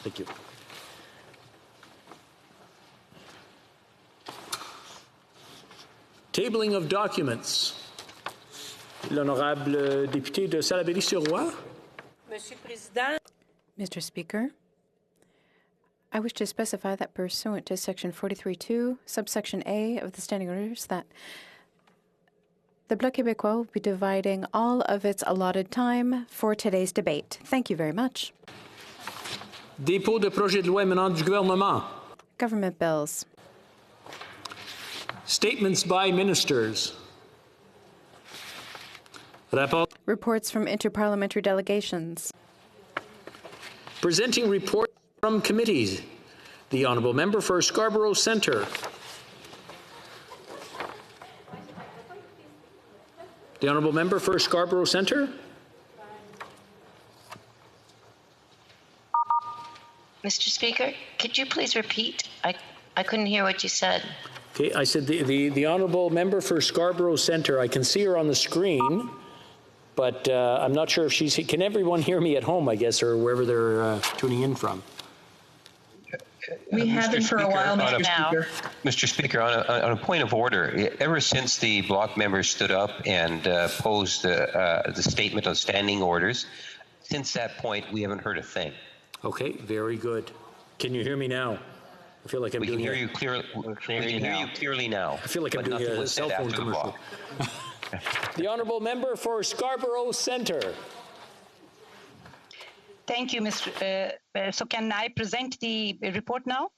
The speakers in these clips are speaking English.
Thank you. Tabling of documents. L'honorable député de Salaberry-sur-Roi. Monsieur le Président. Mr. Speaker, I wish to specify that pursuant to Section 43.2, subsection A of the Standing Orders, that the Bloc Québécois will be dividing all of its allotted time for today's debate. Thank you very much. Dépôt de projet de loi émanant du gouvernement. Government bills. Statements by ministers. Reports from interparliamentary delegations. Presenting reports from committees. The Honourable Member for Scarborough Centre. The Honourable Member for Scarborough Centre. Mr. Speaker, could you please repeat? I couldn't hear what you said. Okay, I said the Honourable Member for Scarborough Centre. I can see her on the screen, but I'm not sure if she's... Can everyone hear me at home, I guess, or wherever they're tuning in from? We haven't for a while, Mr. Speaker. Mr. Speaker, on a point of order, ever since the bloc members stood up and posed the statement of standing orders, since that point, we haven't heard a thing. Okay, very good. Can you hear me now? I feel like I'm doing... We can hear you clearly. We can hear you clearly now. I feel like I'm doing a cell phone commercial. The Honourable Member for Scarborough Centre. Thank you, Mr. So can I present the report now?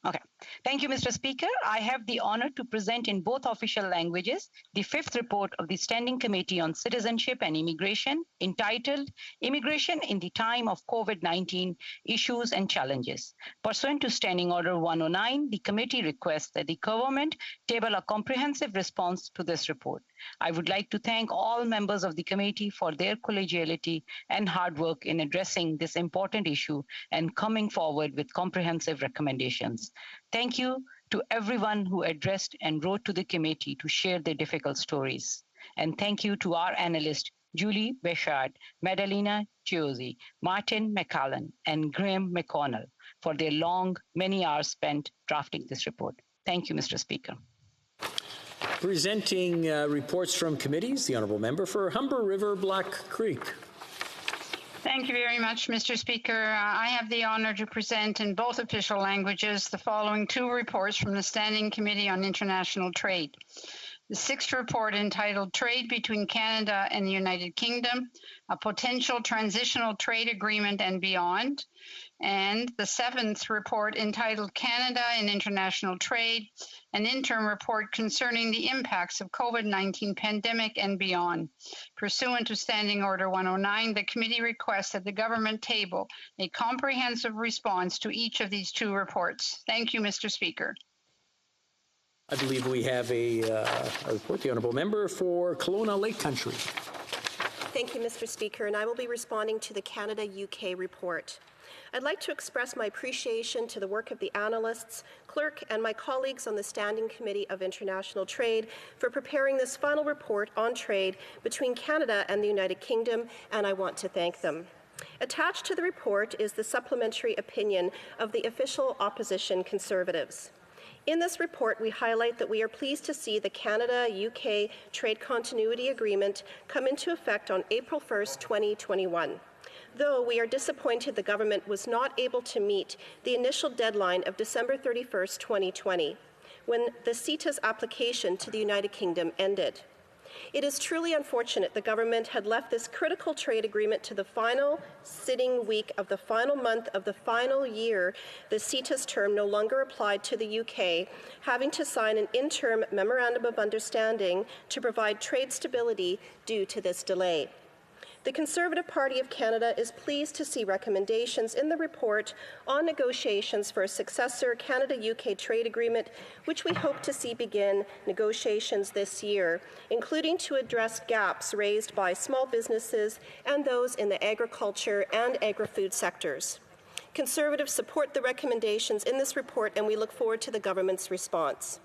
Okay. Thank you, Mr. Speaker. I have the honor to present in both official languages the fifth report of the Standing Committee on Citizenship and Immigration, entitled Immigration in the Time of COVID-19 Issues and Challenges. Pursuant to Standing Order 109, the committee requests that the government table a comprehensive response to this report. I would like to thank all members of the committee for their collegiality and hard work in addressing this important issue and coming forward with comprehensive recommendations. Thank you to everyone who addressed and wrote to the committee to share their difficult stories. And thank you to our analysts, Julie Bechard, Madalena Chiozzi, Martin McCallan, and Graham McConnell for their long, many hours spent drafting this report. Thank you, Mr. Speaker. Presenting reports from committees, the Honourable Member for Humber River Black Creek. Thank you very much, Mr. Speaker. I have the honour to present in both official languages the following two reports from the Standing Committee on International Trade. The sixth report, entitled Trade Between Canada and the United Kingdom, a Potential Transitional Trade Agreement and Beyond, and the seventh report, entitled Canada and International Trade, an interim report concerning the impacts of COVID-19 pandemic and beyond. Pursuant to Standing Order 109, the committee requests that the government table a comprehensive response to each of these two reports. Thank you, Mr. Speaker. I believe we have a report. The Honourable Member for Kelowna Lake Country. Thank you, Mr. Speaker, and I will be responding to the Canada-UK report. I'd like to express my appreciation to the work of the analysts, clerk, and my colleagues on the Standing Committee of International Trade for preparing this final report on trade between Canada and the United Kingdom, and I want to thank them. Attached to the report is the supplementary opinion of the official opposition Conservatives. In this report, we highlight that we are pleased to see the Canada-UK Trade Continuity Agreement come into effect on April 1st, 2021. Though we are disappointed the government was not able to meet the initial deadline of December 31st, 2020, when the CETA's application to the United Kingdom ended. It is truly unfortunate the government had left this critical trade agreement to the final sitting week of the final month of the final year the CETA's term no longer applied to the UK, having to sign an interim Memorandum of Understanding to provide trade stability due to this delay. The Conservative Party of Canada is pleased to see recommendations in the report on negotiations for a successor Canada-UK trade agreement, which we hope to see begin negotiations this year, including to address gaps raised by small businesses and those in the agriculture and agri-food sectors. Conservatives support the recommendations in this report, and we look forward to the government's response.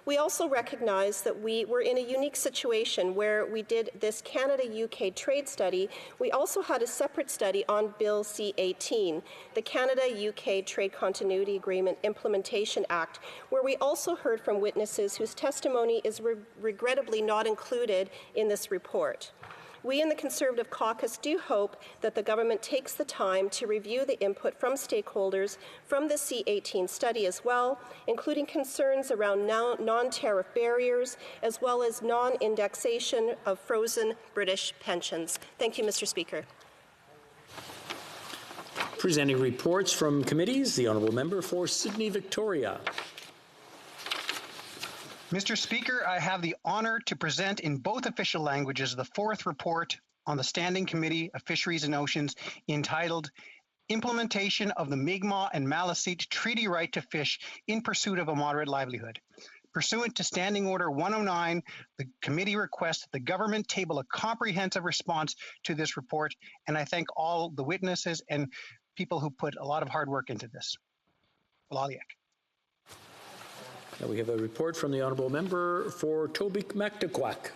We also recognize that we were in a unique situation where we did this Canada-UK trade study. We also had a separate study on Bill C-18, the Canada-UK Trade Continuity Agreement Implementation Act, where we also heard from witnesses whose testimony is regrettably not included in this report. We in the Conservative caucus do hope that the government takes the time to review the input from stakeholders from the C-18 study as well, including concerns around non-tariff barriers, as well as non-indexation of frozen British pensions. Thank you, Mr. Speaker. Presenting reports from committees, the Honourable Member for Sydney Victoria. Mr. Speaker, I have the honor to present in both official languages the fourth report on the Standing Committee of Fisheries and Oceans entitled Implementation of the Mi'kmaq and Maliseet Treaty Right to Fish in Pursuit of a Moderate Livelihood. Pursuant to Standing Order 109, the committee requests that the government table a comprehensive response to this report, and I thank all the witnesses and people who put a lot of hard work into this. Laliak. Now we have a report from the Honourable Member for Tobique-Mactaquac.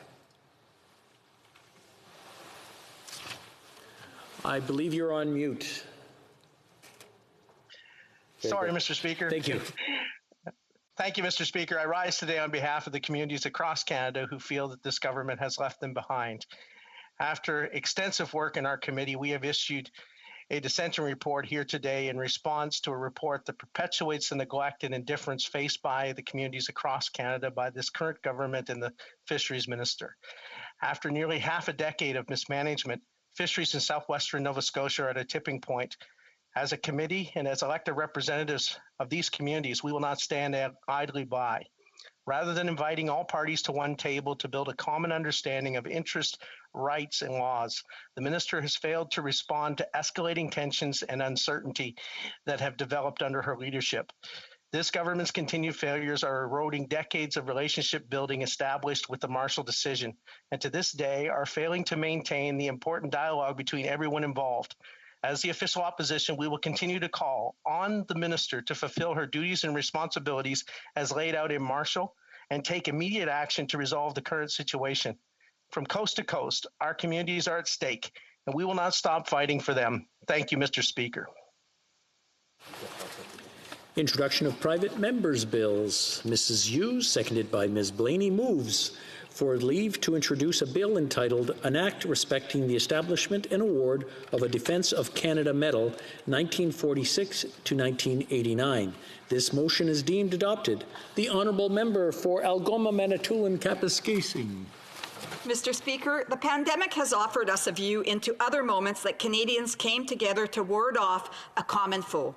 I believe you're on mute. Sorry, Mr. Speaker. Thank you. Thank you, Mr. Speaker. I rise today on behalf of the communities across Canada who feel that this government has left them behind. After extensive work in our committee, we have issued a dissenting report here today in response to a report that perpetuates the neglect and indifference faced by the communities across Canada by this current government and the fisheries minister. After nearly half a decade of mismanagement, fisheries in southwestern Nova Scotia are at a tipping point. As a committee and as elected representatives of these communities, we will not stand idly by. Rather than inviting all parties to one table to build a common understanding of interest, rights, and laws, the minister has failed to respond to escalating tensions and uncertainty that have developed under her leadership. This government's continued failures are eroding decades of relationship building established with the Marshall Decision, and to this day are failing to maintain the important dialogue between everyone involved. As the official opposition, we will continue to call on the minister to fulfill her duties and responsibilities as laid out in Marshall and take immediate action to resolve the current situation. From coast to coast, our communities are at stake, and we will not stop fighting for them. Thank you, Mr. Speaker. Introduction of private members' bills. Mrs. Hughes, seconded by Ms. Blaney, moves for leave to introduce a bill entitled An Act Respecting the Establishment and Award of a Defence of Canada Medal, 1946 to 1989. This motion is deemed adopted. The Honourable Member for Algoma, Manitoulin, Kapuskasing. Mr. Speaker, the pandemic has offered us a view into other moments that Canadians came together to ward off a common foe.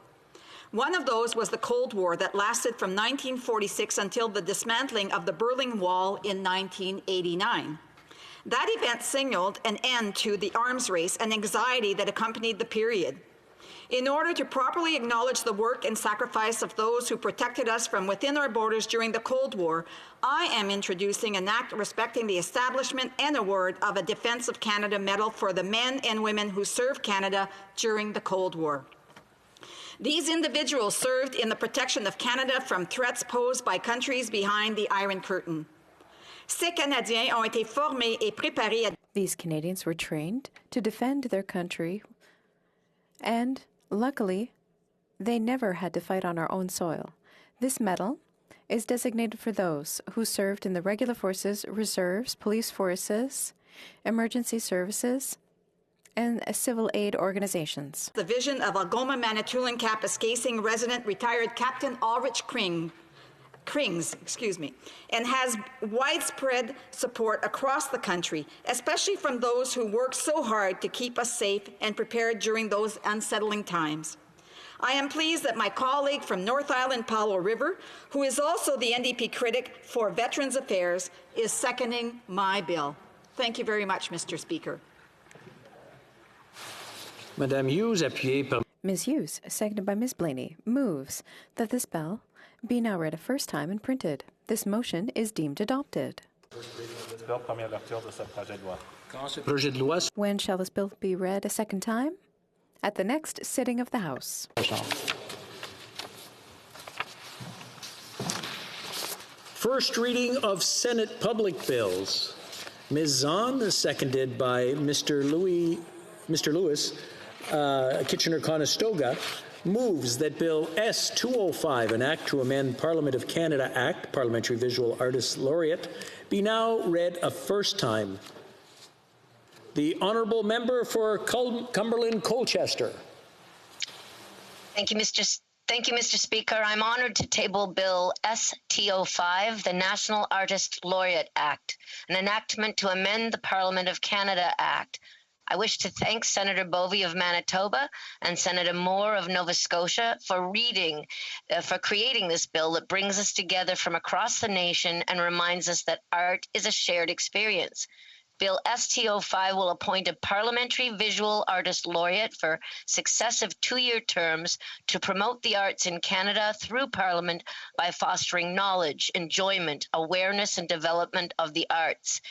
One of those was the Cold War that lasted from 1946 until the dismantling of the Berlin Wall in 1989. That event signaled an end to the arms race and anxiety that accompanied the period. In order to properly acknowledge the work and sacrifice of those who protected us from within our borders during the Cold War, I am introducing an act respecting the establishment and award of a Defence of Canada Medal for the men and women who served Canada during the Cold War. These individuals served in the protection of Canada from threats posed by countries behind the Iron Curtain. Ces Canadiens ont été formés et préparés à... These Canadians were trained to defend their country, and luckily, they never had to fight on our own soil. This medal is designated for those who served in the regular forces, reserves, police forces, emergency services, and civil aid organizations. The vision of Algoma, Manitoulin, Kapuskasing resident retired Captain Ulrich Krings, and has widespread support across the country, especially from those who work so hard to keep us safe and prepared during those unsettling times. I am pleased that my colleague from North Island, Paulo River, who is also the NDP critic for Veterans Affairs, is seconding my bill. Thank you very much, Mr. Speaker. Madame Hughes, appuyée par... Ms. Hughes, seconded by Ms. Blaney, moves that this bill be now read a first time and printed. This motion is deemed adopted. When shall this bill be read a second time? At the next sitting of the House. First reading of Senate public bills. Ms. Zahn, seconded by Mr. Lewis, Kitchener-Conestoga, moves that Bill S-205, an act to amend Parliament of Canada Act, Parliamentary Visual Artist Laureate, be now read a first time. The honourable member for Cumberland-Colchester. Thank you, Mr. Speaker. I'm honored to table Bill ST05, the National Artist Laureate Act, an enactment to amend the Parliament of Canada Act. I wish to thank Senator Bovey of Manitoba and Senator Moore of Nova Scotia for creating this bill that brings us together from across the nation and reminds us that art is a shared experience. Bill ST05 will appoint a Parliamentary Visual Artist Laureate for successive two-year terms to promote the arts in Canada through Parliament by fostering knowledge, enjoyment, awareness, and development of the arts.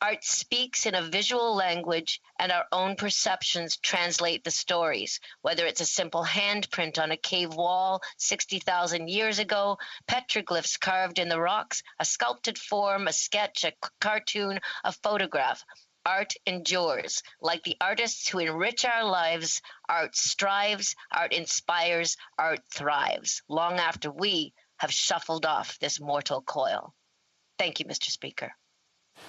Art speaks in a visual language, and our own perceptions translate the stories, whether it's a simple handprint on a cave wall 60,000 years ago, petroglyphs carved in the rocks, a sculpted form, a sketch, a cartoon, a photograph. Art endures. Like the artists who enrich our lives, art strives, art inspires, art thrives, long after we have shuffled off this mortal coil. Thank you, Mr. Speaker.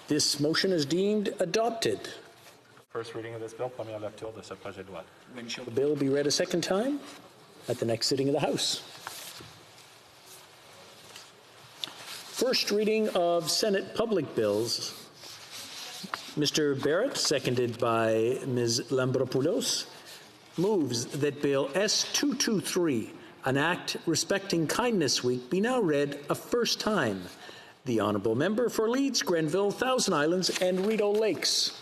This motion is deemed adopted. First reading of this bill, première lecture de ce projet de loi. When shall the bill be read a second time? At the next sitting of the House. First reading of Senate public bills. Mr. Barrett, seconded by Ms. Lambropoulos, moves that Bill S-223, an act respecting Kindness Week, be now read a first time. The honourable member for Leeds, Grenville, Thousand Islands, and Rideau Lakes.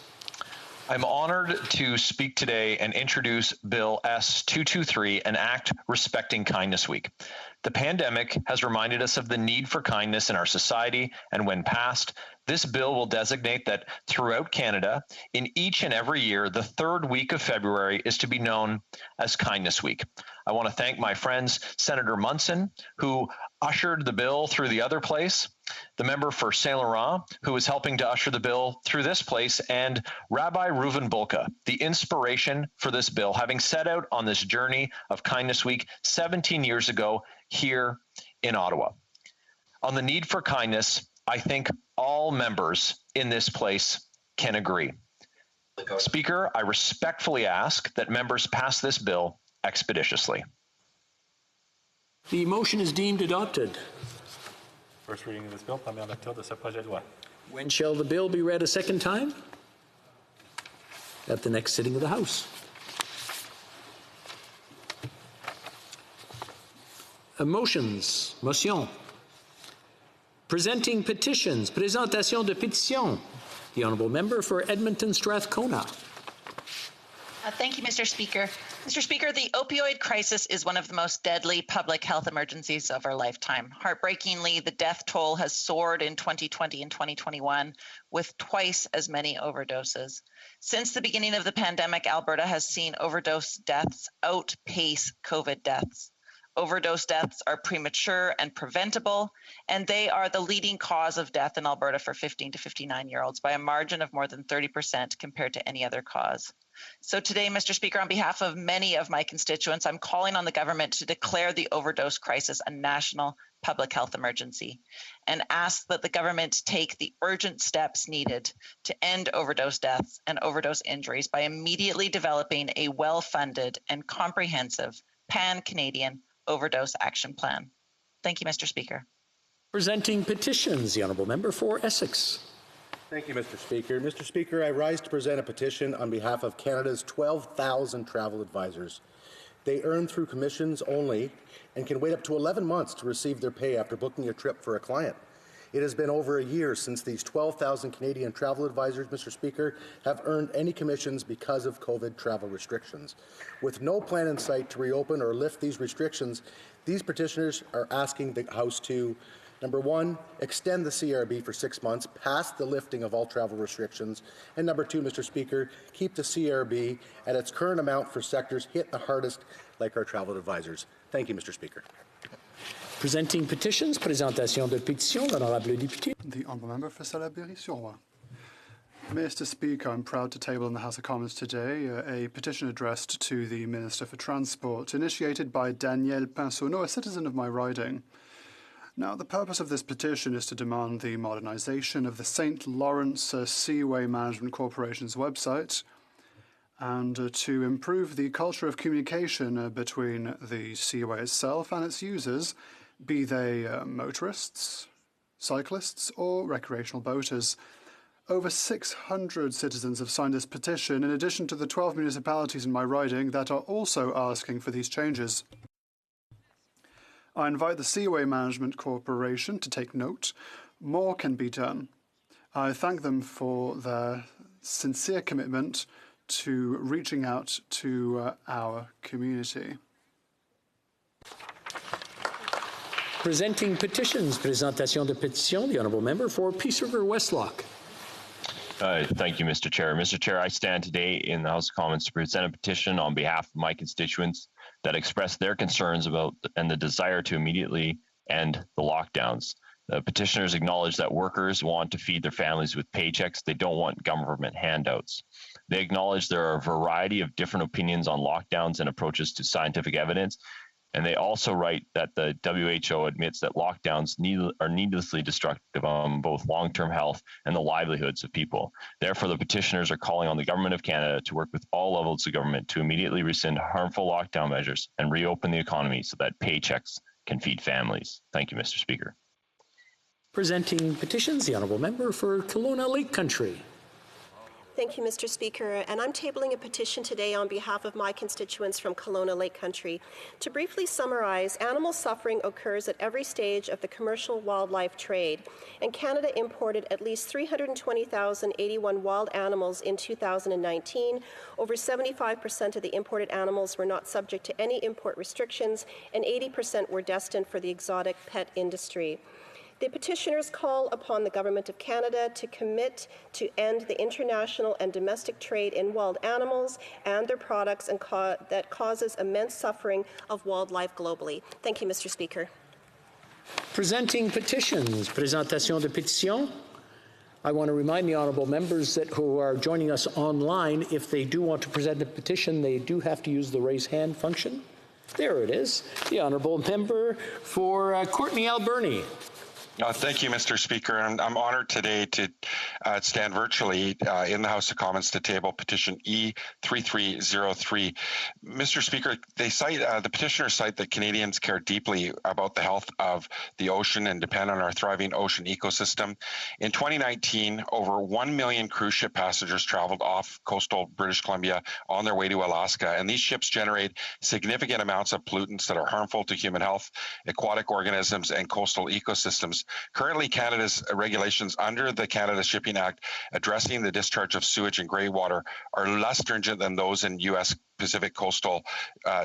I'm honored to speak today and introduce Bill S-223, an act respecting Kindness Week. The pandemic has reminded us of the need for kindness in our society, and when passed, this bill will designate that throughout Canada, in each and every year, the third week of February is to be known as Kindness Week. I want to thank my friends, Senator Munson, who ushered the bill through the other place, the member for Saint Laurent, who is helping to usher the bill through this place, and Rabbi Reuven Bulka, the inspiration for this bill, having set out on this journey of Kindness Week 17 years ago here in Ottawa. On the need for kindness, I think all members in this place can agree. Speaker, I respectfully ask that members pass this bill expeditiously. The motion is deemed adopted. First reading of this bill, première lecture de ce projet de loi. When shall the bill be read a second time? At the next sitting of the House. Motions. Motion. Presenting petitions. Présentation de pétitions. The honourable member for Edmonton Strathcona. Thank you, Mr. Speaker. Mr. Speaker, the opioid crisis is one of the most deadly public health emergencies of our lifetime. Heartbreakingly, the death toll has soared in 2020 and 2021, with twice as many overdoses. Since the beginning of the pandemic, Alberta has seen overdose deaths outpace COVID deaths. Overdose deaths are premature and preventable, and they are the leading cause of death in Alberta for 15 to 59-year-olds by a margin of more than 30% compared to any other cause. So today, Mr. Speaker, on behalf of many of my constituents, I'm calling on the government to declare the overdose crisis a national public health emergency and ask that the government take the urgent steps needed to end overdose deaths and overdose injuries by immediately developing a well-funded and comprehensive pan-Canadian overdose action plan. Thank you, Mr. Speaker. Presenting petitions, the honourable member for Essex. Thank you, Mr. Speaker. Mr. Speaker, I rise to present a petition on behalf of Canada's 12,000 travel advisors. They earn through commissions only and can wait up to 11 months to receive their pay after booking a trip for a client. It has been over a year since these 12,000 Canadian travel advisors, Mr. Speaker, have earned any commissions because of COVID travel restrictions. With no plan in sight to reopen or lift these restrictions, these petitioners are asking the House to, number one, extend the CRB for 6 months past the lifting of all travel restrictions, and number two, Mr. Speaker, keep the CRB at its current amount for sectors hit the hardest like our travel advisors. Thank you, Mr. Speaker. Presenting petitions, présentation de pétitions, l'honorable député. The Honourable Member for Salaberry-sur-Loire. Mr. Speaker, I'm proud to table in the House of Commons today a petition addressed to the Minister for Transport, initiated by Danielle Pinsonneau, a citizen of my riding. Now, the purpose of this petition is to demand the modernisation of the St. Lawrence Seaway Management Corporation's website and to improve the culture of communication between the seaway itself and its users, be they motorists, cyclists, or recreational boaters. Over 600 citizens have signed this petition, in addition to the 12 municipalities in my riding that are also asking for these changes. I invite the Seaway Management Corporation to take note. More can be done. I thank them for their sincere commitment to reaching out to our community. Presenting petitions, présentation de pétitions, the Honourable Member for Peace River Westlock. Thank you, Mr. Chair. Mr. Chair, I stand today in the House of Commons to present a petition on behalf of my constituents that express their concerns about and the desire to immediately end the lockdowns. The petitioners acknowledge that workers want to feed their families with paychecks. They don't want government handouts. They acknowledge there are a variety of different opinions on lockdowns and approaches to scientific evidence. And they also write that the WHO admits that lockdowns are needlessly destructive on both long-term health and the livelihoods of people. Therefore, the petitioners are calling on the Government of Canada to work with all levels of government to immediately rescind harmful lockdown measures and reopen the economy so that paychecks can feed families. Thank you, Mr. Speaker. Presenting petitions, the Honourable Member for Kelowna Lake Country. Thank you, Mr. Speaker. And I'm tabling a petition today on behalf of my constituents from Kelowna Lake Country. To briefly summarize, animal suffering occurs at every stage of the commercial wildlife trade, and Canada imported at least 320,081 wild animals in 2019. Over 75% of the imported animals were not subject to any import restrictions, and 80% were destined for the exotic pet industry. The petitioners call upon the Government of Canada to commit to end the international and domestic trade in wild animals and their products and that causes immense suffering of wildlife globally. Thank you, Mr. Speaker. Presenting petitions, présentation de pétitions. I want to remind the honourable members that who are joining us online, if they do want to present a petition, they do have to use the raise hand function. There it is. The honourable member for Courtenay Alberni. Thank you, Mr. Speaker. I'm honored today to stand virtually in the House of Commons to table petition E3303. Mr. Speaker, they cite the petitioners cite that Canadians care deeply about the health of the ocean and depend on our thriving ocean ecosystem. In 2019, over 1 million cruise ship passengers traveled off coastal British Columbia on their way to Alaska, and these ships generate significant amounts of pollutants that are harmful to human health, aquatic organisms, and coastal ecosystems. Currently, Canada's regulations under the Canada Shipping Act addressing the discharge of sewage and grey water are less stringent than those in U.S. Pacific coastal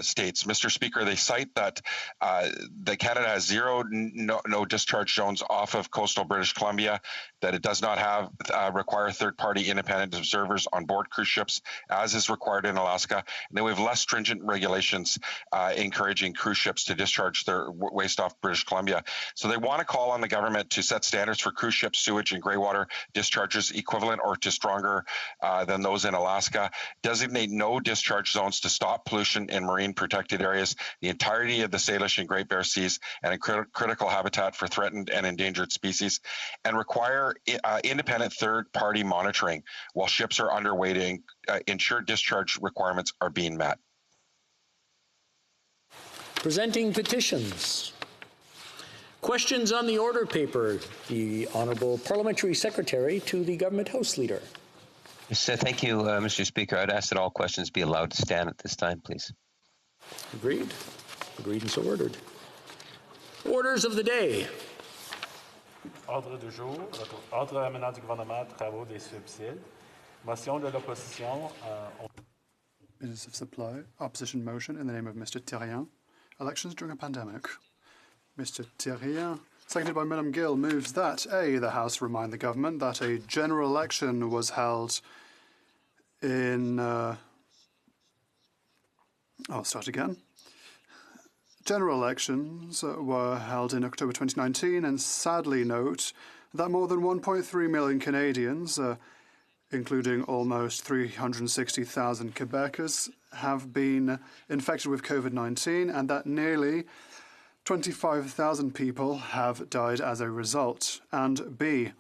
states. Mr. Speaker, they cite that Canada has no discharge zones off of coastal British Columbia, that it does not have require third-party independent observers on board cruise ships, as is required in Alaska. And then we have less stringent regulations encouraging cruise ships to discharge their waste off British Columbia. So they want to call on the government to set standards for cruise ship sewage and grey water discharges equivalent or to stronger than those in Alaska, designate no discharge zones to stop pollution in marine protected areas, the entirety of the Salish and Great Bear Seas, and a critical habitat for threatened and endangered species, and require independent third-party monitoring while ships are underway to ensure discharge requirements are being met. Presenting petitions. Questions on the order paper. The Honourable Parliamentary Secretary to the Government House Leader. Yes, thank you, Mr. Speaker. I'd ask that all questions be allowed to stand at this time, please. Agreed. Agreed and so ordered. Orders of the day. Ordre du jour, ordre amenant du gouvernement, travaux des subsides, motion de l'opposition. Business of supply, opposition motion in the name of Mr. Thérien. Elections during a pandemic. Mr. Thérien, seconded by Madame Gill, moves that A, the House remind the government that a general election was held in... I'll start again. General elections were held in October 2019 and sadly note that more than 1.3 million Canadians, including almost 360,000 Quebecers, have been infected with COVID-19 and that nearly 25,000 people have died as a result. And B,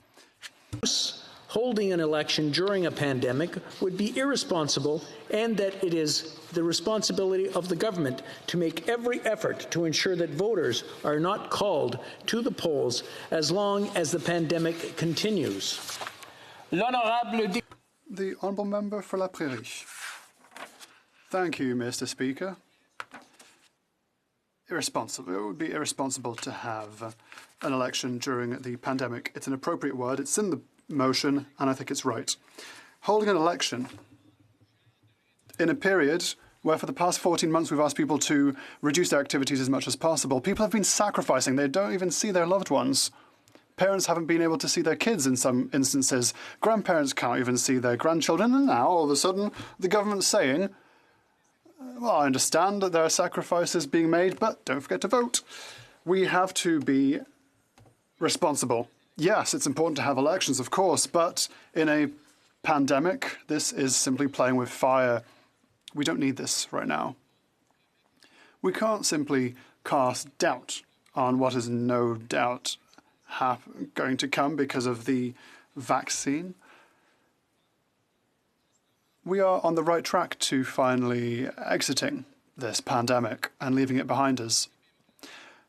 holding an election during a pandemic would be irresponsible and that it is the responsibility of the government to make every effort to ensure that voters are not called to the polls as long as the pandemic continues. The Honourable Member for La Prairie. Thank you, Mr. Speaker. Irresponsible. It would be irresponsible to have an election during the pandemic. It's an appropriate word. It's in the motion, and I think it's right. Holding an election in a period where for the past 14 months we've asked people to reduce their activities as much as possible. People have been sacrificing. They don't even see their loved ones. Parents haven't been able to see their kids in some instances. Grandparents can't even see their grandchildren. And now, all of a sudden, the government's saying, well, I understand that there are sacrifices being made, but don't forget to vote. We have to be responsible. Yes, it's important to have elections, of course, but in a pandemic, this is simply playing with fire. We don't need this right now. We can't simply cast doubt on what is no doubt going to come because of the vaccine. We are on the right track to finally exiting this pandemic and leaving it behind us.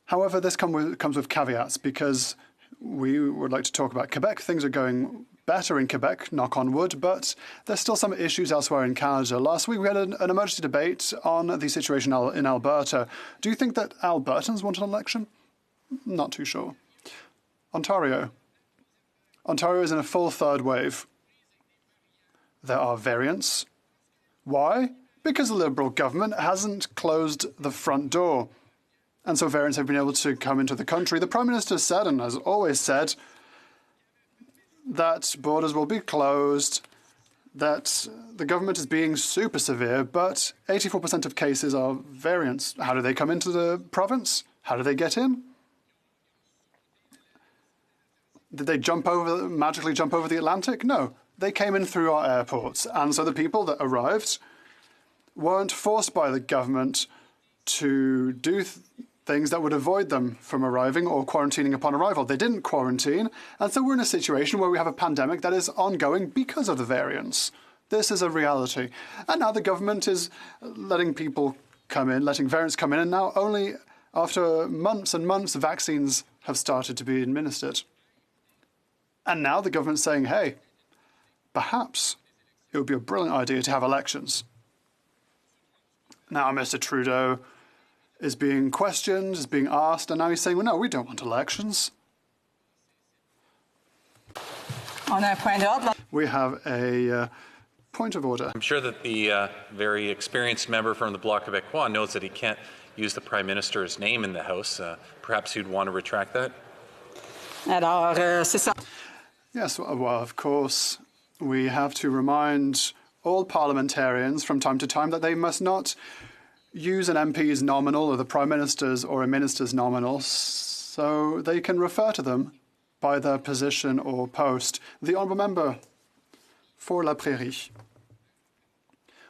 However, this comes with caveats because we would like to talk about Quebec. Things are going better in Quebec, knock on wood, but there's still some issues elsewhere in Canada. Last week we had an emergency debate on the situation in Alberta. Do you think that Albertans want an election? Not too sure. Ontario. Ontario is in a full third wave. There are variants. Why? Because the Liberal government hasn't closed the front door. And so variants have been able to come into the country. The Prime Minister said, and has always said, that borders will be closed, that the government is being super severe, but 84% of cases are variants. How do they come into the province? How do they get in? Did they magically jump over the Atlantic? No. They came in through our airports. And so the people that arrived weren't forced by the government to do things that would avoid them from arriving or quarantining upon arrival. They didn't quarantine, and so we're in a situation where we have a pandemic that is ongoing because of the variants. This is a reality. And now the government is letting people come in, letting variants come in, and now only after months and months vaccines have started to be administered. And now the government's saying, hey, perhaps it would be a brilliant idea to have elections. Now Mr. Trudeau is being questioned, is being asked, and now he's saying, well, no, we don't want elections. We have a point of order. I'm sure that the very experienced member from the Bloc Québécois knows that he can't use the Prime Minister's name in the House. Perhaps you'd want to retract that? Yes, well, of course, we have to remind all parliamentarians from time to time that they must not use an MP's nominal or the Prime Minister's or a Minister's nominal, so they can refer to them by their position or post. The Honourable Member for La Prairie.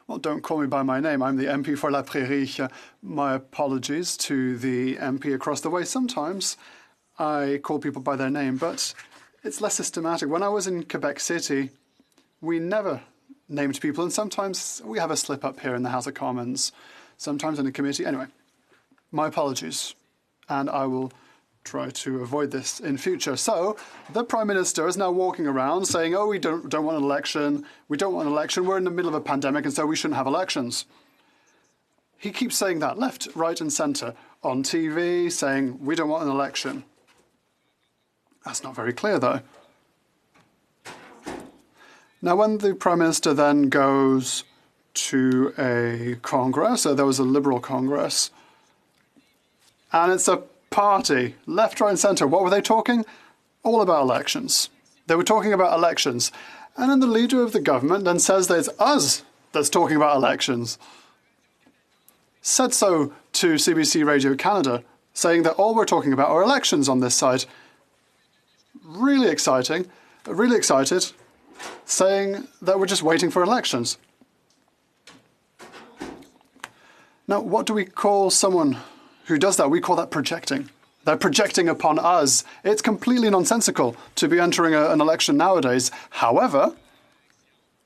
Well, don't call me by my name. I'm the MP for La Prairie. My apologies to the MP across the way. Sometimes I call people by their name, but it's less systematic. When I was in Quebec City, we never named people, and sometimes we have a slip-up here in the House of Commons. Sometimes in a committee. Anyway, my apologies, and I will try to avoid this in future. So the Prime Minister is now walking around saying, oh, we don't want an election, we don't want an election, we're in the middle of a pandemic and so we shouldn't have elections. He keeps saying that left, right and centre, on TV, saying we don't want an election. That's not very clear, though. Now, when the Prime Minister then goes to a Congress, there was a Liberal Congress, and it's a party, left, right and centre. What were they talking? All about elections. They were talking about elections. And then the leader of the government then says that it's us that's talking about elections. said so to CBC Radio Canada, saying that all we're talking about are elections on this side. Really exciting, really excited, saying that we're just waiting for elections. Now, what do we call someone who does that? We call that projecting. They're projecting upon us. It's completely nonsensical to be entering an election nowadays. However,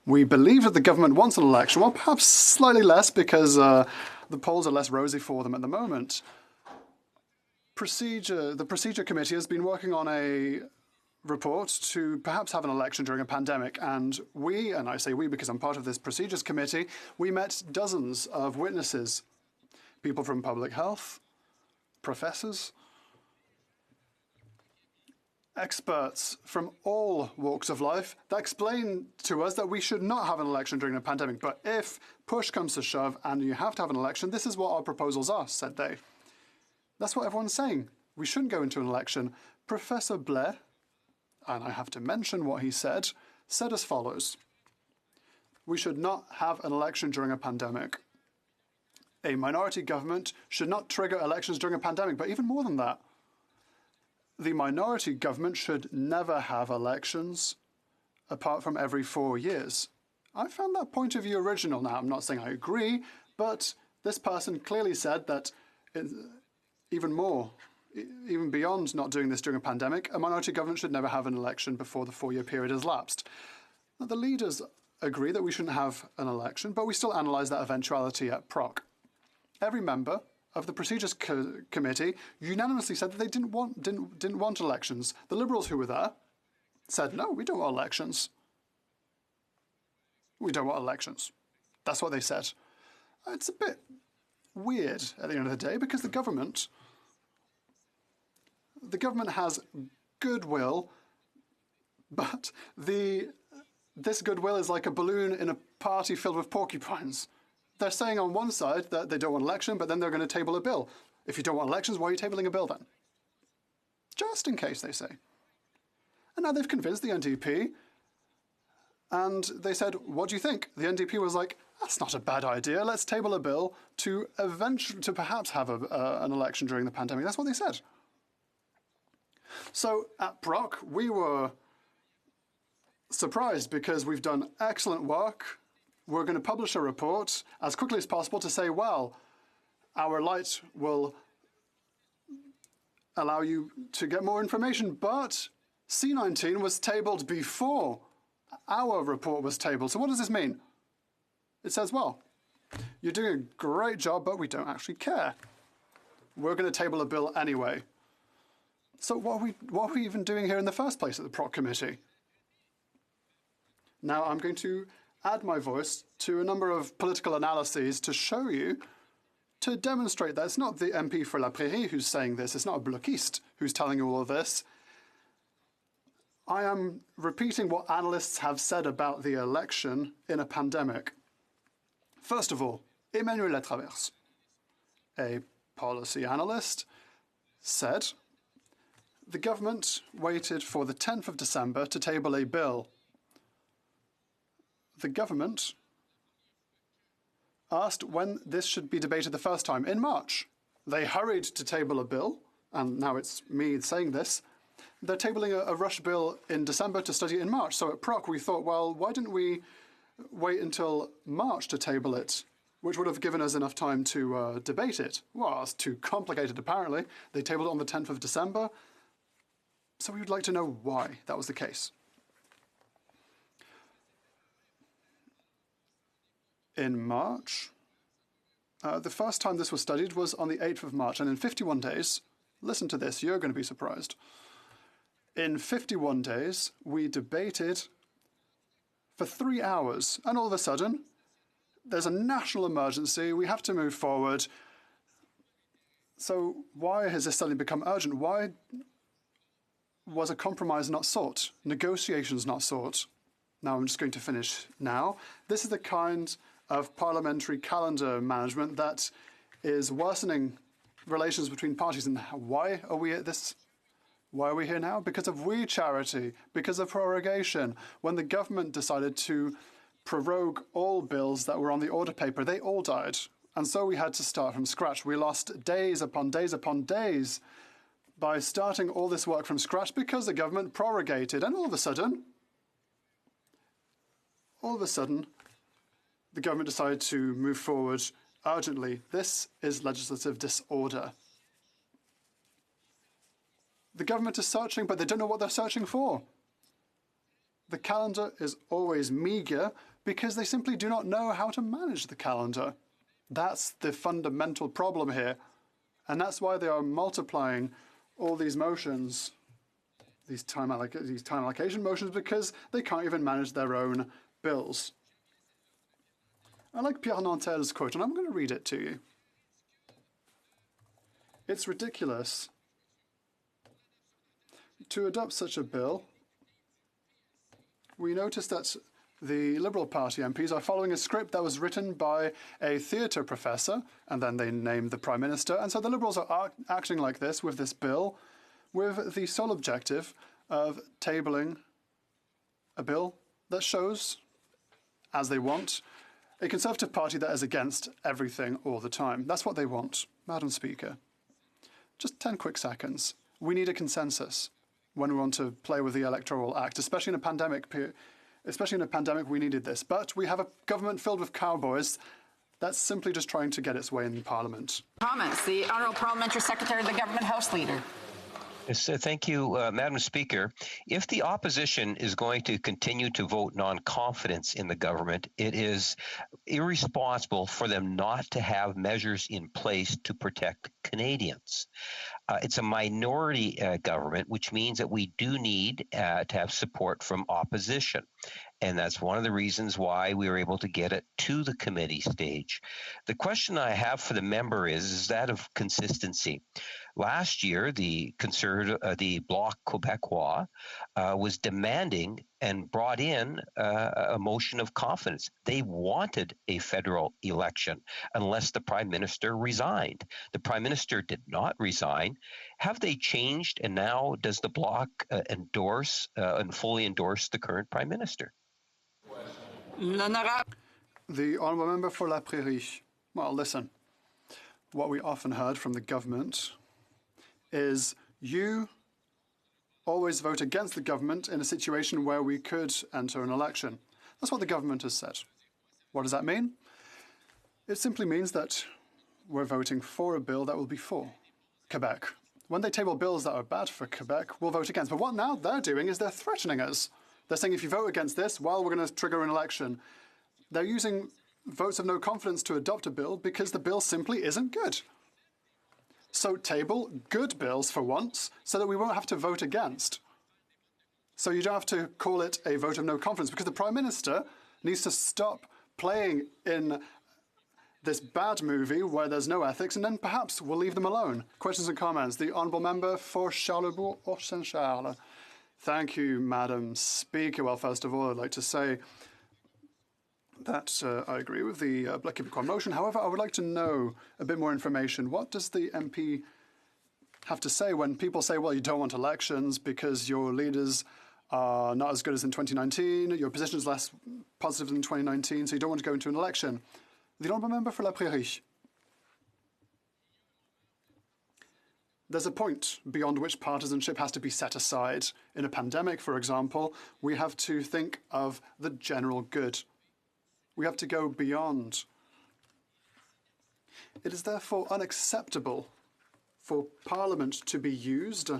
we believe that the government wants an election, well, perhaps slightly less because the polls are less rosy for them at the moment. The Procedure Committee has been working on a report to perhaps have an election during a pandemic, and we, and I say we because I'm part of this Procedures Committee, we met dozens of witnesses, people from public health, professors, experts from all walks of life that explain to us that we should not have an election during a pandemic. But if push comes to shove and you have to have an election, this is what our proposals are, said they. That's what everyone's saying. We shouldn't go into an election. Professor Blair, and I have to mention what he said as follows. We should not have an election during a pandemic. A minority government should not trigger elections during a pandemic, but even more than that, the minority government should never have elections apart from every 4 years. I found that point of view original. Now, I'm not saying I agree, but this person clearly said that even beyond not doing this during a pandemic, a minority government should never have an election before the 4-year period has lapsed. Now, the leaders agree that we shouldn't have an election, but we still analyse that eventuality at PROC. Every member of the Procedures Committee unanimously said that they didn't want elections. The Liberals who were there said, no, we don't want elections. We don't want elections. That's what they said. It's a bit weird at the end of the day because the government has goodwill, but this goodwill is like a balloon in a party filled with porcupines. They're saying on one side that they don't want election, but then they're going to table a bill. If you don't want elections, why are you tabling a bill then? Just in case, they say. And now they've convinced the NDP, and they said, what do you think? The NDP was like, that's not a bad idea. Let's table a bill to perhaps have an election during the pandemic. That's what they said. So at PROC, we were surprised because we've done excellent work. We're going to publish a report as quickly as possible to say, well, our light will allow you to get more information, but C19 was tabled before our report was tabled. So what does this mean? It says, well, you're doing a great job, but we don't actually care. We're going to table a bill anyway. So what are we even doing here in the first place at the PROC committee? Now I'm going to add my voice to a number of political analyses to show you, to demonstrate that it's not the MP for La Prairie who's saying this, it's not a bloquiste who's telling you all of this. I am repeating what analysts have said about the election in a pandemic. First of all, Emmanuel Latraverse, a policy analyst, said the government waited for the 10th of December to table a bill. The government asked when this should be debated the first time, in March. They hurried to table a bill, and now it's me saying this. They're tabling a rush bill in December to study it in March. So at PROC we thought, well, why didn't we wait until March to table it, which would have given us enough time to debate it? Well, it's too complicated apparently. They tabled it on the 10th of December. So we would like to know why that was the case. In March, the first time this was studied was on the 8th of March, and in 51 days, listen to this, you're going to be surprised. In 51 days, we debated for 3 hours, and all of a sudden, there's a national emergency, we have to move forward. So why has this suddenly become urgent? Why was a compromise not sought, negotiations not sought? Now I'm just going to finish now. This is the kind of parliamentary calendar management that is worsening relations between parties. And why are we at this? Why are we here now? Because of We Charity, because of prorogation. When the government decided to prorogue all bills that were on the order paper, they all died. And so we had to start from scratch. We lost days upon days upon days by starting all this work from scratch because the government prorogated. And all of a sudden, the government decided to move forward urgently. This is legislative disorder. The government is searching, but they don't know what they're searching for. The calendar is always meagre because they simply do not know how to manage the calendar. That's the fundamental problem here. And that's why they are multiplying all these motions, these time allocation motions, because they can't even manage their own bills. I like Pierre Nantel's quote, and I'm going to read it to you. It's ridiculous to adopt such a bill. We notice that the Liberal Party MPs are following a script that was written by a theatre professor, and then they named the Prime Minister. And so the Liberals are acting like this with this bill, with the sole objective of tabling a bill that shows, as they want, a Conservative Party that is against everything all the time. That's what they want, Madam Speaker. Just 10 quick seconds. We need a consensus when we want to play with the Electoral Act, especially in a pandemic period. Especially in a pandemic, we needed this. But we have a government filled with cowboys that's simply just trying to get its way in Parliament. Comments. The Honourable Parliamentary Secretary of the Government House Leader. Yes, thank you, Madam Speaker. If the opposition is going to continue to vote non-confidence in the government, it is irresponsible for them not to have measures in place to protect Canadians. It's a minority government, which means that we do need to have support from opposition. And that's one of the reasons why we were able to get it to the committee stage. The question I have for the member is that of consistency. Last year, the Bloc Québécois was demanding and brought in a motion of confidence. They wanted a federal election unless the Prime Minister resigned. The Prime Minister did not resign. Have they changed, and now does the Bloc endorse and fully endorse the current Prime Minister? The Honourable Member for La Prairie. Well, listen, what we often heard from the government is you always vote against the government in a situation where we could enter an election. That's what the government has said. What does that mean? It simply means that we're voting for a bill that will be for Quebec. When they table bills that are bad for Quebec, we'll vote against. But what now they're doing is they're threatening us. They're saying if you vote against this, well, we're going to trigger an election. They're using votes of no confidence to adopt a bill because the bill simply isn't good. So table good bills for once so that we won't have to vote against. So you don't have to call it a vote of no confidence because the Prime Minister needs to stop playing in this bad movie where there's no ethics, and then perhaps we'll leave them alone. Questions and comments. The Honourable Member for Charlebourg or Saint-Charles. Thank you, Madam Speaker. Well, first of all, I'd like to say that I agree with the Bloc Québécois motion. However, I would like to know a bit more information. What does the MP have to say when people say, well, you don't want elections because your leaders are not as good as in 2019, your position is less positive than 2019, so you don't want to go into an election? The Honourable Member for La Prairie. There's a point beyond which partisanship has to be set aside. In a pandemic, for example, we have to think of the general good. We have to go beyond. It is therefore unacceptable for Parliament to be used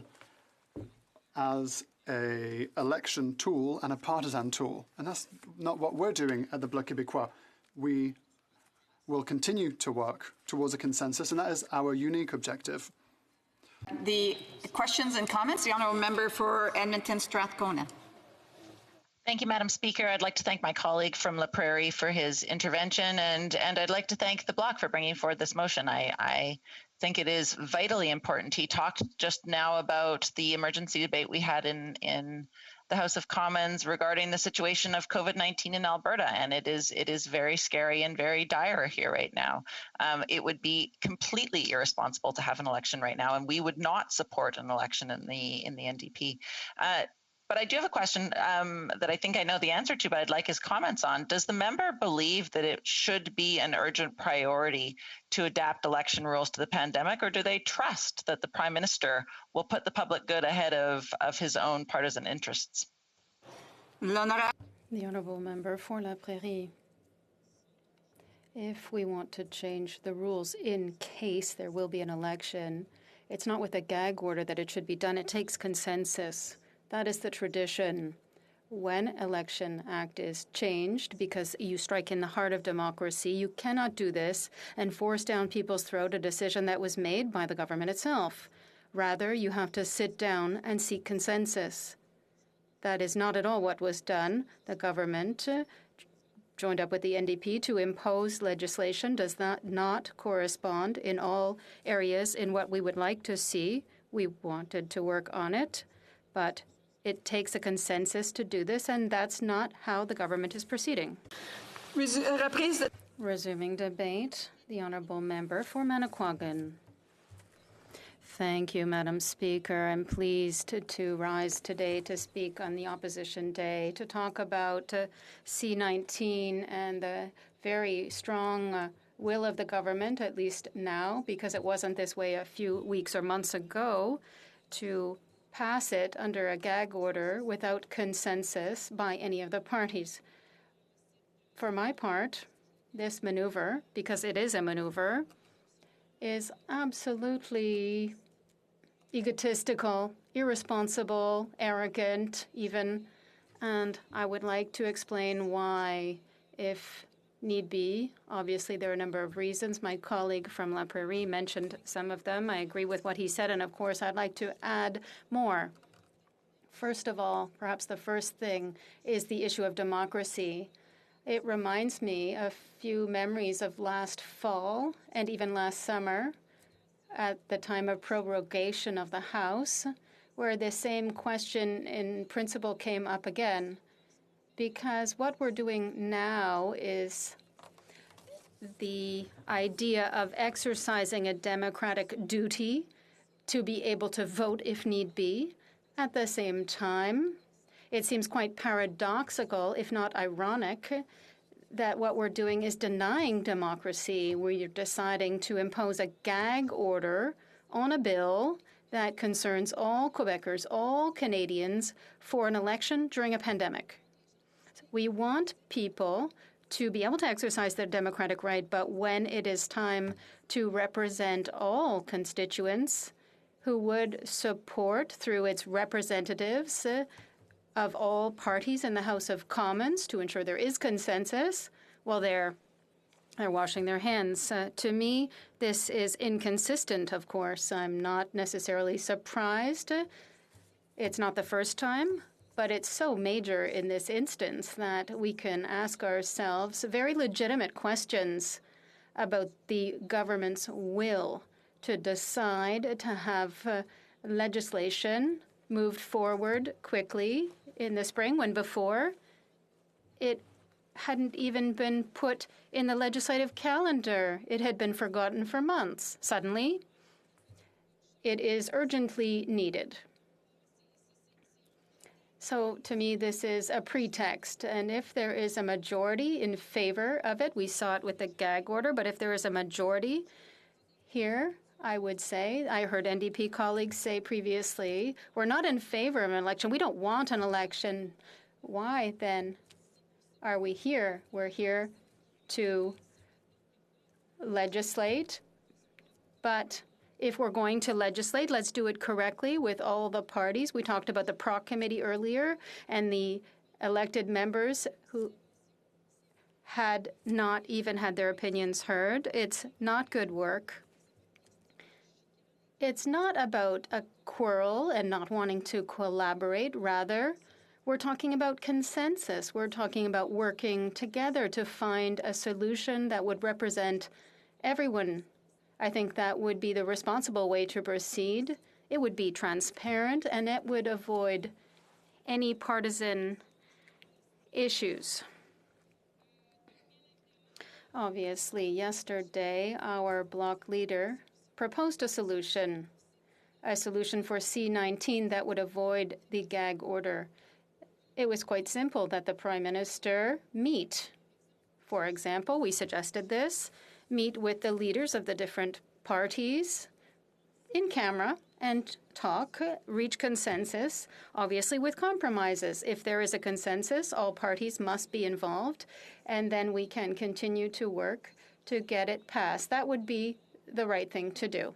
as an election tool and a partisan tool. And that's not what we're doing at the Bloc Québécois. We will continue to work towards a consensus, and that is our unique objective. The questions and comments, the Honourable Member for Edmonton Strathcona. Thank you, Madam Speaker. I'd like to thank my colleague from La Prairie for his intervention, and I'd like to thank the Bloc for bringing forward this motion. I think it is vitally important. He talked just now about the emergency debate we had in the House of Commons regarding the situation of COVID-19 in Alberta, and it is very scary and very dire here right now. It would be completely irresponsible to have an election right now, and we would not support an election in the NDP. But I do have a question that I think I know the answer to, but I'd like his comments on. Does the member believe that it should be an urgent priority to adapt election rules to the pandemic, or do they trust that the Prime Minister will put the public good ahead of his own partisan interests? The Honourable Member for La Prairie. If we want to change the rules in case there will be an election, it's not with a gag order that it should be done. It takes consensus. That is the tradition. When Election Act is changed, because you strike in the heart of democracy, you cannot do this and force down people's throat a decision that was made by the government itself. Rather, you have to sit down and seek consensus. That is not at all what was done. The government joined up with the NDP to impose legislation does not correspond in all areas in what we would like to see. We wanted to work on it, but it takes a consensus to do this, and that's not how the government is proceeding. Resuming debate, the Honourable Member for Manicouagan. Thank you, Madam Speaker. I'm pleased to rise today to speak on the Opposition Day, to talk about C-19 and the very strong will of the government, at least now, because it wasn't this way a few weeks or months ago, to pass it under a gag order without consensus by any of the parties. For my part, this maneuver, because it is a maneuver, is absolutely egotistical, irresponsible, arrogant even, and I would like to explain why, if need be. Obviously, there are a number of reasons. My colleague from La Prairie mentioned some of them. I agree with what he said, and of course, I'd like to add more. First of all, perhaps the first thing is the issue of democracy. It reminds me of few memories of last fall and even last summer at the time of prorogation of the House, where the same question in principle came up again. Because what we're doing now is the idea of exercising a democratic duty to be able to vote if need be. At the same time, it seems quite paradoxical, if not ironic, that what we're doing is denying democracy. We're deciding to impose a gag order on a bill that concerns all Quebecers, all Canadians, for an election during a pandemic. We want people to be able to exercise their democratic right, but when it is time to represent all constituents who would support through its representatives of all parties in the House of Commons to ensure there is consensus, well, they're washing their hands. To me, this is inconsistent, of course. I'm not necessarily surprised. It's not the first time, but it's so major in this instance that we can ask ourselves very legitimate questions about the government's will to decide to have legislation moved forward quickly in the spring, when before it hadn't even been put in the legislative calendar. It had been forgotten for months. Suddenly, it is urgently needed. So to me, this is a pretext. And if there is a majority in favor of it, we saw it with the gag order, but if there is a majority here, I would say, I heard NDP colleagues say previously, we're not in favor of an election. We don't want an election. Why then are we here? We're here to legislate. But if we're going to legislate, let's do it correctly with all the parties. We talked about the PROC committee earlier and the elected members who had not even had their opinions heard. It's not good work. It's not about a quarrel and not wanting to collaborate. Rather, we're talking about consensus. We're talking about working together to find a solution that would represent everyone. I think that would be the responsible way to proceed. It would be transparent, and it would avoid any partisan issues. Obviously, yesterday, our bloc leader proposed a solution, a solution for C-19 that would avoid the gag order. It was quite simple that the Prime Minister meet. For example, we suggested this, meet with the leaders of the different parties in camera and talk, reach consensus, obviously with compromises. If there is a consensus, all parties must be involved, and then we can continue to work to get it passed. That would be the right thing to do.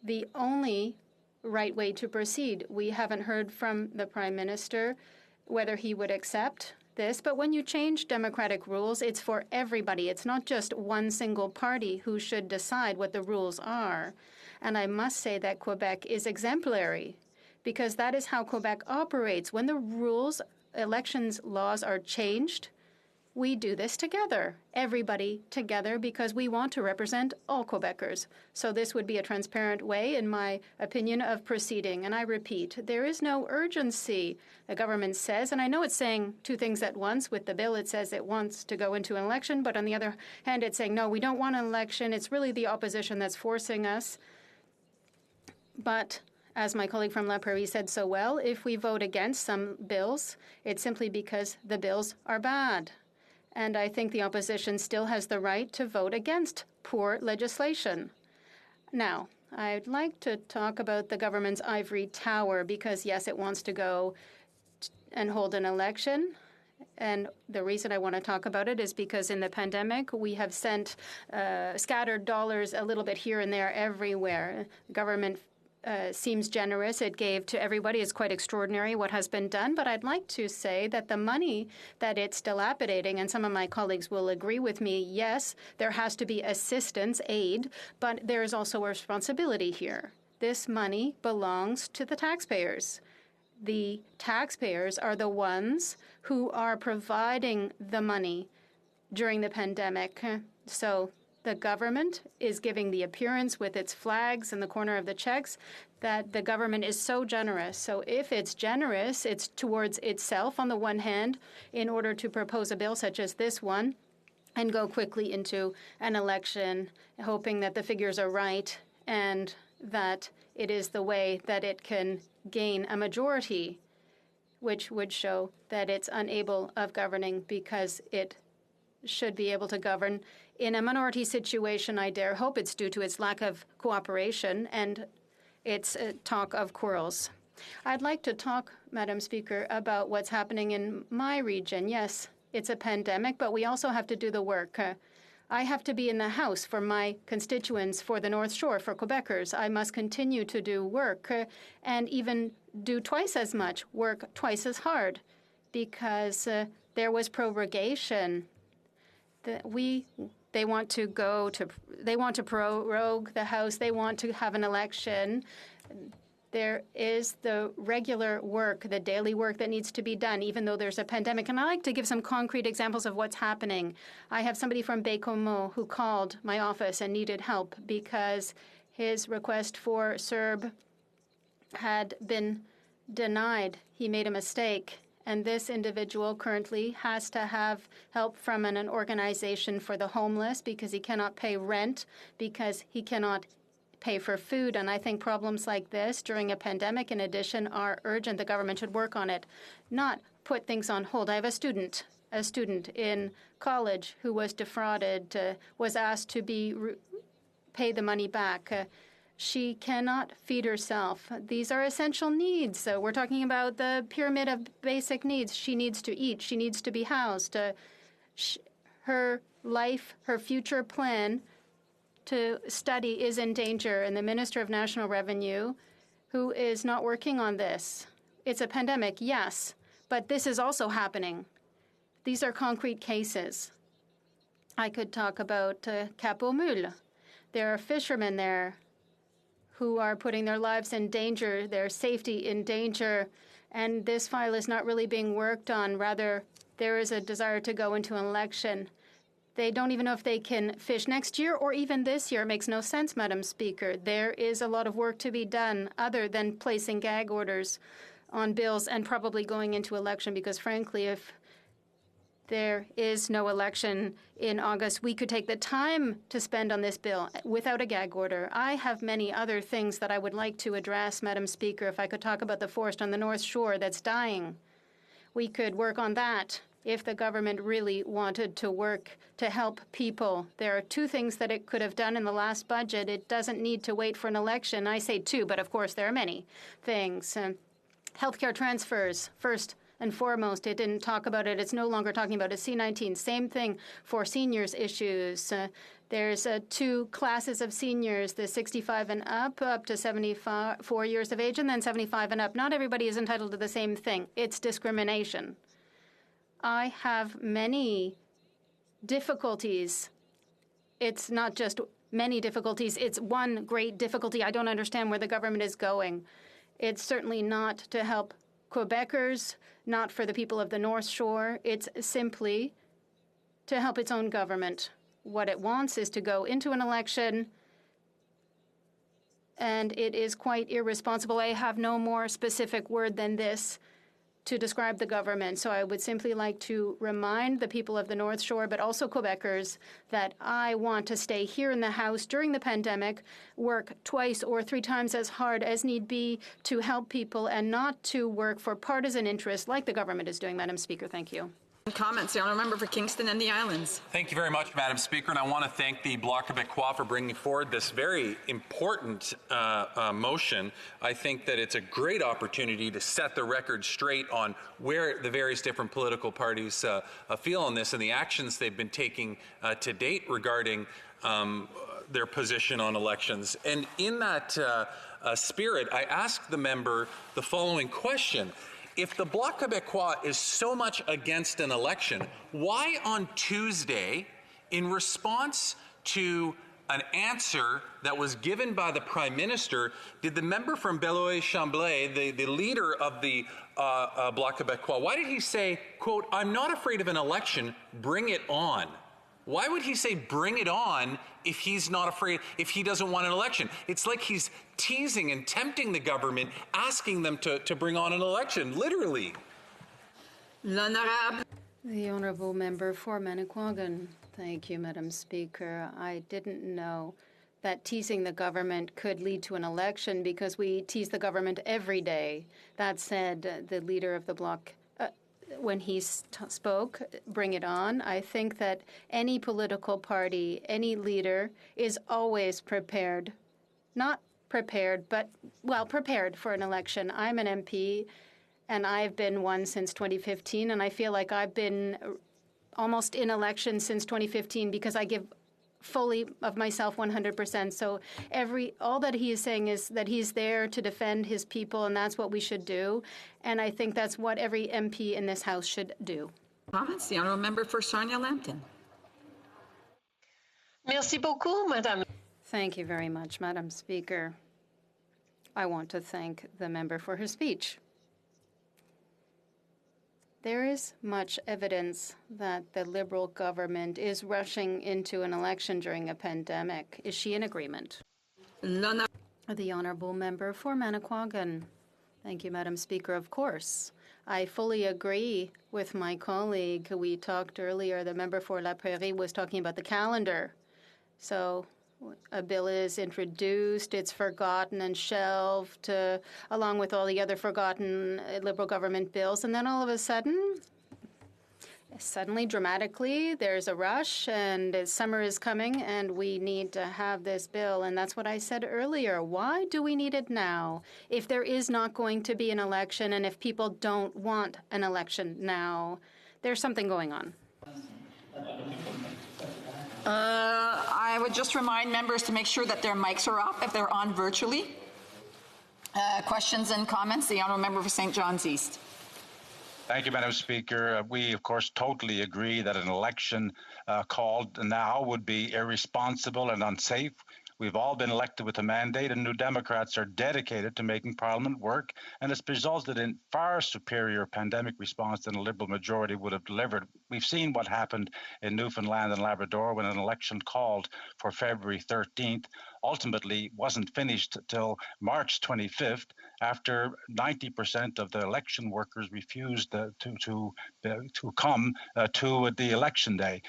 The only right way to proceed, we haven't heard from the Prime Minister whether he would accept this, but when you change democratic rules, it's for everybody. It's not just one single party who should decide what the rules are. And I must say that Quebec is exemplary, because that is how Quebec operates. When the rules, elections laws are changed, we do this together, everybody together, because we want to represent all Quebecers. So this would be a transparent way, in my opinion, of proceeding. And I repeat, there is no urgency. The government says, and I know it's saying two things at once. With the bill, it says it wants to go into an election, but on the other hand, it's saying, no, we don't want an election. It's really the opposition that's forcing us. But as my colleague from La Prairie said so well, if we vote against some bills, it's simply because the bills are bad. And I think the opposition still has the right to vote against poor legislation. Now, I'd like to talk about the government's ivory tower because, yes, it wants to go and hold an election. And the reason I want to talk about it is because in the pandemic, we have sent scattered dollars a little bit here and there everywhere. The government seems generous. It gave to everybody. It's quite extraordinary what has been done. But I'd like to say that the money that it's dilapidating, and some of my colleagues will agree with me, yes, there has to be assistance, aid, but there is also a responsibility here. This money belongs to the taxpayers. The taxpayers are the ones who are providing the money during the pandemic. So the government is giving the appearance with its flags in the corner of the checks that the government is so generous. So if it's generous, it's towards itself on the one hand in order to propose a bill such as this one and go quickly into an election, hoping that the figures are right and that it is the way that it can gain a majority, which would show that it's unable of governing because it should be able to govern in a minority situation. I dare hope it's due to its lack of cooperation and its talk of quarrels. I'd like to talk, Madam Speaker, about what's happening in my region. Yes, it's a pandemic, but we also have to do the work. I have to be in the House for my constituents, for the North Shore, for Quebecers. I must continue to do work and even do twice as much, work twice as hard, because there was prorogation. They want to prorogue the House. They want to have an election. There is the regular work, the daily work that needs to be done, even though there's a pandemic. And I like to give some concrete examples of what's happening. I have somebody from Baie-Comeau who called my office and needed help because his request for CERB had been denied. He made a mistake. And this individual currently has to have help from an organization for the homeless because he cannot pay rent, because he cannot pay for food. And I think problems like this during a pandemic, in addition, are urgent. The government should work on it, not put things on hold. I have a student in college who was defrauded, was asked to pay the money back. She cannot feed herself. These are essential needs. We're talking about the pyramid of basic needs. She needs to eat. She needs to be housed. Her life, her future plan to study is in danger. And the Minister of National Revenue, who is not working on this. It's a pandemic, yes, but this is also happening. These are concrete cases. I could talk about Cap aux Mules. There are fishermen there who are putting their lives in danger, their safety in danger, and this file is not really being worked on. Rather, there is a desire to go into an election. They don't even know if they can fish next year or even this year. It makes no sense, Madam Speaker. There is a lot of work to be done other than placing gag orders on bills and probably going into election because, frankly, if there is no election in August, we could take the time to spend on this bill without a gag order. I have many other things that I would like to address, Madam Speaker. If I could talk about the forest on the North Shore that's dying, we could work on that if the government really wanted to work to help people. There are two things that it could have done in the last budget. It doesn't need to wait for an election. I say two, but of course there are many things. Healthcare transfers, first and foremost. It didn't talk about it. It's no longer talking about it. C-19, same thing for seniors issues. There's two classes of seniors, the 65 and up to 74 years of age, and then 75 and up. Not everybody is entitled to the same thing. It's discrimination. I have many difficulties. It's not just many difficulties. It's one great difficulty. I don't understand where the government is going. It's certainly not to help Quebecers, not for the people of the North Shore. It's simply to help its own government. What it wants is to go into an election, and it is quite irresponsible. I have no more specific word than this to describe the government. So I would simply like to remind the people of the North Shore, but also Quebecers, that I want to stay here in the House during the pandemic, work twice or three times as hard as need be to help people and not to work for partisan interests like the government is doing. Madam Speaker, thank you. Comments, the honourable member for Kingston and the Islands. Thank you very much, Madam Speaker, and I want to thank the Bloc Québécois for bringing forward this very important motion. I think that it's a great opportunity to set the record straight on where the various different political parties feel on this and the actions they've been taking to date regarding their position on elections. And in that spirit, I asked the member the following question. If the Bloc Québécois is so much against an election, why on Tuesday, in response to an answer that was given by the Prime Minister, did the member from Beloeil-Chamblay, the leader of the Bloc Québécois, why did he say, quote, "I'm not afraid of an election, bring it on"? Why would he say bring it on if he's not afraid, if he doesn't want an election? It's like he's teasing and tempting the government, asking them to bring on an election, literally. L'honorable. The honourable member for Manicouagan. Thank you, Madam Speaker. I didn't know that teasing the government could lead to an election because we tease the government every day. That said, the leader of the Bloc, when he spoke, bring it on. I think that any political party, any leader is always prepared, not prepared, but, well, prepared for an election. I'm an MP, and I've been one since 2015, and I feel like I've been almost in election since 2015 because I give fully of myself 100%. So all that he is saying is that he's there to defend his people, and that's what we should do. And I think that's what every MP in this House should do. Comments, the honourable member for Sarnia-Lambton. Merci beaucoup, Madame. Thank you very much, Madam Speaker. I want to thank the member for her speech. There is much evidence that the Liberal government is rushing into an election during a pandemic. Is she in agreement? The honourable member for Manicouagan. Thank you, Madam Speaker. Of course. I fully agree with my colleague. We talked earlier, the member for La Prairie was talking about the calendar. So a bill is introduced, it's forgotten and shelved, along with all the other forgotten Liberal government bills, and then all of a sudden, dramatically, there's a rush, and summer is coming, and we need to have this bill. And that's what I said earlier. Why do we need it now if there is not going to be an election, and if people don't want an election now? There's something going on. I would just remind members to make sure that their mics are off if they're on virtually. Questions and comments? The honourable member for St. John's East. Thank you, Madam Speaker. We, of course, totally agree that an election called now would be irresponsible and unsafe. We've all been elected with a mandate, and New Democrats are dedicated to making Parliament work, and it's resulted in far superior pandemic response than a Liberal majority would have delivered. We've seen what happened in Newfoundland and Labrador when an election called for February 13th ultimately wasn't finished till March 25th, after 90% of the election workers refused to come to the election day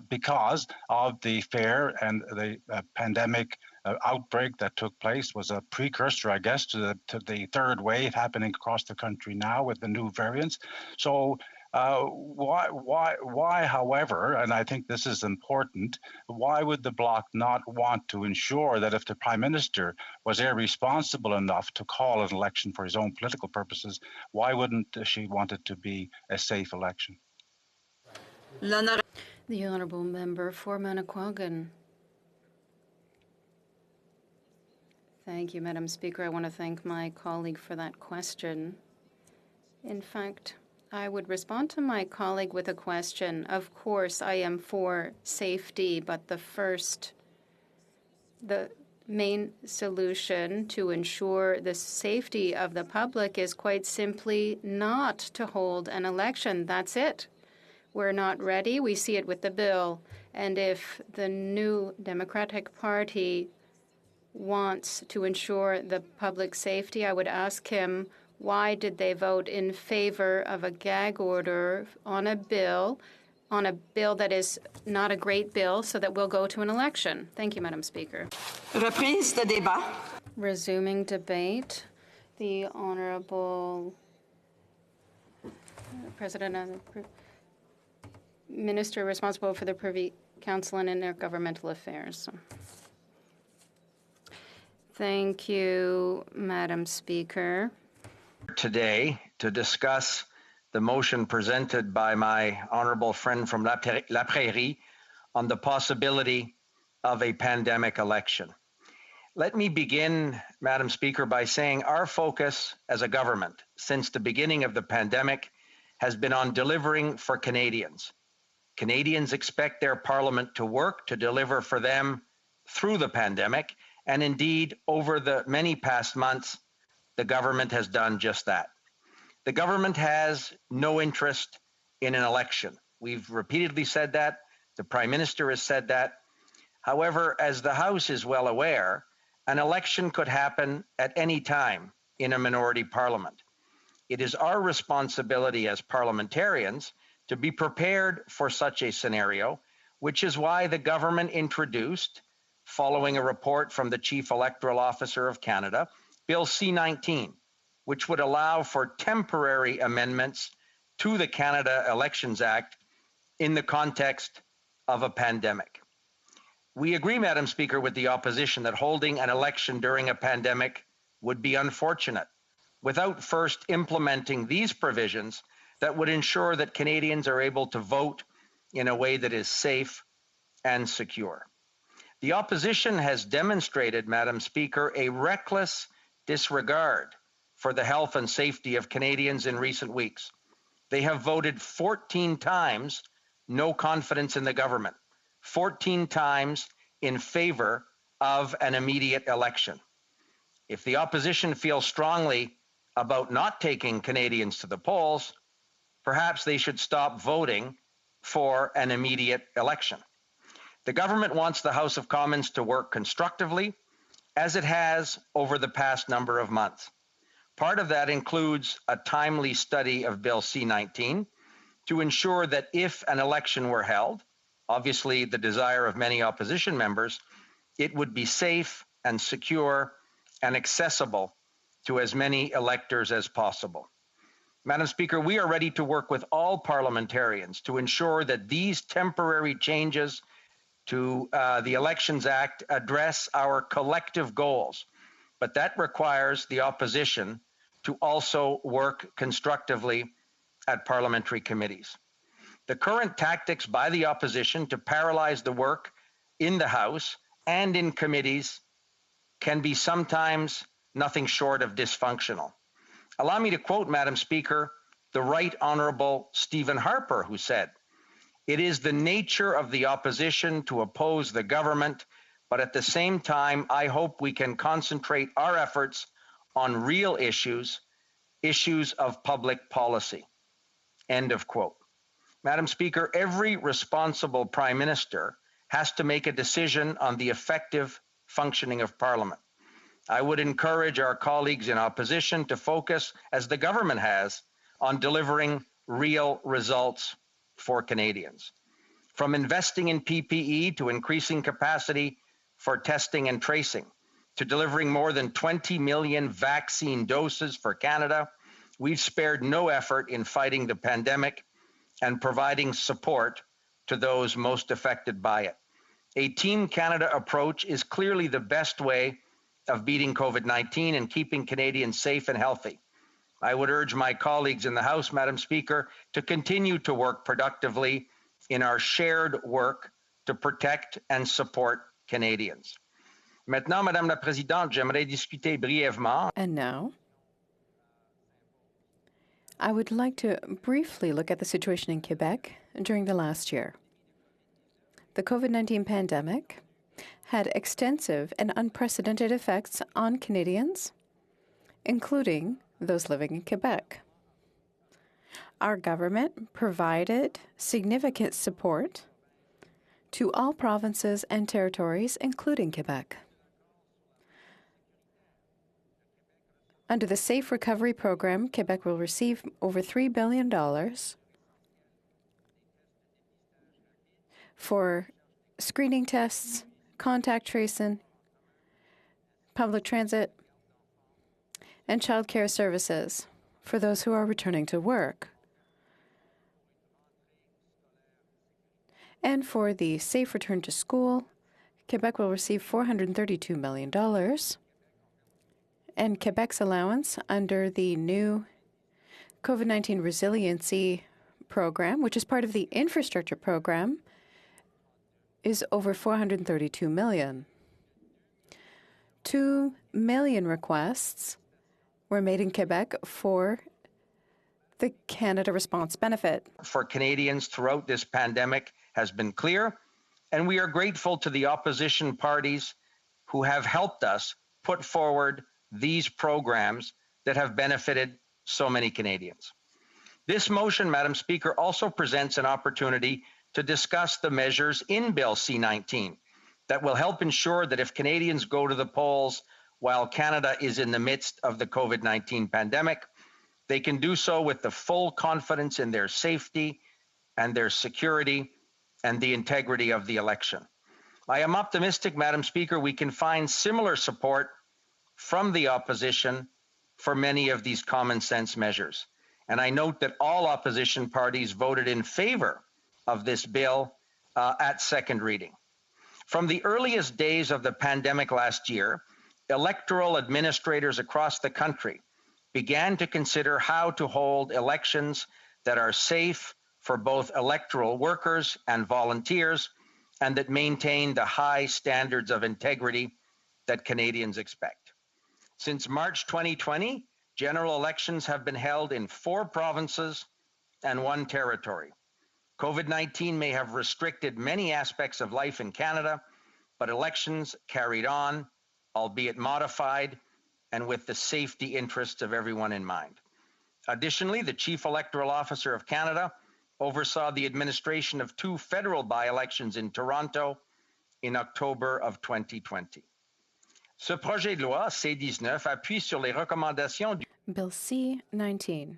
because of the fear and the pandemic outbreak that took place was a precursor, I guess, to the third wave happening across the country now with the new variants. So why, however, and I think this is important, why would the Bloc not want to ensure that if the Prime Minister was irresponsible enough to call an election for his own political purposes, why wouldn't she want it to be a safe election? The Honourable Member for Manicouagan. Thank you, Madam Speaker. I want to thank my colleague for that question. In fact, I would respond to my colleague with a question. Of course, I am for safety, but the main solution to ensure the safety of the public is quite simply not to hold an election. That's it. We're not ready. We see it with the bill. And if the new Democratic Party wants to ensure the public safety, I would ask him, why did they vote in favor of a gag order on a bill that is not a great bill, so that we'll go to an election? Thank you, Madam Speaker. Reprise de débat. Resuming debate. The Honourable President of the Minister responsible for the Privy Council and Intergovernmental Affairs. Thank you, Madam Speaker. Today to discuss the motion presented by my honourable friend from La Prairie on the possibility of a pandemic election. Let me begin, Madam Speaker, by saying our focus as a government since the beginning of the pandemic has been on delivering for Canadians. Canadians expect their parliament to work to deliver for them through the pandemic, and indeed, over the many past months, the government has done just that. The government has no interest in an election. We've repeatedly said that. The Prime Minister has said that. However, as the House is well aware, an election could happen at any time in a minority parliament. It is our responsibility as parliamentarians to be prepared for such a scenario, which is why the government introduced, following a report from the Chief Electoral Officer of Canada, Bill C-19, which would allow for temporary amendments to the Canada Elections Act in the context of a pandemic. We agree, Madam Speaker, with the opposition that holding an election during a pandemic would be unfortunate without first implementing these provisions that would ensure that Canadians are able to vote in a way that is safe and secure. The opposition has demonstrated, Madam Speaker, a reckless disregard for the health and safety of Canadians in recent weeks. They have voted 14 times no confidence in the government, 14 times in favor of an immediate election. If the opposition feels strongly about not taking Canadians to the polls, perhaps they should stop voting for an immediate election. The government wants the House of Commons to work constructively, as it has over the past number of months. Part of that includes a timely study of Bill C-19 to ensure that if an election were held, obviously the desire of many opposition members, it would be safe and secure and accessible to as many electors as possible. Madam Speaker, we are ready to work with all parliamentarians to ensure that these temporary changes to the Elections Act address our collective goals, but that requires the opposition to also work constructively at parliamentary committees. The current tactics by the opposition to paralyze the work in the House and in committees can be sometimes nothing short of dysfunctional. Allow me to quote, Madam Speaker, the Right Honourable Stephen Harper, who said, "It is the nature of the opposition to oppose the government, but at the same time, I hope we can concentrate our efforts on real issues, issues of public policy." End of quote. Madam Speaker, every responsible Prime Minister has to make a decision on the effective functioning of Parliament. I would encourage our colleagues in opposition to focus, as the government has, on delivering real results for Canadians. From investing in PPE to increasing capacity for testing and tracing, to delivering more than 20 million vaccine doses for Canada, we've spared no effort in fighting the pandemic and providing support to those most affected by it. A Team Canada approach is clearly the best way of beating COVID-19 and keeping Canadians safe and healthy. I would urge my colleagues in the House, Madam Speaker, to continue to work productively in our shared work to protect and support Canadians. Maintenant, Madame la Présidente, j'aimerais discuter brièvement. And now, I would like to briefly look at the situation in Quebec during the last year. The COVID-19 pandemic had extensive and unprecedented effects on Canadians, including those living in Quebec. Our government provided significant support to all provinces and territories, including Quebec. Under the Safe Recovery Program, Quebec will receive over $3 billion for screening tests, contact tracing, public transit, and child care services for those who are returning to work. And for the safe return to school, Quebec will receive $432 million. And Quebec's allowance under the new COVID-19 resiliency program, which is part of the infrastructure program, is over $432 million. 2 million requests were made in Quebec for the Canada Response Benefit. For Canadians throughout this pandemic has been clear, and we are grateful to the opposition parties who have helped us put forward these programs that have benefited so many Canadians. This motion, Madam Speaker, also presents an opportunity to discuss the measures in Bill C-19 that will help ensure that if Canadians go to the polls while Canada is in the midst of the COVID-19 pandemic, they can do so with the full confidence in their safety and their security and the integrity of the election. I am optimistic, Madam Speaker, we can find similar support from the opposition for many of these common sense measures. And I note that all opposition parties voted in favor of this bill at second reading. From the earliest days of the pandemic last year, electoral administrators across the country began to consider how to hold elections that are safe for both electoral workers and volunteers and that maintain the high standards of integrity that Canadians expect. Since March 2020, general elections have been held in 4 provinces and 1 territory. COVID-19 may have restricted many aspects of life in Canada, but elections carried on, albeit modified, and with the safety interests of everyone in mind. Additionally, the Chief Electoral Officer of Canada oversaw the administration of 2 federal by-elections in Toronto in October of 2020. Ce projet de loi C-19 appuie sur les recommandations du Bill C-19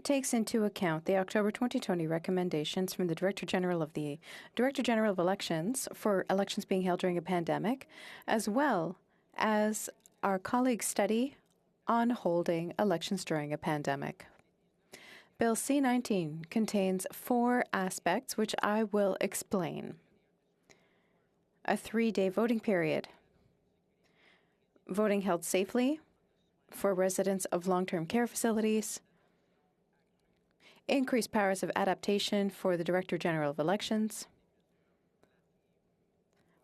takes into account the October 2020 recommendations from the Director General of Elections for elections being held during a pandemic, as well as our colleagues' study on holding elections during a pandemic. Bill C-19 contains 4 aspects, which I will explain. A 3-day voting period. Voting held safely for residents of long-term care facilities. Increased powers of adaptation for the Director General of Elections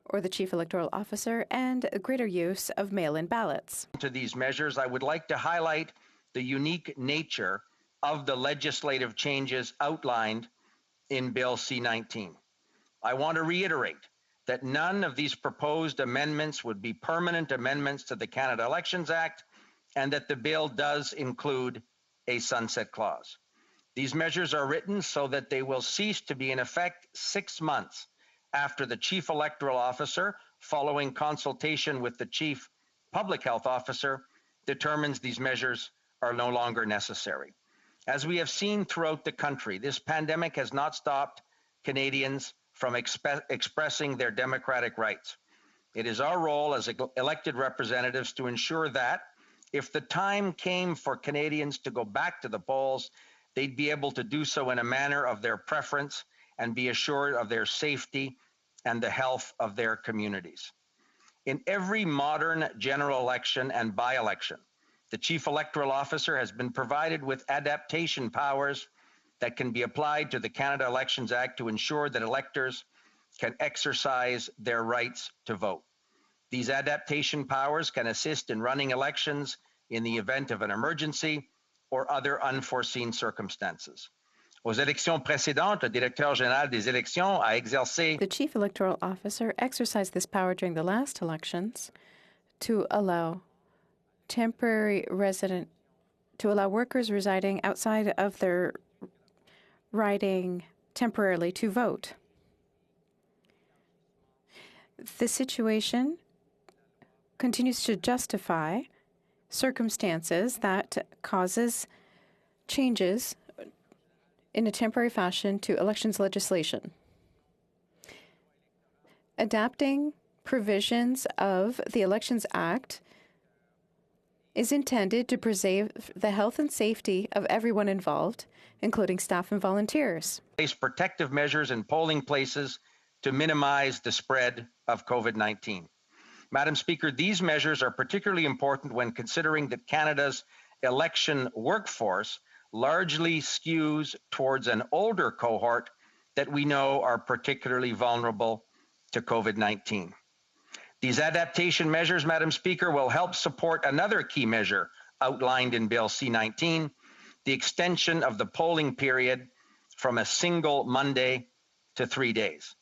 or the Chief Electoral Officer, and a greater use of mail-in ballots. To these measures, I would like to highlight the unique nature of the legislative changes outlined in Bill C-19. I want to reiterate that none of these proposed amendments would be permanent amendments to the Canada Elections Act, and that the bill does include a sunset clause. These measures are written so that they will cease to be in effect 6 months after the Chief Electoral Officer following consultation with the Chief Public Health Officer, determines these measures are no longer necessary. As we have seen throughout the country, this pandemic has not stopped Canadians from expressing their democratic rights. It is our role as elected representatives to ensure that if the time came for Canadians to go back to the polls, they'd be able to do so in a manner of their preference and be assured of their safety and the health of their communities. In every modern general election and by-election, the Chief Electoral Officer has been provided with adaptation powers that can be applied to the Canada Elections Act to ensure that electors can exercise their rights to vote. These adaptation powers can assist in running elections in the event of an emergency or other unforeseen circumstances. Aux élections précédentes, le directeur général des élections a exercé. The Chief Electoral Officer exercised this power during the last elections to allow workers residing outside of their riding temporarily to vote. The situation continues to justify circumstances that causes changes in a temporary fashion to elections legislation. Adapting provisions of the Elections Act is intended to preserve the health and safety of everyone involved, including staff and volunteers. Place protective measures in polling places to minimize the spread of COVID-19. Madam Speaker, these measures are particularly important when considering that Canada's election workforce largely skews towards an older cohort that we know are particularly vulnerable to COVID-19. These adaptation measures, Madam Speaker, will help support another key measure outlined in Bill C-19, the extension of the polling period from a single Monday to 3 days.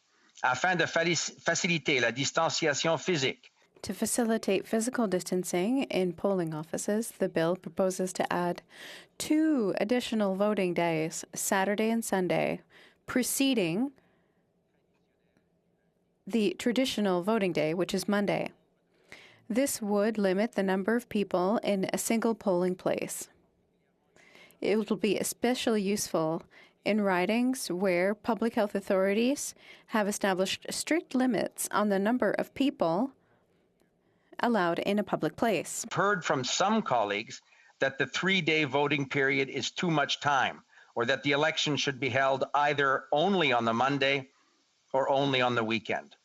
Afin de faciliter la distanciation physique. To facilitate physical distancing in polling offices, the bill proposes to add 2 additional voting days, Saturday and Sunday, preceding the traditional voting day, which is Monday. This would limit the number of people in a single polling place. It will be especially useful in ridings where public health authorities have established strict limits on the number of people allowed in a public place. I've heard from some colleagues that the 3-day voting period is too much time, or that the election should be held either only on the Monday or only on the weekend.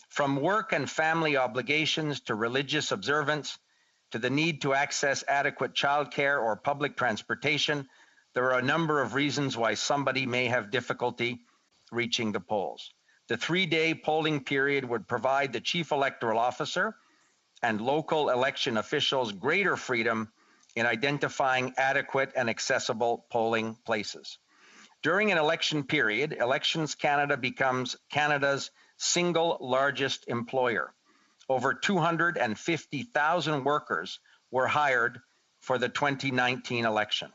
From work and family obligations to religious observance, to the need to access adequate childcare or public transportation, there are a number of reasons why somebody may have difficulty reaching the polls. The 3-day polling period would provide the Chief Electoral Officer and local election officials greater freedom in identifying adequate and accessible polling places. During an election period, Elections Canada becomes Canada's single largest employer. Over 250,000 workers were hired for the 2019 election.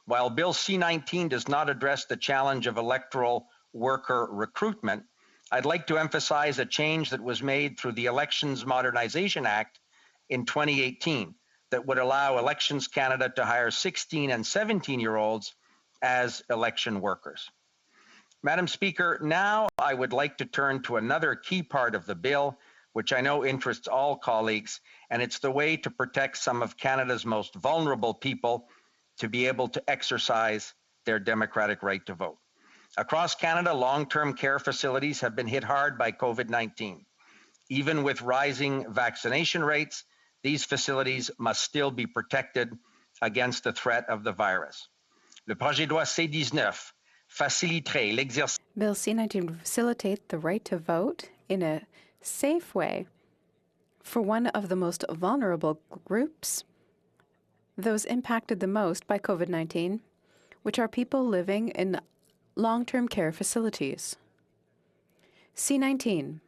While Bill C-19 does not address the challenge of electoral worker recruitment, I'd like to emphasize a change that was made through the Elections Modernization Act in 2018 that would allow Elections Canada to hire 16 and 17-year-olds as election workers. Madam Speaker, now I would like to turn to another key part of the bill, which I know interests all colleagues, and it's the way to protect some of Canada's most vulnerable people to be able to exercise their democratic right to vote. Across Canada, long-term care facilities have been hit hard by COVID-19. Even with rising vaccination rates, these facilities must still be protected against the threat of the virus. Le projet de loi C-19 faciliterait l'exercice. Bill C-19 would facilitate the right to vote in a safe way for one of the most vulnerable groups, those impacted the most by COVID-19, which are people living in long-term care facilities. C-19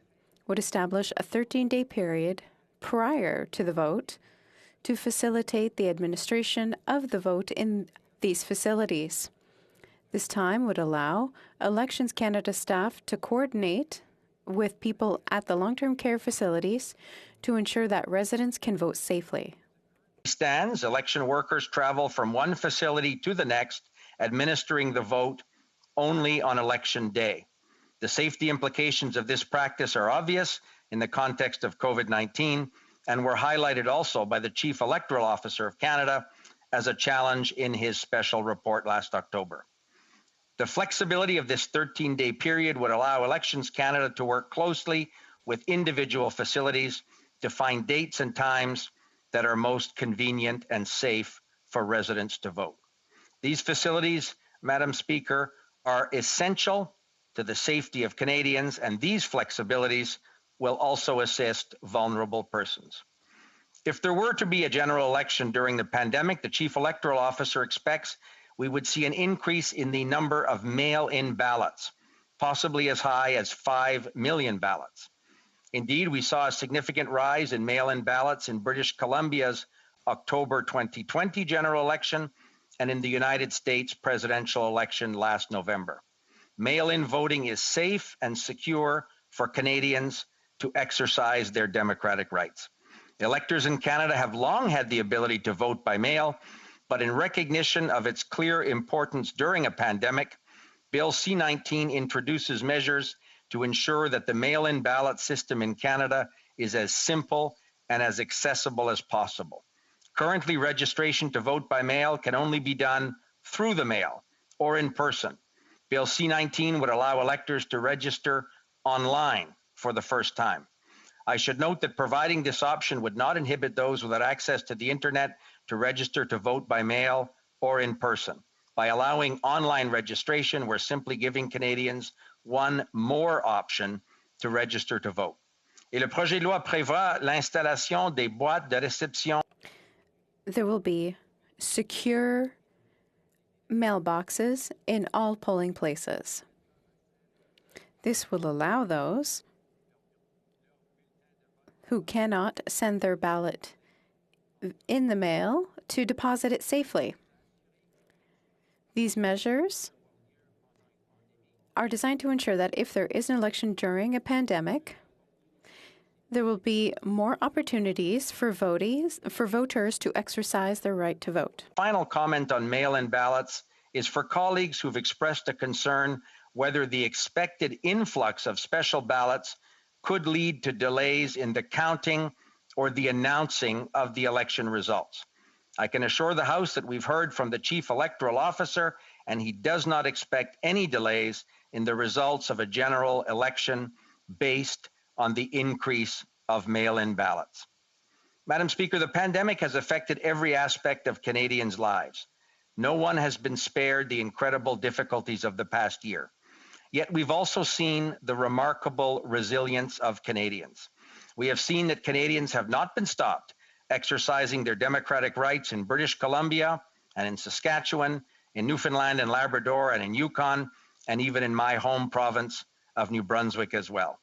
would establish a 13-day period prior to the vote to facilitate the administration of the vote in these facilities. This time would allow Elections Canada staff to coordinate with people at the long-term care facilities to ensure that residents can vote safely. Stands, election workers travel from one facility to the next, administering the vote only on election day. The safety implications of this practice are obvious in the context of COVID-19 and were highlighted also by the Chief Electoral Officer of Canada as a challenge in his special report last October. The flexibility of this 13-day period would allow Elections Canada to work closely with individual facilities to find dates and times that are most convenient and safe for residents to vote. These facilities, Madam Speaker, are essential to the safety of Canadians, and these flexibilities will also assist vulnerable persons. If there were to be a general election during the pandemic, the Chief Electoral Officer expects we would see an increase in the number of mail-in ballots, possibly as high as 5 million ballots. Indeed, we saw a significant rise in mail-in ballots in British Columbia's October 2020 general election and in the United States presidential election last November. Mail-in voting is safe and secure for Canadians to exercise their democratic rights. Electors in Canada have long had the ability to vote by mail, but in recognition of its clear importance during a pandemic, Bill C-19 introduces measures to ensure that the mail-in ballot system in Canada is as simple and as accessible as possible. Currently, registration to vote by mail can only be done through the mail or in person. Bill C-19 would allow electors to register online for the first time. I should note that providing this option would not inhibit those without access to the internet to register to vote by mail or in person. By allowing online registration, we're simply giving Canadians one more option to register to vote. Et le projet de loi prévoit l'installation des boîtes de réception. There will be secure mailboxes in all polling places. This will allow those who cannot send their ballot in the mail to deposit it safely. These measures are designed to ensure that if there is an election during a pandemic, there will be more opportunities for voters to exercise their right to vote. Final comment on mail-in ballots is for colleagues who've expressed a concern whether the expected influx of special ballots could lead to delays in the counting or the announcing of the election results. I can assure the House that we've heard from the Chief Electoral Officer, and he does not expect any delays in the results of a general election based on the increase of mail-in ballots. Madam Speaker, the pandemic has affected every aspect of Canadians' lives. No one has been spared the incredible difficulties of the past year. Yet we've also seen the remarkable resilience of Canadians. We have seen that Canadians have not been stopped exercising their democratic rights in British Columbia and in Saskatchewan, in Newfoundland and Labrador and in Yukon, and even in my home province of New Brunswick as well.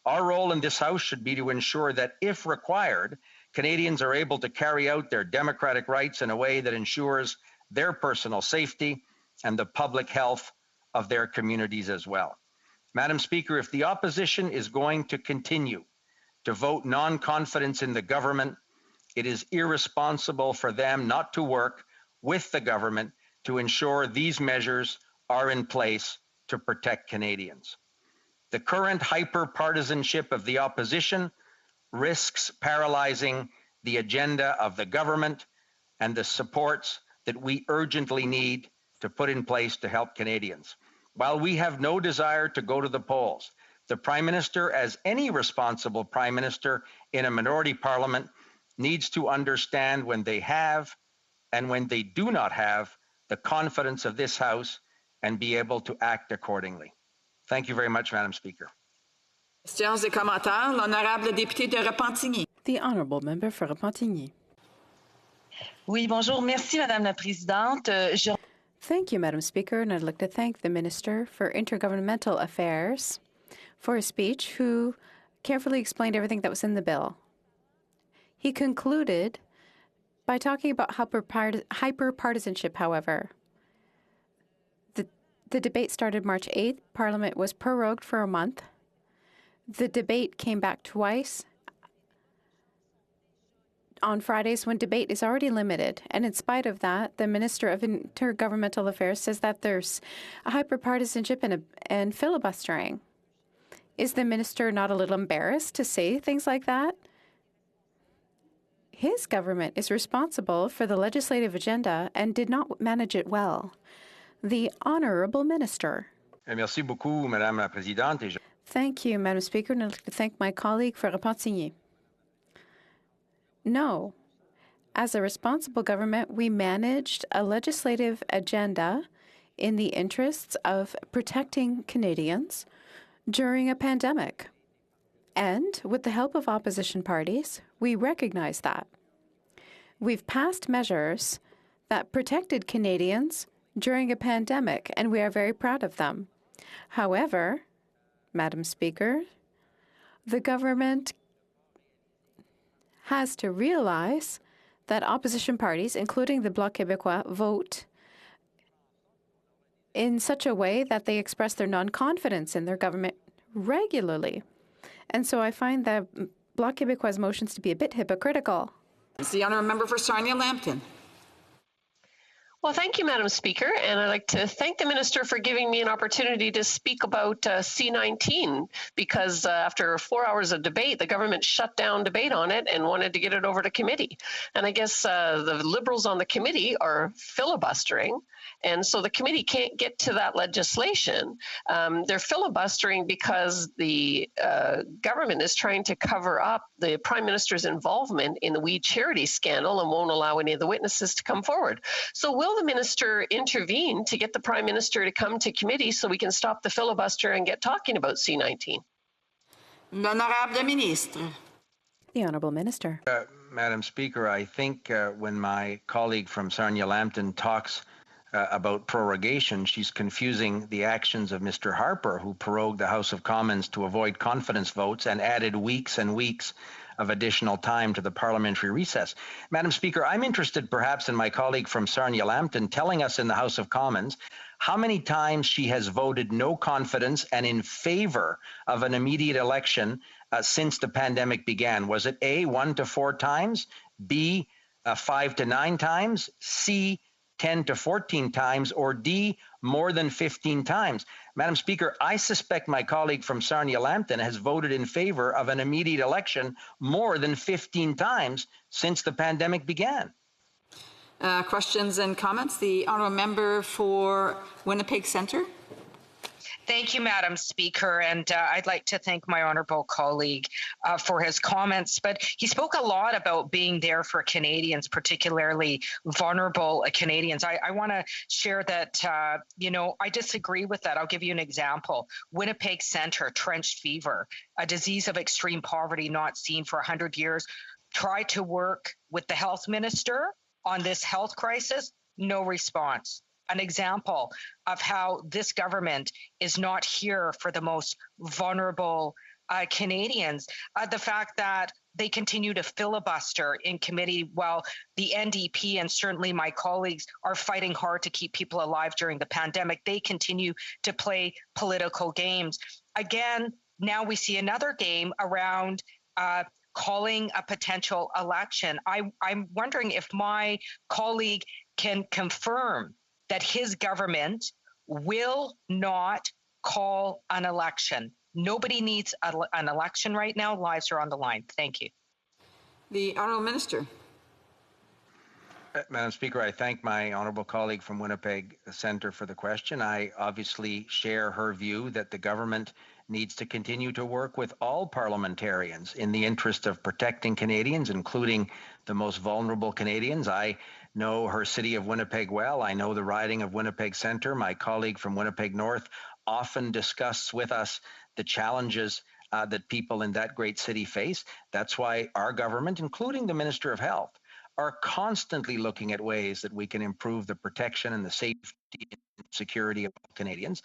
Our role in this House should be to ensure that, if required, Canadians are able to carry out their democratic rights in a way that ensures their personal safety and the public health of their communities as well. Madam Speaker, if the opposition is going to continue to vote non-confidence in the government, it is irresponsible for them not to work with the government to ensure these measures are in place to protect Canadians. The current hyper-partisanship of the opposition risks paralyzing the agenda of the government and the supports that we urgently need to put in place to help Canadians. While we have no desire to go to the polls, the Prime Minister, as any responsible Prime Minister in a minority parliament, needs to understand when they have and when they do not have the confidence of this House and be able to act accordingly. Thank you very much, Madam Speaker. Questions et commentaires. L'honorable député de Repentigny. The Honourable Member for Repentigny. Oui, bonjour. Merci, Madame la Présidente. Thank you, Madam Speaker, and I'd like to thank the Minister for Intergovernmental Affairs for his speech, who carefully explained everything that was in the bill. He concluded by talking about hyper-partisanship, however. The debate started March 8th. Parliament was prorogued for a month. The debate came back twice on Fridays when debate is already limited. And in spite of that, the Minister of Intergovernmental Affairs says that there's a hyperpartisanship and filibustering. Is the minister not a little embarrassed to say things like that? His government is responsible for the legislative agenda and did not manage it well. The Honourable Minister. Merci beaucoup, Madame la Présidente. Thank you, Madam Speaker, and I'd like to thank my colleague for Repentigny. No. As a responsible government, we managed a legislative agenda in the interests of protecting Canadians during a pandemic. And with the help of opposition parties, we recognize that. We've passed measures that protected Canadians during a pandemic, and we are very proud of them. However, Madam Speaker, the government has to realize that opposition parties, including the Bloc Québécois, vote in such a way that they express their non-confidence in their government regularly. And so I find the Bloc Québécois motions to be a bit hypocritical. It's the honourable member for Sarnia-Lambton. Well, thank you, Madam Speaker, and I'd like to thank the Minister for giving me an opportunity to speak about C-19, because after 4 hours of debate, the government shut down debate on it and wanted to get it over to committee. And I guess the Liberals on the committee are filibustering, and so the committee can't get to that legislation. They're filibustering because the government is trying to cover up the Prime Minister's involvement in the We Charity scandal and won't allow any of the witnesses to come forward. So will the minister intervene to get the Prime Minister to come to committee so we can stop the filibuster and get talking about C-19? L'honorable ministre. The Honourable Minister. Madam Speaker, I think when my colleague from Sarnia-Lambton talks about prorogation, she's confusing the actions of Mr. Harper, who prorogued the House of Commons to avoid confidence votes and added weeks and weeks of additional time to the parliamentary recess. Madam Speaker, I'm interested perhaps in my colleague from Sarnia-Lambton telling us in the House of Commons how many times she has voted no confidence and in favor of an immediate election since the pandemic began. Was it A, 1 to 4 times, B, 5 to 9 times, C, 10 to 14 times, or D, more than 15 times? Madam Speaker, I suspect my colleague from Sarnia-Lambton has voted in favor of an immediate election more than 15 times since the pandemic began. Questions and comments? The honourable member for Winnipeg Centre. Thank you, Madam Speaker, and I'd like to thank my honourable colleague for his comments. But he spoke a lot about being there for Canadians, particularly vulnerable Canadians. I want to share that, I disagree with that. I'll give you an example. Winnipeg Centre, trenched fever, a disease of extreme poverty not seen for 100 years. Tried to work with the health minister on this health crisis, no response. An example of how this government is not here for the most vulnerable Canadians. The fact that they continue to filibuster in committee while the NDP and certainly my colleagues are fighting hard to keep people alive during the pandemic. They continue to play political games. Again, now we see another game around calling a potential election. I'm wondering if my colleague can confirm that his government will not call an election. Nobody needs an election right now. Lives are on the line. Thank you. The Honourable Minister. Madam Speaker, I thank my honourable colleague from Winnipeg Centre for the question. I obviously share her view that the government needs to continue to work with all parliamentarians in the interest of protecting Canadians, including the most vulnerable Canadians. I know her city of Winnipeg well. I know the riding of Winnipeg Centre. My colleague from Winnipeg North often discusses with us the challenges that people in that great city face. That's why our government, including the Minister of Health, are constantly looking at ways that we can improve the protection and the safety and security of Canadians.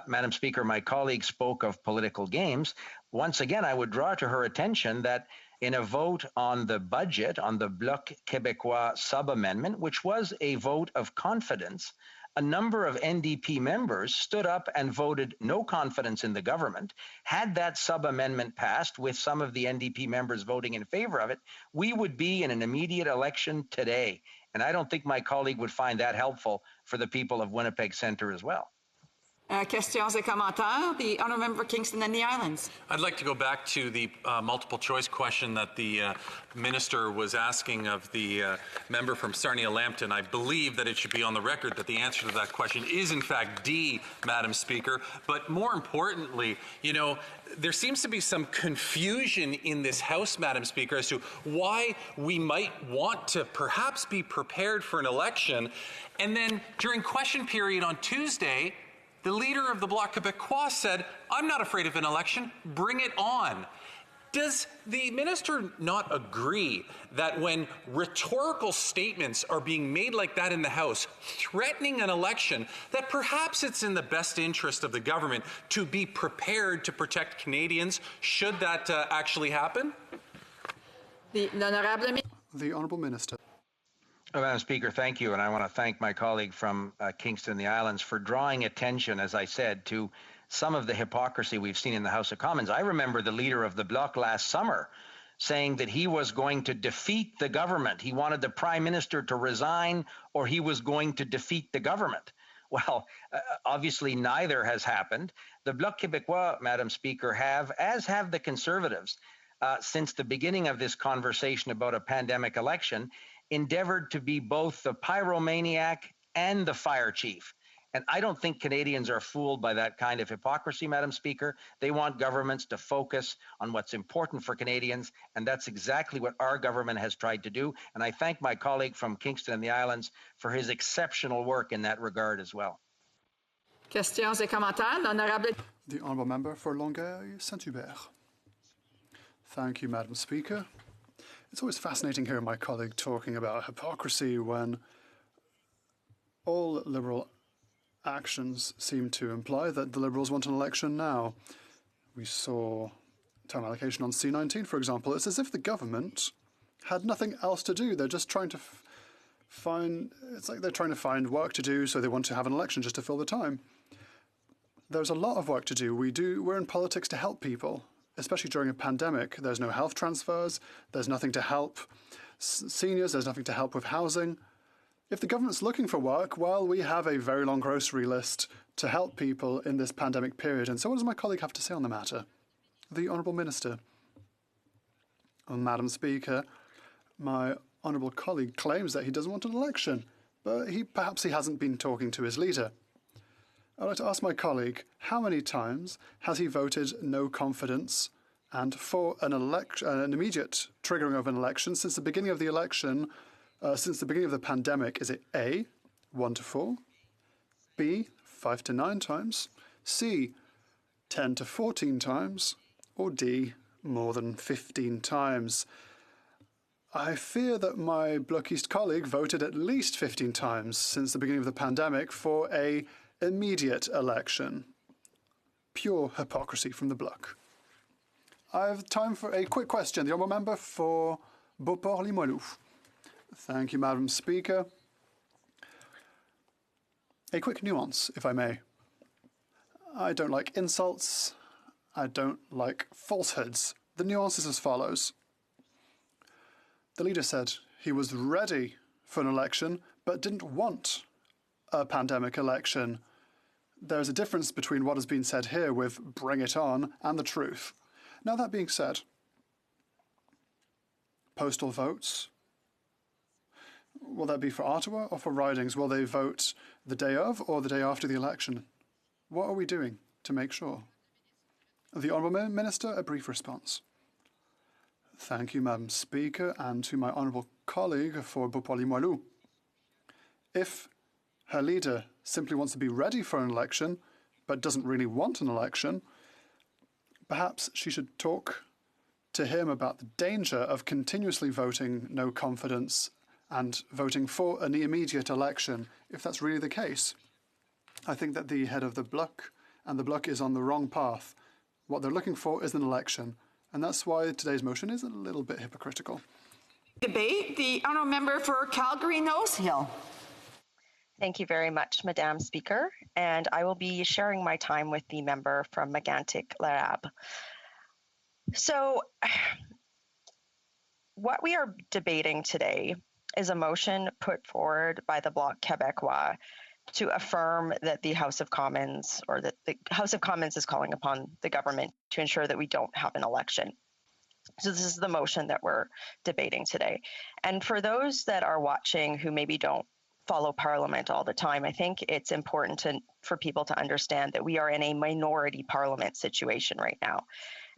Madam Speaker, my colleague spoke of political games. Once again, I would draw to her attention that in a vote on the budget, on the Bloc Québécois sub-amendment, which was a vote of confidence, a number of NDP members stood up and voted no confidence in the government. Had that sub-amendment passed, with some of the NDP members voting in favor of it, we would be in an immediate election today. And I don't think my colleague would find that helpful for the people of Winnipeg Centre as well. Questions et commentaires. The honourable member for Kingston and the Islands. I'd like to go back to the multiple choice question that the minister was asking of the member from Sarnia-Lambton. I believe that it should be on the record that the answer to that question is in fact D, Madam Speaker. But more importantly, you know, there seems to be some confusion in this House, Madam Speaker, as to why we might want to perhaps be prepared for an election. And then during question period on Tuesday, the leader of the Bloc Québécois said, I'm not afraid of an election, bring it on. Does the minister not agree that when rhetorical statements are being made like that in the House, threatening an election, that perhaps it's in the best interest of the government to be prepared to protect Canadians should that actually happen? The Honourable Minister. Madam Speaker, thank you. And I want to thank my colleague from Kingston and the Islands for drawing attention, as I said, to some of the hypocrisy we've seen in the House of Commons. I remember the leader of the Bloc last summer saying that he was going to defeat the government. He wanted the Prime Minister to resign, or he was going to defeat the government. Well, obviously neither has happened. The Bloc Québécois, Madam Speaker, as have the Conservatives, since the beginning of this conversation about a pandemic election, endeavored to be both the pyromaniac and the fire chief. And I don't think Canadians are fooled by that kind of hypocrisy, Madam Speaker. They want governments to focus on what's important for Canadians, and that's exactly what our government has tried to do. And I thank my colleague from Kingston and the Islands for his exceptional work in that regard as well. Questions et commentaires. The honourable member for Longueuil-Saint-Hubert. Thank you, Madam Speaker. It's always fascinating hearing my colleague talking about hypocrisy when all Liberal actions seem to imply that the Liberals want an election now. We saw time allocation on C19, for example. It's as if the government had nothing else to do. They're just trying to it's like they're trying to find work to do, so they want to have an election just to fill the time. There's a lot of work to do. We're in politics to help people. Especially during a pandemic, there's no health transfers, there's nothing to help seniors, there's nothing to help with housing. If the government's looking for work, well, we have a very long grocery list to help people in this pandemic period. And so what does my colleague have to say on the matter? The Honourable Minister. Well, Madam Speaker, my honourable colleague claims that he doesn't want an election, but perhaps he hasn't been talking to his leader. I'd like to ask my colleague, how many times has he voted no confidence and for an immediate triggering of an election since the beginning of the election, since the beginning of the pandemic? Is it A, 1 to 4, B, 5 to 9 times, C, 10 to 14 times, or D, more than 15 times? I fear that my Bloc East colleague voted at least 15 times since the beginning of the pandemic for a immediate election. Pure hypocrisy from the Bloc. I have time for a quick question. The honourable member for Beauport-Limoilou. Thank you, Madam Speaker. A quick nuance, if I may. I don't like insults. I don't like falsehoods. The nuance is as follows. The leader said he was ready for an election, but didn't want a pandemic election. There's a difference between what has been said here with bring it on and the truth. Now, that being said, postal votes, will that be for Ottawa or for ridings? Will they vote the day of or the day after the election? What are we doing to make sure? The Honourable Minister, a brief response. Thank you, Madam Speaker, and to my honourable colleague for Beauport-Limoilou. If her leader simply wants to be ready for an election, but doesn't really want an election, perhaps she should talk to him about the danger of continuously voting no confidence and voting for an immediate election, if that's really the case. I think that the head of the Bloc and the Bloc is on the wrong path. What they're looking for is an election, And that's why today's motion is a little bit hypocritical. Debate, the honourable member for Calgary Nose Hill. Thank you very much, Madam Speaker, and I will be sharing my time with the member from Mégantic-Larab. So, what we are debating today is a motion put forward by the Bloc Québécois to affirm that the House of Commons, or that the House of Commons is calling upon the government to ensure that we don't have an election. So this is the motion that we're debating today. And for those that are watching who maybe don't follow Parliament all the time, I think it's important for people to understand that we are in a minority Parliament situation right now.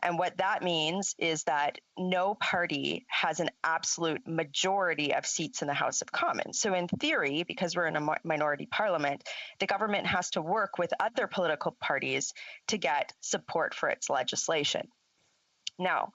And what that means is that no party has an absolute majority of seats in the House of Commons. So in theory, because we're in a minority Parliament, the government has to work with other political parties to get support for its legislation. Now,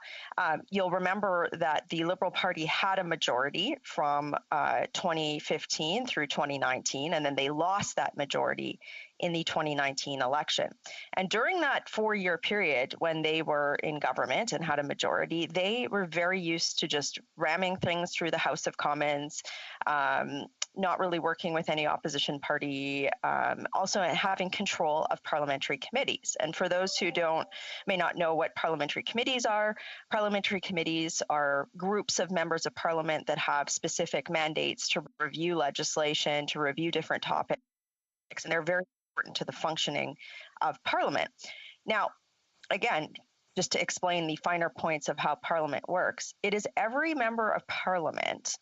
you'll remember that the Liberal Party had a majority from 2015 through 2019, and then they lost that majority in the 2019 election. And during that 4-year period when they were in government and had a majority, they were very used to just ramming things through the House of Commons, not really working with any opposition party, also having control of parliamentary committees. And for those who may not know what parliamentary committees are groups of members of parliament that have specific mandates to review legislation, to review different topics, and they're very important to the functioning of Parliament. Now, again, just to explain the finer points of how Parliament works, it is every member of Parliament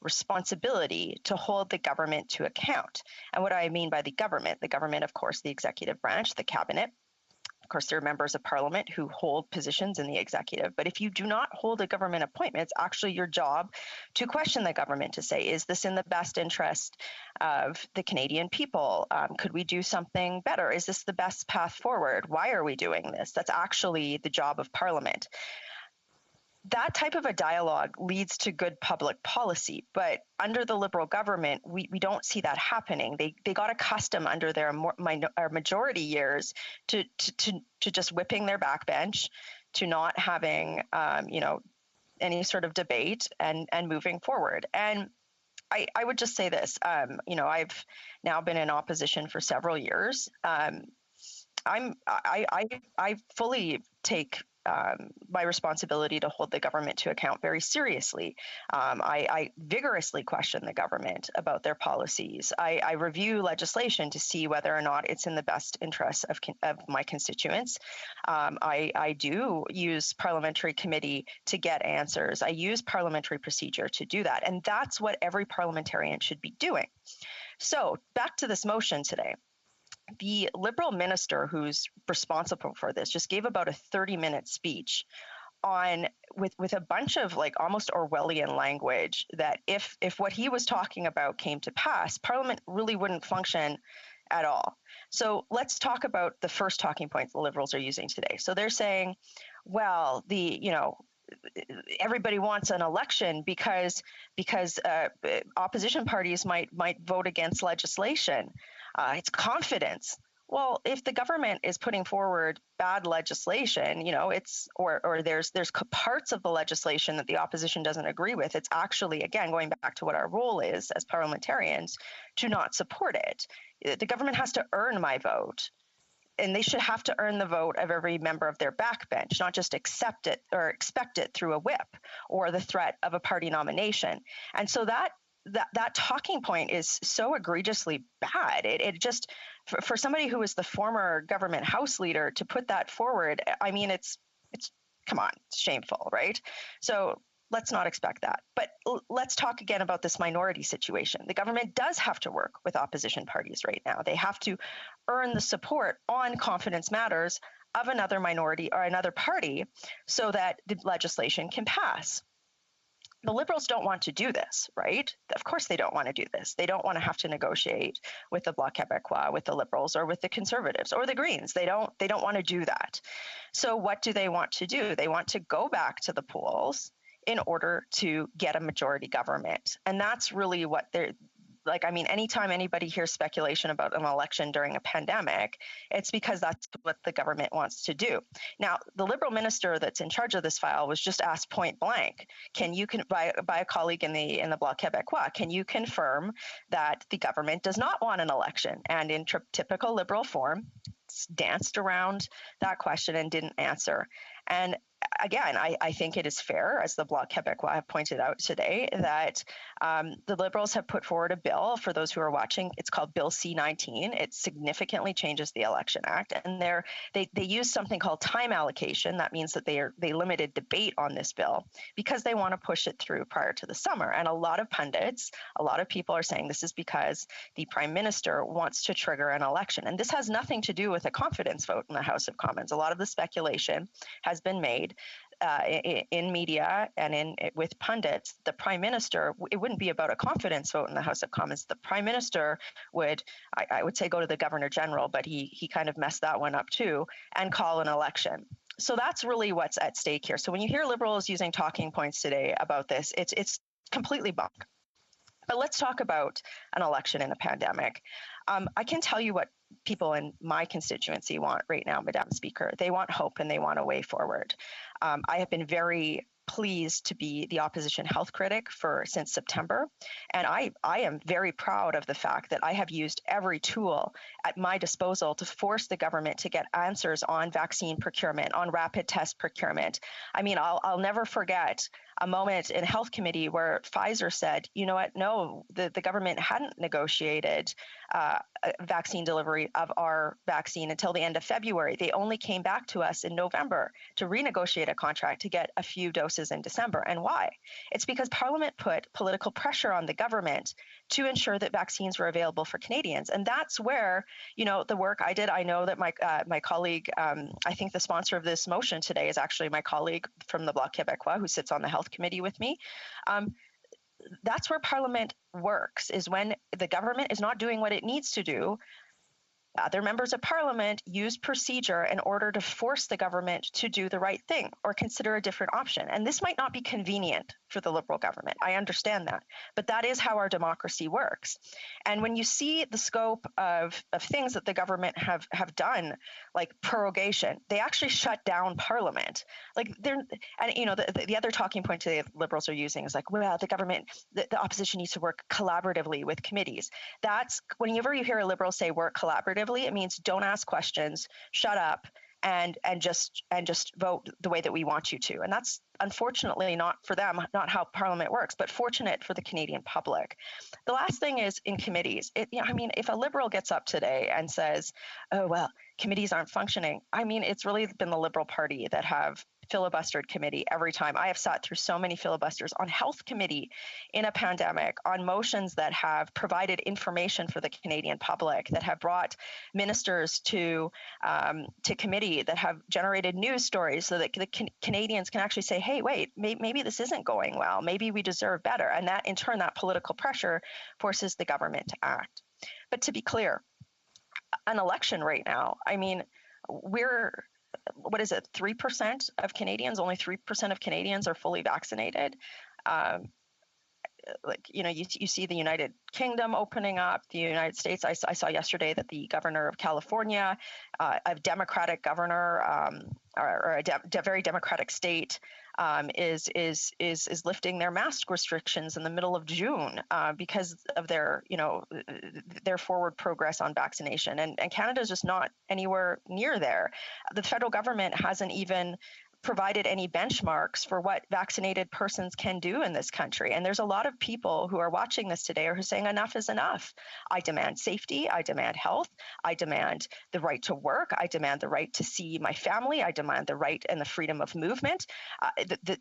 responsibility to hold the government to account. And what I mean by the government, of course, the executive branch, the cabinet. Of course, there are members of Parliament who hold positions in the executive. But if you do not hold a government appointment, it's actually your job to question the government, to say, is this in the best interest of the Canadian people? Could we do something better? Is this the best path forward? Why are we doing this? That's actually the job of Parliament. That type of a dialogue leads to good public policy, but under the Liberal government, we don't see that happening. They got accustomed under their majority years to just whipping their backbench, to not having any sort of debate and moving forward. And I would just say this, I've now been in opposition for several years. I fully take my responsibility to hold the government to account very seriously. I vigorously question the government about their policies. I review legislation to see whether or not it's in the best interests of my constituents. I do use parliamentary committee to get answers. I use parliamentary procedure to do that. And that's what every parliamentarian should be doing. So back to this motion today. The Liberal minister who's responsible for this just gave about a 30-minute speech with a bunch of almost Orwellian language that if what he was talking about came to pass, Parliament really wouldn't function at all. So let's talk about the first talking point the Liberals are using today. So they're saying, well, everybody wants an election because opposition parties might vote against legislation. It's confidence. Well, if the government is putting forward bad legislation, or there's parts of the legislation that the opposition doesn't agree with, it's actually, again, going back to what our role is as parliamentarians, to not support it. The government has to earn my vote. And they should have to earn the vote of every member of their backbench, not just accept it or expect it through a whip or the threat of a party nomination. And so that talking point is so egregiously bad. It just, for somebody who was the former government House leader to put that forward, I mean, it's come on, it's shameful, right? So let's not expect that. But let's talk again about this minority situation. The government does have to work with opposition parties right now. They have to earn the support on confidence matters of another minority or another party so that the legislation can pass. The Liberals don't want to do this, right? Of course they don't want to do this. They don't want to have to negotiate with the Bloc Québécois, with the Liberals, or with the Conservatives, or the Greens. They don't want to do that. So what do they want to do? They want to go back to the polls in order to get a majority government. And that's really what like, I mean, anytime anybody hears speculation about an election during a pandemic, it's because that's what the government wants to do. Now, the Liberal minister that's in charge of this file was just asked point blank, by a colleague in the Bloc Québécois, can you confirm that the government does not want an election? And in typical Liberal form, danced around that question and didn't answer. And again, I think it is fair, as the Bloc Québécois have pointed out today, that the Liberals have put forward a bill. For those who are watching, it's called Bill C-19. It significantly changes the Election Act, and they use something called time allocation. That means that they limited debate on this bill because they want to push it through prior to the summer. And a lot of pundits, a lot of people are saying this is because the Prime Minister wants to trigger an election. And this has nothing to do with a confidence vote in the House of Commons. A lot of the speculation has been made in media and with pundits. The Prime Minister, it wouldn't be about a confidence vote in the House of Commons. The Prime Minister would, I would say, go to the Governor General, but he kind of messed that one up too, and call an election. So that's really what's at stake here. So when you hear Liberals using talking points today about this, it's completely bunk. But let's talk about an election in a pandemic. I can tell you what people in my constituency want right now, Madam Speaker. They want hope and they want a way forward. I have been very pleased to be the opposition health critic since September. And I am very proud of the fact that I have used every tool at my disposal to force the government to get answers on vaccine procurement, on rapid test procurement. I mean, I'll never forget a moment in Health Committee where Pfizer said, you know what, no, the government hadn't negotiated vaccine delivery of our vaccine until the end of February. They only came back to us in November to renegotiate a contract to get a few doses in December. And why? It's because Parliament put political pressure on the government to ensure that vaccines were available for Canadians. And that's where, the work I did. I know that my colleague, I think the sponsor of this motion today is actually my colleague from the Bloc Québécois who sits on the Health Committee with me. That's where Parliament works, is when the government is not doing what it needs to do. Other members of Parliament use procedure in order to force the government to do the right thing or consider a different option. And this might not be convenient for the Liberal government. I understand that. But that is how our democracy works. And when you see the scope of things that the government have done, like prorogation, they actually shut down Parliament. The other talking point today the Liberals are using is like, well, the opposition needs to work collaboratively with committees. That's whenever you hear a Liberal say work collaboratively, it means don't ask questions, shut up, and just vote the way that we want you to. And that's unfortunately not for them, not how Parliament works, but fortunate for the Canadian public. The last thing is in committees. If a Liberal gets up today and says, oh, well, committees aren't functioning, it's really been the Liberal Party that have filibustered committee every time. I have sat through so many filibusters on Health Committee in a pandemic, on motions that have provided information for the Canadian public, that have brought ministers to committee, that have generated news stories so that the Canadians can actually say, hey, wait, maybe this isn't going well. Maybe we deserve better. And that, in turn, that political pressure forces the government to act. But to be clear, an election right now, we're 3% of Canadians, only 3% of Canadians are fully vaccinated. You see the United Kingdom opening up, the United States. I saw yesterday that the governor of California, a Democratic governor or a very Democratic state, is lifting their mask restrictions in the middle of June because of their forward progress on vaccination. And Canada is just not anywhere near there. The federal government hasn't even provided any benchmarks for what vaccinated persons can do in this country. And there's a lot of people who are watching this today who are saying enough is enough. I demand safety. I demand health. I demand the right to work. I demand the right to see my family. I demand the right and the freedom of movement.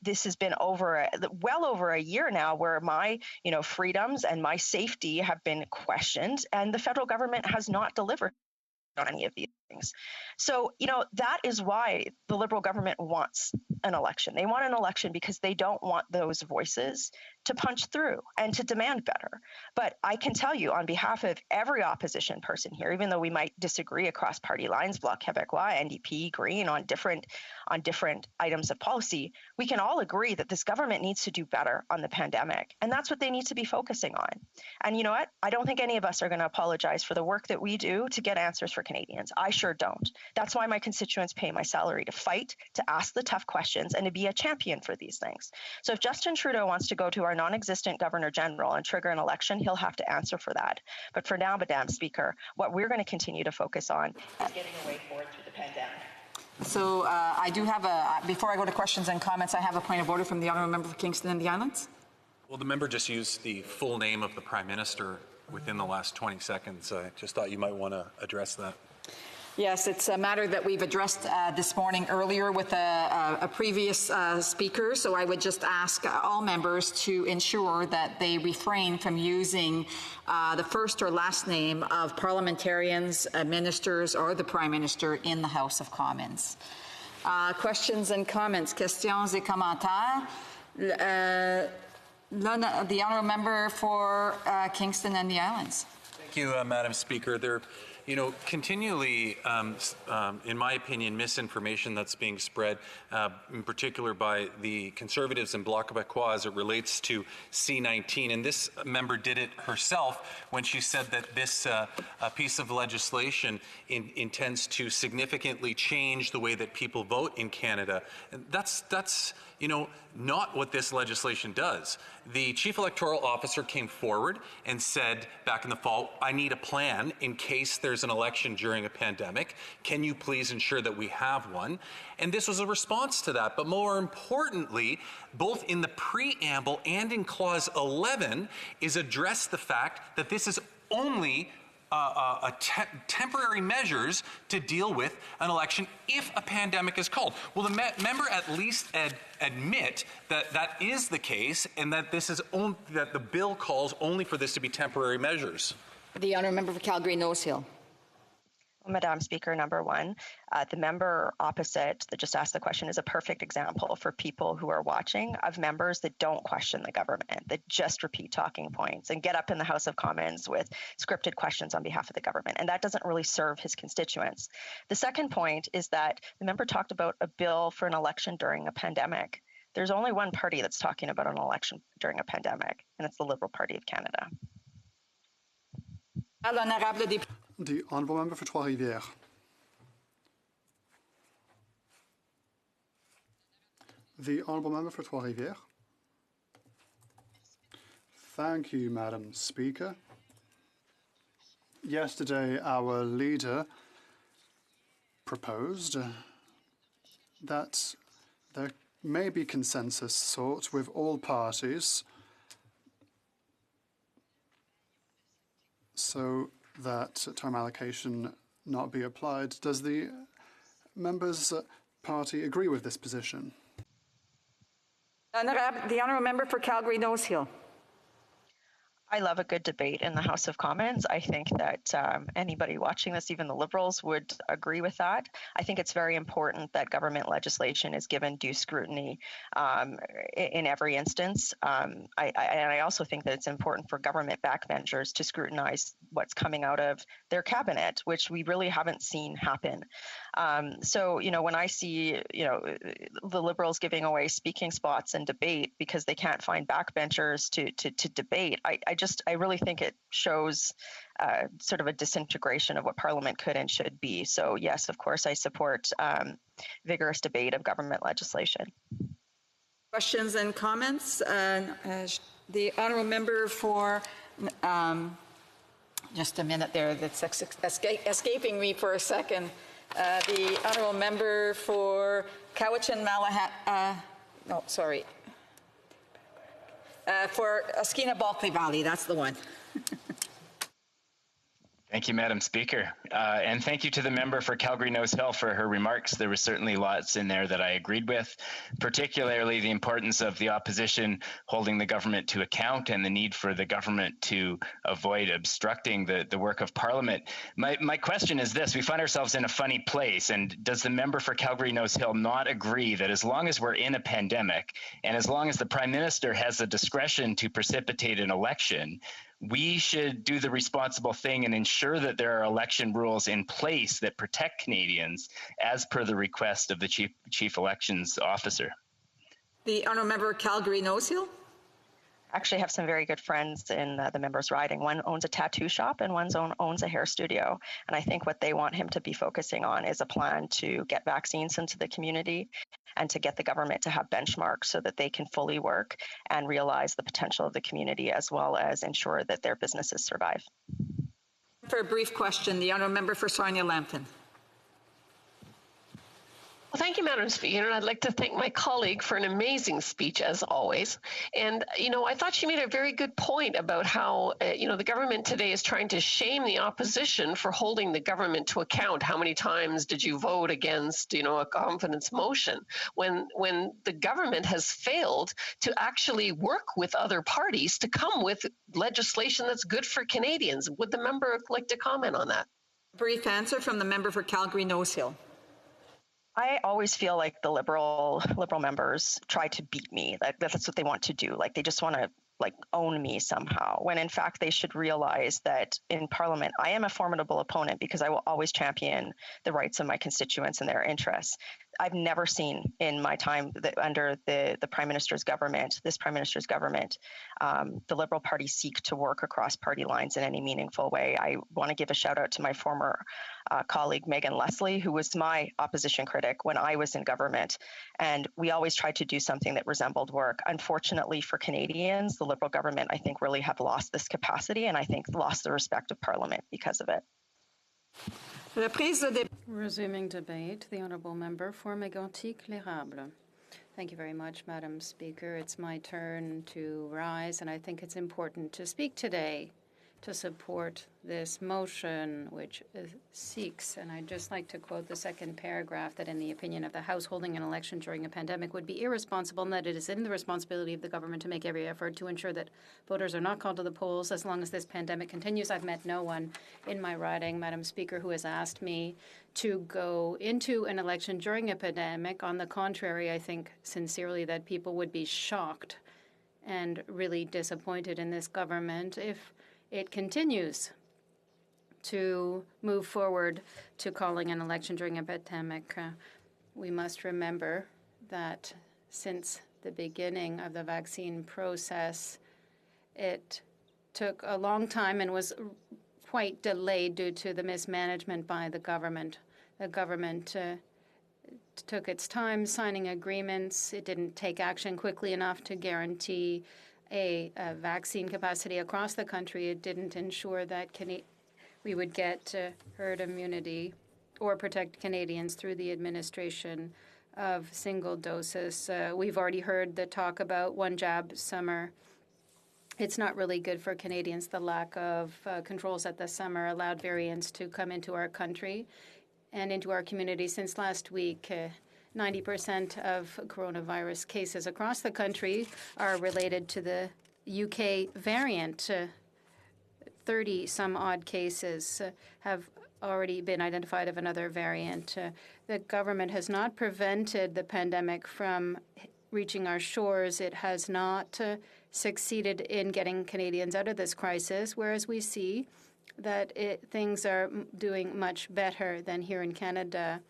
This has been well over a year now where my freedoms and my safety have been questioned, and the federal government has not delivered on any of these. things. So, that is why the Liberal government wants an election. They want an election because they don't want those voices to punch through and to demand better. But I can tell you on behalf of every opposition person here, even though we might disagree across party lines, Bloc Québécois, NDP, Green, on different items of policy, we can all agree that this government needs to do better on the pandemic. And that's what they need to be focusing on. And you know what? I don't think any of us are going to apologize for the work that we do to get answers for Canadians. I sure don't. That's why my constituents pay my salary, to fight, to ask the tough questions, and to be a champion for these things. So if Justin Trudeau wants to go to our non-existent Governor General and trigger an election, he'll have to answer for that. But for now, Madam Speaker, what we're going to continue to focus on is getting a way forward through the pandemic. So I do have before I go to questions and comments, I have a point of order from the Honourable Member for Kingston and the Islands. Well, the member just used the full name of the Prime Minister within the last 20 seconds. I just thought you might want to address that. Yes, it's a matter that we've addressed this morning earlier with a previous speaker, so I would just ask all members to ensure that they refrain from using the first or last name of parliamentarians, ministers, or the Prime Minister in the House of Commons. Questions and comments, questions et commentaires. The Honourable Member for Kingston and the Islands. Thank you, Madam Speaker. There, continually, in my opinion, misinformation that's being spread, in particular by the Conservatives and Bloc Québécois as it relates to C-19. And this member did it herself when she said that this piece of legislation intends to significantly change the way that people vote in Canada. And that's not what this legislation does. The Chief Electoral Officer came forward and said back in the fall, I need a plan in case there's an election during a pandemic. Can you please ensure that we have one? And this was a response to that. But more importantly, both in the preamble and in Clause 11 is addressed the fact that this is only temporary measures to deal with an election if a pandemic is called. Will the member at least admit that that is the case and that this is that the bill calls only for this to be temporary measures? The Honourable Member for Calgary Nose Hill. Madam Speaker, number one, the member opposite that just asked the question is a perfect example for people who are watching of members that don't question the government, that just repeat talking points and get up in the House of Commons with scripted questions on behalf of the government. And that doesn't really serve his constituents. The second point is that the member talked about a bill for an election during a pandemic. There's only one party that's talking about an election during a pandemic, and it's the Liberal Party of Canada. The Honourable Member for Trois-Rivières. The Honourable Member for Trois-Rivières. Thank you, Madam Speaker. Yesterday, our leader proposed that there may be consensus sought with all parties so that term allocation not be applied. Does the member's party agree with this position? The Honourable Member for Calgary Nose Hill. I love a good debate in the House of Commons. I think that anybody watching this, even the Liberals, would agree with that. I think it's very important that government legislation is given due scrutiny in every instance. I also think that it's important for government backbenchers to scrutinize what's coming out of their cabinet, which we really haven't seen happen. So, when I see, the Liberals giving away speaking spots in debate because they can't find backbenchers to debate, I really think it shows sort of a disintegration of what Parliament could and should be. So yes, of course, I support vigorous debate of government legislation. Questions and comments? The Honourable Member for, just a minute there, that's escaping me for a second. The Honourable Member for Cowichan-Malahat, for Askina-Bulkley Valley, that's the one. Thank you, Madam Speaker. And thank you to the member for Calgary Nose Hill for her remarks. There was certainly lots in there that I agreed with, particularly the importance of the opposition holding the government to account and the need for the government to avoid obstructing the work of Parliament. My question is this: we find ourselves in a funny place, and does the member for Calgary Nose Hill not agree that as long as we're in a pandemic and as long as the Prime Minister has the discretion to precipitate an election, we should do the responsible thing and ensure that there are election rules in place that protect Canadians as per the request of the Chief Elections Officer? The honourable member Calgary Nose Hill. Actually have some very good friends in the member's riding. One owns a tattoo shop and one owns a hair studio. And I think what they want him to be focusing on is a plan to get vaccines into the community and to get the government to have benchmarks so that they can fully work and realize the potential of the community, as well as ensure that their businesses survive. For a brief question, the honourable member for Sarnia-Lambton. Well, thank you, Madam Speaker, and I'd like to thank my colleague for an amazing speech, as always. And, I thought she made a very good point about how, the government today is trying to shame the opposition for holding the government to account. How many times did you vote against, a confidence motion when the government has failed to actually work with other parties to come with legislation that's good for Canadians? Would the member like to comment on that? Brief answer from the member for Calgary Nose Hill. I always feel like the liberal members try to beat me. That's what they want to do. Like, they just want to own me somehow, when in fact they should realize that in Parliament I am a formidable opponent because I will always champion the rights of my constituents and their interests. I've never seen in my time that under the Prime Minister's government, this Prime Minister's government, the Liberal Party seek to work across party lines in any meaningful way. I want to give a shout out to my former colleague Megan Leslie, who was my opposition critic when I was in government, and we always tried to do something that resembled work. Unfortunately for Canadians, the Liberal government, I think, really have lost this capacity, and I think lost the respect of Parliament because of it. Resuming debate, the honourable member for Mégantic-L'Érable. Thank you very much, Madam Speaker. It's my turn to rise, and I think it's important to speak today to support this motion, which seeks, and I'd just like to quote the second paragraph, that in the opinion of the House, holding an election during a pandemic would be irresponsible, and that it is in the responsibility of the government to make every effort to ensure that voters are not called to the polls as long as this pandemic continues. I've met no one in my riding, Madam Speaker, who has asked me to go into an election during a pandemic. On the contrary, I think sincerely that people would be shocked and really disappointed in this government if it continues to move forward to calling an election during a pandemic. We must remember that since the beginning of the vaccine process, it took a long time and was quite delayed due to the mismanagement by the government. The government took its time signing agreements. It didn't take action quickly enough to guarantee a vaccine capacity across the country. It didn't ensure that we would get herd immunity or protect Canadians through the administration of single doses. We've already heard the talk about one jab summer. It's not really good for Canadians. The lack of controls at the summer allowed variants to come into our country and into our community. Since last week, 90% of coronavirus cases across the country are related to the UK variant. 30-some-odd cases have already been identified of another variant. The government has not prevented the pandemic from reaching our shores. It has not succeeded in getting Canadians out of this crisis, whereas we see that things are doing much better than here in Canada.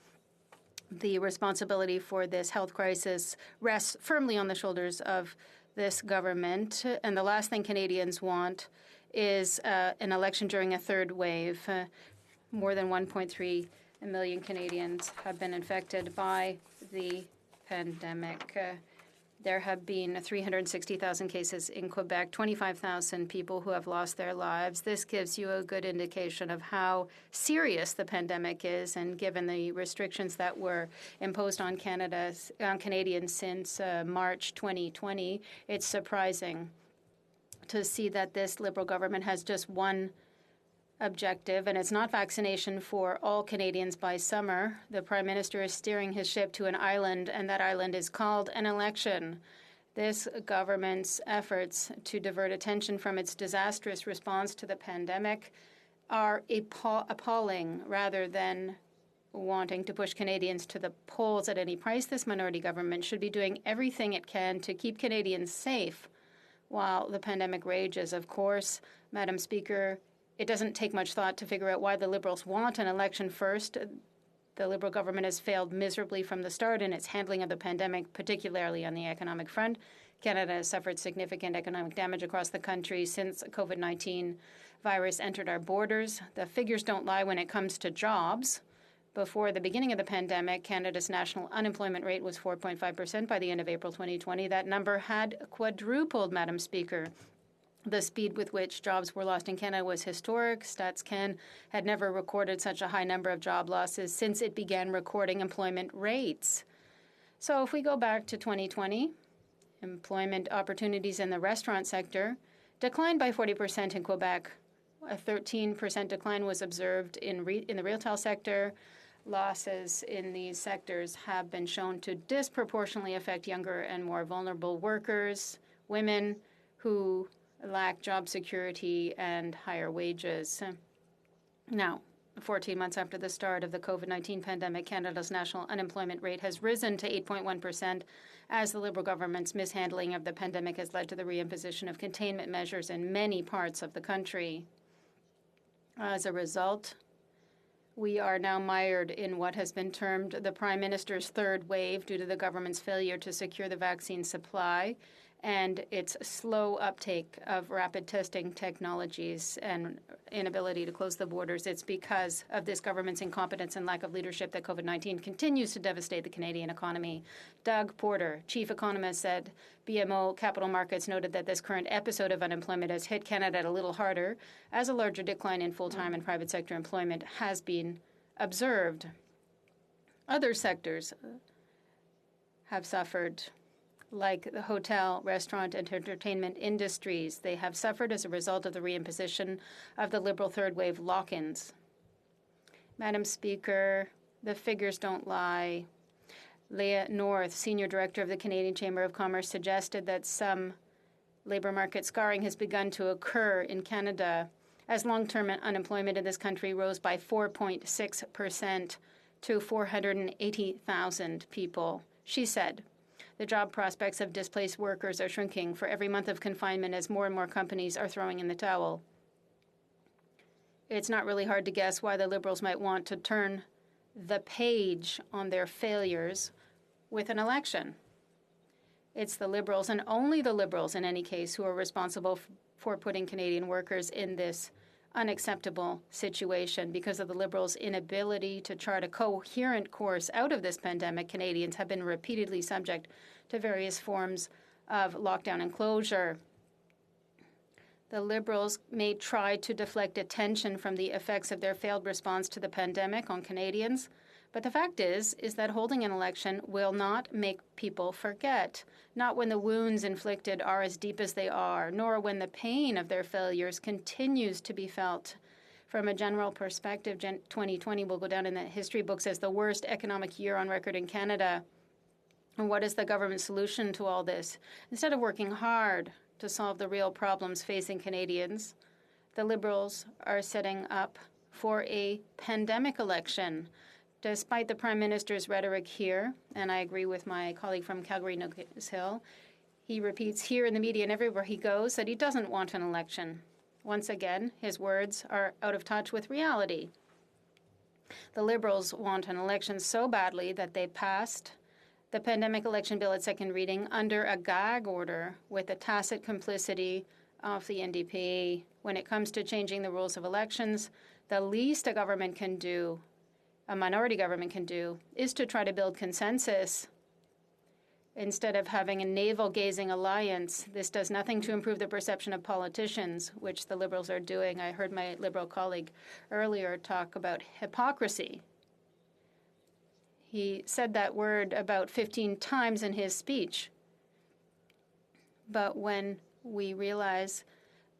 The responsibility for this health crisis rests firmly on the shoulders of this government. And the last thing Canadians want is an election during a third wave. More than 1.3 million Canadians have been infected by the pandemic. There have been 360,000 cases in Quebec, 25,000 people who have lost their lives. This gives you a good indication of how serious the pandemic is, and given the restrictions that were imposed on Canadians since March 2020, it's surprising to see that this Liberal government has just one objective, and it's not vaccination for all Canadians by summer. The Prime Minister is steering his ship to an island, and that island is called an election. This government's efforts to divert attention from its disastrous response to the pandemic are appalling. Rather than wanting to push Canadians to the polls at any price, this minority government should be doing everything it can to keep Canadians safe while the pandemic rages. Of course, Madam Speaker, it doesn't take much thought to figure out why the Liberals want an election first. The Liberal government has failed miserably from the start in its handling of the pandemic, particularly on the economic front. Canada has suffered significant economic damage across the country since COVID-19 virus entered our borders. The figures don't lie when it comes to jobs. Before the beginning of the pandemic, Canada's national unemployment rate was 4.5%. By the end of April 2020, that number had quadrupled, Madam Speaker. The speed with which jobs were lost in Canada was historic. StatsCan had never recorded such a high number of job losses since it began recording employment rates. So if we go back to 2020, employment opportunities in the restaurant sector declined by 40% in Quebec. A 13% decline was observed in the retail sector. Losses in these sectors have been shown to disproportionately affect younger and more vulnerable workers, women who lack job security and higher wages. Now, 14 months after the start of the COVID-19 pandemic, Canada's national unemployment rate has risen to 8.1% as the Liberal government's mishandling of the pandemic has led to the reimposition of containment measures in many parts of the country. As a result, we are now mired in what has been termed the Prime Minister's third wave due to the government's failure to secure the vaccine supply and its slow uptake of rapid testing technologies and inability to close the borders. It's because of this government's incompetence and lack of leadership that COVID-19 continues to devastate the Canadian economy. Doug Porter, chief economist, said BMO Capital Markets noted that this current episode of unemployment has hit Canada a little harder as a larger decline in full-time and private sector employment has been observed. Other sectors have suffered, like the hotel, restaurant, and entertainment industries. They have suffered as a result of the reimposition of the Liberal third wave lock-ins. Madam Speaker, the figures don't lie. Leah North, Senior Director of the Canadian Chamber of Commerce, suggested that some labour market scarring has begun to occur in Canada as long-term unemployment in this country rose by 4.6% to 480,000 people. She said, the job prospects of displaced workers are shrinking for every month of confinement as more and more companies are throwing in the towel. It's not really hard to guess why the Liberals might want to turn the page on their failures with an election. It's the Liberals, and only the Liberals in any case, who are responsible for putting Canadian workers in this unacceptable situation. Because of the Liberals' inability to chart a coherent course out of this pandemic, Canadians have been repeatedly subject to various forms of lockdown and closure. The Liberals may try to deflect attention from the effects of their failed response to the pandemic on Canadians, but the fact is that holding an election will not make people forget, not when the wounds inflicted are as deep as they are, nor when the pain of their failures continues to be felt. From a general perspective, 2020 will go down in the history books as the worst economic year on record in Canada. And what is the government's solution to all this? Instead of working hard to solve the real problems facing Canadians, the Liberals are setting up for a pandemic election. Despite the Prime Minister's rhetoric here, and I agree with my colleague from Calgary-Nose Hill, he repeats here in the media and everywhere he goes that he doesn't want an election. Once again, his words are out of touch with reality. The Liberals want an election so badly that they passed the pandemic election bill at second reading under a gag order with the tacit complicity of the NDP. When it comes to changing the rules of elections, the least a government can do, a minority government can do, is to try to build consensus. Instead of having a navel-gazing alliance, this does nothing to improve the perception of politicians, which the Liberals are doing. I heard my Liberal colleague earlier talk about hypocrisy. He said that word about 15 times in his speech. But when we realize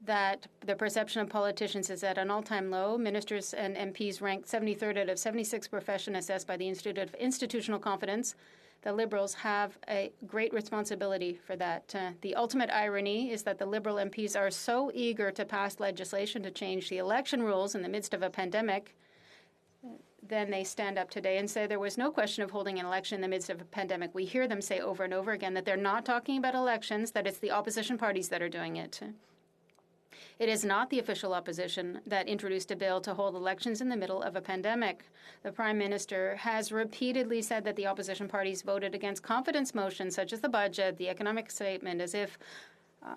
that the perception of politicians is at an all-time low. Ministers and MPs ranked 73rd out of 76 professions assessed by the Institute of Institutional Confidence. The Liberals have a great responsibility for that. The ultimate irony is that the Liberal MPs are so eager to pass legislation to change the election rules in the midst of a pandemic. Then they stand up today and say there was no question of holding an election in the midst of a pandemic. We hear them say over and over again that they're not talking about elections, that it's the opposition parties that are doing it. It is not the official opposition that introduced a bill to hold elections in the middle of a pandemic. The Prime Minister has repeatedly said that the opposition parties voted against confidence motions such as the budget, the economic statement, as if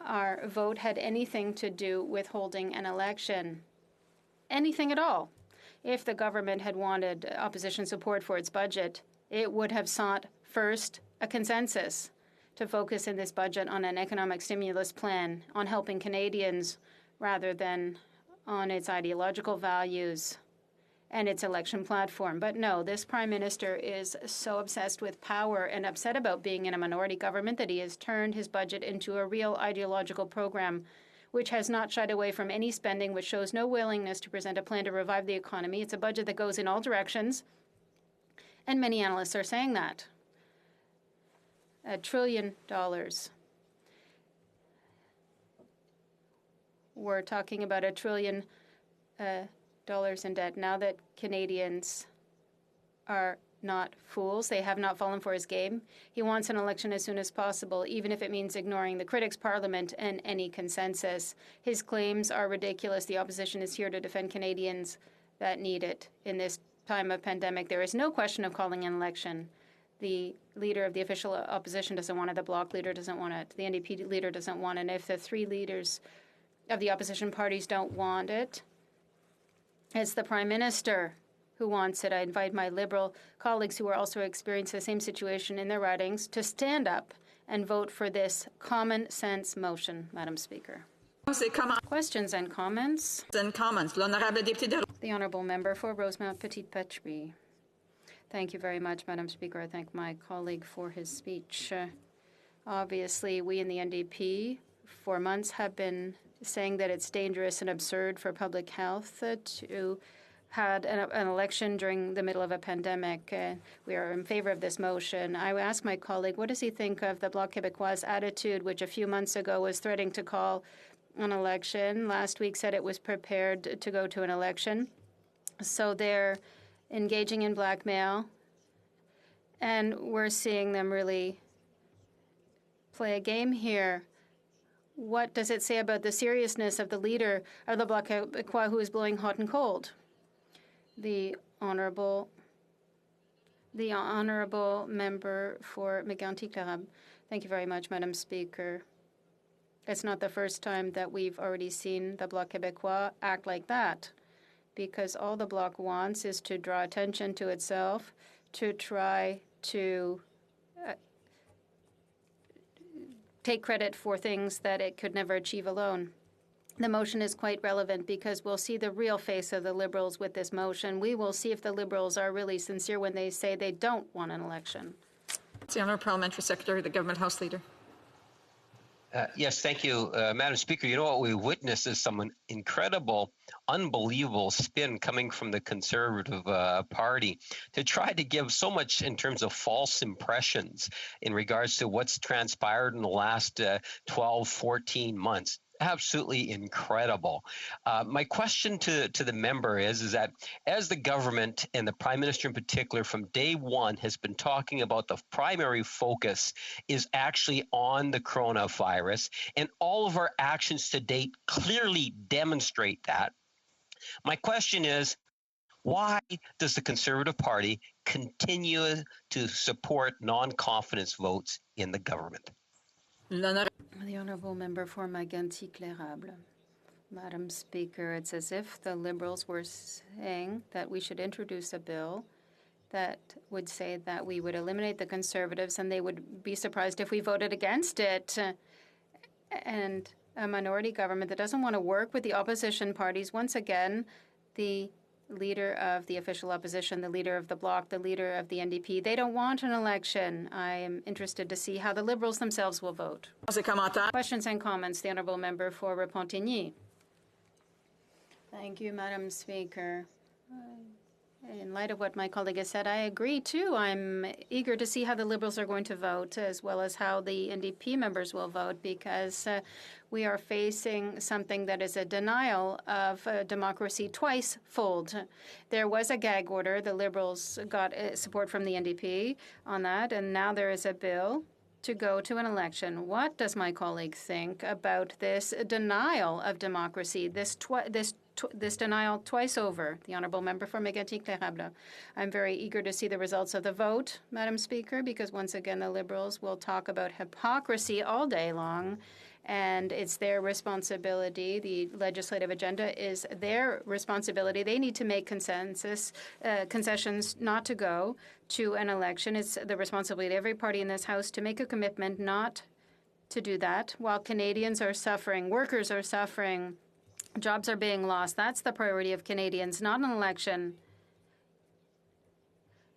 our vote had anything to do with holding an election. Anything at all. If the government had wanted opposition support for its budget, it would have sought first a consensus to focus in this budget on an economic stimulus plan, on helping Canadians, rather than on its ideological values and its election platform. But no, this Prime Minister is so obsessed with power and upset about being in a minority government that he has turned his budget into a real ideological program, which has not shied away from any spending, which shows no willingness to present a plan to revive the economy. It's a budget that goes in all directions, and many analysts are saying that. $1 trillion. We're talking about $1 trillion in debt. Now that Canadians are not fools, they have not fallen for his game. He wants an election as soon as possible, even if it means ignoring the critics' parliament and any consensus. His claims are ridiculous. The opposition is here to defend Canadians that need it in this time of pandemic. There is no question of calling an election. The leader of the official opposition doesn't want it. The Bloc leader doesn't want it. The NDP leader doesn't want it. And if the three leaders of the opposition parties don't want it, it's the Prime Minister who wants it. I invite my Liberal colleagues who are also experiencing the same situation in their ridings to stand up and vote for this common sense motion, Madam Speaker. Questions and comments? The Honourable Member for Rosemount Petite Patrie. Thank you very much, Madam Speaker. I thank my colleague for his speech. Obviously, we in the NDP for months have been saying that it's dangerous and absurd for public health to had an election during the middle of a pandemic. We are in favor of this motion. I asked my colleague, what does he think of the Bloc Québécois' attitude, which a few months ago was threatening to call an election, last week said it was prepared to go to an election. So they're engaging in blackmail, and we're seeing them really play a game here. What does it say about the seriousness of the leader of the Bloc Québécois who is blowing hot and cold? The honourable member for Mégantic-Lérable. Thank you very much, Madam Speaker. It's not the first time that we've already seen the Bloc Québécois act like that, because all the Bloc wants is to draw attention to itself, to try to take credit for things that it could never achieve alone. The motion is quite relevant because we'll see the real face of the Liberals with this motion. We will see if the Liberals are really sincere when they say they don't want an election. The Honourable Parliamentary Secretary, the Government House Leader. Yes, thank you, Madam Speaker. You know what we witnessed is some incredible, unbelievable spin coming from the Conservative Party to try to give so much in terms of false impressions in regards to what's transpired in the last 12, 14 months. Absolutely incredible. My question to the member is that as the government and the Prime Minister in particular from day one has been talking about the primary focus is actually on the coronavirus, and all of our actions to date clearly demonstrate that. My question is, why does the Conservative Party continue to support non-confidence votes in the government? The Honourable Member for Mégantic-Lérable. Madam Speaker, it's as if the Liberals were saying that we should introduce a bill that would say that we would eliminate the Conservatives and they would be surprised if we voted against it. And a minority government that doesn't want to work with the opposition parties, once again, the leader of the official opposition, the leader of the Bloc, the leader of the NDP. They don't want an election. I am interested to see how the Liberals themselves will vote. Questions and comments. The Honourable Member for Repentigny. Thank you, Madam Speaker. In light of what my colleague has said, I agree too. I'm eager to see how the Liberals are going to vote, as well as how the NDP members will vote, because we are facing something that is a denial of democracy twice-fold. There was a gag order. The Liberals got support from the NDP on that, and now there is a bill to go to an election. What does my colleague think about this denial of democracy, this denial twice over? The Honourable Member for Mégantic-L'Érable. I'm very eager to see the results of the vote, Madam Speaker, because once again the Liberals will talk about hypocrisy all day long, and it's their responsibility. The legislative agenda is their responsibility. They need to make concessions not to go to an election. It's the responsibility of every party in this House to make a commitment not to do that while Canadians are suffering, workers are suffering, jobs are being lost. That's the priority of Canadians, not an election.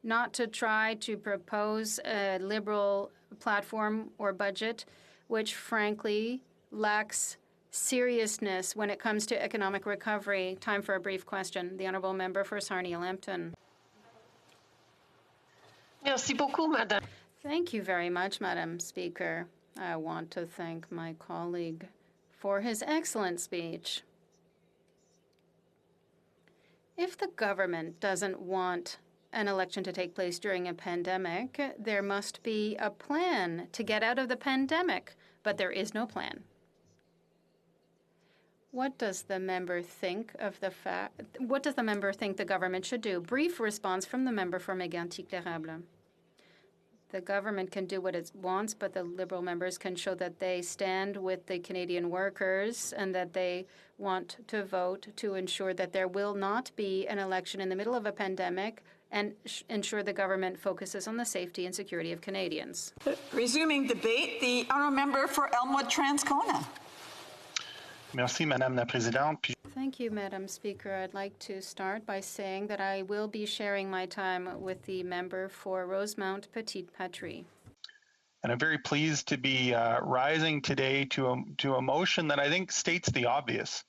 Not to try to propose a Liberal platform or budget which frankly lacks seriousness when it comes to economic recovery. Time for a brief question. The Honourable Member for Sarnia-Lambton. Merci beaucoup, Madame. Thank you very much, Madam Speaker. I want to thank my colleague for his excellent speech. If the government doesn't want an election to take place during a pandemic, there must be a plan to get out of the pandemic, but there is no plan. What does the member think of the fact? What does the member think the government should do? Brief response from the member for Mégantic-L'Érable. The government can do what it wants, but the Liberal members can show that they stand with the Canadian workers and that they want to vote to ensure that there will not be an election in the middle of a pandemic and ensure the government focuses on the safety and security of Canadians. Resuming debate, the honourable member for Elmwood-Transcona. Merci, Madame la Présidente. Thank you, Madam Speaker. I'd like to start by saying that I will be sharing my time with the member for Rosemount Petite Patrie. And I'm very pleased to be rising today to a motion that I think states the obvious,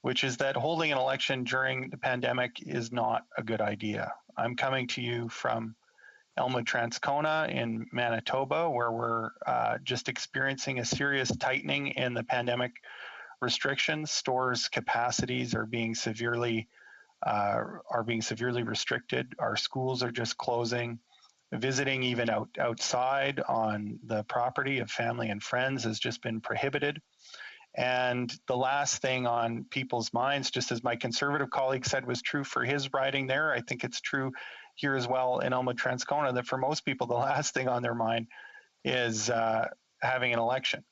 which is that holding an election during the pandemic is not a good idea. I'm coming to you from Elmwood-Transcona in Manitoba, where we're just experiencing a serious tightening in the pandemic restrictions. Stores' capacities are being severely restricted. Our schools are just closing. Visiting even outside on the property of family and friends has just been prohibited. And the last thing on people's minds, just as my Conservative colleague said was true for his riding there, I think it's true here as well in Elmwood-Transcona, that for most people, the last thing on their mind is having an election.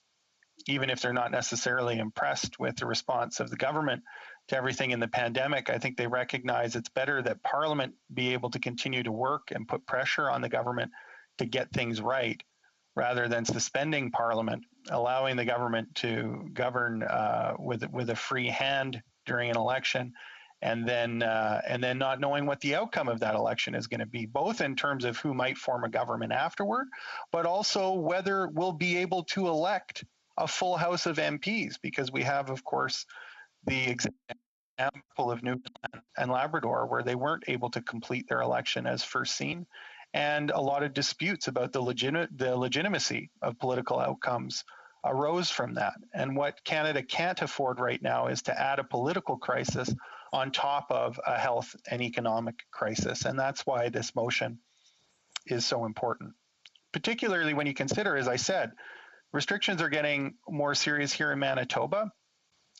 Even if they're not necessarily impressed with the response of the government to everything in the pandemic, I think they recognize it's better that Parliament be able to continue to work and put pressure on the government to get things right, rather than suspending Parliament, allowing the government to govern with a free hand during an election, and then not knowing what the outcome of that election is going to be, both in terms of who might form a government afterward, but also whether we'll be able to elect a full House of MPs, because we have, of course, the example of Newfoundland and Labrador, where they weren't able to complete their election as foreseen, and a lot of disputes about the legitimacy of political outcomes arose from that. And what Canada can't afford right now is to add a political crisis on top of a health and economic crisis, and that's why this motion is so important, particularly when you consider, as I said, restrictions are getting more serious here in Manitoba,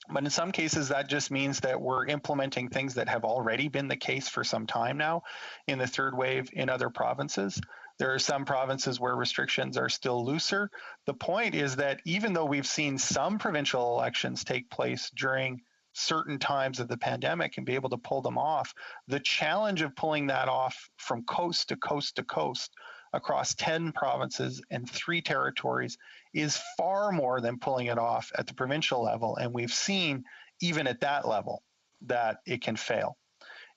but in some cases that just means that we're implementing things that have already been the case for some time now in the third wave in other provinces. There are some provinces where restrictions are still looser. The point is that even though we've seen some provincial elections take place during certain times of the pandemic and be able to pull them off, the challenge of pulling that off from coast to coast to coast across 10 provinces and 3 territories is far more than pulling it off at the provincial level. And we've seen, even at that level, that it can fail.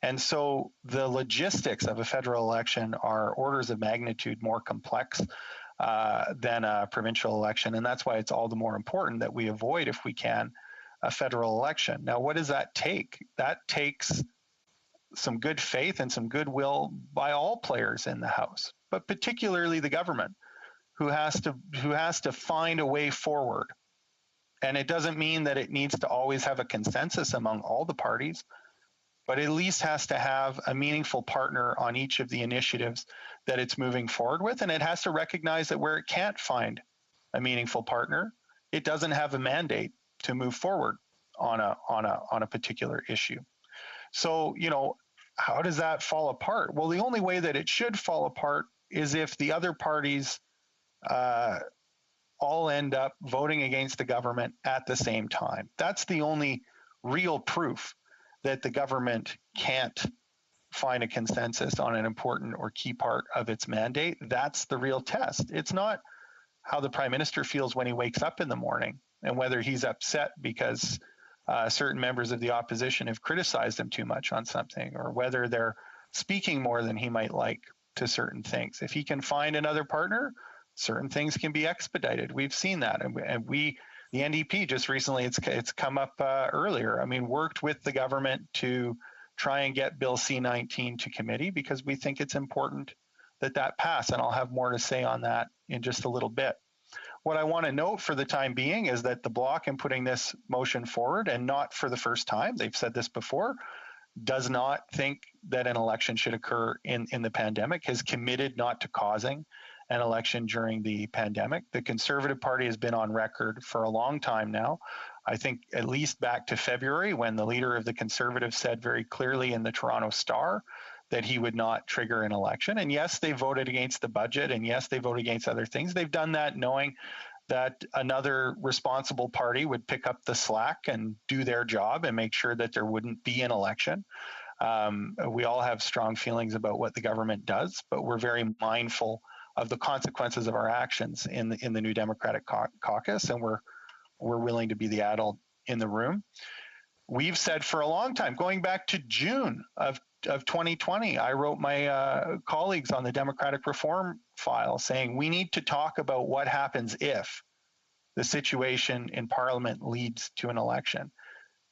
And so the logistics of a federal election are orders of magnitude more complex than a provincial election. And that's why it's all the more important that we avoid, if we can, a federal election. Now, what does that take? That takes some good faith and some goodwill by all players in the House, but particularly the government, who has to find a way forward. And it doesn't mean that it needs to always have a consensus among all the parties, but at least has to have a meaningful partner on each of the initiatives that it's moving forward with. And it has to recognize that where it can't find a meaningful partner, it doesn't have a mandate to move forward on a particular issue. So, how does that fall apart? Well, the only way that it should fall apart is if the other parties all end up voting against the government at the same time. That's the only real proof that the government can't find a consensus on an important or key part of its mandate. That's the real test. It's not how the Prime Minister feels when he wakes up in the morning and whether he's upset because certain members of the opposition have criticized him too much on something, or whether they're speaking more than he might like to certain things. If he can find another partner, certain things can be expedited. We've seen that, and we, the NDP, just recently, it's come up earlier. I mean, worked with the government to try and get Bill C-19 to committee because we think it's important that that pass, and I'll have more to say on that in just a little bit. What I want to note for the time being is that the Bloc, in putting this motion forward, and not for the first time, they've said this before, does not think that an election should occur in the pandemic, has committed not to causing an election during the pandemic. The Conservative Party has been on record for a long time now, I think at least back to February, when the leader of the Conservatives said very clearly in the Toronto Star that he would not trigger an election. And yes, they voted against the budget, and yes, they voted against other things. They've done that knowing that another responsible party would pick up the slack and do their job and make sure that there wouldn't be an election. We all have strong feelings about what the government does, but we're very mindful of the consequences of our actions in the New Democratic Caucus, and we're willing to be the adult in the room. We've said for a long time, going back to June of 2020, I wrote my colleagues on the Democratic Reform File saying we need to talk about what happens if the situation in Parliament leads to an election.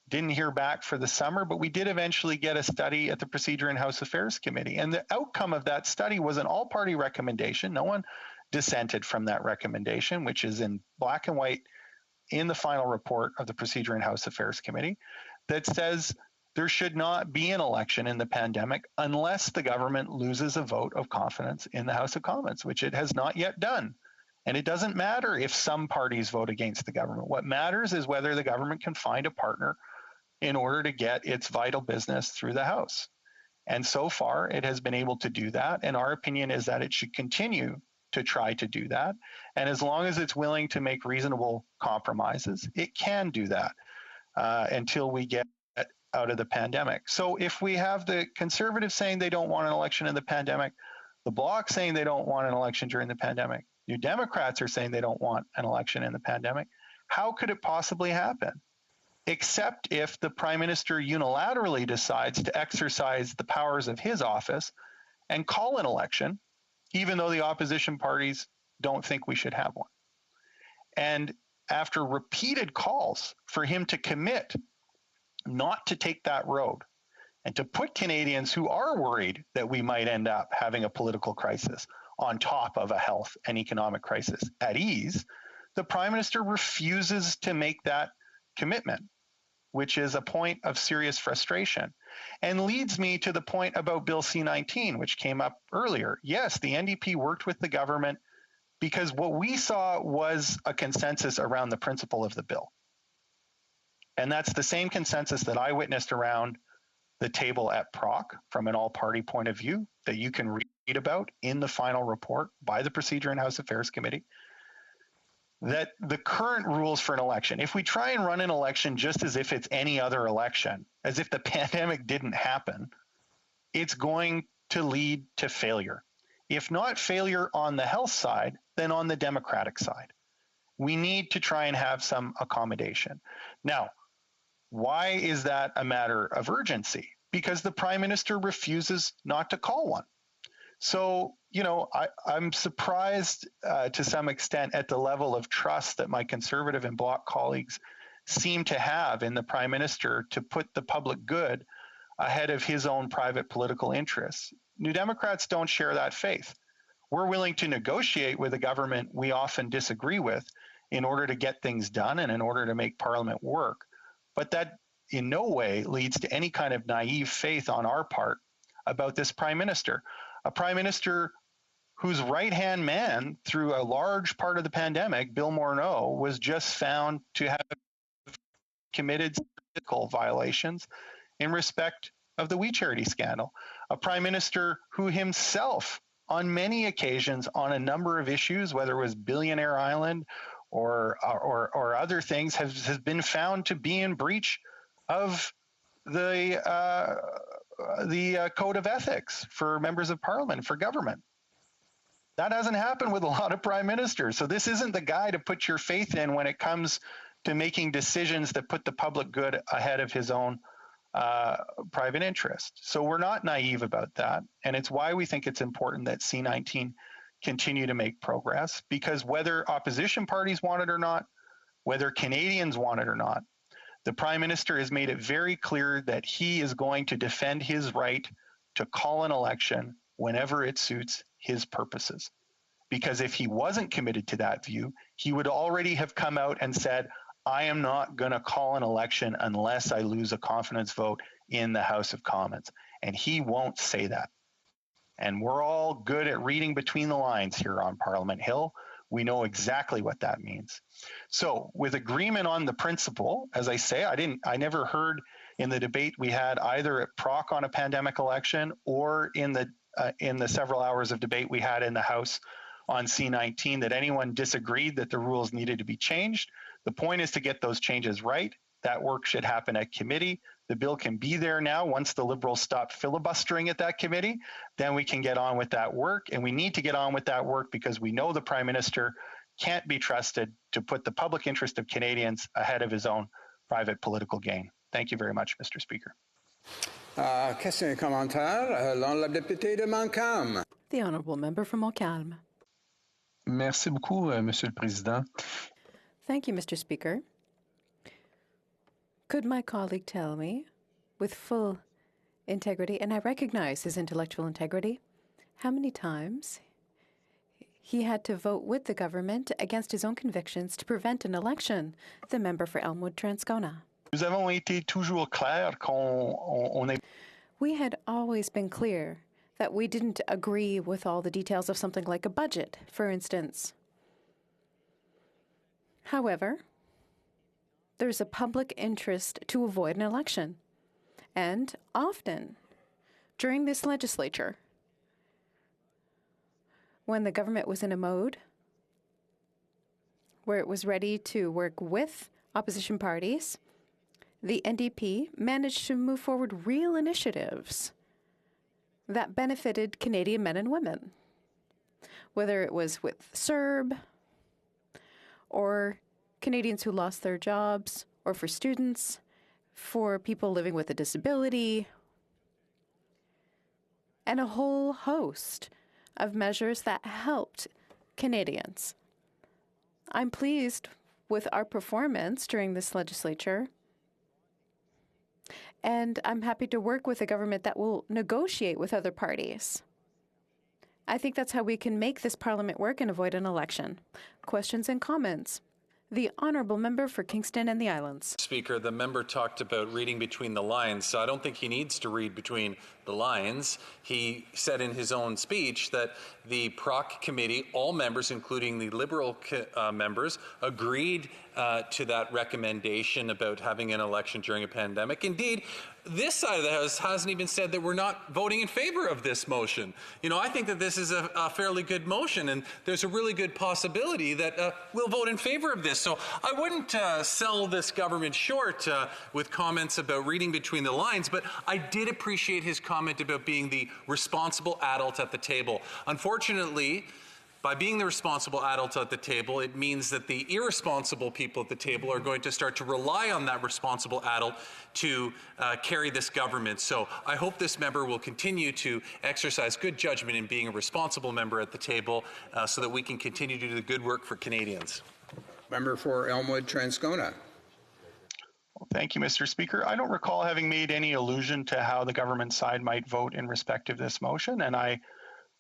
Didn't hear back for the summer, but we did eventually get a study at the Procedure and House Affairs Committee. And the outcome of that study was an all-party recommendation. No one dissented from that recommendation, which is in black and white in the final report of the Procedure and House Affairs Committee, that says there should not be an election in the pandemic unless the government loses a vote of confidence in the House of Commons, which it has not yet done. And it doesn't matter if some parties vote against the government. What matters is whether the government can find a partner in order to get its vital business through the House. And so far, it has been able to do that. And our opinion is that it should continue to try to do that. And as long as it's willing to make reasonable compromises, it can do that until we get out of the pandemic. So if we have the Conservatives saying they don't want an election in the pandemic, the Bloc saying they don't want an election during the pandemic, New Democrats are saying they don't want an election in the pandemic, how could it possibly happen? Except if the Prime Minister unilaterally decides to exercise the powers of his office and call an election, even though the opposition parties don't think we should have one. And after repeated calls for him to commit not to take that road and to put Canadians who are worried that we might end up having a political crisis on top of a health and economic crisis at ease, the Prime Minister refuses to make that commitment, which is a point of serious frustration, and leads me to the point about Bill C-19, which came up earlier. Yes, the NDP worked with the government because what we saw was a consensus around the principle of the bill. And that's the same consensus that I witnessed around the table at PROC from an all-party point of view that you can read about in the final report by the Procedure and House Affairs Committee, that the current rules for an election, if we try and run an election just as if it's any other election, as if the pandemic didn't happen, it's going to lead to failure. If not failure on the health side, then on the democratic side. We need to try and have some accommodation. Now, why is that a matter of urgency? because the Prime Minister refuses not to call one. So, you know, I'm surprised to some extent at the level of trust that my Conservative and Bloc colleagues seem to have in the Prime Minister to put the public good ahead of his own private political interests. New Democrats don't share that faith. We're willing to negotiate with a government we often disagree with in order to get things done and in order to make Parliament work. But that in no way leads to any kind of naive faith on our part about this Prime Minister. A Prime Minister whose right-hand man through a large part of the pandemic, Bill Morneau, was just found to have committed physical violations in respect of the We Charity scandal. A Prime Minister who himself, on many occasions, on a number of issues, whether it was Billionaire Island or other things, has been found to be in breach of the code of ethics for members of Parliament, for government. That hasn't happened with a lot of prime ministers. So this isn't the guy to put your faith in when it comes to making decisions that put the public good ahead of his own private interest. So we're not naive about that. And it's why we think it's important that C19 continue to make progress, because whether opposition parties want it or not, whether Canadians want it or not, the Prime Minister has made it very clear that he is going to defend his right to call an election whenever it suits his purposes. Because if he wasn't committed to that view, he would already have come out and said, I am not going to call an election unless I lose a confidence vote in the House of Commons. And he won't say that. And we're all good at reading between the lines here on Parliament Hill. We know exactly what that means. So with agreement on the principle, as I say, I never heard in the debate we had either at PROC on a pandemic election or in the several hours of debate we had in the House on C19 that anyone disagreed that the rules needed to be changed. The point is to get those changes right. That work should happen at committee. The bill can be there now. Once the Liberals stop filibustering at that committee, then we can get on with that work. And we need to get on with that work because we know the Prime Minister can't be trusted to put the public interest of Canadians ahead of his own private political gain. Thank you very much, Mr. Speaker. Question et commentaire. L'honorable député de Montcalm. The honourable member from Montcalm. Merci beaucoup, Monsieur le Président. Thank you, Mr. Speaker. Could my colleague tell me, with full integrity, and I recognize his intellectual integrity, how many times he had to vote with the government against his own convictions to prevent an election? The member for Elmwood-Transcona. Nous avons été toujours clairs qu'on est... We had always been clear that we didn't agree with all the details of something like a budget, for instance. However, there's a public interest to avoid an election. And often, during this legislature, when the government was in a mode where it was ready to work with opposition parties, the NDP managed to move forward real initiatives that benefited Canadian men and women, whether it was with CERB or Canadians who lost their jobs, or for students, for people living with a disability, and a whole host of measures that helped Canadians. I'm pleased with our performance during this legislature, and I'm happy to work with a government that will negotiate with other parties. I think that's how we can make this Parliament work and avoid an election. Questions and comments? The honourable member for Kingston and the Islands. Speaker, the member talked about reading between the lines, so I don't think he needs to read between the lines. He said in his own speech that the PROC committee, all members, including the Liberal members, agreed to that recommendation about having an election during a pandemic. Indeed, this side of the House hasn't even said that we're not voting in favor of this motion. You know, I think that this is a fairly good motion, and there's a really good possibility that we'll vote in favor of this. So I wouldn't sell this government short with comments about reading between the lines, but I did appreciate his comment about being the responsible adult at the table. Unfortunately, By being the responsible adults at the table, it means that the irresponsible people at the table are going to start to rely on that responsible adult to carry this government. So I hope this member will continue to exercise good judgment in being a responsible member at the table so that we can continue to do the good work for Canadians. Member for Elmwood Transcona. Well, thank you, Mr. Speaker. I don't recall having made any allusion to how the government side might vote in respect of this motion, and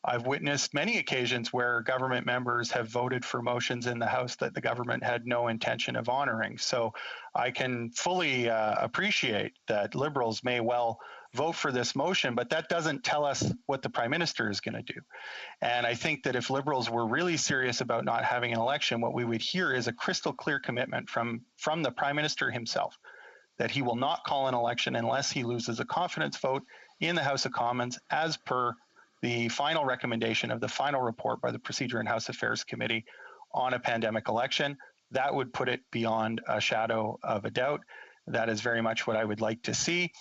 I've witnessed many occasions where government members have voted for motions in the House that the government had no intention of honoring. So I can fully appreciate that Liberals may well vote for this motion, but that doesn't tell us what the Prime Minister is going to do. And I think that if Liberals were really serious about not having an election, what we would hear is a crystal clear commitment from the Prime Minister himself that he will not call an election unless he loses a confidence vote in the House of Commons as per the final recommendation of the final report by the Procedure and House Affairs Committee on a pandemic election. That would put it beyond a shadow of a doubt. That is very much what I would like to see.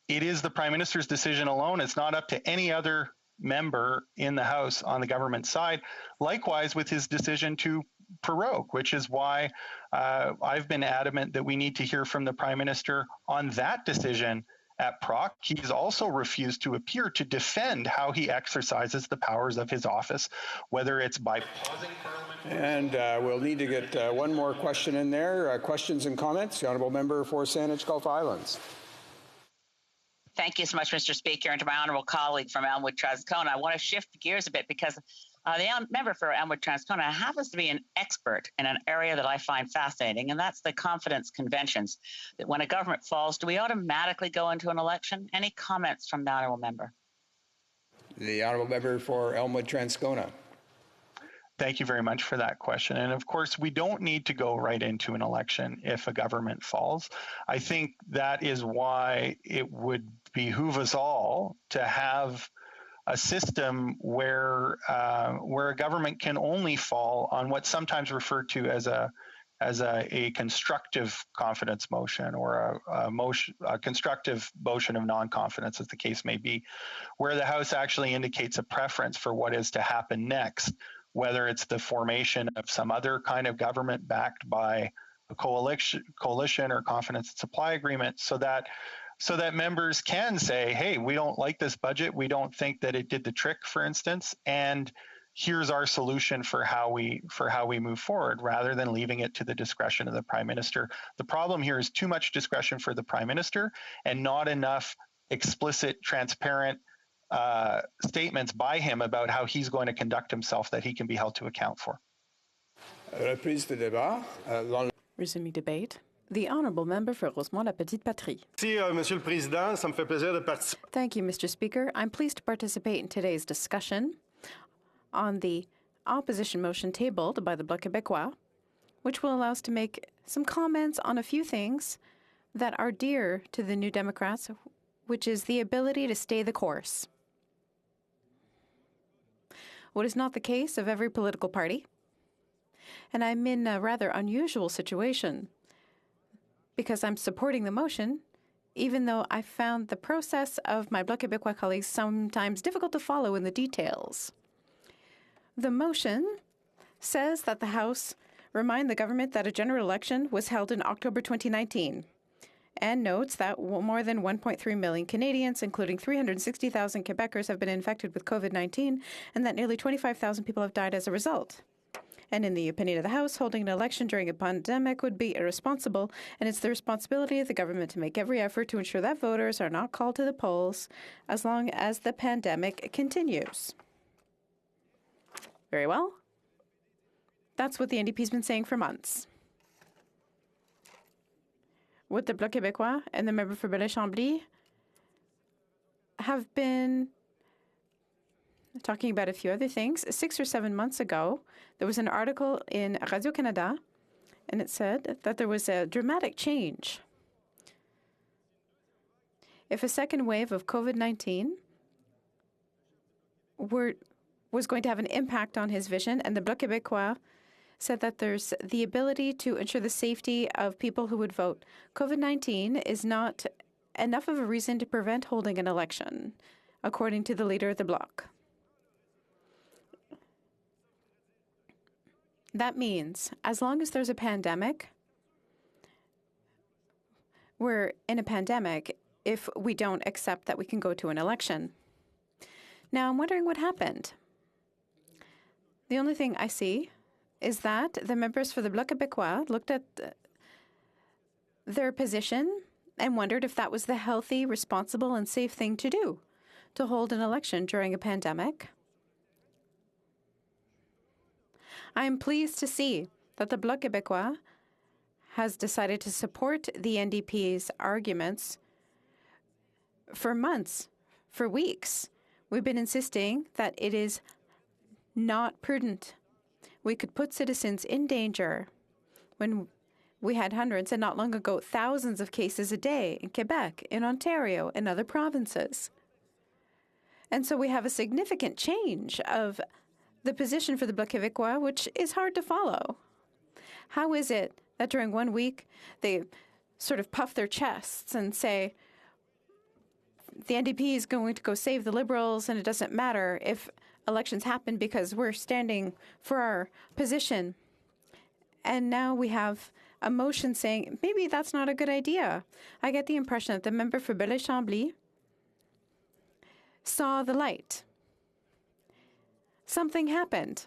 It is the Prime Minister's decision alone. It's not up to any other member in the House on the government side. Likewise with his decision to prorogue, which is why I've been adamant that we need to hear from the Prime Minister on that decision at PROC. He's also refused to appear to defend how he exercises the powers of his office, whether it's by pausing Parliament. And we'll need to get one more question in there. Questions and comments? The Honourable Member for Saanich Gulf Islands. Thank you so much, Mr. Speaker, and to my honourable colleague from Elmwood Transcona. I want to shift gears a bit because the member for Elmwood Transcona happens to be an expert in an area that I find fascinating, and that's the confidence conventions. That when a government falls, do we automatically go into an election? Any comments from the honourable member? The Honourable Member for Elmwood Transcona. Thank you very much for that question. And of course, we don't need to go right into an election if a government falls. I think that is why it would behoove us all to have a system where a government can only fall on what's sometimes referred to as a constructive confidence motion or a constructive motion of non-confidence, as the case may be, where the House actually indicates a preference for what is to happen next, whether it's the formation of some other kind of government backed by a coalition or confidence and supply agreement, so that members can say, hey, we don't like this budget, we don't think that it did the trick, for instance, and here's our solution for how we move forward, rather than leaving it to the discretion of the Prime Minister. The problem here is too much discretion for the Prime Minister and not enough explicit, transparent statements by him about how he's going to conduct himself that he can be held to account for. Reprise de débat. Resuming debate. The Honourable Member for Rosemont-la-Petite-Patrie. Monsieur le Président, ça me fait plaisir de participer. Thank you, Mr. Speaker. I'm pleased to participate in today's discussion on the opposition motion tabled by the Bloc Québécois, which will allow us to make some comments on a few things that are dear to the New Democrats, which is the ability to stay the course. What is not the case of every political party. And I'm in a rather unusual situation because I'm supporting the motion, even though I found the process of my Bloc Québécois colleagues sometimes difficult to follow in the details. The motion says that the House remind the government that a general election was held in October 2019 and notes that more than 1.3 million Canadians, including 360,000 Quebecers, have been infected with COVID-19 and that nearly 25,000 people have died as a result. And in the opinion of the House, holding an election during a pandemic would be irresponsible, and it's the responsibility of the government to make every effort to ensure that voters are not called to the polls as long as the pandemic continues. Very well. That's what the NDP's been saying for months. What the Bloc Québécois and the member for Belleau-Chambly have been talking about a few other things. 6 or 7 months ago, there was an article in Radio-Canada, and it said that there was a dramatic change. If a second wave of COVID-19 was going to have an impact on his vision, and the Bloc Québécois said that there's the ability to ensure the safety of people who would vote. COVID-19 is not enough of a reason to prevent holding an election, according to the leader of the Bloc. That means as long as there's a pandemic, we're in a pandemic if we don't accept that we can go to an election. Now, I'm wondering what happened. The only thing I see is that the members for the Bloc Québécois looked at their position and wondered if that was the healthy, responsible, and safe thing to do, to hold an election during a pandemic. I am pleased to see that the Bloc Québécois has decided to support the NDP's arguments for months, for weeks. We've been insisting that it is not prudent. We could put citizens in danger when we had hundreds, and not long ago, thousands of cases a day in Quebec, in Ontario, and other provinces. And so we have a significant change of the position for the Bloc Québécois, which is hard to follow. How is it that during 1 week they sort of puff their chests and say the NDP is going to go save the Liberals and it doesn't matter if elections happen because we're standing for our position? And now we have a motion saying maybe that's not a good idea. I get the impression that the member for Belleuil-Chambly saw the light. Something happened.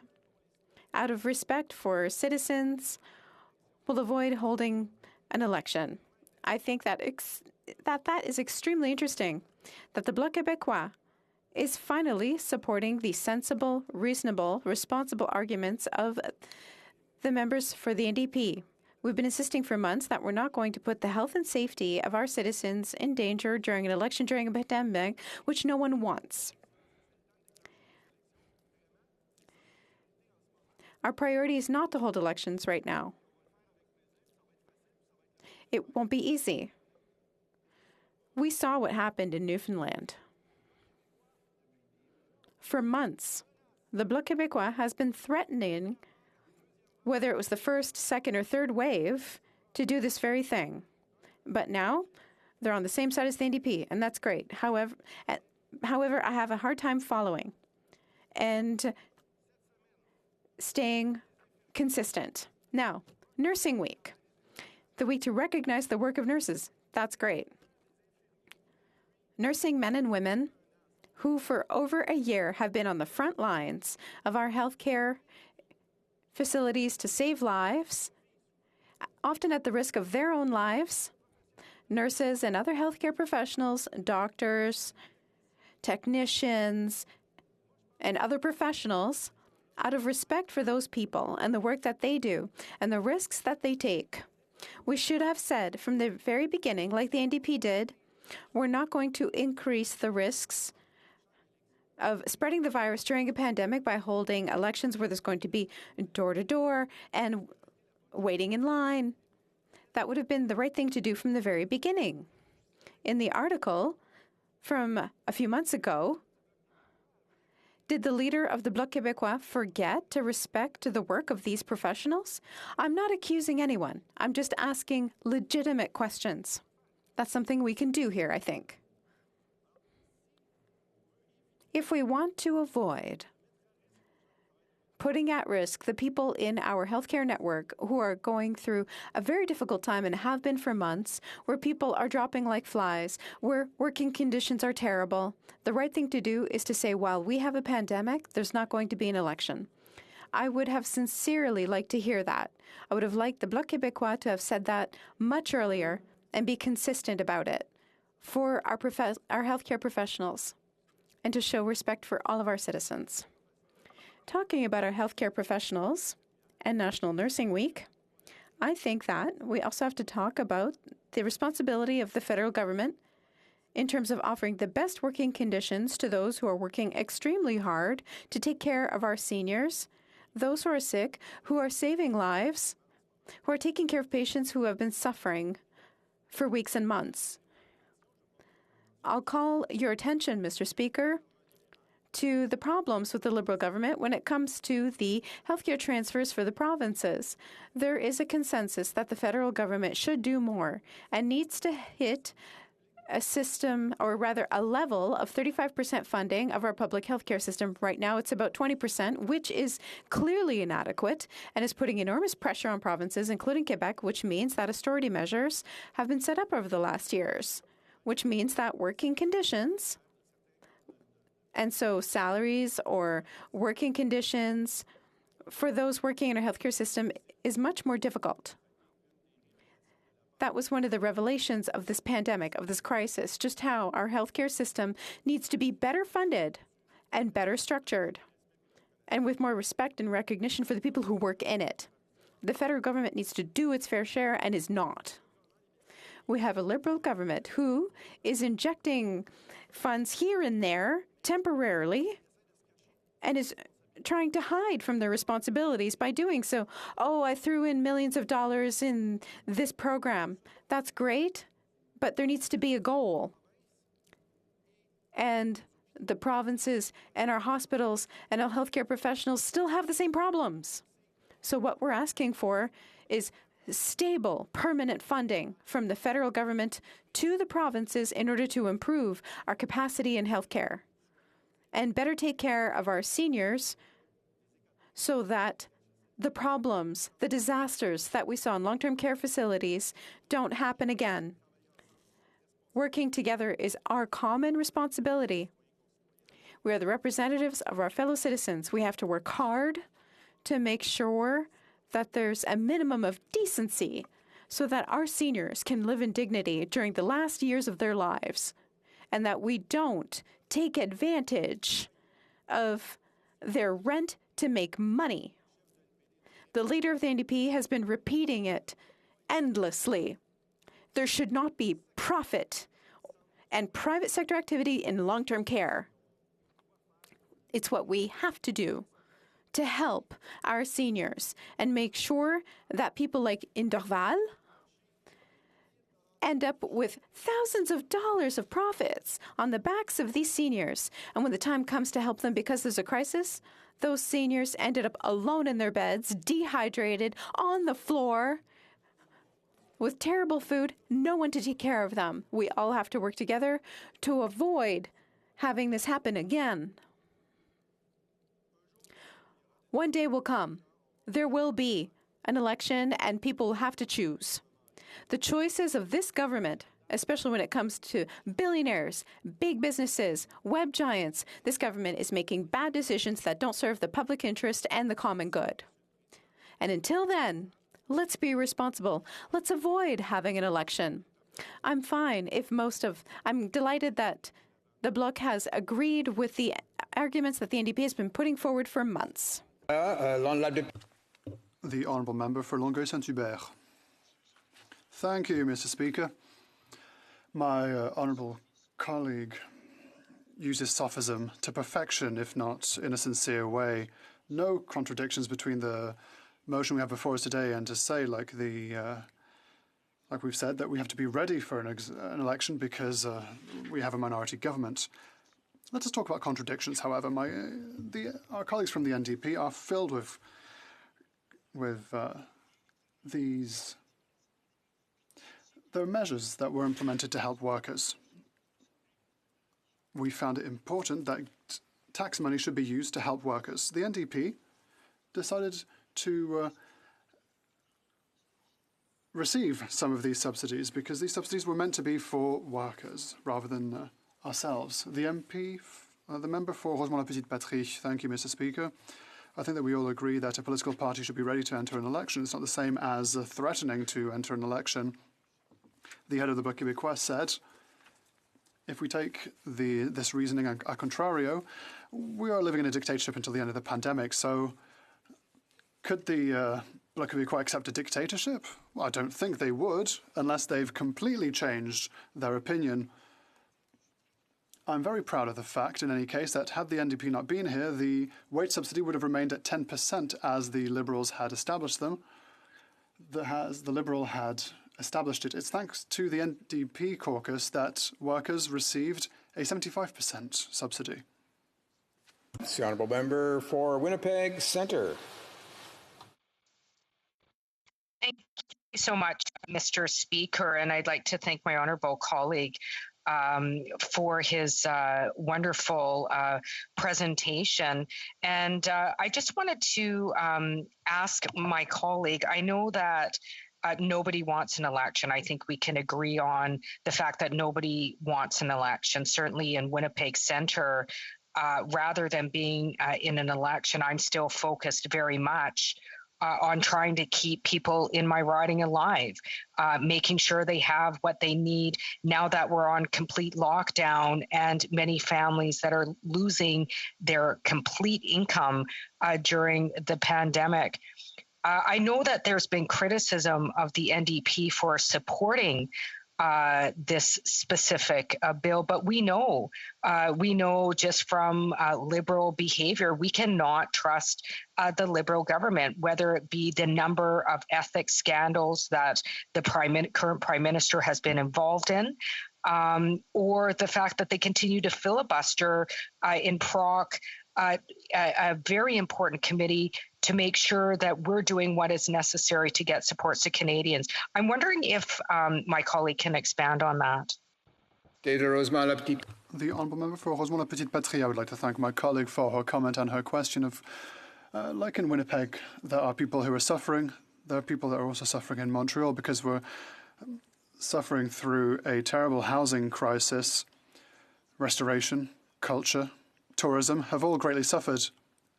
Out of respect for citizens, we'll avoid holding an election. I think that that is extremely interesting, that the Bloc Québécois is finally supporting the sensible, reasonable, responsible arguments of the members for the NDP. We've been insisting for months that we're not going to put the health and safety of our citizens in danger during an election, during a pandemic, which no one wants. Our priority is not to hold elections right now. It won't be easy. We saw what happened in Newfoundland. For months, the Bloc Québécois has been threatening, whether it was the first, second, or third wave, to do this very thing. But now, they're on the same side as the NDP, and that's great. However, I have a hard time following and staying consistent. Now, Nursing Week, the week to recognize the work of nurses. That's great. Nursing men and women who for over a year have been on the front lines of our healthcare facilities to save lives, often at the risk of their own lives. Nurses and other healthcare professionals, doctors, technicians, and other professionals, out of respect for those people and the work that they do and the risks that they take, we should have said from the very beginning, like the NDP did, we're not going to increase the risks of spreading the virus during a pandemic by holding elections where there's going to be door-to-door and waiting in line. That would have been the right thing to do from the very beginning. In the article from a few months ago, did the leader of the Bloc Québécois forget to respect the work of these professionals? I'm not accusing anyone. I'm just asking legitimate questions. That's something we can do here, I think. If we want to avoid putting at risk the people in our healthcare network who are going through a very difficult time and have been for months, where people are dropping like flies, where working conditions are terrible, the right thing to do is to say, while we have a pandemic, there's not going to be an election. I would have sincerely liked to hear that. I would have liked the Bloc Québécois to have said that much earlier and be consistent about it for our healthcare professionals and to show respect for all of our citizens. Talking about our healthcare professionals and National Nursing Week, I think that we also have to talk about the responsibility of the federal government in terms of offering the best working conditions to those who are working extremely hard to take care of our seniors, those who are sick, who are saving lives, who are taking care of patients who have been suffering for weeks and months. I'll call your attention, Mr. Speaker, to the problems with the Liberal government when it comes to the healthcare transfers for the provinces. There is a consensus that the federal government should do more and needs to hit a system, or rather a level of 35% funding of our public healthcare system. Right now, it's about 20%, which is clearly inadequate and is putting enormous pressure on provinces, including Quebec, which means that austerity measures have been set up over the last years, which means that working conditions, and so salaries or working conditions for those working in our healthcare system is much more difficult. That was one of the revelations of this pandemic, of this crisis, just how our healthcare system needs to be better funded and better structured, and with more respect and recognition for the people who work in it. The federal government needs to do its fair share and is not. We have a Liberal government who is injecting funds here and there temporarily and is trying to hide from their responsibilities by doing so. Oh, I threw in millions of dollars in this program. That's great, but there needs to be a goal. And the provinces and our hospitals and our healthcare professionals still have the same problems. So what we're asking for is stable, permanent funding from the federal government to the provinces in order to improve our capacity in healthcare and better take care of our seniors so that the problems, the disasters that we saw in long-term care facilities don't happen again. Working together is our common responsibility. We are the representatives of our fellow citizens. We have to work hard to make sure that there's a minimum of decency so that our seniors can live in dignity during the last years of their lives, and that we don't take advantage of their rent to make money. The leader of the NDP has been repeating it endlessly. There should not be profit and private sector activity in long-term care. It's what we have to do to help our seniors and make sure that people like in Dorval end up with thousands of dollars of profits on the backs of these seniors. And when the time comes to help them because there's a crisis, those seniors ended up alone in their beds, dehydrated, on the floor, with terrible food, no one to take care of them. We all have to work together to avoid having this happen again. One day will come. There will be an election and people will have to choose. The choices of this government, especially when it comes to billionaires, big businesses, web giants, this government is making bad decisions that don't serve the public interest and the common good. And until then, let's be responsible. Let's avoid having an election. I'm fine if I'm delighted that the Bloc has agreed with the arguments that the NDP has been putting forward for months. The Honourable Member for Longueuil-Saint-Hubert. Thank you, Mr. Speaker. My honourable colleague uses sophism to perfection, if not in a sincere way. No contradictions between the motion we have before us today and to say, like we've said, that we have to be ready for an election because we have a minority government. Let us talk about contradictions, however. Our colleagues from the NDP are filled with these. There are measures that were implemented to help workers. We found it important that tax money should be used to help workers. The NDP decided to receive some of these subsidies because these subsidies were meant to be for workers rather than ourselves. The member for Rosemont-la-Petite-Patrie. Thank you, Mr. Speaker. I think that we all agree that a political party should be ready to enter an election. It's not the same as threatening to enter an election. The head of the Bloc Québécois said, if we take this reasoning a contrario, we are living in a dictatorship until the end of the pandemic. So could the Bloc Québécois accept a dictatorship? Well, I don't think they would, unless they've completely changed their opinion. I'm very proud of the fact, in any case, that had the NDP not been here, the wage subsidy would have remained at 10% as the Liberals had established them. The Liberal had established it. It's thanks to the NDP caucus that workers received a 75% subsidy. The Honourable Member for Winnipeg Centre. Thank you so much, Mr. Speaker, and I'd like to thank my honourable colleague for his wonderful presentation. And I just wanted to ask my colleague, I know that nobody wants an election. I think we can agree on the fact that nobody wants an election. Certainly in Winnipeg Centre, rather than being in an election, I'm still focused very much on trying to keep people in my riding alive, making sure they have what they need now that we're on complete lockdown and many families that are losing their complete income during the pandemic. I know that there's been criticism of the NDP for supporting this specific bill, but we know just from Liberal behavior, we cannot trust the Liberal government, whether it be the number of ethics scandals that the current Prime Minister has been involved in, or the fact that they continue to filibuster in proc a very important committee to make sure that we're doing what is necessary to get supports to Canadians. I'm wondering if my colleague can expand on that. The Honourable Member for Rosemont Petite Patrie, I would like to thank my colleague for her comment and her question of, like in Winnipeg, there are people who are suffering. There are people that are also suffering in Montreal because we're suffering through a terrible housing crisis. Restoration, culture, tourism have all greatly suffered,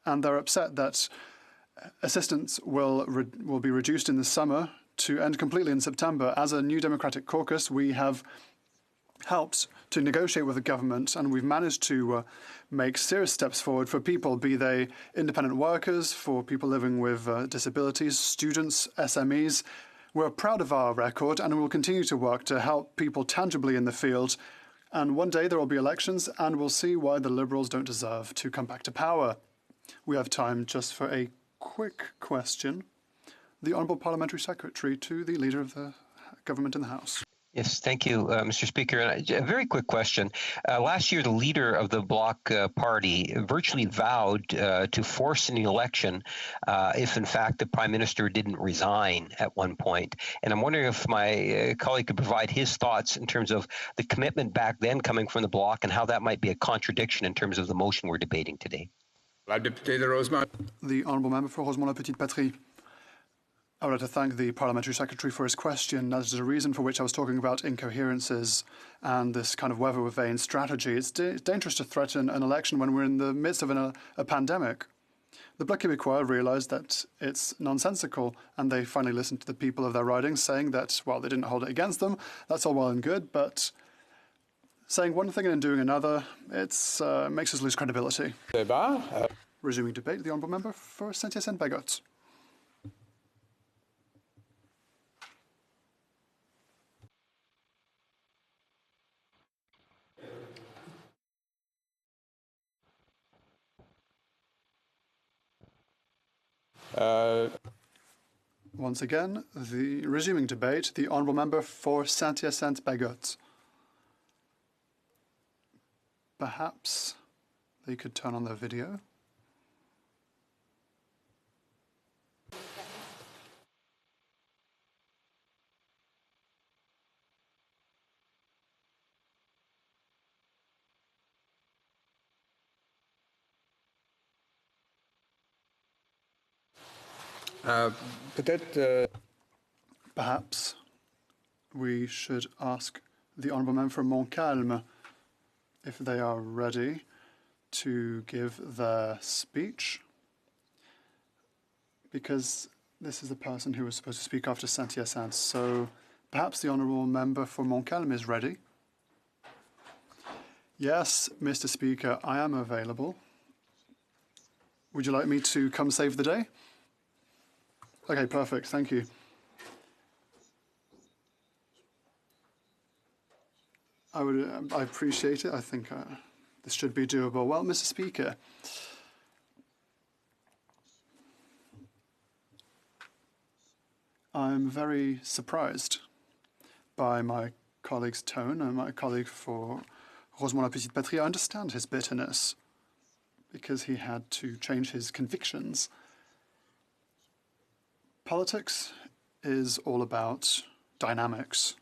and they're upset that assistance will be reduced in the summer to end completely in September. As a New Democratic Caucus, we have helped to negotiate with the government, and we've managed to make serious steps forward for people, be they independent workers, for people living with disabilities, students, SMEs. We're proud of our record, and we will continue to work to help people tangibly in the field. And one day there will be elections, and we'll see why the Liberals don't deserve to come back to power. We have time just for a quick question. The Honourable Parliamentary Secretary to the Leader of the Government in the House. Yes, thank you, Mr. Speaker. And a very quick question. Last year, the leader of the Bloc party virtually vowed to force an election if, in fact, the Prime Minister didn't resign at one point. And I'm wondering if my colleague could provide his thoughts in terms of the commitment back then coming from the Bloc and how that might be a contradiction in terms of the motion we're debating today. The Honourable Member for Rosemont Petite Patrie. I would like to thank the Parliamentary Secretary for his question. That is a reason for which I was talking about incoherences and this kind of weather with vein strategy. It's dangerous to threaten an election when we're in the midst of a pandemic. The Bloc Québécois realised that it's nonsensical, and they finally listened to the people of their ridings saying that, well, they didn't hold it against them. That's all well and good, but saying one thing and doing another, it makes us lose credibility. Resuming debate, the Honourable Member for Saint-Hyacinthe-Bagotte. Once again, the resuming debate, the Honourable Member for Saint-Hyacinthe-Bagotte. Perhaps they could turn on their video. Perhaps we should ask the Honourable Member for Montcalm if they are ready to give their speech, because this is the person who was supposed to speak after Saint-Hyacinthe. So perhaps the Honourable Member for Montcalm is ready. Yes, Mr. Speaker, I am available. Would you like me to come save the day? Okay, perfect. Thank you. I appreciate it. I think this should be doable. Well, Mr. Speaker, I'm very surprised by my colleague's tone and my colleague for Rosemont Petite Patrie. I understand his bitterness because he had to change his convictions. Politics is all about dynamics.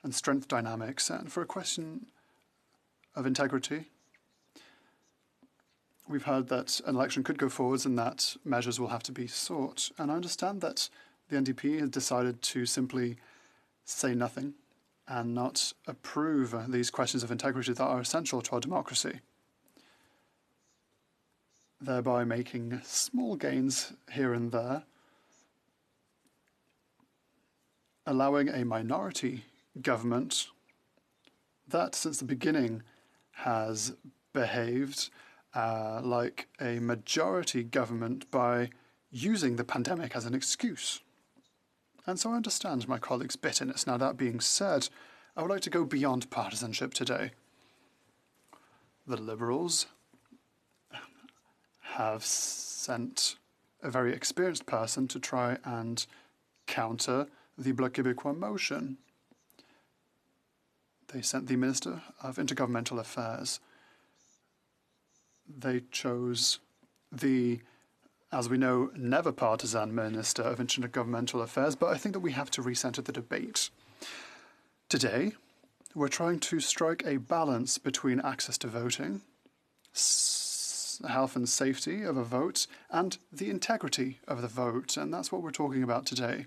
and strength dynamics. And for a question of integrity, we've heard that an election could go forwards and that measures will have to be sought. And I understand that the NDP has decided to simply say nothing and not approve these questions of integrity that are essential to our democracy, thereby making small gains here and there, allowing a minority government that since the beginning has behaved like a majority government by using the pandemic as an excuse. And so I understand my colleagues' bitterness. Now, that being said, I would like to go beyond partisanship today. The Liberals have sent a very experienced person to try and counter the Bloc Québécois motion. They sent the Minister of Intergovernmental Affairs. They chose the, as we know, never partisan Minister of Intergovernmental Affairs, but I think that we have to recenter the debate. Today, we're trying to strike a balance between access to voting, health and safety of a vote, and the integrity of the vote, and that's what we're talking about today.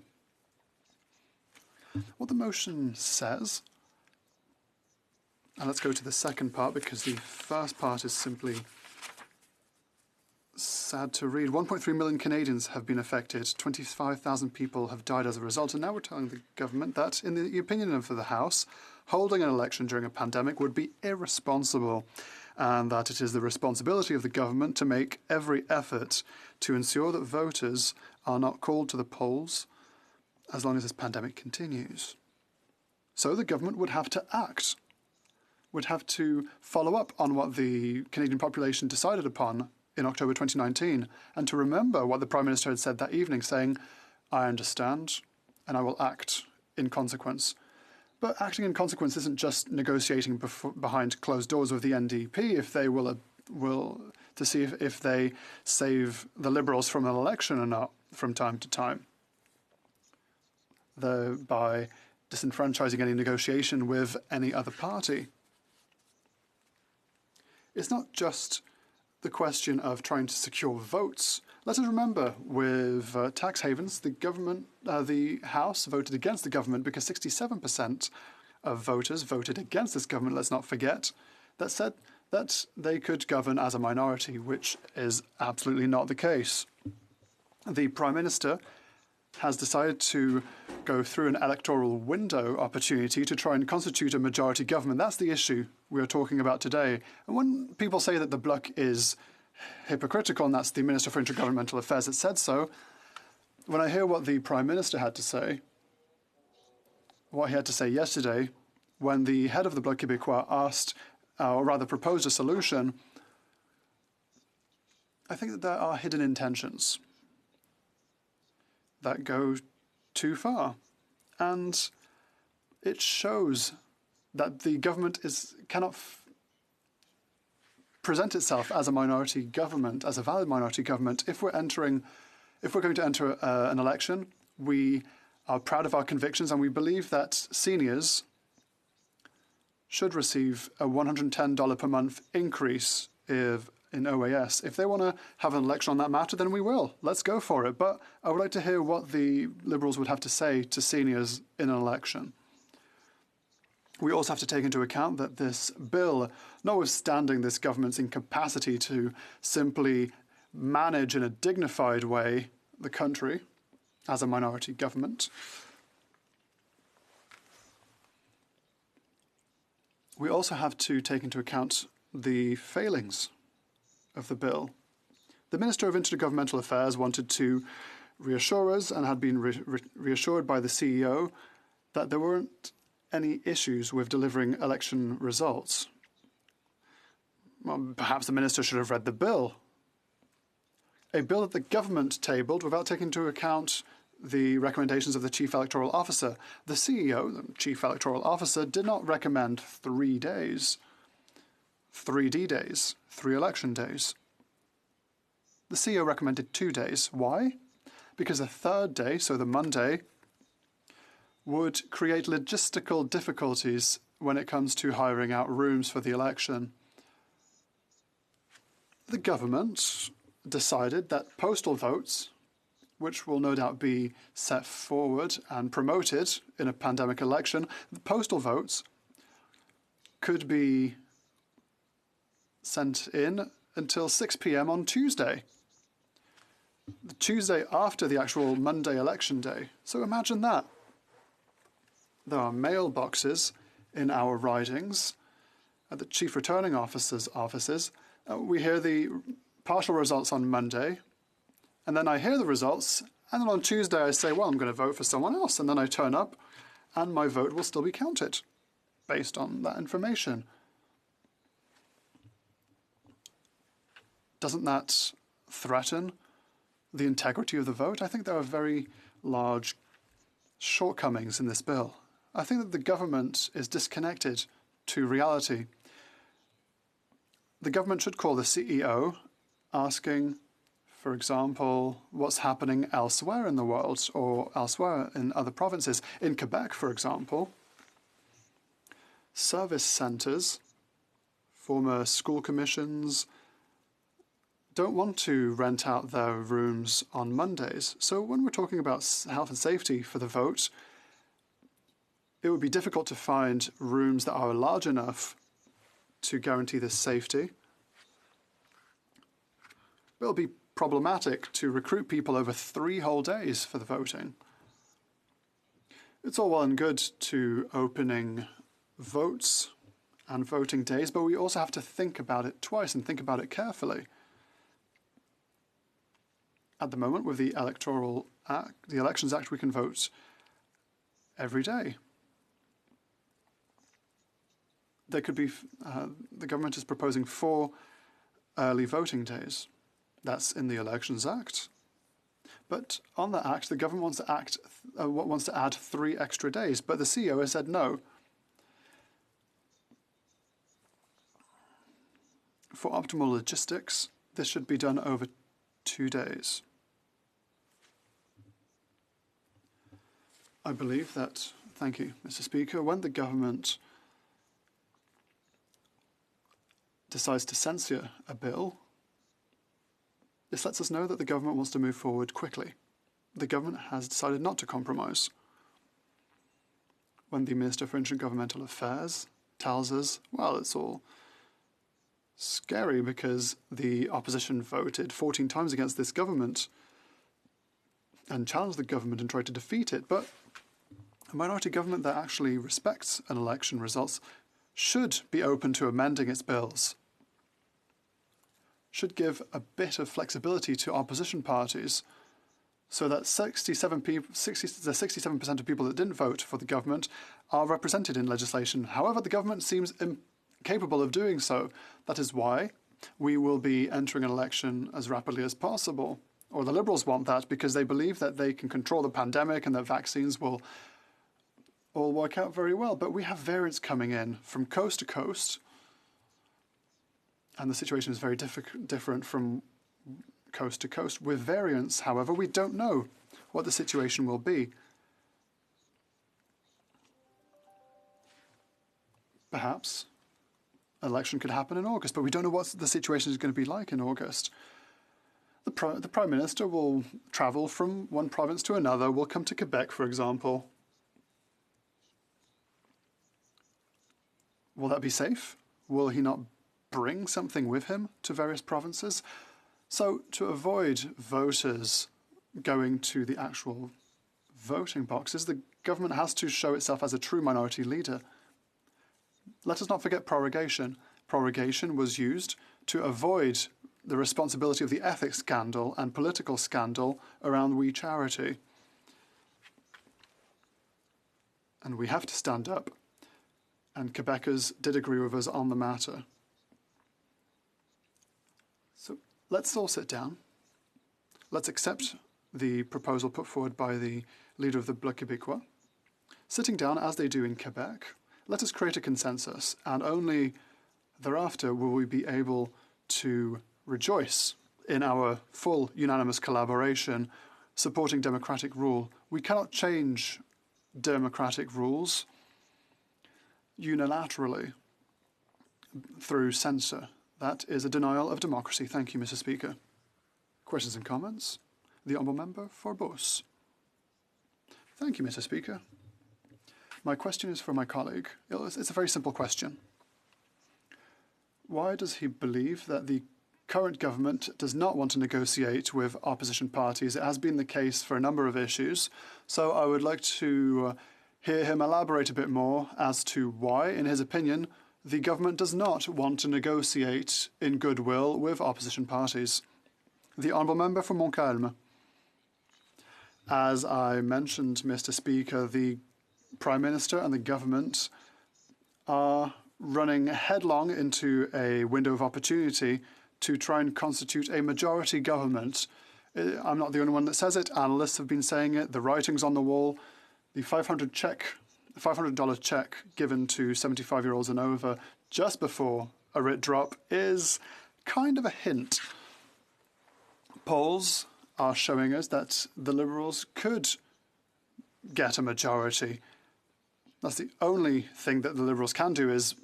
What the motion says, and let's go to the second part because the first part is simply sad to read. 1.3 million Canadians have been affected. 25,000 people have died as a result. And now we're telling the government that, in the opinion of the House, holding an election during a pandemic would be irresponsible, and that it is the responsibility of the government to make every effort to ensure that voters are not called to the polls as long as this pandemic continues. So the government would have to act, would have to follow up on what the Canadian population decided upon in October 2019, and to remember what the Prime Minister had said that evening, saying, I understand, and I will act in consequence. But acting in consequence isn't just negotiating behind closed doors with the NDP if they will to see if they save the Liberals from an election or not from time to time, thereby disenfranchising any negotiation with any other party. It's not just the question of trying to secure votes. Let us remember, with tax havens, the government, the House voted against the government because 67% of voters voted against this government, let's not forget, that said that they could govern as a minority, which is absolutely not the case. The Prime Minister has decided to go through an electoral window opportunity to try and constitute a majority government. That's the issue we're talking about today. And when people say that the Bloc is hypocritical, and that's the Minister for Intergovernmental Affairs that said so, when I hear what the Prime Minister had to say, what he had to say yesterday, when the head of the Bloc Québécois asked, or rather proposed a solution, I think that there are hidden intentions that go too far. And it shows that the government cannot present itself as a minority government, as a valid minority government. If we're going to enter an election, we are proud of our convictions and we believe that seniors should receive a $110 per month increase in OAS. If they want to have an election on that matter, then we will. Let's go for it. But I would like to hear what the Liberals would have to say to seniors in an election. We also have to take into account that this bill, notwithstanding this government's incapacity to simply manage in a dignified way the country as a minority government, we also have to take into account the failings of the bill. The Minister of Intergovernmental Affairs wanted to reassure us and had been reassured by the CEO that there weren't any issues with delivering election results. Well, perhaps the minister should have read the bill. A bill that the government tabled without taking into account the recommendations of the Chief Electoral Officer. The CEO, the Chief Electoral Officer, did not recommend 3 days, 3 D-days, 3 election days. The CEO recommended 2 days. Why? Because the third day, so the Monday, would create logistical difficulties when it comes to hiring out rooms for the election. The government decided that postal votes, which will no doubt be set forward and promoted in a pandemic election, the postal votes could be sent in until 6 p.m. on Tuesday, the Tuesday after the actual Monday election day. So imagine that. There are mailboxes in our ridings at the Chief Returning Officer's offices. We hear the partial results on Monday, and then I hear the results, and then on Tuesday I say, well, I'm going to vote for someone else, and then I turn up, and my vote will still be counted based on that information. Doesn't that threaten the integrity of the vote? I think there are very large shortcomings in this bill. I think that the government is disconnected to reality. The government should call the CEO asking, for example, what's happening elsewhere in the world or elsewhere in other provinces. In Quebec, for example, service centres, former school commissions, don't want to rent out their rooms on Mondays. So when we're talking about health and safety for the vote, it would be difficult to find rooms that are large enough to guarantee this safety. It'll be problematic to recruit people over 3 whole days for the voting. It's all well and good to opening votes and voting days, but we also have to think about it twice and think about it carefully. At the moment, with the Electoral Act, the Elections Act, we can vote every day. There could be, the government is proposing 4 early voting days. That's in the Elections Act. But on that act, the government wants to add 3 extra days, but the CEO has said no. For optimal logistics, this should be done over 2 days. I believe that, thank you, Mr. Speaker, when the government decides to censure a bill, this lets us know that the government wants to move forward quickly. The government has decided not to compromise. When the Minister for Intergovernmental Affairs tells us, well, it's all scary because the opposition voted 14 times against this government and challenged the government and tried to defeat it, but a minority government that actually respects an election results should be open to amending its bills, should give a bit of flexibility to opposition parties so that 67% of people that didn't vote for the government are represented in legislation. However, the government seems incapable of doing so. That is why we will be entering an election as rapidly as possible. Or the Liberals want that because they believe that they can control the pandemic and that vaccines will all work out very well. But we have variants coming in from coast to coast, and the situation is very different from coast to coast. With variants, however, we don't know what the situation will be. Perhaps an election could happen in August, but we don't know what the situation is going to be like in August. The Prime Minister will travel from one province to another, will come to Quebec, for example. Will that be safe? Will he not bring something with him to various provinces? So to avoid voters going to the actual voting boxes, the government has to show itself as a true minority leader. Let us not forget prorogation. Prorogation was used to avoid the responsibility of the ethics scandal and political scandal around We Charity. And we have to stand up. And Quebecers did agree with us on the matter. So let's all sit down. Let's accept the proposal put forward by the leader of the Bloc Québécois. Sitting down, as they do in Quebec, let us create a consensus, and only thereafter will we be able to rejoice in our full unanimous collaboration supporting democratic rule. We cannot change democratic rules unilaterally through censure. That is a denial of democracy. Thank you, Mr. Speaker. Questions and comments? The Honourable Member for Beauce. Thank you, Mr. Speaker. My question is for my colleague. It's a very simple question. Why does he believe that the current government does not want to negotiate with opposition parties? It has been the case for a number of issues. So I would like to hear him elaborate a bit more as to why, in his opinion, the government does not want to negotiate in goodwill with opposition parties. The Honourable Member for Montcalm. As I mentioned, Mr. Speaker, the Prime Minister and the government are running headlong into a window of opportunity to try and constitute a majority government. I'm not the only one that says it. Analysts have been saying it. The writing's on the wall. The $500 check given to 75-year-olds and over just before a writ drop is kind of a hint. Polls are showing us that the Liberals could get a majority. That's the only thing that the Liberals can do, is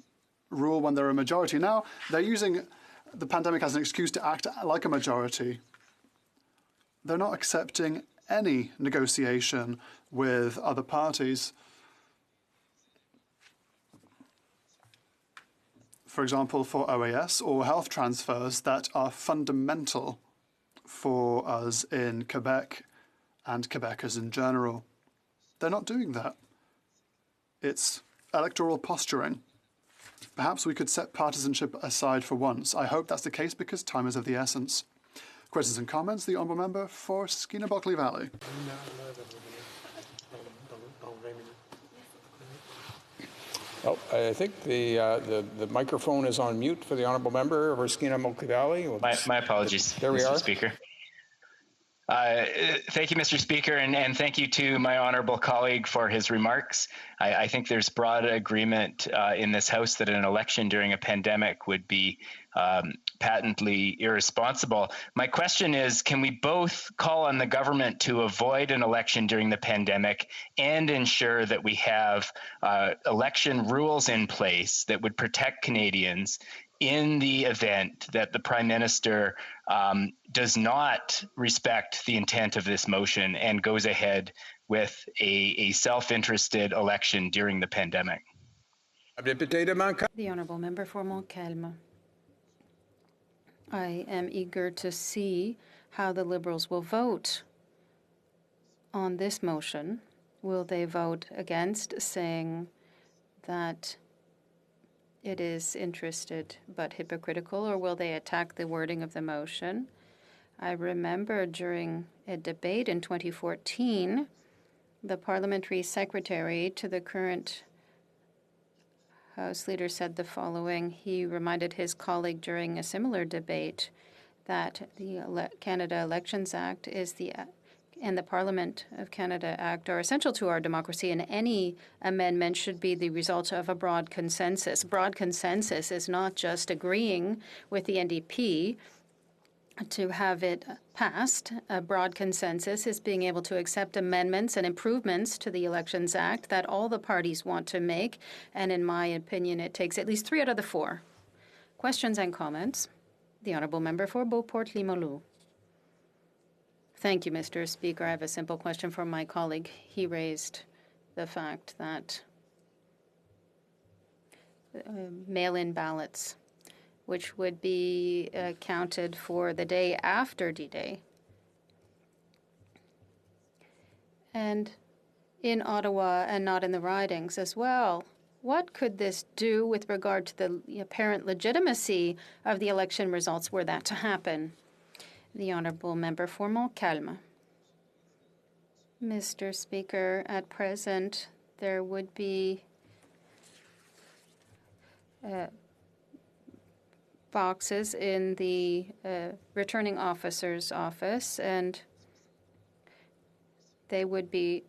rule when they're a majority. Now, they're using the pandemic as an excuse to act like a majority. They're not accepting any negotiation with other parties. For example, for OAS or health transfers that are fundamental for us in Quebec and Quebecers in general. They're not doing that. It's electoral posturing. Perhaps we could set partisanship aside for once. I hope that's the case because time is of the essence. Questions and comments? The Honourable Member for Skeena-Bulkley Valley. Oh, I think the microphone is on mute for the Honourable Member for Skeena-Bulkley Valley. My apologies, there we Mr. are. Speaker. Thank you, Mr. Speaker, and thank you to my honourable colleague for his remarks. I think there's broad agreement in this House that an election during a pandemic would be patently irresponsible. My question is, can we both call on the government to avoid an election during the pandemic and ensure that we have election rules in place that would protect Canadians in the event that the Prime Minister does not respect the intent of this motion and goes ahead with a self-interested election during the pandemic? The Honourable Member for Montcalm. I am eager to see how the Liberals will vote on this motion. Will they vote against, saying that it is interested but hypocritical, or will they attack the wording of the motion? I remember during a debate in 2014, the parliamentary secretary to the current House leader said the following. He reminded his colleague during a similar debate that the Canada Elections Act is and the Parliament of Canada Act are essential to our democracy, and any amendment should be the result of a broad consensus. Broad consensus is not just agreeing with the NDP to have it passed. A broad consensus is being able to accept amendments and improvements to the Elections Act that all the parties want to make, and in my opinion, it takes at least 3 out of the 4. Questions and comments? The Honourable Member for Beauport-Limoilou. Thank you, Mr. Speaker. I have a simple question for my colleague. He raised the fact that mail-in ballots, which would be counted for the day after D-Day, and in Ottawa and not in the ridings as well. What could this do with regard to the apparent legitimacy of the election results were that to happen? The Honourable Member for Montcalm. Mr. Speaker, at present, there would be boxes in the returning officer's office, and they would be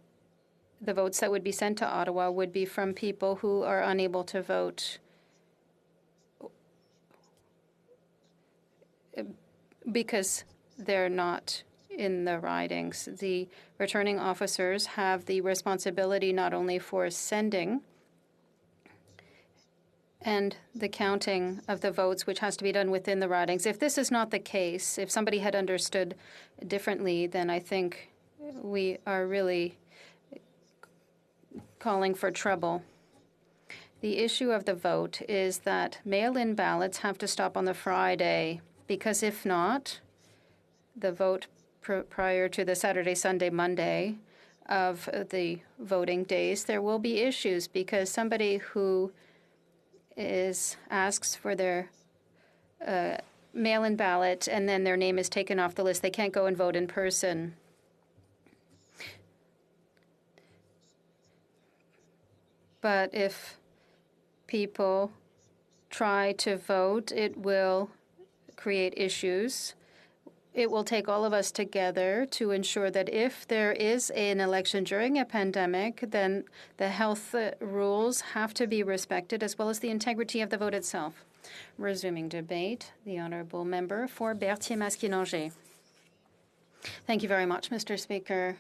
the votes that would be sent to Ottawa would be from people who are unable to vote because they're not in the ridings. The returning officers have the responsibility not only for sending and the counting of the votes, which has to be done within the ridings. If this is not the case, if somebody had understood differently, then I think we are really calling for trouble. The issue of the vote is that mail-in ballots have to stop on the Friday, because if not, the vote prior to the Saturday, Sunday, Monday of the voting days, there will be issues, because somebody who asks for their mail-in ballot and then their name is taken off the list, they can't go and vote in person. But if people try to vote, it will create issues. It will take all of us together to ensure that if there is an election during a pandemic, then the health rules have to be respected, as well as the integrity of the vote itself. Resuming debate, the honourable member for Berthier-Masquinongé. Thank you very much, Mr. Speaker.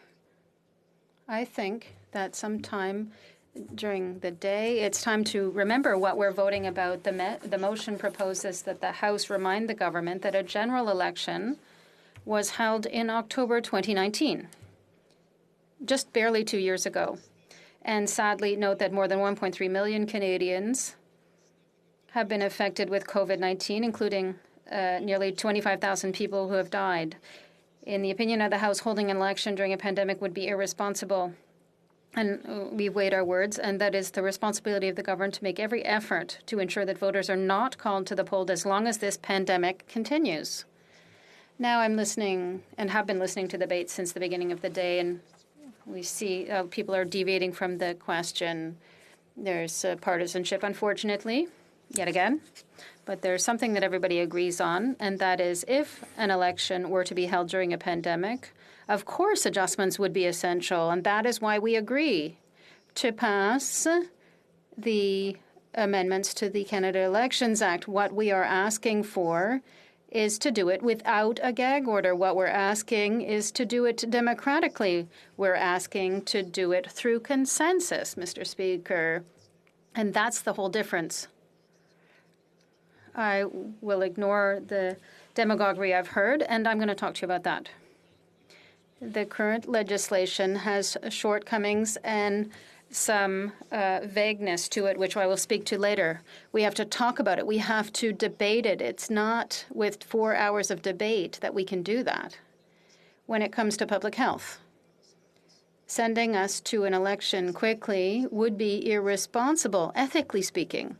I think that sometime during the day, it's time to remember what we're voting about. The motion proposes that the House remind the government that a general election was held in October 2019, just barely 2 years ago. And sadly, note that more than 1.3 million Canadians have been affected with COVID-19, including nearly 25,000 people who have died. In the opinion of the House, holding an election during a pandemic would be irresponsible. And we weighed our words, and that is the responsibility of the government to make every effort to ensure that voters are not called to the poll as long as this pandemic continues. Now I'm listening and have been listening to debates since the beginning of the day, and we see people are deviating from the question. There's partisanship, unfortunately, yet again. But there's something that everybody agrees on, and that is if an election were to be held during a pandemic, of course adjustments would be essential, and that is why we agree to pass the amendments to the Canada Elections Act. What we are asking for is to do it without a gag order. What we're asking is to do it democratically. We're asking to do it through consensus, Mr. Speaker, and that's the whole difference. I will ignore the demagoguery I've heard, and I'm going to talk to you about that. The current legislation has shortcomings and some vagueness to it, which I will speak to later. We have to talk about it. We have to debate it. It's not with 4 hours of debate that we can do that when it comes to public health. Sending us to an election quickly would be irresponsible, ethically speaking.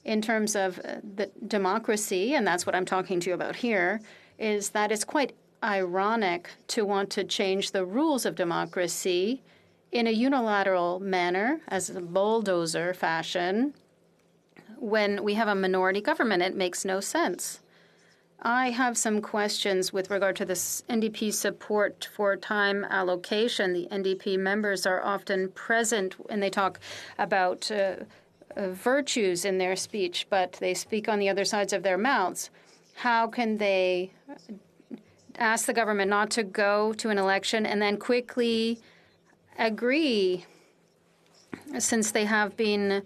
In terms of the democracy, and that's what I'm talking to you about here, is that it's quite ironic to want to change the rules of democracy in a unilateral manner, as a bulldozer fashion, when we have a minority government. It makes no sense. I have some questions with regard to this NDP support for time allocation. The NDP members are often present and they talk about virtues in their speech, but they speak on the other sides of their mouths. How can they ask the government not to go to an election and then quickly agree, since they have been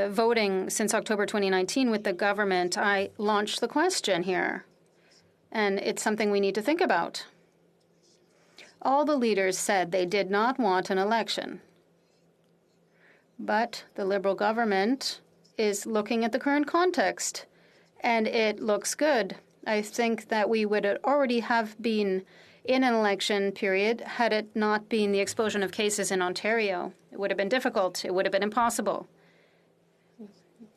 voting since October 2019 with the government? I launched the question here, and it's something we need to think about. All the leaders said they did not want an election. But the Liberal government is looking at the current context, and it looks good. I think that we would already have been in an election period had it not been the explosion of cases in Ontario. It would have been difficult. It would have been impossible.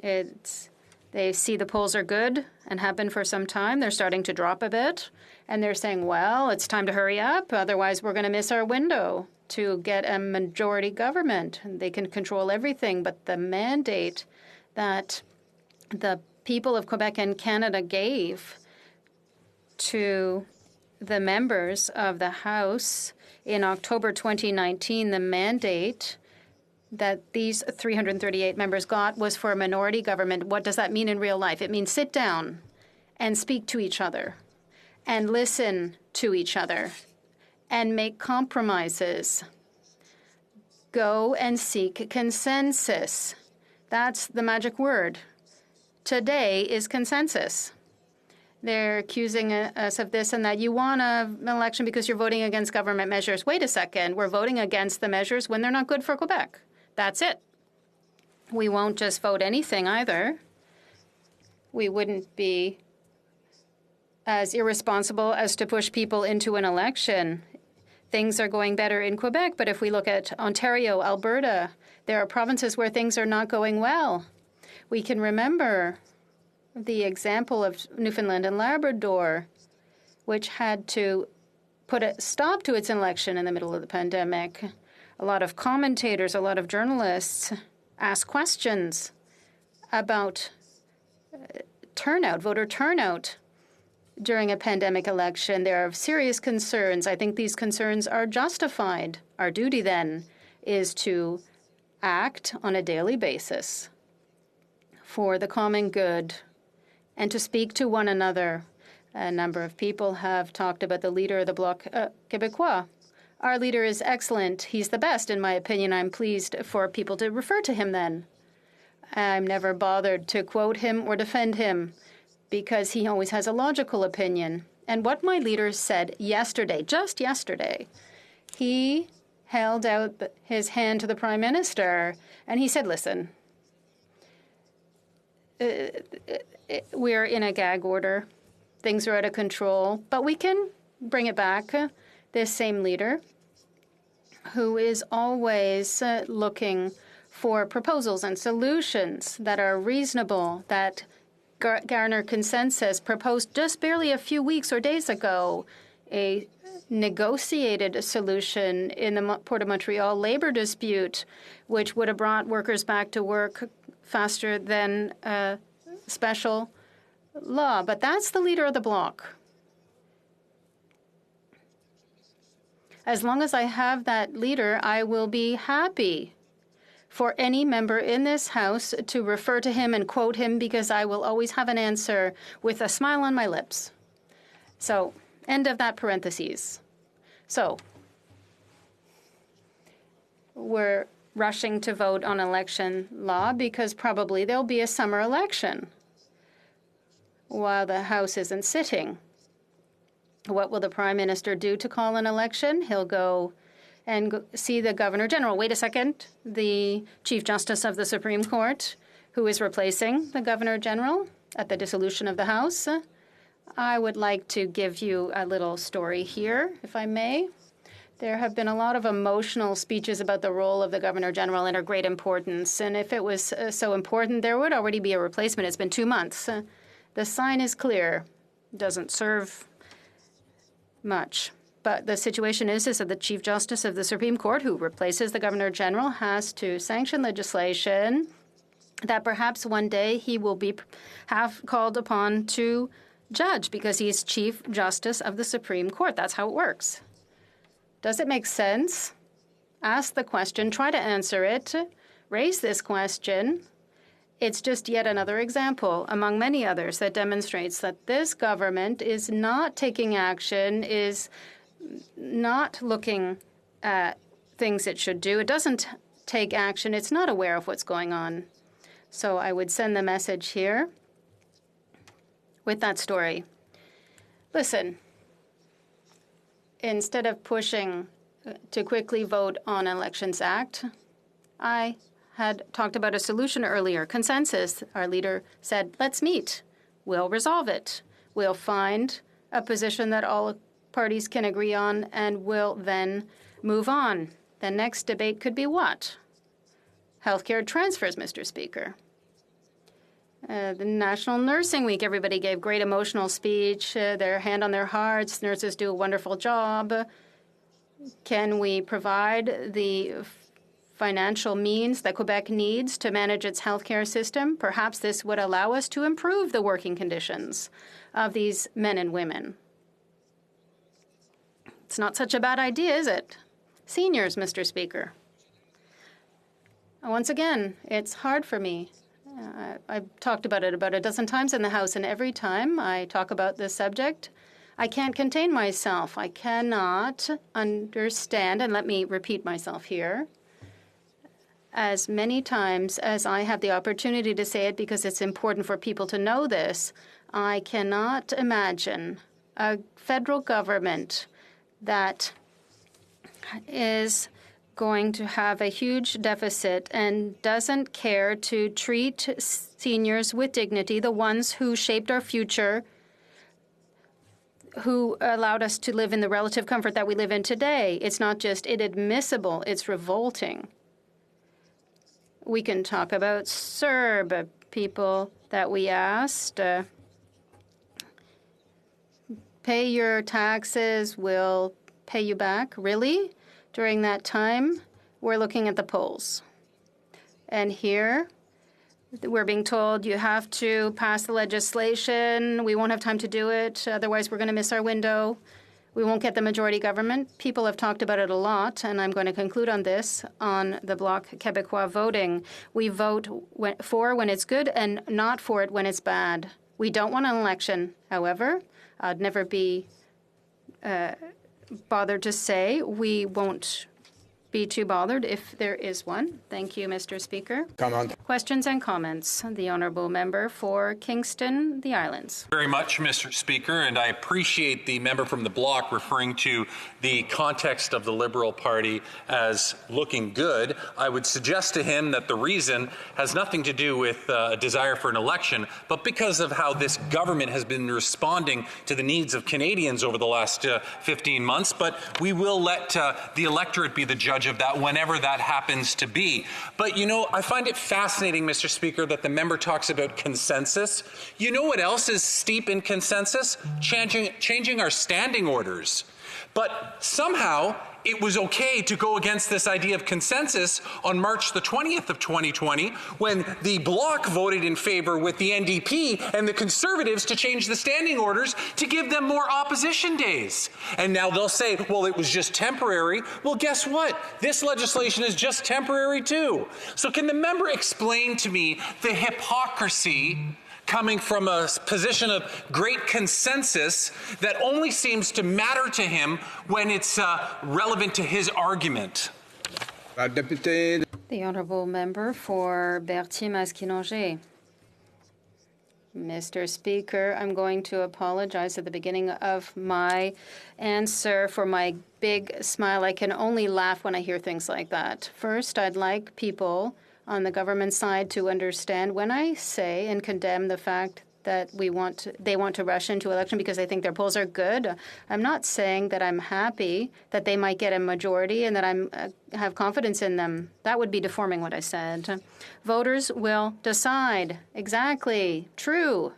They see the polls are good and have been for some time. They're starting to drop a bit, and they're saying, well, it's time to hurry up, otherwise we're going to miss our window to get a majority government. They can control everything, but the mandate that the people of Quebec and Canada gave to the members of the House in October 2019, the mandate that these 338 members got was for a minority government. What does that mean in real life? It means sit down and speak to each other and listen to each other and make compromises. Go and seek consensus. That's the magic word. Today is consensus. They're accusing us of this and that. You want an election because you're voting against government measures. Wait a second. We're voting against the measures when they're not good for Quebec. That's it. We won't just vote anything either. We wouldn't be as irresponsible as to push people into an election. Things are going better in Quebec, but if we look at Ontario, Alberta, there are provinces where things are not going well. We can remember the example of Newfoundland and Labrador, which had to put a stop to its election in the middle of the pandemic. A lot of commentators, a lot of journalists asked questions about turnout, voter turnout during a pandemic election. There are serious concerns. I think these concerns are justified. Our duty then is to act on a daily basis for the common good and to speak to one another. A number of people have talked about the leader of the Bloc Québécois. Our leader is excellent. He's the best, in my opinion. I'm pleased for people to refer to him then. I'm never bothered to quote him or defend him because he always has a logical opinion. And what my leader said yesterday, just yesterday, he held out his hand to the Prime Minister and he said, listen, we're in a gag order. Things are out of control, but we can bring it back. This same leader who is always looking for proposals and solutions that are reasonable, that garner consensus, proposed just barely a few weeks or days ago a negotiated solution in the Port of Montreal labor dispute, which would have brought workers back to work faster than a special law. But that's the leader of the Bloc. As long as I have that leader, I will be happy for any member in this House to refer to him and quote him, because I will always have an answer with a smile on my lips. So, end of that parentheses. So, we're rushing to vote on election law because probably there'll be a summer election while the House isn't sitting. What will the Prime Minister do to call an election? He'll go and see the Governor General. Wait a second. The Chief Justice of the Supreme Court, who is replacing the Governor General at the dissolution of the House. I would like to give you a little story here, if I may. There have been a lot of emotional speeches about the role of the Governor General and her great importance. And if it was so important, there would already be a replacement. It's been 2 months. The sign is clear. It doesn't serve much. But the situation is that the Chief Justice of the Supreme Court, who replaces the Governor General, has to sanction legislation that perhaps one day he will have called upon to judge because he's Chief Justice of the Supreme Court. That's how it works. Does it make sense? Ask the question, try to answer it, raise this question. It's just yet another example, among many others, that demonstrates that this government is not taking action, is not looking at things it should do. It doesn't take action. It's not aware of what's going on. So I would send the message here with that story. Listen, instead of pushing to quickly vote on Elections Act, I had talked about a solution earlier, consensus. Our leader said, let's meet. We'll resolve it. We'll find a position that all parties can agree on, and we'll then move on. The next debate could be what? Healthcare transfers, Mr. Speaker. The National Nursing Week, everybody gave great emotional speech, their hand on their hearts. Nurses do a wonderful job. Can we provide the financial means that Quebec needs to manage its healthcare system? Perhaps this would allow us to improve the working conditions of these men and women. It's not such a bad idea, is it? Seniors, Mr. Speaker. Once again, it's hard for me. I've talked about it about a dozen times in the House, and every time I talk about this subject, I can't contain myself. I cannot understand, and let me repeat myself here, as many times as I have the opportunity to say it because it's important for people to know this, I cannot imagine a federal government that is going to have a huge deficit and doesn't care to treat seniors with dignity, the ones who shaped our future, who allowed us to live in the relative comfort that we live in today. It's not just inadmissible, it's revolting. We can talk about CERB, people that we asked, pay your taxes, we'll pay you back. Really? During that time, we're looking at the polls. And here, we're being told you have to pass the legislation. We won't have time to do it. Otherwise, we're going to miss our window. We won't get the majority government. People have talked about it a lot, and I'm going to conclude on this, on the Bloc Québécois voting. We vote for when it's good and not for it when it's bad. We don't want an election. However, I'd never be bothered to say we won't be too bothered if there is one. Thank you, Mr. Speaker. Come on. Questions and comments. The honourable member for Kingston, the Islands. Very much, Mr. Speaker, and I appreciate the member from the Bloc referring to the context of the Liberal Party as looking good. I would suggest to him that the reason has nothing to do with a desire for an election, but because of how this government has been responding to the needs of Canadians over the last 15 months. But we will let the electorate be the judge of that whenever that happens to be. But, you know, I find it fascinating, Mr. Speaker, that the member talks about consensus. You know what else is steep in consensus? Changing our standing orders. But somehow it was okay to go against this idea of consensus on March the 20th of 2020 when the Bloc voted in favor with the NDP and the Conservatives to change the standing orders to give them more opposition days. And now they'll say, well, it was just temporary. Well, guess what? This legislation is just temporary too. So can the member explain to me the hypocrisy coming from a position of great consensus that only seems to matter to him when it's relevant to his argument? The honourable member for Berthier-Masquinongé. Mr. Speaker, I'm going to apologize at the beginning of my answer for my big smile. I can only laugh when I hear things like that. First, I'd like people on the government side to understand when I say and condemn the fact that they want to rush into election because they think their polls are good. I'm not saying that I'm happy that they might get a majority and that I have confidence in them. That would be deforming what I said. Voters will decide. Exactly. True.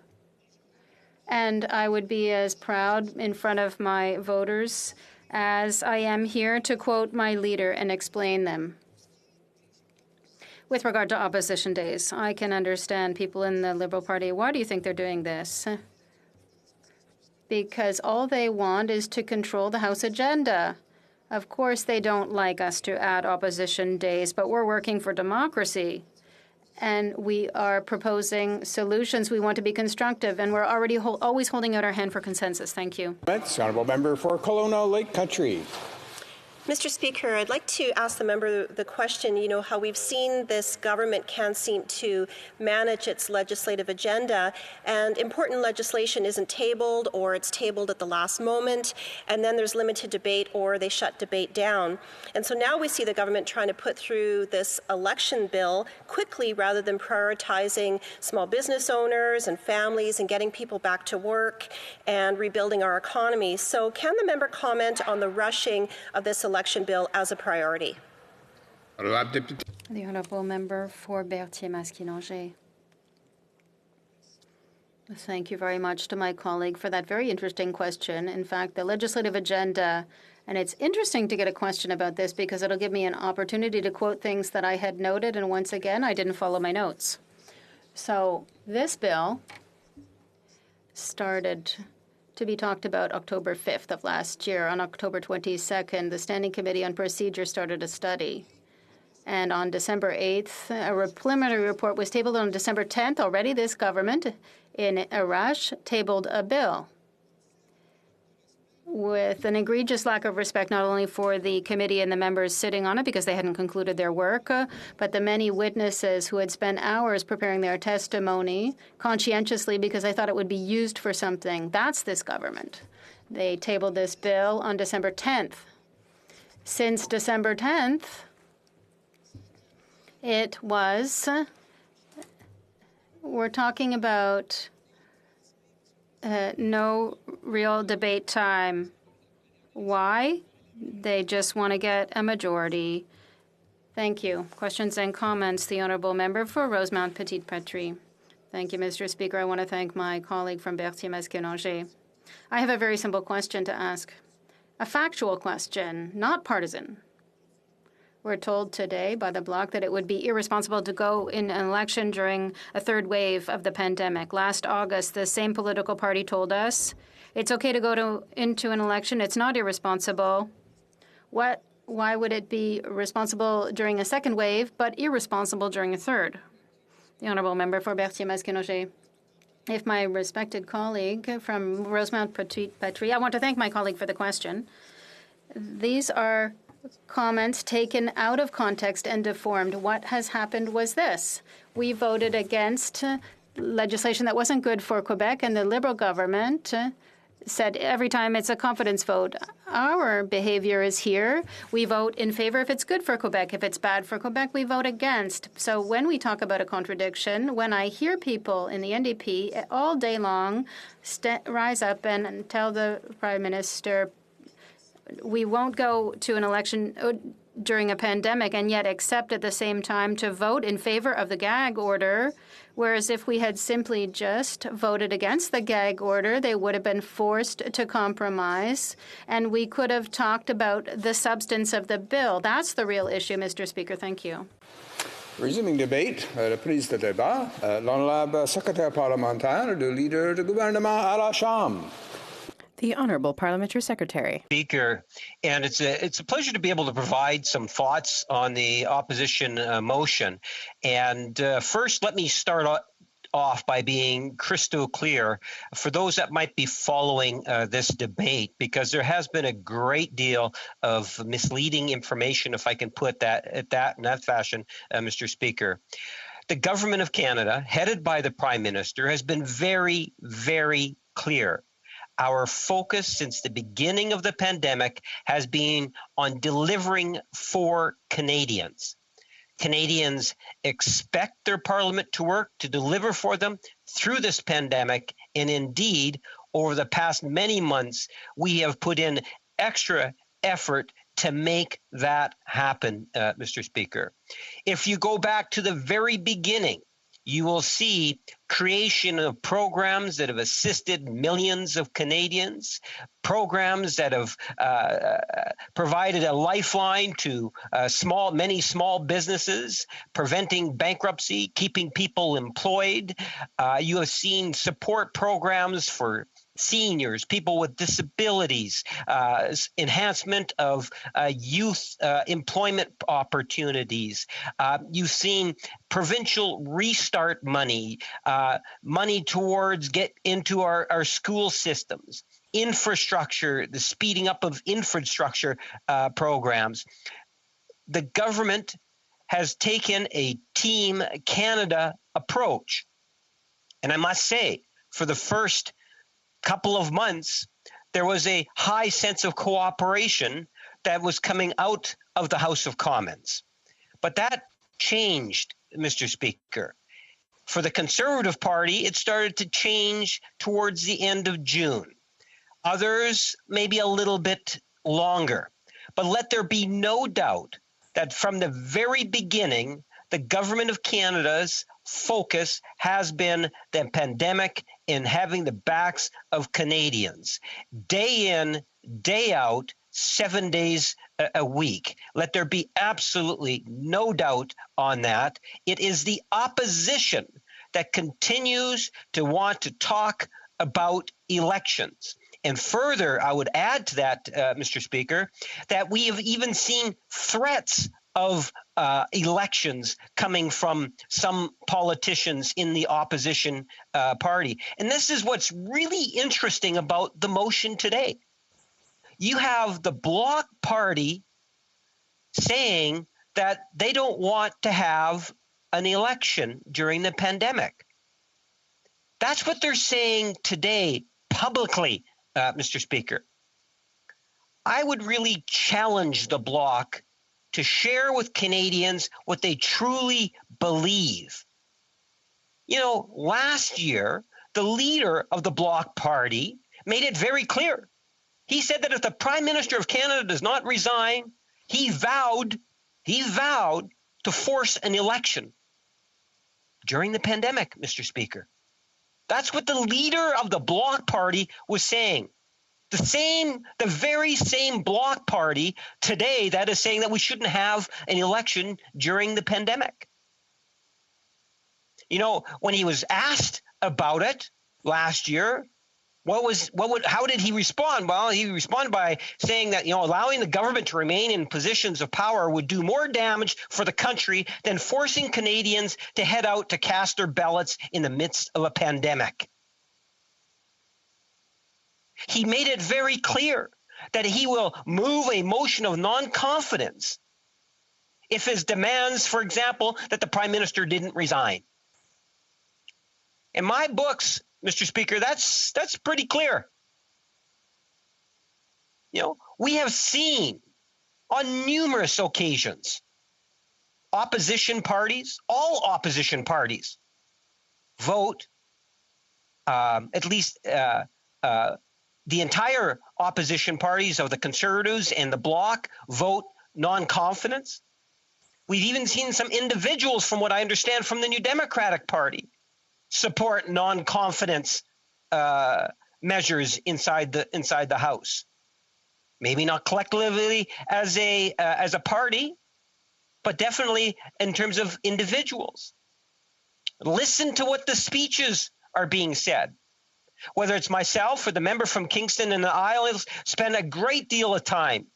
And I would be as proud in front of my voters as I am here to quote my leader and explain them. With regard to opposition days, I can understand people in the Liberal Party. Why do you think they're doing this? Because all they want is to control the House agenda. Of course, they don't like us to add opposition days, but we're working for democracy. And we are proposing solutions. We want to be constructive, and we're already always holding out our hand for consensus. Thank you. Honourable member for Kelowna Lake Country. Mr. Speaker, I'd like to ask the member the question, you know, how we've seen this government can't seem to manage its legislative agenda, and important legislation isn't tabled, or it's tabled at the last moment, and then there's limited debate, or they shut debate down. And so now we see the government trying to put through this election bill quickly rather than prioritizing small business owners and families and getting people back to work and rebuilding our economy. So can the member comment on the rushing of this election bill as a priority? The honourable member for Berthier-Masquinongé. Thank you very much to my colleague for that very interesting question. In fact, the legislative agenda, and it's interesting to get a question about this because it'll give me an opportunity to quote things that I had noted, and once again, I didn't follow my notes. So this bill started to be talked about October 5th of last year. On October 22nd, the Standing Committee on Procedure started a study. And on December 8th, a preliminary report was tabled. On December 10th, already this government, in a rush, tabled a bill. with an egregious lack of respect not only for the committee and the members sitting on it because they hadn't concluded their work, but the many witnesses who had spent hours preparing their testimony conscientiously because they thought it would be used for something. That's this government. They tabled this bill on December 10th. Since December 10th, we're talking about no real debate time. Why? They just want to get a majority. Thank you. Questions and comments. The Honourable Member for Rosemount Petite Patrie. Thank you, Mr. Speaker. I want to thank my colleague from Berthier-Masquinongé. I have a very simple question to ask. A factual question, not partisan. We're told today by the Bloc that it would be irresponsible to go in an election during a third wave of the pandemic. Last August, the same political party told us it's okay to go into an election. It's not irresponsible. Why would it be responsible during a second wave, but irresponsible during a third? The Honourable Member for Berthier-Masquinongé. If my respected colleague from Rosemount Petite Patrie, I want to thank my colleague for the question. These are comments taken out of context and deformed. What has happened was this. We voted against legislation that wasn't good for Quebec, and the Liberal government said every time it's a confidence vote. Our behavior is here. We vote in favor if it's good for Quebec. If it's bad for Quebec, we vote against. So when we talk about a contradiction, when I hear people in the NDP all day long rise up and tell the Prime Minister, we won't go to an election during a pandemic and yet accept at the same time to vote in favor of the gag order, whereas if we had simply just voted against the gag order, they would have been forced to compromise, and we could have talked about the substance of the bill. That's the real issue, Mr. Speaker. Thank you. Resuming debate, reprise de débat. L'honorable secrétaire parlementaire, le leader du gouvernement à la Chambre. The Honourable Parliamentary Secretary. Speaker, and it's a pleasure to be able to provide some thoughts on the opposition motion. And first, let me start off by being crystal clear for those that might be following this debate, because there has been a great deal of misleading information, if I can put that in that fashion, Mr. Speaker. The Government of Canada, headed by the Prime Minister, has been very, very clear. Our focus since the beginning of the pandemic has been on delivering for Canadians. Canadians expect their parliament to work to deliver for them through this pandemic. And indeed, over the past many months, we have put in extra effort to make that happen, Mr. Speaker. If you go back to the very beginning, you will see creation of programs that have assisted millions of Canadians, programs that have provided a lifeline to many small businesses, preventing bankruptcy, keeping people employed. You have seen support programs for seniors, people with disabilities, enhancement of youth employment opportunities. You've seen provincial restart money, money towards get into our school systems, infrastructure, the speeding up of infrastructure programs. The government has taken a Team Canada approach. And I must say, for the first couple of months, there was a high sense of cooperation that was coming out of the House of Commons. But that changed, Mr. Speaker. For the Conservative Party, it started to change towards the end of June. Others, maybe a little bit longer. But let there be no doubt that from the very beginning, the Government of Canada's focus has been the pandemic and having the backs of Canadians. Day in, day out, 7 days a week. Let there be absolutely no doubt on that. It is the opposition that continues to want to talk about elections. And further, I would add to that, Mr. Speaker, that we have even seen threats of elections coming from some politicians in the opposition party. And this is what's really interesting about the motion today. you have the Bloc Party saying that they don't want to have an election during the pandemic. That's what they're saying today publicly, Mr. Speaker. I would really challenge the Bloc to share with Canadians what they truly believe. You know, last year, the leader of the Bloc Party made it very clear. He said that if the Prime Minister of Canada does not resign, he vowed to force an election during the pandemic, Mr. Speaker. That's what the leader of the Bloc Party was saying. The very same Bloc Party today that is saying that we shouldn't have an election during the pandemic. You know, when he was asked about it last year, how did he respond? Well, he responded by saying that, you know, allowing the government to remain in positions of power would do more damage for the country than forcing Canadians to head out to cast their ballots in the midst of a pandemic. He made it very clear that he will move a motion of non-confidence if his demands, for example, that the Prime Minister didn't resign. In my books, Mr. Speaker, that's pretty clear. You know, we have seen on numerous occasions opposition parties, all opposition parties, vote, at least the entire opposition parties of the Conservatives and the Bloc vote non-confidence. We've even seen some individuals, from what I understand, from the New Democratic Party support non-confidence measures inside the House. Maybe not collectively as a party, but definitely in terms of individuals. Listen to what the speeches are being said. Whether it's myself or the member from Kingston and the Isles, spend a great deal of time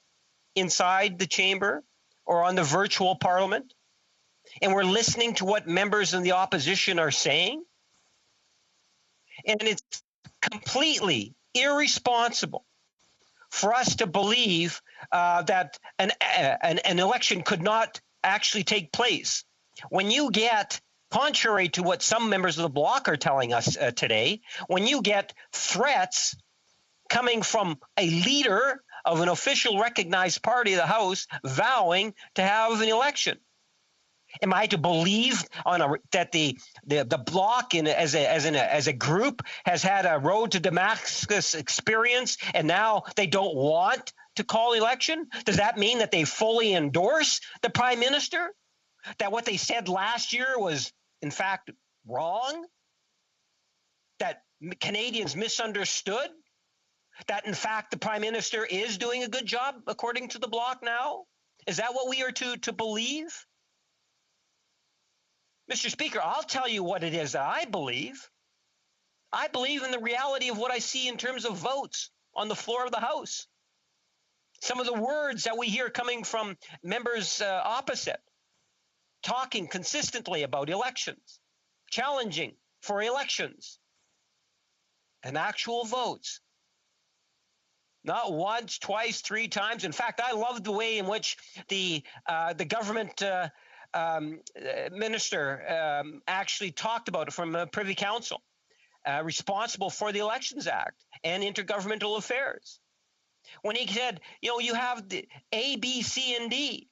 inside the chamber or on the virtual parliament, and we're listening to what members in the opposition are saying. And it's completely irresponsible for us to believe that an election could not actually take place. When you get, contrary to what some members of the Bloc are telling us today, when you get threats coming from a leader of an official recognized party of the House vowing to have an election. Am I to believe that the Bloc as a group has had a road to Damascus experience and now they don't want to call election? Does that mean that they fully endorse the Prime Minister? That what they said last year was in fact wrong? That Canadians misunderstood? That in fact the Prime Minister is doing a good job according to the Bloc now? Is that what we are to believe? Mr. Speaker, I'll tell you what it is that I believe. I believe in the reality of what I see in terms of votes on the floor of the House. Some of the words that we hear coming from members opposite, talking consistently about elections, challenging for elections, and actual votes. Not once, twice, three times. In fact, I love the way in which the government minister actually talked about it from Privy Council, responsible for the Elections Act and intergovernmental affairs. When he said, you know, you have the A, B, C, and D.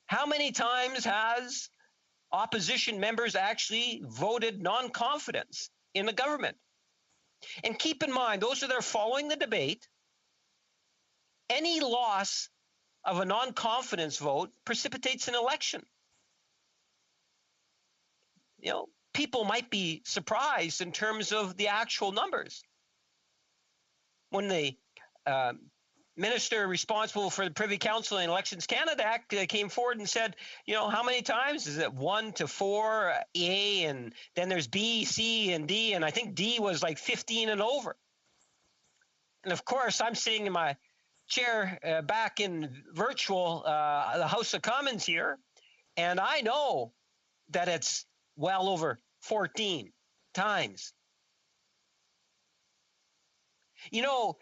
How many times has opposition members actually voted non-confidence in the government? And keep in mind, those that are following the debate, any loss of a non-confidence vote precipitates an election. You know, people might be surprised in terms of the actual numbers. When the minister responsible for the Privy Council and Elections Canada Act came forward and said, you know, how many times is it 1 to 4 A, and then there's B, C, and D, and I think D was like 15 and over. And of course, I'm sitting in my chair back in virtual, the House of Commons here, and I know that it's well over 14 times. You know,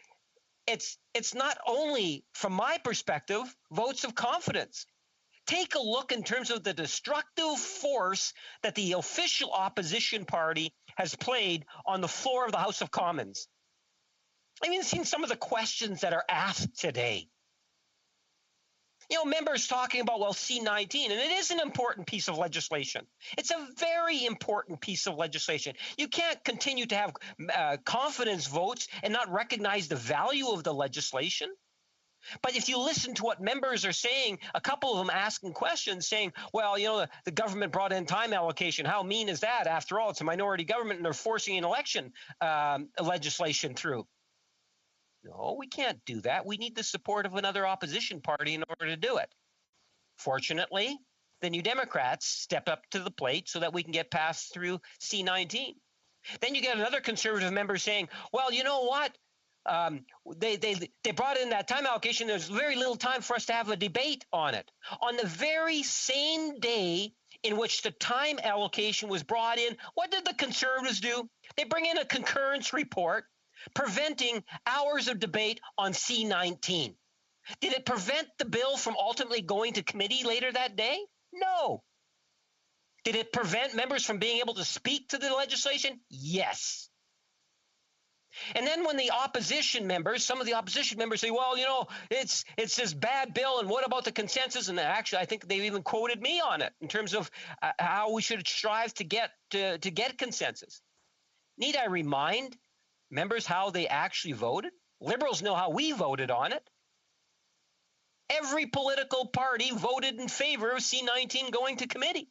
it's not only, from my perspective, votes of confidence. Take a look in terms of the destructive force that the official opposition party has played on the floor of the House of Commons. I've even seen some of the questions that are asked today. You know, members talking about, well, C-19, and it is an important piece of legislation. It's a very important piece of legislation. You can't continue to have confidence votes and not recognize the value of the legislation. But if you listen to what members are saying, a couple of them asking questions saying, well, you know, the government brought in time allocation. How mean is that? After all, it's a minority government and they're forcing an election legislation through. No, we can't do that. We need the support of another opposition party in order to do it. Fortunately, the New Democrats step up to the plate so that we can get past through C-19. Then you get another conservative member saying, well, you know what? They brought in that time allocation. There's very little time for us to have a debate on it. On the very same day in which the time allocation was brought in, what did the Conservatives do? They bring in a concurrence report preventing hours of debate on C-19. Did it prevent the bill from ultimately going to committee later that day? No. Did it prevent members from being able to speak to the legislation? Yes. And then when the opposition members, some of the opposition members say, well, you know, it's this bad bill, and what about the consensus? And actually, I think they've even quoted me on it in terms of how we should strive to get consensus. Need I remind members how they actually voted? Liberals know how we voted on it. Every political party voted in favor of C-19 going to committee.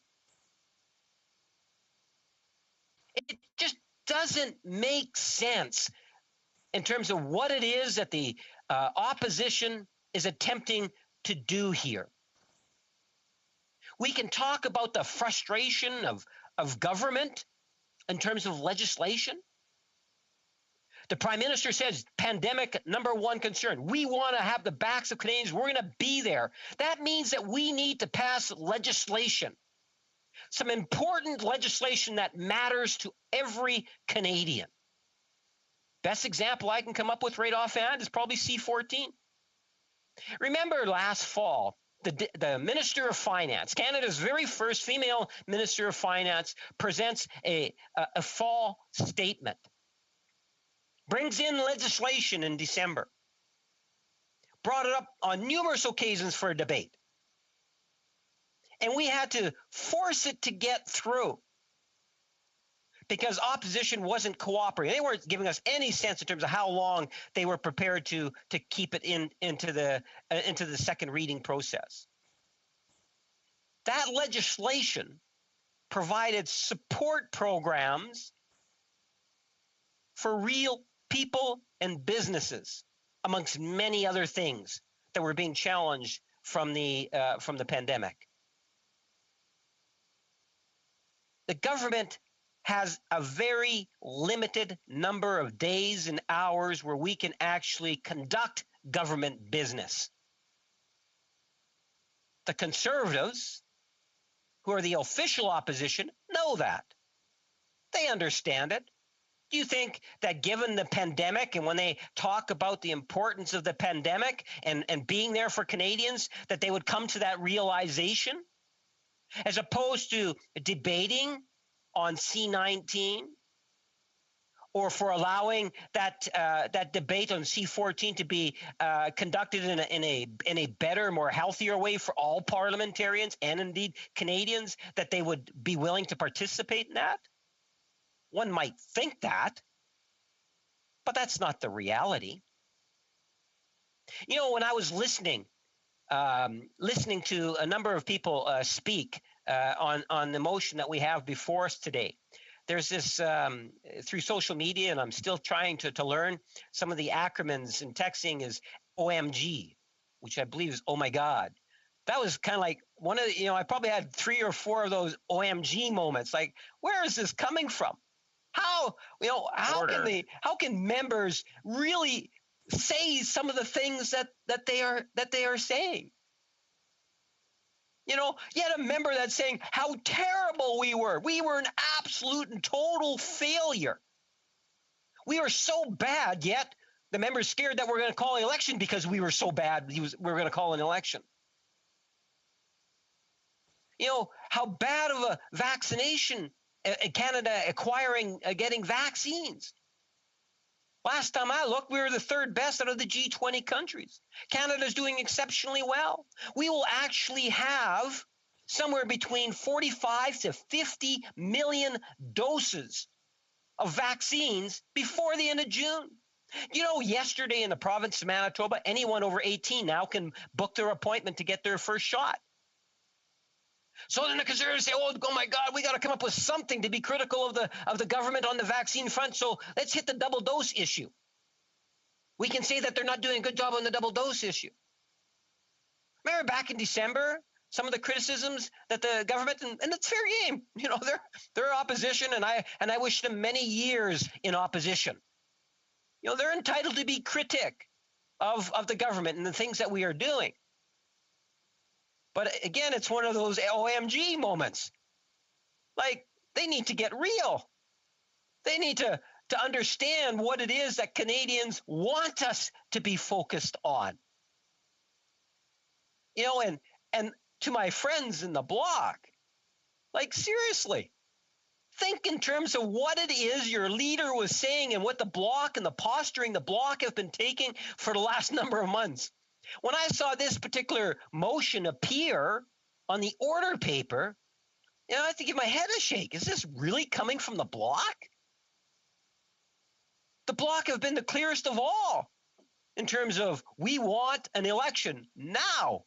It just doesn't make sense in terms of what it is that the opposition is attempting to do here. We can talk about the frustration of government in terms of legislation. The Prime Minister says pandemic #1 concern. We want to have the backs of Canadians. We're going to be there. That means that we need to pass legislation. Some important legislation that matters to every Canadian. Best example I can come up with right offhand is probably C-14. Remember last fall, the Minister of Finance, Canada's very first female Minister of Finance, presents a fall statement. Brings in legislation in December. Brought it up on numerous occasions for a debate. And we had to force it to get through because opposition wasn't cooperating. They weren't giving us any sense in terms of how long they were prepared to keep it into the second reading process. That legislation provided support programs for real people and businesses, amongst many other things that were being challenged from the pandemic. The government has a very limited number of days and hours where we can actually conduct government business. The Conservatives, who are the official opposition, know that. They understand it. Do you think that given the pandemic and when they talk about the importance of the pandemic and being there for Canadians, that they would come to that realization? As opposed to debating on C-19 or for allowing that debate on C-14 to be conducted in a better, more healthier way for all parliamentarians and indeed Canadians, that they would be willing to participate in that? One might think that, but that's not the reality. You know, when I was listening to a number of people speak on the motion that we have before us today, there's this through social media, and I'm still trying to learn some of the acronyms, and texting is OMG, which I believe is oh my God. That was kind of like one of the, I probably had 3 or 4 of those OMG moments. Like, where is this coming from? How can members really say some of the things that they are saying? Yet a member that's saying how terrible we were. We were an absolute and total failure. We were so bad, yet The member's scared that we're going to call an election because we were so bad. We were going to call an election. You know, how bad of a vaccination Canada getting vaccines. Last time I looked, we were the third best out of the G20 countries. Canada's doing exceptionally well. We will actually have somewhere between 45 to 50 million doses of vaccines before the end of June. You know, yesterday in the province of Manitoba, anyone over 18 now can book their appointment to get their first shot. So then the Conservatives say, oh my God, we got to come up with something to be critical of the government on the vaccine front. So let's hit the double dose issue. We can say that they're not doing a good job on the double dose issue. Remember back in December, some of the criticisms that the government, and it's fair game, you know, they're opposition, and I wish them many years in opposition. You know, they're entitled to be critic of the government and the things that we are doing. But again, it's one of those OMG moments. Like, they need to get real. They need to understand what it is that Canadians want us to be focused on. You know, and to my friends in the Bloc, like, seriously, think in terms of what it is your leader was saying and what the Bloc and the posturing the Bloc have been taking for the last number of months. When I saw this particular motion appear on the order paper, you know, I have to give my head a shake. Is this really coming from the Bloc? The Bloc have been the clearest of all in terms of we want an election now.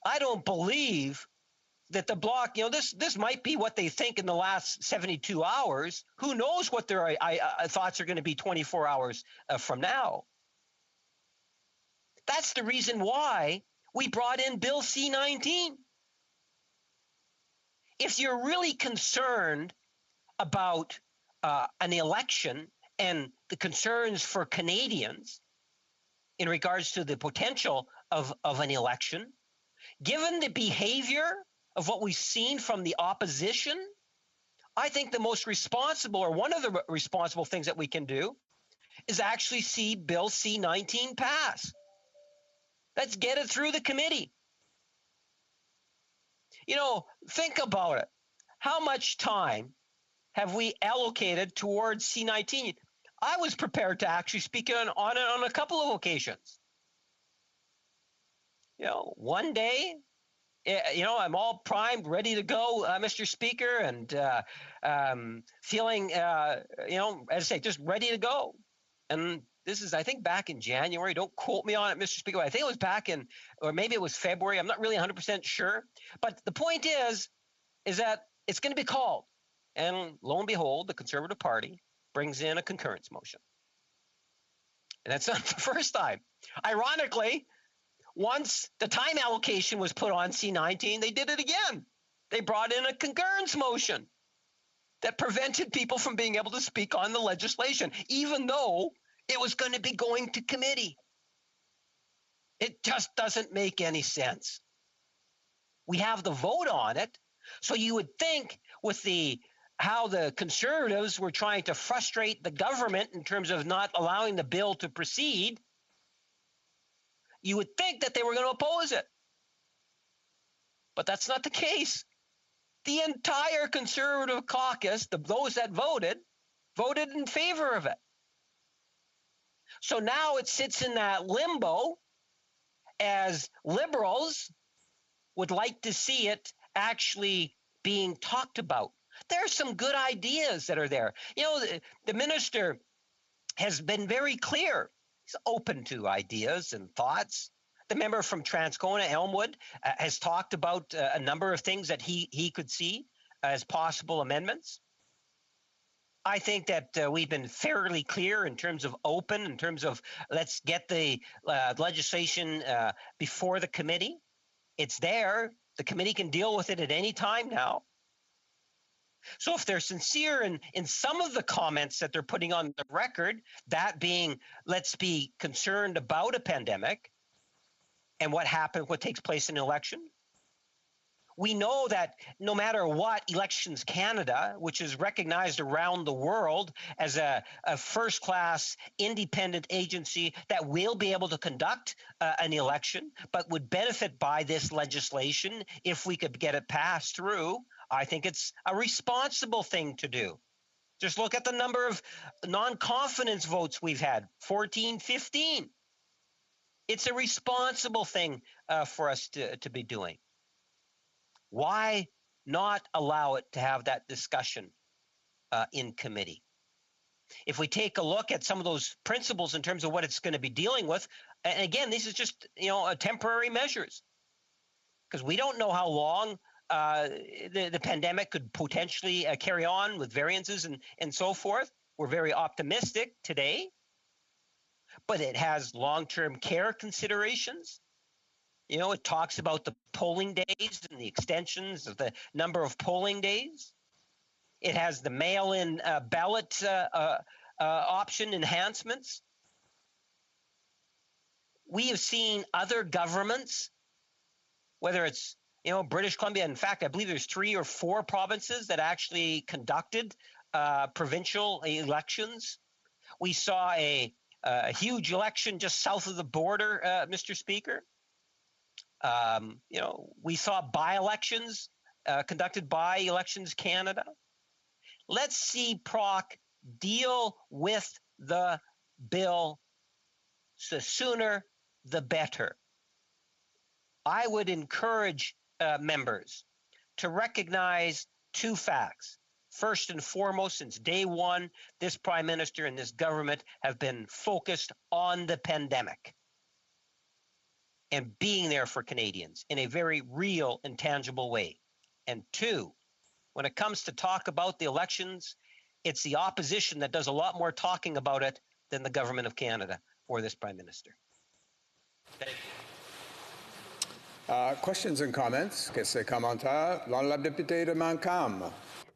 I don't believe that the Bloc, you know, this might be what they think in the last 72 hours. Who knows what their thoughts are going to be 24 hours from now. That's the reason why we brought in Bill C-19. If you're really concerned about an election and the concerns for Canadians in regards to the potential of an election, given the behavior of what we've seen from the opposition, I think the most responsible, or one of the responsible things that we can do, is actually see Bill C-19 pass. Let's get it through the committee. You know, think about it. How much time have we allocated towards C-19? I was prepared to actually speak on it on a couple of occasions. You know, one day, you know, I'm all primed, ready to go, Mr. Speaker, and feeling, you know, as I say, just ready to go. And this is, I think, back in January. Don't quote me on it, Mr. Speaker. I think it was back in, or maybe it was February. I'm not really 100% sure. But the point is that it's going to be called. And lo and behold, the Conservative Party brings in a concurrence motion. And that's not the first time. Ironically, once the time allocation was put on C-19, they did it again. They brought in a concurrence motion that prevented people from being able to speak on the legislation, even though it was going to be going to committee. It just doesn't make any sense. We have the vote on it, so you would think with how the Conservatives were trying to frustrate the government in terms of not allowing the bill to proceed, you would think that they were going to oppose it. But that's not the case. The entire Conservative caucus, those that voted in favor of it. So now it sits in that limbo as Liberals would like to see it actually being talked about. There are some good ideas that are there. You know, the minister has been very clear. He's open to ideas and thoughts. The member from Transcona, Elmwood, has talked about a number of things that he could see as possible amendments. I think that we've been fairly clear in terms of open, in terms of let's get the legislation before the committee. It's there. The committee can deal with it at any time now. So if they're sincere in some of the comments that they're putting on the record, that being let's be concerned about a pandemic and what takes place in an election, We know that no matter what, Elections Canada, which is recognized around the world as a first-class independent agency that will be able to conduct an election, but would benefit by this legislation if we could get it passed through, I think it's a responsible thing to do. Just look at the number of non-confidence votes we've had, 14, 15. It's a responsible thing for us to be doing. Why not allow it to have that discussion in committee? If we take a look at some of those principles in terms of what it's going to be dealing with, and again, this is just temporary measures, because we don't know how long the pandemic could potentially carry on with variances and so forth. We're very optimistic today, but it has long-term care considerations. It talks about the polling days and the extensions of the number of polling days. It has the mail-in ballot option enhancements. We have seen other governments, whether it's British Columbia. In fact, I believe there's 3 or 4 provinces that actually conducted provincial elections. We saw a huge election just south of the border, Mr. Speaker. We saw by-elections conducted by Elections Canada. Let's see Proc deal with the bill, the sooner the better. I would encourage members to recognize 2 facts. First and foremost, since day one, this Prime Minister and this government have been focused on the pandemic and being there for Canadians in a very real and tangible way. And 2, when it comes to talk about the elections, it's the opposition that does a lot more talking about it than the government of Canada or this Prime Minister. Thank you. Questions and comments? Questions et commentaires? L'honorable député de Montcalm.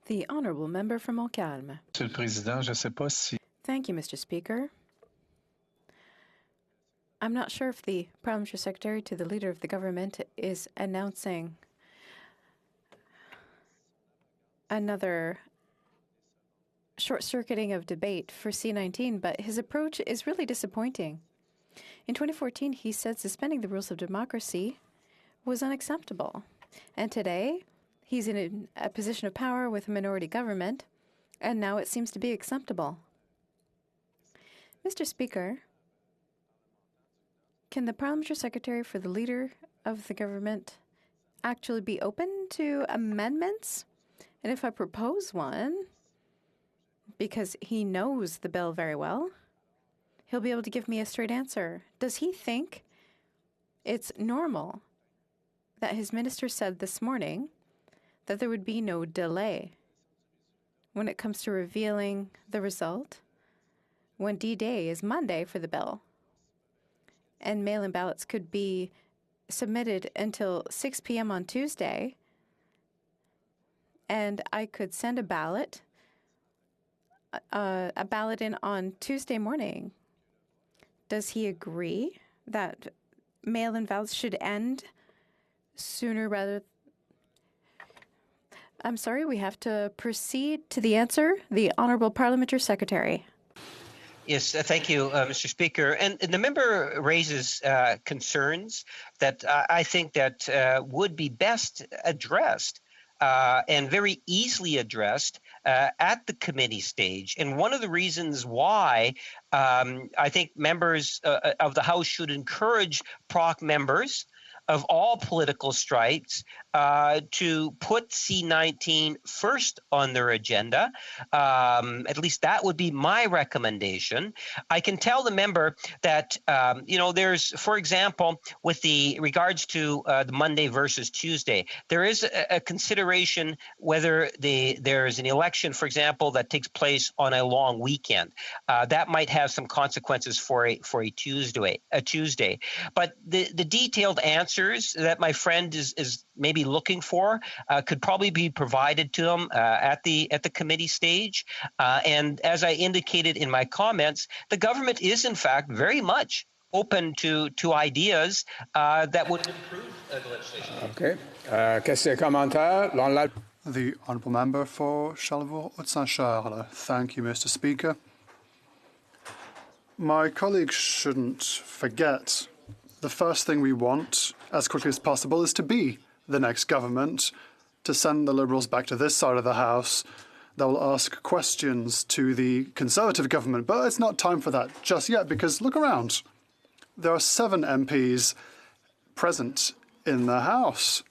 The honourable member from Montcalm. Monsieur le Président, je sais pas si... Thank you, Mr. Speaker. I'm not sure if the Parliamentary Secretary to the Leader of the Government is announcing another short-circuiting of debate for C-19, but his approach is really disappointing. In 2014, he said suspending the rules of democracy was unacceptable. And today, he's in a position of power with a minority government, and now it seems to be acceptable. Mr. Speaker, can the Parliamentary Secretary for the Leader of the Government actually be open to amendments? And if I propose one, because he knows the bill very well, he'll be able to give me a straight answer. Does he think it's normal that his minister said this morning that there would be no delay when it comes to revealing the result when D-Day is Monday for the bill? And mail-in ballots could be submitted until 6 p.m. on Tuesday, and I could send a ballot in on Tuesday morning. Does he agree that mail-in ballots should end sooner rather? I'm sorry, we have to proceed to the answer. The Honourable Parliamentary Secretary. Yes, thank you, Mr. Speaker. And the member raises concerns that I think that would be best addressed and very easily addressed at the committee stage. And one of the reasons why I think members of the House should encourage PROC members of all political stripes to put C-19 first on their agenda. At least that would be my recommendation. I can tell the member that, there's, for example, with the regards to the Monday versus Tuesday, there is a consideration whether there is an election, for example, that takes place on a long weekend. That might have some consequences for a Tuesday. But the detailed answers that my friend is maybe looking for could probably be provided to him at the committee stage. And as I indicated in my comments, the government is in fact very much open to ideas that would improve the legislation. Okay. Question commentaire. The Honourable Member for Charleville-Haute-Saint-Charles. Thank you, Mr. Speaker. My colleagues shouldn't forget the first thing we want, as quickly as possible, is to be the next government, to send the Liberals back to this side of the House that will ask questions to the Conservative government. But it's not time for that just yet, because look around. There are 7 MPs present in the House.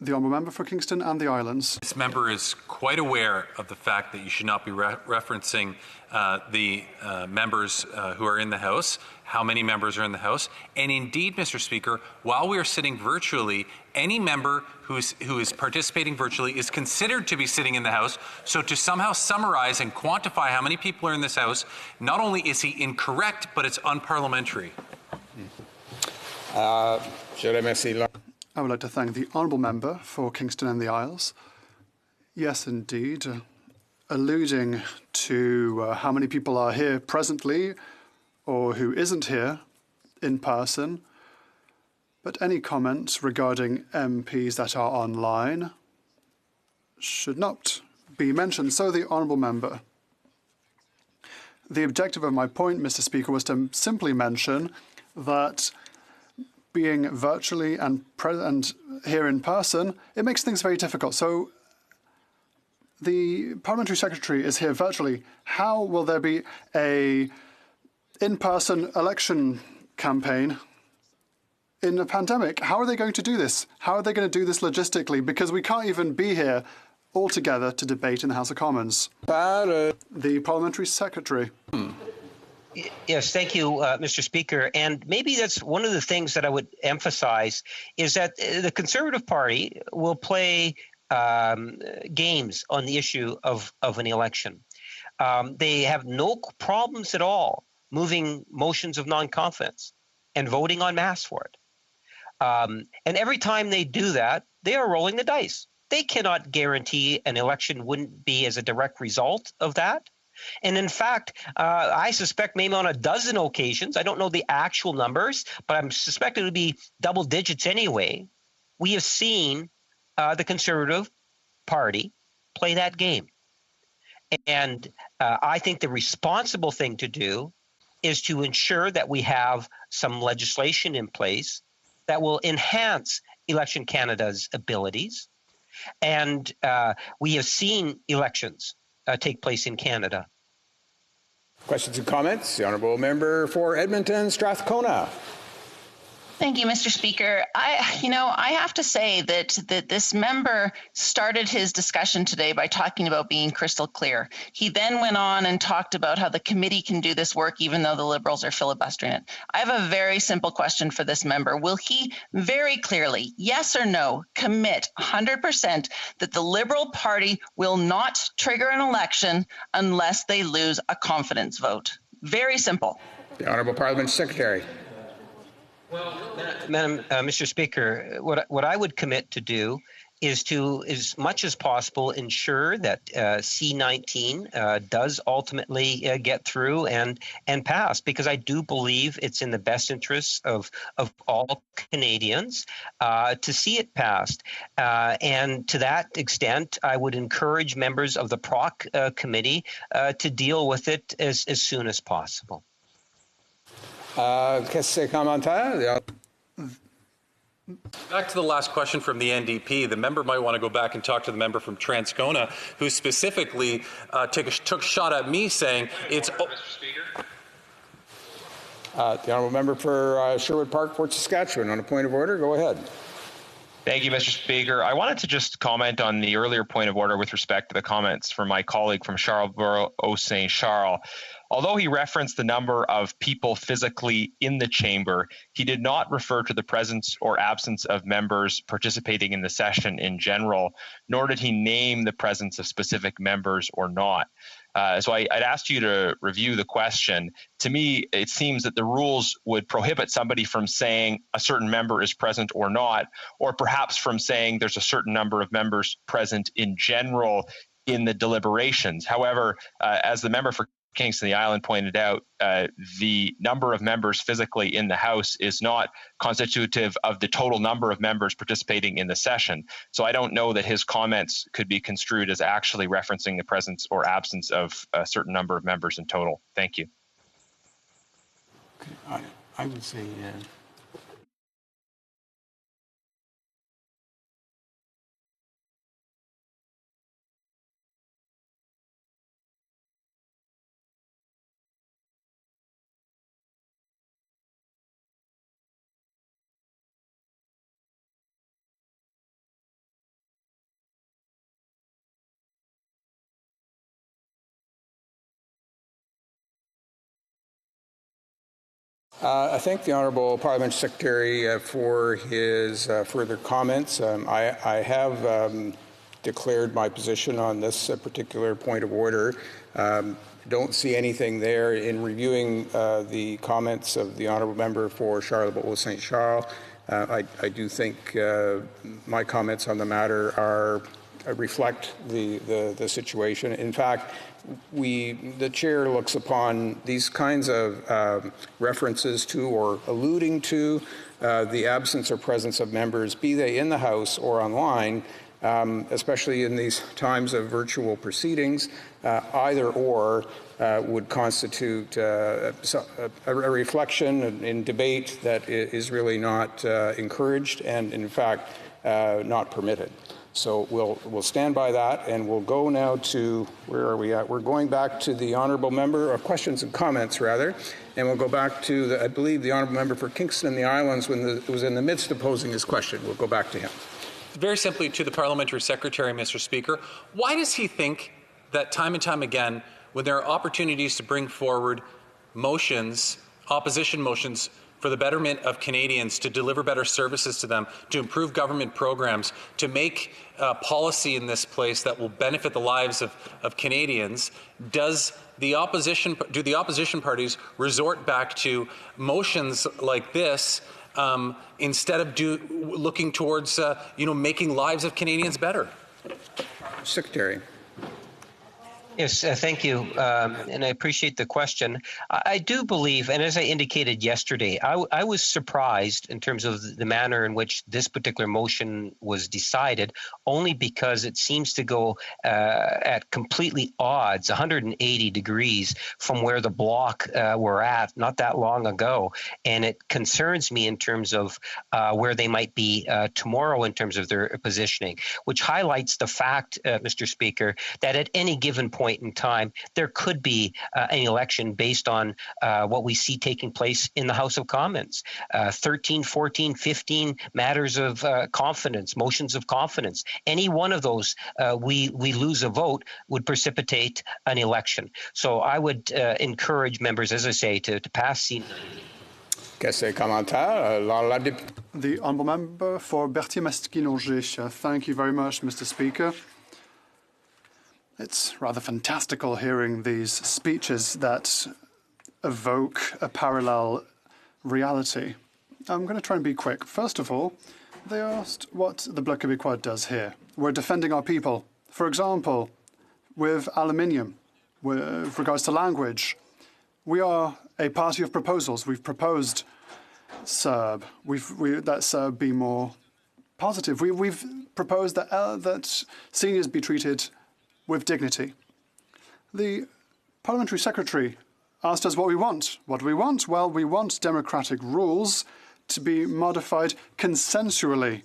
The Honourable Member for Kingston and the Islands. This member is quite aware of the fact that you should not be referencing the members who are in the House, how many members are in the House. And indeed, Mr. Speaker, while we are sitting virtually, any member who is participating virtually is considered to be sitting in the House. So to somehow summarize and quantify how many people are in this House, not only is he incorrect, but it's unparliamentary. I would like to thank the Honourable Member for Kingston and the Isles. Yes, indeed. Alluding to how many people are here presently or who isn't here in person. But any comments regarding MPs that are online should not be mentioned. So the Honourable Member. The objective of my point, Mr. Speaker, was to simply mention that being virtually and here in person, it makes things very difficult. So the Parliamentary Secretary is here virtually. How will there be a in-person election campaign in a pandemic? How are they going to do this? How are they going to do this logistically? Because we can't even be here all together to debate in the House of Commons. The Parliamentary Secretary. Yes, thank you, Mr. Speaker. And maybe that's one of the things that I would emphasize is that the Conservative Party will play games on the issue of an election. They have no problems at all moving motions of non-confidence and voting en masse for it. And every time they do that, they are rolling the dice. They cannot guarantee an election wouldn't be as a direct result of that. And in fact, I suspect maybe on a dozen occasions, I don't know the actual numbers, but I suspect it would be double digits anyway, we have seen the Conservative Party play that game. And I think the responsible thing to do is to ensure that we have some legislation in place that will enhance Election Canada's abilities. And we have seen elections take place in Canada. Questions and comments? The Honourable Member for Edmonton, Strathcona. Thank you, Mr. Speaker. I have to say that this member started his discussion today by talking about being crystal clear. He then went on and talked about how the committee can do this work even though the Liberals are filibustering it. I have a very simple question for this member. Will he very clearly, yes or no, commit 100% that the Liberal Party will not trigger an election unless they lose a confidence vote? Very simple. The Honourable Parliament Secretary. Well, Madam Mr. Speaker, what I would commit to do is to, as much as possible, ensure that C-19 does ultimately get through and pass, because I do believe it's in the best interests of all Canadians to see it passed. And to that extent, I would encourage members of the PROC committee to deal with it as soon as possible. Back to the last question from the NDP. The member might want to go back and talk to the member from Transcona, who specifically took a shot at me saying it's... The Honourable Member for Sherwood Park, Fort Saskatchewan, on a point of order. Go ahead. Thank you, Mr. Speaker. I wanted to just comment on the earlier point of order with respect to the comments from my colleague from Charleville-Haute-Saint-Charles. Although he referenced the number of people physically in the chamber, he did not refer to the presence or absence of members participating in the session in general, nor did he name the presence of specific members or not. So I'd asked you to review the question. To me, it seems that the rules would prohibit somebody from saying a certain member is present or not, or perhaps from saying there's a certain number of members present in general in the deliberations. However, as the member for Kingston the Island pointed out, the number of members physically in the House is not constitutive of the total number of members participating in the session. So I don't know that his comments could be construed as actually referencing the presence or absence of a certain number of members in total. Thank you. I would say I thank the Honourable Parliament Secretary for his further comments. I have declared my position on this particular point of order. Don't see anything there. In reviewing the comments of the Honourable Member for Charlebourg-Saint Charles, I do think my comments on the matter reflect the situation. In fact, the chair looks upon these kinds of references to or alluding to the absence or presence of members, be they in the House or online, especially in these times of virtual proceedings, either or would constitute a reflection in debate that is really not encouraged and, in fact, not permitted. So we'll stand by that, and we'll go now to, where are we at? We're going back to the Honourable Member, or questions and comments rather, and we'll go back to, I believe, the Honourable Member for Kingston and the Islands when was in the midst of posing his question. We'll go back to him. Very simply, to the Parliamentary Secretary, Mr. Speaker, why does he think that time and time again, when there are opportunities to bring forward motions, opposition motions, for the betterment of Canadians, to deliver better services to them, to improve government programs, to make policy in this place that will benefit the lives of Canadians, do the opposition parties resort back to motions like this instead of looking towards making lives of Canadians better? Secretary. Yes, thank you, and I appreciate the question. I do believe, and as I indicated yesterday, I was surprised in terms of the manner in which this particular motion was decided, only because it seems to go at completely odds, 180 degrees from where the bloc were at not that long ago, and it concerns me in terms of where they might be tomorrow in terms of their positioning, which highlights the fact, Mr. Speaker, that at any given point in time, there could be an election based on what we see taking place in the House of Commons. 13, 14, 15 matters of confidence, motions of confidence. Any one of those, we lose a vote, would precipitate an election. So I would encourage members, as I say, to pass C19. The Honourable Member for Berthier-Masquis-Longier. Thank you very much, Mr. Speaker. It's rather fantastical hearing these speeches that evoke a parallel reality. I'm going to try and be quick. First of all, they asked what the Bloc Québécois does here. We're defending our people. For example, with aluminium, with regards to language. We are a party of proposals. We've proposed Serb. That Serb be more positive. We've proposed that seniors be treated with dignity. The Parliamentary Secretary asked us what we want. What do we want? Well, we want democratic rules to be modified consensually,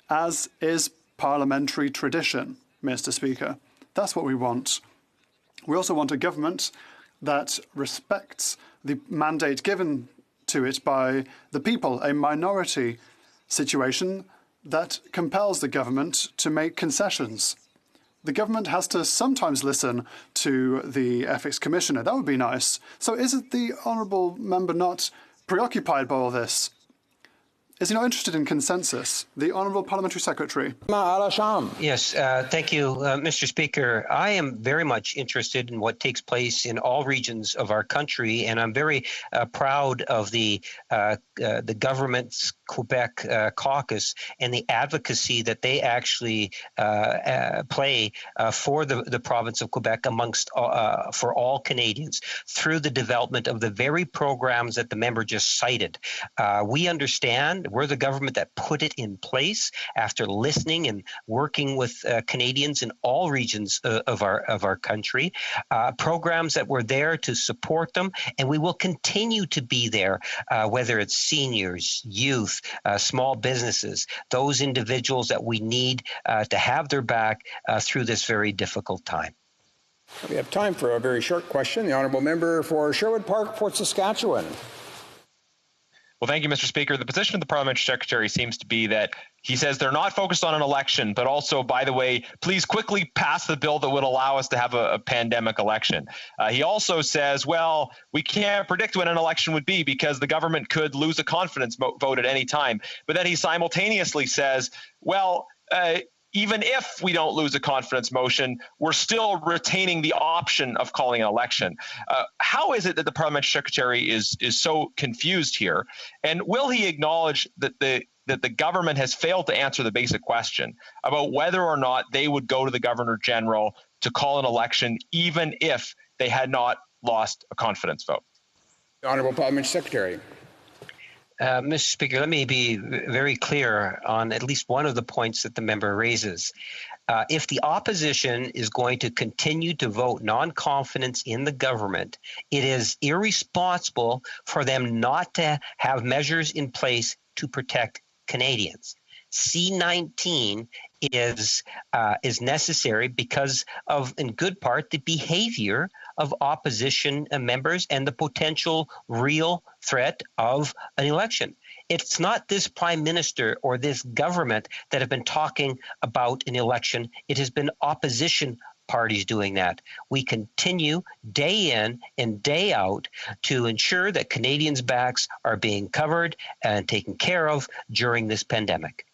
as is parliamentary tradition, Mr. Speaker. That's what we want. We also want a government that respects the mandate given to it by the people, a minority situation that compels the government to make concessions. The government has to sometimes listen to the Ethics Commissioner. That would be nice. So is it the Honourable Member not preoccupied by all this? Is he not interested in consensus? The Honourable Parliamentary Secretary. Yes, thank you, Mr. Speaker. I am very much interested in what takes place in all regions of our country, and I'm very proud of the government's Quebec caucus and the advocacy that they actually play for the province of Quebec amongst for all Canadians through the development of the very programs that the member just cited. We understand we're the government that put it in place after listening and working with Canadians in all regions of our country. Programs that were there to support them, and we will continue to be there, whether it's seniors, youth, small businesses, those individuals that we need to have their back through this very difficult time. We have time for a very short question. The Honourable Member for Sherwood Park, Fort Saskatchewan. Well, thank you, Mr. Speaker. The position of the Parliamentary Secretary seems to be that he says they're not focused on an election, but also, by the way, please quickly pass the bill that would allow us to have a pandemic election. He also says, well, we can't predict when an election would be because the government could lose a confidence vote at any time. But then he simultaneously says, well, even if we don't lose a confidence motion, we're still retaining the option of calling an election. How is it that the Parliamentary Secretary is so confused here? And will he acknowledge that the government has failed to answer the basic question about whether or not they would go to the Governor General to call an election, even if they had not lost a confidence vote? The Honourable Parliamentary Secretary. Mr. Speaker, let me be very clear on at least one of the points that the member raises. If the opposition is going to continue to vote non-confidence in the government, it is irresponsible for them not to have measures in place to protect Canadians. C-19 is necessary because of, in good part, the behavior of opposition members and the potential real threat of an election. It's not this prime minister or this government that have been talking about an election. It has been opposition parties doing that. We continue day in and day out to ensure that Canadians' backs are being covered and taken care of during this pandemic.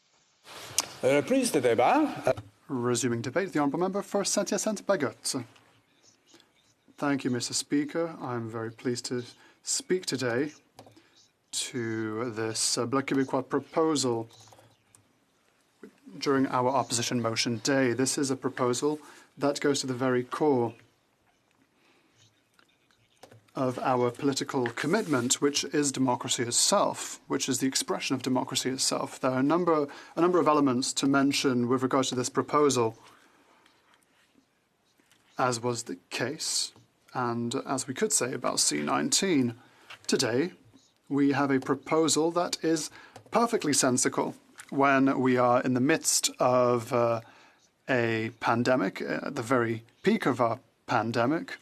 Reprise de débat. Resuming debate, the Honourable Member for Saint-Hyacinthe-Bagotte. Thank you, Mr. Speaker. I'm very pleased to speak today to this Bloc Québécois proposal during our opposition motion day. This is a proposal that goes to the very core of our political commitment, which is democracy itself, which is the expression of democracy itself. There are a number of elements to mention with regards to this proposal, as was the case, and as we could say about C-19. Today, we have a proposal that is perfectly sensical when we are in the midst of a pandemic, at the very peak of our pandemic,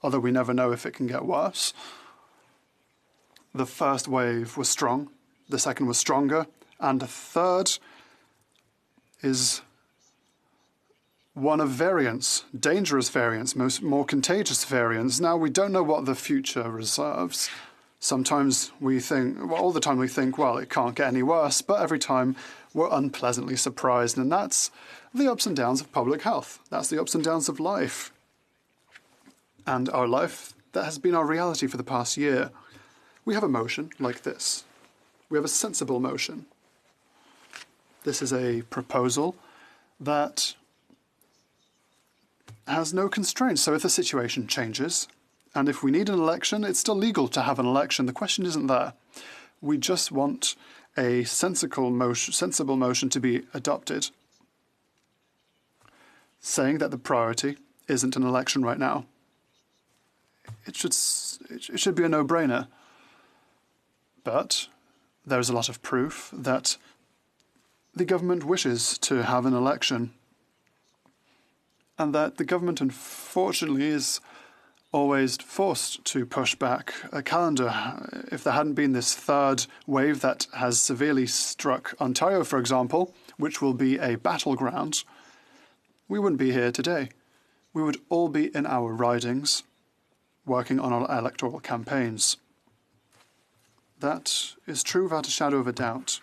although we never know if it can get worse. The first wave was strong, the second was stronger, and the third is one of variants, dangerous variants, more contagious variants. Now, we don't know what the future reserves. Sometimes we think, well, all the time we think, well, it can't get any worse, but every time we're unpleasantly surprised, and that's the ups and downs of public health. That's the ups and downs of life. And our life, that has been our reality for the past year. We have a motion like this. We have a sensible motion. This is a proposal that has no constraints. So if the situation changes, and if we need an election, it's still legal to have an election. The question isn't there. We just want a sensible motion to be adopted, saying that the priority isn't an election right now. It should be a no-brainer. But there is a lot of proof that the government wishes to have an election, and that the government, unfortunately, is always forced to push back a calendar. If there hadn't been this third wave that has severely struck Ontario, for example, which will be a battleground, we wouldn't be here today. We would all be in our ridings, working on our electoral campaigns. That is true without a shadow of a doubt.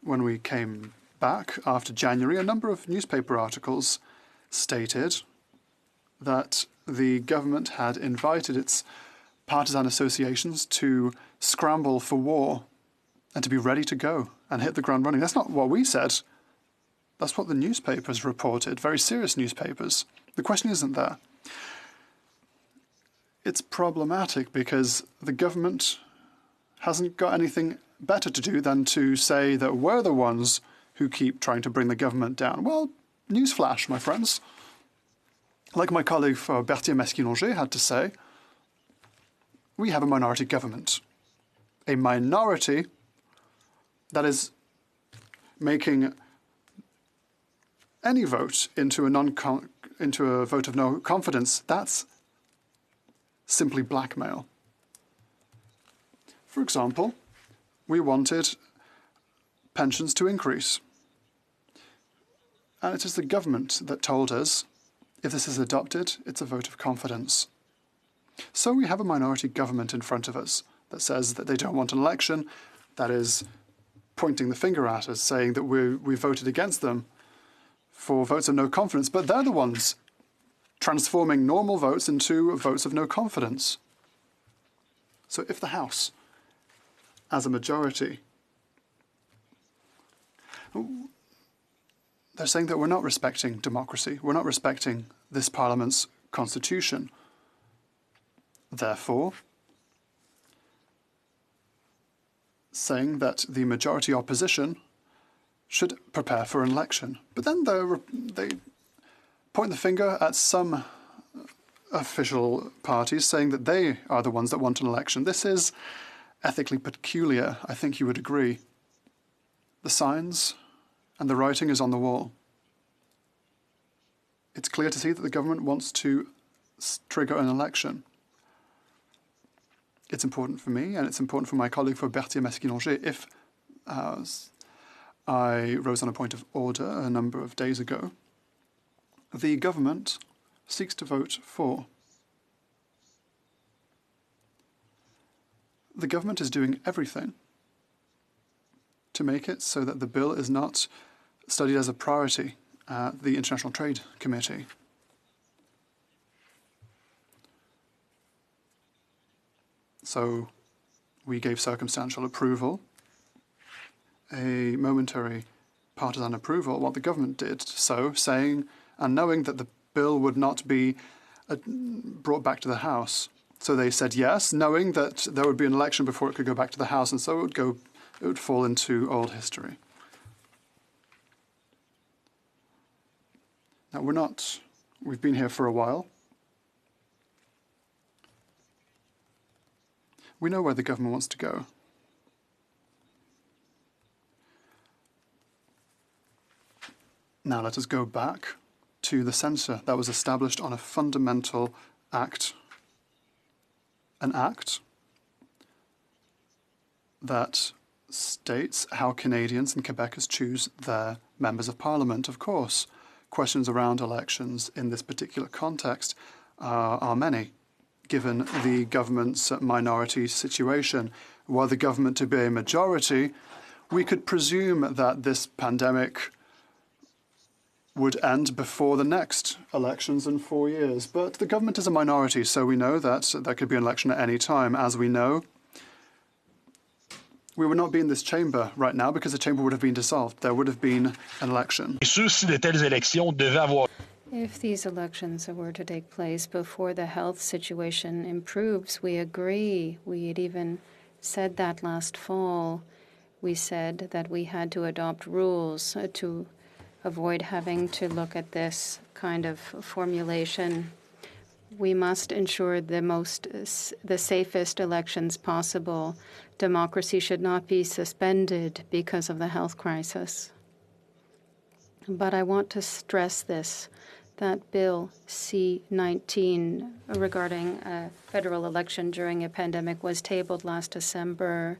when we came back after January, a number of newspaper articles stated that the government had invited its partisan associations to scramble for war and to be ready to go and hit the ground running. That's not what we said. That's what the newspapers reported, very serious newspapers. The question isn't there. It's problematic because the government hasn't got anything better to do than to say that we're the ones who keep trying to bring the government down. Well, newsflash, my friends. Like my colleague for Berthier-Masquinongé had to say, we have a minority government. A minority that is making any vote into a vote of no confidence. That's simply blackmail. For example, we wanted pensions to increase. And it is the government that told us, if this is adopted, it's a vote of confidence. So we have a minority government in front of us that says that they don't want an election, that is pointing the finger at us, saying that we voted against them for votes of no confidence, but they're the ones transforming normal votes into votes of no confidence. So if the House, as a majority, they're saying that we're not respecting democracy, we're not respecting this Parliament's constitution. Therefore, saying that the majority opposition should prepare for an election. But then they point the finger at some official parties saying that they are the ones that want an election. This is ethically peculiar, I think you would agree. The signs and the writing is on the wall. It's clear to see that the government wants to trigger an election. It's important for me, and it's important for my colleague for Berthier-Masquinongé. If I rose on a point of order a number of days ago, the government seeks to vote for. The government is doing everything to make it so that the bill is not studied as a priority at the International Trade Committee. So we gave circumstantial approval, a momentary partisan approval, what the government did so, saying and knowing that the bill would not be brought back to the House. So they said yes, knowing that there would be an election before it could go back to the House, and so it would fall into old history. Now we've been here for a while. We know where the government wants to go. Now let us go back to the censor that was established on a fundamental act. An act that states how Canadians and Quebecers choose their members of parliament. Of course, questions around elections in this particular context are many, given the government's minority situation. Were the government to be a majority, we could presume that this pandemic would end before the next elections in 4 years. But the government is a minority, so we know that there could be an election at any time. As we know, we would not be in this chamber right now because the chamber would have been dissolved. There would have been an election. If these elections were to take place before the health situation improves, we agree. We had even said that last fall. We said that we had to adopt rules to avoid having to look at this kind of formulation. We must ensure the safest elections possible. Democracy should not be suspended because of the health crisis. But I want to stress this, that Bill C-19 regarding a federal election during a pandemic was tabled last December,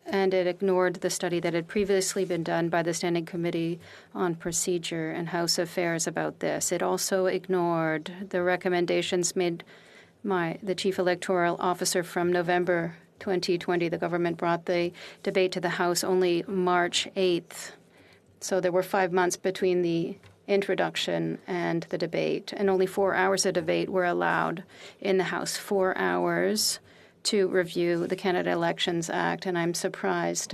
and it ignored the study that had previously been done by the Standing Committee on Procedure and House Affairs about this. It also ignored the recommendations made by the Chief Electoral Officer from November 2020. The government brought the debate to the House only March 8th. So there were 5 months between the introduction and the debate, and only 4 hours of debate were allowed in the House. 4 hours to review the Canada Elections Act, and I'm surprised.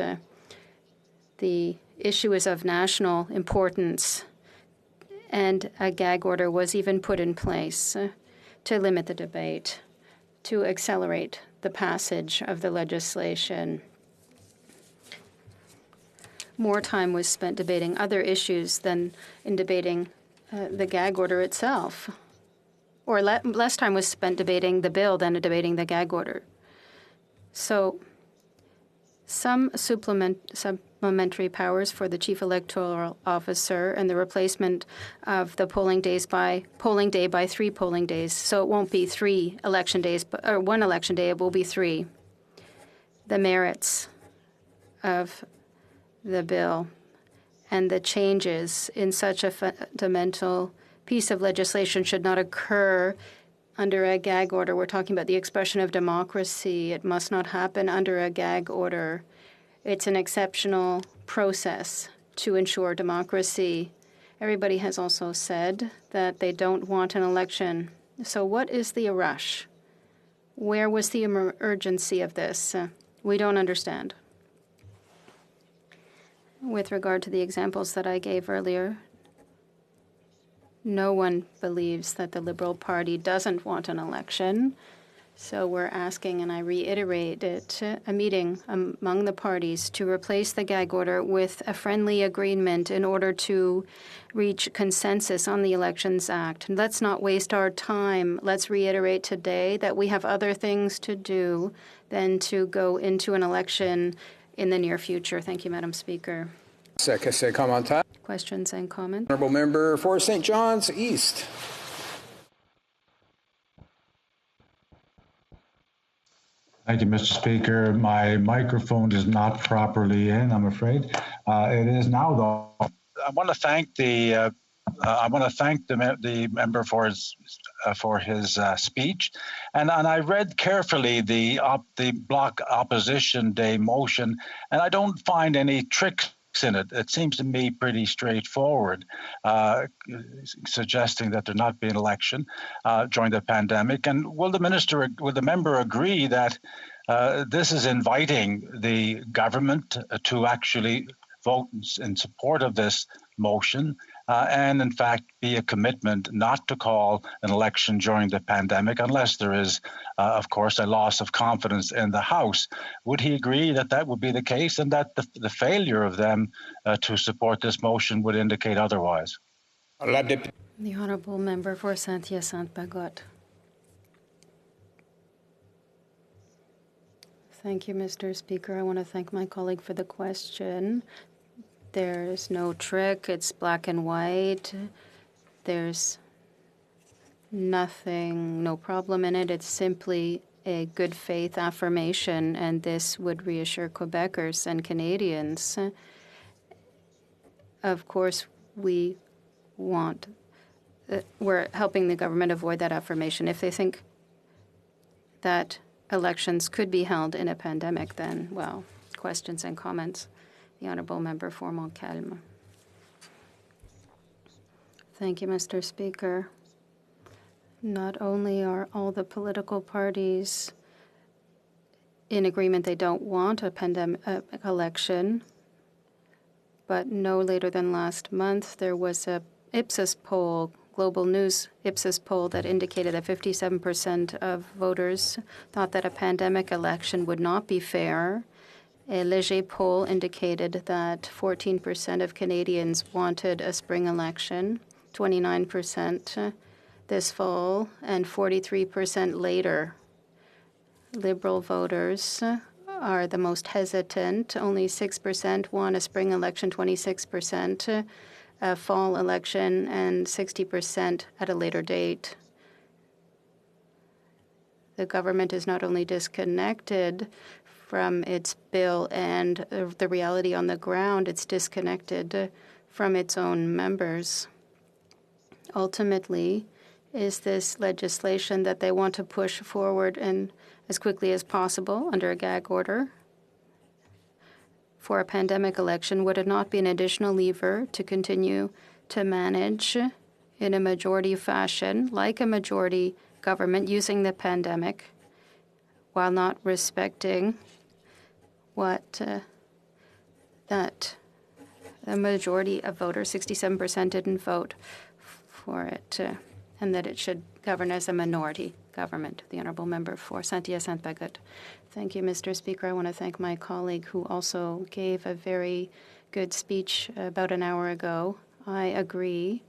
The issue is of national importance, and a gag order was even put in place to limit the debate, to accelerate the passage of the legislation. More time was spent debating other issues than in debating the gag order itself. Or less time was spent debating the bill than debating the gag order. So some supplementary powers for the chief electoral officer and the replacement of the polling day by 3 polling days. So it won't be 3 election days, or 1 election day, it will be 3. The merits of the bill and the changes in such a fundamental piece of legislation should not occur under a gag order. We're talking about the expression of democracy. It must not happen under a gag order. It's an exceptional process to ensure democracy. Everybody has also said that they don't want an election. So what is the rush? Where was the urgency of this? We don't understand. With regard to the examples that I gave earlier, no one believes that the Liberal Party doesn't want an election. So we're asking, and I reiterate it, a meeting among the parties to replace the gag order with a friendly agreement in order to reach consensus on the Elections Act. And let's not waste our time. Let's reiterate today that we have other things to do than to go into an election in the near future. Thank you, Madam Speaker. Questions and comments? Honourable Member for St. John's East. Thank you, Mr. Speaker. My microphone is not properly in, I'm afraid. It is now, though. I want to thank the member for his speech, and I read carefully the Bloc Opposition Day motion, and I don't find any tricks in it. It seems to me pretty straightforward, suggesting that there not be an election during the pandemic. And will the member agree that this is inviting the government to actually vote in support of this motion, and in fact be a commitment not to call an election during the pandemic unless there is, of course, a loss of confidence in the House? Would he agree that that would be the case, and that the failure of them to support this motion would indicate otherwise? The Honourable Member for Saint-Hyacinthe-Bagotte. Thank you, Mr. Speaker. I want to thank my colleague for the question. There's no trick. It's black and white. There's nothing, no problem in it. It's simply a good faith affirmation, and this would reassure Quebecers and Canadians. Of course, we're helping the government avoid that affirmation. If they think that elections could be held in a pandemic, then, well, questions and comments. The Honourable Member for Montcalm. Thank you, Mr. Speaker. Not only are all the political parties in agreement they don't want a pandemic election, but no later than last month there was a Ipsos poll, Global News Ipsos poll, that indicated that 57% of voters thought that a pandemic election would not be fair. A Léger poll indicated that 14% of Canadians wanted a spring election, 29% this fall, and 43% later. Liberal voters are the most hesitant. Only 6% want a spring election, 26% a fall election, and 60% at a later date. The government is not only disconnected from its bill and the reality on the ground, it's disconnected from its own members. Ultimately, is this legislation that they want to push forward and as quickly as possible under a gag order for a pandemic election. Would it not be an additional lever to continue to manage in a majority fashion, like a majority government, using the pandemic while not respecting what that a majority of voters, 67%, didn't vote for it, and that it should govern as a minority government? The honourable member for Saint-Hyacinthe-Bagotte. Thank you, Mr. Speaker. I want to thank my colleague who also gave a very good speech about an hour ago. I agree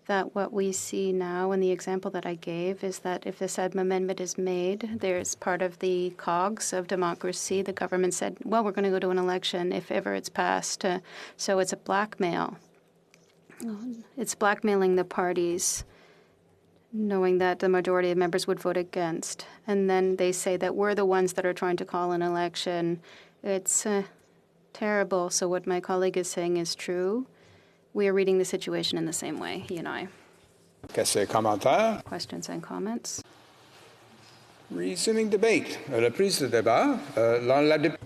that what we see now in the example that I gave is that if this amendment is made, there's part of the cogs of democracy. The government said, well, we're going to go to an election if ever it's passed. So it's a blackmail. It's blackmailing the parties, knowing that the majority of members would vote against. And then they say that we're the ones that are trying to call an election. It's terrible. So what my colleague is saying is true. We are reading the situation in the same way, he and I. Questions and comments? Resuming debate. Reprise de débat.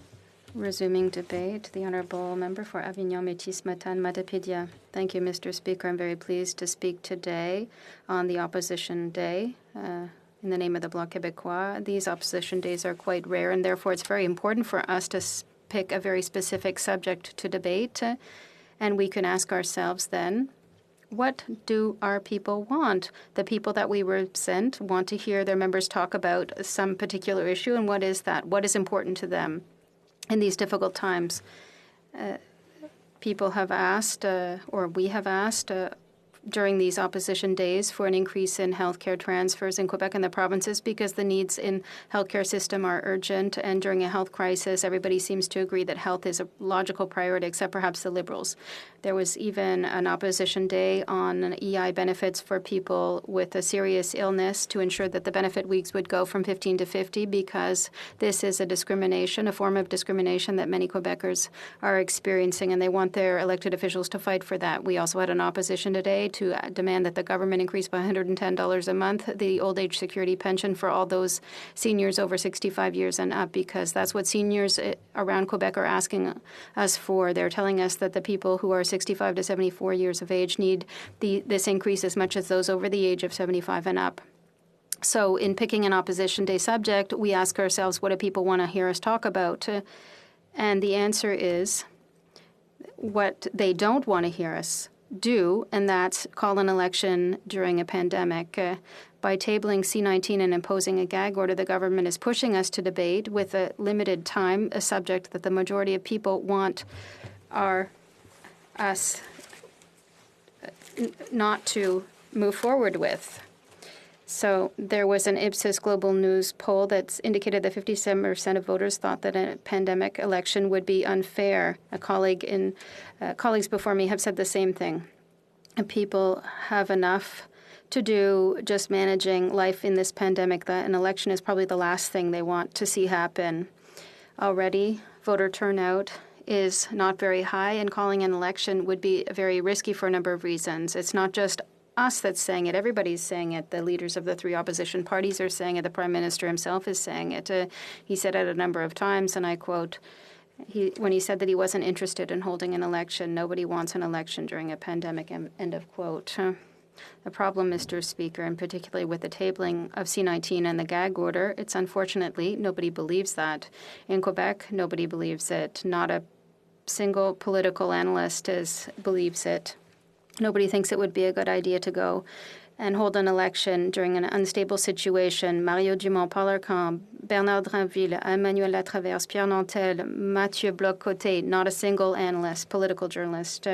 Resuming debate, the honourable member for Avignon Métis Matane Matapédia. Thank you, Mr. Speaker. I'm very pleased to speak today on the Opposition Day in the name of the Bloc Québécois. These Opposition Days are quite rare, and therefore it's very important for us to pick a very specific subject to debate. And we can ask ourselves then, what do our people want? The people that we represent want to hear their members talk about some particular issue, and what is that? What is important to them in these difficult times? People have asked, or we have asked, during these opposition days for an increase in healthcare transfers in Quebec and the provinces because the needs in healthcare system are urgent, and during a health crisis, everybody seems to agree that health is a logical priority, except perhaps the Liberals. There was even an opposition day on EI benefits for people with a serious illness to ensure that the benefit weeks would go from 15 to 50 because this is a discrimination, a form of discrimination that many Quebecers are experiencing, and they want their elected officials to fight for that. We also had an opposition today to demand that the government increase by $110 a month the old age security pension for all those seniors over 65 years and up, because that's what seniors around Quebec are asking us for. They're telling us that the people who are 65 to 74 years of age need this increase as much as those over the age of 75 and up. So in picking an opposition day subject, we ask ourselves, what do people want to hear us talk about? And the answer is what they don't want to hear us do, and that's call an election during a pandemic. By tabling C-19 and imposing a gag order, the government is pushing us to debate with a limited time, a subject that the majority of people want us not to move forward with. So there was an Ipsos Global News poll that's indicated that 57% of voters thought that a pandemic election would be unfair. Colleagues before me have said the same thing. And people have enough to do just managing life in this pandemic that an election is probably the last thing they want to see happen. Already, voter turnout is not very high, and calling an election would be very risky for a number of reasons. It's not just us that's saying it. Everybody's saying it. The leaders of the three opposition parties are saying it. The Prime Minister himself is saying it. He said it a number of times, and I quote, when he said that he wasn't interested in holding an election, nobody wants an election during a pandemic, end of quote. The problem, Mr. Speaker, and particularly with the tabling of C-19 and the gag order, it's unfortunately nobody believes that. In Quebec, nobody believes it. Not a single political analyst believes it. Nobody thinks it would be a good idea to go and hold an election during an unstable situation. Mario Dumont, Paul Arcand, Bernard Drinville, Emmanuel Latraverse, Pierre Nantel, Mathieu Bloc-Côté, not a single analyst, political journalist.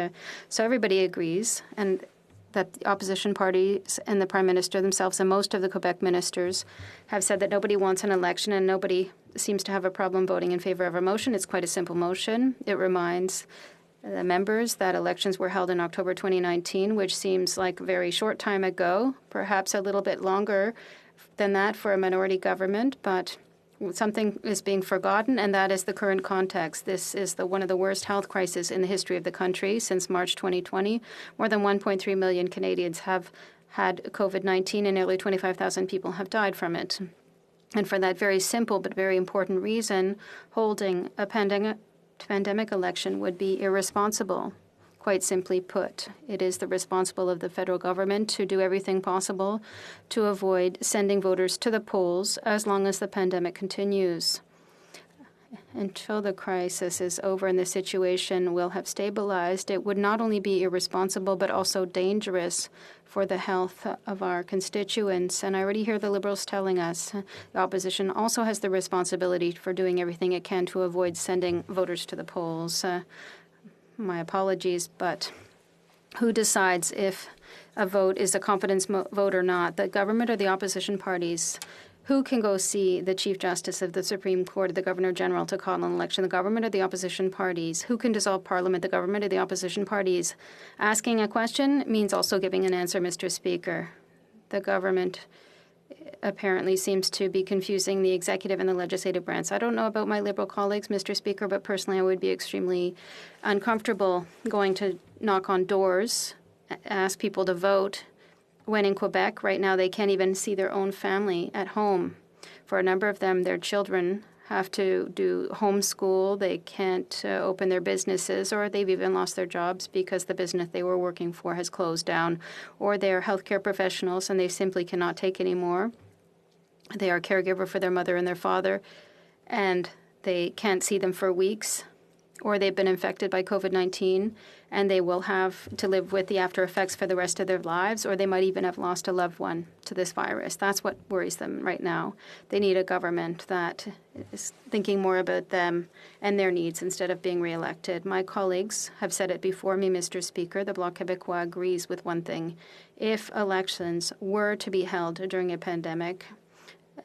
So everybody agrees, and that the opposition parties and the Prime Minister themselves and most of the Quebec ministers have said that nobody wants an election, and nobody seems to have a problem voting in favor of a motion. It's quite a simple motion. It reminds the members that elections were held in October 2019, which seems like a very short time ago, perhaps a little bit longer than that for a minority government, but something is being forgotten, and that is the current context. This is one of the worst health crises in the history of the country since March 2020. More than 1.3 million Canadians have had COVID-19 and nearly 25,000 people have died from it. And for that very simple but very important reason, holding a pandemic election would be irresponsible. Quite simply put, it is the responsible of the federal government to do everything possible to avoid sending voters to the polls as long as the pandemic continues. Until the crisis is over and the situation will have stabilized, it would not only be irresponsible but also dangerous for the health of our constituents. And I already hear the Liberals telling us the opposition also has the responsibility for doing everything it can to avoid sending voters to the polls. My apologies, but who decides if a vote is a confidence vote or not? The government or the opposition parties? Who can go see the Chief Justice of the Supreme Court or the Governor General to call an election? The government or the opposition parties? Who can dissolve Parliament? The government or the opposition parties? Asking a question means also giving an answer, Mr. Speaker. The government apparently seems to be confusing the executive and the legislative branch. I don't know about my Liberal colleagues, Mr. Speaker, but personally I would be extremely uncomfortable going to knock on doors, ask people to vote, when in Quebec right now they can't even see their own family at home. For a number of them, their children have to do homeschool. They can't open their businesses, or they've even lost their jobs because the business they were working for has closed down, or they're healthcare professionals and they simply cannot take anymore. They are a caregiver for their mother and their father, and they can't see them for weeks, or they've been infected by COVID-19, and they will have to live with the after effects for the rest of their lives, or they might even have lost a loved one to this virus. That's what worries them right now. They need a government that is thinking more about them and their needs instead of being reelected. My colleagues have said it before me, Mr. Speaker. The Bloc Québécois agrees with one thing. If elections were to be held during a pandemic,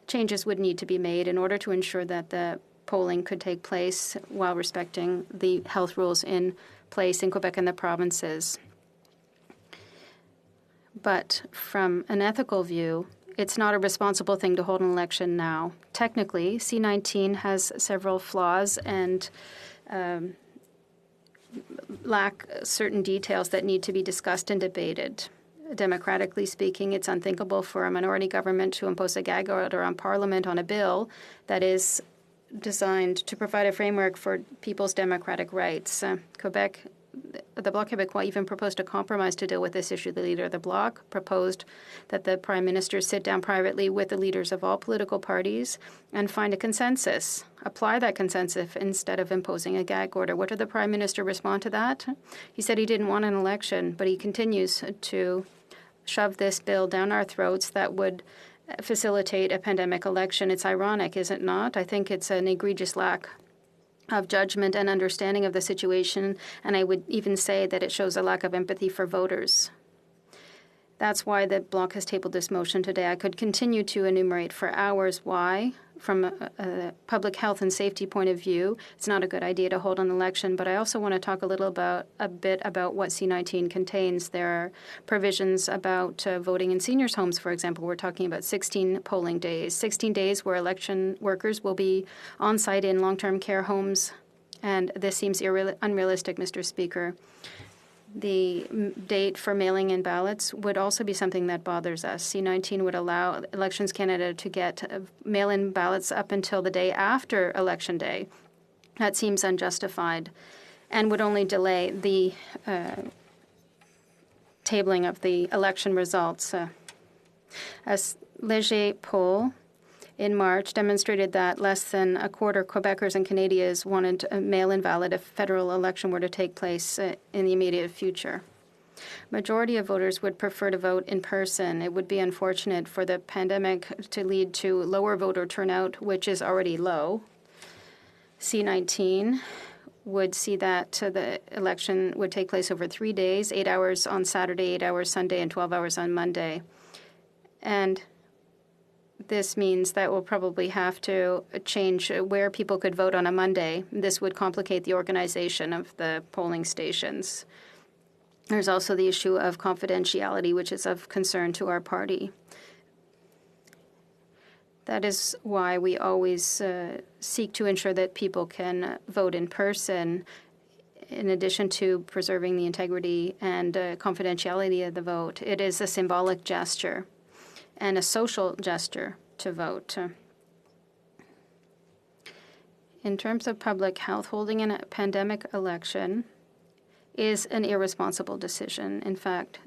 changes would need to be made in order to ensure that the polling could take place while respecting the health rules in place in Quebec and the provinces. But from an ethical view, it's not a responsible thing to hold an election now. Technically, C-19 has several flaws and lack certain details that need to be discussed and debated. Democratically speaking, it's unthinkable for a minority government to impose a gag order on Parliament on a bill that is designed to provide a framework for people's democratic rights. Quebec, the Bloc Québécois even proposed a compromise to deal with this issue. The leader of the Bloc proposed that the Prime Minister sit down privately with the leaders of all political parties and find a consensus, apply that consensus instead of imposing a gag order. What did the Prime Minister respond to that? He said he didn't want an election, but he continues to shove this bill down our throats that would facilitate a pandemic election. It's ironic, is it not? I think it's an egregious lack of judgment and understanding of the situation, and I would even say that it shows a lack of empathy for voters. That's why the Bloc has tabled this motion today. I could continue to enumerate for hours why, from a public health and safety point of view, it's not a good idea to hold an election, but I also want to talk a bit about what C-19 contains. There are provisions about voting in seniors' homes, for example. We're talking about 16 polling days, 16 days where election workers will be on site in long-term care homes, and this seems unrealistic, Mr. Speaker. The date for mailing in ballots would also be something that bothers us. C-19 would allow Elections Canada to get mail-in ballots up until the day after Election Day. That seems unjustified and would only delay the tabling of the election results. A Léger poll in March demonstrated that less than a quarter Quebecers and Canadians wanted a mail-in ballot if federal election were to take place in the immediate future. Majority of voters would prefer to vote in person. It would be unfortunate for the pandemic to lead to lower voter turnout, which is already low. C-19 would see that the election would take place over 3 days, 8 hours on Saturday, 8 hours Sunday, and 12 hours on Monday. And this means that we'll probably have to change where people could vote on a Monday. This would complicate the organization of the polling stations. There's also the issue of confidentiality, which is of concern to our party. That is why we always seek to ensure that people can vote in person in addition to preserving the integrity and confidentiality of the vote, it is a symbolic gesture and a social gesture to vote. In terms of public health, holding a pandemic election is an irresponsible decision. In fact,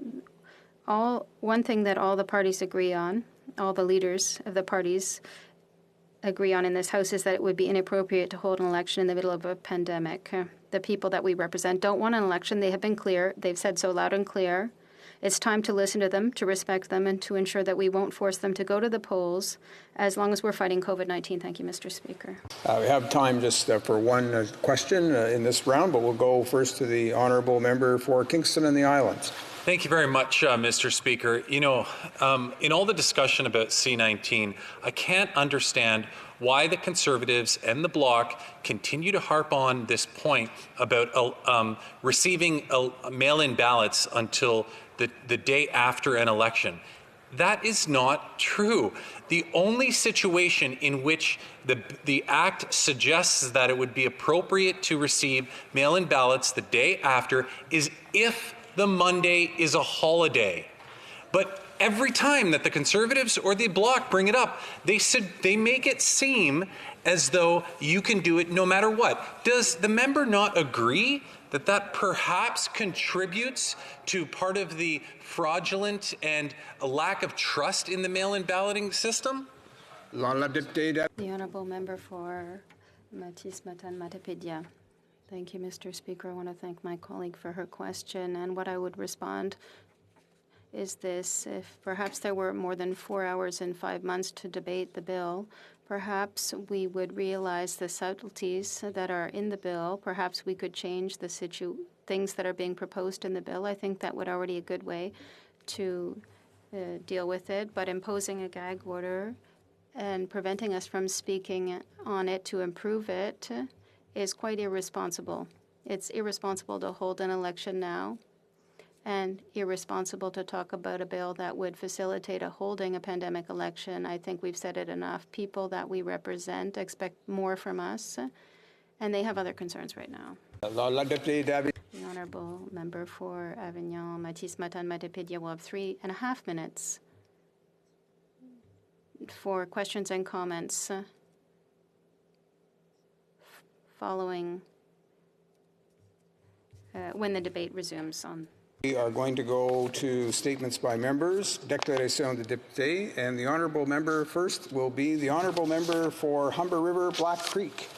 one thing that all the parties agree on, all the leaders of the parties agree on in this House, is that it would be inappropriate to hold an election in the middle of a pandemic. The people that we represent don't want an election. They have been clear. They've said so loud and clear. It's time to listen to them, to respect them, and to ensure that we won't force them to go to the polls as long as we're fighting COVID-19. Thank you, Mr. Speaker. We have time just for one question in this round, but we'll go first to the honourable member for Kingston and the Islands. Thank you very much, Mr. Speaker. You know, in all the discussion about C-19, I can't understand why the Conservatives and the Bloc continue to harp on this point about receiving mail-in ballots until the day after an election. That is not true. The only situation in which the Act suggests that it would be appropriate to receive mail-in ballots the day after is if the Monday is a holiday. But every time that the Conservatives or the Bloc bring it up, they make it seem as though you can do it no matter what. Does the member not agree that perhaps contributes to part of the fraudulent and a lack of trust in the mail-in balloting system? The honourable member for Matisse-Matane-Matapédia. Thank you, Mr. Speaker. I want to thank my colleague for her question. And what I would respond is this: if perhaps there were more than 4 hours and 5 months to debate the bill, perhaps we would realize the subtleties that are in the bill. Perhaps we could change the things that are being proposed in the bill. I think that would already a good way to deal with it. But imposing a gag order and preventing us from speaking on it to improve it is quite irresponsible. It's irresponsible to hold an election now, and irresponsible to talk about a bill that would facilitate holding a pandemic election. I think we've said it enough. People that we represent expect more from us, and they have other concerns right now. The honourable member for Avignon, Matisse-Matane-Matapédia, will have 3.5 minutes for questions and comments following when the debate resumes on. We are going to go to statements by members, déclaration de député, and the honourable member first will be the honourable member for Humber River, Black Creek.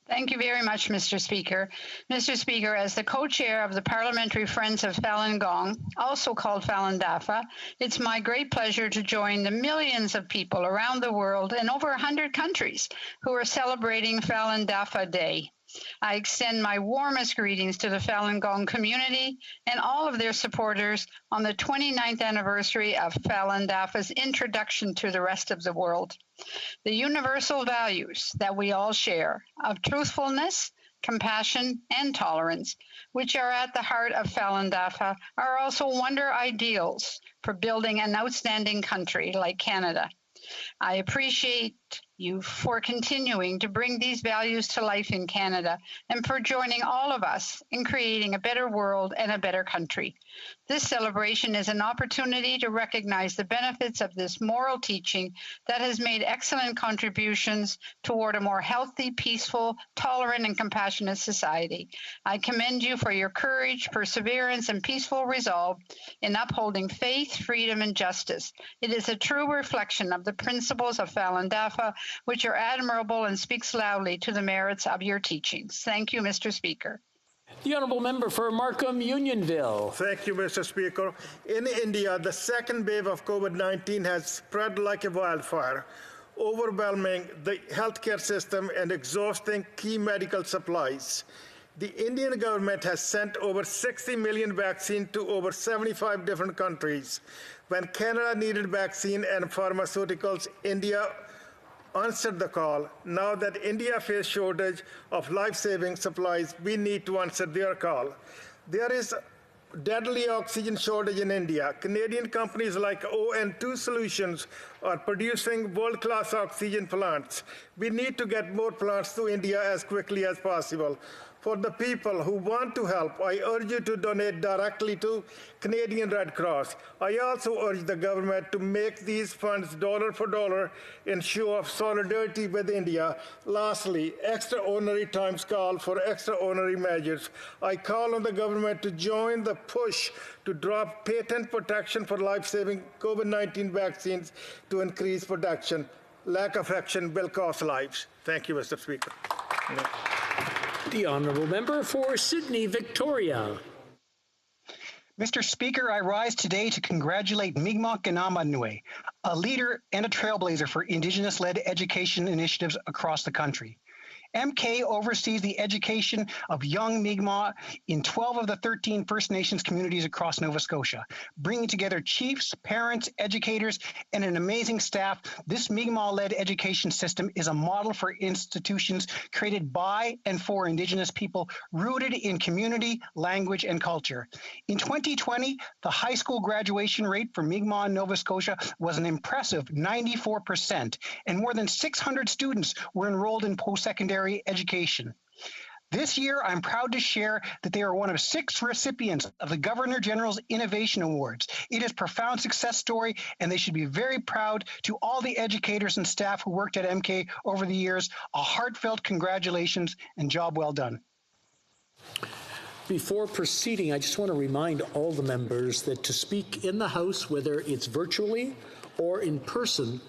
Thank you very much, Mr. Speaker. Mr. Speaker, as the co-chair of the Parliamentary Friends of Falun Gong, also called Falun Dafa, it's my great pleasure to join the millions of people around the world in over 100 countries who are celebrating Falun Dafa Day. I extend my warmest greetings to the Falun Gong community and all of their supporters on the 29th anniversary of Falun Dafa's introduction to the rest of the world. The universal values that we all share of truthfulness, compassion, and tolerance, which are at the heart of Falun Dafa, are also wonder ideals for building an outstanding country like Canada. I appreciate you for continuing to bring these values to life in Canada and for joining all of us in creating a better world and a better country. This celebration is an opportunity to recognize the benefits of this moral teaching that has made excellent contributions toward a more healthy, peaceful, tolerant, and compassionate society. I commend you for your courage, perseverance, and peaceful resolve in upholding faith, freedom, and justice. It is a true reflection of the principles of Falun Dafa, which are admirable and speaks loudly to the merits of your teachings. Thank you, Mr. Speaker. The honourable member for Markham Unionville. Thank you, Mr. Speaker. In India, the second wave of COVID-19 has spread like a wildfire, overwhelming the healthcare system and exhausting key medical supplies. The Indian government has sent over 60 million vaccines to over 75 different countries. When Canada needed vaccine and pharmaceuticals, India answered the call. Now that India faces shortage of life-saving supplies, we need to answer their call. There is deadly oxygen shortage in India. Canadian companies like ON2 Solutions are producing world-class oxygen plants. We need to get more plants to India as quickly as possible. For the people who want to help, I urge you to donate directly to Canadian Red Cross. I also urge the government to make these funds dollar for dollar in show of solidarity with India. Lastly, extraordinary times call for extraordinary measures. I call on the government to join the push to drop patent protection for life-saving COVID-19 vaccines to increase production. Lack of action will cost lives. Thank you, Mr. Speaker. The Honourable Member for Sydney, Victoria. Mr. Speaker, I rise today to congratulate Mi'kmaq Ganama-Nui, a leader and a trailblazer for Indigenous-led education initiatives across the country. MK oversees the education of young Mi'kmaq in 12 of the 13 First Nations communities across Nova Scotia, bringing together chiefs, parents, educators, and an amazing staff. This Mi'kmaq-led education system is a model for institutions created by and for Indigenous people, rooted in community, language, and culture. In 2020, the high school graduation rate for Mi'kmaq in Nova Scotia was an impressive 94%, and more than 600 students were enrolled in post-secondary education. This year, I'm proud to share that they are one of 6 recipients of the Governor General's Innovation Awards. It is a profound success story, and they should be very proud. To all the educators and staff who worked at MK over the years, a heartfelt congratulations and job well done. Before proceeding, I just want to remind all the members that to speak in the House, whether it's virtually or in person,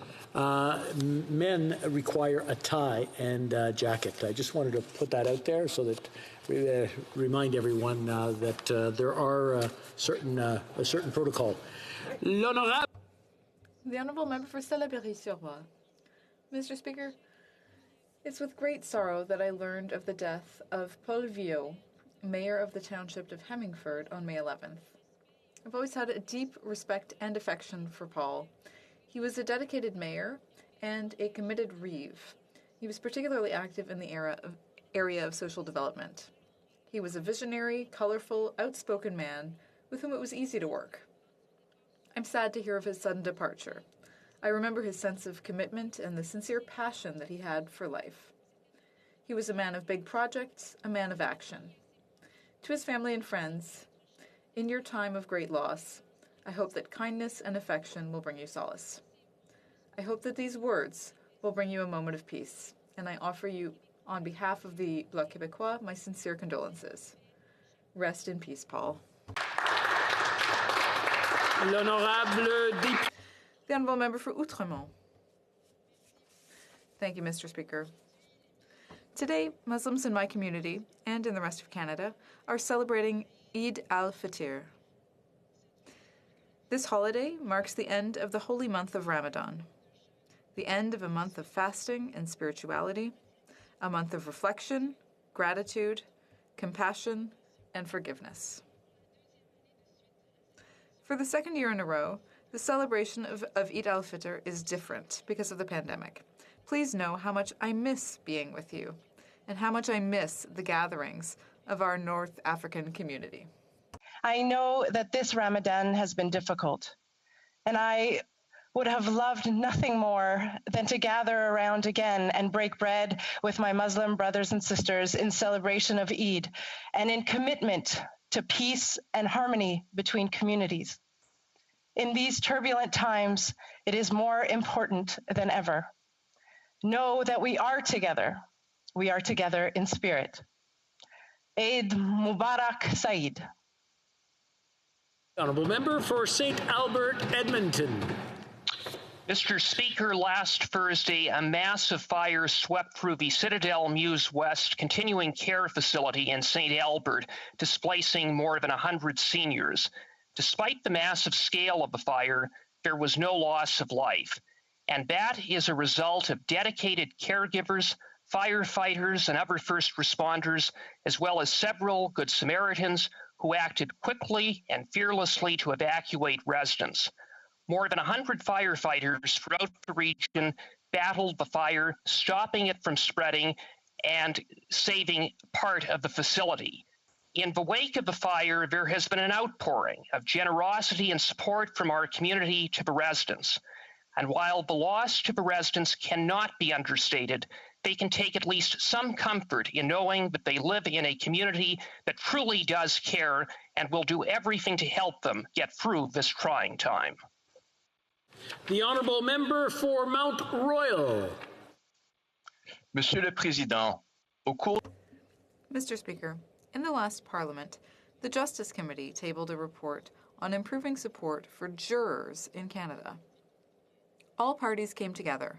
men require a tie and jacket. I just wanted to put that out there so that we remind everyone that there are a certain protocol. L'honorable. The Honourable Member for Salaberry-sur-Roi. Mr. Speaker, it's with great sorrow that I learned of the death of Paul Viau, Mayor of the Township of Hemmingford, on May 11th. I've always had a deep respect and affection for Paul. He was a dedicated mayor and a committed reeve. He was particularly active in the area of social development. He was a visionary, colorful, outspoken man with whom it was easy to work. I'm sad to hear of his sudden departure. I remember his sense of commitment and the sincere passion that he had for life. He was a man of big projects, a man of action. To his family and friends, in your time of great loss, I hope that kindness and affection will bring you solace. I hope that these words will bring you a moment of peace, and I offer you, on behalf of the Bloc Québécois, my sincere condolences. Rest in peace, Paul. L'honorable député. The Honourable Member for Outremont. Thank you, Mr. Speaker. Today, Muslims in my community and in the rest of Canada are celebrating Eid al-Fitr. This holiday marks the end of the holy month of Ramadan, the end of a month of fasting and spirituality, a month of reflection, gratitude, compassion, and forgiveness. For the second year in a row, the celebration of Eid al-Fitr is different because of the pandemic. Please know how much I miss being with you and how much I miss the gatherings of our North African community. I know that this Ramadan has been difficult, and I would have loved nothing more than to gather around again and break bread with my Muslim brothers and sisters in celebration of Eid and in commitment to peace and harmony between communities. In these turbulent times, it is more important than ever. Know that we are together. We are together in spirit. Eid Mubarak Saeed. Honourable Member for St. Albert, Edmonton. Mr. Speaker, last Thursday, a massive fire swept through the Citadel Mews West Continuing Care Facility in St. Albert, displacing more than 100 seniors. Despite the massive scale of the fire, there was no loss of life. And that is a result of dedicated caregivers, firefighters, and other first responders, as well as several Good Samaritans who acted quickly and fearlessly to evacuate residents. More than 100 firefighters throughout the region battled the fire, stopping it from spreading and saving part of the facility. In the wake of the fire, there has been an outpouring of generosity and support from our community to the residents. And while the loss to the residents cannot be understated, they can take at least some comfort in knowing that they live in a community that truly does care and will do everything to help them get through this trying time. The honourable member for Mount Royal. Monsieur le Président, au cours... Mr. Speaker, in the last Parliament, the Justice Committee tabled a report on improving support for jurors in Canada. All parties came together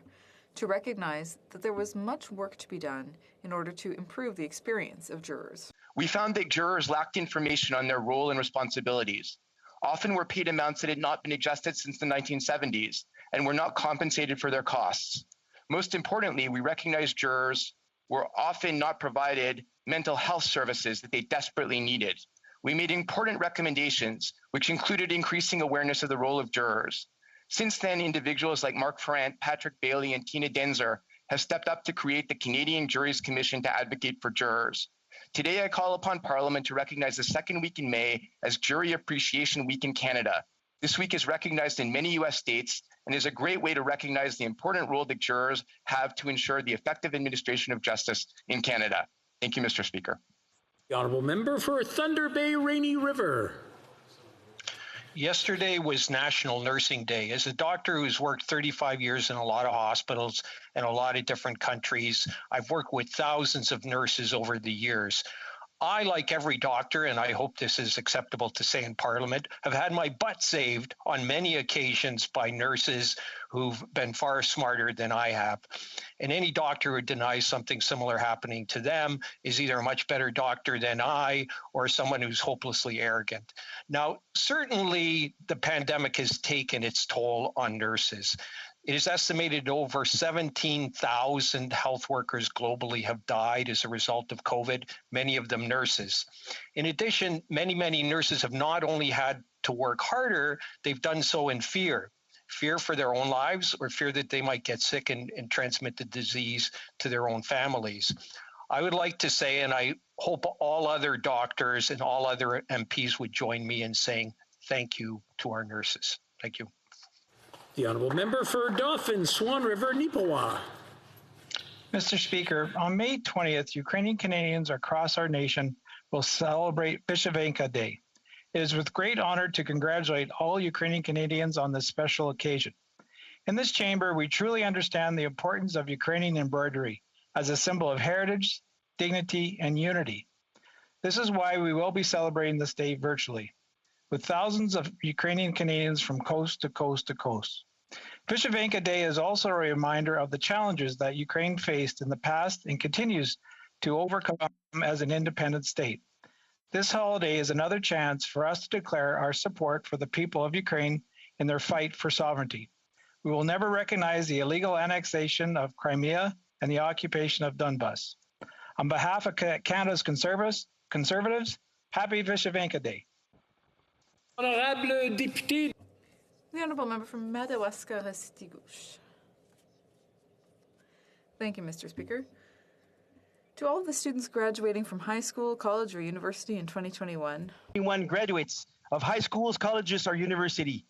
to recognize that there was much work to be done in order to improve the experience of jurors. We found that jurors lacked information on their role and responsibilities. Often were paid amounts that had not been adjusted since the 1970s and were not compensated for their costs. Most importantly, we recognized jurors were often not provided mental health services that they desperately needed. We made important recommendations, which included increasing awareness of the role of jurors. Since then, individuals like Mark Ferrand, Patrick Bailey, and Tina Denzer have stepped up to create the Canadian Juries Commission to advocate for jurors. Today, I call upon Parliament to recognize the second week in May as Jury Appreciation Week in Canada. This week is recognized in many U.S. states and is a great way to recognize the important role that jurors have to ensure the effective administration of justice in Canada. Thank you, Mr. Speaker. The honourable member for Thunder Bay Rainy River. Yesterday was National Nursing Day. As a doctor who's worked 35 years in a lot of hospitals and a lot of different countries, I've worked with thousands of nurses over the years. I, like every doctor, and I hope this is acceptable to say in Parliament, have had my butt saved on many occasions by nurses who've been far smarter than I have. And any doctor who denies something similar happening to them is either a much better doctor than I or someone who's hopelessly arrogant. Now, certainly the pandemic has taken its toll on nurses. It is estimated over 17,000 health workers globally have died as a result of COVID, many of them nurses. In addition, many nurses have not only had to work harder, they've done so in fear for their own lives or fear that they might get sick and transmit the disease to their own families. I would like to say, and I hope all other doctors and all other MPs would join me in saying thank you to our nurses. Thank you. The honourable member for Dauphin, Swan River, Neepawa. Mr. Speaker, on May 20th, Ukrainian Canadians across our nation will celebrate Vyshyvanka Day. It is with great honor to congratulate all Ukrainian Canadians on this special occasion. In this chamber, we truly understand the importance of Ukrainian embroidery as a symbol of heritage, dignity, and unity. This is why we will be celebrating this day virtually, with thousands of Ukrainian Canadians from coast to coast to coast. Vyshyvanka Day is also a reminder of the challenges that Ukraine faced in the past and continues to overcome as an independent state. This holiday is another chance for us to declare our support for the people of Ukraine in their fight for sovereignty. We will never recognize the illegal annexation of Crimea and the occupation of Donbas. On behalf of Canada's conservatives, happy Vyshyvanka Day. Honorable député. The honourable member from Madawaska-Restigouche. Thank you, Mr. Speaker. To all of the students graduating from high school, college, or university in 2021. 21 graduates of high schools, colleges, or university.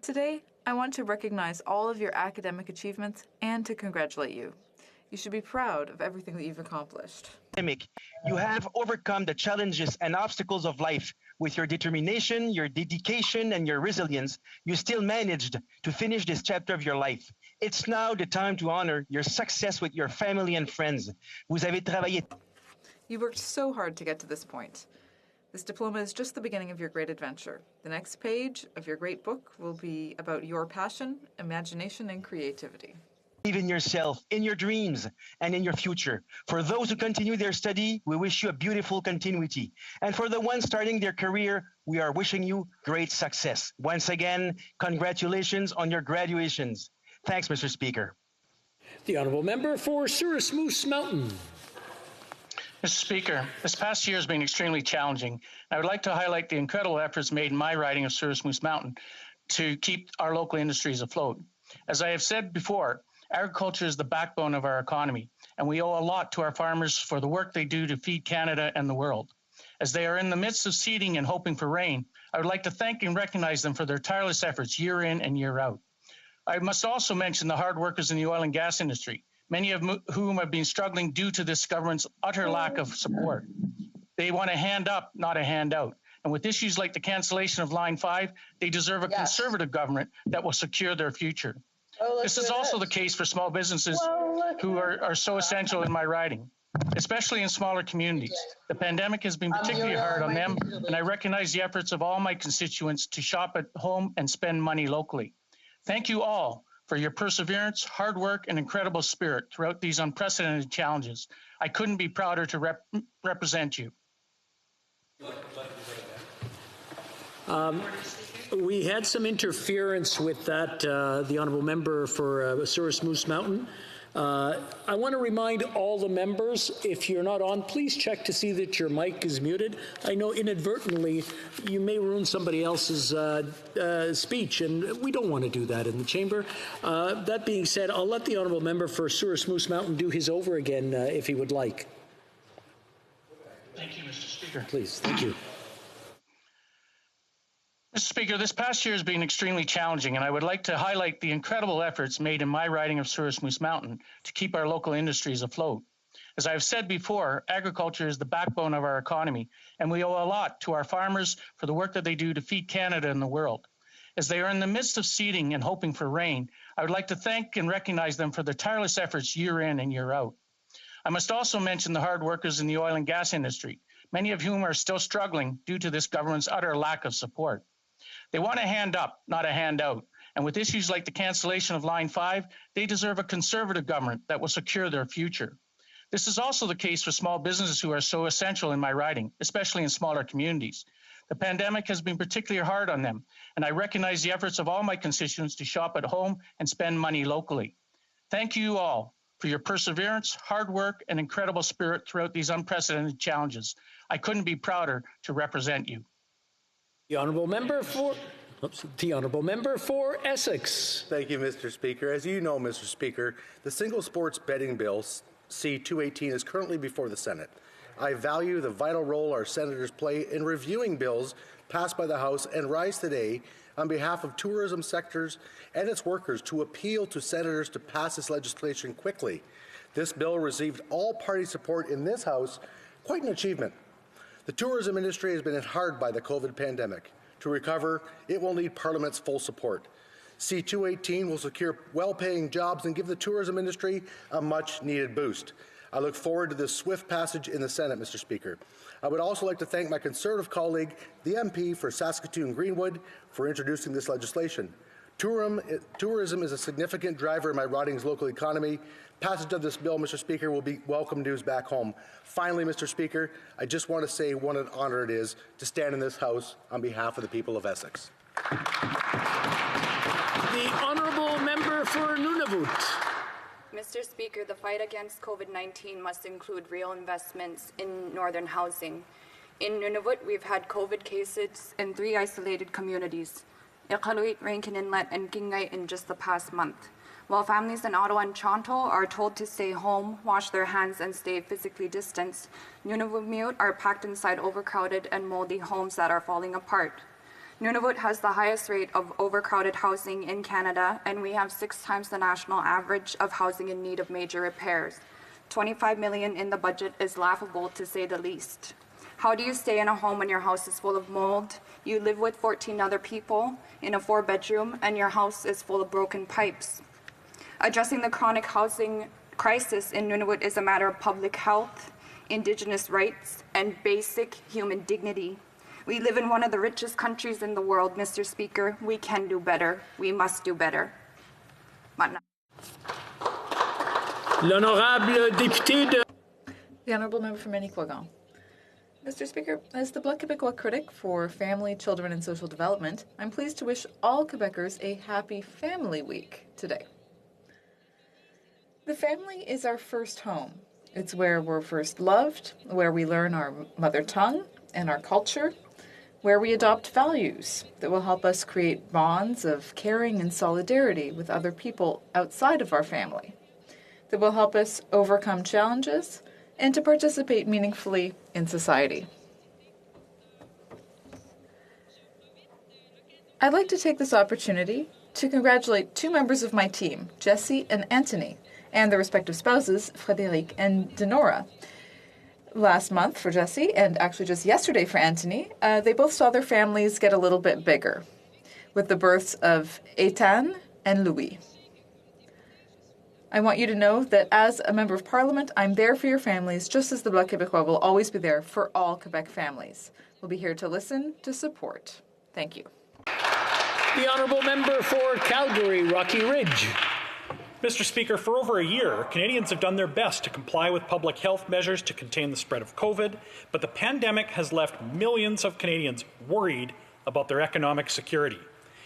Today, I want to recognize all of your academic achievements and to congratulate you. You should be proud of everything that you've accomplished. You have overcome the challenges and obstacles of life. With your determination, your dedication, and your resilience, you still managed to finish this chapter of your life. It's now the time to honor your success with your family and friends. Vous avez travaillé. You worked so hard to get to this point. This diploma is just the beginning of your great adventure. The next page of your great book will be about your passion, imagination, and creativity. Believe in yourself, in your dreams, and in your future. For those who continue their study, we wish you a beautiful continuity. And for the ones starting their career, we are wishing you great success. Once again, congratulations on your graduations. Thanks, Mr. Speaker. The honourable member for Souris Moose Mountain. Mr. Speaker, this past year has been extremely challenging. I would like to highlight the incredible efforts made in my riding of Souris Moose Mountain to keep our local industries afloat. As I have said before, agriculture is the backbone of our economy, and we owe a lot to our farmers for the work they do to feed Canada and the world. As they are in the midst of seeding and hoping for rain, I would like to thank and recognize them for their tireless efforts year in and year out. I must also mention the hard workers in the oil and gas industry, many of whom have been struggling due to this government's utter lack of support. They want a hand up, not a handout. And with issues like the cancellation of Line 5, they deserve a conservative government that will secure their future. This is also the case for small businesses who are so essential in my riding, especially in smaller communities. The pandemic has been particularly hard on them, and I recognize the efforts of all my constituents to shop at home and spend money locally. Thank you all for your perseverance, hard work, and incredible spirit throughout these unprecedented challenges. I couldn't be prouder to represent you. We had some interference with that, the honourable member for Souris Moose Mountain. I want to remind all the members, if you're not on, please check to see that your mic is muted. I know inadvertently you may ruin somebody else's speech, and we don't want to do that in the chamber. That being said, I'll let the honourable member for Souris Moose Mountain do his over again if he would like. Thank you, Mr. Speaker. Please, thank you. Mr. Speaker, this past year has been extremely challenging, and I would like to highlight the incredible efforts made in my riding of Souris Moose Mountain to keep our local industries afloat. As I have said before, agriculture is the backbone of our economy, and we owe a lot to our farmers for the work that they do to feed Canada and the world. As they are in the midst of seeding and hoping for rain, I would like to thank and recognize them for their tireless efforts year in and year out. I must also mention the hard workers in the oil and gas industry, many of whom are still struggling due to this government's utter lack of support. They want a hand up, not a handout. And with issues like the cancellation of Line 5, they deserve a conservative government that will secure their future. This is also the case for small businesses who are so essential in my riding, especially in smaller communities. The pandemic has been particularly hard on them, and I recognize the efforts of all my constituents to shop at home and spend money locally. Thank you all for your perseverance, hard work, and incredible spirit throughout these unprecedented challenges. I couldn't be prouder to represent you. The honourable member for Essex. Thank you, Mr. Speaker. As you know, Mr. Speaker, the single sports betting bill, C-218, is currently before the Senate. I value the vital role our senators play in reviewing bills passed by the House and rise today on behalf of tourism sectors and its workers to appeal to senators to pass this legislation quickly. This bill received all party support in this House, quite an achievement. The tourism industry has been hit hard by the COVID pandemic. To recover, it will need Parliament's full support. C-218 will secure well-paying jobs and give the tourism industry a much-needed boost. I look forward to this swift passage in the Senate, Mr. Speaker. I would also like to thank my Conservative colleague, the MP for Saskatoon Greenwood, for introducing this legislation. Tourism is a significant driver in my riding's local economy. Passage of this bill, Mr. Speaker, will be welcome news back home. Finally, Mr. Speaker, I just want to say what an honour it is to stand in this House on behalf of the people of Essex. The honourable member for Nunavut. Mr. Speaker, the fight against COVID-19 must include real investments in northern housing. In Nunavut, we've had COVID cases in 3 isolated communities, Iqaluit, Rankin Inlet, and Kingay in just the past month. While families in Ottawa and Toronto are told to stay home, wash their hands, and stay physically distanced, Nunavut are packed inside overcrowded and moldy homes that are falling apart. Nunavut has the highest rate of overcrowded housing in Canada, and we have 6 times the national average of housing in need of major repairs. $25 million in the budget is laughable, to say the least. How do you stay in a home when your house is full of mold? You live with 14 other people in a 4-bedroom, and your house is full of broken pipes. Addressing the chronic housing crisis in Nunavut is a matter of public health, Indigenous rights, and basic human dignity. We live in one of the richest countries in the world, Mr. Speaker. We can do better. We must do better. L'honorable député de... The Honourable Member for Manicouagan. Mr. Speaker, as the Bloc Québécois critic for family, children, and social development, I'm pleased to wish all Quebecers a happy Family Week today. The family is our first home. It's where we're first loved, where we learn our mother tongue and our culture, where we adopt values that will help us create bonds of caring and solidarity with other people outside of our family, that will help us overcome challenges and to participate meaningfully in society. I'd like to take this opportunity to congratulate two members of my team, Jesse and Anthony, and their respective spouses, Frédéric and Denora. Last month for Jesse, and actually just yesterday for Anthony, they both saw their families get a little bit bigger, with the births of Ethan and Louis. I want you to know that as a member of Parliament, I'm there for your families, just as the Bloc Québécois will always be there for all Quebec families. We'll be here to listen, to support. Thank you. The Honourable Member for Calgary, Rocky Ridge. Mr. Speaker, for over a year, Canadians have done their best to comply with public health measures to contain the spread of COVID, but the pandemic has left millions of Canadians worried about their economic security.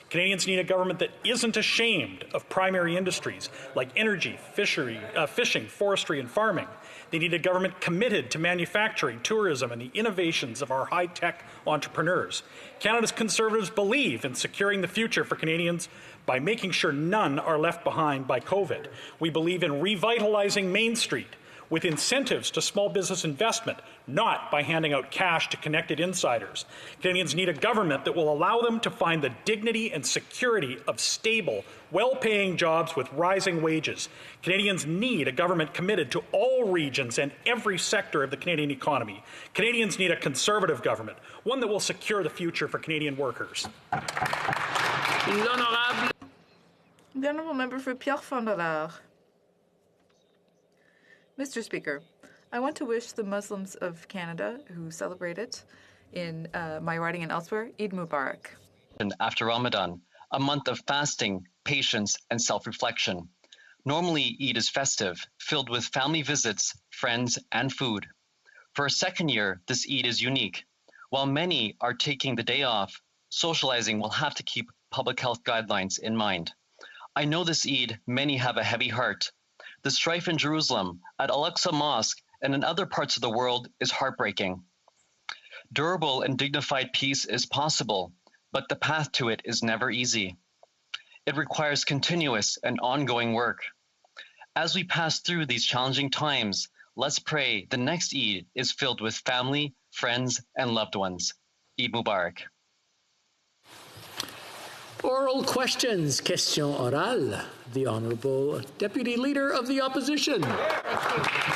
Canadians need a government that isn't ashamed of primary industries like energy, fishing, forestry, and farming. They need a government committed to manufacturing, tourism, and the innovations of our high-tech entrepreneurs. Canada's Conservatives believe in securing the future for Canadians by making sure none are left behind by COVID. We believe in revitalizing Main Street with incentives to small business investment, not by handing out cash to connected insiders. Canadians need a government that will allow them to find the dignity and security of stable, well-paying jobs with rising wages. Canadians need a government committed to all regions and every sector of the Canadian economy. Canadians need a Conservative government, one that will secure the future for Canadian workers. The Honourable Member for Pierre-Fond-Dollard. Mr. Speaker, I want to wish the Muslims of Canada who celebrate it in my riding and elsewhere, Eid Mubarak. After Ramadan, a month of fasting, patience, and self-reflection. Normally, Eid is festive, filled with family visits, friends, and food. For a second year, this Eid is unique. While many are taking the day off, socializing will have to keep public health guidelines in mind. I know this Eid, many have a heavy heart. The strife in Jerusalem, at Al-Aqsa Mosque, and in other parts of the world is heartbreaking. Durable and dignified peace is possible, but the path to it is never easy. It requires continuous and ongoing work. As we pass through these challenging times, let's pray the next Eid is filled with family, friends, and loved ones. Eid Mubarak. Oral questions, question orale. The Honourable Deputy Leader of the Opposition. Thank you.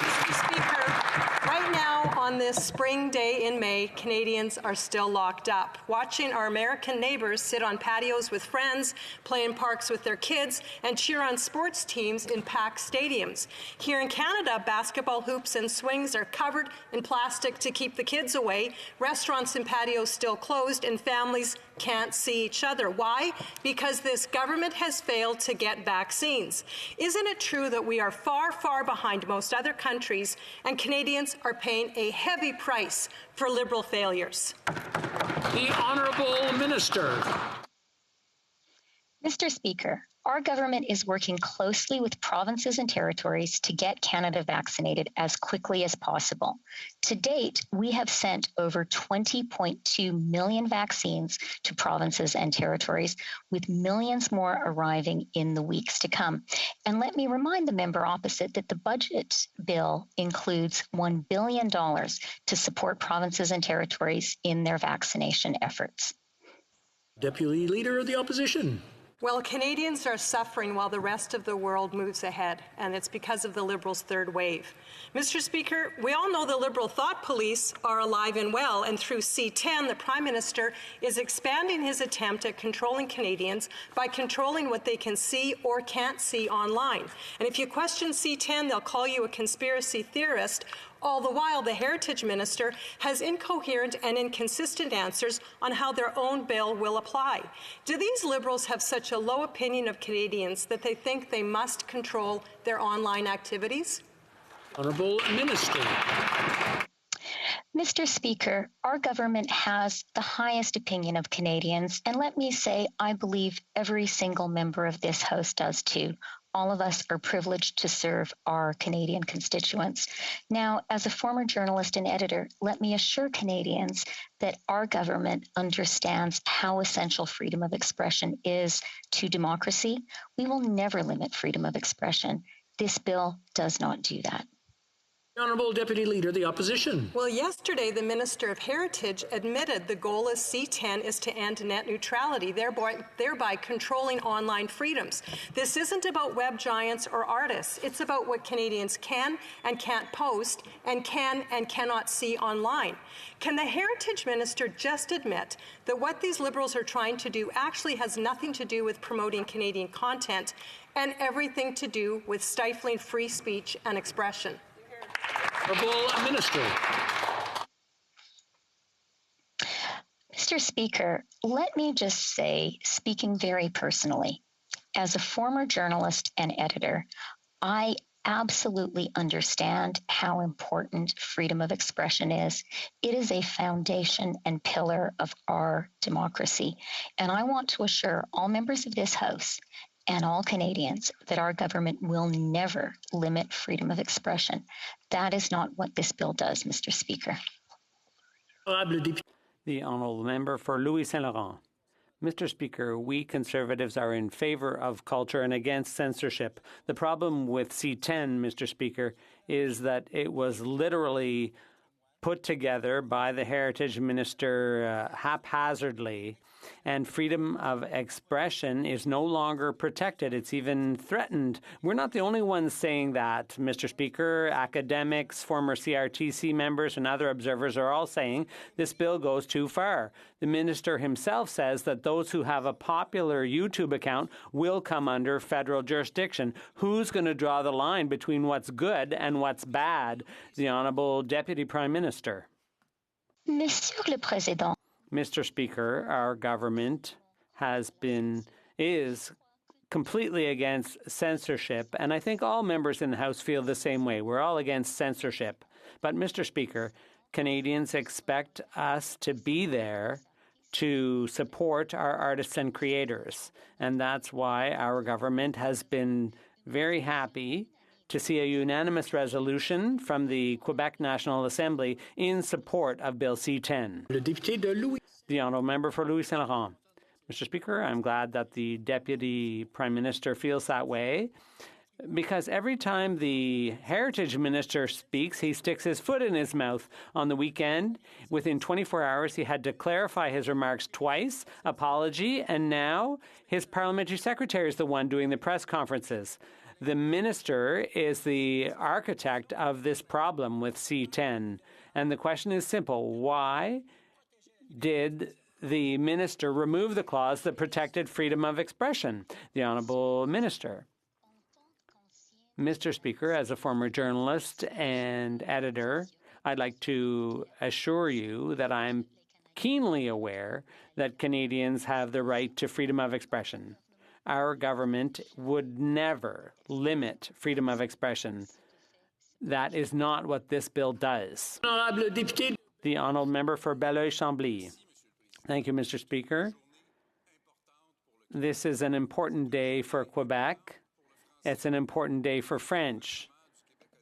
Mr. Speaker, right now on this spring day in May, Canadians are still locked up, watching our American neighbours sit on patios with friends, play in parks with their kids, and cheer on sports teams in packed stadiums. Here in Canada, basketball hoops and swings are covered in plastic to keep the kids away, restaurants and patios still closed, and families can't see each other. Why? Because this government has failed to get vaccines. Isn't it true that we are far, far behind most other countries, and Canadians are paying a heavy price for Liberal failures? The Honourable Minister. Mr. Speaker, our government is working closely with provinces and territories to get Canada vaccinated as quickly as possible. To date, we have sent over 20.2 million vaccines to provinces and territories, with millions more arriving in the weeks to come. And let me remind the member opposite that the budget bill includes $1 billion to support provinces and territories in their vaccination efforts. Deputy Leader of the Opposition. Well, Canadians are suffering while the rest of the world moves ahead, and it's because of the Liberals' third wave. Mr. Speaker, we all know the Liberal thought police are alive and well, and through C10, the Prime Minister is expanding his attempt at controlling Canadians by controlling what they can see or can't see online. And if you question C10, they'll call you a conspiracy theorist. All the while, the Heritage Minister has incoherent and inconsistent answers on how their own bill will apply. Do these Liberals have such a low opinion of Canadians that they think they must control their online activities? Honourable Minister. Mr. Speaker, our government has the highest opinion of Canadians, and let me say, I believe every single member of this House does too. All of us are privileged to serve our Canadian constituents. Now, as a former journalist and editor, let me assure Canadians that our government understands how essential freedom of expression is to democracy. We will never limit freedom of expression. This bill does not do that. Honourable Deputy Leader, the Opposition. Well, yesterday the Minister of Heritage admitted the goal of C10 is to end net neutrality, thereby controlling online freedoms. This isn't about web giants or artists. It's about what Canadians can and can't post and can and cannot see online. Can the Heritage Minister just admit that what these Liberals are trying to do actually has nothing to do with promoting Canadian content and everything to do with stifling free speech and expression? Honourable Minister. Mr. Speaker, let me just say, speaking very personally, as a former journalist and editor, I absolutely understand how important freedom of expression is. It is a foundation and pillar of our democracy. And I want to assure all members of this House and all Canadians that our government will never limit freedom of expression. That is not what this bill does, Mr. Speaker. The honourable member for Louis Saint Laurent. Mr. Speaker, we Conservatives are in favour of culture and against censorship. The problem with C10, Mr. Speaker, is that it was literally put together by the Heritage Minister haphazardly, and freedom of expression is no longer protected. It's even threatened. We're not the only ones saying that, Mr. Speaker. Academics, former CRTC members, and other observers are all saying this bill goes too far. The minister himself says that those who have a popular YouTube account will come under federal jurisdiction. Who's going to draw the line between what's good and what's bad? The Honourable Deputy Prime Minister. Monsieur le Président. Mr. Speaker, our government is completely against censorship, and I think all members in the House feel the same way. We're all against censorship. But, Mr. Speaker, Canadians expect us to be there to support our artists and creators, and that's why our government has been very happy to see a unanimous resolution from the Quebec National Assembly in support of Bill C-10. The honourable member for Louis Saint Laurent. Mr. Speaker, I'm glad that the Deputy Prime Minister feels that way, because every time the Heritage Minister speaks, he sticks his foot in his mouth. On the weekend, within 24 hours, he had to clarify his remarks twice, apology, and now his parliamentary secretary is the one doing the press conferences. The minister is the architect of this problem with C-10. And the question is simple. Why did the minister remove the clause that protected freedom of expression? The Honourable Minister. Mr. Speaker, as a former journalist and editor, I'd like to assure you that I'm keenly aware that Canadians have the right to freedom of expression. Our government would never limit freedom of expression. That is not what this bill does. The honourable member for Belleuil-Chambly. Thank you, Mr. Speaker. This is an important day for Quebec. It's an important day for French.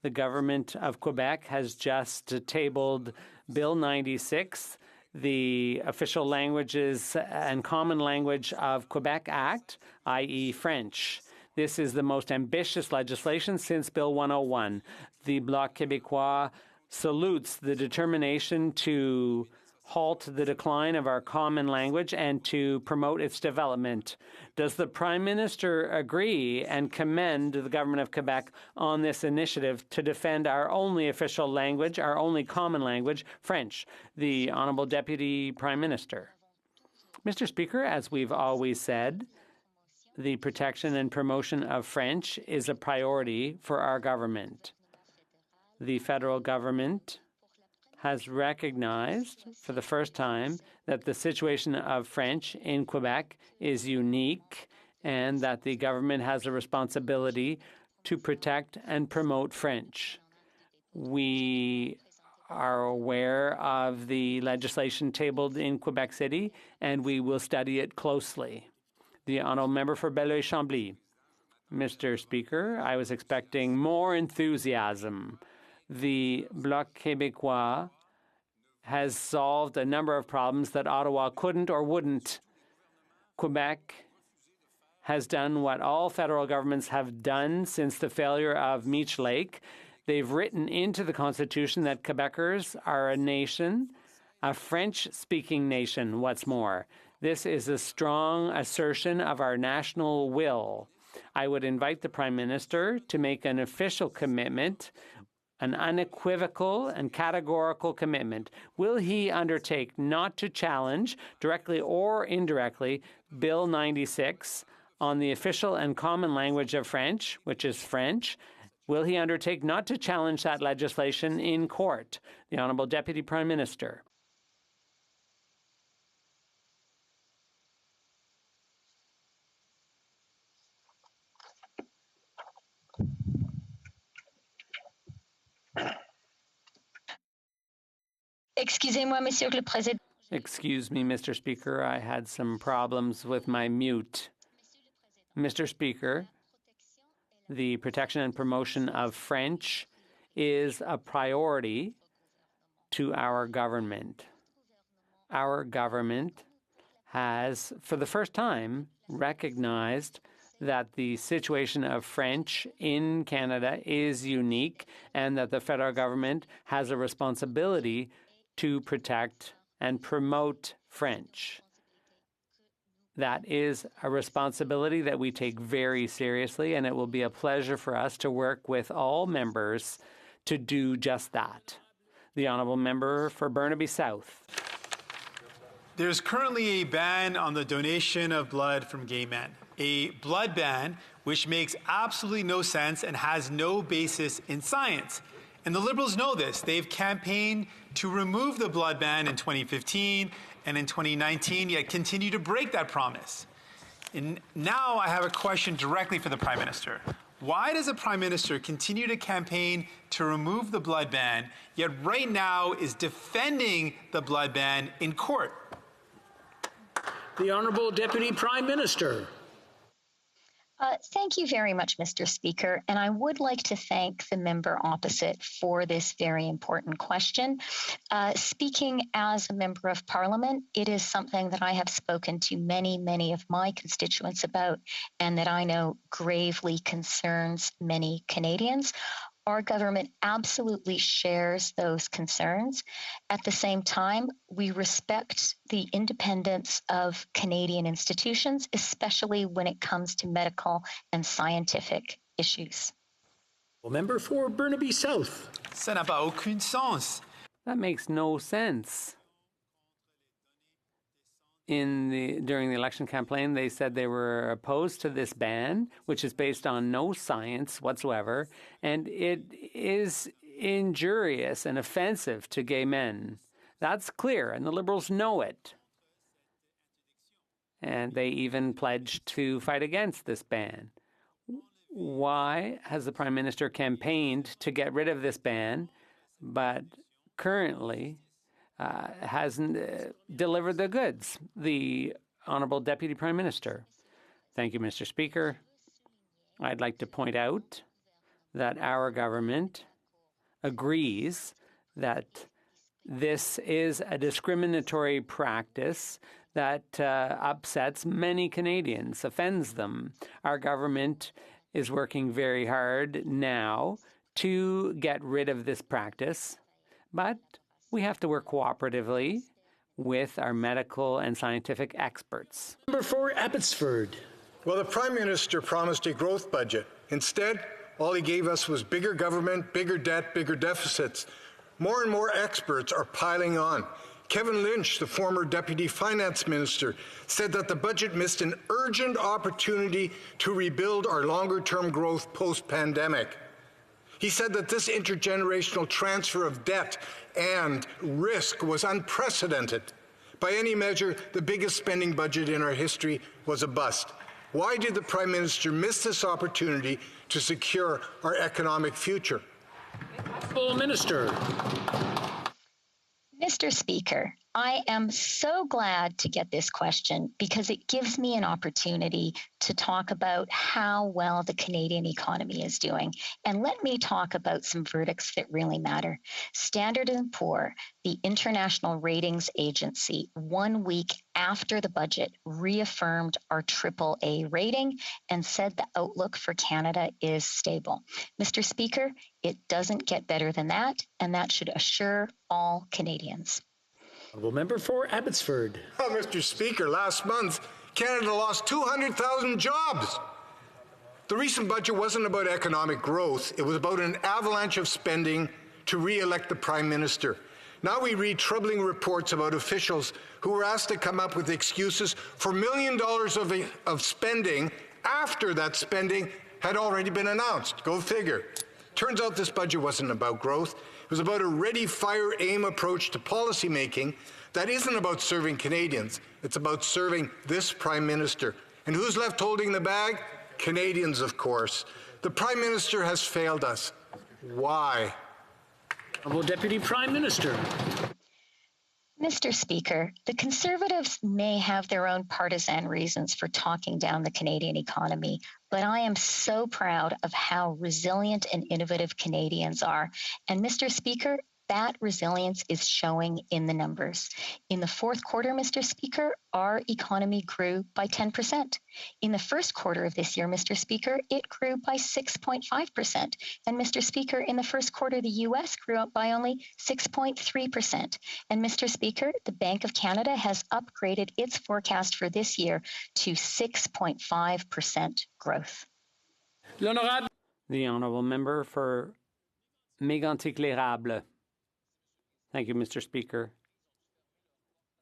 The government of Quebec has just tabled Bill 96, the Official Languages and Common Language of Quebec Act, i.e. French. This is the most ambitious legislation since Bill 101. The Bloc Québécois salutes the determination to halt the decline of our common language and to promote its development. Does the Prime Minister agree and commend the Government of Quebec on this initiative to defend our only official language, our only common language, French? The Honourable Deputy Prime Minister. Mr. Speaker, as we've always said, the protection and promotion of French is a priority for our government. The federal government has recognized for the first time that the situation of French in Quebec is unique and that the government has a responsibility to protect and promote French. We are aware of the legislation tabled in Quebec City, and we will study it closely. The honourable member for Belleuil-Chambly. Mr. Speaker, I was expecting more enthusiasm. The Bloc Québécois has solved a number of problems that Ottawa couldn't or wouldn't. Quebec has done what all federal governments have done since the failure of Meech Lake. They've written into the Constitution that Quebecers are a nation, a French-speaking nation, what's more. This is a strong assertion of our national will. I would invite the Prime Minister to make an official commitment, an unequivocal and categorical commitment. Will he undertake not to challenge, directly or indirectly, Bill 96 on the official and common language of French, which is French? Will he undertake not to challenge that legislation in court? The Honourable Deputy Prime Minister. Excusez-moi, Monsieur le Président. Excuse me, Mr. Speaker. I had some problems with my mute. Mr. Speaker, the protection and promotion of French is a priority to our government. Our government has, for the first time, recognized that the situation of French in Canada is unique and that the federal government has a responsibility to protect and promote French. That is a responsibility that we take very seriously, and it will be a pleasure for us to work with all members to do just that. The Honourable Member for Burnaby South. There's currently a ban on the donation of blood from gay men, a blood ban which makes absolutely no sense and has no basis in science. And the Liberals know this. They've campaigned to remove the blood ban in 2015 and in 2019, yet continue to break that promise. And now I have a question directly for the Prime Minister. Why does the Prime Minister continue to campaign to remove the blood ban, yet right now is defending the blood ban in court? The Honourable Deputy Prime Minister. Thank you very much, Mr. Speaker, and I would like to thank the member opposite for this very important question. Speaking as a member of Parliament, it is something that I have spoken to many of my constituents about and that I know gravely concerns many Canadians. Our government absolutely shares those concerns. At the same time, we respect the independence of Canadian institutions, especially when it comes to medical and scientific issues. Member for Burnaby South. Ça n'a pas aucun sens. That makes no sense. During the election campaign, they said they were opposed to this ban, which is based on no science whatsoever, and it is injurious and offensive to gay men. That's clear, and the Liberals know it. And they even pledged to fight against this ban. Why has the Prime Minister campaigned to get rid of this ban, but currently hasn't delivered the goods? The Honourable Deputy Prime Minister. Thank you, Mr. Speaker. I'd like to point out that our government agrees that this is a discriminatory practice that upsets many Canadians, offends them. Our government is working very hard now to get rid of this practice, but we have to work cooperatively with our medical and scientific experts. Number 4, Abbotsford. Well, the Prime Minister promised a growth budget. Instead, all he gave us was bigger government, bigger debt, bigger deficits. More and more experts are piling on. Kevin Lynch, the former Deputy Finance Minister, said that the budget missed an urgent opportunity to rebuild our longer-term growth post-pandemic. He said that this intergenerational transfer of debt and risk was unprecedented. By any measure, the biggest spending budget in our history was a bust. Why did the Prime Minister miss this opportunity to secure our economic future? Minister. Mr. Speaker, I am so glad to get this question because it gives me an opportunity to talk about how well the Canadian economy is doing. And let me talk about some verdicts that really matter. Standard & Poor, the international ratings agency, 1 week after the budget, reaffirmed our AAA rating and said the outlook for Canada is stable. Mr. Speaker, it doesn't get better than that, and that should assure all Canadians. Honourable Member for Abbotsford. Oh, Mr. Speaker, last month, Canada lost 200,000 jobs. The recent budget wasn't about economic growth. It was about an avalanche of spending to re-elect the Prime Minister. Now we read troubling reports about officials who were asked to come up with excuses for $1 million of spending after that spending had already been announced. Go figure. Turns out this budget wasn't about growth. It was about a ready, fire, aim approach to policymaking that isn't about serving Canadians. It's about serving this Prime Minister. And who's left holding the bag? Canadians, of course. The Prime Minister has failed us. Why? Honourable Deputy Prime Minister. Mr. Speaker, the Conservatives may have their own partisan reasons for talking down the Canadian economy, but I am so proud of how resilient and innovative Canadians are. And Mr. Speaker, that resilience is showing in the numbers. In the fourth quarter, Mr. Speaker, our economy grew by 10%. In the first quarter of this year, Mr. Speaker, it grew by 6.5%. And Mr. Speaker, in the first quarter, the U.S. grew up by only 6.3%. And Mr. Speaker, the Bank of Canada has upgraded its forecast for this year to 6.5% growth. The Honourable Member for Mégantic-l'Érable. Thank you, Mr. Speaker.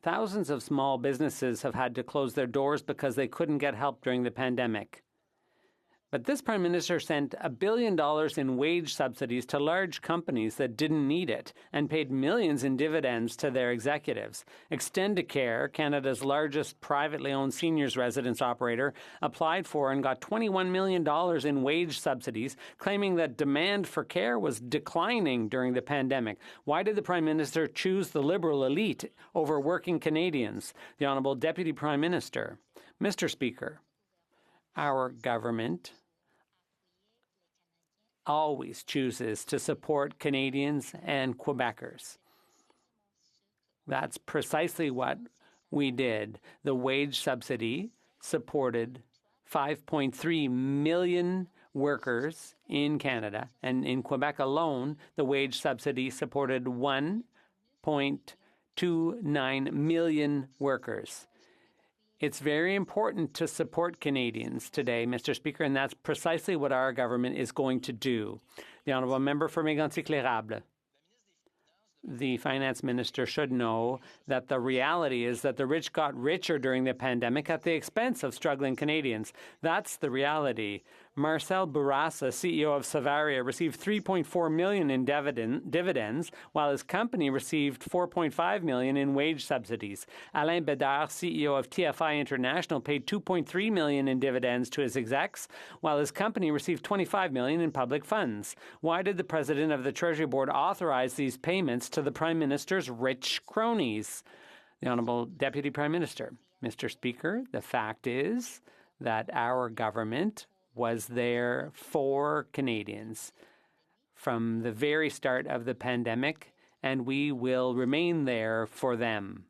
Thousands of small businesses have had to close their doors because they couldn't get help during the pandemic. But this Prime Minister sent $1 billion in wage subsidies to large companies that didn't need it and paid millions in dividends to their executives. Extendicare, Canada's largest privately owned seniors residence operator, applied for and got $21 million in wage subsidies, claiming that demand for care was declining during the pandemic. Why did the Prime Minister choose the Liberal elite over working Canadians? The Honourable Deputy Prime Minister. Mr. Speaker, our government always chooses to support Canadians and Quebecers. That's precisely what we did. The wage subsidy supported 5.3 million workers in Canada, and in Quebec alone, the wage subsidy supported 1.29 million workers. It's very important to support Canadians today, Mr. Speaker, and that's precisely what our government is going to do. The Honourable Member for Mégantic-l'Érable. The Finance Minister should know that the reality is that the rich got richer during the pandemic at the expense of struggling Canadians. That's the reality. Marcel Bourassa, CEO of Savaria, received $3.4 million in dividends, while his company received $4.5 million in wage subsidies. Alain Bédard, CEO of TFI International, paid $2.3 million in dividends to his execs, while his company received $25 million in public funds. Why did the President of the Treasury Board authorize these payments to the Prime Minister's rich cronies? The Honourable Deputy Prime Minister. Mr. Speaker, the fact is that our government was there for Canadians from the very start of the pandemic, and we will remain there for them.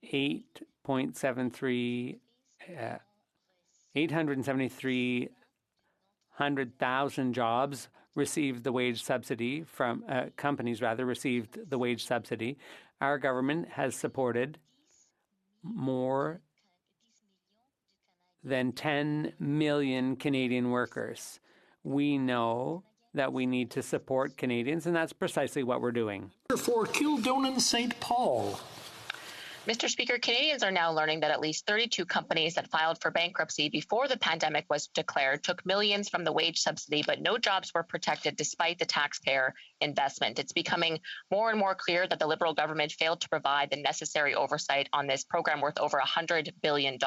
873,000 jobs received the wage subsidy from companies received the wage subsidy. Our government has supported more than 10 million Canadian workers. We know that we need to support Canadians, and that's precisely what we're doing. For Kildonan St. Paul. Mr. Speaker, Canadians are now learning that at least 32 companies that filed for bankruptcy before the pandemic was declared took millions from the wage subsidy, but no jobs were protected despite the taxpayer investment. It's becoming more and more clear that the Liberal government failed to provide the necessary oversight on this program worth over $100 billion.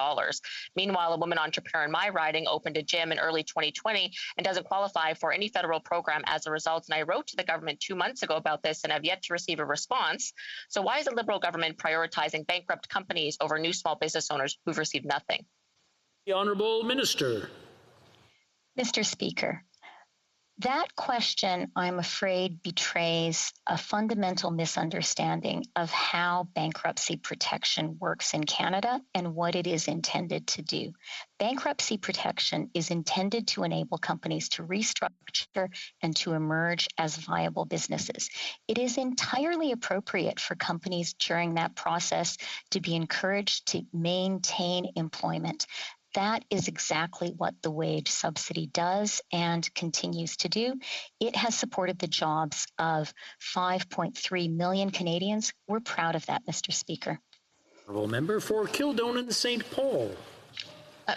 Meanwhile, a woman entrepreneur in my riding opened a gym in early 2020 and doesn't qualify for any federal program as a result. And I wrote to the government 2 months ago about this and have yet to receive a response. So why is the Liberal government prioritizing bankrupt companies over new small business owners who've received nothing? The Honourable Minister. Mr. Speaker, that question, I'm afraid, betrays a fundamental misunderstanding of how bankruptcy protection works in Canada and what it is intended to do. Bankruptcy protection is intended to enable companies to restructure and to emerge as viable businesses. It is entirely appropriate for companies during that process to be encouraged to maintain employment. That is exactly what the wage subsidy does and continues to do. It has supported the jobs of 5.3 million Canadians. We're proud of that, Mr. Speaker. Honourable Member for Kildonan and St. Paul.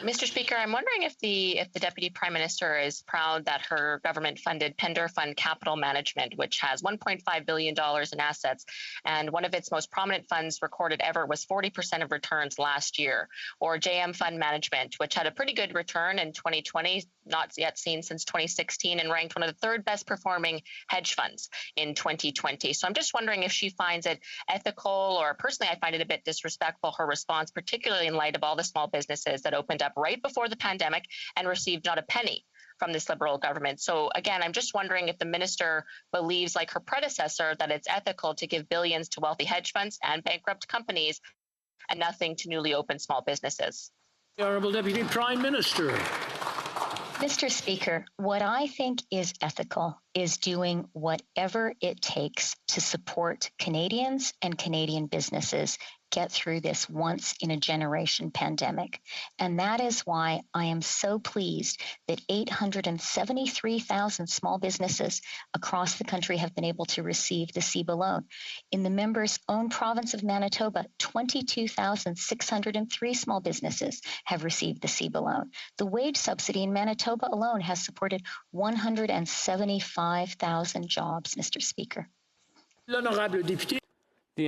Mr. Speaker, I'm wondering if the Deputy Prime Minister is proud that her government funded Pender Fund Capital Management, which has $1.5 billion in assets, and one of its most prominent funds recorded ever was 40% of returns last year, or JM Fund Management, which had a pretty good return in 2020, not yet seen since 2016, and ranked one of the third best performing hedge funds in 2020. So I'm just wondering if she finds it ethical, or personally, I find it a bit disrespectful, her response, particularly in light of all the small businesses that opened up right before the pandemic and received not a penny from this Liberal government. So again, I'm just wondering if the minister believes, like her predecessor, that it's ethical to give billions to wealthy hedge funds and bankrupt companies and nothing to newly opened small businesses. The Honourable Deputy Prime Minister. Mr. Speaker, what I think is ethical is doing whatever it takes to support Canadians and Canadian businesses get through this once-in-a-generation pandemic. And that is why I am so pleased that 873,000 small businesses across the country have been able to receive the CEBA loan. In the member's own province of Manitoba, 22,603 small businesses have received the CEBA loan. The wage subsidy in Manitoba alone has supported 175,000 jobs, Mr. Speaker. The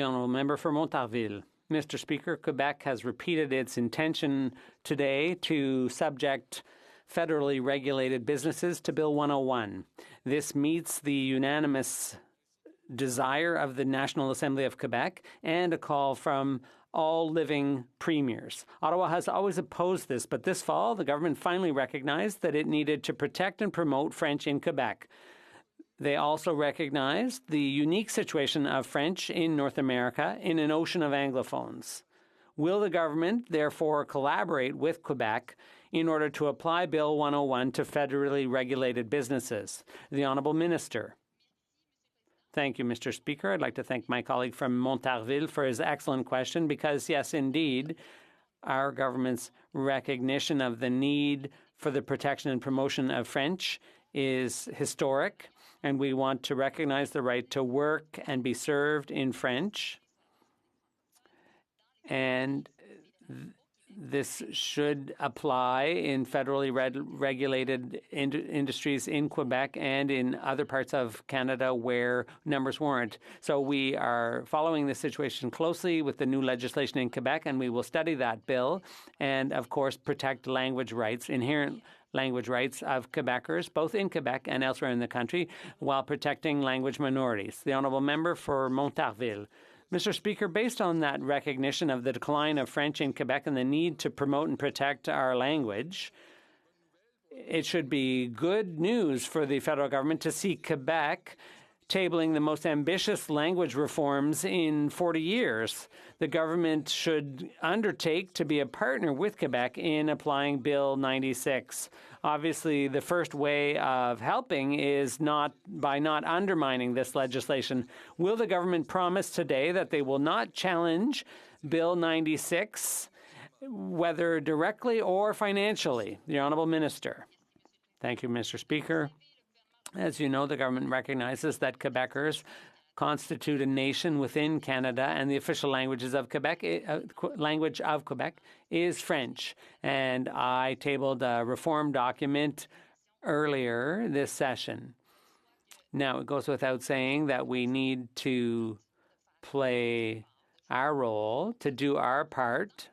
Honourable Member for Montarville. Mr. Speaker, Quebec has repeated its intention today to subject federally regulated businesses to Bill 101. This meets the unanimous desire of the National Assembly of Quebec and a call from all living premiers. Ottawa has always opposed this, but this fall the government finally recognized that it needed to protect and promote French in Quebec. They also recognized the unique situation of French in North America in an ocean of Anglophones. Will the government therefore collaborate with Quebec in order to apply Bill 101 to federally regulated businesses? The Honourable Minister. Thank you, Mr. Speaker. I'd like to thank my colleague from Montarville for his excellent question because, yes, indeed, our government's recognition of the need for the protection and promotion of French is historic. And we want to recognize the right to work and be served in French. And this should apply in federally regulated industries in Quebec and in other parts of Canada where numbers warrant. So we are following the situation closely with the new legislation in Quebec, and we will study that bill and, of course, protect language rights, inherent language rights of Quebecers, both in Quebec and elsewhere in the country, while protecting language minorities. The Honourable Member for Montarville. Mr. Speaker, based on that recognition of the decline of French in Quebec and the need to promote and protect our language, it should be good news for the federal government to see Quebec tabling the most ambitious language reforms in 40 years. The government should undertake to be a partner with Quebec in applying Bill 96. Obviously, the first way of helping is not by not undermining this legislation. Will the government promise today that they will not challenge Bill 96, whether directly or financially? The Honourable Minister. Thank you, Mr. Speaker. As you know, the government recognizes that Quebecers constitute a nation within Canada, and the official language of Quebec is French. And I tabled a reform document earlier this session. Now, it goes without saying that we need to play our role, to do our part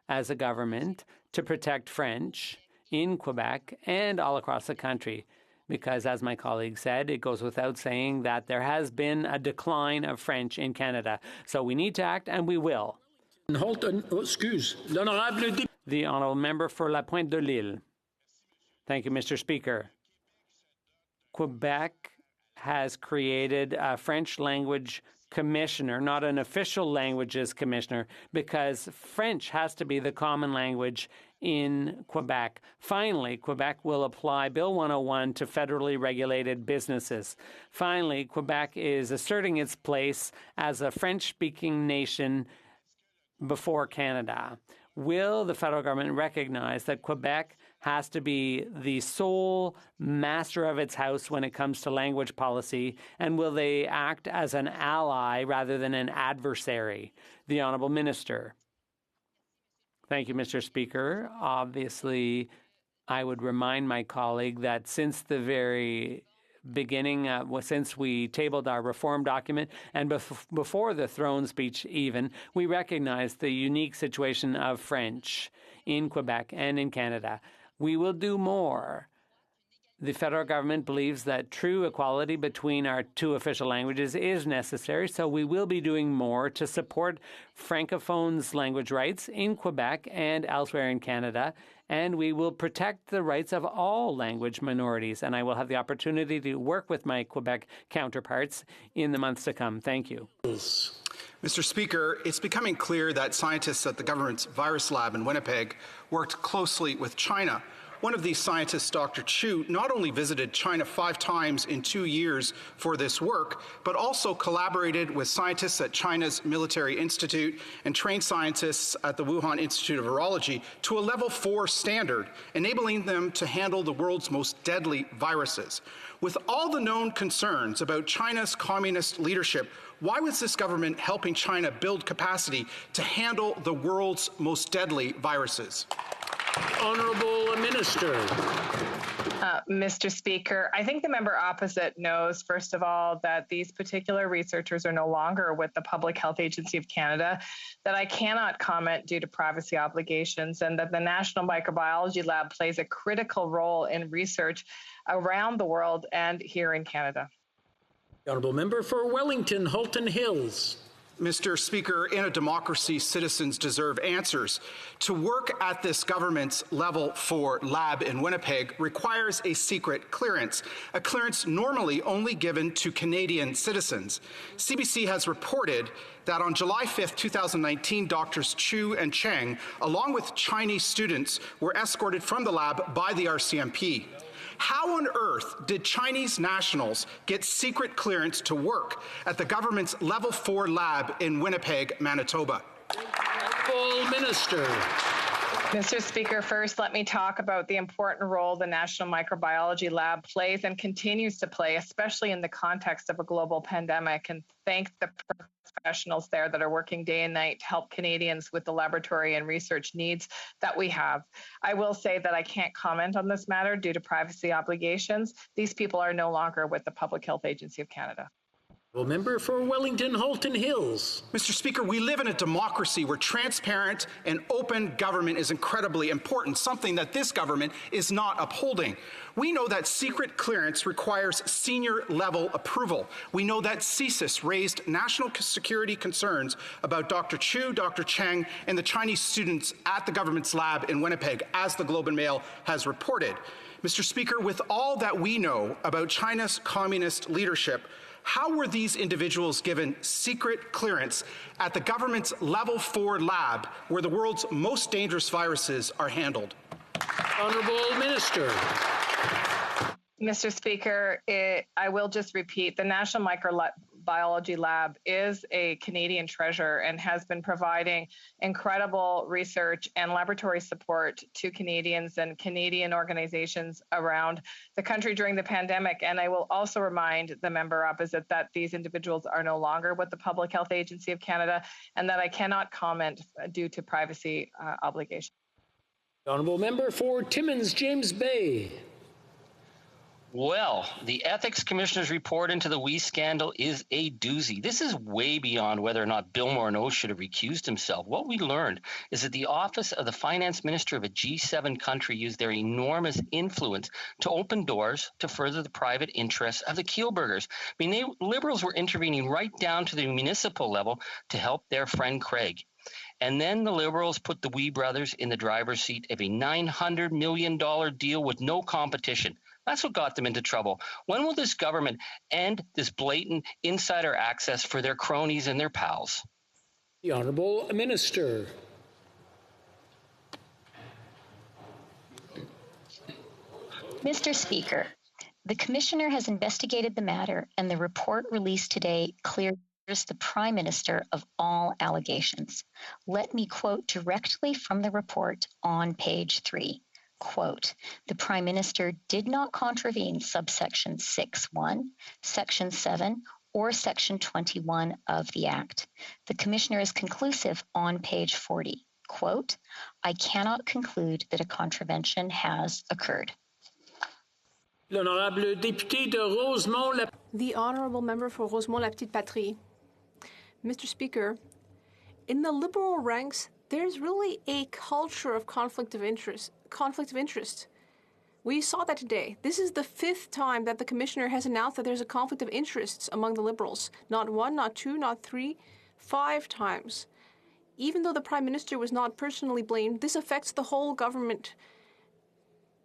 as a government to protect French in Quebec and all across the country. Because, as my colleague said, it goes without saying that there has been a decline of French in Canada. So we need to act, and we will. The honourable member for La Pointe de l'Île. Thank you, Mr. Speaker. Quebec has created a French language commissioner, not an official languages commissioner, because French has to be the common language in Quebec. Finally, Quebec will apply Bill 101 to federally regulated businesses. Finally, Quebec is asserting its place as a French-speaking nation before Canada. Will the federal government recognize that Quebec has to be the sole master of its house when it comes to language policy, and will they act as an ally rather than an adversary? The Honourable Minister. Thank you, Mr. Speaker. Obviously, I would remind my colleague that since the very beginning, since we tabled our reform document and before the throne speech even, we recognized the unique situation of French in Quebec and in Canada. We will do more. The federal government believes that true equality between our two official languages is necessary, so we will be doing more to support Francophones' language rights in Quebec and elsewhere in Canada, and we will protect the rights of all language minorities, and I will have the opportunity to work with my Quebec counterparts in the months to come. Thank you. Mr. Speaker, it's becoming clear that scientists at the government's virus lab in Winnipeg worked closely with China. One of these scientists, Dr. Chu, not only visited China 5 times in 2 years for this work, but also collaborated with scientists at China's Military Institute and trained scientists at the Wuhan Institute of Virology to a level 4 standard, enabling them to handle the world's most deadly viruses. With all the known concerns about China's communist leadership, why was this government helping China build capacity to handle the world's most deadly viruses? Honourable Minister. Mr. Speaker, I think the member opposite knows, first of all, that these particular researchers are no longer with the Public Health Agency of Canada, that I cannot comment due to privacy obligations, and that the National Microbiology Lab plays a critical role in research around the world and here in Canada. Honourable Member for Wellington, Halton Hills. Mr. Speaker, in a democracy, citizens deserve answers. To work at this government's level 4 lab in Winnipeg requires a secret clearance, a clearance normally only given to Canadian citizens. CBC has reported that on July 5, 2019, Drs. Chu and Cheng, along with Chinese students, were escorted from the lab by the RCMP. How on earth did Chinese nationals get secret clearance to work at the government's level 4 lab in Winnipeg, Manitoba? Full Minister. Mr. Speaker, first let me talk about the important role the National Microbiology Lab plays and continues to play, especially in the context of a global pandemic, and thank the professionals there that are working day and night to help Canadians with the laboratory and research needs that we have. I will say that I can't comment on this matter due to privacy obligations. These people are no longer with the Public Health Agency of Canada. Member for Wellington, Halton Hills. Mr. Speaker, we live in a democracy where transparent and open government is incredibly important, something that this government is not upholding. We know that secret clearance requires senior-level approval. We know that CSIS raised national security concerns about Dr. Chu, Dr. Cheng, and the Chinese students at the government's lab in Winnipeg, as the Globe and Mail has reported. Mr. Speaker, with all that we know about China's communist leadership, how were these individuals given secret clearance at the government's level 4 lab where the world's most dangerous viruses are handled? Honourable Minister. Mr. Speaker, I will just repeat, the National biology lab is a Canadian treasure and has been providing incredible research and laboratory support to Canadians and Canadian organizations around the country during the pandemic. And I will also remind the member opposite that these individuals are no longer with the Public Health Agency of Canada and that I cannot comment due to privacy obligations. The honourable member for Timmins, James Bay. Well, the Ethics Commissioner's report into the WE scandal is a doozy. This is way beyond whether or not Bill Morneau should have recused himself. What we learned is that the office of the finance minister of a G7 country used their enormous influence to open doors to further the private interests of the Kielburgers. I mean, Liberals were intervening right down to the municipal level to help their friend Craig. And then the Liberals put the Wee brothers in the driver's seat of a $900 million deal with no competition. That's what got them into trouble. When will this government end this blatant insider access for their cronies and their pals? The Honourable Minister. Mr. Speaker, the Commissioner has investigated the matter, and the report released today clears the Prime Minister of all allegations. Let me quote directly from the report on page 3. Quote, the Prime Minister did not contravene subsection 6.1, section 7, or section 21 of the Act. The Commissioner is conclusive on page 40. Quote, I cannot conclude that a contravention has occurred. L'honorable député de Rosemont. The honourable member for Rosemont-la-Petite-Patrie. Mr. Speaker, in the Liberal ranks, there's really a culture of conflict of interest. We saw that today. This is the 5th time that the Commissioner has announced that there's a conflict of interests among the Liberals. Not 1, not 2, not 3, 5 times. Even though the Prime Minister was not personally blamed, this affects the whole government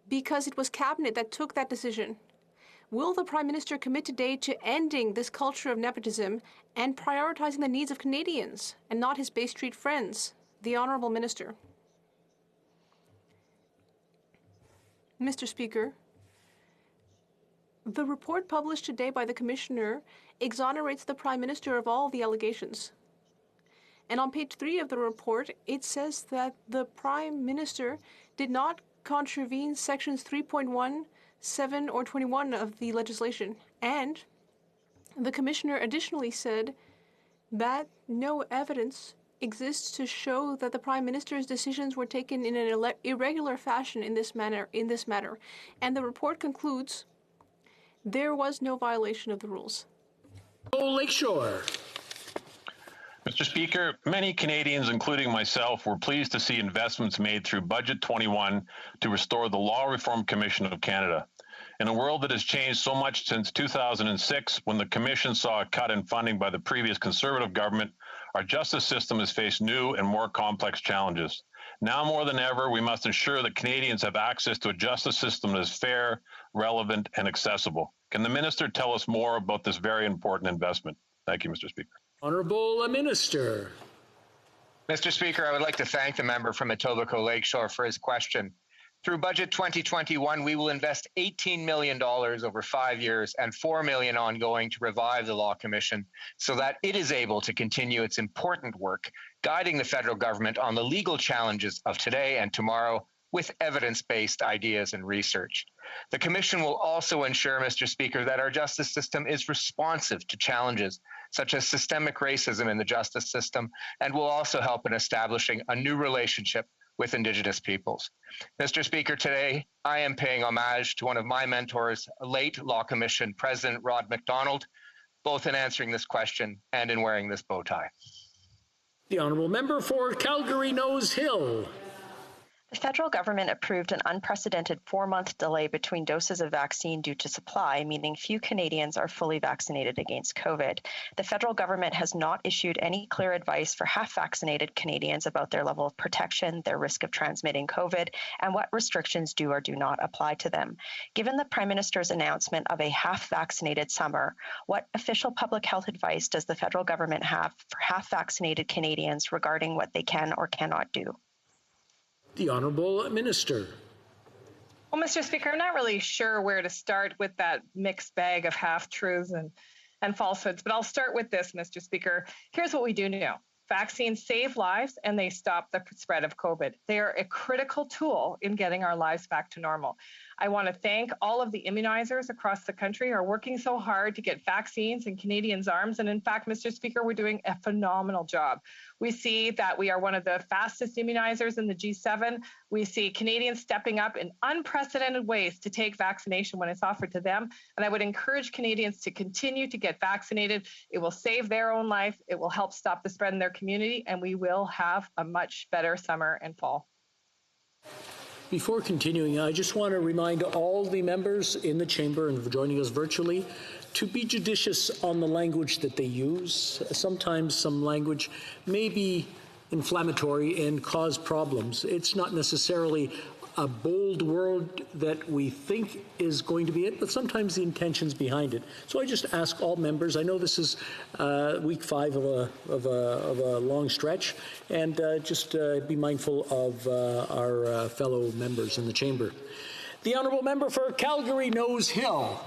because it was Cabinet that took that decision. Will the Prime Minister commit today to ending this culture of nepotism and prioritizing the needs of Canadians and not his Bay Street friends? The Honourable Minister. Mr. Speaker, the report published today by the Commissioner exonerates the Prime Minister of all the allegations. And on page 3 of the report, it says that the Prime Minister did not contravene sections 3.1, 7, or 21 of the legislation. And the Commissioner additionally said that no evidence exists to show that the Prime Minister's decisions were taken in an irregular fashion in this matter. And the report concludes there was no violation of the rules. Lakeshore. Mr. Speaker, many Canadians, including myself, were pleased to see investments made through Budget 21 to restore the Law Reform Commission of Canada. In a world that has changed so much since 2006, when the Commission saw a cut in funding by the previous Conservative government, our justice system has faced new and more complex challenges. Now more than ever, we must ensure that Canadians have access to a justice system that is fair, relevant, and accessible. Can the Minister tell us more about this very important investment? Thank you, Mr. Speaker. Honourable Minister. Mr. Speaker, I would like to thank the member from Etobicoke Lakeshore for his question. Through Budget 2021, we will invest $18 million over 5 years and $4 million ongoing to revive the Law Commission so that it is able to continue its important work guiding the federal government on the legal challenges of today and tomorrow with evidence-based ideas and research. The Commission will also ensure, Mr. Speaker, that our justice system is responsive to challenges such as systemic racism in the justice system, and will also help in establishing a new relationship with Indigenous peoples. Mr. Speaker, today I am paying homage to one of my mentors, late Law Commission President Rod MacDonald, both in answering this question and in wearing this bow tie. The Honourable Member for Calgary Nose Hill. The federal government approved an unprecedented 4-month delay between doses of vaccine due to supply, meaning few Canadians are fully vaccinated against COVID. The federal government has not issued any clear advice for half-vaccinated Canadians about their level of protection, their risk of transmitting COVID, and what restrictions do or do not apply to them. Given the Prime Minister's announcement of a half-vaccinated summer, what official public health advice does the federal government have for half-vaccinated Canadians regarding what they can or cannot do? The Honourable Minister. Well, Mr. Speaker, I'm not really sure where to start with that mixed bag of half-truths and and falsehoods. But I'll start with this, Mr. Speaker. Here's what we do know. Vaccines save lives and they stop the spread of COVID. They are a critical tool in getting our lives back to normal. I want to thank all of the immunizers across the country who are working so hard to get vaccines in Canadians' arms. And in fact, Mr. Speaker, we're doing a phenomenal job. We see that we are one of the fastest immunizers in the G7. We see Canadians stepping up in unprecedented ways to take vaccination when it's offered to them. And I would encourage Canadians to continue to get vaccinated. It will save their own life. It will help stop the spread in their community, and we will have a much better summer and fall. Before continuing, I just want to remind all the members in the chamber and joining us virtually to be judicious on the language that they use. Sometimes some language may be inflammatory and cause problems. It's not necessarily a bold word that we think is going to be it, but sometimes the intention's behind it. So I just ask all members, I know this is week 5 of a long stretch, and just be mindful of our fellow members in the chamber. The Honourable Member for Calgary Nose Hill.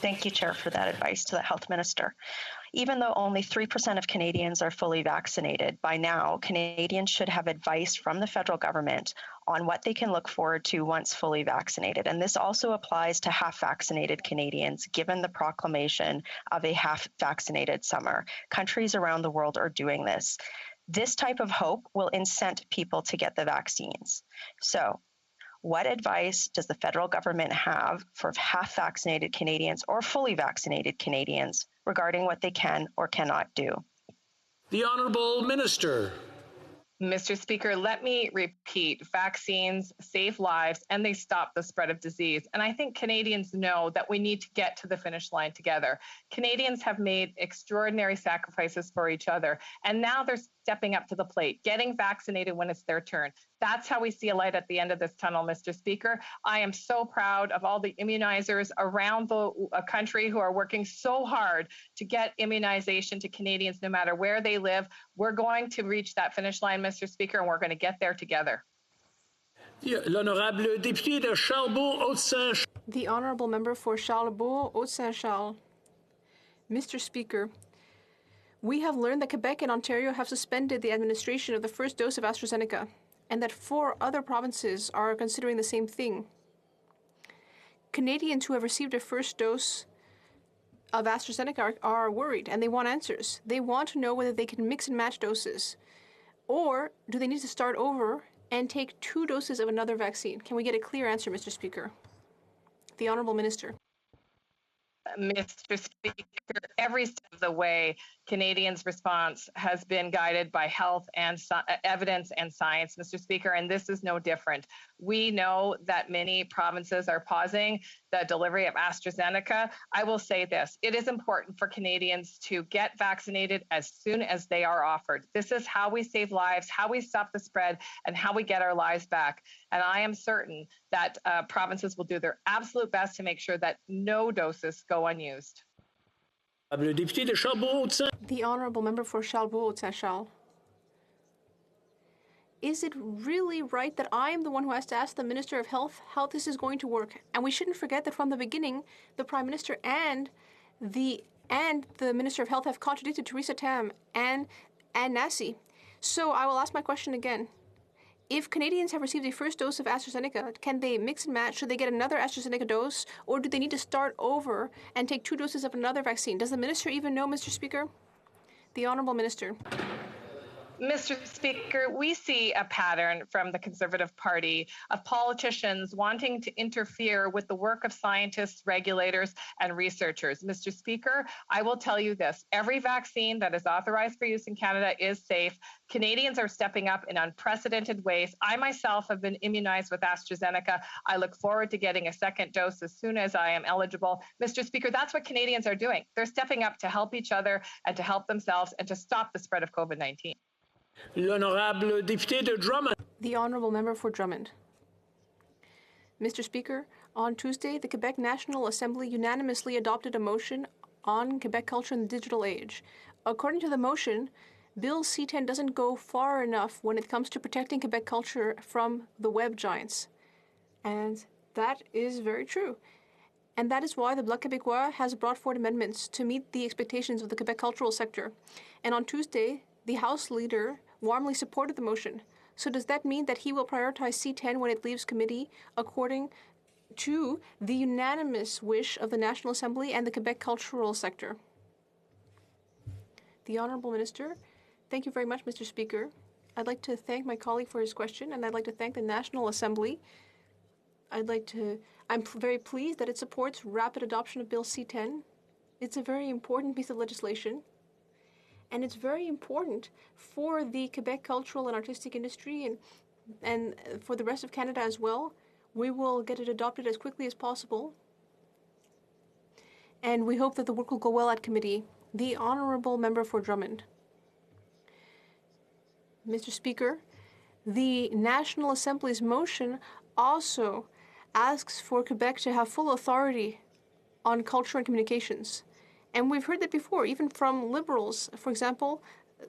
Thank you, Chair, for that advice to the Health Minister. Even though only 3% of Canadians are fully vaccinated, by now, Canadians should have advice from the federal government on what they can look forward to once fully vaccinated. And this also applies to half-vaccinated Canadians, given the proclamation of a half-vaccinated summer. Countries around the world are doing this. This type of hope will incent people to get the vaccines. So, what advice does the federal government have for half-vaccinated Canadians or fully vaccinated Canadians regarding what they can or cannot do? The Honourable Minister. Mr. Speaker, let me repeat, vaccines save lives and they stop the spread of disease. And I think Canadians know that we need to get to the finish line together. Canadians have made extraordinary sacrifices for each other, and now they're stepping up to the plate, getting vaccinated when it's their turn. That's how we see a light at the end of this tunnel, Mr. Speaker. I am so proud of all the immunizers around the country who are working so hard to get immunization to Canadians no matter where they live. We're going to reach that finish line, Mr. Speaker, and we're going to get there together. L'honorable député de Charlebourg-Haute-Saint-Charles. The Honourable Member for Charlebourg-Haute-Saint-Charles. Mr. Speaker, we have learned that Quebec and Ontario have suspended the administration of the first dose of AstraZeneca, and that 4 other provinces are considering the same thing. Canadians who have received a first dose of AstraZeneca are worried, and they want answers. They want to know whether they can mix and match doses, or do they need to start over and take 2 doses of another vaccine? Can we get a clear answer, Mr. Speaker? The Honourable Minister. Mr. Speaker, every step of the way, Canadians' response has been guided by health and evidence and science, Mr. Speaker, and this is no different. We know that many provinces are pausing the delivery of AstraZeneca. I will say this, it is important for Canadians to get vaccinated as soon as they are offered. This is how we save lives, how we stop the spread, and how we get our lives back. And I am certain that provinces will do their absolute best to make sure that no doses go unused. The Honourable Member for Charlebourg-Haute-Saint-Charles. Is it really right that I am the one who has to ask the Minister of Health how this is going to work? And we shouldn't forget that from the beginning, the Prime Minister and the Minister of Health have contradicted Theresa Tam and Nassi. So I will ask my question again. If Canadians have received a first dose of AstraZeneca, can they mix and match? Should they get another AstraZeneca dose? Or do they need to start over and take 2 doses of another vaccine? Does the Minister even know, Mr. Speaker? The Honourable Minister. Mr. Speaker, we see a pattern from the Conservative Party of politicians wanting to interfere with the work of scientists, regulators, and researchers. Mr. Speaker, I will tell you this. Every vaccine that is authorized for use in Canada is safe. Canadians are stepping up in unprecedented ways. I myself have been immunized with AstraZeneca. I look forward to getting a second dose as soon as I am eligible. Mr. Speaker, that's what Canadians are doing. They're stepping up to help each other and to help themselves and to stop the spread of COVID-19. L'honorable député de Drummond. The Honourable Member for Drummond. Mr. Speaker, on Tuesday, the Quebec National Assembly unanimously adopted a motion on Quebec culture in the digital age. According to the motion, Bill C-10 doesn't go far enough when it comes to protecting Quebec culture from the web giants. And that is very true. And that is why the Bloc Québécois has brought forward amendments to meet the expectations of the Quebec cultural sector. And on Tuesday, the House leader warmly supported the motion. So does that mean that he will prioritize C10 when it leaves committee according to the unanimous wish of the National Assembly and the Quebec cultural sector? The Honourable Minister. Thank you very much, Mr. Speaker. I'd like to thank my colleague for his question, and I'd like to thank the National Assembly. I'm very pleased that it supports rapid adoption of Bill C10. It's a very important piece of legislation, and it's very important for the Quebec cultural and artistic industry and for the rest of Canada as well. We will get it adopted as quickly as possible, and we hope that the work will go well at committee. The Honourable Member for Drummond. Mr. Speaker, the National Assembly's motion also asks for Quebec to have full authority on culture and communications. And we've heard that before, even from Liberals. For example,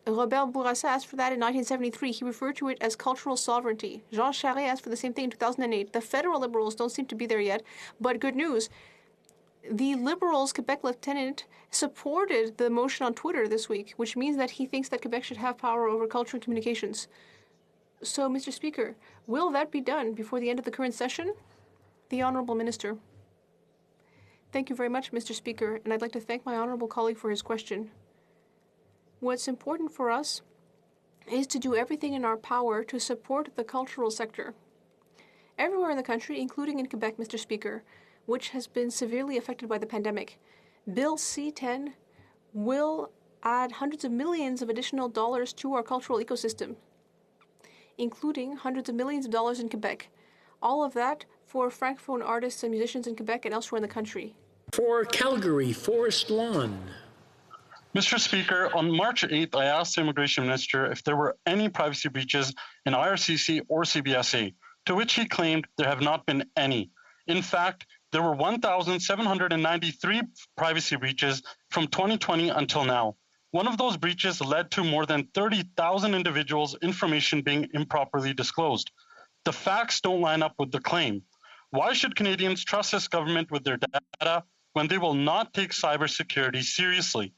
Robert Bourassa asked for that in 1973. He referred to it as cultural sovereignty. Jean Charest asked for the same thing in 2008. The federal Liberals don't seem to be there yet, but good news. The Liberals' Quebec lieutenant supported the motion on Twitter this week, which means that he thinks that Quebec should have power over culture and communications. So, Mr. Speaker, will that be done before the end of the current session? The Honourable Minister. Thank you very much, Mr. Speaker, and I'd like to thank my honourable colleague for his question. What's important for us is to do everything in our power to support the cultural sector. Everywhere in the country, including in Quebec, Mr. Speaker, which has been severely affected by the pandemic, Bill C10 will add hundreds of millions of additional dollars to our cultural ecosystem, including hundreds of millions of dollars in Quebec. All of that for francophone artists and musicians in Quebec and elsewhere in the country. For Calgary, Forest Lawn. Mr. Speaker, on March 8th, I asked the Immigration Minister if there were any privacy breaches in IRCC or CBSA, to which he claimed there have not been any. In fact, there were 1,793 privacy breaches from 2020 until now. One of those breaches led to more than 30,000 individuals' information being improperly disclosed. The facts don't line up with the claim. Why should Canadians trust this government with their data when they will not take cybersecurity seriously?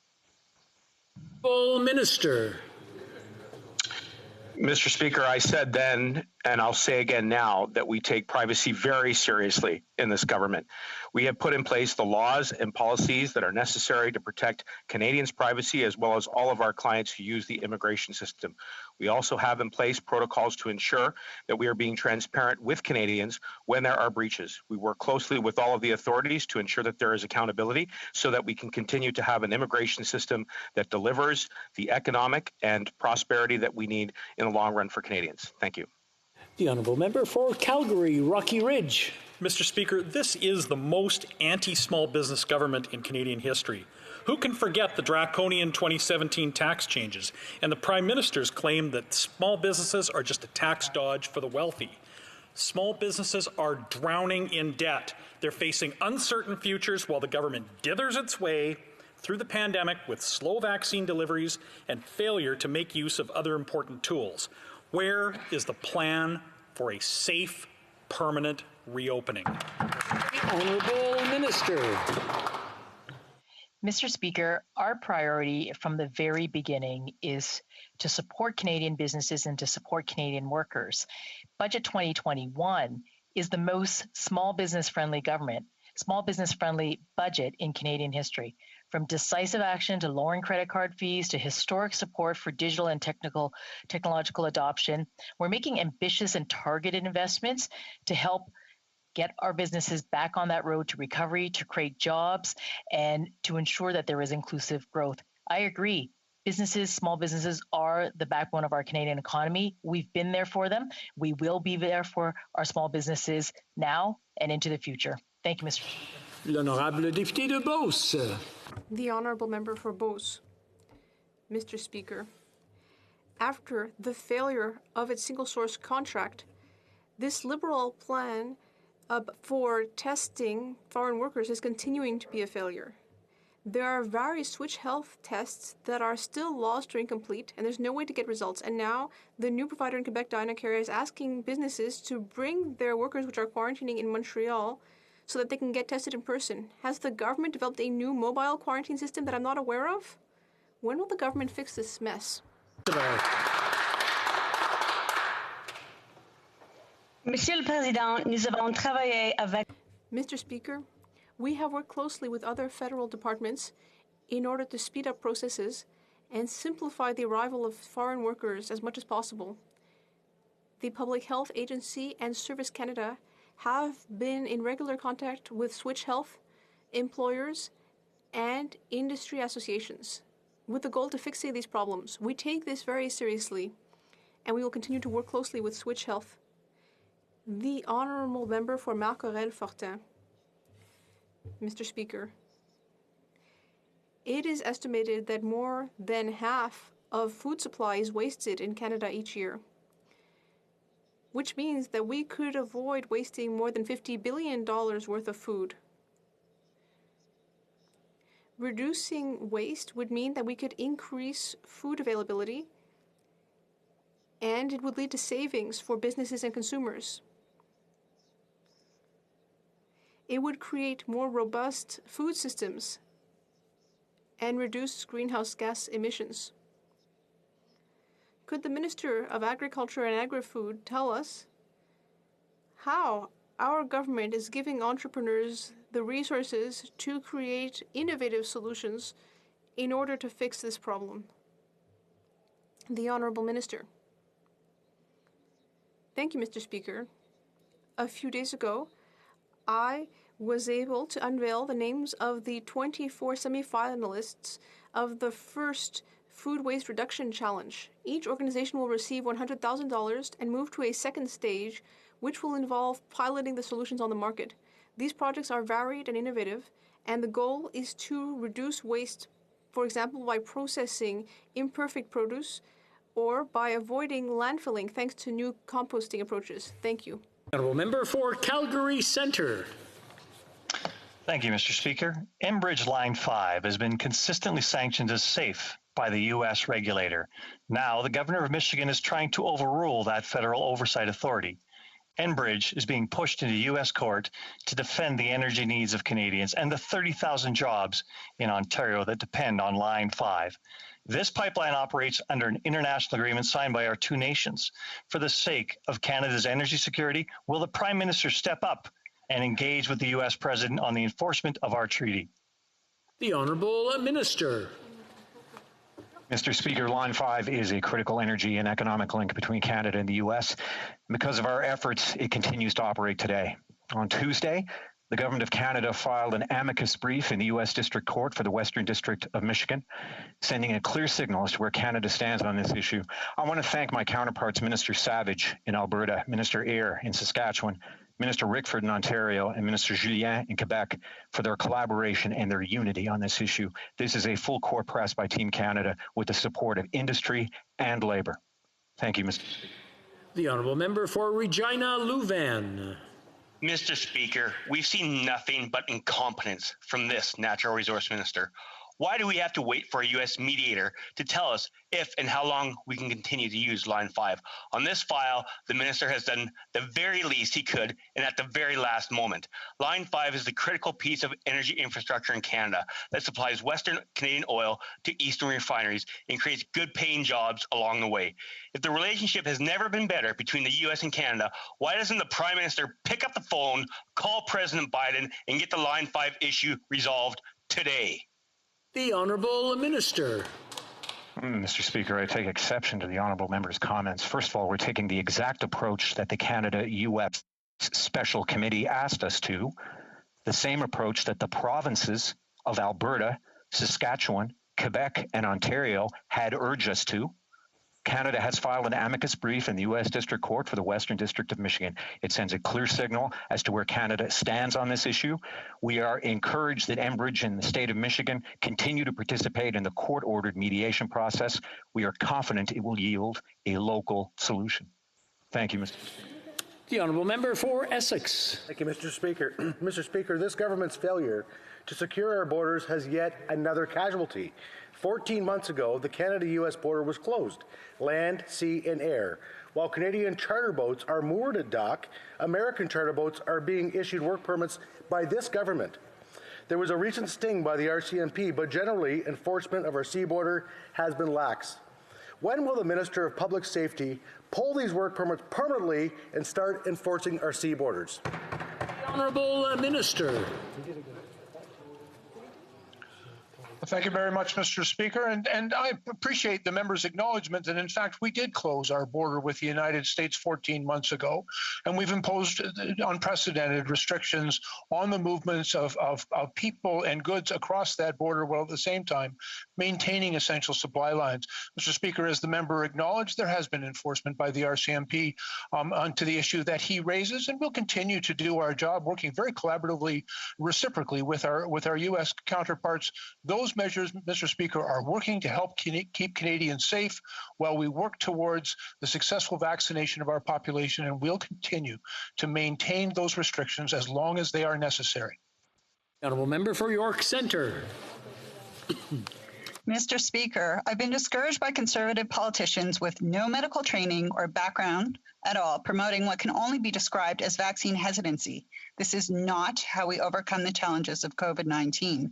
Minister. Mr. Speaker, I said then, and I'll say again now, that we take privacy very seriously in this government. We have put in place the laws and policies that are necessary to protect Canadians' privacy as well as all of our clients who use the immigration system. We also have in place protocols to ensure that we are being transparent with Canadians when there are breaches. We work closely with all of the authorities to ensure that there is accountability so that we can continue to have an immigration system that delivers the economic and prosperity that we need in the long run for Canadians. Thank you. The Honourable Member for Calgary, Rocky Ridge. Mr. Speaker, this is the most anti-small business government in Canadian history. Who can forget the draconian 2017 tax changes and the Prime Minister's claim that small businesses are just a tax dodge for the wealthy? Small businesses are drowning in debt. They're facing uncertain futures while the government dithers its way through the pandemic with slow vaccine deliveries and failure to make use of other important tools. Where is the plan for a safe, permanent reopening? Honourable Minister. Mr. Speaker, our priority from the very beginning is to support Canadian businesses and to support Canadian workers. Budget 2021 is the most small business friendly budget in Canadian history. From decisive action to lowering credit card fees to historic support for digital and technological adoption, we're making ambitious and targeted investments to help get our businesses back on that road to recovery, to create jobs, and to ensure that there is inclusive growth. I agree. Businesses, small businesses are the backbone of our Canadian economy. We've been there for them. We will be there for our small businesses now and into the future. Thank you, Mr. Speaker. L'honorable député de Beauce. The Honourable Member for Beauce. Mr. Speaker, after the failure of its single-source contract, this Liberal plan for testing foreign workers is continuing to be a failure. There are various Switch Health tests that are still lost or incomplete, and there's no way to get results. And now the new provider in Quebec, Dynacare, is asking businesses to bring their workers which are quarantining in Montreal so that they can get tested in person? Has the government developed a new mobile quarantine system that I'm not aware of? When will the government fix this mess? Monsieur le Président, nous avons travaillé avec... Mr. Speaker, we have worked closely with other federal departments in order to speed up processes and simplify the arrival of foreign workers as much as possible. The Public Health Agency and Service Canada have been in regular contact with Switch Health, employers, and industry associations with the goal to fixing these problems. We take this very seriously, and we will continue to work closely with Switch Health. The Honourable Member for Marcorel-Fortin. Mr. Speaker, it is estimated that more than half of food supply is wasted in Canada each year, which means that we could avoid wasting more than $50 billion worth of food. Reducing waste would mean that we could increase food availability, and it would lead to savings for businesses and consumers. It would create more robust food systems and reduce greenhouse gas emissions. Could the Minister of Agriculture and Agri-Food tell us how our government is giving entrepreneurs the resources to create innovative solutions in order to fix this problem? The Honourable Minister. Thank you, Mr. Speaker. A few days ago, I was able to unveil the names of the 24 semi-finalists of the first Food Waste Reduction Challenge. Each organization will receive $100,000 and move to a second stage, which will involve piloting the solutions on the market. These projects are varied and innovative, and the goal is to reduce waste, for example, by processing imperfect produce or by avoiding landfilling thanks to new composting approaches. Thank you. Honourable Member for Calgary Centre. Thank you, Mr. Speaker. Enbridge Line 5 has been consistently sanctioned as safe by the U.S. regulator. Now, the governor of Michigan is trying to overrule that federal oversight authority. Enbridge is being pushed into U.S. court to defend the energy needs of Canadians and the 30,000 jobs in Ontario that depend on Line 5. This pipeline operates under an international agreement signed by our two nations. For the sake of Canada's energy security, will the Prime Minister step up and engage with the U.S. President on the enforcement of our treaty? The Honourable Minister. Mr. Speaker, Line 5 is a critical energy and economic link between Canada and the U.S. Because of our efforts, it continues to operate today. On Tuesday, the Government of Canada filed an amicus brief in the U.S. District Court for the Western District of Michigan, sending a clear signal as to where Canada stands on this issue. I want to thank my counterparts, Minister Savage in Alberta, Minister Eyre in Saskatchewan, Minister Rickford in Ontario, and Minister Julien in Quebec for their collaboration and their unity on this issue. This is a full court press by Team Canada with the support of industry and labour. Thank you, Mr. Speaker. The Honourable Member for Regina Louvain. Mr. Speaker, we've seen nothing but incompetence from this Natural Resource Minister. Why do we have to wait for a U.S. mediator to tell us if and how long we can continue to use Line 5? On this file, the minister has done the very least he could and at the very last moment. Line 5 is the critical piece of energy infrastructure in Canada that supplies Western Canadian oil to Eastern refineries and creates good-paying jobs along the way. If the relationship has never been better between the U.S. and Canada, why doesn't the Prime Minister pick up the phone, call President Biden, and get the Line 5 issue resolved today? The Honourable Minister. Mr. Speaker, I take exception to the Honourable Member's comments. First of all, we're taking the exact approach that the Canada-U.S. Special Committee asked us to, the same approach that the provinces of Alberta, Saskatchewan, Quebec, and Ontario had urged us to. Canada has filed an amicus brief in the U.S. District Court for the Western District of Michigan. It sends a clear signal as to where Canada stands on this issue. We are encouraged that Enbridge and the state of Michigan continue to participate in the court-ordered mediation process. We are confident it will yield a local solution. Thank you, Mr. Speaker. The Honourable Member for Essex. Thank you, Mr. Speaker. Mr. Speaker, this government's failure to secure our borders has yet another casualty. 14 months ago, the Canada-U.S. border was closed, land, sea, and air. While Canadian charter boats are moored at dock, American charter boats are being issued work permits by this government. There was a recent sting by the RCMP, but generally enforcement of our sea border has been lax. When will the Minister of Public Safety pull these work permits permanently and start enforcing our sea borders? The Honourable Minister. Thank you very much, Mr. Speaker. And I appreciate the member's acknowledgement that, in fact, we did close our border with the United States 14 months ago, and we've imposed unprecedented restrictions on the movements of people and goods across that border, while at the same time maintaining essential supply lines. Mr. Speaker, as the member acknowledged, there has been enforcement by the RCMP onto the issue that he raises, and we'll continue to do our job, working very collaboratively, reciprocally with our U.S. counterparts. Those measures, Mr. Speaker, are working to help keep Canadians safe while we work towards the successful vaccination of our population, and we'll continue to maintain those restrictions as long as they are necessary. Honourable Member for York Centre. Mr. Speaker, I've been discouraged by Conservative politicians with no medical training or background at all promoting what can only be described as vaccine hesitancy. This is not how we overcome the challenges of COVID-19.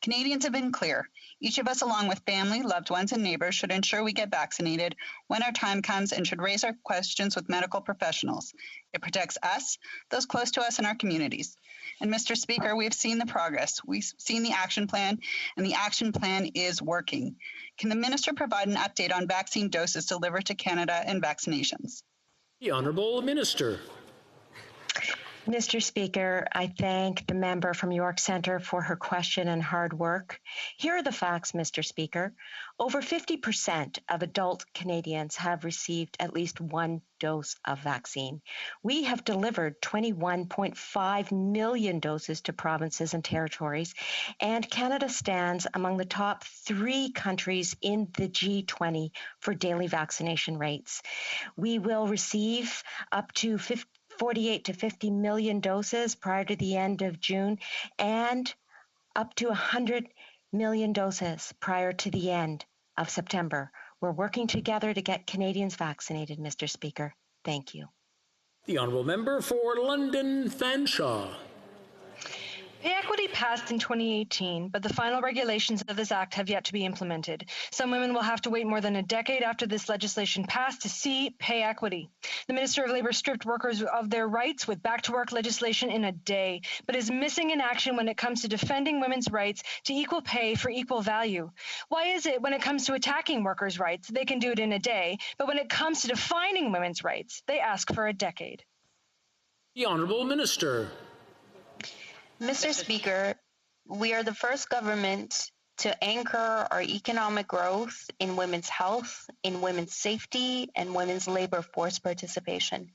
Canadians have been clear. Each of us, along with family, loved ones, and neighbors, should ensure we get vaccinated when our time comes and should raise our questions with medical professionals. It protects us, those close to us, and our communities. And Mr. Speaker, we've seen the progress. We've seen the action plan, and the action plan is working. Can the minister provide an update on vaccine doses delivered to Canada and vaccinations? The Honourable Minister. Mr. Speaker, I thank the member from York Centre for her question and hard work. Here are the facts, Mr. Speaker. Over 50% of adult Canadians have received at least one dose of vaccine. We have delivered 21.5 million doses to provinces and territories, and Canada stands among the top 3 countries in the G20 for daily vaccination rates. We will receive up to 48 to 50 million doses prior to the end of June, and up to 100 million doses prior to the end of September. We're working together to get Canadians vaccinated, Mr. Speaker. Thank you. The Honourable Member for London Fanshawe. Pay equity passed in 2018, but the final regulations of this act have yet to be implemented. Some women will have to wait more than a decade after this legislation passed to see pay equity. The Minister of Labour stripped workers of their rights with back-to-work legislation in a day, but is missing in action when it comes to defending women's rights to equal pay for equal value. Why is it when it comes to attacking workers' rights, they can do it in a day, but when it comes to defining women's rights, they ask for a decade? The Honourable Minister. Mr. Speaker, we are the first government to anchor our economic growth in women's health, in women's safety, and women's labor force participation.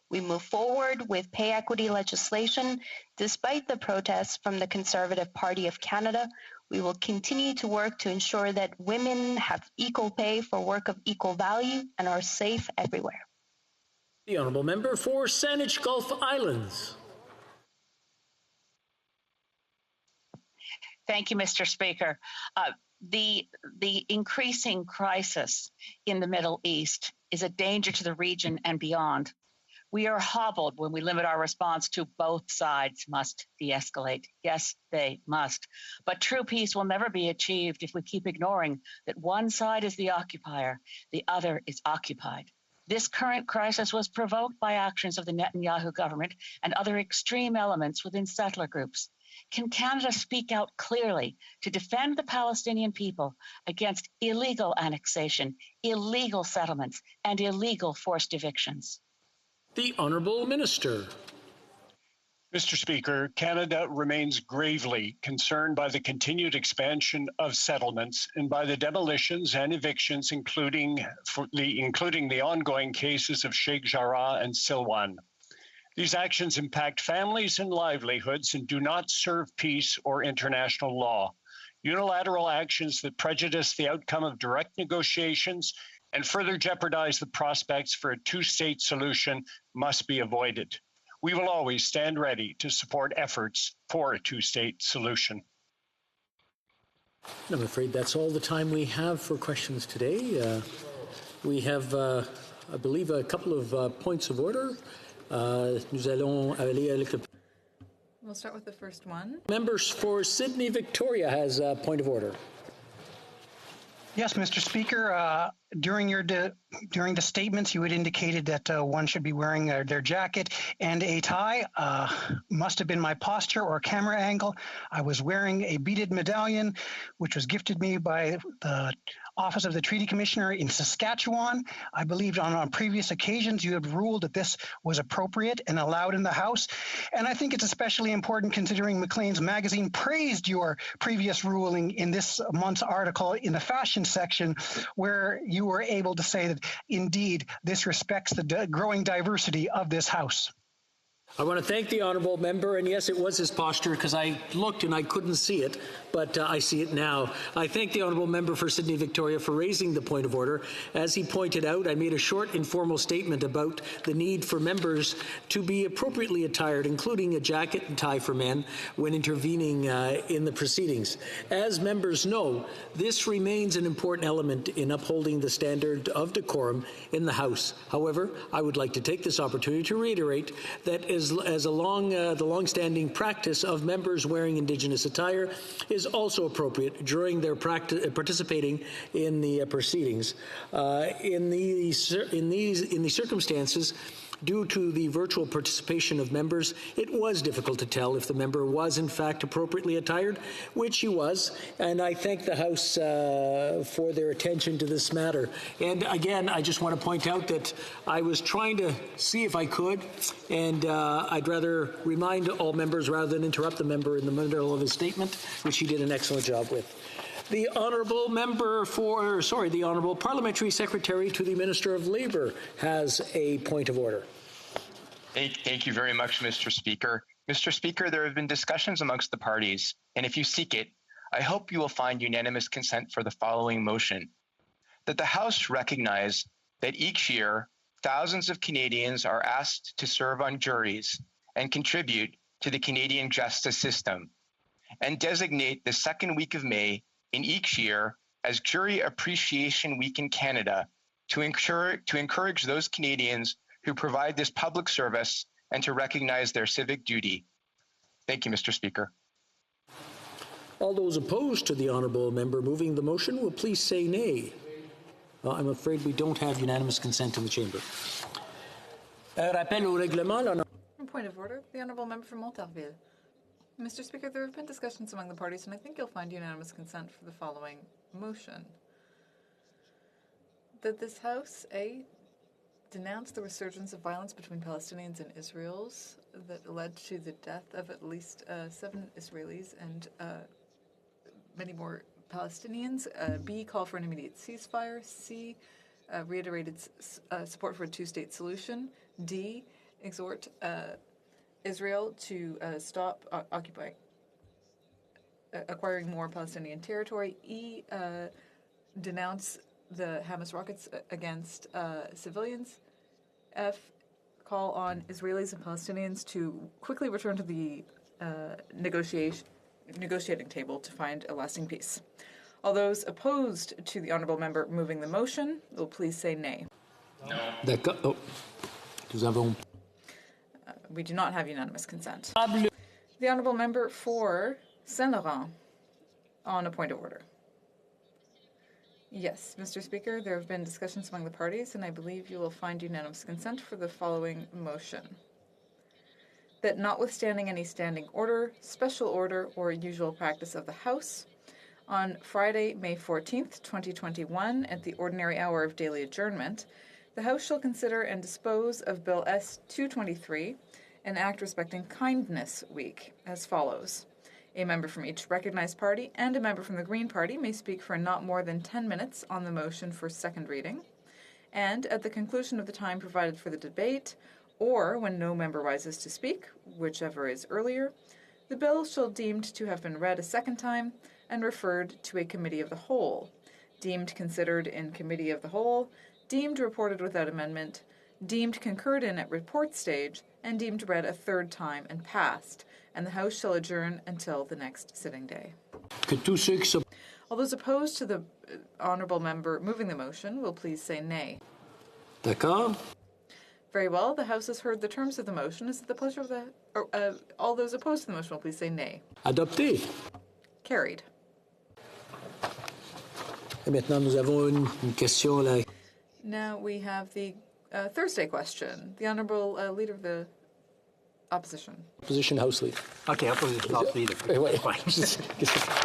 We move forward with pay equity legislation. Despite the protests from the Conservative Party of Canada, we will continue to work to ensure that women have equal pay for work of equal value and are safe everywhere. The Honourable Member for Saanich Gulf Islands. Thank you, Mr. Speaker. The increasing crisis in the Middle East is a danger to the region and beyond. We are hobbled when we limit our response to both sides must de-escalate. Yes, they must. But true peace will never be achieved if we keep ignoring that one side is the occupier, the other is occupied. This current crisis was provoked by actions of the Netanyahu government and other extreme elements within settler groups. Can Canada speak out clearly to defend the Palestinian people against illegal annexation, illegal settlements, and illegal forced evictions? The Honourable Minister. Mr. Speaker, Canada remains gravely concerned by the continued expansion of settlements and by the demolitions and evictions, including the ongoing cases of Sheikh Jarrah and Silwan. These actions impact families and livelihoods and do not serve peace or international law. Unilateral actions that prejudice the outcome of direct negotiations and further jeopardize the prospects for a two-state solution must be avoided. We will always stand ready to support efforts for a two-state solution. I'm afraid that's all the time we have for questions today. We have I believe, a couple of points of order. Nous allons aller avec le... We'll start with the first one. Members for Sydney Victoria has a point of order. Yes, Mr. Speaker. During the statements, you had indicated that one should be wearing their jacket and a tie. Must have been my posture or camera angle. I was wearing a beaded medallion, which was gifted me by the Office of the Treaty Commissioner in Saskatchewan. I believe on previous occasions you have ruled that this was appropriate and allowed in the House. And I think it's especially important considering Maclean's magazine praised your previous ruling in this month's article in the fashion section, where you were able to say that indeed this respects the growing diversity of this House. I want to thank the honourable member, and yes, it was his posture because I looked and I couldn't see it, but I see it now. I thank the honourable member for Sydney Victoria for raising the point of order. As he pointed out, I made a short informal statement about the need for members to be appropriately attired, including a jacket and tie for men, when intervening in the proceedings. As members know, this remains an important element in upholding the standard of decorum in the House. However, I would like to take this opportunity to reiterate that the long-standing practice of members wearing Indigenous attire is also appropriate during their participating in the proceedings. In these circumstances, due to the virtual participation of members, it was difficult to tell if the member was in fact appropriately attired, which he was, and I thank the House for their attention to this matter. And again, I just want to point out that I was trying to see if I could, and I'd rather remind all members rather than interrupt the member in the middle of his statement, which he did an excellent job with. The honourable the honourable parliamentary secretary to the Minister of Labour has a point of order. Thank you very much, Mr. Speaker. Mr. Speaker, there have been discussions amongst the parties, and if you seek it, I hope you will find unanimous consent for the following motion: that the House recognize that each year thousands of Canadians are asked to serve on juries and contribute to the Canadian justice system, and designate the second week of May in each year as Jury Appreciation Week in Canada to encourage those Canadians who provide this public service and to recognize their civic duty. Thank you, Mr. Speaker. All those opposed to the honourable member moving the motion will please say nay. I'm afraid we don't have unanimous consent in the chamber. Rappel au règlement. Point of order, the honourable member from Montarville. Mr. Speaker, there have been discussions among the parties, and I think you'll find unanimous consent for the following motion: that this House, A, denounce the resurgence of violence between Palestinians and Israelis that led to the death of at least 7 Israelis and many more Palestinians. B, call for an immediate ceasefire. C, reiterated support for a two-state solution. D, exhort Israel to stop acquiring more Palestinian territory. E, denounce the Hamas rockets against civilians. F, call on Israelis and Palestinians to quickly return to the negotiating table to find a lasting peace. All those opposed to the honourable member moving the motion will please say nay. No. D'accord. Oh. Nous avons... We do not have unanimous consent. The honourable member for Saint-Laurent on a point of order. Yes, Mr. Speaker, there have been discussions among the parties, and I believe you will find unanimous consent for the following motion: that notwithstanding any standing order, special order, or usual practice of the House, on Friday, May 14th, 2021, at the ordinary hour of daily adjournment, the House shall consider and dispose of Bill S-223, an act respecting Kindness Week, as follows. A member from each recognized party and a member from the Green Party may speak for not more than 10 minutes on the motion for second reading, and at the conclusion of the time provided for the debate, or when no member rises to speak, whichever is earlier, the bill shall deemed to have been read a second time and referred to a committee of the whole, deemed considered in committee of the whole, deemed reported without amendment, deemed concurred in at report stage, and deemed read a third time and passed, and the House shall adjourn until the next sitting day. All those opposed to the honourable member moving the motion will please say nay. D'accord? Very well. The House has heard the terms of the motion. Is it the pleasure of the... all those opposed to the motion will please say nay. Adopté. Carried. Et maintenant, nous avons une question là. Now we have the Thursday question. The Honourable Leader of the Opposition. Opposition House Leader. Okay, Opposition House Leader.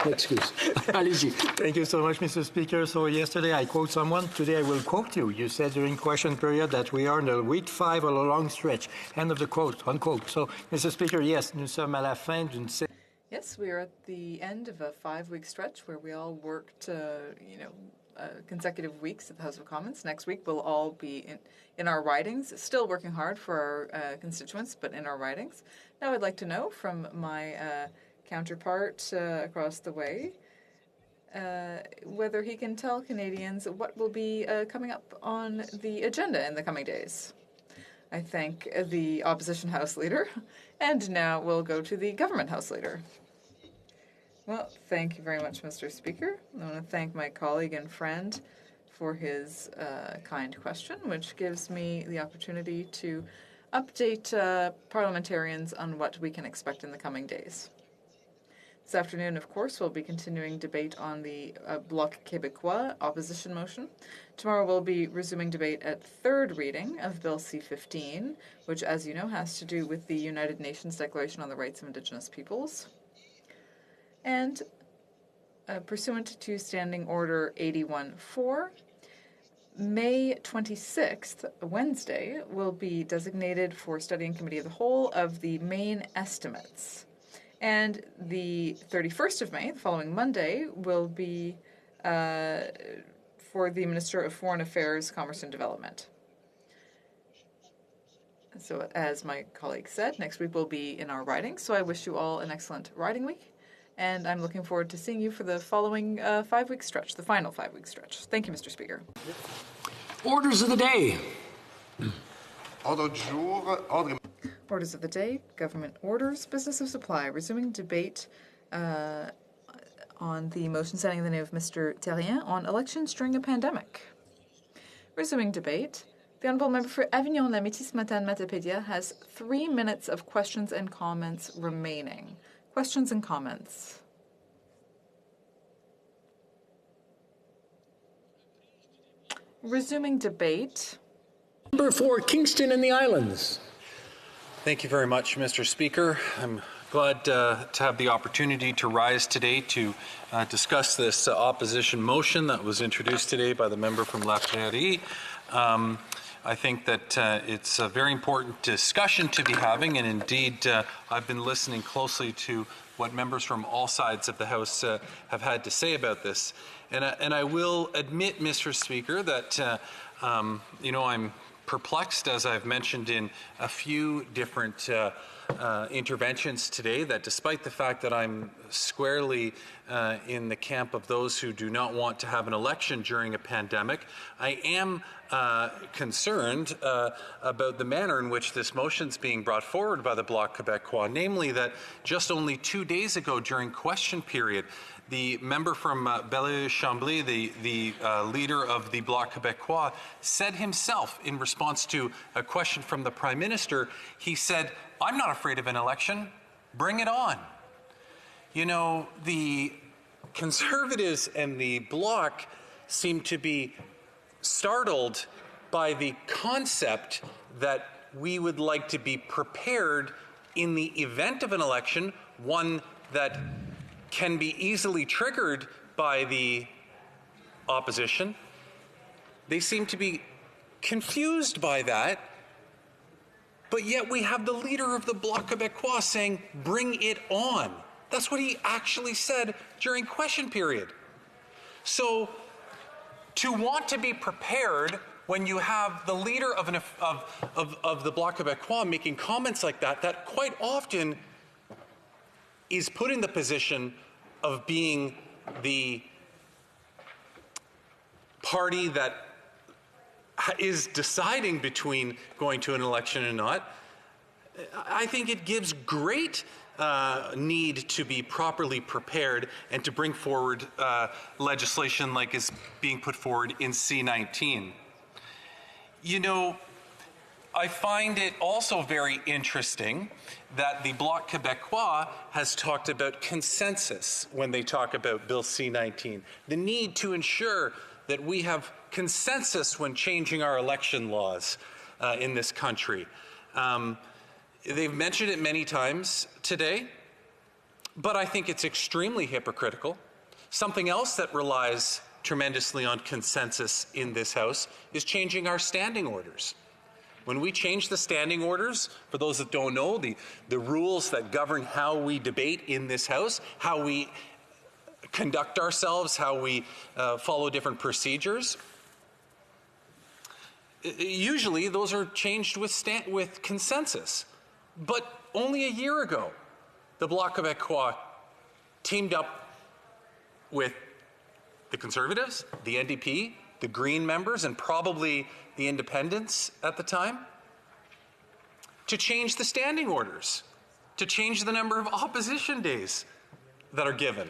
Excuse. Allez-y. Thank you so much, Mr. Speaker. So yesterday I quote someone, today I will quote you. You said during question period that we are in the week 5 of a long stretch. End of the quote, unquote. So, Mr. Speaker, yes, nous sommes à la fin d'une... Yes, we are at the end of a 5-week stretch where we all worked, consecutive weeks at the House of Commons. Next week we'll all be in our ridings, still working hard for our constituents, but in our ridings. Now I'd like to know from my counterpart across the way whether he can tell Canadians what will be coming up on the agenda in the coming days. I thank the Opposition House Leader, and now we'll go to the Government House Leader. Well, thank you very much, Mr. Speaker. I want to thank my colleague and friend for his kind question, which gives me the opportunity to update parliamentarians on what we can expect in the coming days. This afternoon, of course, we'll be continuing debate on the Bloc Québécois opposition motion. Tomorrow we'll be resuming debate at third reading of Bill C-15, which, as you know, has to do with the United Nations Declaration on the Rights of Indigenous Peoples. And pursuant to Standing Order 81-4, May 26th, Wednesday, will be designated for Studying Committee of the Whole of the main estimates. And the 31st of May, the following Monday, will be for the Minister of Foreign Affairs, Commerce and Development. So as my colleague said, next week we'll be in our riding. So I wish you all an excellent riding week. And I'm looking forward to seeing you for the following 5-week stretch, the final 5-week stretch. Thank you, Mr. Speaker. Orders of the day. Orders of the day, government orders, business of supply. Resuming debate on the motion standing in the name of Mr. Terrien on elections during a pandemic. Resuming debate, the Honourable Member for Avignon-La-Métis-Matane-Matapédia has 3 minutes of questions and comments remaining. Questions and comments. Resuming debate. Member for Kingston and the Islands. Thank you very much, Mr. Speaker. I'm glad to have the opportunity to rise today to discuss this opposition motion that was introduced today by the member from La Prairie. I think that it's a very important discussion to be having, and indeed I've been listening closely to what members from all sides of the House have had to say about this. And I will admit, Mr. Speaker, that I'm perplexed, as I've mentioned in a few different interventions today, that despite the fact that I'm squarely in the camp of those who do not want to have an election during a pandemic, I am concerned about the manner in which this motion is being brought forward by the Bloc Québécois, namely that just only 2 days ago during question period, the member from Belleuil-Chambly, the leader of the Bloc Québécois, said himself in response to a question from the Prime Minister, he said, "I'm not afraid of an election, bring it on." You know, the Conservatives and the Bloc seem to be startled by the concept that we would like to be prepared in the event of an election, one that can be easily triggered by the opposition. They seem to be confused by that, but yet we have the leader of the Bloc Québécois saying, bring it on. That's what he actually said during question period. So to want to be prepared when you have the leader of the Bloc Québécois making comments like that, that quite often is put in the position of being the party that is deciding between going to an election and not. I think it gives great need to be properly prepared and to bring forward legislation like is being put forward in C-19. You know, I find it also very interesting that the Bloc Québécois has talked about consensus when they talk about Bill C-19, the need to ensure that we have consensus when changing our election laws in this country. They've mentioned it many times today, but I think it's extremely hypocritical. Something else that relies tremendously on consensus in this House is changing our standing orders. When we change the standing orders, for those that don't know, the rules that govern how we debate in this House, how we conduct ourselves, how we follow different procedures, usually those are changed with consensus. But only a year ago, the Bloc Québécois teamed up with the Conservatives, the NDP, the Green members, and probably the Independents at the time, to change the standing orders, to change the number of opposition days that are given.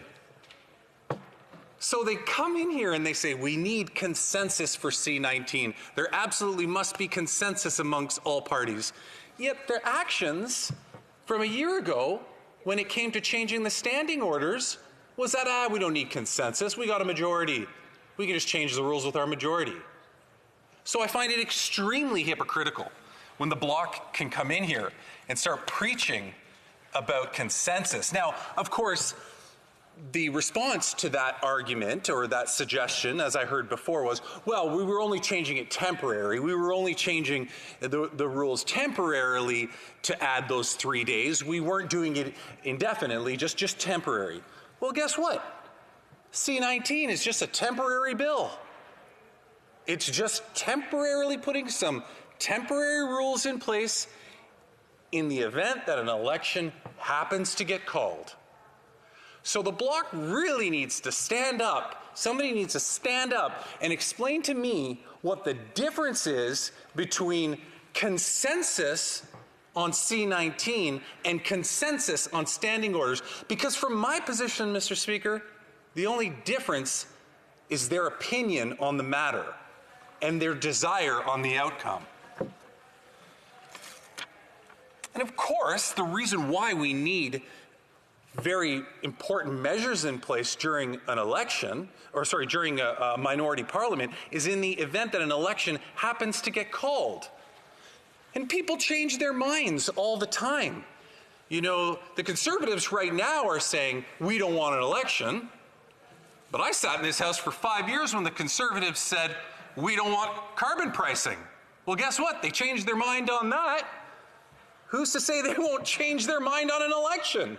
So they come in here and they say, we need consensus for C-19. There absolutely must be consensus amongst all parties. Yet their actions from a year ago, when it came to changing the standing orders, was that, we don't need consensus, we got a majority. We can just change the rules with our majority. So I find it extremely hypocritical when the Bloc can come in here and start preaching about consensus. Now, of course, the response to that argument or that suggestion, as I heard before, was, well, we were only changing it temporary. We were only changing the rules temporarily to add those 3 days. We weren't doing it indefinitely, just temporary. Well, guess what? C-19 is just a temporary bill. It's just temporarily putting some temporary rules in place in the event that an election happens to get called. So the Bloc really needs to stand up. Somebody needs to stand up and explain to me what the difference is between consensus on C-19 and consensus on standing orders. Because from my position, Mr. Speaker, the only difference is their opinion on the matter and their desire on the outcome. And of course, the reason why we need very important measures in place during an election, during a minority parliament, is in the event that an election happens to get called. And people change their minds all the time. You know, the Conservatives right now are saying, we don't want an election. But I sat in this House for 5 years when the Conservatives said, we don't want carbon pricing. Well, guess what? They changed their mind on that. Who's to say they won't change their mind on an election?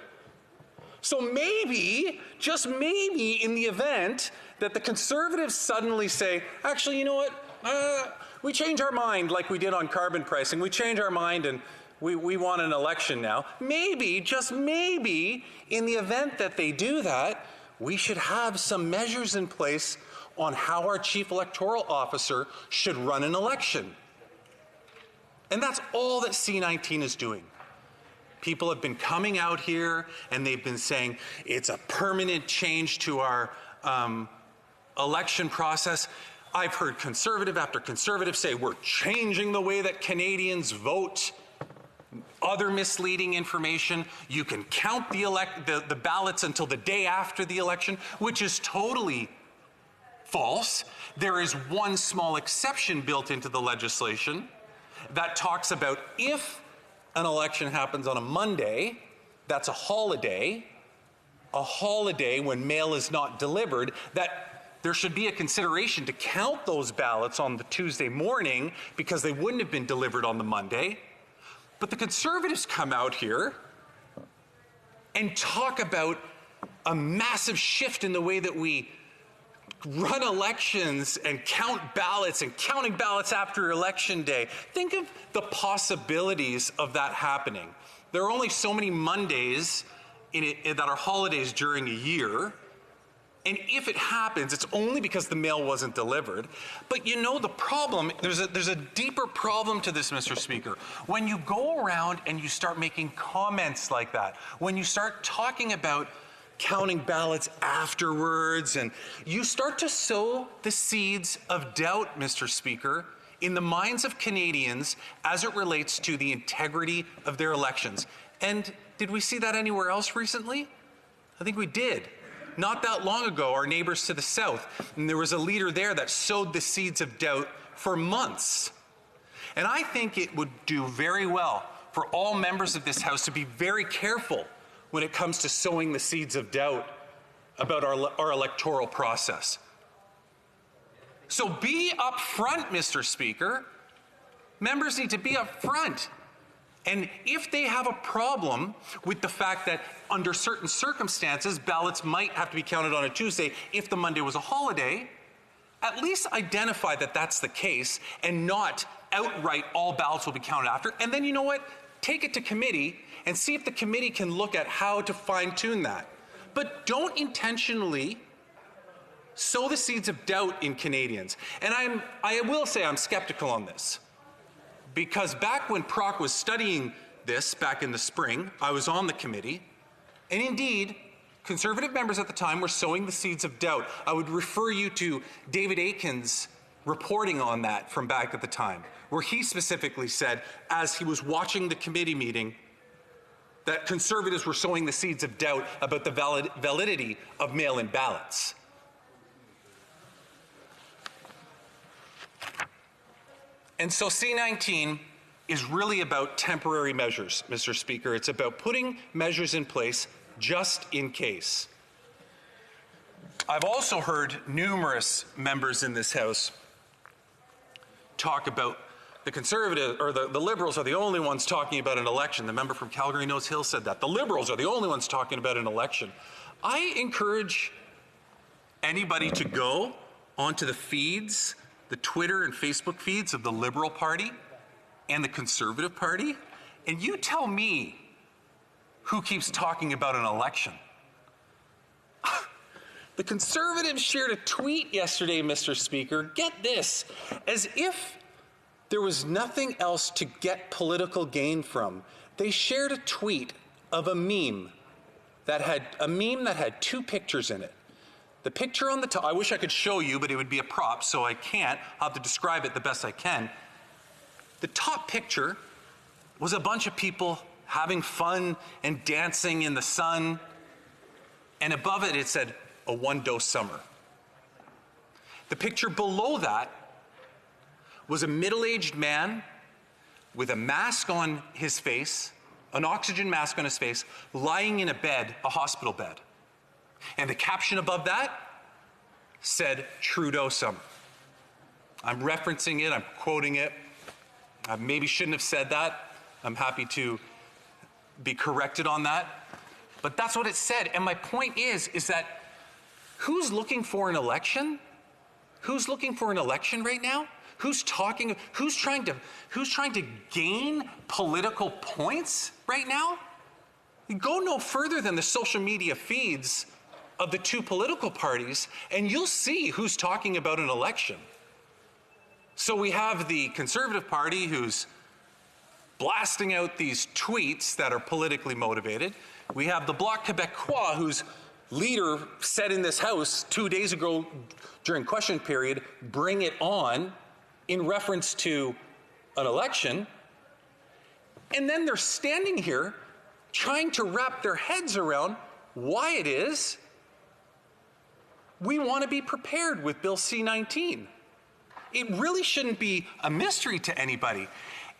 So maybe, just maybe, in the event that the Conservatives suddenly say, actually, you know what? We change our mind like we did on carbon pricing. We change our mind and we want an election now. Maybe, just maybe, in the event that they do that, we should have some measures in place on how our chief electoral officer should run an election. And that's all that C-19 is doing. People have been coming out here and they've been saying it's a permanent change to our election process. I've heard conservative after conservative say we're changing the way that Canadians vote. Other misleading information. You can count the ballots until the day after the election, which is totally false. There is one small exception built into the legislation that talks about if an election happens on a Monday, that's a holiday when mail is not delivered, that there should be a consideration to count those ballots on the Tuesday morning because they wouldn't have been delivered on the Monday. But the Conservatives come out here and talk about a massive shift in the way that we run elections and count ballots and counting ballots after election day. Think of the possibilities of that happening. There are only so many Mondays that are holidays during a year. And if it happens, it's only because the mail wasn't delivered. But you know the problem, there's a deeper problem to this, Mr. Speaker. When you go around and you start making comments like that, when you start talking about counting ballots afterwards, and you start to sow the seeds of doubt, Mr. Speaker, in the minds of Canadians as it relates to the integrity of their elections. And did we see that anywhere else recently? I think we did. Not that long ago, our neighbors to the south, and there was a leader there that sowed the seeds of doubt for months. And I think it would do very well for all members of this House to be very careful when it comes to sowing the seeds of doubt about our electoral process. So be upfront, Mr. Speaker. Members need to be upfront. And if they have a problem with the fact that under certain circumstances, ballots might have to be counted on a Tuesday if the Monday was a holiday, at least identify that that's the case and not outright all ballots will be counted after. And then you know what? Take it to committee and see if the committee can look at how to fine-tune that. But don't intentionally sow the seeds of doubt in Canadians. And I will say I'm skeptical on this. Because back when Proc was studying this back in the spring, I was on the committee, and indeed, Conservative members at the time were sowing the seeds of doubt. I would refer you to David Aiken's reporting on that from back at the time, where he specifically said, as he was watching the committee meeting, that Conservatives were sowing the seeds of doubt about the validity of mail-in ballots. And so C-19 is really about temporary measures, Mr. Speaker. It's about putting measures in place just in case. I've also heard numerous members in this House talk about the Conservative, or the Liberals are the only ones talking about an election. The member from Calgary Nose Hill said that. The Liberals are the only ones talking about an election. I encourage anybody to go onto the feeds, the Twitter and Facebook feeds of the Liberal Party and the Conservative Party, and you tell me who keeps talking about an election. The Conservatives shared a tweet yesterday, Mr. Speaker, get this, as if there was nothing else to get political gain from. They shared a tweet of a meme that had two pictures in it. The picture on the top, I wish I could show you, but it would be a prop, so I can't. I'll have to describe it the best I can. The top picture was a bunch of people having fun and dancing in the sun, and above it, it said, a one-dose summer. The picture below that was a middle-aged man with a mask on his face, an oxygen mask on his face, lying in a bed, a hospital bed. And the caption above that said, Trudeau summer. I'm referencing it, I'm quoting it. I maybe shouldn't have said that. I'm happy to be corrected on that. But that's what it said. And my point is that who's looking for an election? Who's looking for an election right now? Who's trying to gain political points right now? You go no further than the social media feeds of the two political parties, and you'll see who's talking about an election. So we have the Conservative Party who's blasting out these tweets that are politically motivated. We have the Bloc Québécois whose leader said in this House 2 days ago during question period, bring it on, in reference to an election. And then they're standing here trying to wrap their heads around why it is we want to be prepared with Bill C-19. It really shouldn't be a mystery to anybody.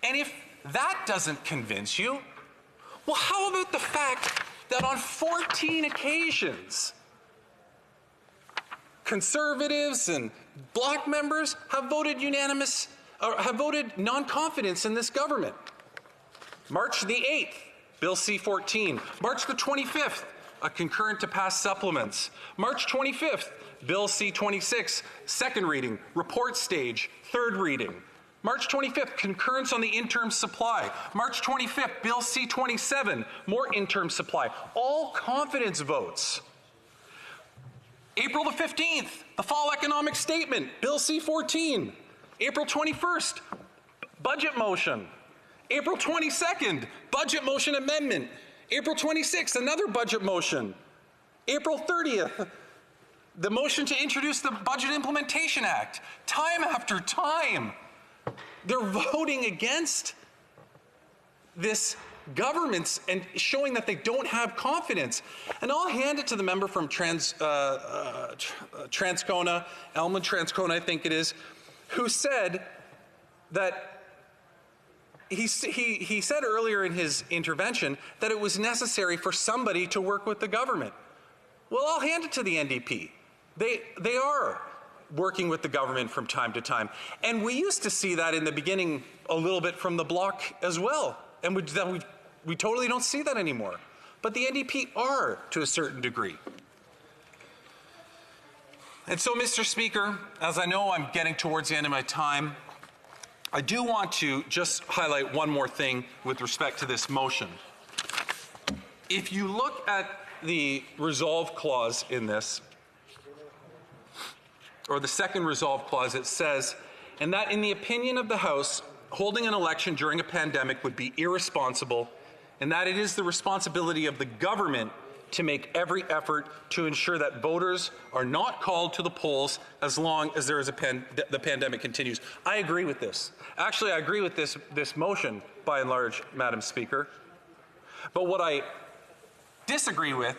And if that doesn't convince you, well, how about the fact that on 14 occasions, Conservatives and Bloc members have voted non-confidence in this government. March the 8th, Bill C-14. March the 25th, a concurrent to pass supplements. March 25th, Bill C-26, second reading, report stage, third reading. March 25th, concurrence on the interim supply. March 25th, Bill C-27, more interim supply. All confidence votes. April the 15th, the fall economic statement, Bill C-14. April 21st, budget motion. April 22nd, budget motion amendment. April 26th, another budget motion. April 30th, the motion to introduce the Budget Implementation Act. Time after time. They're voting against this government and showing that they don't have confidence. And I'll hand it to the member from Transcona, Elmwood Transcona, I think it is, who said that he said earlier in his intervention that it was necessary for somebody to work with the government. Well, I'll hand it to the NDP. They are working with the government from time to time. And we used to see that in the beginning a little bit from the Bloc as well. And we totally don't see that anymore. But the NDP are to a certain degree. And so, Mr. Speaker, as I know I'm getting towards the end of my time, I do want to just highlight one more thing with respect to this motion. If you look at the resolve clause in this, or the second resolve clause, it says, and that in the opinion of the House, holding an election during a pandemic would be irresponsible, and that it is the responsibility of the government to make every effort to ensure that voters are not called to the polls as long as there is the pandemic continues. I agree with this. Actually, I agree with this motion by and large, Madam Speaker. But what I disagree with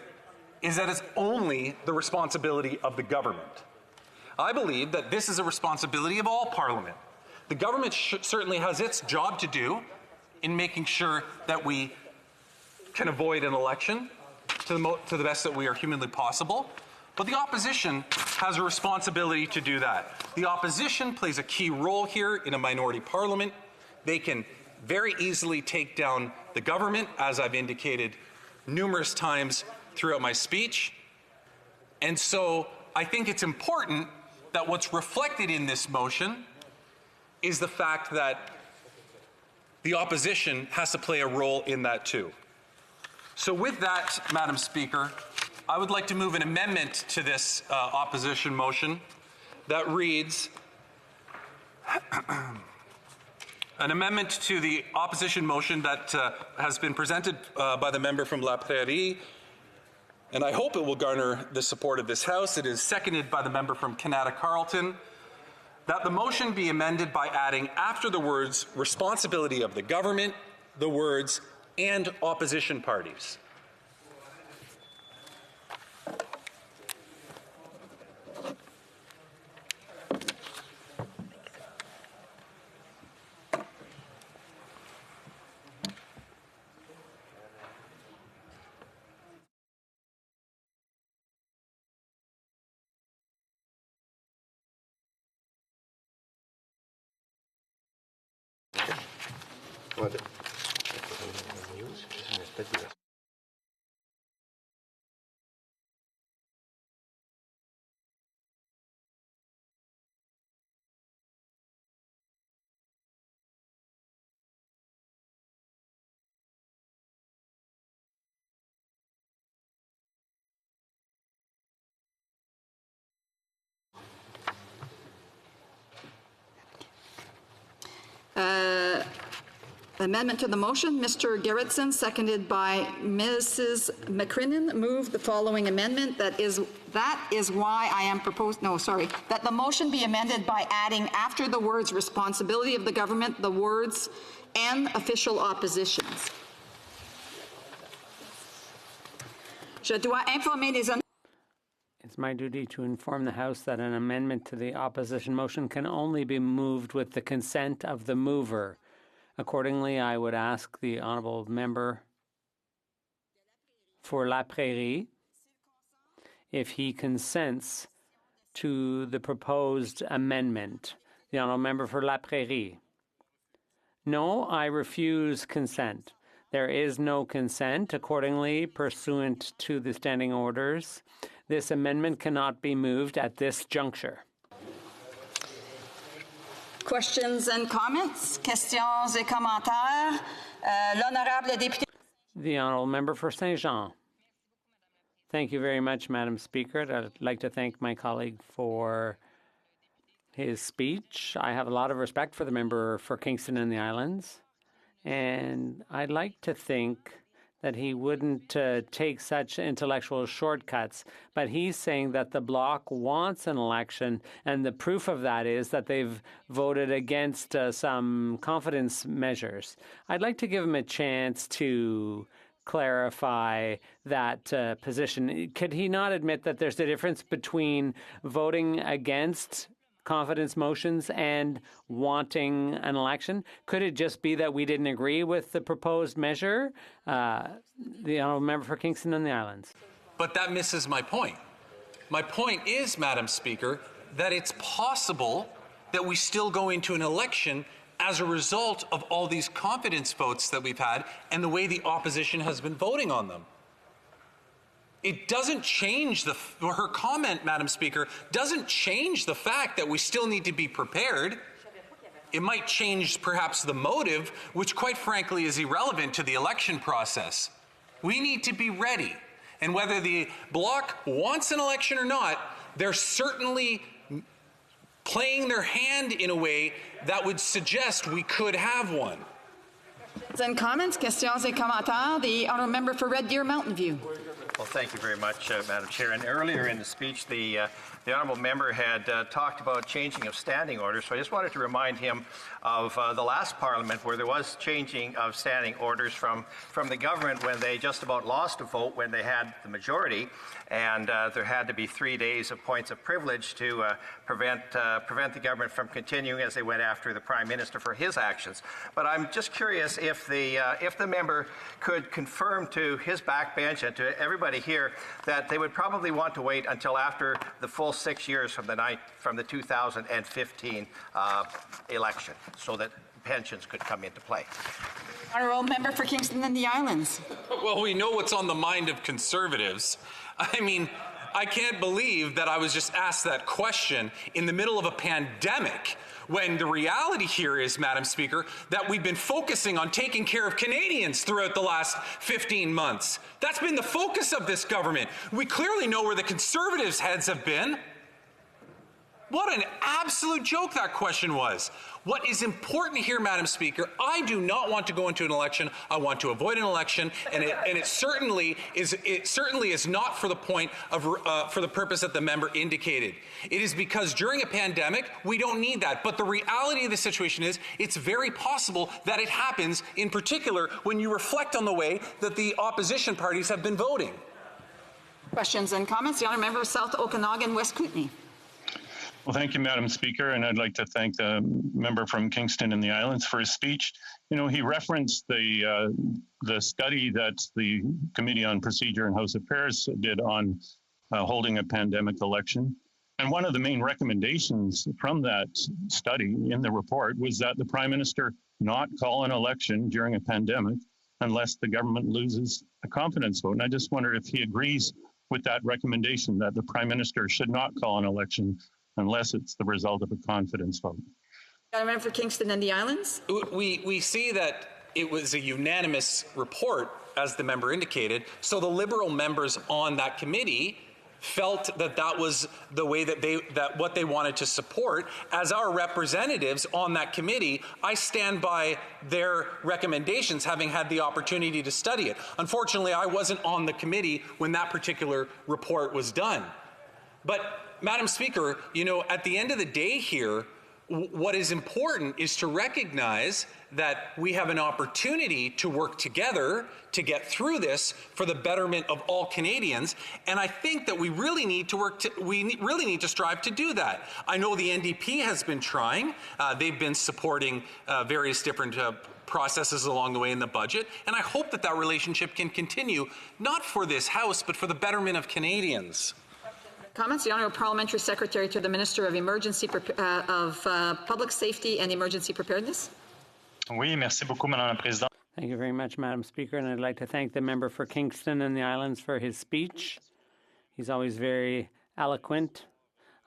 is that it's only the responsibility of the government. I believe that this is a responsibility of all Parliament. The government certainly has its job to do in making sure that we can avoid an election to the best that we are humanly possible, but the opposition has a responsibility to do that. The opposition plays a key role here in a minority parliament. They can very easily take down the government, as I've indicated numerous times throughout my speech. And so I think it's important that what's reflected in this motion is the fact that the opposition has to play a role in that too. So with that, Madam Speaker, I would like to move an amendment to this opposition motion that reads, an amendment to the opposition motion that has been presented by the member from La Prairie, and I hope it will garner the support of this House. It is seconded by the member from Canada Carleton, that the motion be amended by adding after the words responsibility of the government, the words and opposition parties. Amendment to the motion, Mr. Gerritsen, seconded by Mrs. McCrinnan, moved the following amendment. That is why I am that the motion be amended by adding after the words responsibility of the government, the words and official oppositions. Je dois informer les It's my duty to inform the House that an amendment to the opposition motion can only be moved with the consent of the mover. Accordingly, I would ask the honourable member for La Prairie if he consents to the proposed amendment. The honourable member for La Prairie. No, I refuse consent. There is no consent. Accordingly, pursuant to the standing orders, this amendment cannot be moved at this juncture. Questions and comments? Questions et commentaires? L'honorable député. The honourable member for Saint-Jean. Thank you very much, Madam Speaker. I'd like to thank my colleague for his speech. I have a lot of respect for the member for Kingston and the Islands, and I'd like to think that he wouldn't take such intellectual shortcuts, but he's saying that the Bloc wants an election, and the proof of that is that they've voted against some confidence measures. I'd like to give him a chance to clarify that position. Could he not admit that there's a difference between voting against confidence motions and wanting an election? Could it just be that we didn't agree with the proposed measure? The honourable member for Kingston and the Islands. But that misses my point. My point is, Madam Speaker, that it's possible that we still go into an election as a result of all these confidence votes that we've had and the way the opposition has been voting on them. It doesn't change her comment, Madam Speaker, doesn't change the fact that we still need to be prepared. It might change perhaps the motive, which quite frankly is irrelevant to the election process. We need to be ready. And whether the Bloc wants an election or not, they're certainly playing their hand in a way that would suggest we could have one. And comments, questions et commentaires. The honourable member for Red Deer Mountain View. Well, thank you very much, Madam Chair. And earlier in the speech, the honourable member had talked about changing of standing orders. So I just wanted to remind him of the last Parliament, where there was changing of standing orders from the government when they just about lost a vote when they had the majority, and there had to be 3 days of points of privilege to prevent the government from continuing as they went after the Prime Minister for his actions. But I'm just curious if the member could confirm to his backbench and to everybody here that they would probably want to wait until after the full 6 years from the 2015 election, so that pensions could come into play. Honourable member for Kingston and the Islands. Well, we know what's on the mind of Conservatives. I mean, I can't believe that I was just asked that question in the middle of a pandemic, when the reality here is, Madam Speaker, that we've been focusing on taking care of Canadians throughout the last 15 months. That's been the focus of this government. We clearly know where the Conservatives' heads have been. What an absolute joke that question was. What is important here, Madam Speaker, I do not want to go into an election. I want to avoid an election, and it certainly is not for the point of for the purpose that the member indicated. It is because during a pandemic we don't need that. But the reality of the situation is it's very possible that it happens, in particular when you reflect on the way that the opposition parties have been voting. Questions and comments. The honourable member of South Okanagan, West Kootenay. Well, thank you, Madam Speaker, and I'd like to thank the member from Kingston and the Islands for his speech. You know, he referenced the study that the Committee on Procedure and House Affairs did on holding a pandemic election. And one of the main recommendations from that study in the report was that the Prime Minister not call an election during a pandemic unless the government loses a confidence vote. And I just wonder if he agrees with that recommendation that the Prime Minister should not call an election unless it's the result of a confidence vote. Member for Kingston and the Islands. We see that it was a unanimous report, as the member indicated, so the Liberal members on that committee felt that that was the way that what they wanted to support. As our representatives on that committee, I stand by their recommendations, having had the opportunity to study it. Unfortunately, I wasn't on the committee when that particular report was done. But Madam Speaker, you know, at the end of the day here, what is important is to recognize that we have an opportunity to work together to get through this for the betterment of all Canadians, and I think that we really need to strive to do that. I know the NDP has been trying. They've been supporting various different processes along the way in the budget, and I hope that that relationship can continue, not for this House, but for the betterment of Canadians. Comments. The Honourable Parliamentary Secretary to the Minister of Public Safety and Emergency Preparedness. Oui, merci beaucoup, Madame la Présidente. Thank you very much, Madam Speaker, and I'd like to thank the member for Kingston and the Islands for his speech. He's always very eloquent.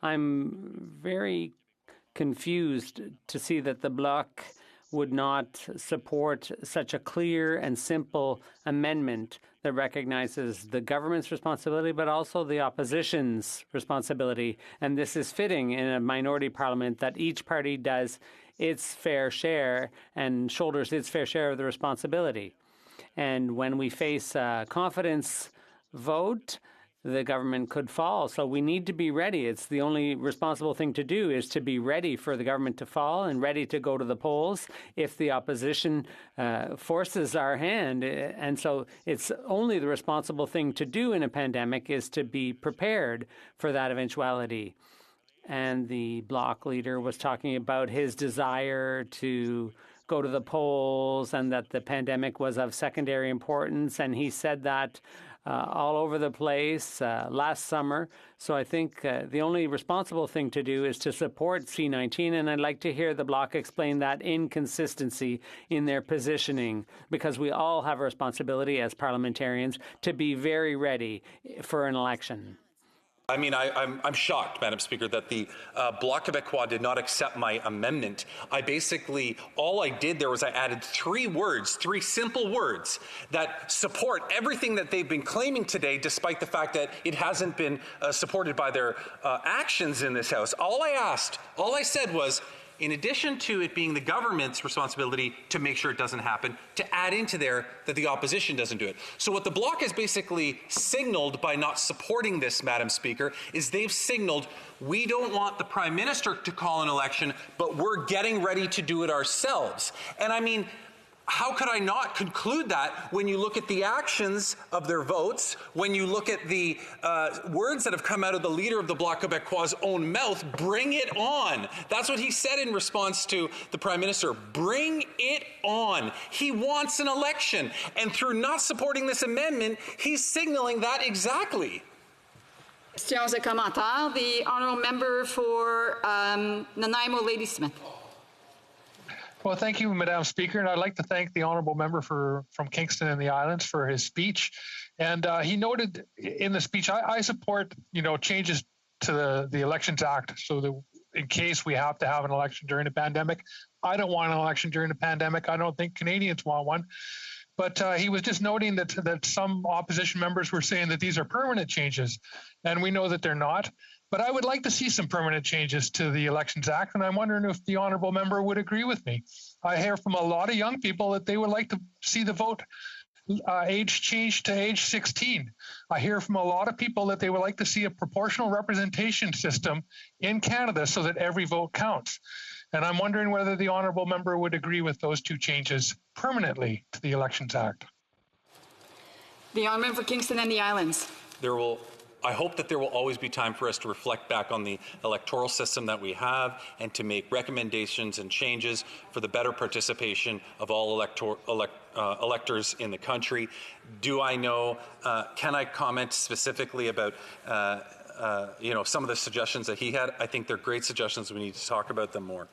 I'm very confused to see that the Bloc would not support such a clear and simple amendment that recognizes the government's responsibility, but also the opposition's responsibility. And this is fitting in a minority parliament, that each party does its fair share and shoulders its fair share of the responsibility. And when we face a confidence vote, the government could fall. So we need to be ready. It's the only responsible thing to do is to be ready for the government to fall and ready to go to the polls if the opposition forces our hand. And so it's only the responsible thing to do in a pandemic is to be prepared for that eventuality. And the Bloc leader was talking about his desire to go to the polls and that the pandemic was of secondary importance. And he said that all over the place last summer. So I think the only responsible thing to do is to support C-19. And I'd like to hear the Bloc explain that inconsistency in their positioning, because we all have a responsibility as parliamentarians to be very ready for an election. I mean, I'm shocked, Madam Speaker, that the Bloc Québécois did not accept my amendment. All I did there was I added three simple words that support everything that they've been claiming today, despite the fact that it hasn't been supported by their actions in this House. All I said was, in addition to it being the government's responsibility to make sure it doesn't happen, to add into there that the opposition doesn't do it. So what the Bloc has basically signaled by not supporting this, Madam Speaker, is they've signaled we don't want the Prime Minister to call an election, but we're getting ready to do it ourselves. And I mean, how could I not conclude that when you look at the actions of their votes, when you look at the words that have come out of the leader of the Bloc Québécois' own mouth, bring it on. That's what he said in response to the Prime Minister. Bring it on. He wants an election. And through not supporting this amendment, he's signaling that exactly. Questions et commentaires. The honourable member for Nanaimo Ladysmith. Well, thank you, Madam Speaker, and I'd like to thank the honourable member from Kingston and the Islands for his speech. And he noted in the speech, I support, changes to the Elections Act so that in case we have to have an election during a pandemic. I don't want an election during a pandemic. I don't think Canadians want one. But he was just noting that some opposition members were saying that these are permanent changes, and we know that they're not. But I would like to see some permanent changes to the Elections Act, and I'm wondering if the honourable member would agree with me. I hear from a lot of young people that they would like to see the vote age changed to age 16. I hear from a lot of people that they would like to see a proportional representation system in Canada so that every vote counts. And I'm wondering whether the honourable member would agree with those two changes permanently to the Elections Act. The honourable member for Kingston and the Islands. I hope that there will always be time for us to reflect back on the electoral system that we have and to make recommendations and changes for the better participation of all electors in the country. Do I know, can I comment specifically about some of the suggestions that he had? I think they're great suggestions. We need to talk about them more.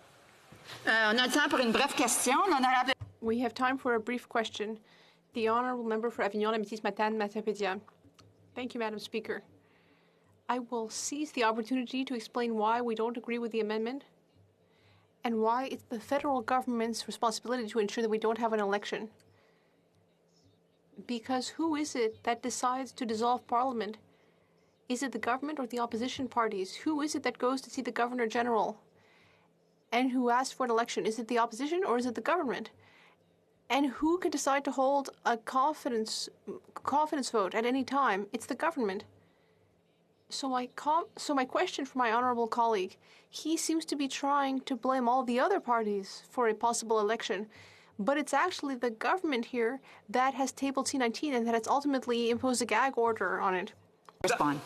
We have time for a brief question. The honourable member for Avignon-Amitis-Matane-Matapédia. Thank you, Madam Speaker. I will seize the opportunity to explain why we don't agree with the amendment and why it's the federal government's responsibility to ensure that we don't have an election. Because who is it that decides to dissolve Parliament? Is it the government or the opposition parties? Who is it that goes to see the Governor General and who asks for an election? Is it the opposition or is it the government? And who can decide to hold a confidence vote at any time? It's the government. So my question for my honourable colleague, he seems to be trying to blame all the other parties for a possible election, but it's actually the government here that has tabled C-19 and that has ultimately imposed a gag order on it.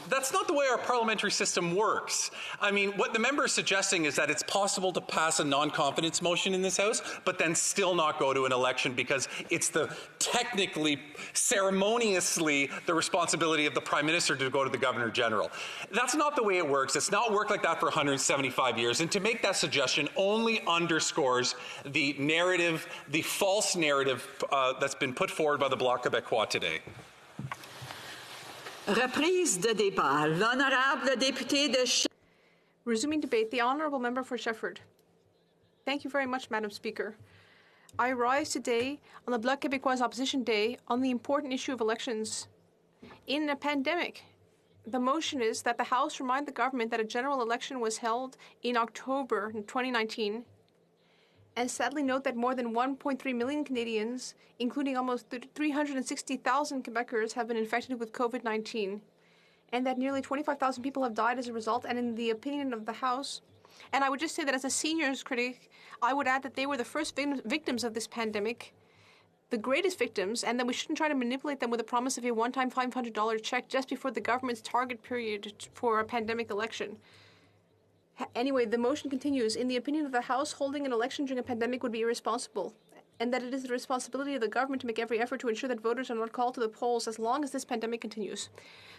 That's not the way our parliamentary system works. I mean, what the member is suggesting is that it's possible to pass a non-confidence motion in this House, but then still not go to an election because it's technically, ceremoniously, the responsibility of the Prime Minister to go to the Governor General. That's not the way it works. It's not worked like that for 175 years. And to make that suggestion only underscores the narrative, the false narrative that's been put forward by the Bloc Québécois today. Reprise de débat. L'honorable député de Resuming debate, the honourable member for Shefford. Thank you very much, Madam Speaker. I rise today on the Bloc Québécois Opposition Day on the important issue of elections. In a pandemic, the motion is that the House remind the government that a general election was held in October 2019 and sadly note that more than 1.3 million Canadians, including almost 360,000 Quebecers, have been infected with COVID-19, and that nearly 25,000 people have died as a result. And in the opinion of the House, and I would just say that as a seniors critic, I would add that they were the first victims of this pandemic, the greatest victims, and that we shouldn't try to manipulate them with the promise of a one-time $500 check just before the government's target period for a pandemic election. Anyway, the motion continues. In the opinion of the House, holding an election during a pandemic would be irresponsible, and that it is the responsibility of the government to make every effort to ensure that voters are not called to the polls as long as this pandemic continues.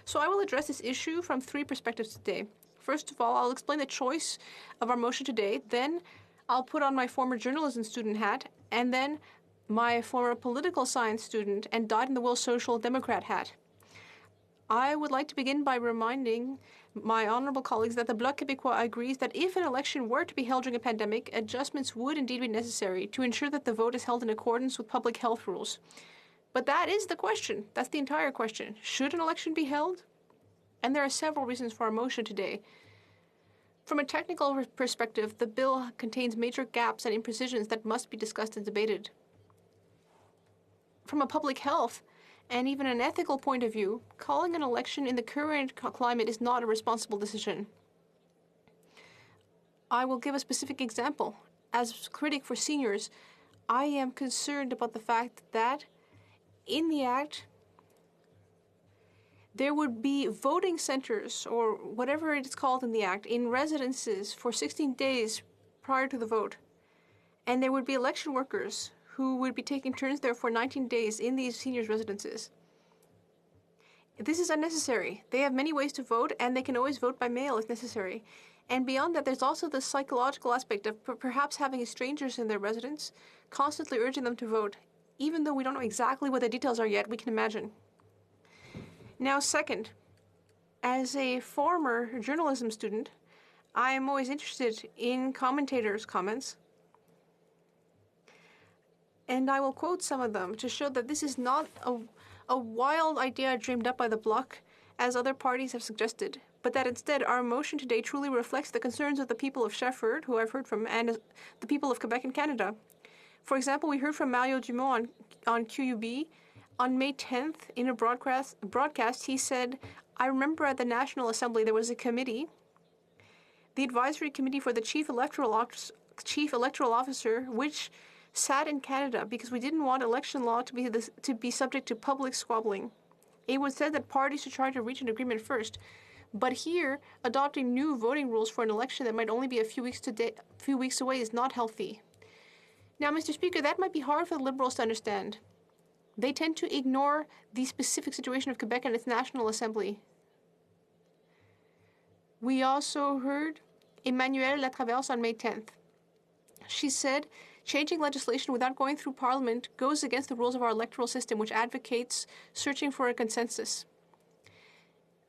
So I will address this issue from three perspectives today. First of all, I'll explain the choice of our motion today. Then I'll put on my former journalism student hat, and then my former political science student and dyed-in-the-wool social democrat hat. I would like to begin by reminding my honorable colleagues that the Bloc Québécois agrees that if an election were to be held during a pandemic, adjustments would indeed be necessary to ensure that the vote is held in accordance with public health rules. But that is the question. That's the entire question. Should an election be held? And there are several reasons for our motion today. From a technical perspective, the bill contains major gaps and imprecisions that must be discussed and debated. From a public health and even an ethical point of view, calling an election in the current climate is not a responsible decision. I will give a specific example. As critic for seniors, I am concerned about the fact that in the Act, there would be voting centers, or whatever it is called in the Act, in residences for 16 days prior to the vote. And there would be election workers who would be taking turns there for 19 days in these seniors' residences. This is unnecessary. They have many ways to vote, and they can always vote by mail if necessary. And beyond that, there's also the psychological aspect of perhaps having strangers in their residence, constantly urging them to vote. Even though we don't know exactly what the details are yet, we can imagine. Now, second, as a former journalism student, I am always interested in commentators' comments. And I will quote some of them to show that this is not a wild idea dreamed up by the Bloc, as other parties have suggested, but that instead our motion today truly reflects the concerns of the people of Shefford, who I've heard from, and the people of Quebec and Canada. For example, we heard from Mario Dumont on QUB. On May 10th, in a broadcast, he said, "I remember at the National Assembly there was a committee, the Advisory Committee for the Chief Electoral Officer, which sat in Canada because we didn't want election law to be subject to public squabbling. It was said that parties should try to reach an agreement first, but here, adopting new voting rules for an election that might only be a few weeks away is not healthy." Now, Mr. Speaker, that might be hard for the Liberals to understand. They tend to ignore the specific situation of Quebec and its National Assembly. We also heard Emmanuelle Latraverse on May 10th. She said, "Changing legislation without going through Parliament goes against the rules of our electoral system, which advocates searching for a consensus."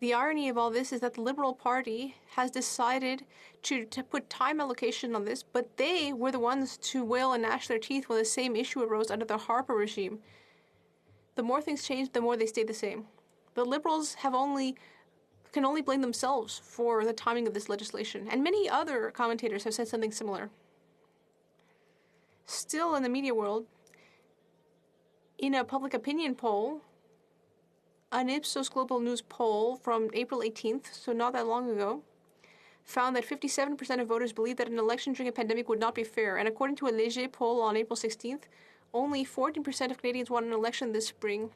The irony of all this is that the Liberal Party has decided to put time allocation on this, but they were the ones to wail and gnash their teeth when the same issue arose under the Harper regime. The more things change, the more they stay the same. The Liberals can only blame themselves for the timing of this legislation, and many other commentators have said something similar. Still, in the media world, in a public opinion poll, an Ipsos Global News poll from April 18th, so not that long ago, found that 57% of voters believe that an election during a pandemic would not be fair, and according to a Léger poll on April 16th, only 14% of Canadians want an election this spring,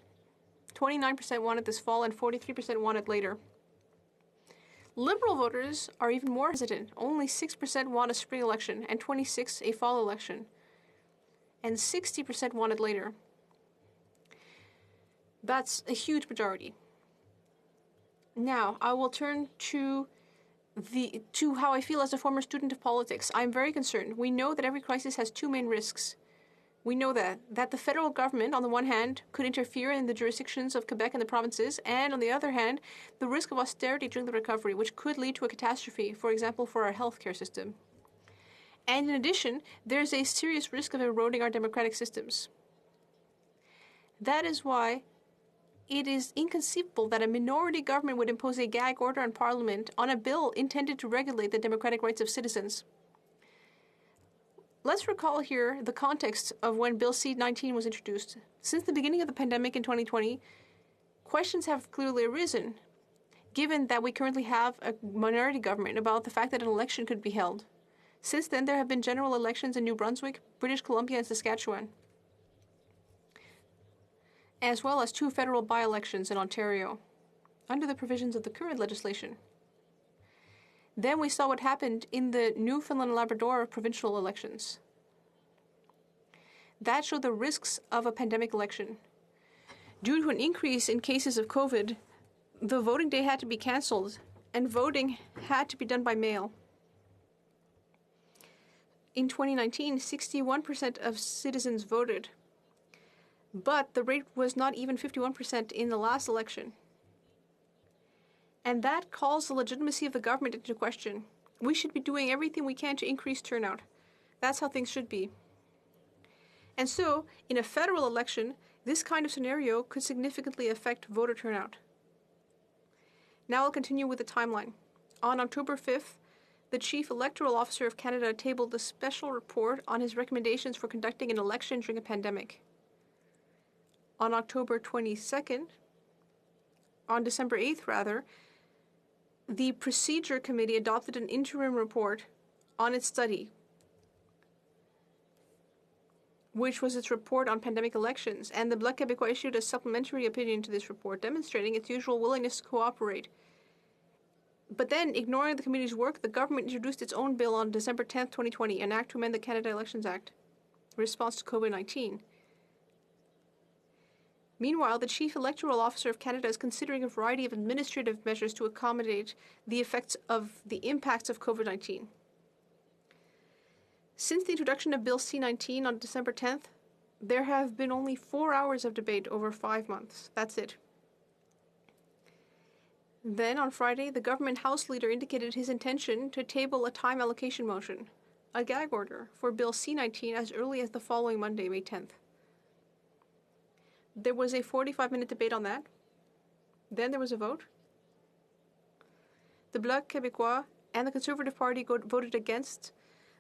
29% want it this fall, and 43% want it later. Liberal voters are even more hesitant. Only 6% want a spring election, and 26% a fall election, and 60% want it later. That's a huge majority. Now, I will turn to how I feel as a former student of politics. I'm very concerned. We know that every crisis has two main risks. We know that the federal government, on the one hand, could interfere in the jurisdictions of Quebec and the provinces, and on the other hand, the risk of austerity during the recovery, which could lead to a catastrophe, for example, for our healthcare system. And in addition, there's a serious risk of eroding our democratic systems. That is why it is inconceivable that a minority government would impose a gag order on Parliament on a bill intended to regulate the democratic rights of citizens. Let's recall here the context of when Bill C-19 was introduced. Since the beginning of the pandemic in 2020, questions have clearly arisen, given that we currently have a minority government, about the fact that an election could be held. Since then, there have been general elections in New Brunswick, British Columbia, and Saskatchewan, as well as 2 federal by-elections in Ontario, under the provisions of the current legislation. Then we saw what happened in the Newfoundland and Labrador provincial elections. That showed the risks of a pandemic election. Due to an increase in cases of COVID, the voting day had to be cancelled, and voting had to be done by mail. In 2019, 61% of citizens voted, but the rate was not even 51% in the last election. And that calls the legitimacy of the government into question. We should be doing everything we can to increase turnout. That's how things should be. And so, in a federal election, this kind of scenario could significantly affect voter turnout. Now I'll continue with the timeline. On October 5th, the Chief Electoral Officer of Canada tabled a special report on his recommendations for conducting an election during a pandemic. On October 22nd, on December 8th rather, the Procedure Committee adopted an interim report on its study, which was its report on pandemic elections, and the Bloc Québécois issued a supplementary opinion to this report, demonstrating its usual willingness to cooperate. But then, ignoring the committee's work, the government introduced its own bill on December 10th, 2020, an act to amend the Canada Elections Act, in response to COVID-19. Meanwhile, the Chief Electoral Officer of Canada is considering a variety of administrative measures to accommodate the impacts of COVID-19. Since the introduction of Bill C-19 on December 10th, there have been only 4 hours of debate over 5 months. That's it. Then, on Friday, the government House leader indicated his intention to table a time allocation motion, a gag order, for Bill C-19 as early as the following Monday, May 10th. There was a 45-minute debate on that. Then there was a vote. The Bloc Québécois and the Conservative Party voted against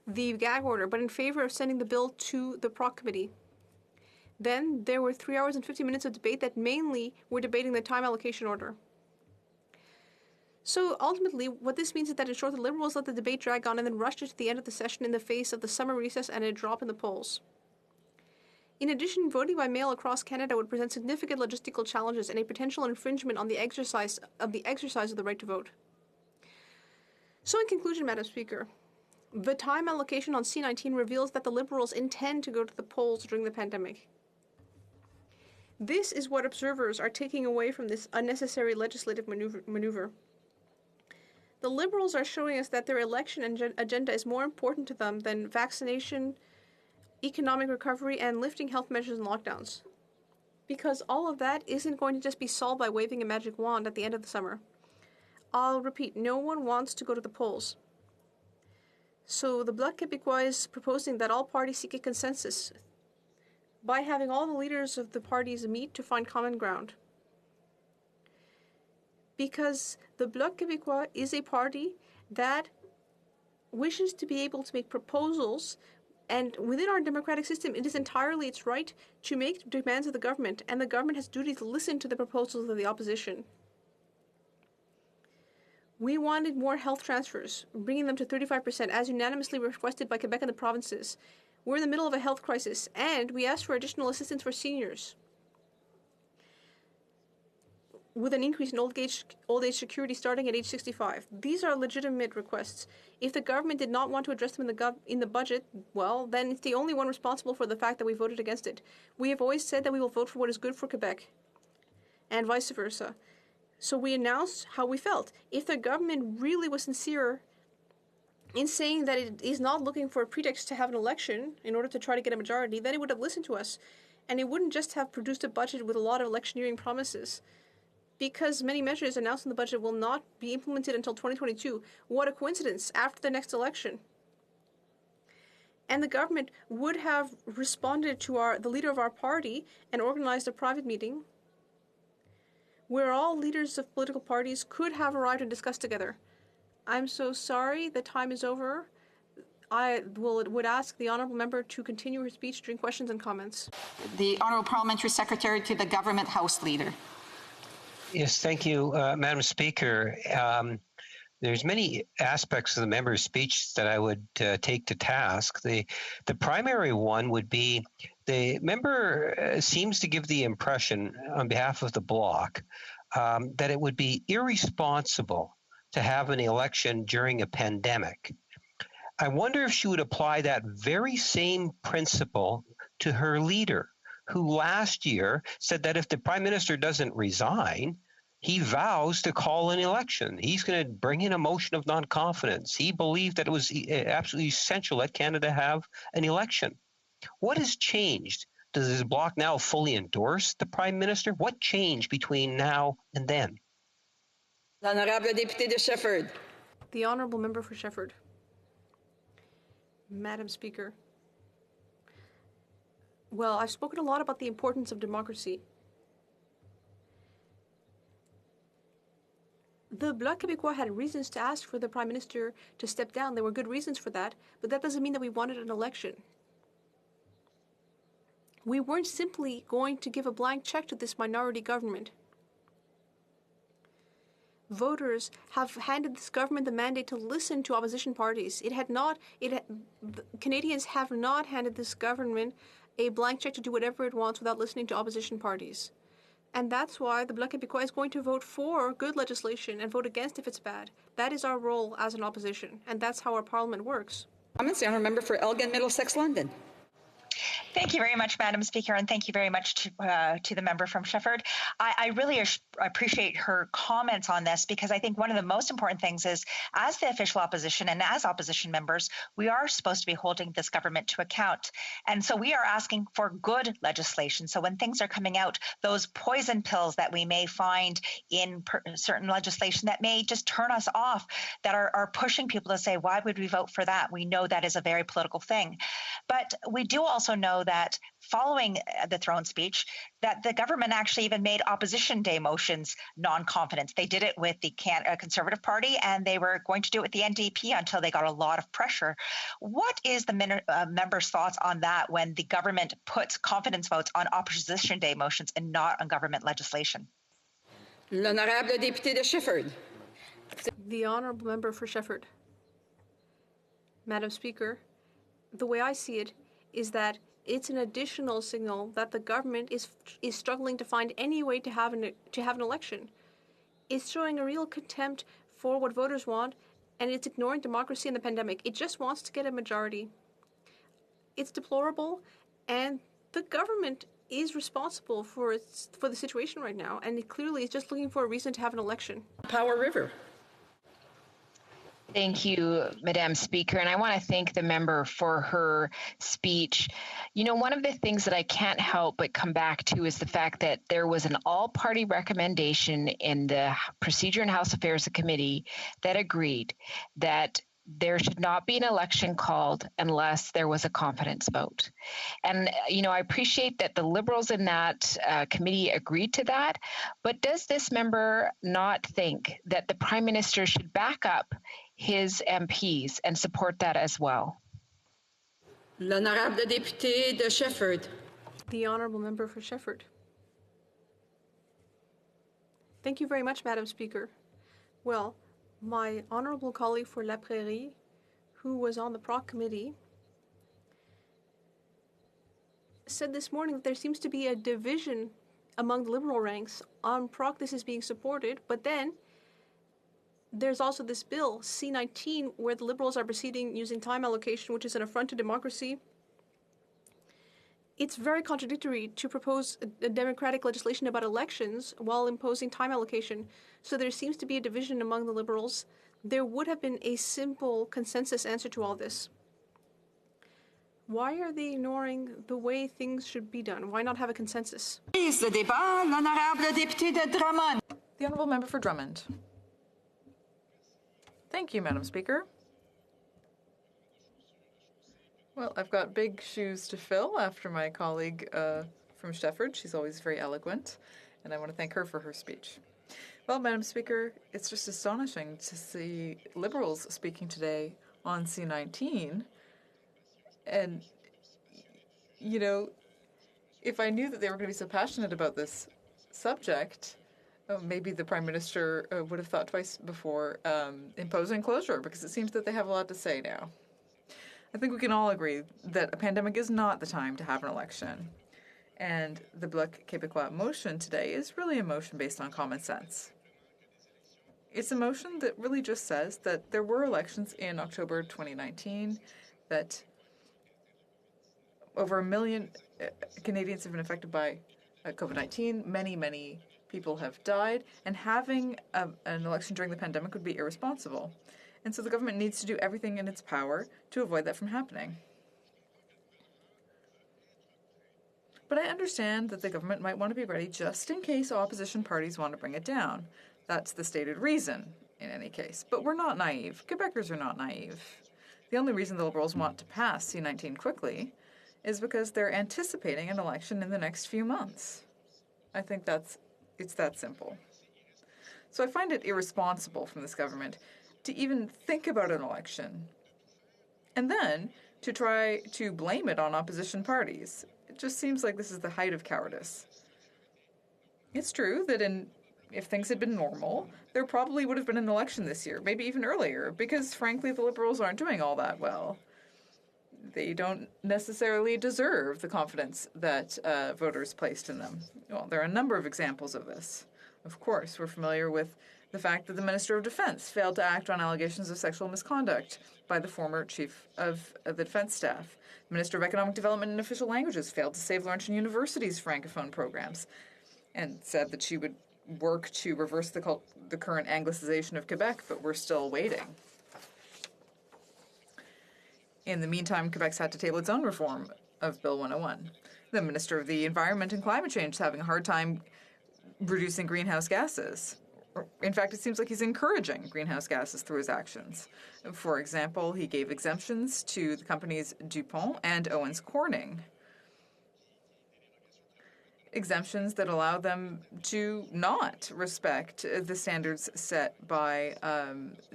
the gag order, but in favor of sending the bill to the Proc Committee. Then there were 3 hours and 50 minutes of debate that mainly were debating the time allocation order. So ultimately, what this means is that in short, the Liberals let the debate drag on and then rushed it to the end of the session in the face of the summer recess and a drop in the polls. In addition, voting by mail across Canada would present significant logistical challenges and a potential infringement on the exercise of the right to vote. So in conclusion, Madam Speaker, the time allocation on C-19 reveals that the Liberals intend to go to the polls during the pandemic. This is what observers are taking away from this unnecessary legislative maneuver. The Liberals are showing us that their election agenda is more important to them than vaccination, economic recovery, and lifting health measures and lockdowns. Because all of that isn't going to just be solved by waving a magic wand at the end of the summer. I'll repeat, no one wants to go to the polls. So the Bloc Québécois is proposing that all parties seek a consensus by having all the leaders of the parties meet to find common ground. Because the Bloc Québécois is a party that wishes to be able to make proposals, and within our democratic system, it is entirely its right to make demands of the government, and the government has duty to listen to the proposals of the opposition. We wanted more health transfers, bringing them to 35%, as unanimously requested by Quebec and the provinces. We're in the middle of a health crisis, and we asked for additional assistance for seniors, with an increase in old age security starting at age 65. These are legitimate requests. If the government did not want to address them in the budget, well, then it's the only one responsible for the fact that we voted against it. We have always said that we will vote for what is good for Quebec, and vice versa. So we announced how we felt. If the government really was sincere in saying that it is not looking for a pretext to have an election in order to try to get a majority, then it would have listened to us, and it wouldn't just have produced a budget with a lot of electioneering promises. Because many measures announced in the budget will not be implemented until 2022. What a coincidence, after the next election. And the government would have responded to the leader of our party and organized a private meeting where all leaders of political parties could have arrived and discussed together. I'm so sorry, the time is over. would ask the honourable member to continue her speech during questions and comments. The Honourable Parliamentary Secretary to the Government House Leader. Yes, thank you, Madam Speaker. There's many aspects of the member's speech that I would take to task. The primary one would be the member seems to give the impression on behalf of the bloc that it would be irresponsible to have an election during a pandemic. I wonder if she would apply that very same principle to her leader, who last year said that if the Prime Minister doesn't resign, he vows to call an election. He's going to bring in a motion of non-confidence. He believed that it was absolutely essential that Canada have an election. What has changed? Does this bloc now fully endorse the Prime Minister? What changed between now and then? L'honorable député de Shefford. The honourable member for Shefford. Madam Speaker. Well, I've spoken a lot about the importance of democracy. The Bloc Québécois had reasons to ask for the Prime Minister to step down. There were good reasons for that, but that doesn't mean that we wanted an election. We weren't simply going to give a blank check to this minority government. Voters have handed this government the mandate to listen to opposition parties. Canadians have not handed this government a blank check to do whatever it wants without listening to opposition parties. And that's why the Bloc Québécois is going to vote for good legislation and vote against if it's bad. That is our role as an opposition, and that's how our parliament works. Comments, the honourable member for Elgin, Middlesex, London. Thank you very much, Madam Speaker, and thank you very much to the member from Shefford. I really appreciate her comments on this, because I think one of the most important things is, as the official opposition and as opposition members, we are supposed to be holding this government to account. And so we are asking for good legislation. So when things are coming out, those poison pills that we may find in certain legislation that may just turn us off, that are pushing people to say, why would we vote for that? We know that is a very political thing. But we do also know that following the throne speech, that the government actually even made opposition day motions non-confidence. They did it with the Conservative Party, and they were going to do it with the NDP until they got a lot of pressure. What is the members' thoughts on that when the government puts confidence votes on opposition day motions and not on government legislation? L'honorable député de Shefford. The honourable member for Shefford. Madam Speaker, the way I see it is that it's an additional signal that the government is struggling to find any way to have an election. It's showing a real contempt for what voters want, and it's ignoring democracy and the pandemic. It just wants to get a majority. It's deplorable, and the government is responsible for the situation right now, and it clearly is just looking for a reason to have an election. Power River. Thank you, Madam Speaker, and I want to thank the member for her speech. You know, one of the things that I can't help but come back to is the fact that there was an all-party recommendation in the Procedure and House Affairs Committee that agreed that there should not be an election called unless there was a confidence vote. And, you know, I appreciate that the Liberals in that committee agreed to that, but does this member not think that the Prime Minister should back up his MPs and support that as well? L'honorable député de Shefford. The honourable member for Shefford. Thank you very much, Madam Speaker. Well, my honourable colleague for La Prairie, who was on the PROC committee, said this morning that there seems to be a division among the Liberal ranks. On PROC, this is being supported, but then there's also this bill, C-19, where the Liberals are proceeding using time allocation, which is an affront to democracy. It's very contradictory to propose a democratic legislation about elections while imposing time allocation. So there seems to be a division among the Liberals. There would have been a simple consensus answer to all this. Why are they ignoring the way things should be done? Why not have a consensus? The honourable member for Drummond. Thank you, Madam Speaker. Well, I've got big shoes to fill after my colleague from Shefford. She's always very eloquent, and I want to thank her for her speech. Well, Madam Speaker, it's just astonishing to see Liberals speaking today on C-19 And, you know, if I knew that they were going to be so passionate about this subject, maybe the Prime Minister would have thought twice before imposing closure, because it seems that they have a lot to say now. I think we can all agree that a pandemic is not the time to have an election. And the Bloc Québécois motion today is really a motion based on common sense. It's a motion that really just says that there were elections in October 2019, that over 1 million Canadians have been affected by COVID-19. Many, many people have died, and having an election during the pandemic would be irresponsible. And so the government needs to do everything in its power to avoid that from happening. But I understand that the government might want to be ready just in case opposition parties want to bring it down. That's the stated reason, in any case. But we're not naive. Quebecers are not naive. The only reason the Liberals want to pass C-19 quickly is because they're anticipating an election in the next few months. I think it's that simple. So I find it irresponsible from this government to even think about an election and then to try to blame it on opposition parties. It just seems like this is the height of cowardice. It's true that if things had been normal, there probably would have been an election this year, maybe even earlier, because frankly the Liberals aren't doing all that well. They don't necessarily deserve the confidence that voters placed in them. Well, there are a number of examples of this. Of course, we're familiar with the fact that the Minister of Defense failed to act on allegations of sexual misconduct by the former chief of the defense staff. The Minister of Economic Development and Official Languages failed to save Laurentian University's Francophone programs and said that she would work to reverse the current anglicization of Quebec, but we're still waiting. In the meantime, Quebec's had to table its own reform of Bill 101. The Minister of the Environment and Climate Change is having a hard time reducing greenhouse gases. In fact, it seems like he's encouraging greenhouse gases through his actions. For example, he gave exemptions to the companies DuPont and Owens Corning. Exemptions that allow them to not respect the standards set by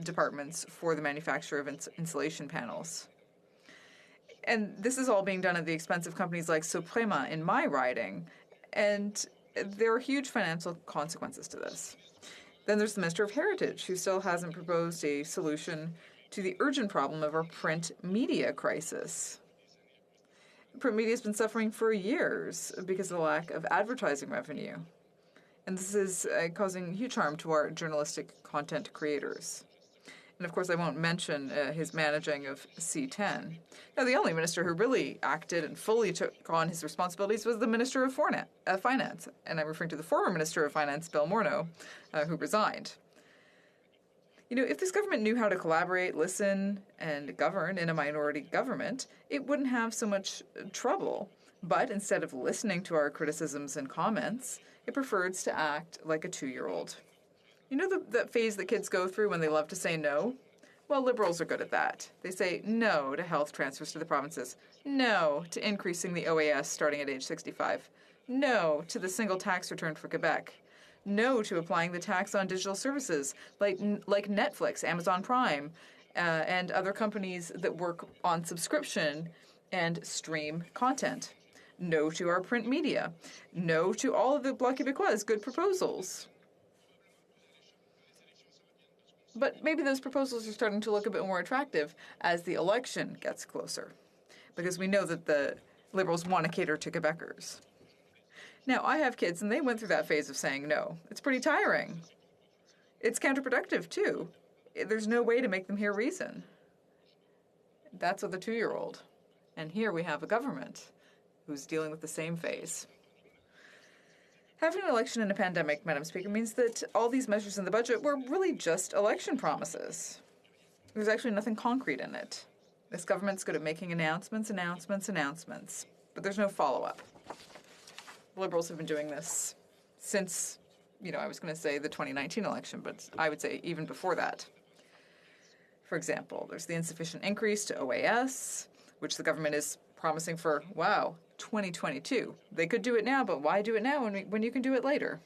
departments for the manufacture of insulation panels. And this is all being done at the expense of companies like Suprema in my riding, and there are huge financial consequences to this. Then there's the Minister of Heritage, who still hasn't proposed a solution to the urgent problem of our print media crisis. Print media has been suffering for years because of the lack of advertising revenue. And this is causing huge harm to our journalistic content creators. And of course, I won't mention his managing of C-10. Now, the only minister who really acted and fully took on his responsibilities was the Minister of Finance. And I'm referring to the former Minister of Finance, Bill Morneau, who resigned. You know, if this government knew how to collaborate, listen, and govern in a minority government, it wouldn't have so much trouble. But instead of listening to our criticisms and comments, it prefers to act like a 2-year-old. You know that phase that kids go through when they love to say no? Well, Liberals are good at that. They say no to health transfers to the provinces, no to increasing the OAS starting at age 65, no to the single tax return for Quebec, no to applying the tax on digital services like Netflix, Amazon Prime, and other companies that work on subscription and stream content. No to our print media. No to all of the Bloc Québécois' good proposals. But maybe those proposals are starting to look a bit more attractive as the election gets closer, because we know that the Liberals want to cater to Quebecers. Now, I have kids, and they went through that phase of saying no. It's pretty tiring. It's counterproductive, too. There's no way to make them hear reason. That's with a 2-year-old. And here we have a government who's dealing with the same phase. Having an election in a pandemic, Madam Speaker, means that all these measures in the budget were really just election promises. There's actually nothing concrete in it. This government's good at making announcements, but there's no follow-up. Liberals have been doing this since, I was going to say the 2019 election, but I would say even before that. For example, there's the insufficient increase to OAS, which the government is promising for, 2022. They could do it now, but why do it now when you can do it later?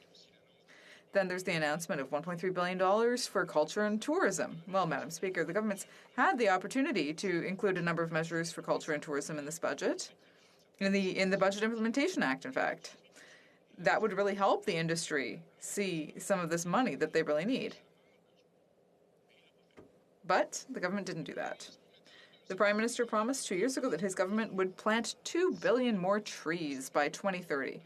Then there's the announcement of $1.3 billion for culture and tourism. Well, Madam Speaker, the government's had the opportunity to include a number of measures for culture and tourism in this budget, in the Budget Implementation Act, in fact. That would really help the industry see some of this money that they really need. But the government didn't do that. The Prime Minister promised 2 years ago that his government would plant 2 billion more trees by 2030.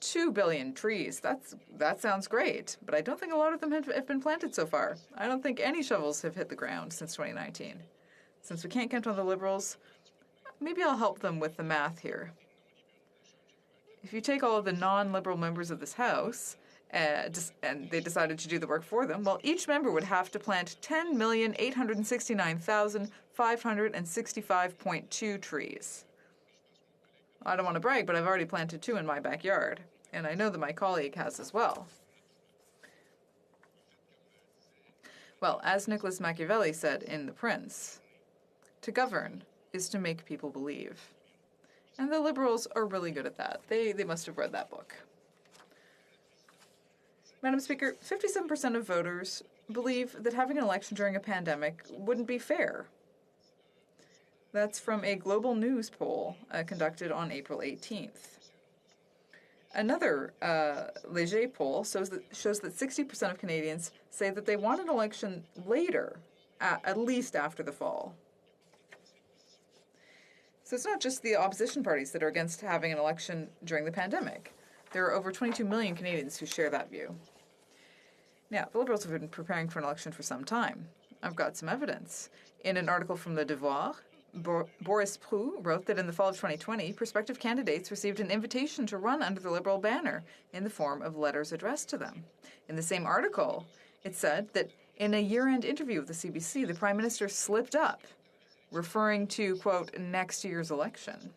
2 billion trees. That sounds great, but I don't think a lot of them have been planted so far. I don't think any shovels have hit the ground since 2019. Since we can't count on the Liberals, maybe I'll help them with the math here. If you take all of the non-Liberal members of this House, and they decided to do the work for them, well, each member would have to plant 10,869,565.2 trees. I don't want to brag, but I've already planted 2 in my backyard, and I know that my colleague has as well. Well, as Nicholas Machiavelli said in The Prince, to govern is to make people believe. And the Liberals are really good at that. They must have read that book. Madam Speaker, 57% of voters believe that having an election during a pandemic wouldn't be fair. That's from a Global News poll conducted on April 18th. Another Leger poll shows that 60% of Canadians say that they want an election later, at least after the fall. So it's not just the opposition parties that are against having an election during the pandemic. There are over 22 million Canadians who share that view. Now, the Liberals have been preparing for an election for some time. I've got some evidence. In an article from Le Devoir, Boris Proulx wrote that in the fall of 2020, prospective candidates received an invitation to run under the Liberal banner in the form of letters addressed to them. In the same article, it said that in a year-end interview with the CBC, the Prime Minister slipped up, referring to, quote, next year's election.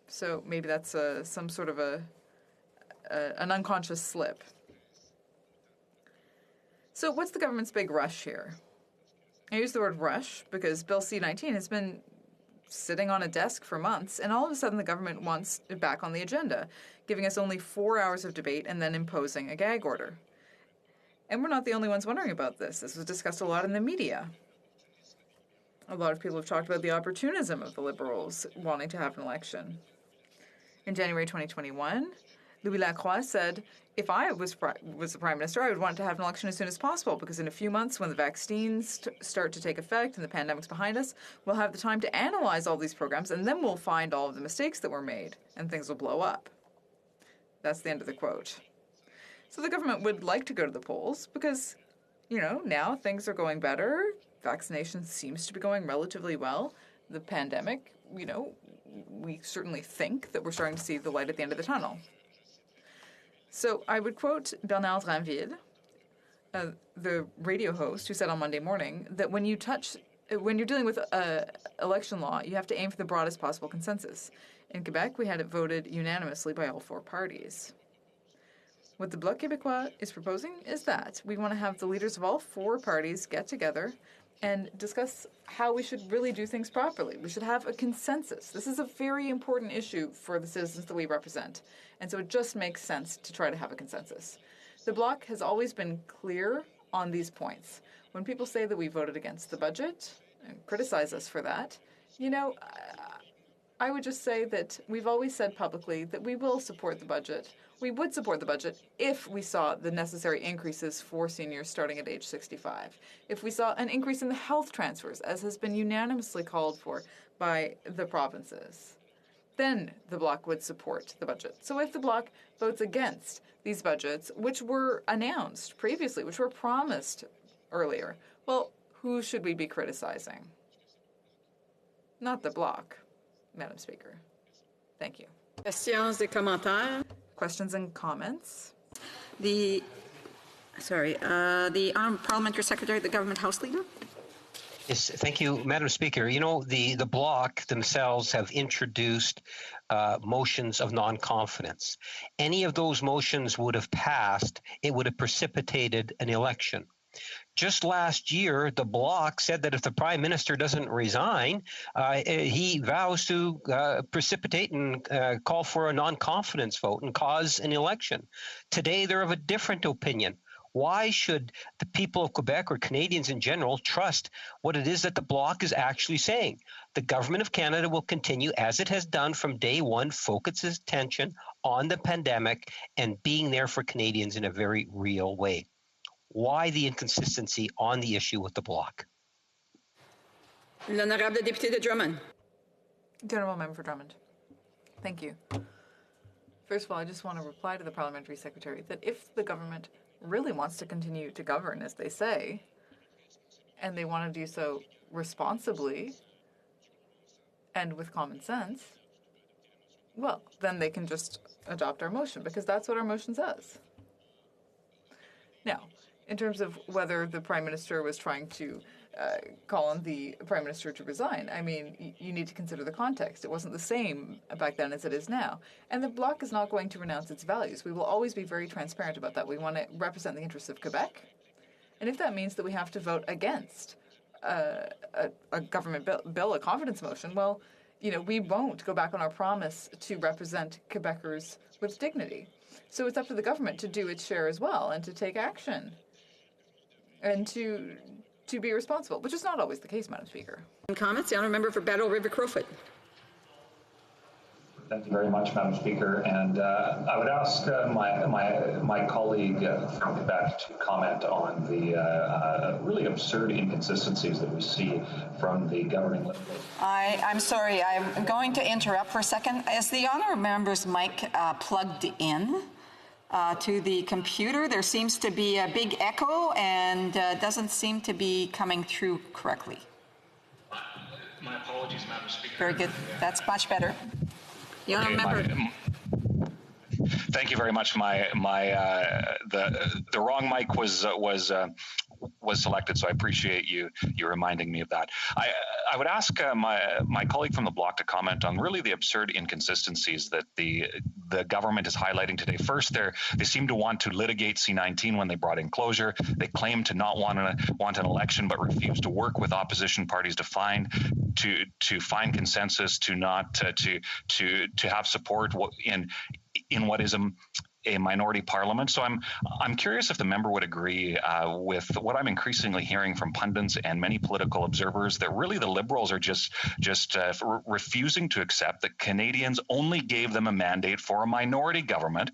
So maybe that's some sort of an unconscious slip. So what's the government's big rush here? I use the word rush because Bill C-19 has been sitting on a desk for months, and all of a sudden the government wants it back on the agenda, giving us only 4 hours of debate and then imposing a gag order. And we're not the only ones wondering about this. This was discussed a lot in the media. A lot of people have talked about the opportunism of the Liberals wanting to have an election. In January 2021, Louis Lacroix said, if I was the Prime Minister, I would want to have an election as soon as possible because in a few months when the vaccines start to take effect and the pandemic's behind us, we'll have the time to analyze all these programs and then we'll find all of the mistakes that were made and things will blow up. That's the end of the quote. So the government would like to go to the polls because, now things are going better. Vaccination seems to be going relatively well. The pandemic, we certainly think that we're starting to see the light at the end of the tunnel. So I would quote Bernard Drinville, the radio host, who said on Monday morning that when you're dealing with election law, you have to aim for the broadest possible consensus. In Quebec, we had it voted unanimously by all 4 parties. What the Bloc Québécois is proposing is that we want to have the leaders of all 4 parties get together and discuss how we should really do things properly. We should have a consensus. This is a very important issue for the citizens that we represent, and so it just makes sense to try to have a consensus. The Bloc has always been clear on these points. When people say that we voted against the budget and criticize us for that, I would just say that we've always said publicly that we will support the budget. We would support the budget if we saw the necessary increases for seniors starting at age 65. If we saw an increase in the health transfers, as has been unanimously called for by the provinces, then the Bloc would support the budget. So if the Bloc votes against these budgets, which were announced previously, which were promised earlier, well, who should we be criticizing? Not the Bloc, Madam Speaker. Thank you. Questions et commentaires. Questions and comments? The Honourable Parliamentary Secretary, the Government House Leader. Yes, thank you, Madam Speaker. The Bloc themselves have introduced motions of non-confidence. Any of those motions would have passed, it would have precipitated an election. Just last year, the Bloc said that if the Prime Minister doesn't resign, he vows to precipitate and call for a non-confidence vote and cause an election. Today, they're of a different opinion. Why should the people of Quebec or Canadians in general trust what it is that the Bloc is actually saying? The Government of Canada will continue, as it has done from day one, focus its attention on the pandemic and being there for Canadians in a very real way. Why the inconsistency on the issue with the Bloc? L'honorable député de Drummond. General Member for Drummond. Thank you. First of all, I just want to reply to the Parliamentary Secretary that if the government really wants to continue to govern, as they say, and they want to do so responsibly and with common sense, well, then they can just adopt our motion, because that's what our motion says. Now, in terms of whether the Prime Minister was trying to call on the Prime Minister to resign, I mean, you need to consider the context. It wasn't the same back then as it is now. And the Bloc is not going to renounce its values. We will always be very transparent about that. We want to represent the interests of Quebec. And if that means that we have to vote against a government bill, a confidence motion, well, you know, we won't go back on our promise to represent Quebecers with dignity. So it's up to the government to do its share as well and to take action and to be responsible, which is not always the case, Madam Speaker. Comments? The honourable member for Battle River Crowfoot. Thank you very much, Madam Speaker. And I would ask my colleague from Quebec to comment on the really absurd inconsistencies that we see from the governing Liberals. I'm sorry, I'm going to interrupt for a second. Is the honourable member's mic plugged in to the computer? There seems to be a big echo and doesn't seem to be coming through correctly. My apologies, Madam Speaker. Very good. That's much better. Thank you very much. The wrong mic was selected, so I appreciate you reminding me of that. I would ask my colleague from the Bloc to comment on really the absurd inconsistencies that the government is highlighting today. First, they seem to want to litigate C-19 when they brought in closure. They claim to not want an election, but refuse to work with opposition parties to find consensus, to have support in what is a minority parliament. So I'm curious if the member would agree with what I'm increasingly hearing from pundits and many political observers, that really the Liberals are just refusing to accept that Canadians only gave them a mandate for a minority government,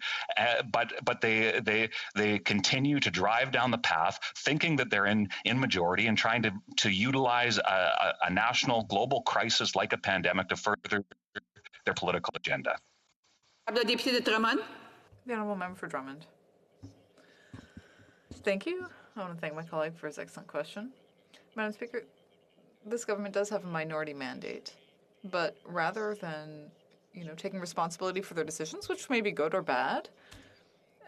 but they continue to drive down the path thinking that they're in majority and trying to utilize a national global crisis like a pandemic to further their political agenda. The Honourable Member for Drummond. Thank you. I want to thank my colleague for his excellent question. Madam Speaker, this government does have a minority mandate, but rather than, taking responsibility for their decisions, which may be good or bad,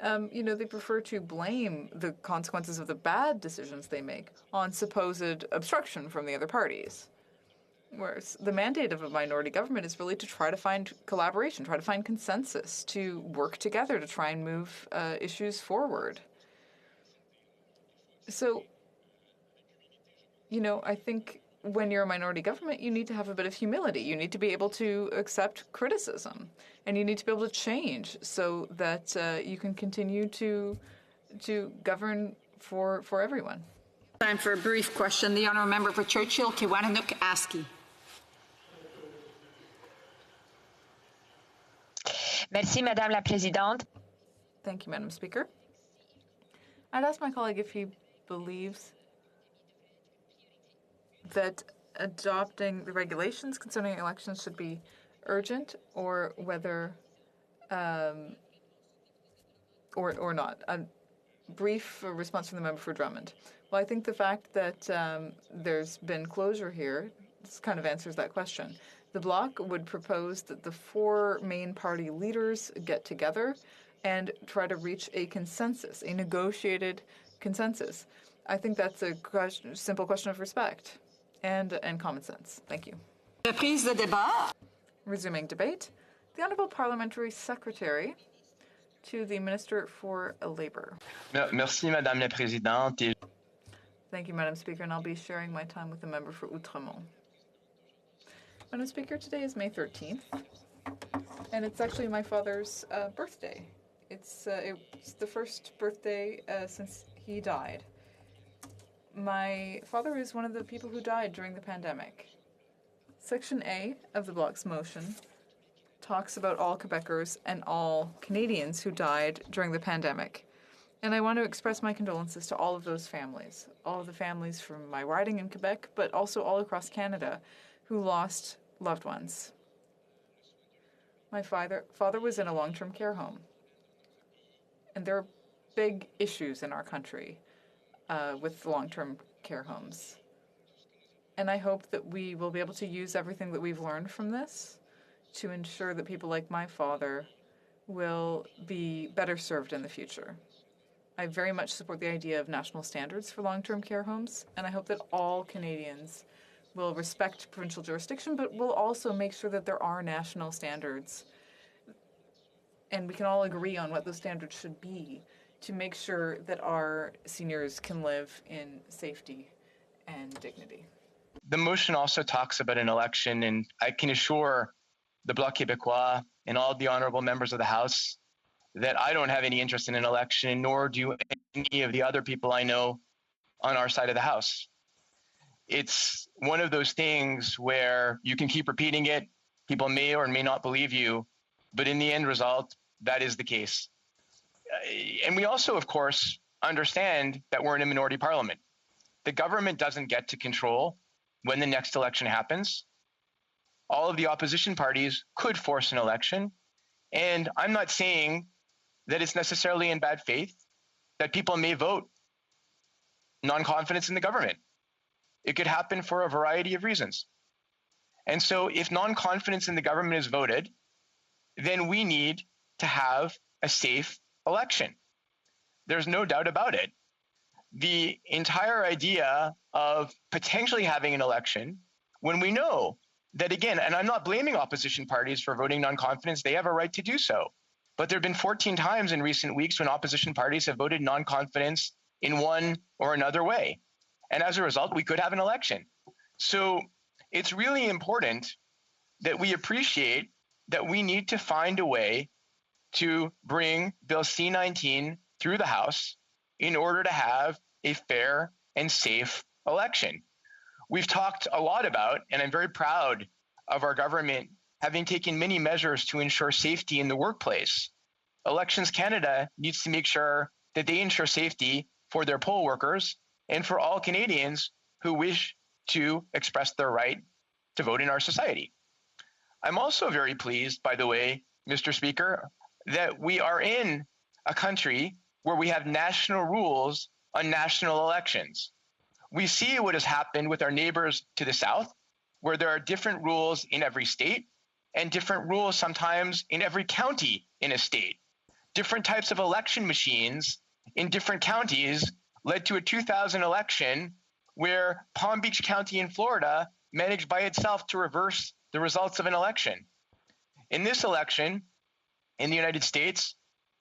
they prefer to blame the consequences of the bad decisions they make on supposed obstruction from the other parties. Whereas the mandate of a minority government is really to try to find collaboration, try to find consensus, to work together to try and move issues forward. So, I think when you're a minority government, you need to have a bit of humility. You need to be able to accept criticism, and you need to be able to change so that you can continue to govern for everyone. Time for a brief question. The honourable member for Churchill, Kiwananook, Aski. Merci, Madame la Présidente. Thank you, Madam Speaker. I'd ask my colleague if he believes that adopting the regulations concerning elections should be urgent, or whether, or not. A brief response from the member for Drummond. Well, I think the fact that there's been closure here, this kind of answers that question. The Bloc would propose that the four main party leaders get together and try to reach a consensus, a negotiated consensus. I think that's a simple question of respect and common sense. Thank you. Reprise de débat. Resuming debate. The Honourable Parliamentary Secretary to the Minister for Labour. Merci, Madame la Présidente. Thank you, Madam Speaker, and I'll be sharing my time with the member for Outremont. Madam Speaker, today is May 13th, and it's actually my father's birthday. It's the first birthday since he died. My father is one of the people who died during the pandemic. Section A of the Bloc's motion talks about all Quebecers and all Canadians who died during the pandemic. And I want to express my condolences to all of those families, all of the families from my riding in Quebec, but also all across Canada who lost loved ones. My father was in a long-term care home. And there are big issues in our country with long-term care homes. And I hope that we will be able to use everything that we've learned from this to ensure that people like my father will be better served in the future. I very much support the idea of national standards for long-term care homes, and I hope that all Canadians will respect provincial jurisdiction, but will also make sure that there are national standards, and we can all agree on what those standards should be to make sure that our seniors can live in safety and dignity. The motion also talks about an election, and I can assure the Bloc Québécois and all the honorable members of the House that I don't have any interest in an election, nor do any of the other people I know on our side of the House. It's one of those things where you can keep repeating it, people may or may not believe you, but in the end result, that is the case. And we also, of course, understand that we're in a minority parliament. The government doesn't get to control when the next election happens. All of the opposition parties could force an election, and I'm not saying that it's necessarily in bad faith that people may vote non-confidence in the government. It could happen for a variety of reasons. And so if non-confidence in the government is voted, then we need to have a safe election. There's no doubt about it. The entire idea of potentially having an election when we know that, again, and I'm not blaming opposition parties for voting non-confidence, they have a right to do so. But there have been 14 times in recent weeks when opposition parties have voted non-confidence in one or another way. And as a result, we could have an election. So it's really important that we appreciate that we need to find a way to bring Bill C-19 through the House in order to have a fair and safe election. We've talked a lot about, and I'm very proud of our government having taken many measures to ensure safety in the workplace. Elections Canada needs to make sure that they ensure safety for their poll workers and for all Canadians who wish to express their right to vote in our society. I'm also very pleased, by the way, Mr. Speaker, that we are in a country where we have national rules on national elections. We see what has happened with our neighbors to the south, where there are different rules in every state and different rules sometimes in every county in a state. Different types of election machines in different counties led to a 2000 election where Palm Beach County in Florida managed by itself to reverse the results of an election. In this election in the United States,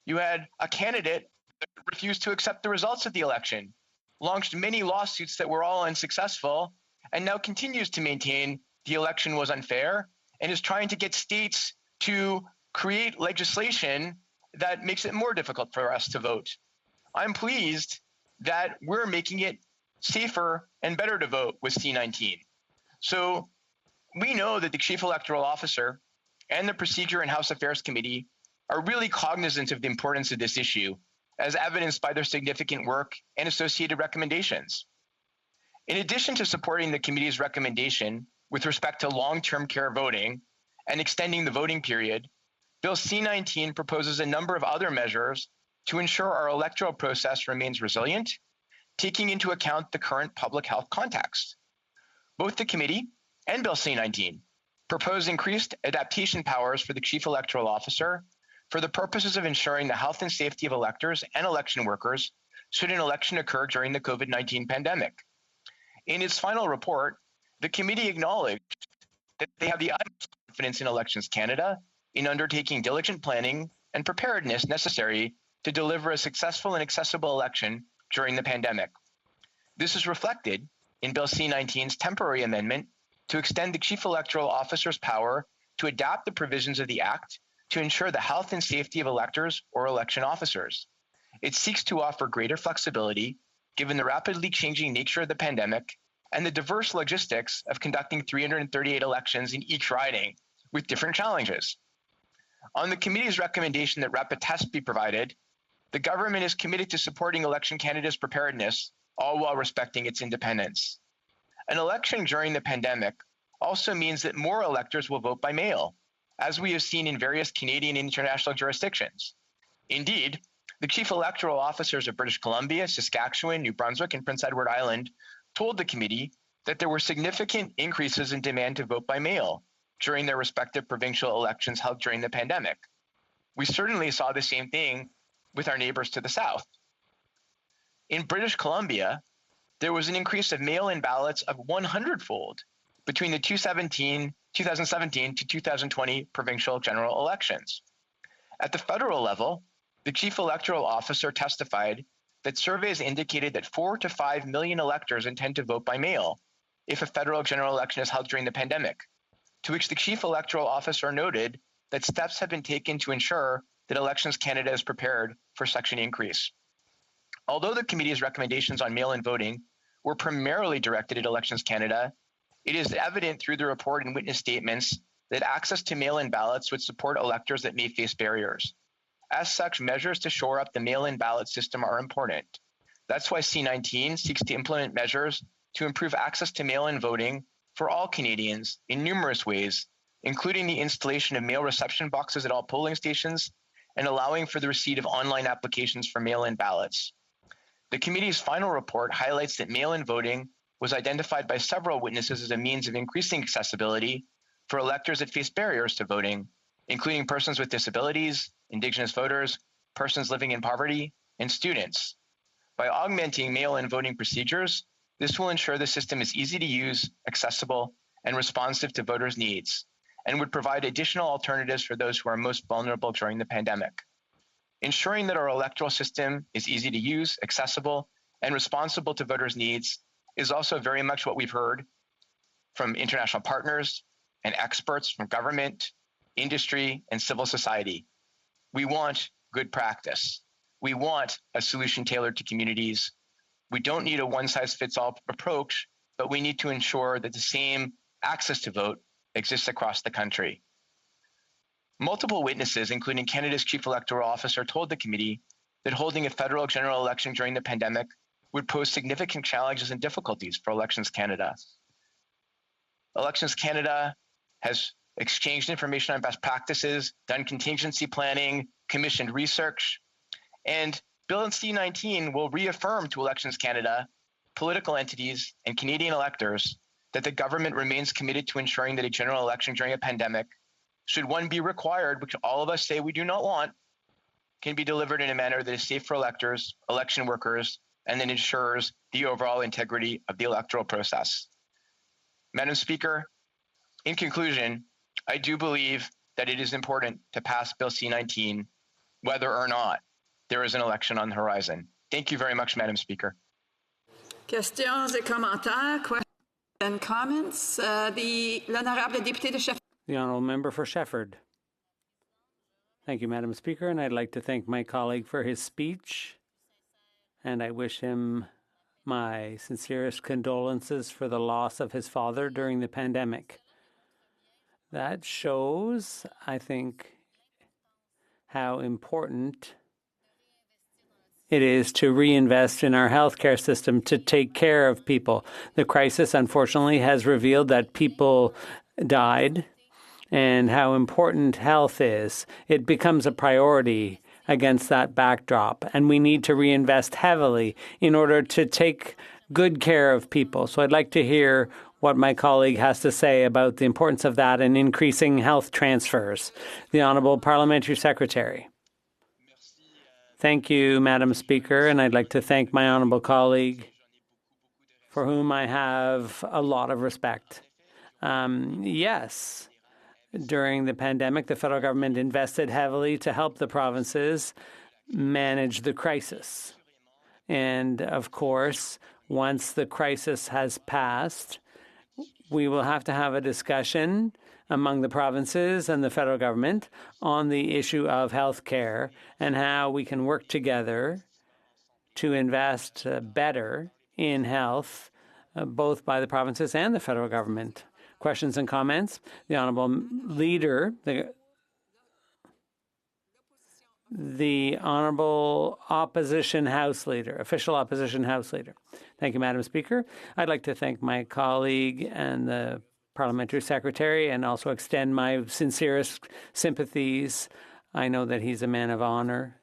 you had a candidate that refused to accept the results of the election, launched many lawsuits that were all unsuccessful, and now continues to maintain the election was unfair and is trying to get states to create legislation that makes it more difficult for us to vote. I'm pleased that we're making it safer and better to vote with C-19. So we know that the Chief Electoral Officer and the Procedure and House Affairs Committee are really cognizant of the importance of this issue, as evidenced by their significant work and associated recommendations. In addition to supporting the committee's recommendation with respect to long-term care voting and extending the voting period, Bill C-19 proposes a number of other measures to ensure our electoral process remains resilient, taking into account the current public health context. Both the committee and Bill C-19 propose increased adaptation powers for the Chief Electoral Officer for the purposes of ensuring the health and safety of electors and election workers should an election occur during the COVID-19 pandemic. In its final report, the committee acknowledged that they have the utmost confidence in Elections Canada in undertaking diligent planning and preparedness necessary to deliver a successful and accessible election during the pandemic. This is reflected in Bill C-19's temporary amendment to extend the Chief Electoral Officer's power to adapt the provisions of the Act to ensure the health and safety of electors or election officers. It seeks to offer greater flexibility given the rapidly changing nature of the pandemic and the diverse logistics of conducting 338 elections in each riding with different challenges. On the committee's recommendation that rapid tests be provided, the government is committed to supporting election candidates' preparedness, all while respecting its independence. An election during the pandemic also means that more electors will vote by mail, as we have seen in various Canadian and international jurisdictions. Indeed, the Chief Electoral Officers of British Columbia, Saskatchewan, New Brunswick, and Prince Edward Island told the committee that there were significant increases in demand to vote by mail during their respective provincial elections held during the pandemic. We certainly saw the same thing with our neighbors to the south. In British Columbia, there was an increase of mail-in ballots of 100-fold between the 2017 to 2020 provincial general elections. At the federal level, the Chief Electoral Officer testified that surveys indicated that 4 to 5 million electors intend to vote by mail if a federal general election is held during the pandemic, to which the Chief Electoral Officer noted that steps have been taken to ensure that Elections Canada is prepared for such an increase. Although the committee's recommendations on mail-in voting were primarily directed at Elections Canada, it is evident through the report and witness statements that access to mail-in ballots would support electors that may face barriers. As such, measures to shore up the mail-in ballot system are important. That's why C-19 seeks to implement measures to improve access to mail-in voting for all Canadians in numerous ways, including the installation of mail reception boxes at all polling stations and allowing for the receipt of online applications for mail-in ballots. The committee's final report highlights that mail-in voting was identified by several witnesses as a means of increasing accessibility for electors that face barriers to voting, including persons with disabilities, Indigenous voters, persons living in poverty, and students. By augmenting mail-in voting procedures, this will ensure the system is easy to use, accessible, and responsive to voters' needs, and would provide additional alternatives for those who are most vulnerable during the pandemic. Ensuring that our electoral system is easy to use, accessible, and responsible to voters' needs is also very much what we've heard from international partners and experts from government, industry, and civil society. We want good practice. We want a solution tailored to communities. We don't need a one-size-fits-all approach, but we need to ensure that the same access to vote exists across the country. Multiple witnesses, including Canada's Chief Electoral Officer, told the committee that holding a federal general election during the pandemic would pose significant challenges and difficulties for Elections Canada. Elections Canada has exchanged information on best practices, done contingency planning, commissioned research, and Bill C-19 will reaffirm to Elections Canada, political entities, and Canadian electors that the government remains committed to ensuring that a general election during a pandemic, should one be required, which all of us say we do not want, can be delivered in a manner that is safe for electors, election workers, and that ensures the overall integrity of the electoral process. Madam Speaker, in conclusion, I do believe that it is important to pass Bill C-19, whether or not there is an election on the horizon. Thank you very much, Madam Speaker. Questions et commentaires, questions and comments. L'honorable député de Shefford. The Honourable Member for Shefford. Thank you, Madam Speaker, and I'd like to thank my colleague for his speech, and I wish him my sincerest condolences for the loss of his father during the pandemic. That shows, I think, how important it is to reinvest in our healthcare system to take care of people. The crisis, unfortunately, has revealed that people died and how important health is. It becomes a priority against that backdrop, and we need to reinvest heavily in order to take good care of people. So I'd like to hear what my colleague has to say about the importance of that and increasing health transfers. The Honourable Parliamentary Secretary. Thank you, Madam Speaker, and I'd like to thank my honourable colleague, for whom I have a lot of respect. Yes, during the pandemic, the federal government invested heavily to help the provinces manage the crisis. And of course, Once the crisis has passed, we will have to have a discussion among the provinces and the federal government on the issue of health care and how we can work together to invest better in health, both by the provinces and the federal government. Questions and comments? The Honourable Leader, the Honourable Opposition House Leader, Official Opposition House Leader. Thank you, Madam Speaker. I'd like to thank my colleague and the Parliamentary Secretary and also extend my sincerest sympathies. I know that he's a man of honour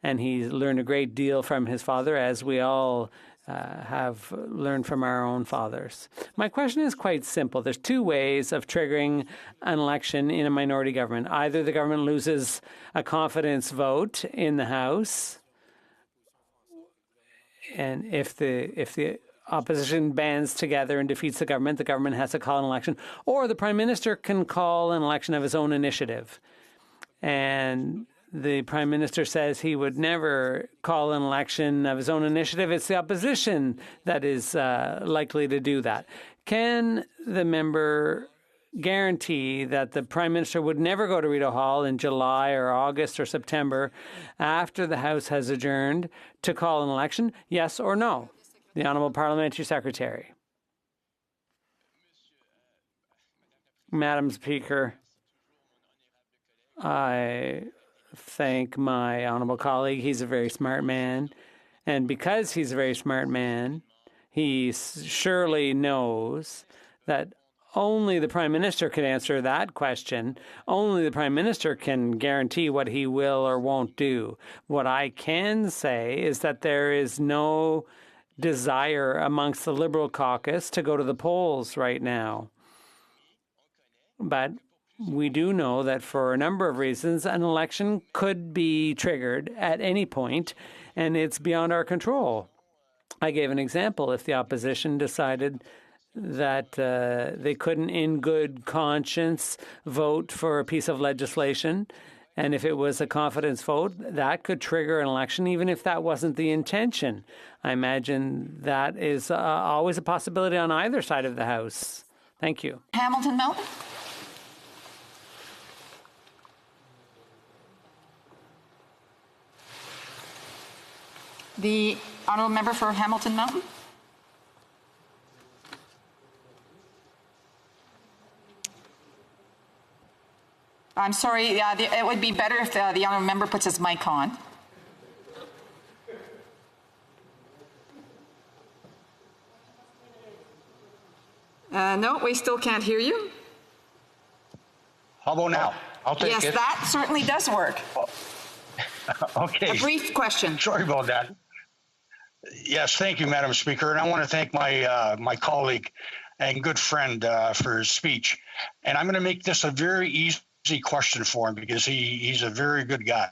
and he's learned a great deal from his father, as we all have learned from our own fathers. My question is quite simple. There's two ways of triggering an election in a minority government. Either the government loses a confidence vote in the House, and if the opposition bands together and defeats the government has to call an election, or the Prime Minister can call an election of his own initiative. And the Prime Minister says he would never call an election of his own initiative. It's the opposition that is likely to do that. Can the member guarantee that the Prime Minister would never go to Rideau Hall in July or August or September after the House has adjourned to call an election? Yes or no? The Honourable Parliamentary Secretary. Madam Speaker, I thank my honourable colleague. He's a very smart man. And because he's a very smart man, he surely knows that only the Prime Minister can answer that question. Only the Prime Minister can guarantee what he will or won't do. What I can say is that there is no desire amongst the Liberal caucus to go to the polls right now. But we do know that for a number of reasons, an election could be triggered at any point, and it's beyond our control. I gave an example. If the opposition decided that they couldn't in good conscience vote for a piece of legislation, and if it was a confidence vote, that could trigger an election, even if that wasn't the intention. I imagine that is always a possibility on either side of the House. Thank you. Hamilton Mountain. The honourable member for Hamilton Mountain. I'm sorry, it would be better if the honourable member puts his mic on. No, we still can't hear you. How about now? I'll take it. Yes, that certainly does work. Okay. A brief question. Sorry about that. Yes, thank you, Madam Speaker. And I want to thank my my colleague and good friend for his speech. And I'm going to make this a very easy question for him because he's a very good guy.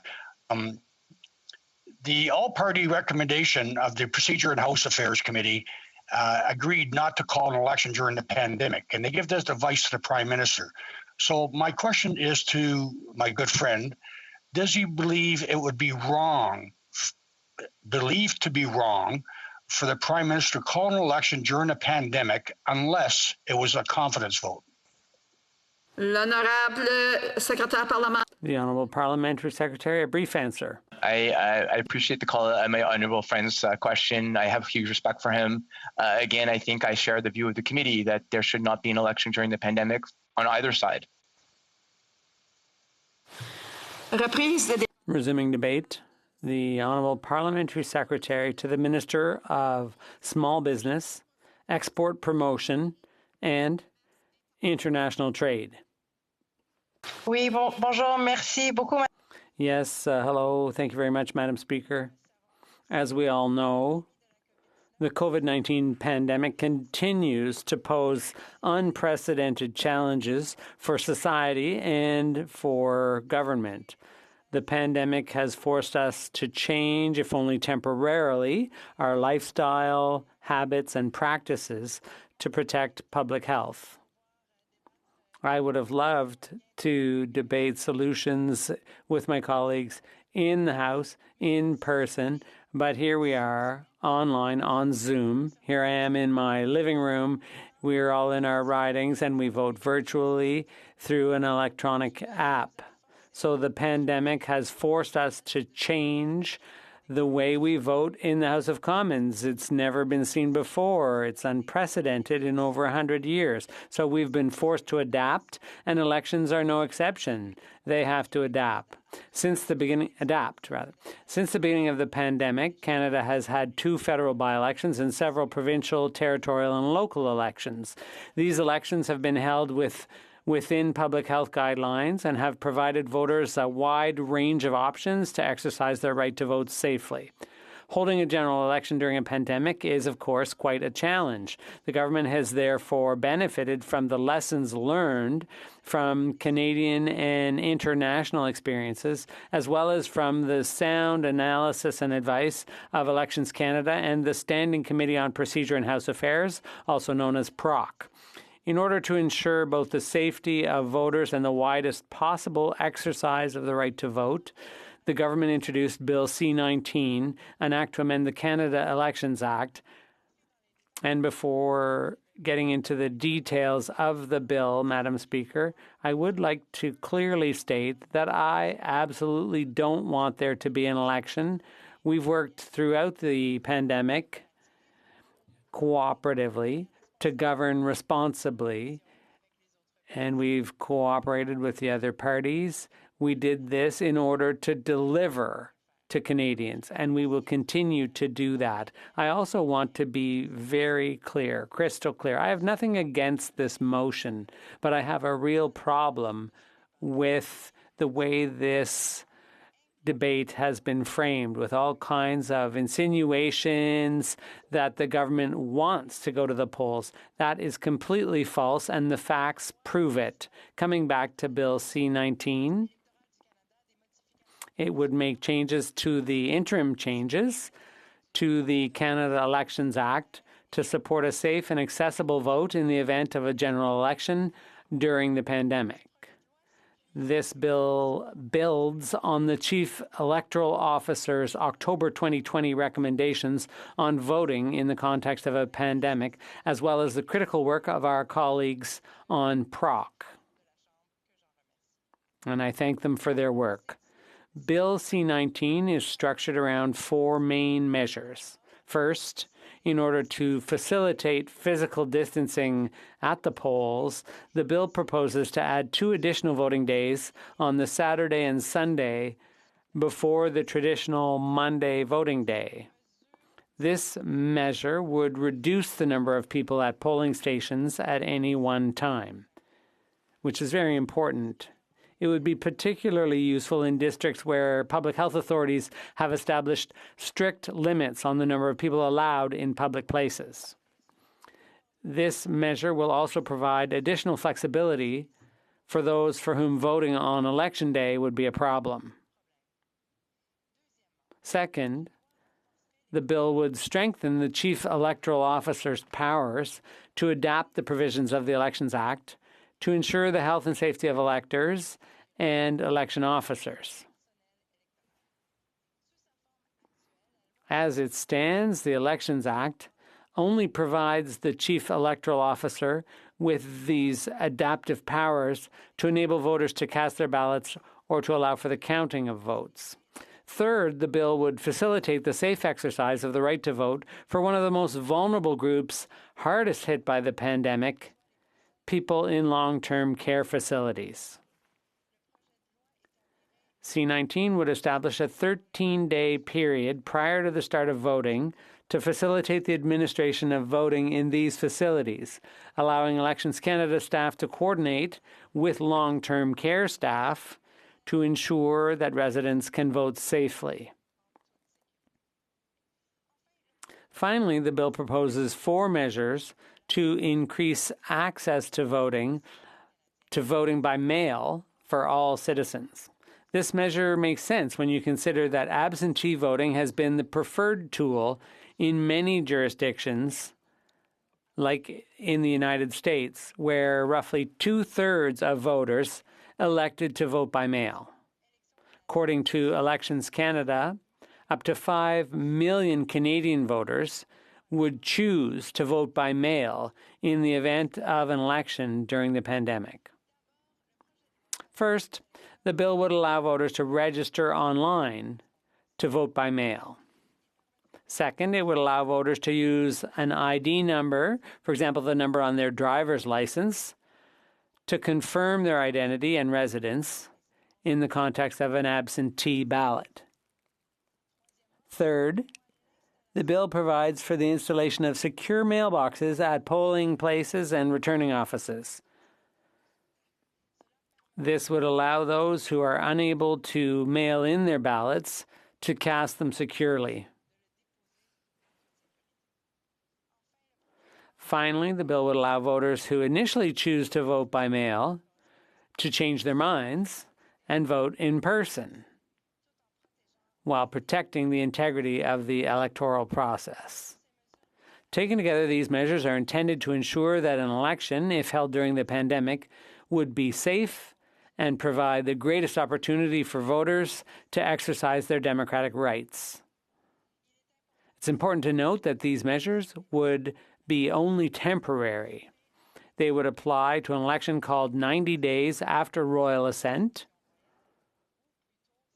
The all-party recommendation of the Procedure and House Affairs Committee agreed not to call an election during the pandemic, and they give this advice to the Prime Minister. So my question is to my good friend, does he believe it would be wrong, believed to be wrong, for the Prime Minister to call an election during a pandemic unless it was a confidence vote? L'honorable secrétaire parlementaire. The Honourable Parliamentary Secretary, a brief answer. I appreciate the call. My honourable friend's question. I have huge respect for him. Again, I think I share the view of the committee that there should not be an election during the pandemic on either side. Resuming debate, the Honourable Parliamentary Secretary to the Minister of Small Business, Export Promotion and International Trade. Oui, bonjour, merci beaucoup. Yes, hello. Thank you very much, Madam Speaker. As we all know, the COVID-19 pandemic continues to pose unprecedented challenges for society and for government. The pandemic has forced us to change, if only temporarily, our lifestyle, habits, and practices to protect public health. I would have loved to debate solutions with my colleagues in the House, in person, But here we are online on Zoom. Here I am in my living room. We're all in our ridings and we vote virtually through an electronic app. So the pandemic has forced us to change the way we vote in the House of Commons. It's never been seen before. It's unprecedented in over 100 years. So we've been forced to adapt, and elections are no exception. They have to adapt. Since the beginning of the pandemic, Canada has had 2 federal by-elections and several provincial, territorial, and local elections. These elections have been held within public health guidelines and have provided voters a wide range of options to exercise their right to vote safely. Holding a general election during a pandemic is, of course, quite a challenge. The government has therefore benefited from the lessons learned from Canadian and international experiences, as well as from the sound analysis and advice of Elections Canada and the Standing Committee on Procedure and House Affairs, also known as PROC. In order to ensure both the safety of voters and the widest possible exercise of the right to vote, the government introduced Bill C-19, an act to amend the Canada Elections Act. And before getting into the details of the bill, Madam Speaker, I would like to clearly state that I absolutely don't want there to be an election. We've worked throughout the pandemic cooperatively to govern responsibly, and we've cooperated with the other parties. We did this in order to deliver to Canadians, and we will continue to do that. I also want to be very clear, crystal clear. I have nothing against this motion, but I have a real problem with the way this debate has been framed, with all kinds of insinuations that the government wants to go to the polls. That is completely false, and the facts prove it. Coming back to Bill C-19, it would make changes to the interim changes to the Canada Elections Act to support a safe and accessible vote in the event of a general election during the pandemic. This bill builds on the Chief Electoral Officer's October 2020 recommendations on voting in the context of a pandemic, as well as the critical work of our colleagues on PROC. And I thank them for their work. Bill C-19 is structured around 4 main measures. First, in order to facilitate physical distancing at the polls, the bill proposes to add 2 additional voting days on the Saturday and Sunday before the traditional Monday voting day. This measure would reduce the number of people at polling stations at any one time, which is very important. It would be particularly useful in districts where public health authorities have established strict limits on the number of people allowed in public places. This measure will also provide additional flexibility for those for whom voting on Election Day would be a problem. Second, the bill would strengthen the Chief Electoral Officer's powers to adapt the provisions of the Elections Act to ensure the health and safety of electors and election officers. As it stands, the Elections Act only provides the Chief Electoral Officer with these adaptive powers to enable voters to cast their ballots or to allow for the counting of votes. Third, the bill would facilitate the safe exercise of the right to vote for one of the most vulnerable groups hardest hit by the pandemic, people in long-term care facilities. C-19 would establish a 13-day period prior to the start of voting to facilitate the administration of voting in these facilities, allowing Elections Canada staff to coordinate with long-term care staff to ensure that residents can vote safely. Finally, the bill proposes 4 measures to increase access to voting by mail for all citizens. This measure makes sense when you consider that absentee voting has been the preferred tool in many jurisdictions, like in the United States, where roughly 2/3 of voters elected to vote by mail. According to Elections Canada, Up to 5 million Canadian voters would choose to vote by mail in the event of an election during the pandemic. First, the bill would allow voters to register online to vote by mail. Second, it would allow voters to use an ID number, for example, the number on their driver's license, to confirm their identity and residence in the context of an absentee ballot. Third, the bill provides for the installation of secure mailboxes at polling places and returning offices. This would allow those who are unable to mail in their ballots to cast them securely. Finally, the bill would allow voters who initially choose to vote by mail to change their minds and vote in person, while protecting the integrity of the electoral process. Taken together, these measures are intended to ensure that an election, if held during the pandemic, would be safe and provide the greatest opportunity for voters to exercise their democratic rights. It's important to note that these measures would be only temporary. They would apply to an election called 90 days after royal assent,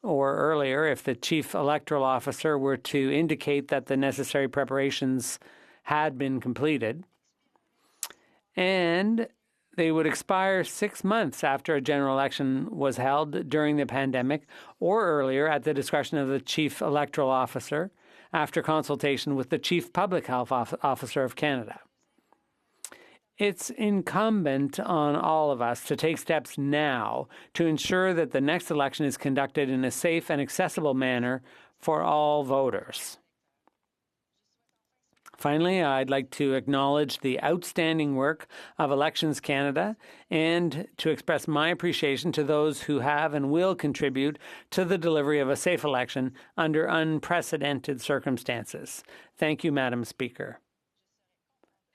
or earlier if the chief electoral officer were to indicate that the necessary preparations had been completed. And they would expire 6 months after a general election was held during the pandemic, or earlier at the discretion of the chief electoral officer after consultation with the chief public health officer of Canada. It's incumbent on all of us to take steps now to ensure that the next election is conducted in a safe and accessible manner for all voters. Finally, I'd like to acknowledge the outstanding work of Elections Canada and to express my appreciation to those who have and will contribute to the delivery of a safe election under unprecedented circumstances. Thank you, Madam Speaker.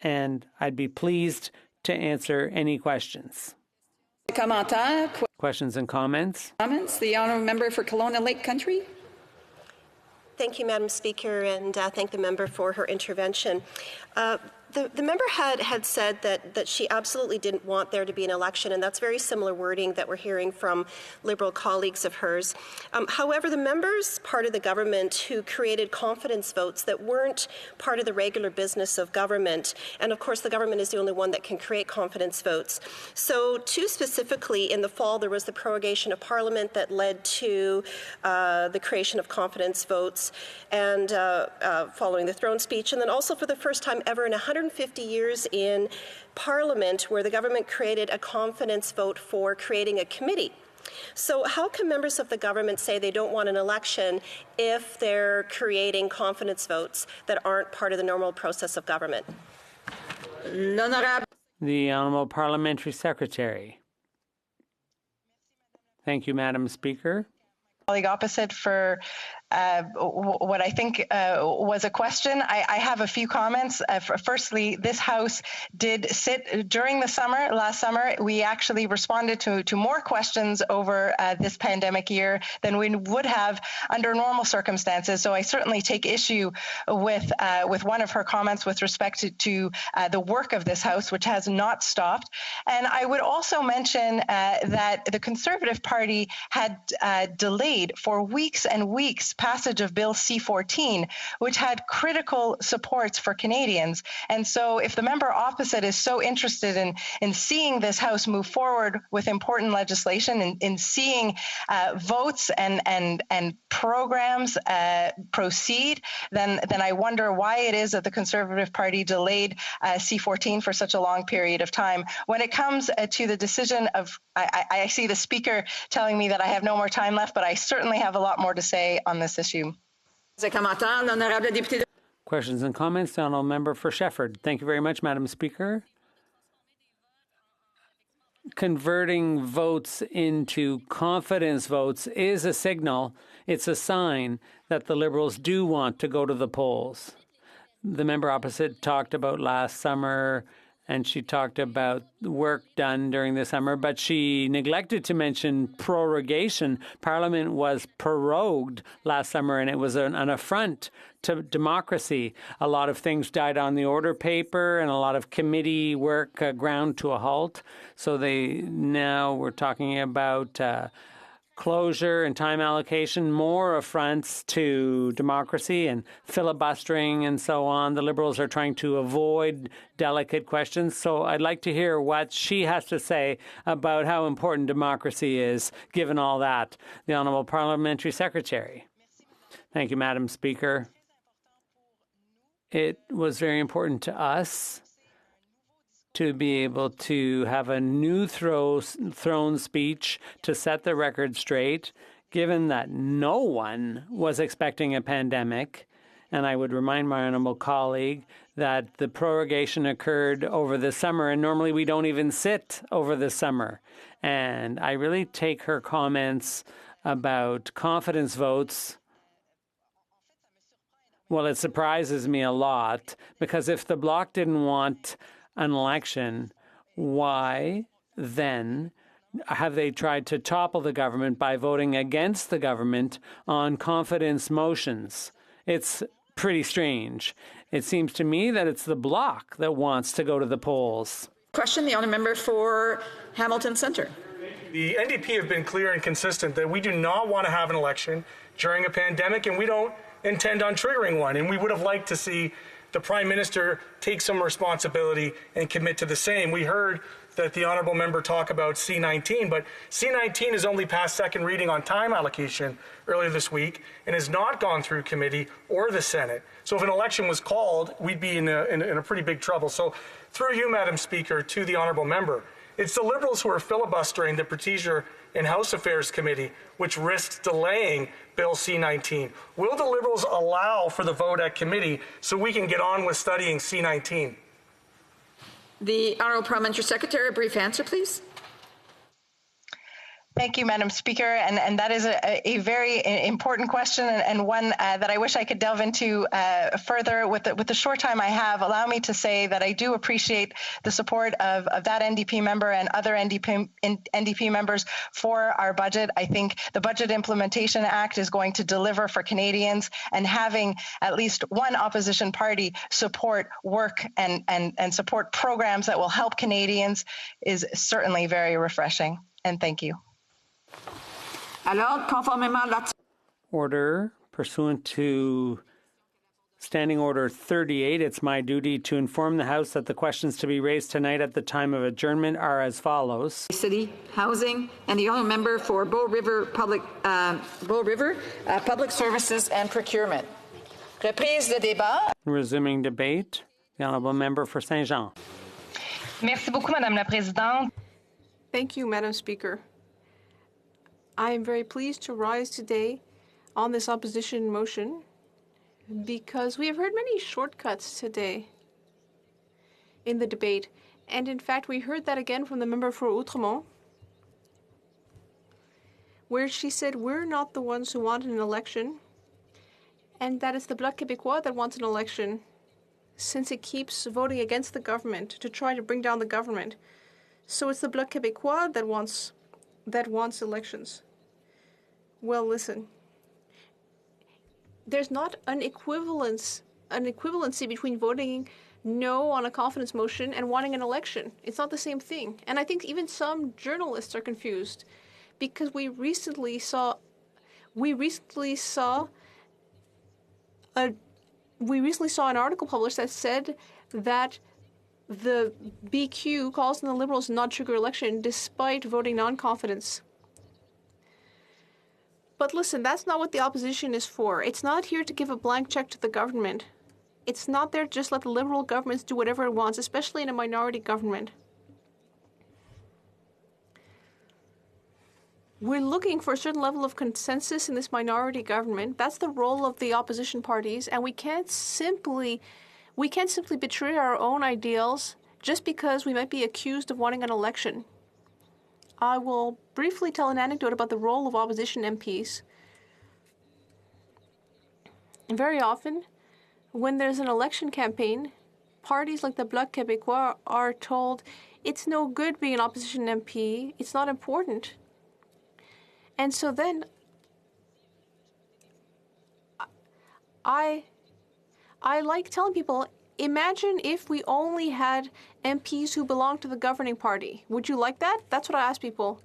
And I'd be pleased to answer any questions. Questions and comments? The honourable member for Kelowna Lake Country. Thank you, Madam Speaker, and thank the member for her intervention. The member had said that she absolutely didn't want there to be an election, and that's very similar wording that we're hearing from Liberal colleagues of hers. However, the member's part of the government who created confidence votes that weren't part of the regular business of government, and of course the government is the only one that can create confidence votes. So too specifically, in the fall there was the prorogation of Parliament that led to the creation of confidence votes, and following the throne speech, and then also for the first time ever in 150 years in Parliament where the government created a confidence vote for creating a committee. So how can members of the government say they don't want an election if they're creating confidence votes that aren't part of the normal process of government? The Honourable Parliamentary Secretary. Thank you, Madam Speaker. Colleague opposite for what I think was a question. I have a few comments. Firstly, this House did sit during the summer. Last summer, we actually responded to more questions over this pandemic year than we would have under normal circumstances. So I certainly take issue with one of her comments with respect to the work of this House, which has not stopped. And I would also mention that the Conservative Party had delayed for weeks and weeks passage of Bill C-14, which had critical supports for Canadians. And so if the member opposite is so interested in seeing this House move forward with important legislation, in seeing votes and programs proceed, then I wonder why it is that the Conservative Party delayed C-14 for such a long period of time. When it comes to the decision of, I see the Speaker telling me that I have no more time left, but I certainly have a lot more to say on this issue. Questions and comments, the Honourable Member for Shefford. Thank you very much, Madam Speaker. Converting votes into confidence votes is a signal, it's a sign that the Liberals do want to go to the polls. The member opposite talked about last summer and she talked about work done during the summer, but she neglected to mention prorogation. Parliament was prorogued last summer, and it was an affront to democracy. A lot of things died on the order paper, and a lot of committee work ground to a halt. So now we're talking about closure and time allocation, more affronts to democracy and filibustering and so on. The Liberals are trying to avoid delicate questions. So I'd like to hear what she has to say about how important democracy is, given all that. The Honourable Parliamentary Secretary. Thank you, Madam Speaker. It was very important to us to be able to have a new throne speech to set the record straight, given that no one was expecting a pandemic. And I would remind my honourable colleague that the prorogation occurred over the summer, and normally we don't even sit over the summer. And I really take her comments about confidence votes. Well, it surprises me a lot, because if the Bloc didn't want an election, why then have they tried to topple the government by voting against the government on confidence motions? It's pretty strange. It seems to me that it's the Bloc that wants to go to the polls. Question, the honourable member for Hamilton Centre. The NDP have been clear and consistent that we do not want to have an election during a pandemic, and we don't intend on triggering one. And we would have liked to see the Prime Minister take some responsibility and commit to the same. We heard that the honourable member talk about C19, but C19 has only passed second reading on time allocation earlier this week and has not gone through committee or the Senate. So if an election was called, we'd be in a pretty big trouble. So through you, Madam Speaker, to the honourable member, it's the Liberals who are filibustering the Procedure and House Affairs Committee, which risks delaying Bill C19. Will the Liberals allow for the vote at committee so we can get on with studying C19? The Honourable Parliamentary Secretary, a brief answer, please. Thank you, Madam Speaker. And that is a very important question, and one that I wish I could delve into further with the short time I have. Allow me to say that I do appreciate the support of that NDP member and other NDP members for our budget. I think the Budget Implementation Act is going to deliver for Canadians, and having at least one opposition party support work and support programs that will help Canadians is certainly very refreshing. And thank you. Order. Pursuant to Standing Order 38, it's my duty to inform the House that the questions to be raised tonight at the time of adjournment are as follows. City, housing, and the honourable member for Bow River Public Services and Procurement. Reprise de débat. Resuming debate, the honourable member for Saint-Jean. Merci beaucoup, Madame la Présidente. Thank you, Madam Speaker. I am very pleased to rise today on this opposition motion because we have heard many shortcuts today in the debate. And in fact, we heard that again from the member for Outremont, where she said we're not the ones who want an election, and that it's the Bloc Québécois that wants an election, since it keeps voting against the government to try to bring down the government. So it's the Bloc Québécois that wants elections. Well, listen. There's not an equivalency between voting no on a confidence motion and wanting an election. It's not the same thing. And I think even some journalists are confused, because we recently saw an article published that said that the BQ calls on the Liberals not trigger election despite voting non-confidence. But listen, that's not what the opposition is for. It's not here to give a blank check to the government. It's not there to just let the Liberal governments do whatever it wants, especially in a minority government. We're looking for a certain level of consensus in this minority government. That's the role of the opposition parties, and we can't simply betray our own ideals just because we might be accused of wanting an election. I will briefly tell an anecdote about the role of opposition MPs. Very often, when there's an election campaign, parties like the Bloc Québécois are told it's no good being an opposition MP, it's not important. And so then I like telling people, imagine if we only had MPs who belong to the governing party. Would you like that? That's what I ask people.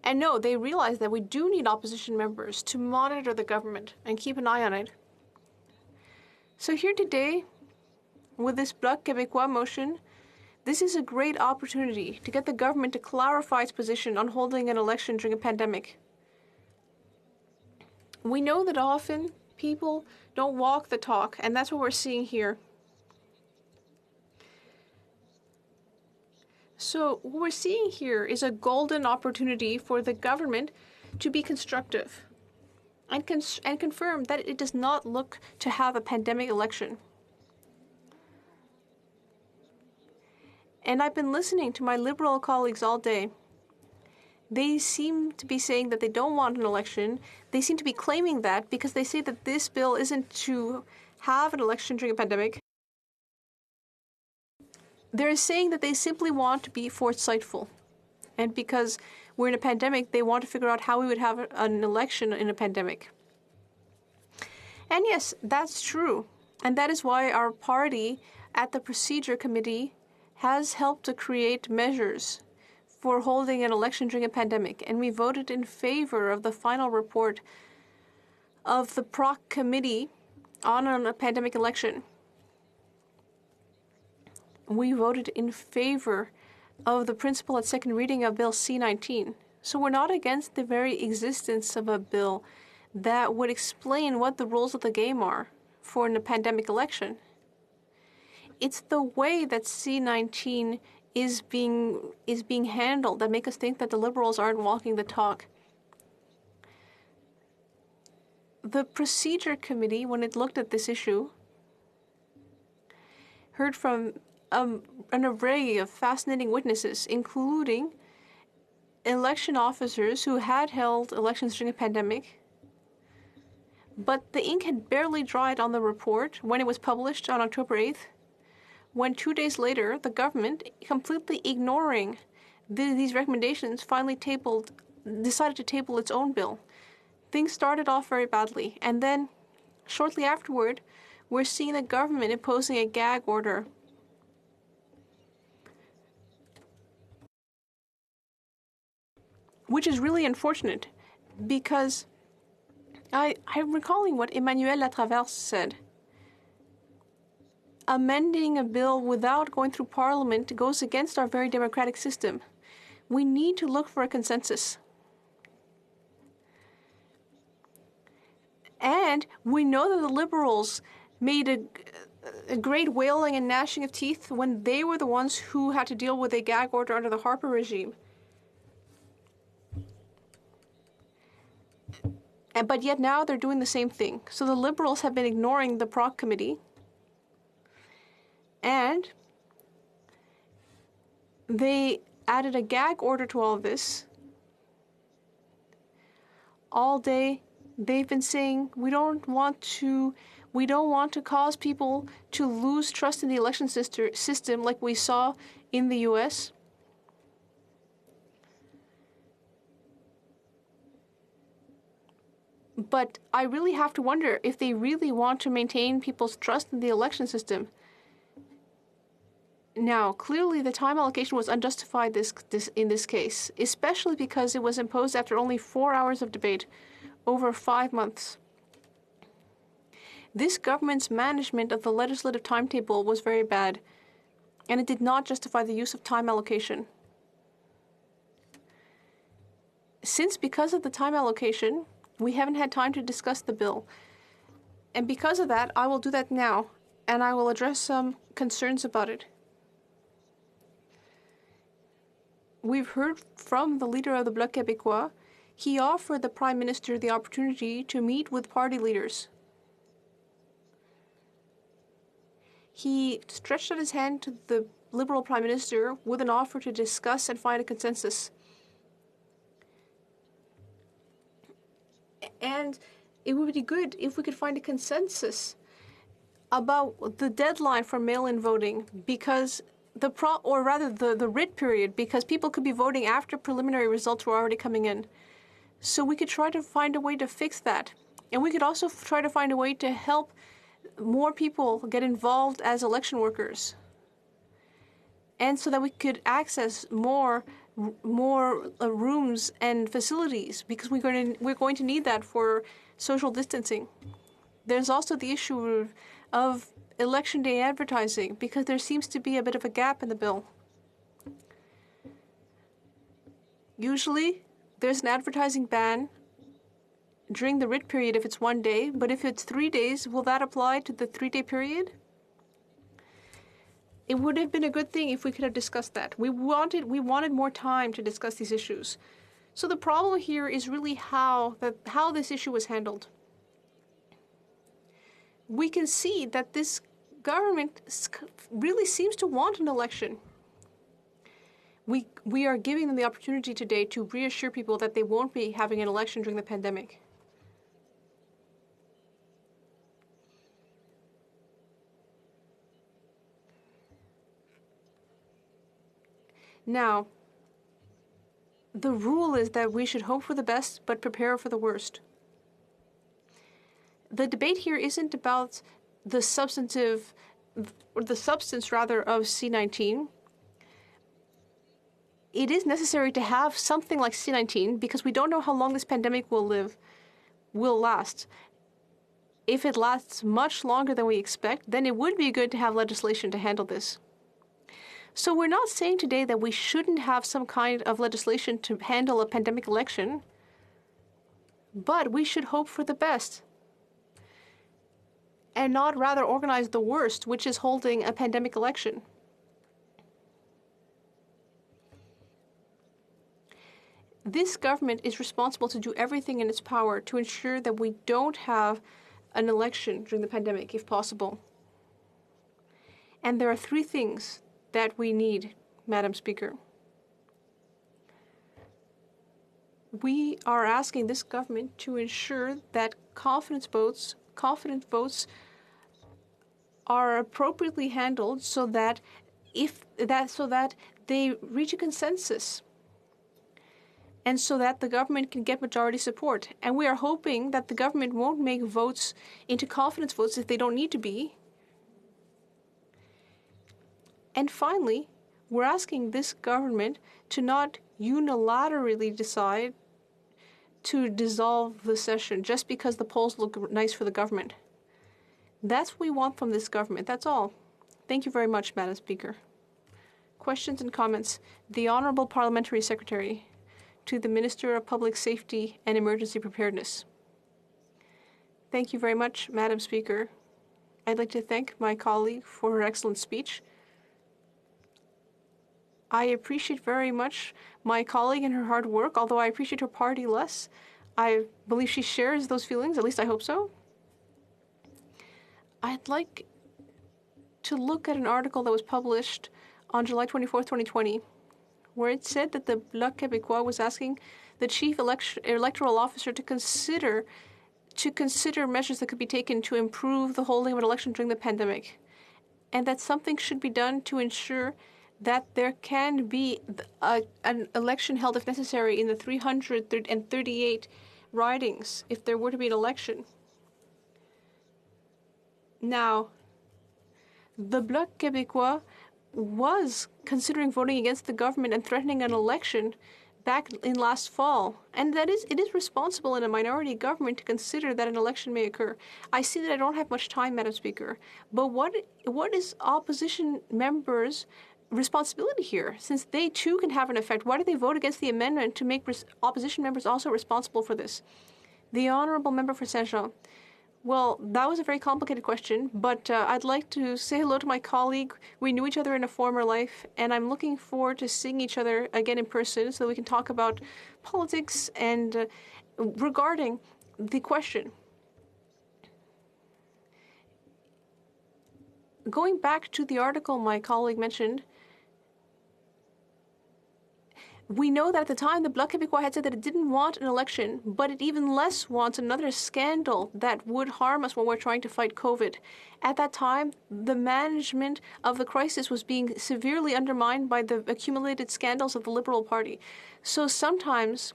And no, they realize that we do need opposition members to monitor the government and keep an eye on it. So here today, with this Bloc Québécois motion, this is a great opportunity to get the government to clarify its position on holding an election during a pandemic. We know that often people don't walk the talk, and that's what we're seeing here. So what we're seeing here is a golden opportunity for the government to be constructive and confirm that it does not look to have a pandemic election. And I've been listening to my Liberal colleagues all day. They seem to be saying that they don't want an election. They seem to be claiming that because they say that this bill isn't to have an election during a pandemic. They're saying that they simply want to be foresightful. And because we're in a pandemic, they want to figure out how we would have an election in a pandemic. And yes, that's true. And that is why our party at the Procedure Committee has helped to create measures for holding an election during a pandemic. And we voted in favor of the final report of the PROC committee on a pandemic election. We voted in favor of the principle at second reading of Bill C-19. So we're not against the very existence of a bill that would explain what the rules of the game are for a pandemic election. It's the way that C-19 is being handled that make us think that the Liberals aren't walking the talk. The Procedure Committee, when it looked at this issue, heard from an array of fascinating witnesses, including election officers who had held elections during a pandemic. But the ink had barely dried on the report when it was published on October 8th, when 2 days later, the government, completely ignoring these recommendations, finally decided to table its own bill. Things started off very badly. And then, shortly afterward, we're seeing the government imposing a gag order. Which is really unfortunate, because I'm recalling what Emmanuel Latraverse said. Amending a bill without going through Parliament goes against our very democratic system. We need to look for a consensus. And we know that the Liberals made a great wailing and gnashing of teeth when they were the ones who had to deal with a gag order under the Harper regime. But yet now they're doing the same thing. So the Liberals have been ignoring the PROC committee. And they added a gag order to all of this. All day, they've been saying we don't want to cause people to lose trust in the election system like we saw in the US. But I really have to wonder if they really want to maintain people's trust in the election system. Now, clearly the time allocation was unjustified in this case, especially because it was imposed after only 4 hours of debate over 5 months. This government's management of the legislative timetable was very bad, and it did not justify the use of time allocation. Because of the time allocation, we haven't had time to discuss the bill. And because of that, I will do that now, and I will address some concerns about it. We've heard from the leader of the Bloc Québécois. He offered the Prime Minister the opportunity to meet with party leaders. He stretched out his hand to the Liberal Prime Minister with an offer to discuss and find a consensus. And it would be good if we could find a consensus about the deadline for mail-in voting, because the writ period, because people could be voting after preliminary results were already coming in. So we could try to find a way to fix that. And we could also try to find a way to help more people get involved as election workers. And so that we could access more rooms and facilities, because we're going to need that for social distancing. There's also the issue of election day advertising, because there seems to be a bit of a gap in the bill. Usually, there's an advertising ban during the writ period if it's 1 day, but if it's 3 days, will that apply to the 3-day period? It would have been a good thing if we could have discussed that. We wanted more time to discuss these issues. So the problem here is really how this issue was handled. We can see that this government really seems to want an election. We are giving them the opportunity today to reassure people that they won't be having an election during the pandemic. Now, the rule is that we should hope for the best but prepare for the worst. The debate here isn't about the substance rather of C19. It is necessary to have something like C19 because we don't know how long this pandemic will last. If it lasts much longer than we expect, then it would be good to have legislation to handle this. So we're not saying today that we shouldn't have some kind of legislation to handle a pandemic election, but we should hope for the best and not rather organize the worst, which is holding a pandemic election. This government is responsible to do everything in its power to ensure that we don't have an election during the pandemic, if possible. And there are 3 things that we need, Madam Speaker. We are asking this government to ensure that confidence votes are appropriately handled so that they reach a consensus and so that the government can get majority support. And we are hoping that the government won't make votes into confidence votes if they don't need to be. And finally, we're asking this government to not unilaterally decide to dissolve the session just because the polls look nice for the government. That's what we want from this government. That's all. Thank you very much, Madam Speaker. Questions and comments. The Honourable Parliamentary Secretary to the Minister of Public Safety and Emergency Preparedness. Thank you very much, Madam Speaker. I'd like to thank my colleague for her excellent speech. I appreciate very much my colleague and her hard work, although I appreciate her party less. I believe she shares those feelings, at least I hope so. I'd like to look at an article that was published on July 24th, 2020, where it said that the Bloc Québécois was asking the chief electoral officer to consider measures that could be taken to improve the holding of an election during the pandemic, and that something should be done to ensure that there can be an election held if necessary in the 338 ridings if there were to be an election. Now, the Bloc Québécois was considering voting against the government and threatening an election back in last fall. And it is responsible in a minority government to consider that an election may occur. I see that I don't have much time, Madam Speaker, but what is opposition members' responsibility here? Since they too can have an effect, why do they vote against the amendment to make opposition members also responsible for this? The Honourable Member for Saint-Jean. Well, that was a very complicated question, but I'd like to say hello to my colleague. We knew each other in a former life, and I'm looking forward to seeing each other again in person so that we can talk about politics and regarding the question. Going back to the article my colleague mentioned, We know that at the time, the Bloc Québécois had said that it didn't want an election, but it even less wants another scandal that would harm us when we're trying to fight COVID. At that time, the management of the crisis was being severely undermined by the accumulated scandals of the Liberal Party. So sometimes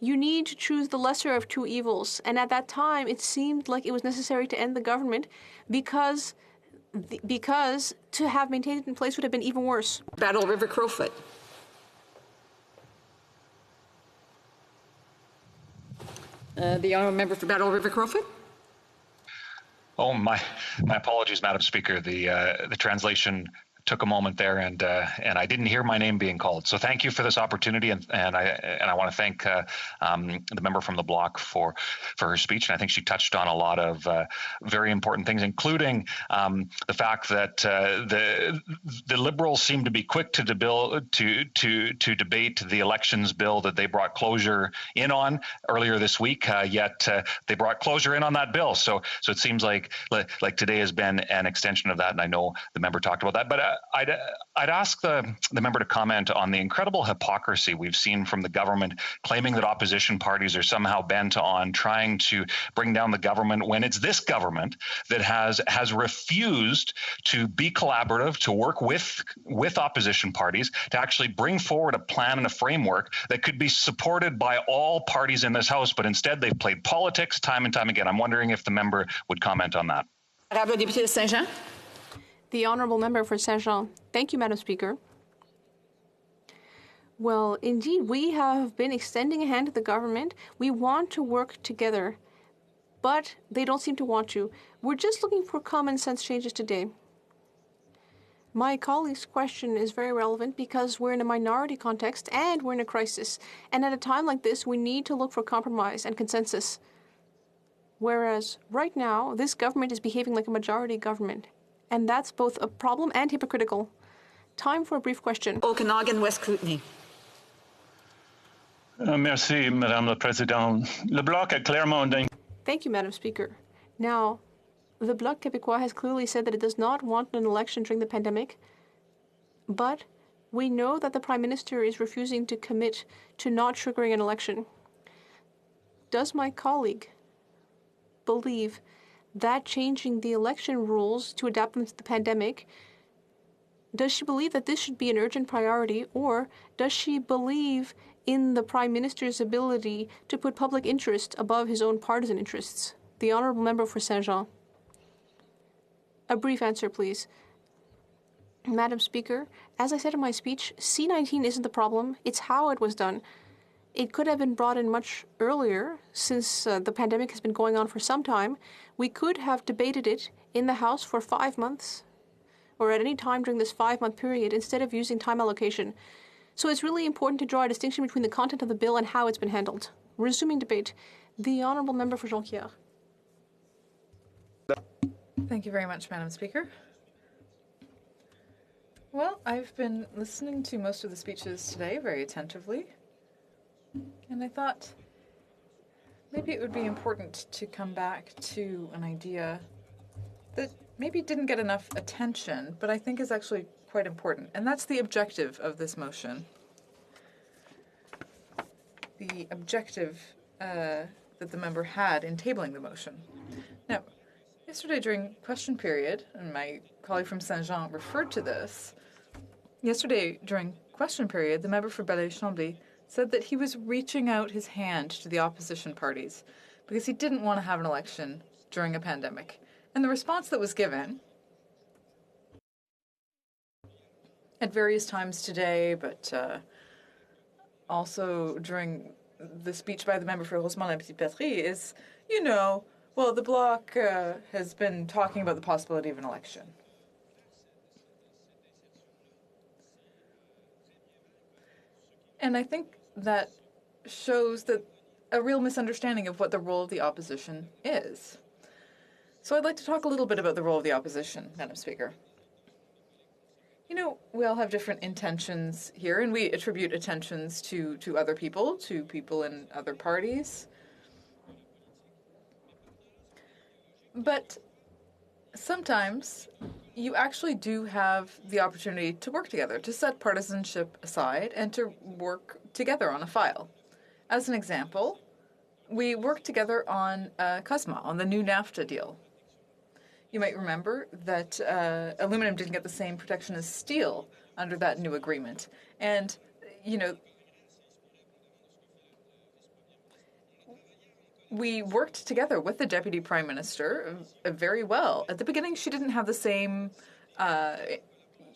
you need to choose the lesser of two evils. And at that time, it seemed like it was necessary to end the government because to have maintained it in place would have been even worse. Battle River Crowfoot. The honourable member for Battle River Crowfoot. Oh, my apologies, Madam Speaker. The translation took a moment there, and I didn't hear my name being called. So thank you for this opportunity, and I want to thank the member from the bloc for her speech. And I think she touched on a lot of very important things, including the fact that the Liberals seem to be quick to debate the elections bill that they brought closure in on earlier this week. Yet they brought closure in on that bill. So it seems like today has been an extension of that, and I know the member talked about that, but. I'd ask the member to comment on the incredible hypocrisy we've seen from the government claiming that opposition parties are somehow bent on trying to bring down the government when it's this government that has refused to be collaborative, to work with opposition parties, to actually bring forward a plan and a framework that could be supported by all parties in this House, but instead they've played politics time and time again. I'm wondering if the member would comment on that. Honorable Député de Saint-Jean. The honourable member for Saint-Jean. Thank you, Madam Speaker. Well, indeed, we have been extending a hand to the government. We want to work together, but they don't seem to want to. We're just looking for common sense changes today. My colleague's question is very relevant because we're in a minority context and we're in a crisis. And at a time like this, we need to look for compromise and consensus. Whereas right now, this government is behaving like a majority government. And that's both a problem and hypocritical. Time for a brief question. Okanagan, West Kootenay. Merci, Madame la Présidente. Le Bloc a clairement... Thank you, Madam Speaker. Now, the Bloc Québécois has clearly said that it does not want an election during the pandemic, but we know that the Prime Minister is refusing to commit to not triggering an election. Does my colleague believe that changing the election rules to adapt them to the pandemic, does she believe that this should be an urgent priority, or does she believe in the Prime Minister's ability to put public interest above his own partisan interests? The honourable member for Saint-Jean. A brief answer, please. Madam Speaker, as I said in my speech, C-19 isn't the problem, it's how it was done. It could have been brought in much earlier, since the pandemic has been going on for some time. We could have debated it in the House for 5 months, or at any time during this 5-month period, instead of using time allocation. So it's really important to draw a distinction between the content of the bill and how it's been handled. Resuming debate, the honourable member for Jonquière. Thank you very much, Madam Speaker. Well, I've been listening to most of the speeches today very attentively. And I thought maybe it would be important to come back to an idea that maybe didn't get enough attention, but I think is actually quite important. And that's the objective of this motion. The objective that the member had in tabling the motion. Now, yesterday during question period, and my colleague from Saint-Jean referred to this, yesterday during question period, the member for Belleuil-Chambly said that he was reaching out his hand to the opposition parties because he didn't want to have an election during a pandemic. And the response that was given at various times today, but also during the speech by the member for Rosemont-la-Petite-Patrie is, well, the Bloc has been talking about the possibility of an election. And I think that shows that a real misunderstanding of what the role of the opposition is. So I'd like to talk a little bit about the role of the opposition, Madam Speaker. We all have different intentions here, and we attribute intentions to other people, to people in other parties. But sometimes you actually do have the opportunity to work together, to set partisanship aside and to work together on a file. As an example, we worked together on CUSMA, on the new NAFTA deal. You might remember that aluminum didn't get the same protection as steel under that new agreement. And, you know, we worked together with the Deputy Prime Minister very well. At the beginning, she didn't have the same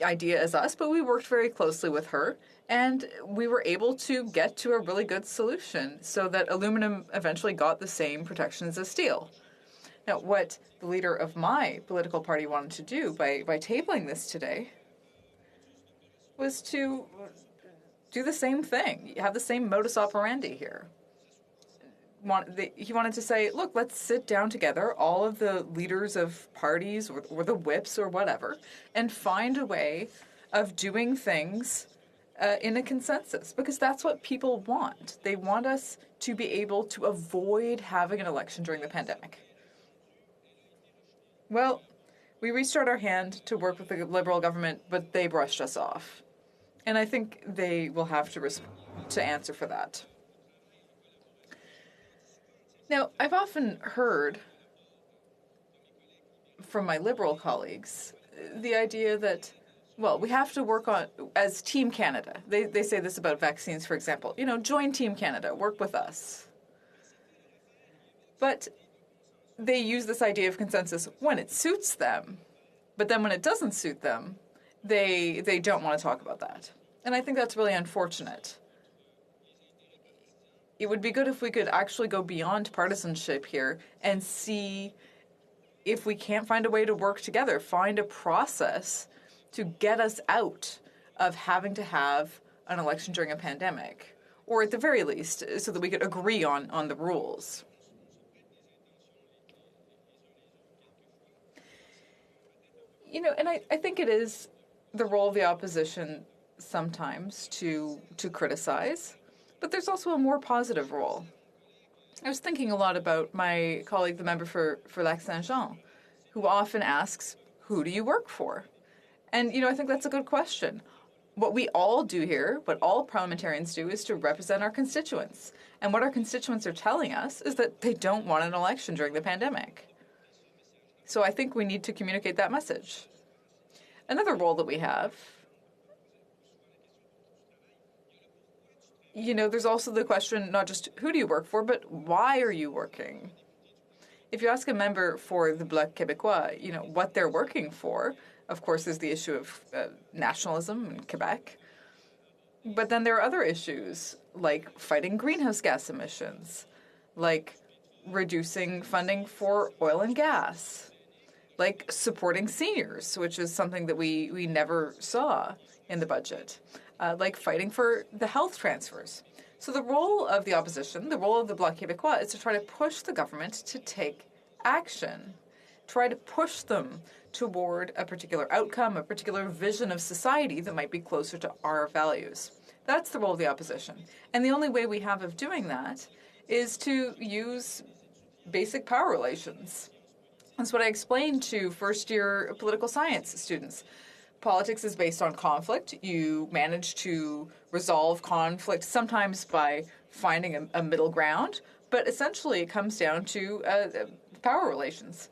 idea as us, but we worked very closely with her, and we were able to get to a really good solution so that aluminum eventually got the same protections as steel. Now, what the leader of my political party wanted to do by tabling this today was to do the same thing, have the same modus operandi here. He wanted to say, look, let's sit down together, all of the leaders of parties or the whips or whatever, and find a way of doing things in a consensus, because that's what people want. They want us to be able to avoid having an election during the pandemic. Well, we reached out our hand to work with the Liberal government, but they brushed us off. And I think they will have to answer for that. Now, I've often heard from my Liberal colleagues the idea that, well, we have to work on, as Team Canada. They say this about vaccines, for example. You know, join Team Canada, work with us. But they use this idea of consensus when it suits them. But then when it doesn't suit them, they don't want to talk about that. And I think that's really unfortunate. It would be good if we could actually go beyond partisanship here and see if we can't find a way to work together, find a process to get us out of having to have an election during a pandemic, or at the very least, so that we could agree on the rules. You know, and I think it is the role of the opposition sometimes to criticize, but there's also a more positive role. I was thinking a lot about my colleague, the member for Lac-Saint-Jean, who often asks, who do you work for? And, you know, I think that's a good question. What we all do here, what all parliamentarians do, is to represent our constituents. And what our constituents are telling us is that they don't want an election during the pandemic. So I think we need to communicate that message. Another role that we have, you know, there's also the question, not just who do you work for, but why are you working? If you ask a member for the Bloc Québécois, you know, what they're working for, of course, there's the issue of nationalism in Quebec. But then there are other issues, like fighting greenhouse gas emissions, like reducing funding for oil and gas, like supporting seniors, which is something that we never saw in the budget, like fighting for the health transfers. So the role of the opposition, the role of the Bloc Québécois, is to try to push the government to take action, try to push them toward a particular outcome, a particular vision of society that might be closer to our values. That's the role of the opposition. And the only way we have of doing that is to use basic power relations. That's what I explained to first-year political science students. Politics is based on conflict. You manage to resolve conflict sometimes by finding a middle ground, but essentially it comes down to power relations.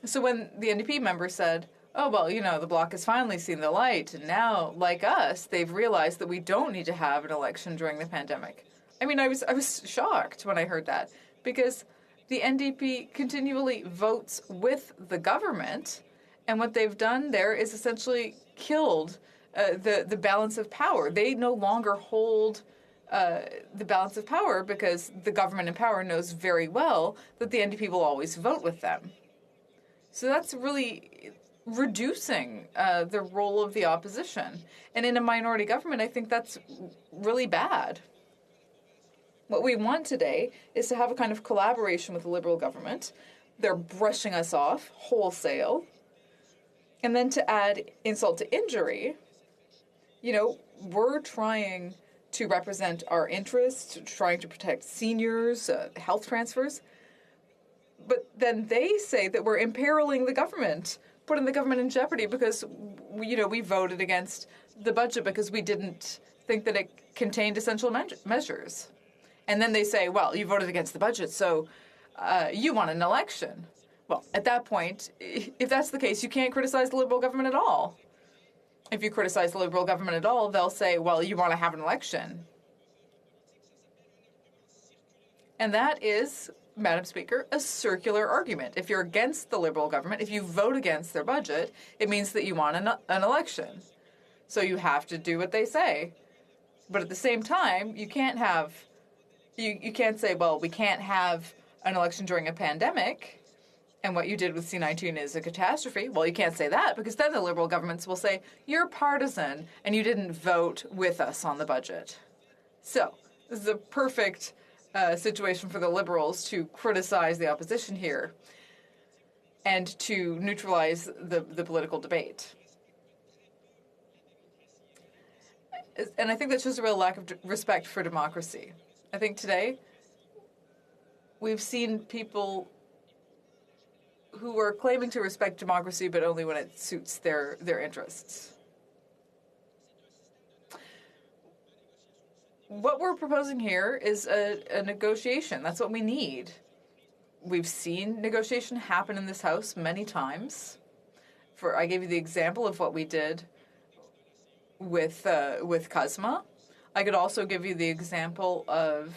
So when the NDP member said, oh, well, you know, the Bloc has finally seen the light, and now, like us, they've realized that we don't need to have an election during the pandemic. I mean, I was shocked when I heard that, because the NDP continually votes with the government, and what they've done there is essentially killed the balance of power. They no longer hold the balance of power because the government in power knows very well that the NDP will always vote with them. So that's really reducing the role of the opposition. And in a minority government, I think that's really bad. What we want today is to have a kind of collaboration with the Liberal government. They're brushing us off wholesale. And then to add insult to injury, you know, we're trying to represent our interests, trying to protect seniors, health transfers. But then they say that we're imperiling the government putting the government in jeopardy because we voted against the budget because we didn't think that it contained essential measures. And then they say, well, you voted against the budget, so you won an election. Well, at that point, if that's the case, you can't criticize the Liberal government at all. If you criticize the Liberal government at all, they'll say, well, you want to have an election. And that is, Madam Speaker, a circular argument. If you're against the Liberal government, if you vote against their budget, it means that you want an election. So you have to do what they say. But at the same time, you can't have, you can't say, well, we can't have an election during a pandemic, and what you did with C-19 is a catastrophe. Well, you can't say that, because then the Liberal governments will say, you're partisan, and you didn't vote with us on the budget. So, this is a perfect situation for the Liberals to criticize the opposition here and to neutralize the political debate. And I think that's just a real lack of respect for democracy. I think today we've seen people who are claiming to respect democracy, but only when it suits their interests. What we're proposing here is a negotiation. That's what we need. We've seen negotiation happen in this House many times. I gave you the example of what we did with CUSMA. I could also give you the example of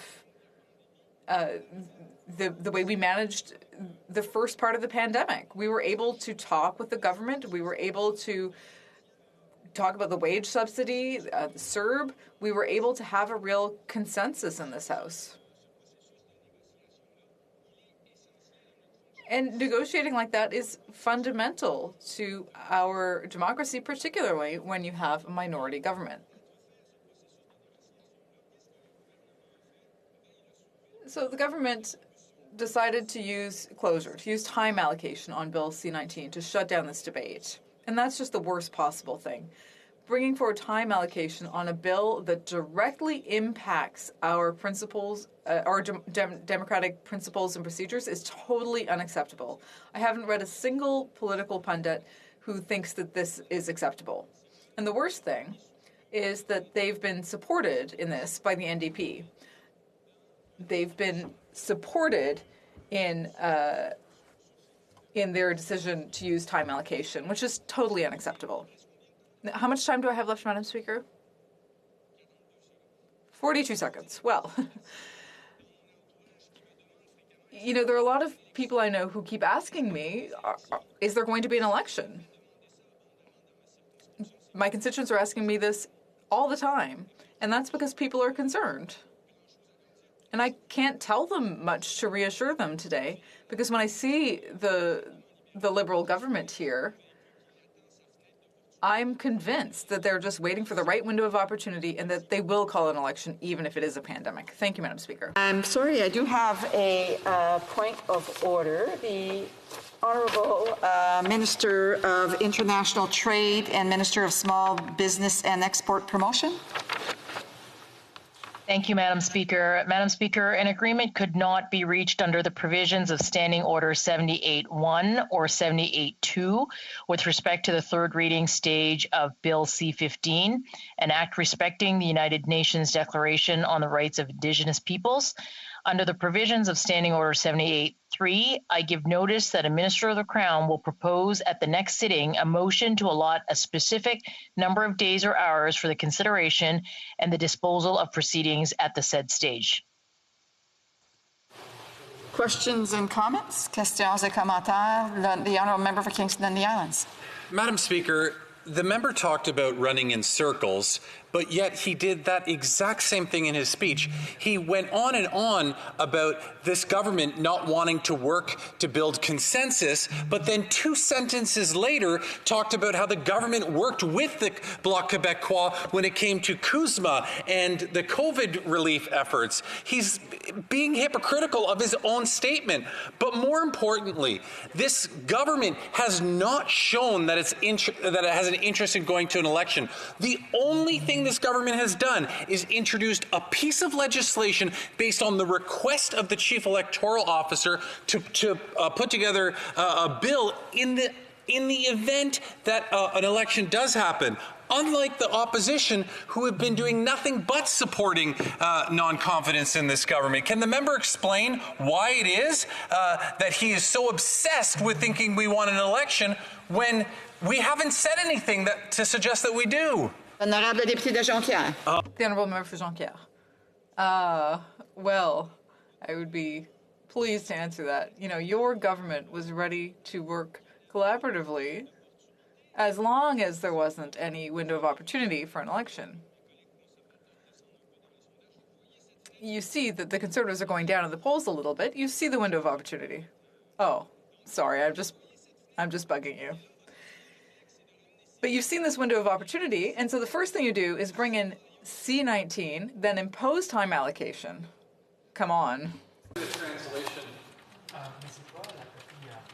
the way we managed the first part of the pandemic. We were able to talk with the government. We were able to talk about the wage subsidy, the CERB. We were able to have a real consensus in this House. And negotiating like that is fundamental to our democracy, particularly when you have a minority government. So the government decided to use closure, to use time allocation on Bill C-19 to shut down this debate. And that's just the worst possible thing. Bringing forward time allocation on a bill that directly impacts our principles, our democratic principles and procedures is totally unacceptable. I haven't read a single political pundit who thinks that this is acceptable. And the worst thing is that they've been supported in this by the NDP. They've been supported in their decision to use time allocation, which is totally unacceptable. How much time do I have left, Madam Speaker? 42 seconds. Well, there are a lot of people I know who keep asking me, is there going to be an election? My constituents are asking me this all the time, and that's because people are concerned. And I can't tell them much to reassure them today, because when I see the Liberal government here, I'm convinced that they're just waiting for the right window of opportunity and that they will call an election even if it is a pandemic. Thank you, Madam Speaker. I'm sorry, I do have a point of order. The Honourable Minister of International Trade and Minister of Small Business and Export Promotion. Thank you, Madam Speaker. Madam Speaker, an agreement could not be reached under the provisions of Standing Order 78.1 or 78.2 with respect to the third reading stage of Bill C-15, an act respecting the United Nations Declaration on the Rights of Indigenous Peoples. Under the provisions of Standing Order 78.3, I give notice that a Minister of the Crown will propose at the next sitting a motion to allot a specific number of days or hours for the consideration and the disposal of proceedings at the said stage. Questions and comments? Questions et commentaires? The Honourable Member for Kingston and the Islands. Madam Speaker, the member talked about running in circles, but yet he did that exact same thing in his speech. He went on and on about this government not wanting to work to build consensus, but then 2 sentences later talked about how the government worked with the Bloc Québécois when it came to CUSMA and the COVID relief efforts. He's being hypocritical of his own statement. But more importantly, this government has not shown that it has an interest in going to an election. The only thing this government has done is introduced a piece of legislation based on the request of the Chief Electoral Officer to put together a bill in the in the event that an election does happen, unlike the opposition who have been doing nothing but supporting non-confidence in this government. Can the member explain why it is that he is so obsessed with thinking we want an election when we haven't said anything to suggest that we do? Honorable député de Jonquière. The Honourable Member for Jonquière. Well, I would be pleased to answer that. You know, your government was ready to work collaboratively as long as there wasn't any window of opportunity for an election. You see that the Conservatives are going down in the polls a little bit. You see the window of opportunity. Oh, sorry, I'm just bugging you. But you've seen this window of opportunity, and so the first thing you do is bring in C-19, then impose time allocation. Come on.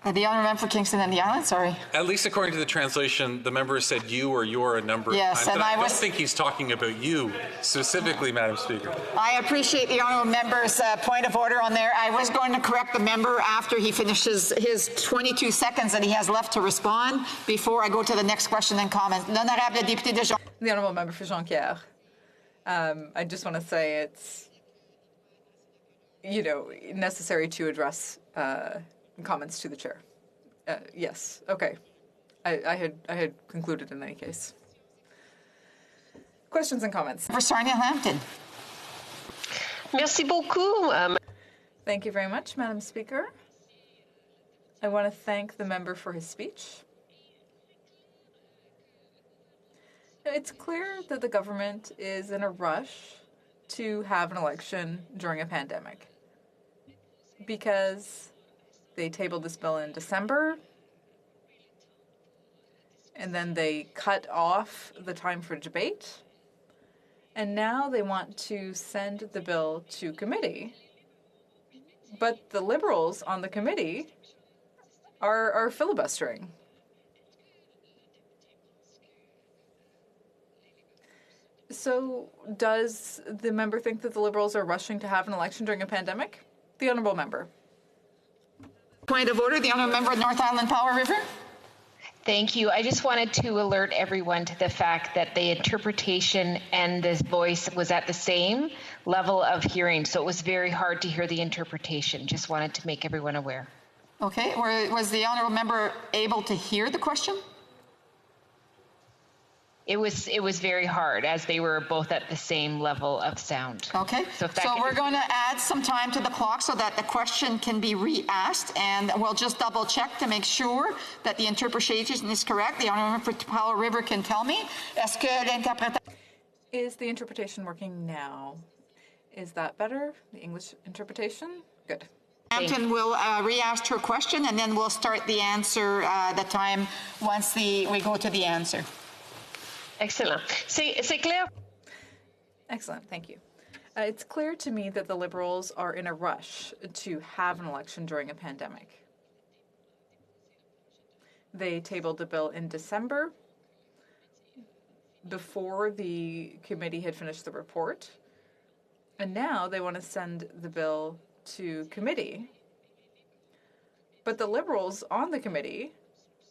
The honourable member for Kingston and the Islands, sorry. At least according to the translation, the member said you or you're a number of yes, times. And I don't think he's talking about you specifically, Madam Speaker. I appreciate the honourable member's point of order on there. I was going to correct the member after he finishes his 22 seconds that he has left to respond before I go to the next question and comment. L'honorable député de Jean. The honourable member for Jonquière. I just want to say it's, you know, necessary to address comments to the chair. Yes. Okay. I had concluded in any case. Questions and comments. For Sarnia Lambton. Merci beaucoup. Thank you very much, Madam Speaker. I want to thank the member for his speech. It's clear that the government is in a rush to have an election during a pandemic because they tabled this bill in December, and then they cut off the time for debate, and now they want to send the bill to committee. But the Liberals on the committee are filibustering. So does the member think that the Liberals are rushing to have an election during a pandemic? The honourable member. Point of order, the honourable member of North Island Powell River. Thank you. I just wanted to alert everyone to the fact that the interpretation and the voice was at the same level of hearing, so it was very hard to hear the interpretation. Just wanted to make everyone aware. Okay. Was the honourable member able to hear the question? It was very hard as they were both at the same level of sound. Okay. So we're going to add some time to the clock so that the question can be re-asked, and we'll just double check to make sure that the interpretation is correct. The honourable member for Powell River can tell me. Is the interpretation working now? Is that better? The English interpretation? Good. Hampton will re-ask her question, and then we'll start the answer the time once we go to the answer. Excellent. C'est clair. Excellent. Thank you. It's clear to me that the Liberals are in a rush to have an election during a pandemic. They tabled the bill in December before the committee had finished the report, and now they want to send the bill to committee. But the Liberals on the committee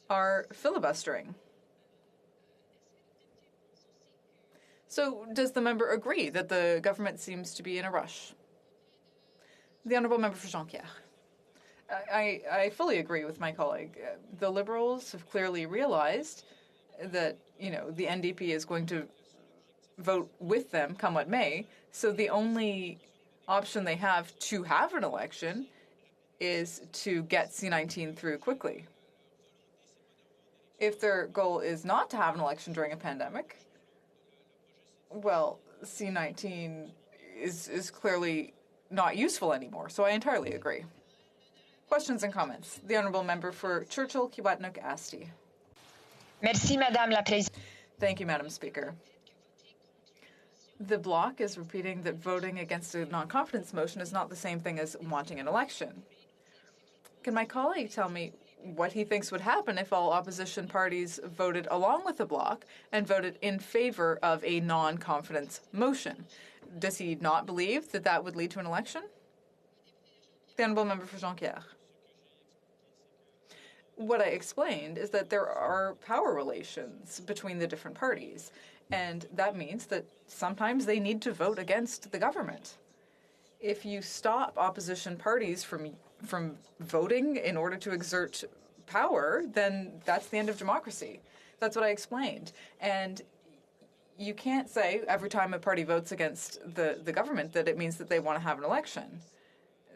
are filibustering. So does the member agree that the government seems to be in a rush? The honourable member for Jonquière. I fully agree with my colleague. The Liberals have clearly realized that, you know, the NDP is going to vote with them come what may. So the only option they have to have an election is to get C-19 through quickly. If their goal is not to have an election during a pandemic, well, C-19 is clearly not useful anymore, so I entirely agree. Questions and comments? The honourable member for Churchill, Kiwatnook, Asti. Merci, Madame la Présidente. Thank you, Madam Speaker. The Bloc is repeating that voting against a non-confidence motion is not the same thing as wanting an election. Can my colleague tell me what he thinks would happen if all opposition parties voted along with the Bloc and voted in favor of a non-confidence motion? Does he not believe that that would lead to an election? The honourable member for Jonquière. what I explained is that there are power relations between the different parties, and that means that sometimes they need to vote against the government. If you stop opposition parties from voting in order to exert power, then that's the end of democracy. That's what I explained. And you can't say every time a party votes against the government that it means that they want to have an election.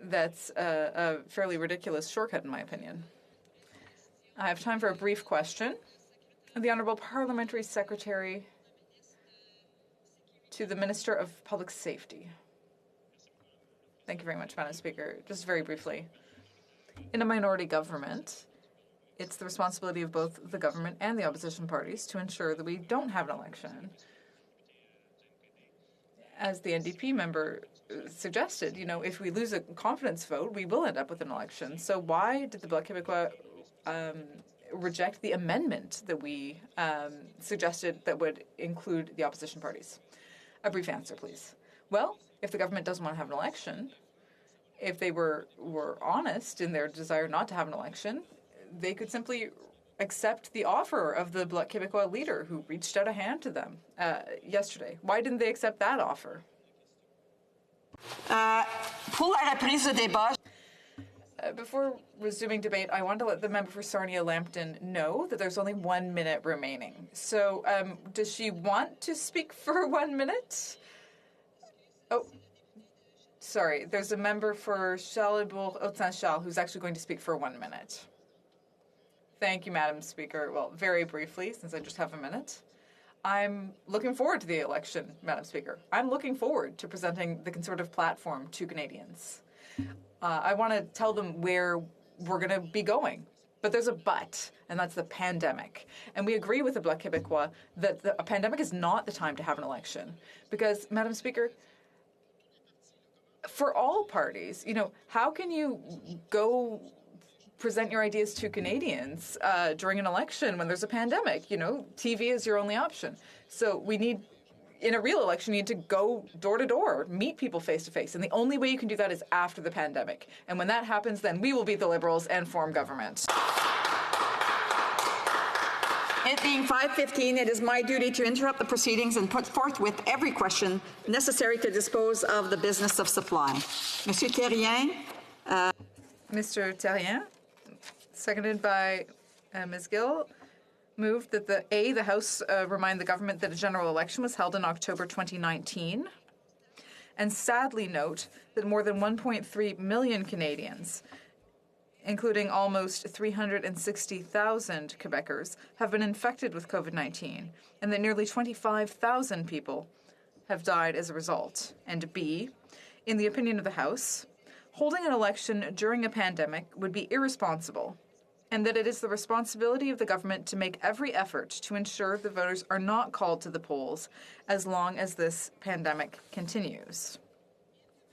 That's a fairly ridiculous shortcut, in my opinion. I have time for a brief question. The Honourable Parliamentary Secretary to the Minister of Public Safety. Thank you very much, Madam Speaker. Just very briefly. In a minority government, it's the responsibility of both the government and the opposition parties to ensure that we don't have an election. As the NDP member suggested, if we lose a confidence vote, we will end up with an election. So why did the Bloc Québécois reject the amendment that we suggested that would include the opposition parties? A brief answer, please. Well, if the government doesn't want to have an election, if they were honest in their desire not to have an election, they could simply accept the offer of the Bloc Québécois leader who reached out a hand to them yesterday. Why didn't they accept that offer? Before resuming debate, I want to let the member for Sarnia-Lambton know that there's only 1 minute remaining. So does she want to speak for 1 minute? Oh, sorry. There's a member for Charlesbourg-Haute-Saint-Charles who's actually going to speak for 1 minute. Thank you, Madam Speaker. Well, very briefly, since I just have a minute. I'm looking forward to the election, Madam Speaker. I'm looking forward to presenting the Conservative platform to Canadians. I want to tell them where we're going to be going. But there's a but, and that's the pandemic. And we agree with the Bloc Québécois that a pandemic is not the time to have an election. Because, Madam Speaker, for all parties, how can you go present your ideas to Canadians during an election when there's a pandemic? TV is your only option. So we need, in a real election, you need to go door to door, meet people face to face. And the only way you can do that is after the pandemic. And when that happens, then we will beat the Liberals and form government. It being 5:15, it is my duty to interrupt the proceedings and put forth with every question necessary to dispose of the business of supply. Monsieur Terrien. Mr. Terrien, seconded by Ms. Gill, moved that the House remind the government that a general election was held in October 2019, and sadly note that more than 1.3 million Canadians, including almost 360,000 Quebecers, have been infected with COVID-19, and that nearly 25,000 people have died as a result. And B, in the opinion of the House, holding an election during a pandemic would be irresponsible, and that it is the responsibility of the government to make every effort to ensure the voters are not called to the polls as long as this pandemic continues.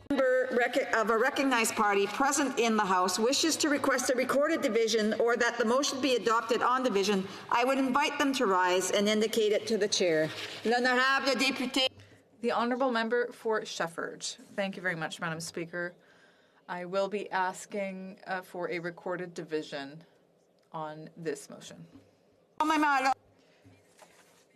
Member of a recognized party present in the House wishes to request a recorded division or that the motion be adopted on division, I would invite them to rise and indicate it to the chair. L'honorable député. The honourable member for Shefford. Thank you very much, Madam Speaker. I will be asking for a recorded division on this motion.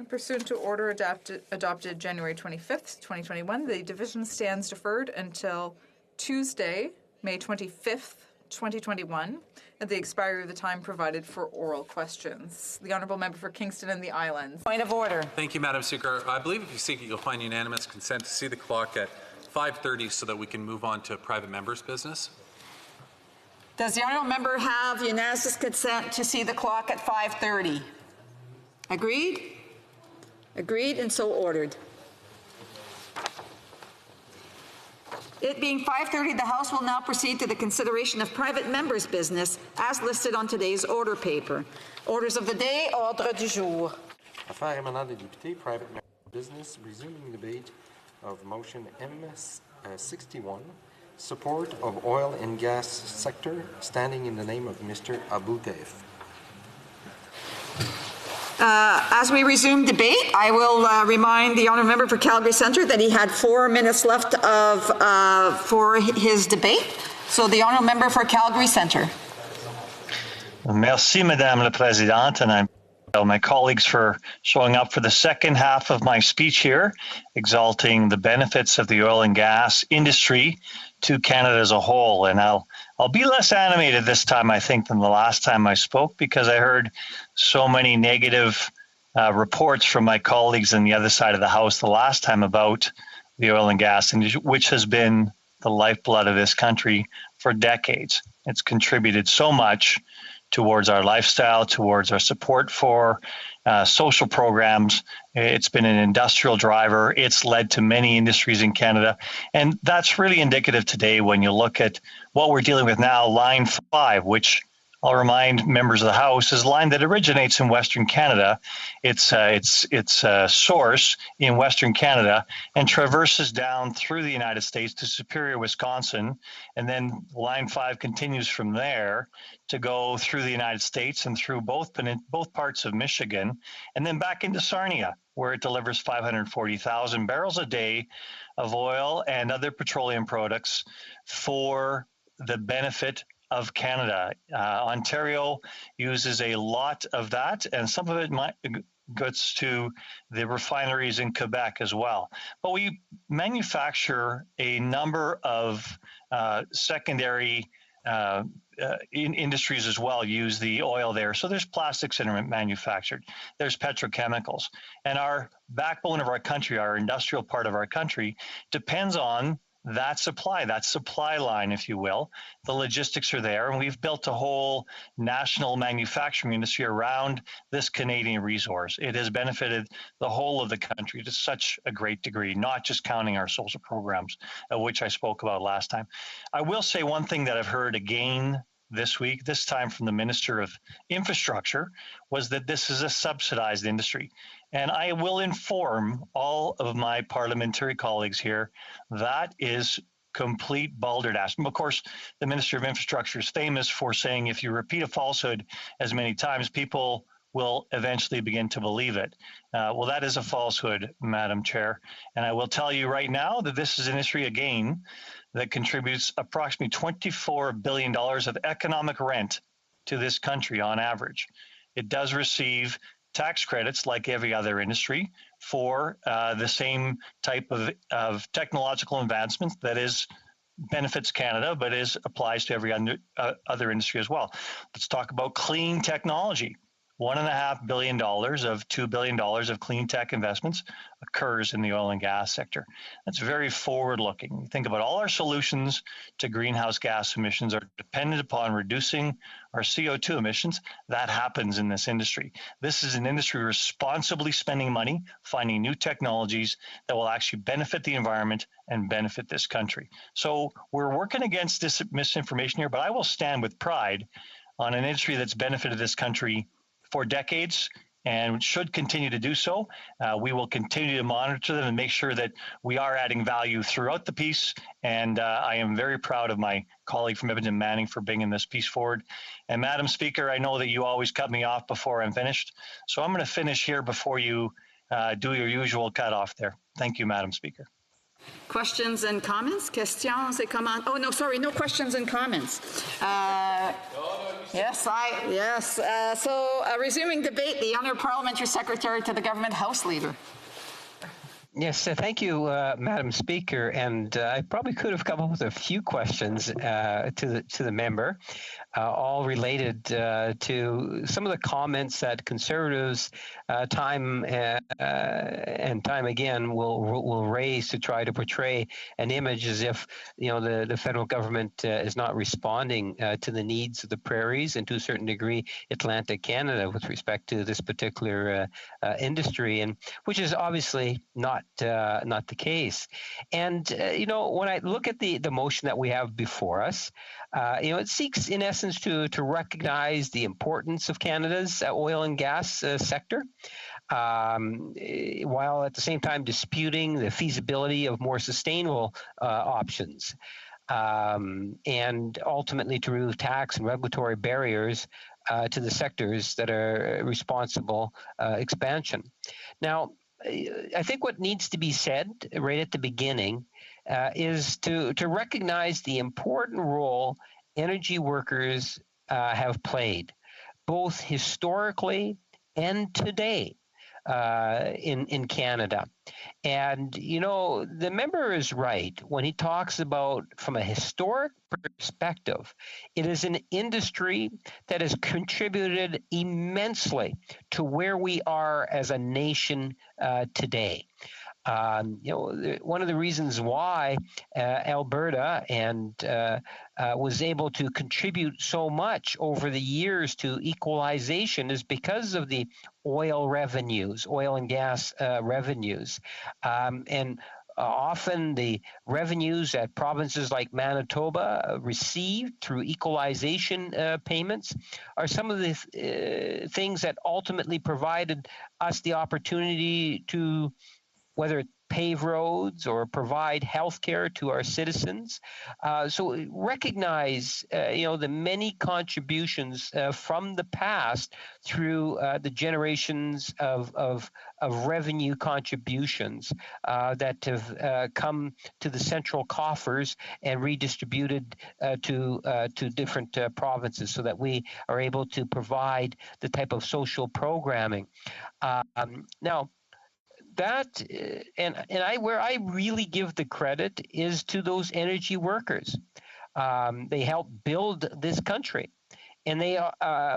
Pursuant to order adopted January 25th, 2021, the division stands deferred until Tuesday, May 25th, 2021, at the expiry of the time provided for oral questions. The honourable member for Kingston and the Islands. Point of order. Thank you, Madam Speaker. I believe if you seek it, you'll find unanimous consent to see the clock at 5:30 so that we can move on to private members' business. Does the honourable member have unanimous consent to see the clock at 5:30? Agreed? Agreed and so ordered. It being 5:30, the House will now proceed to the consideration of private members' business as listed on today's order paper. Orders of the day, ordre du jour. Affaires émanant des députés, private members' business, resuming debate of motion M61, support of oil and gas sector, standing in the name of Mr. Abou Taif. As we resume debate, I will remind the honourable member for Calgary Centre that he had 4 minutes left for his debate. So the honourable member for Calgary Centre. Merci, Madame la Présidente, and I'm my colleagues for showing up for the second half of my speech here, exalting the benefits of the oil and gas industry to Canada as a whole. And I'll be less animated this time, I think, than the last time I spoke, because I heard so many negative reports from my colleagues on the other side of the House the last time about the oil and gas industry, which has been the lifeblood of this country for decades. It's contributed so much towards our lifestyle, towards our support for social programs. It's been an industrial driver. It's led to many industries in Canada. And that's really indicative today when you look at what we're dealing with now, Line 5, which I'll remind members of the House is a line that originates in Western Canada. It's a source in Western Canada and traverses down through the United States to Superior, Wisconsin. And then Line 5 continues from there to go through the United States and through both parts of Michigan, and then back into Sarnia, where it delivers 540,000 barrels a day of oil and other petroleum products for the benefit of Canada. Ontario uses a lot of that, and some of it goes to the refineries in Quebec as well. But we manufacture a number of secondary industries as well, use the oil there. So there's plastics that are manufactured, there's petrochemicals, and our backbone of our country, our industrial part of our country, depends on that supply line, if you will. The logistics are there, and we've built a whole national manufacturing industry around this Canadian resource. It has benefited the whole of the country to such a great degree, not just counting our social programs, which I spoke about last time. I will say one thing that I've heard again this week, this time from the Minister of Infrastructure, was that this is a subsidized industry. And I will inform all of my parliamentary colleagues here that is complete balderdash. Of course, the Minister of Infrastructure is famous for saying if you repeat a falsehood as many times, people will eventually begin to believe it. Well, that is a falsehood, Madam Chair. And I will tell you right now that this is an industry, again, that contributes approximately $24 billion of economic rent to this country on average. It does receive tax credits like every other industry for the same type of technological advancement that is benefits Canada, but applies to every other industry as well. Let's talk about clean technology. $1.5 billion of $2 billion of clean tech investments occurs in the oil and gas sector. That's very forward-looking. You think about all our solutions to greenhouse gas emissions are dependent upon reducing our CO2 emissions. That happens in this industry. This is an industry responsibly spending money, finding new technologies that will actually benefit the environment and benefit this country. So we're working against this misinformation here, but I will stand with pride on an industry that's benefited this country for decades and should continue to do so. We will continue to monitor them and make sure that we are adding value throughout the piece. And I am very proud of my colleague from Edmonton, Manning, for bringing this piece forward. And Madam Speaker, I know that you always cut me off before I'm finished. So I'm going to finish here before you do your usual cutoff there. Thank you, Madam Speaker. Questions and comments? Questions et comments? Oh, no, sorry, no questions and comments. Resuming debate, the Honourable Parliamentary Secretary to the Government House Leader. Yes, thank you, Madam Speaker. And I probably could have come up with a few questions to the member, all related to some of the comments that Conservatives time and time again will raise to try to portray an image as if the federal government is not responding to the needs of the prairies and to a certain degree Atlantic Canada with respect to this particular industry, and which is obviously not the case. And when I look at the motion that we have before us, it seeks in essence to recognize the importance of Canada's oil and gas sector, while at the same time disputing the feasibility of more sustainable options, and ultimately to remove tax and regulatory barriers to the sectors that are responsible expansion. Now, I think what needs to be said right at the beginning is to recognize the important role energy workers have played. both historically and today in Canada. And, the member is right when he talks about, from a historic perspective, it is an industry that has contributed immensely to where we are as a nation today. One of the reasons why Alberta was able to contribute so much over the years to equalization is because of the oil and gas revenues. And often the revenues that provinces like Manitoba received through equalization payments are some of the things that ultimately provided us the opportunity to, whether it pave roads or provide health care to our citizens. So recognize, the many contributions from the past through the generations of revenue contributions that have come to the central coffers and redistributed to different provinces, so that we are able to provide the type of social programming. Now, that where I really give the credit is to those energy workers. They helped build this country, and they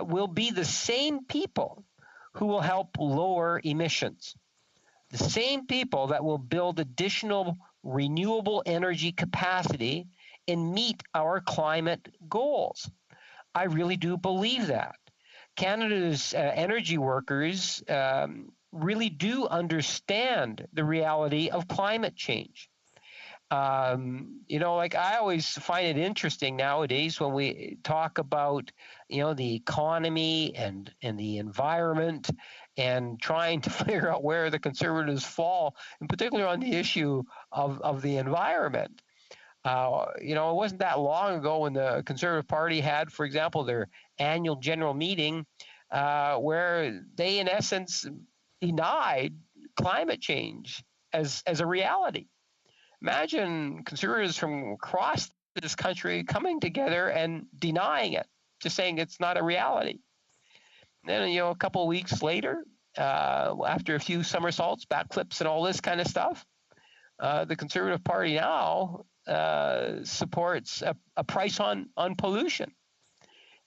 will be the same people who will help lower emissions, the same people that will build additional renewable energy capacity and meet our climate goals. I really do believe that. Canada's energy workers really do understand the reality of climate change. Like, I always find it interesting nowadays when we talk about, the economy and the environment, and trying to figure out where the Conservatives fall, in particular on the issue of the environment. It wasn't that long ago when the Conservative Party had, for example, their annual general meeting, where they, in essence, denied climate change as a reality. Imagine Conservatives from across this country coming together and denying it, just saying it's not a reality. Then, a couple of weeks later, after a few somersaults, backflips, and all this kind of stuff, the Conservative Party now supports a price on pollution.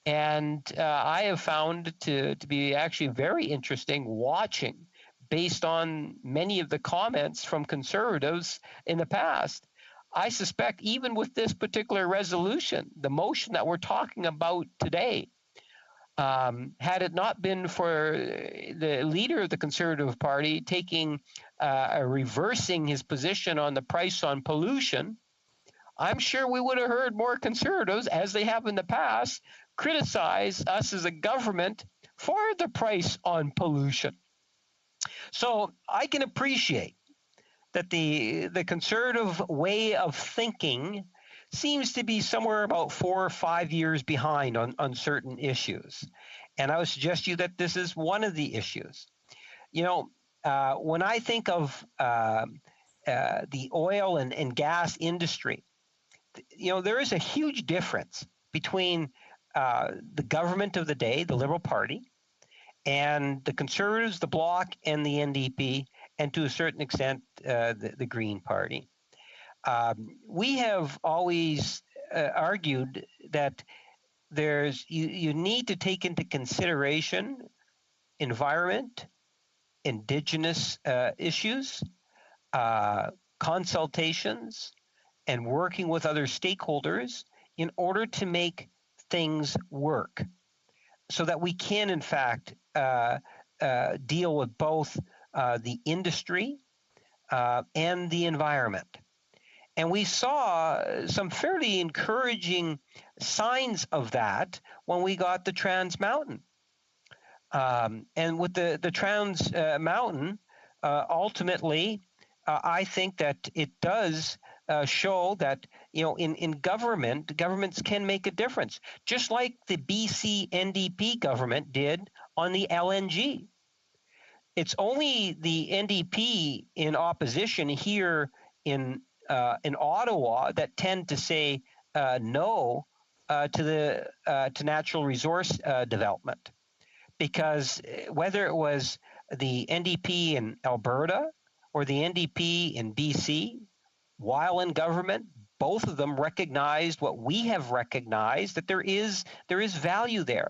And I have found to be actually very interesting watching, based on many of the comments from Conservatives in the past. I suspect even with this particular resolution, the motion that we're talking about today, had it not been for the leader of the Conservative Party reversing his position on the price on pollution, I'm sure we would have heard more Conservatives, as they have in the past, criticize us as a government for the price on pollution. So I can appreciate that the Conservative way of thinking seems to be somewhere about 4 or 5 years behind on certain issues. And I would suggest to you that this is one of the issues. When I think of the oil and gas industry, there is a huge difference between the government of the day, the Liberal Party, and the Conservatives, the Bloc, and the NDP, and to a certain extent, the Green Party. We have always argued that you need to take into consideration environment, Indigenous issues, consultations, and working with other stakeholders in order to make things work, so that we can, in fact, deal with both the industry and the environment. And we saw some fairly encouraging signs of that when we got the Trans Mountain. And with the Trans Mountain, ultimately, I think that it does show that, in governments can make a difference, just like the BC NDP government did on the LNG. It's only the NDP in opposition here in Ottawa that tend to say no to natural resource development. because whether it was the NDP in Alberta or the NDP in BC, while in government, both of them recognized what we have recognized, that there is value there.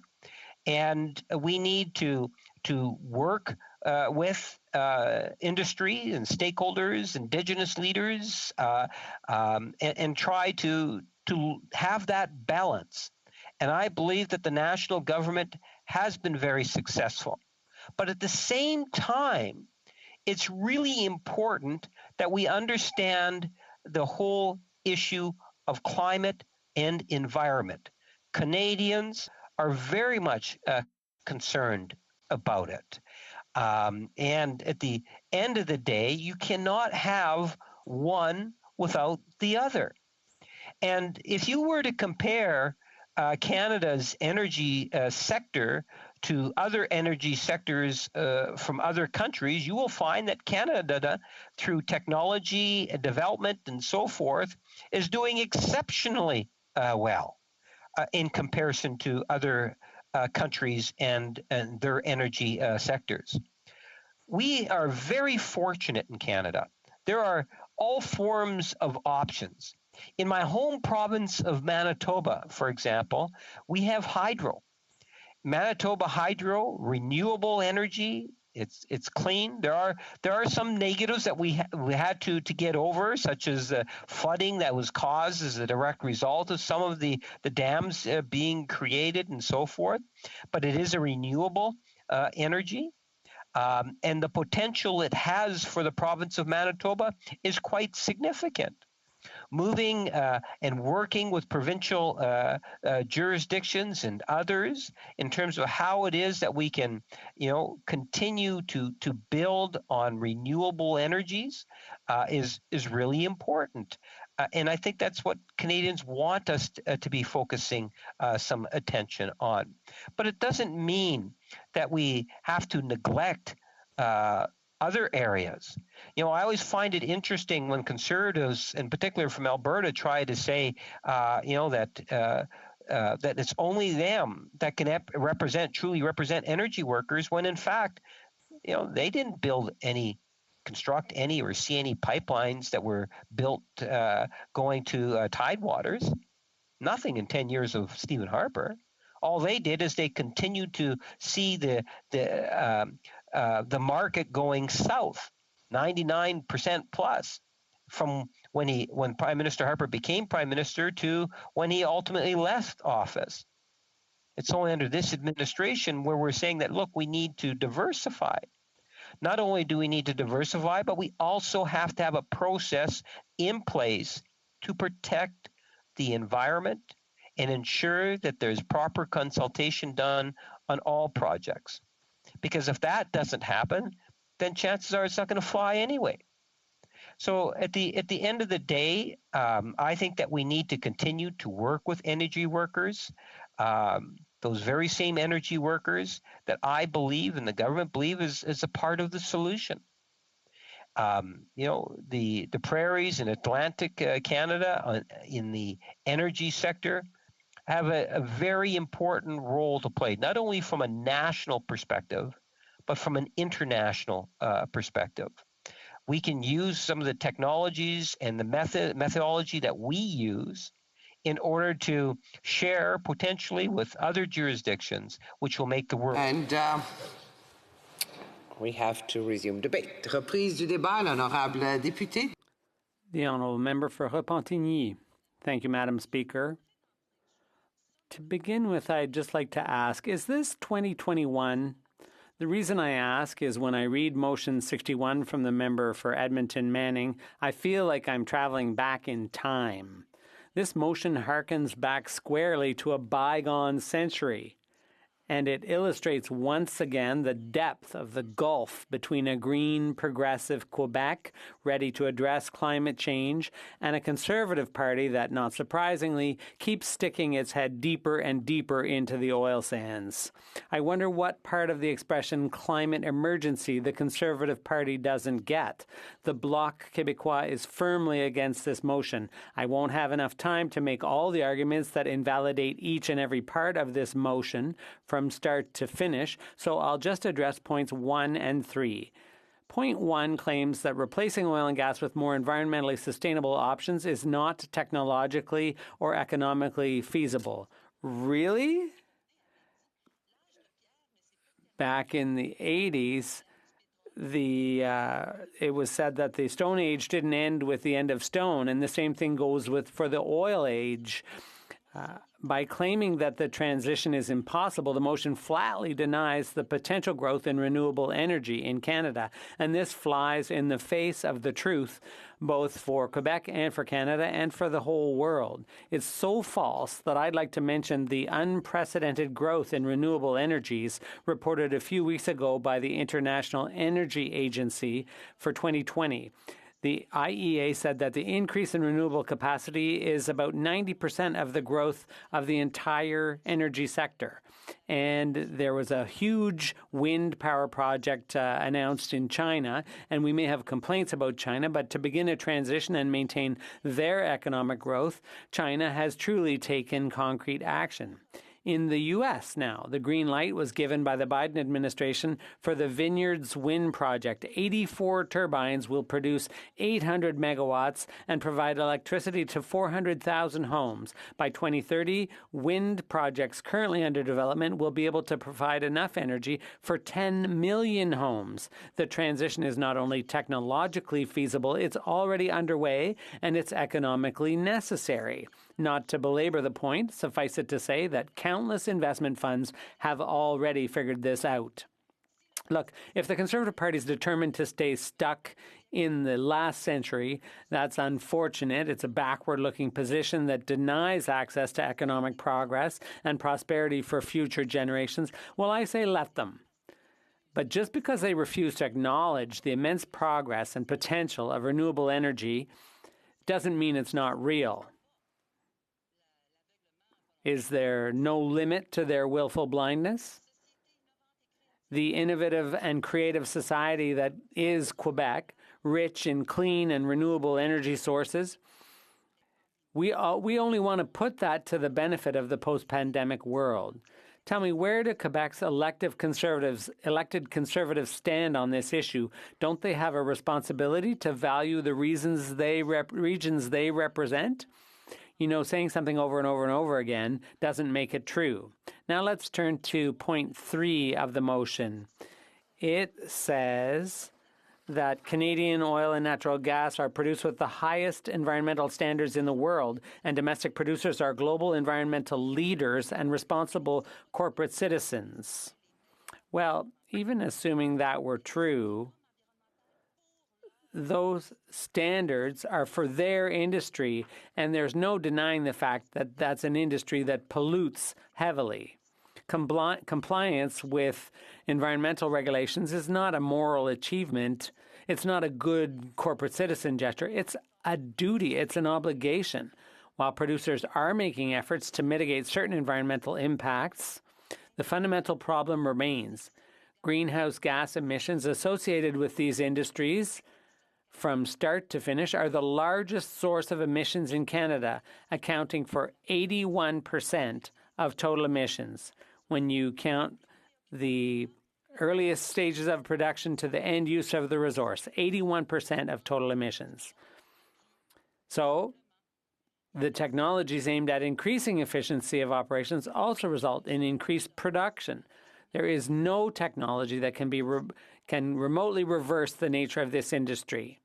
And we need to work with industry and stakeholders, Indigenous leaders, and try to have that balance. And I believe that the national government has been very successful. But at the same time, it's really important that we understand the whole issue of climate and environment. Canadians are very much concerned about it. And at the end of the day, you cannot have one without the other. And if you were to compare Canada's energy sector to other energy sectors from other countries, you will find that Canada, through technology, development, and so forth, is doing exceptionally well in comparison to other countries and their energy sectors. We are very fortunate in Canada. There are all forms of options. In my home province of Manitoba, for example, we have hydro. Manitoba Hydro, renewable energy. It's clean. There are some negatives that we had to get over, such as flooding that was caused as a direct result of some of the dams being created and so forth. But it is a renewable energy. And the potential it has for the province of Manitoba is quite significant. Moving and working with provincial jurisdictions and others in terms of how it is that we can, continue to build on renewable energies is really important. And I think that's what Canadians want us to be focusing some attention on. But it doesn't mean that we have to neglect other areas. I always find it interesting when conservatives, in particular from Alberta, try to say, that it's only them that can truly represent energy workers, when in fact, they didn't construct any or see any pipelines that were built going to Tidewaters. Nothing in 10 years of Stephen Harper. All they did is they continued to see the market going south, 99% plus, from when Prime Minister Harper became Prime Minister to when he ultimately left office. It's only under this administration where we're saying that, look, we need to diversify. Not only do we need to diversify, but we also have to have a process in place to protect the environment and ensure that there's proper consultation done on all projects. Because if that doesn't happen, then chances are it's not going to fly anyway. So at the end of the day, I think that we need to continue to work with energy workers, those very same energy workers that I believe and the government believe is a part of the solution. The prairies in Atlantic Canada in the energy sector have a very important role to play, not only from a national perspective, but from an international perspective. We can use some of the technologies and the methodology that we use in order to share potentially with other jurisdictions, which will make the world. And we have to resume debate. Reprise du débat, l'honorable député. The honourable member for Repentigny. Thank you, Madam Speaker. To begin with, I'd just like to ask, is this 2021? The reason I ask is when I read motion 61 from the member for Edmonton Manning, I feel like I'm traveling back in time. This motion harkens back squarely to a bygone century, and it illustrates once again the depth of the gulf between a green, progressive Quebec ready to address climate change and a conservative party that, not surprisingly, keeps sticking its head deeper and deeper into the oil sands. I wonder what part of the expression climate emergency the Conservative Party doesn't get. The Bloc Québécois is firmly against this motion. I won't have enough time to make all the arguments that invalidate each and every part of this motion, from from start to finish, so I'll just address points 1 and 3. Point 1 claims that replacing oil and gas with more environmentally sustainable options is not technologically or economically feasible. Really? Back in the 80s, it was said that the Stone Age didn't end with the end of stone, and the same thing goes for the oil age. By claiming that the transition is impossible, the motion flatly denies the potential growth in renewable energy in Canada, and this flies in the face of the truth, both for Quebec and for Canada and for the whole world. It's so false that I'd like to mention the unprecedented growth in renewable energies reported a few weeks ago by the International Energy Agency for 2020. The IEA said that the increase in renewable capacity is about 90% of the growth of the entire energy sector. And there was a huge wind power project announced in China, and we may have complaints about China, but to begin a transition and maintain their economic growth, China has truly taken concrete action. In the U.S. now, the green light was given by the Biden administration for the Vineyards Wind Project. 84 turbines will produce 800 megawatts and provide electricity to 400,000 homes. By 2030, wind projects currently under development will be able to provide enough energy for 10 million homes. The transition is not only technologically feasible, it's already underway, and it's economically necessary. Not to belabor the point, suffice it to say that countless investment funds have already figured this out. Look, if the Conservative Party is determined to stay stuck in the last century, that's unfortunate. It's a backward-looking position that denies access to economic progress and prosperity for future generations. Well, I say let them. But just because they refuse to acknowledge the immense progress and potential of renewable energy doesn't mean it's not real. Is there no limit to their willful blindness? The innovative and creative society that is Quebec, rich in clean and renewable energy sources, we only want to put that to the benefit of the post-pandemic world. Tell me, where do Quebec's elected conservatives stand on this issue? Don't they have a responsibility to value the regions they represent? You know, saying something over and over and over again doesn't make it true. Now let's turn to point 3 of the motion. It says that Canadian oil and natural gas are produced with the highest environmental standards in the world, and domestic producers are global environmental leaders and responsible corporate citizens. Well, even assuming that were true, those standards are for their industry, and there's no denying the fact that that's an industry that pollutes heavily. Compliance with environmental regulations is not a moral achievement. It's not a good corporate citizen gesture. It's a duty. It's an obligation. While producers are making efforts to mitigate certain environmental impacts, the fundamental problem remains. Greenhouse gas emissions associated with these industries from start to finish are the largest source of emissions in Canada, accounting for 81% of total emissions. When you count the earliest stages of production to the end use of the resource, 81% of total emissions. So, the technologies aimed at increasing efficiency of operations also result in increased production. There is no technology that can remotely reverse the nature of this industry,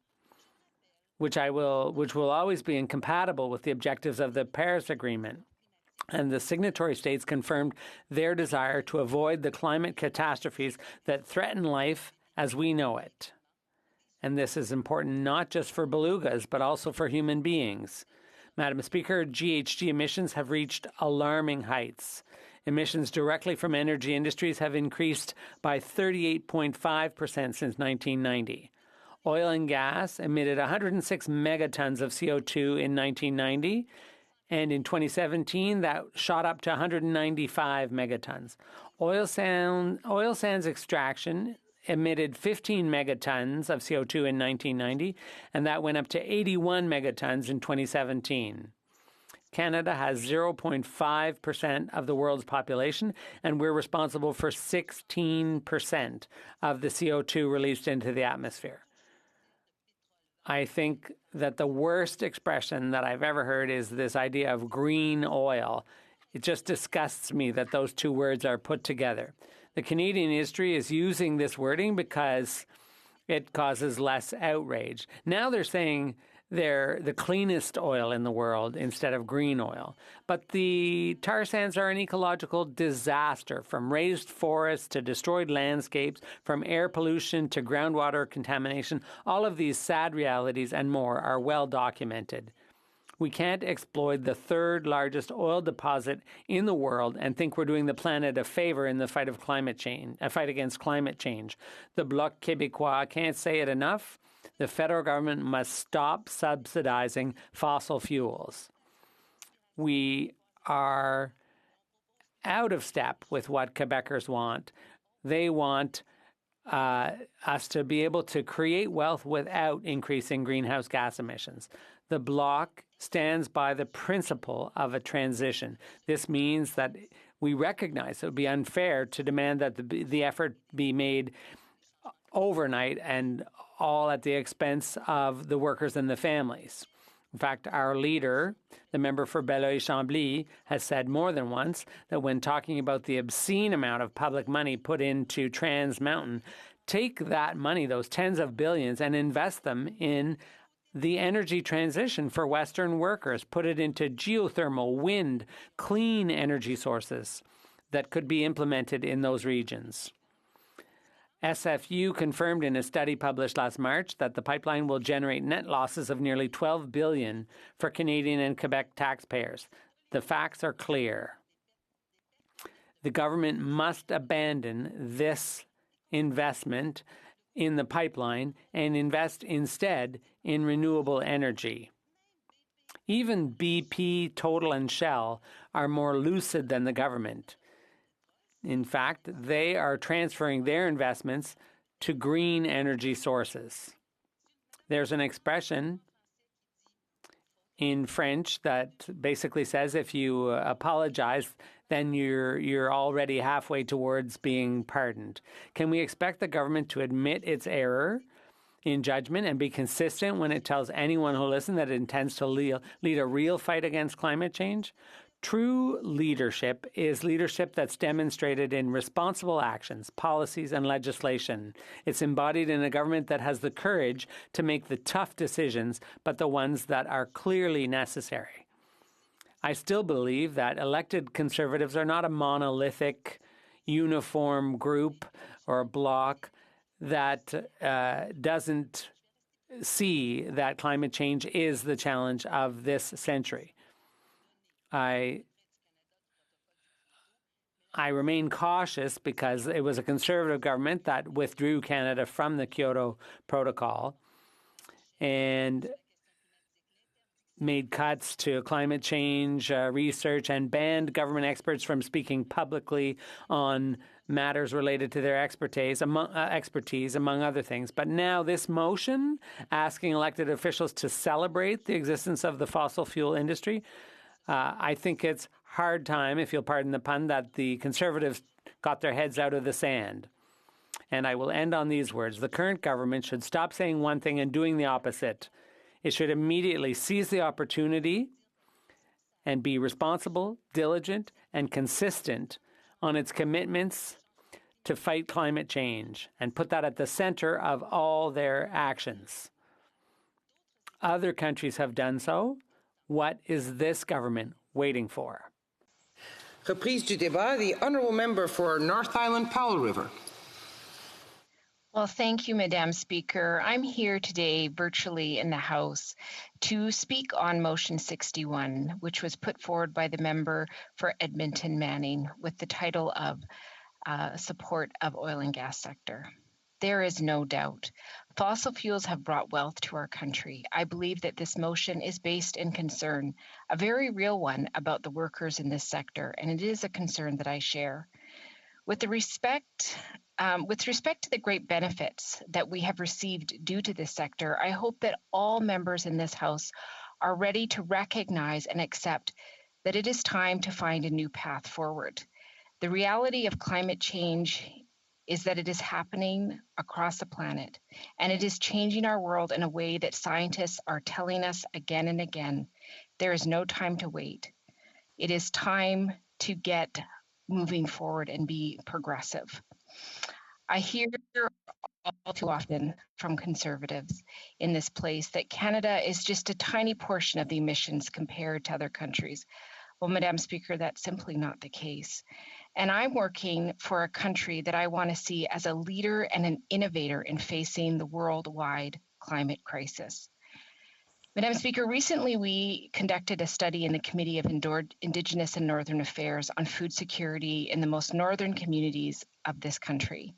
which will always be incompatible with the objectives of the Paris Agreement. And the signatory states confirmed their desire to avoid the climate catastrophes that threaten life as we know it. And this is important not just for belugas, but also for human beings. Madam Speaker, GHG emissions have reached alarming heights. Emissions directly from energy industries have increased by 38.5% since 1990. Oil and gas emitted 106 megatons of CO2 in 1990, and in 2017 that shot up to 195 megatons. Oil sands extraction emitted 15 megatons of CO2 in 1990, and that went up to 81 megatons in 2017. Canada has 0.5% of the world's population, and we're responsible for 16% of the CO2 released into the atmosphere. I think that the worst expression that I've ever heard is this idea of green oil. It just disgusts me that those two words are put together. The Canadian industry is using this wording because it causes less outrage. Now they're saying they're the cleanest oil in the world instead of green oil. But the tar sands are an ecological disaster, from raised forests to destroyed landscapes, from air pollution to groundwater contamination. All of these sad realities and more are well documented. We can't exploit the third largest oil deposit in the world and think we're doing the planet a favor in the fight of climate change, a fight against climate change. The Bloc Québécois can't say it enough. The federal government must stop subsidizing fossil fuels. We are out of step with what Quebecers want. They want us to be able to create wealth without increasing greenhouse gas emissions. The Bloc stands by the principle of a transition. This means that we recognize it would be unfair to demand that the effort be made overnight and all at the expense of the workers and the families. In fact, our leader, the member for Beloeil-Chambly, has said more than once that when talking about the obscene amount of public money put into Trans Mountain, take that money, those tens of billions, and invest them in the energy transition for Western workers. Put it into geothermal, wind, clean energy sources that could be implemented in those regions. SFU confirmed in a study published last March that the pipeline will generate net losses of nearly $12 billion for Canadian and Quebec taxpayers. The facts are clear. The government must abandon this investment in the pipeline and invest instead in renewable energy. Even BP, Total, and Shell are more lucid than the government. In fact, they are transferring their investments to green energy sources. There's an expression in French that basically says if you apologize, then you're already halfway towards being pardoned. Can we expect the government to admit its error in judgment and be consistent when it tells anyone who listens that it intends to lead a real fight against climate change? True leadership is leadership that's demonstrated in responsible actions, policies, and legislation. It's embodied in a government that has the courage to make the tough decisions, but the ones that are clearly necessary. I still believe that elected Conservatives are not a monolithic, uniform group or bloc that doesn't see that climate change is the challenge of this century. I remain cautious because it was a Conservative government that withdrew Canada from the Kyoto Protocol and made cuts to climate change research and banned government experts from speaking publicly on matters related to their expertise, among other things. But now this motion asking elected officials to celebrate the existence of the fossil fuel industry, I think it's hard time, if you'll pardon the pun, that the Conservatives got their heads out of the sand. And I will end on these words. The current government should stop saying one thing and doing the opposite. It should immediately seize the opportunity and be responsible, diligent, and consistent on its commitments to fight climate change and put that at the center of all their actions. Other countries have done so. What is this government waiting for? Reprise du débat, the honourable member for North Island Powell River. Well, thank you, Madam Speaker. I'm here today virtually in the House to speak on Motion 61, which was put forward by the member for Edmonton Manning with the title of Support of Oil and Gas Sector. There is no doubt. Fossil fuels have brought wealth to our country. I believe that this motion is based in concern, a very real one about the workers in this sector, and it is a concern that I share. With respect to the great benefits that we have received due to this sector, I hope that all members in this House are ready to recognize and accept that it is time to find a new path forward. The reality of climate change is that it is happening across the planet, and it is changing our world in a way that scientists are telling us again and again. There is no time to wait. It is time to get moving forward and be progressive. I hear all too often from Conservatives in this place that Canada is just a tiny portion of the emissions compared to other countries. Well, Madam Speaker, that's simply not the case. And I'm working for a country that I want to see as a leader and an innovator in facing the worldwide climate crisis. Madam Speaker, recently we conducted a study in the Committee of Indigenous and Northern Affairs on food security in the most northern communities of this country.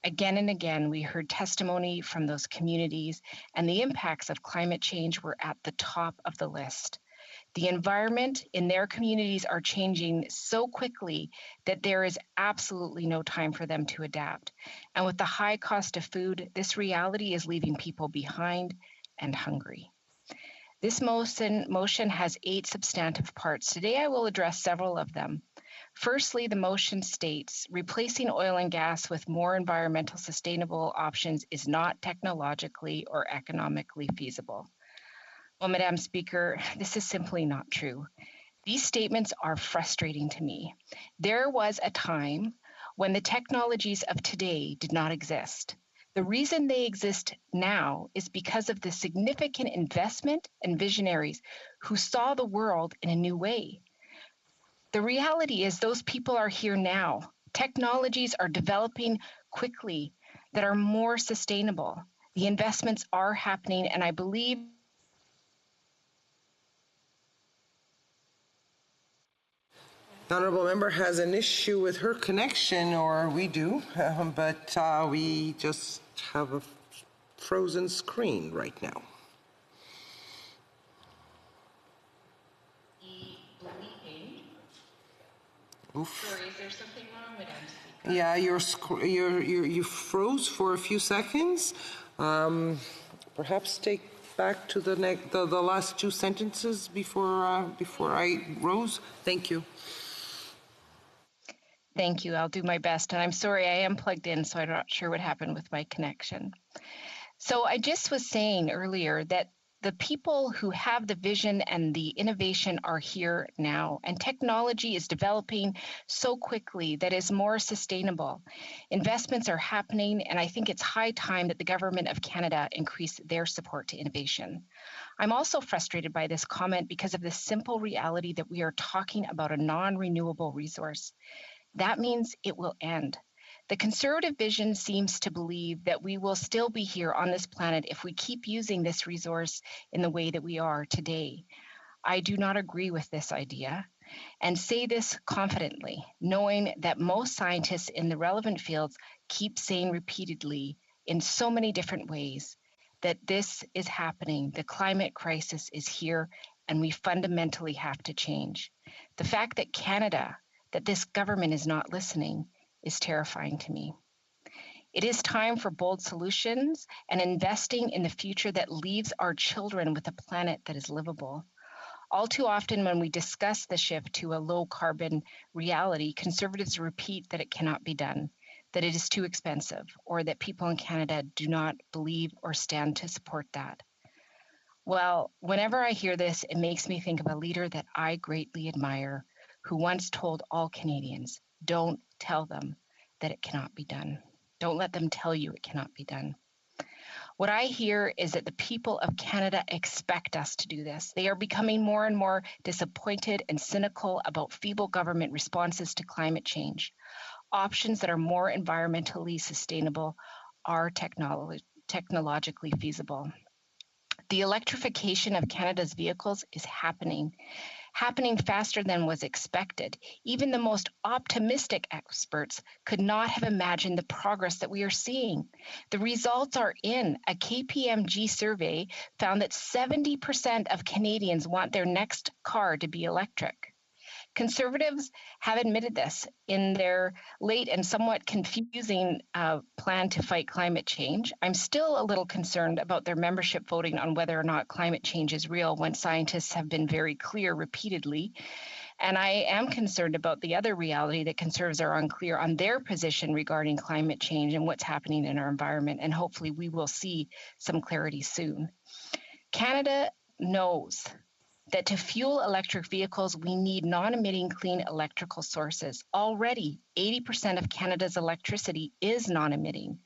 Again and again, we heard testimony from those communities, and the impacts of climate change were at the top of the list. The environment in their communities are changing so quickly that there is absolutely no time for them to adapt. And with the high cost of food, this reality is leaving people behind and hungry. This motion has 8 substantive parts. Today, I will address several of them. Firstly, the motion states, replacing oil and gas with more environmental sustainable options is not technologically or economically feasible. Well, Madam Speaker, this is simply not true. These statements are frustrating to me. There was a time when the technologies of today did not exist. The reason they exist now is because of the significant investment and visionaries who saw the world in a new way. The reality is those people are here now. Technologies are developing quickly that are more sustainable. The investments are happening, and I believe The honourable member has an issue with her connection, or we do, but we just have a frozen screen right now. Oof. Sorry, is there something wrong, Madam Speaker? Yeah, you froze for a few seconds. Perhaps take back to the last 2 sentences before I rose. Thank you. Thank you. I'll do my best. And I'm sorry, I am plugged in, so I'm not sure what happened with my connection. So I just was saying earlier that the people who have the vision and the innovation are here now, and technology is developing so quickly that is more sustainable. Investments are happening, and I think it's high time that the Government of Canada increase their support to innovation. I'm also frustrated by this comment because of the simple reality that we are talking about a non-renewable resource. That means it will end. The conservative vision seems to believe that we will still be here on this planet if we keep using this resource in the way that we are today. I do not agree with this idea and say this confidently, knowing that most scientists in the relevant fields keep saying repeatedly in so many different ways that this is happening. The climate crisis is here, and we fundamentally have to change. The fact that this government is not listening is terrifying to me. It is time for bold solutions and investing in the future that leaves our children with a planet that is livable. All too often when we discuss the shift to a low carbon reality, Conservatives repeat that it cannot be done, that it is too expensive, or that people in Canada do not believe or stand to support that. Well, whenever I hear this, it makes me think of a leader that I greatly admire, who once told all Canadians, don't tell them that it cannot be done. Don't let them tell you it cannot be done. What I hear is that the people of Canada expect us to do this. They are becoming more and more disappointed and cynical about feeble government responses to climate change. Options that are more environmentally sustainable are technologically feasible. The electrification of Canada's vehicles is happening faster than was expected. Even the most optimistic experts could not have imagined the progress that we are seeing. The results are in. A KPMG survey found that 70% of Canadians want their next car to be electric. Conservatives have admitted this in their late and somewhat confusing plan to fight climate change. I'm still a little concerned about their membership voting on whether or not climate change is real when scientists have been very clear repeatedly. And I am concerned about the other reality that Conservatives are unclear on their position regarding climate change and what's happening in our environment. And hopefully we will see some clarity soon. Canada knows that to fuel electric vehicles, we need non-emitting clean electrical sources. Already, 80% of Canada's electricity is non-emitting.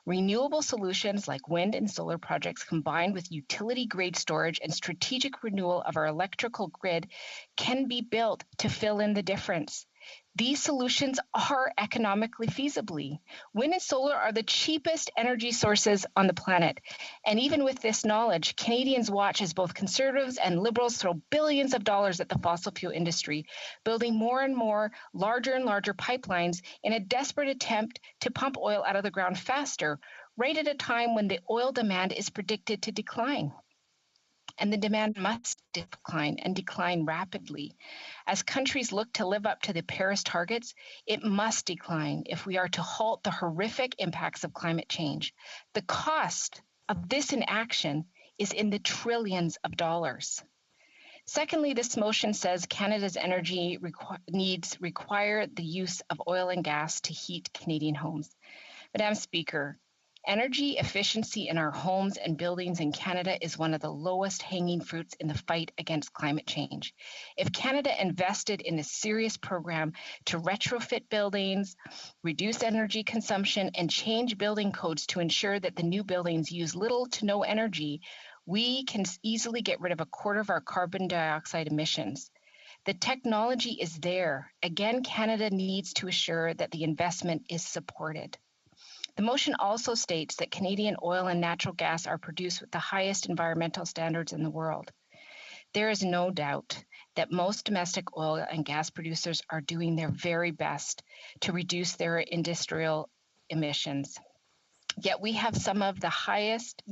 Renewable solutions like wind and solar projects combined with utility-grade storage and strategic renewal of our electrical grid can be built to fill in the difference. These solutions are economically feasible. Wind and solar are the cheapest energy sources on the planet. And even with this knowledge, Canadians watch as both Conservatives and Liberals throw billions of dollars at the fossil fuel industry, building more and more, larger and larger pipelines in a desperate attempt to pump oil out of the ground faster, right at a time when the oil demand is predicted to decline. And the demand must decline and decline rapidly. As countries look to live up to the Paris targets, it must decline if we are to halt the horrific impacts of climate change. The cost of this inaction is in the trillions of dollars. Secondly, this motion says Canada's energy needs require the use of oil and gas to heat Canadian homes. Madam Speaker, energy efficiency in our homes and buildings in Canada is one of the lowest hanging fruits in the fight against climate change. If Canada invested in a serious program to retrofit buildings, reduce energy consumption, and change building codes to ensure that the new buildings use little to no energy, we can easily get rid of a quarter of our carbon dioxide emissions. The technology is there. Again, Canada needs to assure that the investment is supported. The motion also states that Canadian oil and natural gas are produced with the highest environmental standards in the world. There is no doubt that most domestic oil and gas producers are doing their very best to reduce their industrial emissions. Yet we have some of the highest,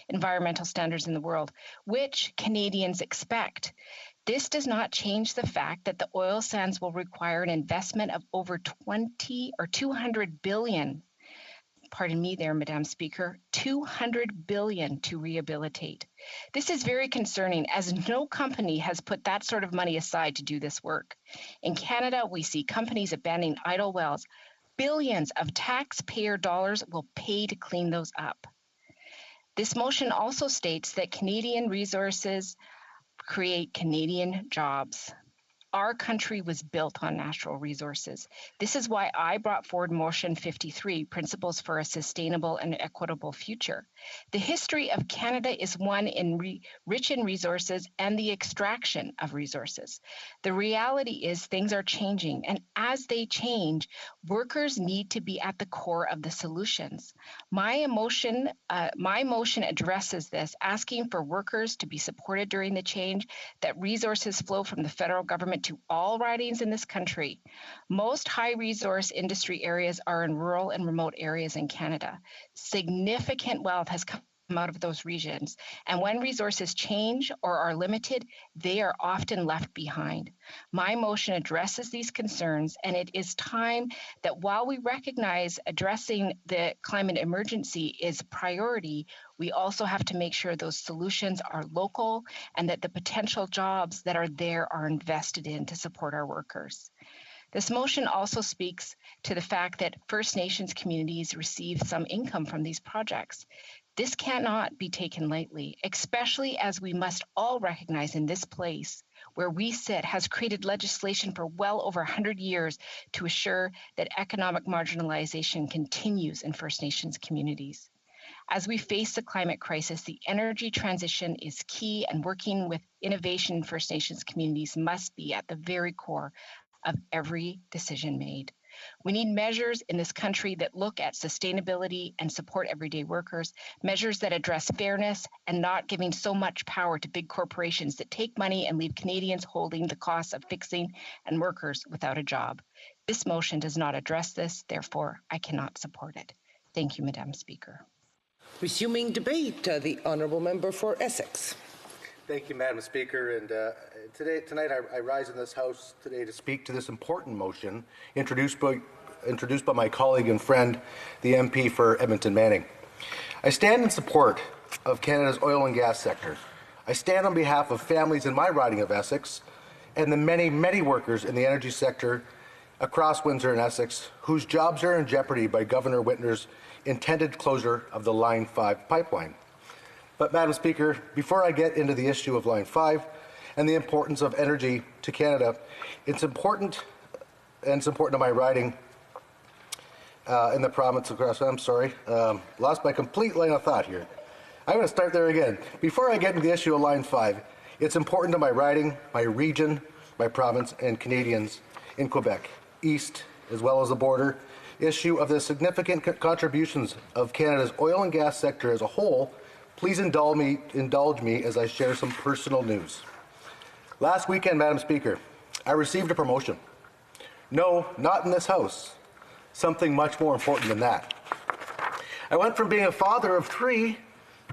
environmental standards in the world, which Canadians expect. This does not change the fact that the oil sands will require an investment of over 200 billion. Pardon me there, Madam Speaker, 200 billion to rehabilitate. This is very concerning as no company has put that sort of money aside to do this work. In Canada, we see companies abandoning idle wells. Billions of taxpayer dollars will pay to clean those up. This motion also states that Canadian resources create Canadian jobs. Our country was built on natural resources. This is why I brought forward Motion 53, Principles for a Sustainable and Equitable Future. The history of Canada is one rich in resources and the extraction of resources. The reality is things are changing, and as they change, workers need to be at the core of the solutions. My motion addresses this, asking for workers to be supported during the change, that resources flow from the federal government to all ridings in this country. Most high resource industry areas are in rural and remote areas in Canada. Significant wealth has come out of those regions, and when resources change or are limited, they are often left behind. My motion addresses these concerns, and it is time that while we recognize addressing the climate emergency is a priority, we also have to make sure those solutions are local and that the potential jobs that are there are invested in to support our workers. This motion also speaks to the fact that First Nations communities receive some income from these projects. This cannot be taken lightly, especially as we must all recognize in this place where we sit has created legislation for well over 100 years to assure that economic marginalization continues in First Nations communities. As we face the climate crisis, the energy transition is key, and working with innovation in First Nations communities must be at the very core of every decision made. We need measures in this country that look at sustainability and support everyday workers, measures that address fairness and not giving so much power to big corporations that take money and leave Canadians holding the costs of fixing and workers without a job. This motion does not address this, therefore I cannot support it. Thank you, Madam Speaker. Resuming debate, the Honourable Member for Essex. Thank you, Madam Speaker. And tonight I rise in this House today to speak to this important motion introduced by my colleague and friend, the MP for Edmonton Manning. I stand in support of Canada's oil and gas sector. I stand on behalf of families in my riding of Essex and the many, many workers in the energy sector across Windsor and Essex whose jobs are in jeopardy by Governor Whitner's intended closure of the Line 5 pipeline. But, Madam Speaker, before I get into the issue of Line 5 and the importance of energy to Canada, it's important to my riding in the province of lost my complete line of thought here. I'm going to start there again. Before I get into the issue of Line 5, it's important to my riding, my region, my province, and Canadians in Quebec, East, as well as the border, issue of the significant contributions of Canada's oil and gas sector as a whole. Please indulge me as I share some personal news. Last weekend, Madam Speaker, I received a promotion. No, not in this House. Something much more important than that. I went from being a father of 3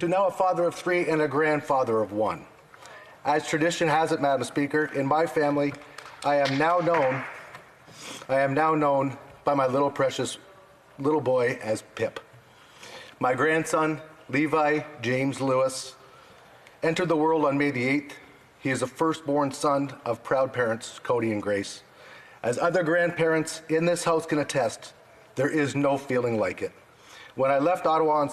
to now a father of 3 and a grandfather of 1. As tradition has it, Madam Speaker, in my family, I am now known by my little precious little boy as Pip. My grandson, Levi James Lewis, entered the world on May the 8th. He is a firstborn son of proud parents, Cody and Grace. As other grandparents in this House can attest, there is no feeling like it. When I left Ottawa on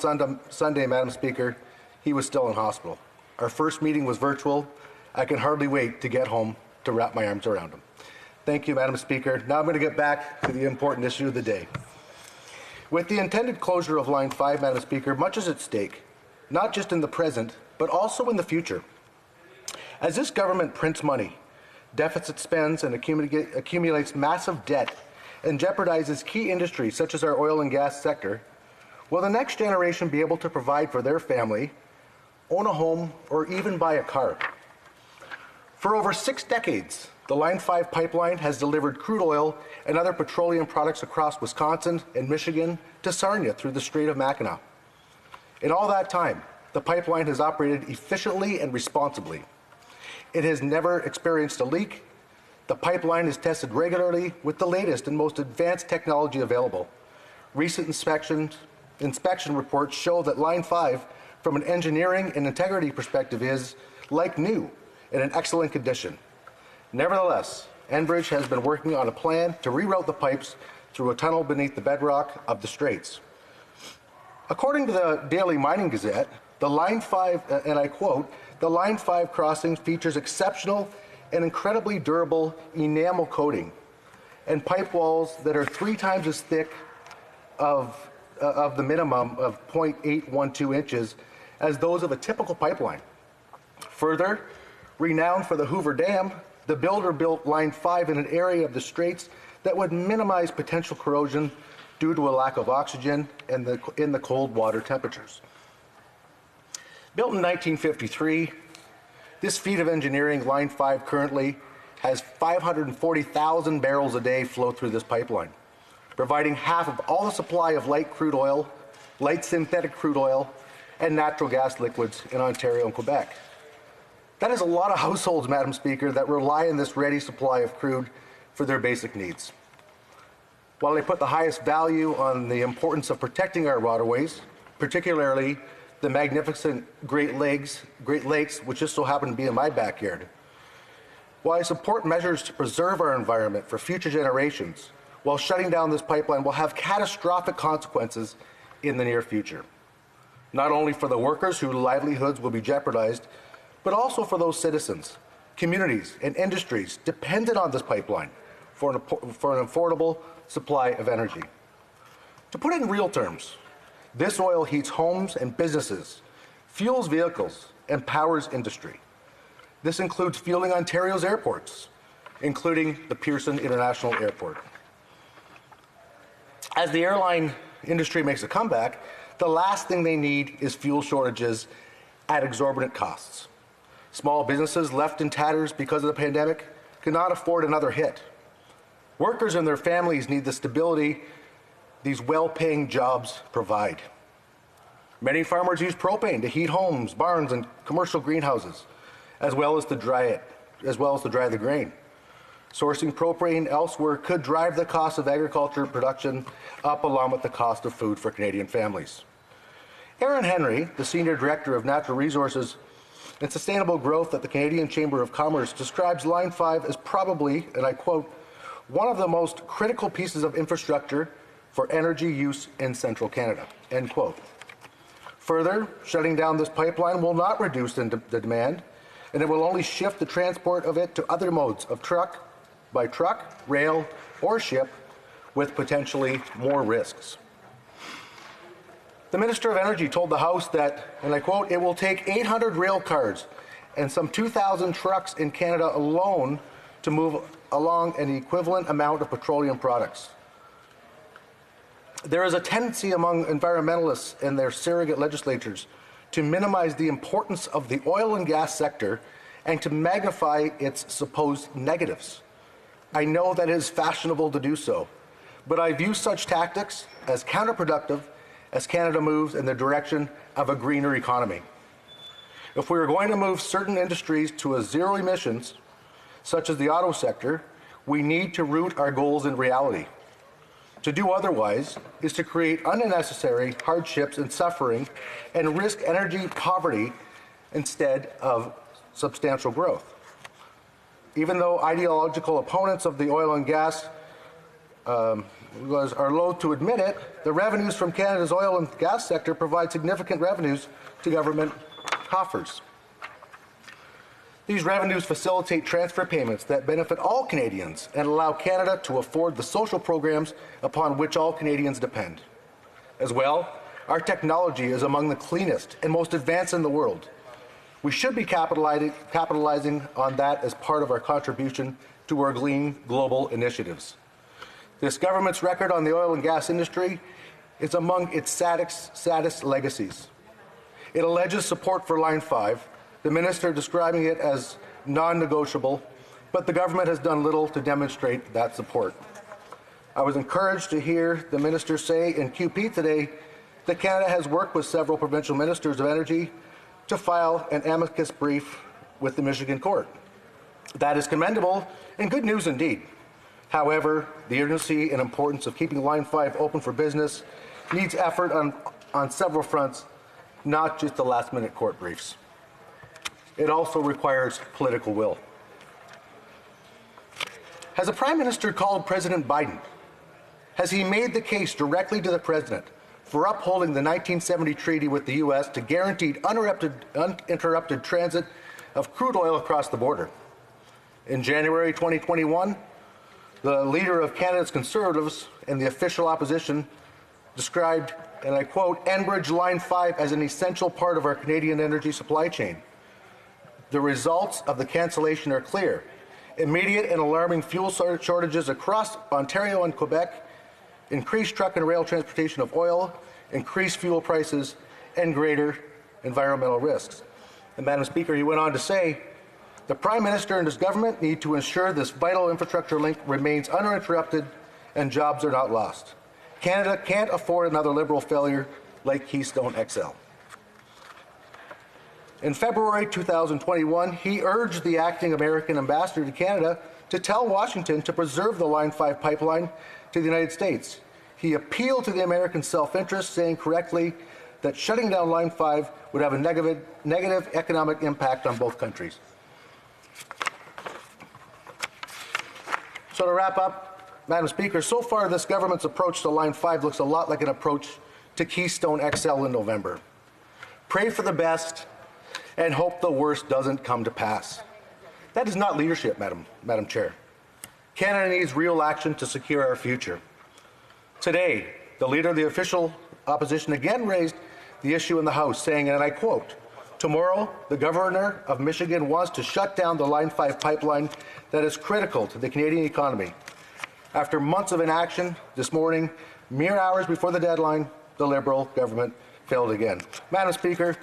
Sunday, Madam Speaker, he was still in hospital. Our first meeting was virtual. I can hardly wait to get home to wrap my arms around him. Thank you, Madam Speaker. Now I'm going to get back to the important issue of the day. With the intended closure of Line 5, Madam Speaker, much is at stake, not just in the present, but also in the future. As this government prints money, deficit spends and accumulates massive debt and jeopardizes key industries such as our oil and gas sector, will the next generation be able to provide for their family, own a home, or even buy a car? For over 6 decades, the Line 5 pipeline has delivered crude oil and other petroleum products across Wisconsin and Michigan to Sarnia through the Strait of Mackinac. In all that time, the pipeline has operated efficiently and responsibly. It has never experienced a leak. The pipeline is tested regularly with the latest and most advanced technology available. Recent inspection reports show that Line 5, from an engineering and integrity perspective, is, like new, in an excellent condition. Nevertheless, Enbridge has been working on a plan to reroute the pipes through a tunnel beneath the bedrock of the Straits. According to the Daily Mining Gazette, the Line 5, and I quote, the Line 5 crossing features exceptional and incredibly durable enamel coating and pipe walls that are 3 times as thick of the minimum of 0.812 inches as those of a typical pipeline. Further, renowned for the Hoover Dam, the builder built Line 5 in an area of the Straits that would minimize potential corrosion due to a lack of oxygen in the cold water temperatures. Built in 1953, this feat of engineering, Line 5 currently has 540,000 barrels a day flow through this pipeline, providing half of all the supply of light crude oil, light synthetic crude oil, and natural gas liquids in Ontario and Quebec. That is a lot of households, Madam Speaker, that rely on this ready supply of crude for their basic needs. While I put the highest value on the importance of protecting our waterways, particularly the magnificent Great Lakes, which just so happen to be in my backyard, while I support measures to preserve our environment for future generations, while shutting down this pipeline will have catastrophic consequences in the near future. Not only for the workers whose livelihoods will be jeopardized, but also for those citizens, communities, and industries dependent on this pipeline for an affordable supply of energy. To put it in real terms, this oil heats homes and businesses, fuels vehicles, and powers industry. This includes fueling Ontario's airports, including the Pearson International Airport. As the airline industry makes a comeback, the last thing they need is fuel shortages at exorbitant costs. Small businesses left in tatters because of the pandemic cannot afford another hit. Workers and their families need the stability these well-paying jobs provide. Many farmers use propane to heat homes, barns, and commercial greenhouses. as well as to dry the grain. Sourcing propane elsewhere could drive the cost of agriculture production up along with the cost of food for Canadian families. Aaron Henry, the Senior Director of Natural Resources and Sustainable Growth at the Canadian Chamber of Commerce, describes Line 5 as probably, and I quote, one of the most critical pieces of infrastructure for energy use in central Canada, end quote. Further, shutting down this pipeline will not reduce the demand, and it will only shift the transport of it to other modes of by truck, rail, or ship, with potentially more risks. The Minister of Energy told the House that, and I quote, it will take 800 rail cars and some 2,000 trucks in Canada alone to move along an equivalent amount of petroleum products. There is a tendency among environmentalists and their surrogate legislators to minimize the importance of the oil and gas sector and to magnify its supposed negatives. I know that it is fashionable to do so, but I view such tactics as counterproductive as Canada moves in the direction of a greener economy. If we are going to move certain industries to a zero emissions, such as the auto sector, we need to root our goals in reality. To do otherwise is to create unnecessary hardships and suffering and risk energy poverty instead of substantial growth. Even though ideological opponents of the oil and gas are loath to admit it, the revenues from Canada's oil and gas sector provide significant revenues to government coffers. These revenues facilitate transfer payments that benefit all Canadians and allow Canada to afford the social programs upon which all Canadians depend. As well, our technology is among the cleanest and most advanced in the world. We should be capitalizing on that as part of our contribution to our green global initiatives. This government's record on the oil and gas industry is among its saddest legacies. It alleges support for Line 5, the minister describing it as non-negotiable, but the government has done little to demonstrate that support. I was encouraged to hear the minister say in QP today that Canada has worked with several provincial ministers of energy to file an amicus brief with the Michigan court. That is commendable and good news indeed. However, the urgency and importance of keeping Line 5 open for business needs effort on several fronts, not just the last-minute court briefs. It also requires political will. Has the Prime Minister called President Biden? Has he made the case directly to the President for upholding the 1970 treaty with the U.S. to guarantee uninterrupted transit of crude oil across the border? In January 2021, the leader of Canada's Conservatives and the official opposition described, and I quote, Enbridge Line 5 as an essential part of our Canadian energy supply chain. The results of the cancellation are clear. Immediate and alarming fuel shortages across Ontario and Quebec, increased truck and rail transportation of oil, increased fuel prices, and greater environmental risks. And Madam Speaker, he went on to say, the Prime Minister and his government need to ensure this vital infrastructure link remains uninterrupted and jobs are not lost. Canada can't afford another Liberal failure like Keystone XL. In February 2021, he urged the acting American ambassador to Canada to tell Washington to preserve the Line 5 pipeline to the United States. He appealed to the American self-interest, saying correctly that shutting down Line 5 would have a negative economic impact on both countries. So to wrap up, Madam Speaker, so far this government's approach to Line 5 looks a lot like an approach to Keystone XL in November. Pray for the best and hope the worst doesn't come to pass. That is not leadership, Madam Chair. Canada needs real action to secure our future. Today, the leader of the official opposition again raised the issue in the House, saying, and I quote, tomorrow, the Governor of Michigan wants to shut down the Line 5 pipeline that is critical to the Canadian economy. After months of inaction, this morning, mere hours before the deadline, the Liberal government failed again. Madam Speaker,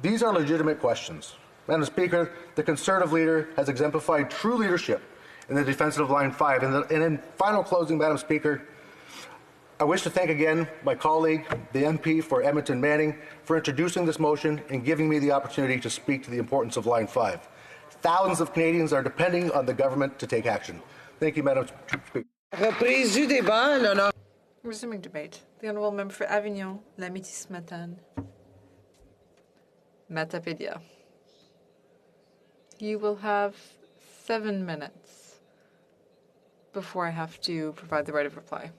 these are legitimate questions. Madam Speaker, the Conservative leader has exemplified true leadership in the defense of Line 5. And in final closing, Madam Speaker, I wish to thank again my colleague, the MP for Edmonton Manning, for introducing this motion and giving me the opportunity to speak to the importance of Line 5. Thousands of Canadians are depending on the government to take action. Thank you, Madam Speaker. Reprise du débat, l'honneur. Resuming debate. The Honourable Member for Avignon, Lamitis-Matane, Matapédia. You will have 7 minutes before I have to provide the right of reply.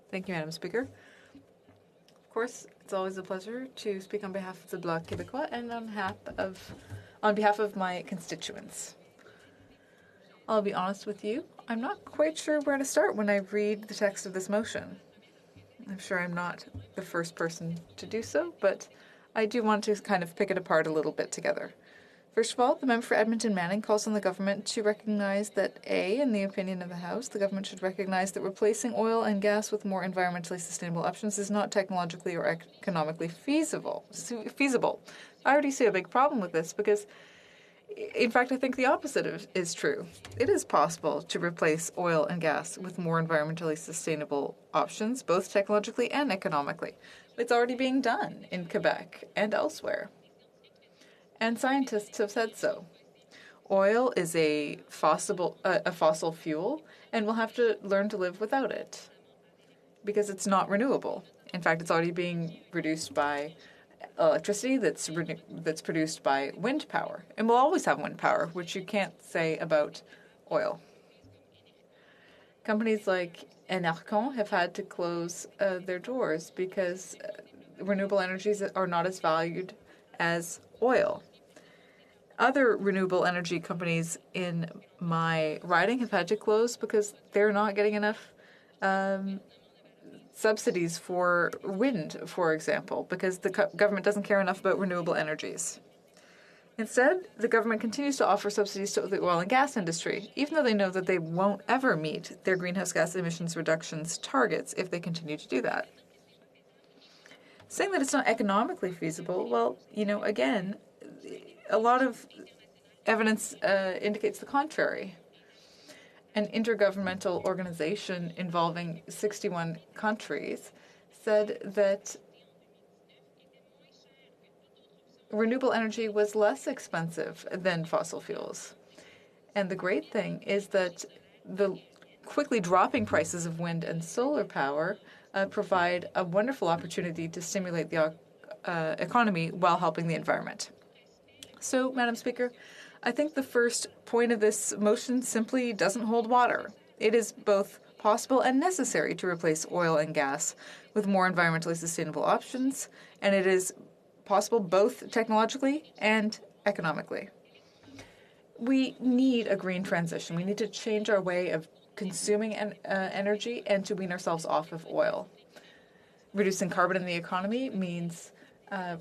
Thank you, Madam Speaker. Of course, it's always a pleasure to speak on behalf of the Bloc Québécois and on behalf of my constituents. I'll be honest with you, I'm not quite sure where to start when I read the text of this motion. I'm sure I'm not the first person to do so, but I do want to kind of pick it apart a little bit together. First of all, the member for Edmonton Manning calls on the government to recognize that A, in the opinion of the House, the government should recognize that replacing oil and gas with more environmentally sustainable options is not technologically or economically feasible. I already see a big problem with this because, in fact, I think the opposite is true. It is possible to replace oil and gas with more environmentally sustainable options, both technologically and economically. It's already being done in Quebec and elsewhere. And scientists have said so. Oil is a fossil fuel, and we'll have to learn to live without it because it's not renewable. In fact, it's already being produced by electricity that's produced by wind power. And we'll always have wind power, which you can't say about oil. Companies like Enercon have had to close their doors because renewable energies are not as valued as oil. Other renewable energy companies in my riding have had to close because they're not getting enough subsidies for wind, for example, because the government doesn't care enough about renewable energies. Instead, the government continues to offer subsidies to the oil and gas industry, even though they know that they won't ever meet their greenhouse gas emissions reductions targets if they continue to do that. Saying that it's not economically feasible, well, again, a lot of evidence indicates the contrary. An intergovernmental organization involving 61 countries said that renewable energy was less expensive than fossil fuels. And the great thing is that the quickly dropping prices of wind and solar power provide a wonderful opportunity to stimulate the economy while helping the environment. So, Madam Speaker, I think the first point of this motion simply doesn't hold water. It is both possible and necessary to replace oil and gas with more environmentally sustainable options, and it is possible both technologically and economically. We need a green transition. We need to change our way of consuming energy and to wean ourselves off of oil. Reducing carbon in the economy means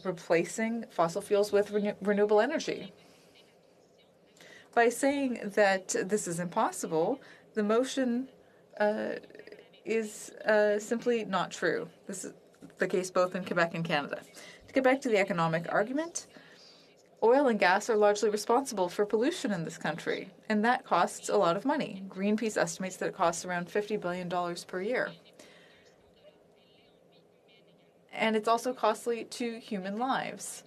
replacing fossil fuels with renewable energy. By saying that this is impossible, the motion is simply not true. This is the case both in Quebec and Canada. To get back to the economic argument, oil and gas are largely responsible for pollution in this country, and that costs a lot of money. Greenpeace estimates that it costs around $50 billion per year. And it's also costly to human lives.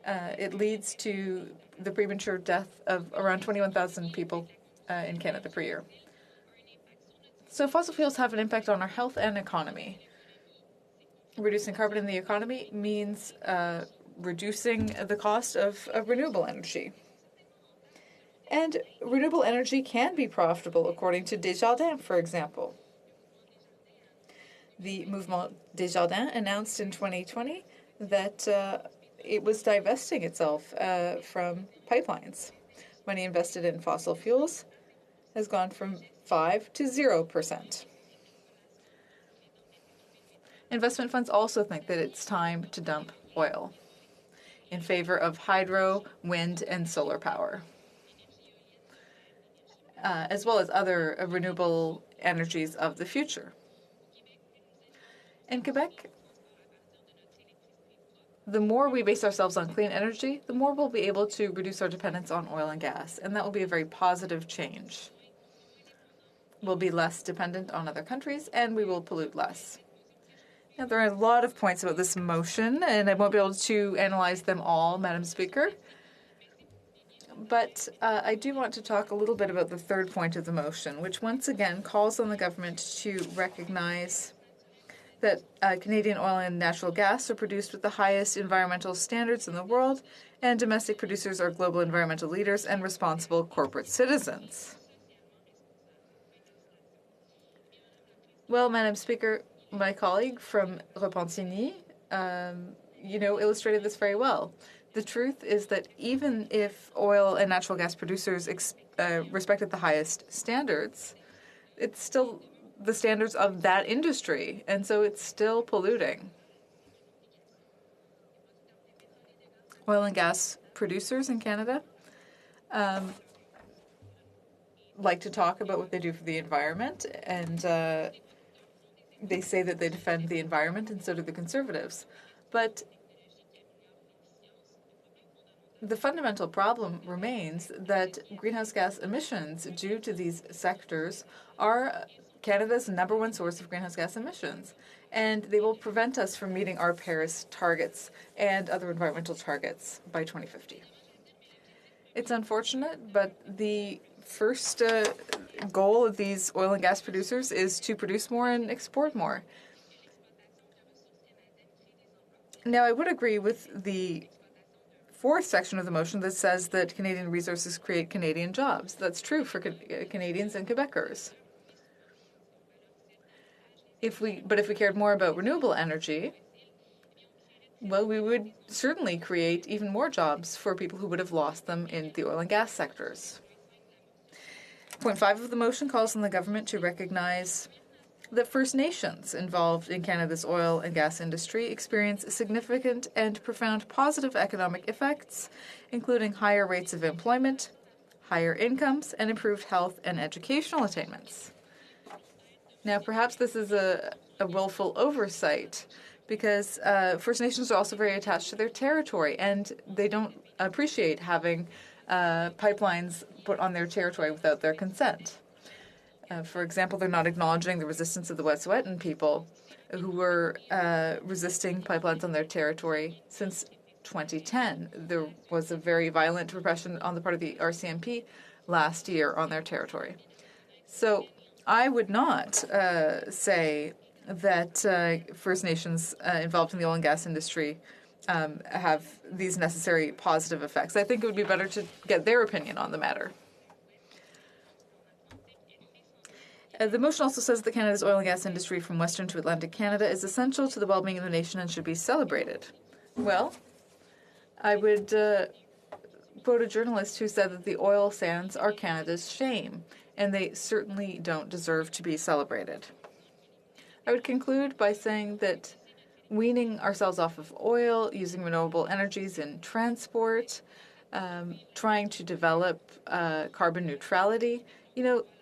It leads to the premature death of around 21,000 people in Canada per year. So fossil fuels have an impact on our health and economy. Reducing carbon in the economy means reducing the cost of renewable energy. And renewable energy can be profitable, according to Desjardins, for example. The Mouvement Desjardins announced in 2020 that it was divesting itself from pipelines. Money invested in fossil fuels has gone from 5 to 0%. Investment funds also think that it's time to dump oil in favor of hydro, wind, and solar power, as well as other renewable energies of the future. In Quebec, the more we base ourselves on clean energy, the more we'll be able to reduce our dependence on oil and gas, and that will be a very positive change. We'll be less dependent on other countries, and we will pollute less. Now, there are a lot of points about this motion, and I won't be able to analyze them all, Madam Speaker. But I do want to talk a little bit about the third point of the motion, which once again calls on the government to recognize that Canadian oil and natural gas are produced with the highest environmental standards in the world, and domestic producers are global environmental leaders and responsible corporate citizens. Well, Madam Speaker, my colleague from Repentigny, illustrated this very well. The truth is that even if oil and natural gas producers respected the highest standards, it's still the standards of that industry, and so it's still polluting. Oil and gas producers in Canada like to talk about what they do for the environment, and they say that they defend the environment, and so do the Conservatives. But the fundamental problem remains that greenhouse gas emissions due to these sectors are Canada's #1 source of greenhouse gas emissions, and they will prevent us from meeting our Paris targets and other environmental targets by 2050. It's unfortunate, but the first goal of these oil and gas producers is to produce more and export more. Now, I would agree with the fourth section of the motion that says that Canadian resources create Canadian jobs. That's true for Canadians and Quebecers. If we cared more about renewable energy, well, we would certainly create even more jobs for people who would have lost them in the oil and gas sectors. Point 5 of the motion calls on the government to recognize that First Nations involved in Canada's oil and gas industry experience significant and profound positive economic effects, including higher rates of employment, higher incomes, and improved health and educational attainments. Now, perhaps this is a willful oversight, because First Nations are also very attached to their territory, and they don't appreciate having pipelines put on their territory without their consent. For example, they're not acknowledging the resistance of the Wet'suwet'en people who were resisting pipelines on their territory since 2010. There was a very violent repression on the part of the RCMP last year on their territory. So I would not say that First Nations involved in the oil and gas industry have these necessary positive effects. I think it would be better to get their opinion on the matter. The motion also says that Canada's oil and gas industry from Western to Atlantic Canada is essential to the well-being of the nation and should be celebrated. Well, I would quote a journalist who said that the oil sands are Canada's shame, and they certainly don't deserve to be celebrated. I would conclude by saying that weaning ourselves off of oil, using renewable energies in transport, trying to develop carbon neutrality,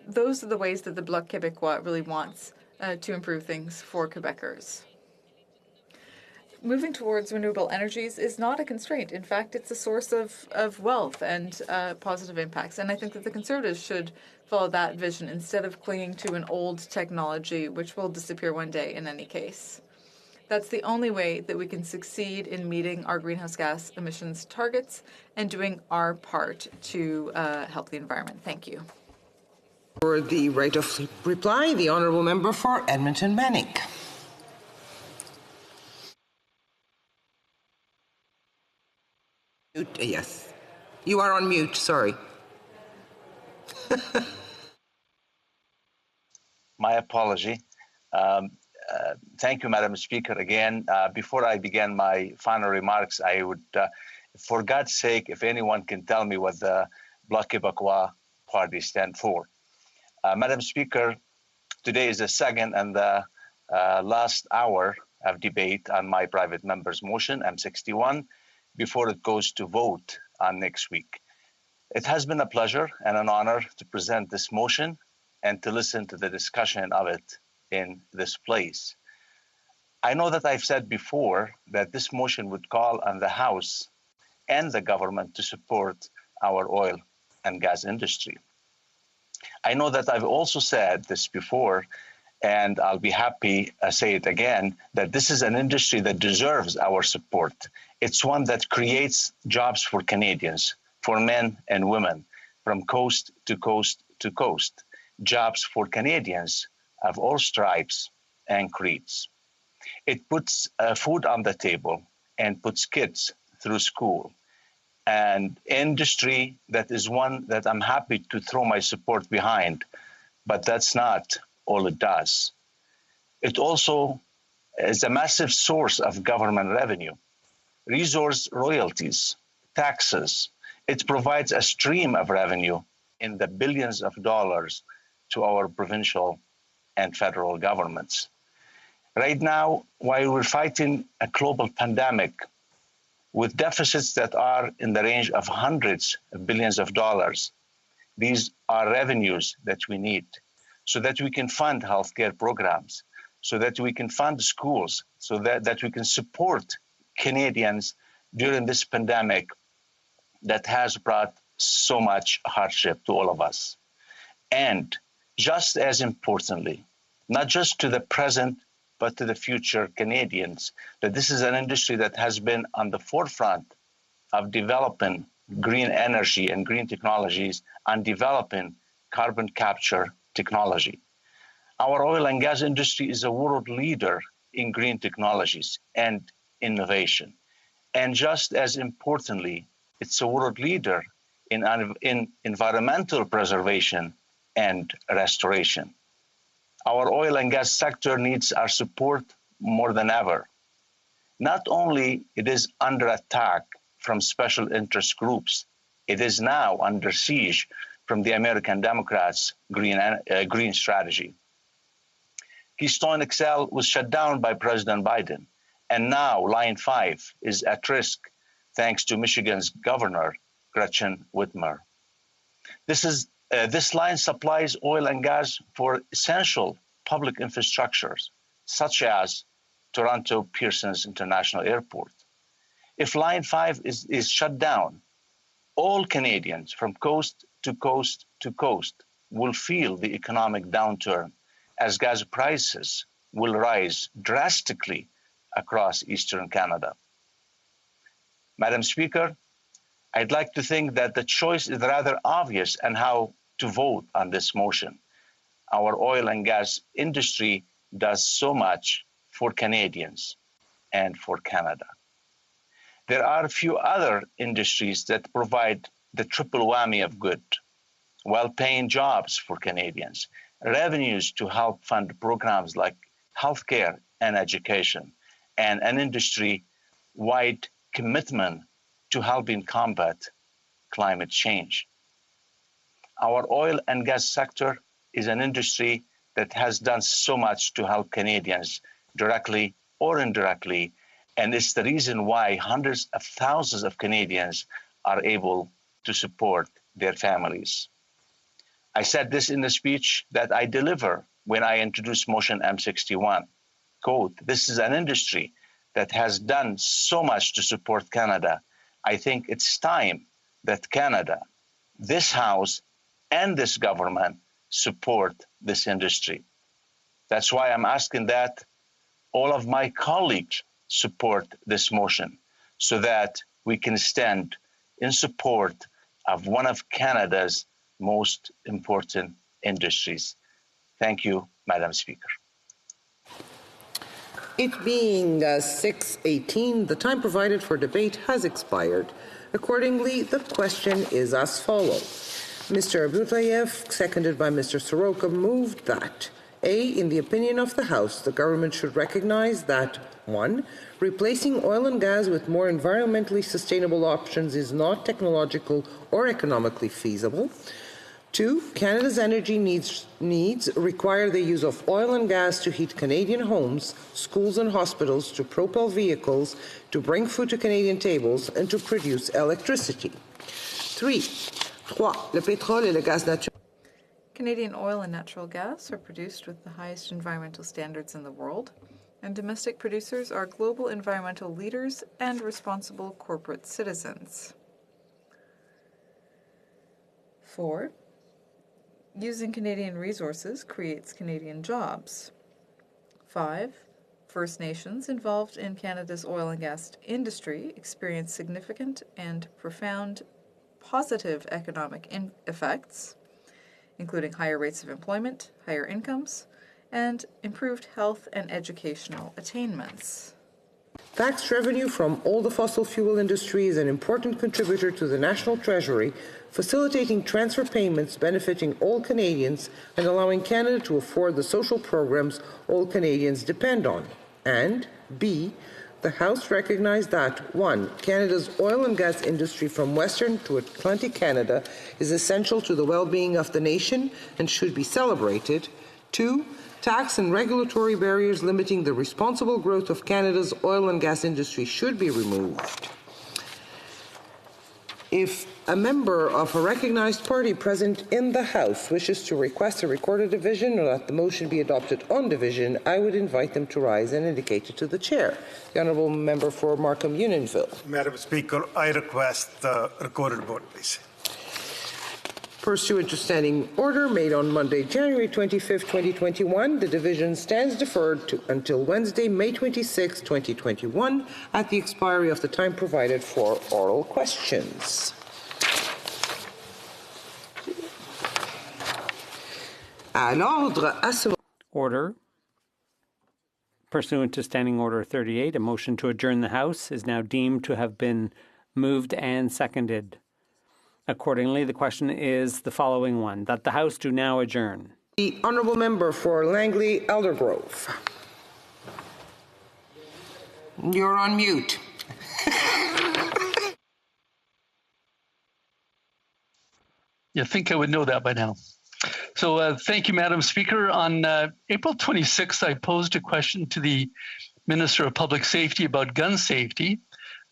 those are the ways that the Bloc Québécois really wants to improve things for Quebecers. Moving towards renewable energies is not a constraint. In fact, it's a source of wealth and positive impacts. And I think that the Conservatives should follow that vision instead of clinging to an old technology which will disappear one day in any case. That's the only way that we can succeed in meeting our greenhouse gas emissions targets and doing our part to help the environment. Thank you. For the right of reply, the honourable member for Edmonton Manic. Yes. You are on mute, sorry. My apology. Thank you, Madam Speaker. Again, before I begin my final remarks, I would, for God's sake, if anyone can tell me what the Bloc Québécois party stand for. Madam Speaker, today is the second and the last hour of debate on my private member's motion, M61, before it goes to vote on next week. It has been a pleasure and an honor to present this motion and to listen to the discussion of it in this place. I know that I've said before that this motion would call on the House and the government to support our oil and gas industry. I know that I've also said this before, and I'll be happy to say it again, that this is an industry that deserves our support. It's one that creates jobs for Canadians, for men and women, from coast to coast to coast, jobs for Canadians of all stripes and creeds. It puts food on the table and puts kids through school. And industry that is one that I'm happy to throw my support behind, but that's not all it does. It also is a massive source of government revenue, resource royalties, taxes. It provides a stream of revenue in the billions of dollars to our provincial and federal governments. Right now, while we're fighting a global pandemic with deficits that are in the range of hundreds of billions of dollars, these are revenues that we need so that we can fund healthcare programs, so that we can fund schools, so that we can support Canadians during this pandemic that has brought so much hardship to all of us. And just as importantly, not just to the present, but to the future Canadians, that this is an industry that has been on the forefront of developing green energy and green technologies and developing carbon capture technology. Our oil and gas industry is a world leader in green technologies and innovation. And just as importantly, it's a world leader in environmental preservation and restoration. Our oil and gas sector needs our support more than ever. Not only it is under attack from special interest groups, it is now under siege from the American Democrats' green strategy. Keystone XL was shut down by President Biden, and now Line 5 is at risk thanks to Michigan's governor, Gretchen Whitmer. This line supplies oil and gas for essential public infrastructures, such as Toronto Pearson's International Airport. If Line 5 is shut down, all Canadians from coast to coast to coast will feel the economic downturn as gas prices will rise drastically across Eastern Canada. Madam Speaker, I'd like to think that the choice is rather obvious on how to vote on this motion. Our oil and gas industry does so much for Canadians and for Canada. There are a few other industries that provide the triple whammy of good, well-paying jobs for Canadians, revenues to help fund programs like healthcare and education, and an industry-wide commitment to helping combat climate change. Our oil and gas sector is an industry that has done so much to help Canadians directly or indirectly, and it's the reason why hundreds of thousands of Canadians are able to support their families. I said this in the speech that I deliver when I introduced Motion M61. Quote, this is an industry that has done so much to support Canada. I think it's time that Canada, this House, and this government support this industry. That's why I'm asking that all of my colleagues support this motion so that we can stand in support of one of Canada's most important industries. Thank you, Madam Speaker. It being 6:18, the time provided for debate has expired. Accordingly, the question is as follows. Mr. Abutayev, seconded by Mr. Soroka, moved that A, in the opinion of the House, the government should recognize that 1. Replacing oil and gas with more environmentally sustainable options is not technological or economically feasible. 2. Canada's energy needs require the use of oil and gas to heat Canadian homes, schools and hospitals, to propel vehicles, to bring food to Canadian tables, and to produce electricity. 3. Le pétrole et le gaz naturel. Canadian oil and natural gas are produced with the highest environmental standards in the world, and domestic producers are global environmental leaders and responsible corporate citizens. 4. Using Canadian resources creates Canadian jobs. 5. First Nations involved in Canada's oil and gas industry experience significant and profound positive economic effects, including higher rates of employment, higher incomes, and improved health and educational attainments. Tax revenue from all the fossil fuel industry is an important contributor to the national treasury, facilitating transfer payments benefiting all Canadians and allowing Canada to afford the social programs all Canadians depend on. And B, the House recognized that 1. Canada's oil and gas industry from Western to Atlantic Canada is essential to the well-being of the nation and should be celebrated. 2. Tax and regulatory barriers limiting the responsible growth of Canada's oil and gas industry should be removed. If a member of a recognized party present in the House wishes to request a recorded division or that the motion be adopted on division, I would invite them to rise and indicate it to the Chair. The Honourable Member for Markham-Unionville. Madam Speaker, I request the recorded vote, please. Pursuant to standing order made on Monday, January 25, 2021, the division stands deferred until Wednesday, May 26, 2021, at the expiry of the time provided for oral questions. Order. Pursuant to Standing Order 38, a motion to adjourn the House is now deemed to have been moved and seconded. Accordingly, the question is the following one, that the House do now adjourn. The Honourable Member for Langley Eldergrove. You're on mute. You'd think I would know that by now. So thank you, Madam Speaker. On April 26th, I posed a question to the Minister of Public Safety about gun safety.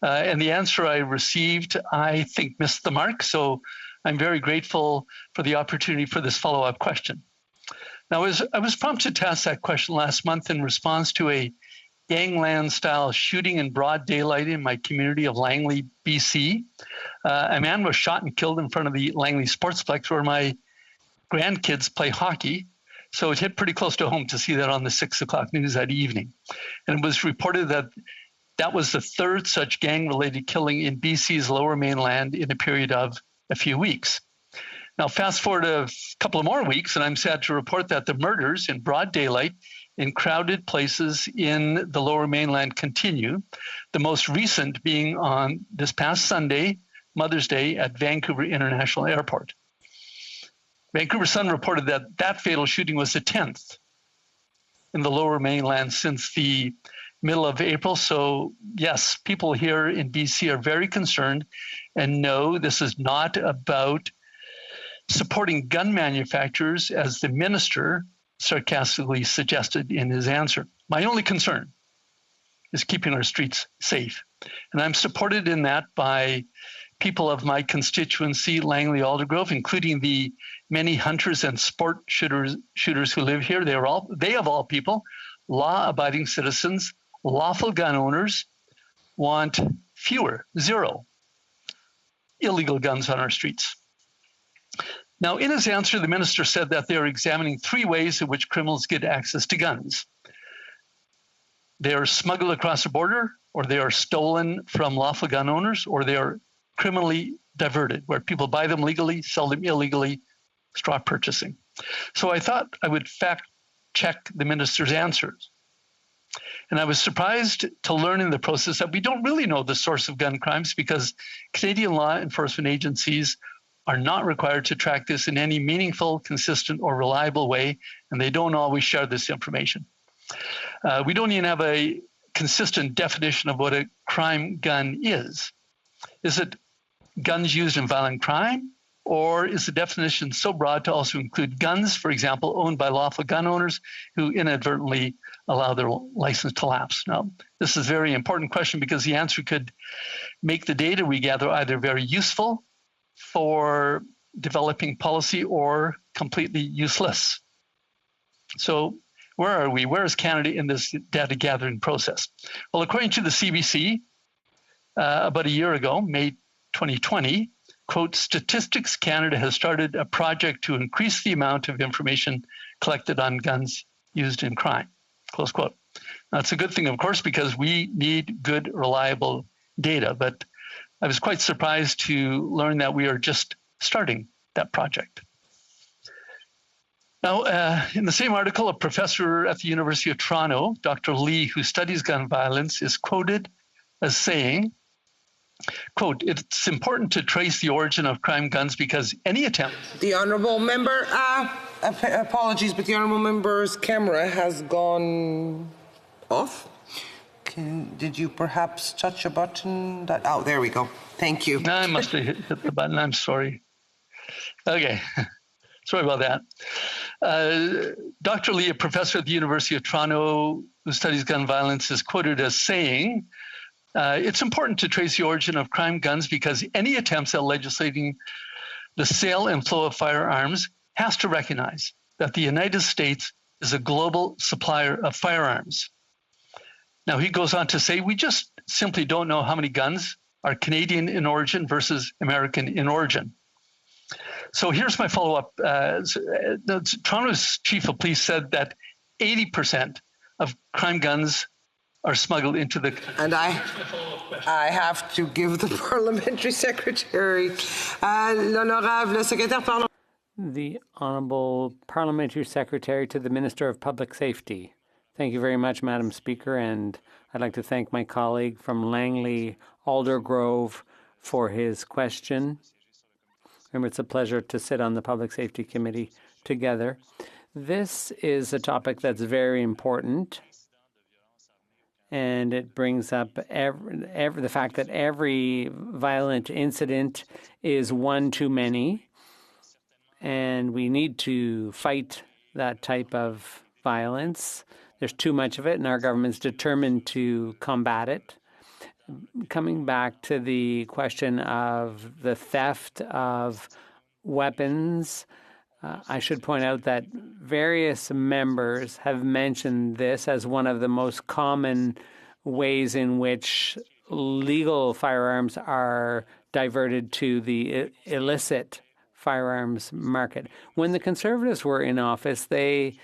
And the answer I received, I think, missed the mark. So I'm very grateful for the opportunity for this follow-up question. Now, I was prompted to ask that question last month in response to a gangland-style shooting in broad daylight in my community of Langley, BC. A man was shot and killed in front of the Langley Sportsplex where my grandkids play hockey. So it hit pretty close to home to see that on the 6 o'clock news that evening. And it was reported that that was the third such gang-related killing in BC's Lower Mainland in a period of a few weeks. Now, fast forward a couple of more weeks, and I'm sad to report that the murders in broad daylight in crowded places in the Lower Mainland continue, the most recent being on this past Sunday, Mother's Day, at Vancouver International Airport. Vancouver Sun reported that that fatal shooting was the 10th in the Lower Mainland since the middle of April. So yes, people here in BC are very concerned, and no, this is not about supporting gun manufacturers as the minister sarcastically suggested in his answer. My only concern is keeping our streets safe. And I'm supported in that by people of my constituency, Langley Aldergrove, including the many hunters and sport shooters who live here. They of all people, law-abiding citizens, lawful gun owners, want zero illegal guns on our streets. Now, in his answer, the minister said that they are examining 3 ways in which criminals get access to guns. They are smuggled across the border, or they are stolen from lawful gun owners, or they are criminally diverted, where people buy them legally, sell them illegally, straw purchasing. So I thought I would fact check the minister's answers. And I was surprised to learn in the process that we don't really know the source of gun crimes because Canadian law enforcement agencies are not required to track this in any meaningful, consistent, or reliable way, and they don't always share this information. We don't even have a consistent definition of what a crime gun is. Is it guns used in violent crime? Or is the definition so broad to also include guns, for example, owned by lawful gun owners who inadvertently allow their license to lapse? Now, this is a very important question because the answer could make the data we gather either very useful for developing policy or completely useless. So where are we? Where is Canada in this data gathering process? Well, according to the CBC, about a year ago, May 2020, quote, Statistics Canada has started a project to increase the amount of information collected on guns used in crime. close quote. That's a good thing, of course, because we need good, reliable data. But I was quite surprised to learn that we are just starting that project. Now, in the same article, a professor at the University of Toronto, Dr. Lee, who studies gun violence, is quoted as saying, quote, "It's important to trace the origin of crime guns because any attempt..." The honourable member, apologies, but the honourable member's camera has gone off. Did you perhaps touch a button? Oh, there we go. Thank you. No, I must have hit the button. I'm sorry. Okay. Sorry about that. Dr. Lee, a professor at the University of Toronto who studies gun violence, is quoted as saying, "It's important to trace the origin of crime guns because any attempts at legislating the sale and flow of firearms has to recognize that the United States is a global supplier of firearms." Now, he goes on to say, "We just simply don't know how many guns are Canadian in origin versus American in origin." So here's my follow-up. Toronto's chief of police said that 80% of crime guns are smuggled into the... And I have to give the parliamentary secretary, l'honorable secrétaire parlementaire. The Honourable Parliamentary Secretary to the Minister of Public Safety. Thank you very much, Madam Speaker, and I'd like to thank my colleague from Langley Aldergrove for his question. Remember, it's a pleasure to sit on the Public Safety Committee together. This is a topic that's very important, and it brings up the fact that every violent incident is one too many, and we need to fight that type of violence. There's too much of it, and our government's determined to combat it. Coming back to the question of the theft of weapons, I should point out that various members have mentioned this as one of the most common ways in which legal firearms are diverted to the illicit firearms market. When the Conservatives were in office, they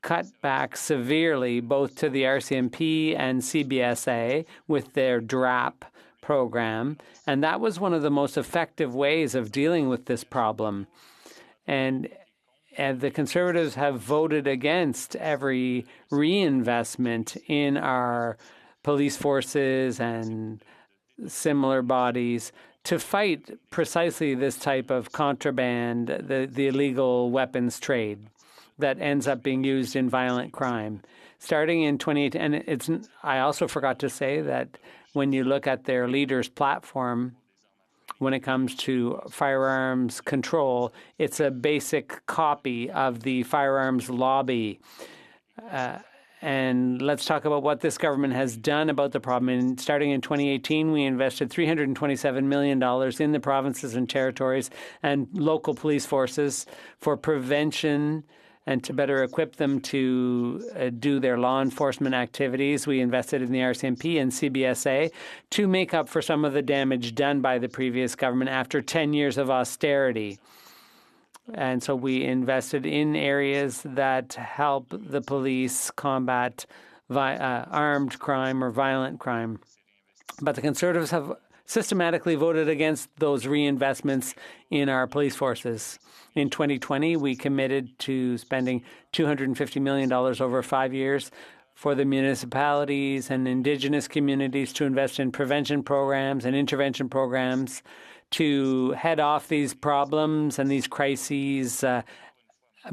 cut back severely both to the RCMP and CBSA with their DRAP program, and that was one of the most effective ways of dealing with this problem. And the Conservatives have voted against every reinvestment in our police forces and similar bodies to fight precisely this type of contraband, the illegal weapons trade that ends up being used in violent crime. Starting in 2018, and I also forgot to say that when you look at their leaders' platform, when it comes to firearms control, it's a basic copy of the firearms lobby. And let's talk about what this government has done about the problem. And starting in 2018, we invested $327 million in the provinces and territories and local police forces for prevention and to better equip them to do their law enforcement activities. We invested in the RCMP and CBSA to make up for some of the damage done by the previous government after 10 years of austerity. And so we invested in areas that help the police combat armed crime or violent crime. But the Conservatives have systematically voted against those reinvestments in our police forces. In 2020, we committed to spending $250 million over 5 years for the municipalities and Indigenous communities to invest in prevention programs and intervention programs to head off these problems and these crises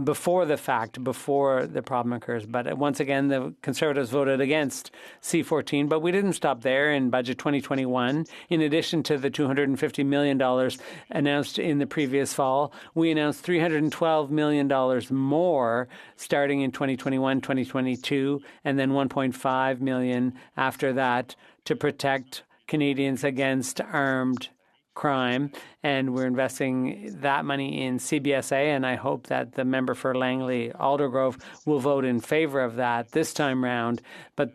before the fact, before the problem occurs. But once again, the Conservatives voted against C-14, but we didn't stop there. In Budget 2021, in addition to the $250 million announced in the previous fall, we announced $312 million more starting in 2021, 2022, and then $1.5 million after that to protect Canadians against armed crime, and we're investing that money in CBSA, and I hope that the member for Langley Aldergrove will vote in favor of that this time round. But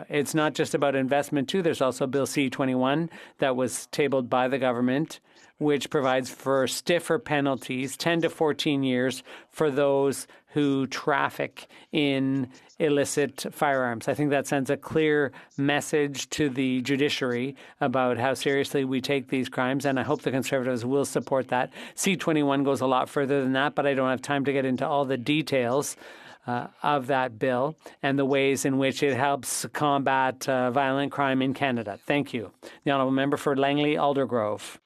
it's not just about investment too. There's also Bill C-21 that was tabled by the government, which provides for stiffer penalties, 10 to 14 years, for those who traffic in illicit firearms. I think that sends a clear message to the judiciary about how seriously we take these crimes, and I hope the Conservatives will support that. C-21 goes a lot further than that, but I don't have time to get into all the details of that bill and the ways in which it helps combat violent crime in Canada. Thank you. The Honourable Member for Langley Aldergrove.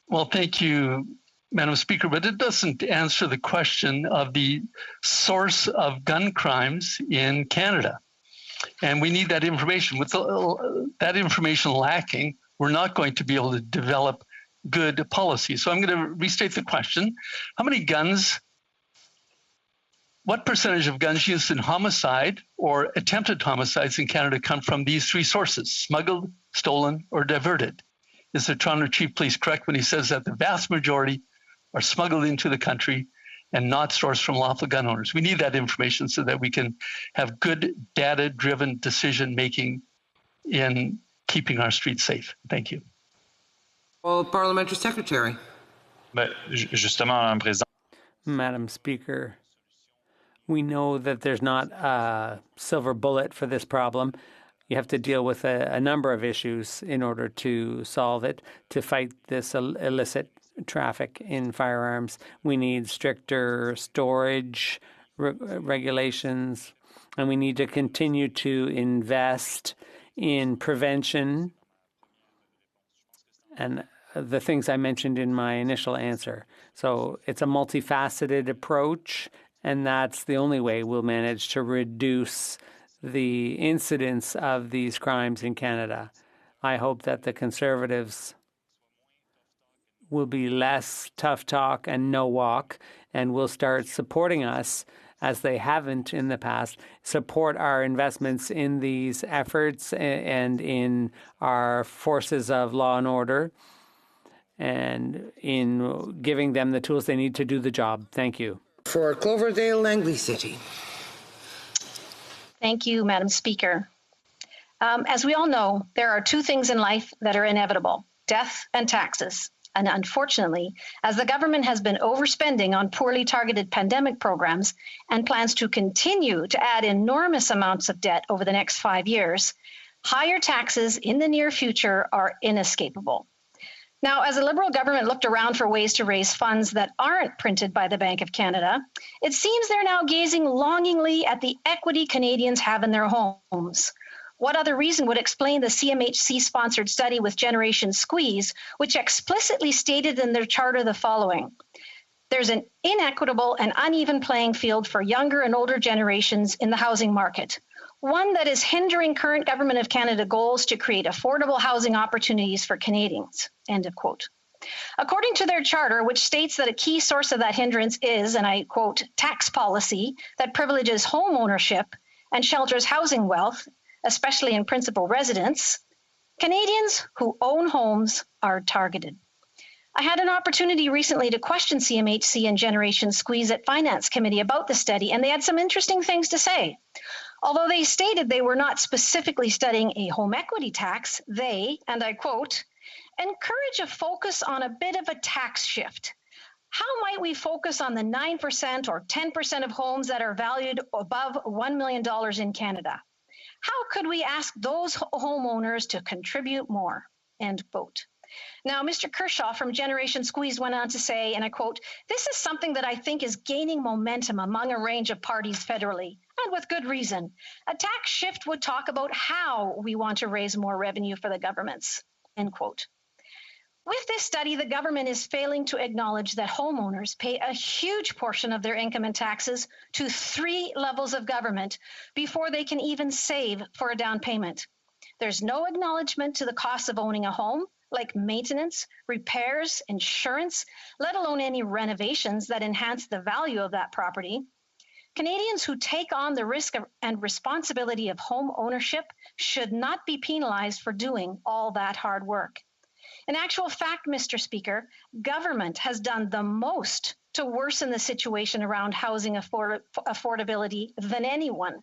Well, thank you, Madam Speaker, but it doesn't answer the question of the source of gun crimes in Canada. And we need that information. With that information lacking, we're not going to be able to develop good policy. So I'm going to restate the question. How many guns, what percentage of guns used in homicide or attempted homicides in Canada come from these three sources: smuggled, stolen, or diverted? Is the Toronto Chief Police correct when he says that the vast majority are smuggled into the country and not sourced from lawful gun owners? We need that information so that we can have good data-driven decision-making in keeping our streets safe. Thank you. Well, Parliamentary Secretary. Madam Speaker, we know that there's not a silver bullet for this problem. You have to deal with a number of issues in order to solve it, to fight this illicit traffic in firearms. We need stricter storage regulations, and we need to continue to invest in prevention and the things I mentioned in my initial answer. So it's a multifaceted approach, and that's the only way we'll manage to reduce the incidence of these crimes in Canada. I hope that the Conservatives will be less tough talk and no walk, and will start supporting us, as they haven't in the past, support our investments in these efforts and in our forces of law and order, and in giving them the tools they need to do the job. Thank you. For Cloverdale, Langley City. Thank you, Madam Speaker. As we all know, there are two things in life that are inevitable: death and taxes. And unfortunately, as the government has been overspending on poorly targeted pandemic programs and plans to continue to add enormous amounts of debt over the next 5 years, higher taxes in the near future are inescapable. Now, as the Liberal government looked around for ways to raise funds that aren't printed by the Bank of Canada, it seems they're now gazing longingly at the equity Canadians have in their homes. What other reason would explain the CMHC-sponsored study with Generation Squeeze, which explicitly stated in their charter the following: there's an inequitable and uneven playing field for younger and older generations in the housing market, one that is hindering current Government of Canada goals to create affordable housing opportunities for Canadians, end of quote. According to their charter, which states that a key source of that hindrance is, and I quote, tax policy that privileges home ownership and shelters housing wealth, especially in principal residence, Canadians who own homes are targeted. I had an opportunity recently to question CMHC and Generation Squeeze at Finance Committee about the study, and they had some interesting things to say. Although they stated they were not specifically studying a home equity tax, they, and I quote, encourage a focus on a bit of a tax shift. How might we focus on the 9% or 10% of homes that are valued above $1 million in Canada? How could we ask those homeowners to contribute more? End quote. Now, Mr. Kershaw from Generation Squeeze went on to say, and I quote, this is something that I think is gaining momentum among a range of parties federally, and with good reason. A tax shift would talk about how we want to raise more revenue for the governments, end quote. With this study, the government is failing to acknowledge that homeowners pay a huge portion of their income and taxes to 3 levels of government before they can even save for a down payment. There's no acknowledgement to the cost of owning a home, like maintenance, repairs, insurance, let alone any renovations that enhance the value of that property. Canadians who take on the risk and responsibility of home ownership should not be penalized for doing all that hard work. In actual fact, Mr. Speaker, government has done the most to worsen the situation around housing affordability than anyone.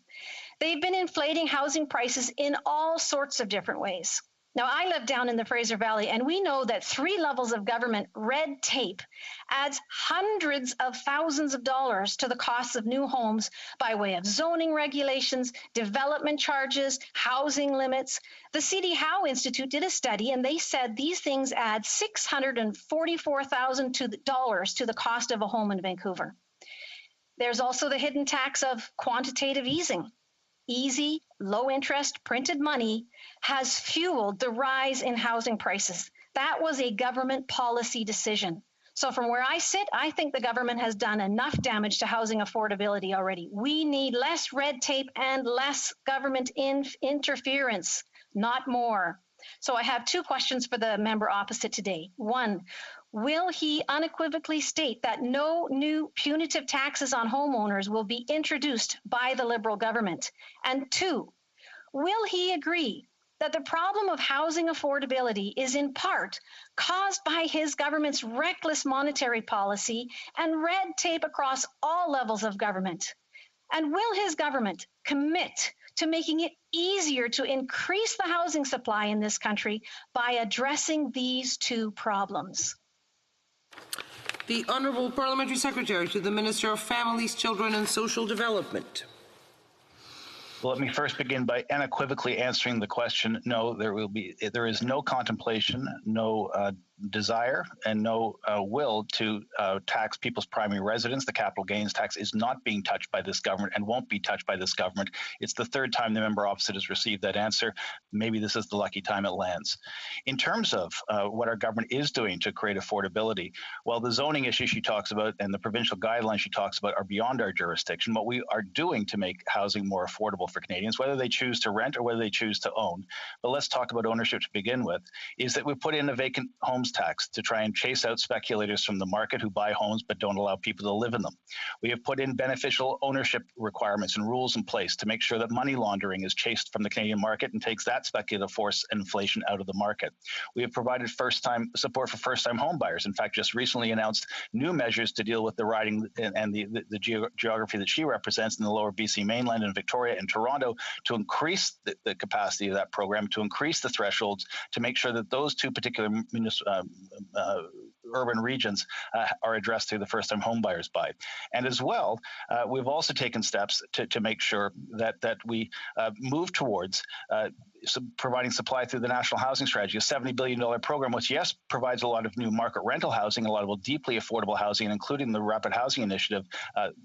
They've been inflating housing prices in all sorts of different ways. Now, I live down in the Fraser Valley, and we know that 3 levels of government red tape adds hundreds of thousands of dollars to the costs of new homes by way of zoning regulations, development charges, housing limits. The C.D. Howe Institute did a study, and they said these things add $644,000 to the cost of a home in Vancouver. There's also the hidden tax of quantitative easing. Easy, low-interest printed money has fueled the rise in housing prices. That was a government policy decision. So from where I sit, I think the government has done enough damage to housing affordability already. We need less red tape and less government interference, not more. So I have 2 questions for the member opposite today. 1, will he unequivocally state that no new punitive taxes on homeowners will be introduced by the Liberal government? And 2, will he agree that the problem of housing affordability is in part caused by his government's reckless monetary policy and red tape across all levels of government? And will his government commit to making it easier to increase the housing supply in this country by addressing these 2 problems? The Honourable Parliamentary Secretary to the Minister of Families, Children and Social Development. Well, let me first begin by unequivocally answering the question. No, there is no contemplation, no desire, and no will to tax people's primary residence. The capital gains tax is not being touched by this government and won't be touched by this government. It's the 3rd time the member opposite has received that answer. Maybe this is the lucky time it lands. In terms of what our government is doing to create affordability, well, the zoning issue she talks about and the provincial guidelines she talks about are beyond our jurisdiction. What we are doing to make housing more affordable for Canadians, whether they choose to rent or whether they choose to own, but let's talk about ownership to begin with, is that we put in a vacant homes tax to try and chase out speculators from the market who buy homes but don't allow people to live in them. We have put in beneficial ownership requirements and rules in place to make sure that money laundering is chased from the Canadian market and takes that speculative force and inflation out of the market. We have provided support for first-time home buyers. In fact, just recently announced new measures to deal with the riding and the geography that she represents in the lower BC mainland and Victoria and Toronto to increase the capacity of that program, to increase the thresholds, to make sure that those 2 particular urban regions are addressed through the first-time home buyers buy. And as well, we've also taken steps to make sure that we move towards providing supply through the National Housing Strategy, a $70 billion program, which, yes, provides a lot of new market rental housing, a lot of deeply affordable housing, including the Rapid Housing Initiative,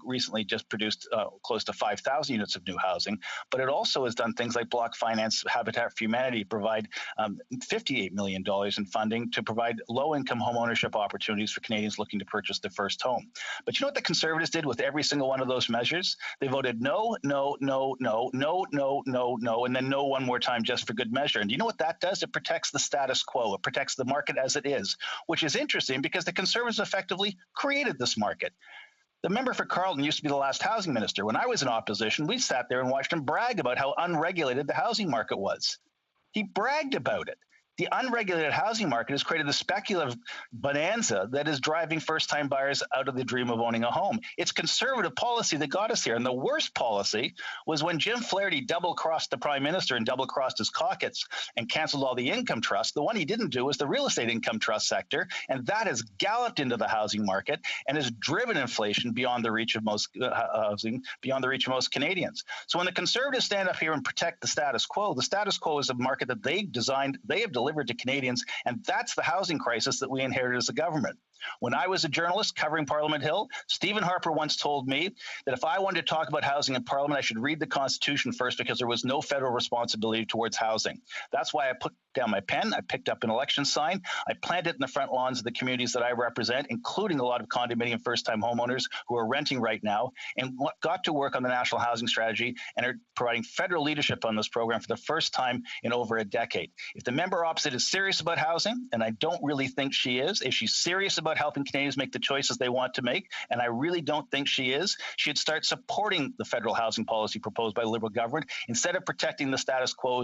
recently just produced close to 5,000 units of new housing. But it also has done things like block finance, Habitat for Humanity, provide $58 million in funding to provide low-income home ownership opportunities for Canadians looking to purchase their first home. But you know what the Conservatives did with every single one of those measures? They voted no, no, no, no, no, no, no, no, and then no one more time just for good measure. And you know what that does? It protects the status quo. It protects the market as it is, which is interesting because the Conservatives effectively created this market. The member for Carleton used to be the last housing minister. When I was in opposition, we sat there and watched him brag about how unregulated the housing market was. He bragged about it. The unregulated housing market has created the speculative bonanza that is driving first-time buyers out of the dream of owning a home. It's conservative policy that got us here. And the worst policy was when Jim Flaherty double-crossed the Prime Minister and double-crossed his caucus and canceled all the income trusts. The one he didn't do was the real estate income trust sector, and that has galloped into the housing market and has driven inflation beyond the reach of most beyond the reach of most Canadians. So when the Conservatives stand up here and protect the status quo is a market that they designed, they have delivered to Canadians, and that's the housing crisis that we inherited as a government. When I was a journalist covering Parliament Hill, Stephen Harper once told me that if I wanted to talk about housing in Parliament, I should read the Constitution first because there was no federal responsibility towards housing. That's why I put down my pen, I picked up an election sign, I planted it in the front lawns of the communities that I represent, including a lot of condominium first-time homeowners who are renting right now, and got to work on the National Housing Strategy and are providing federal leadership on this program for the first time in over a decade. If the member opposite is serious about housing, and I don't really think she is, if she's serious about helping Canadians make the choices they want to make, and I really don't think she is, she'd start supporting the federal housing policy proposed by the Liberal government instead of protecting the status quo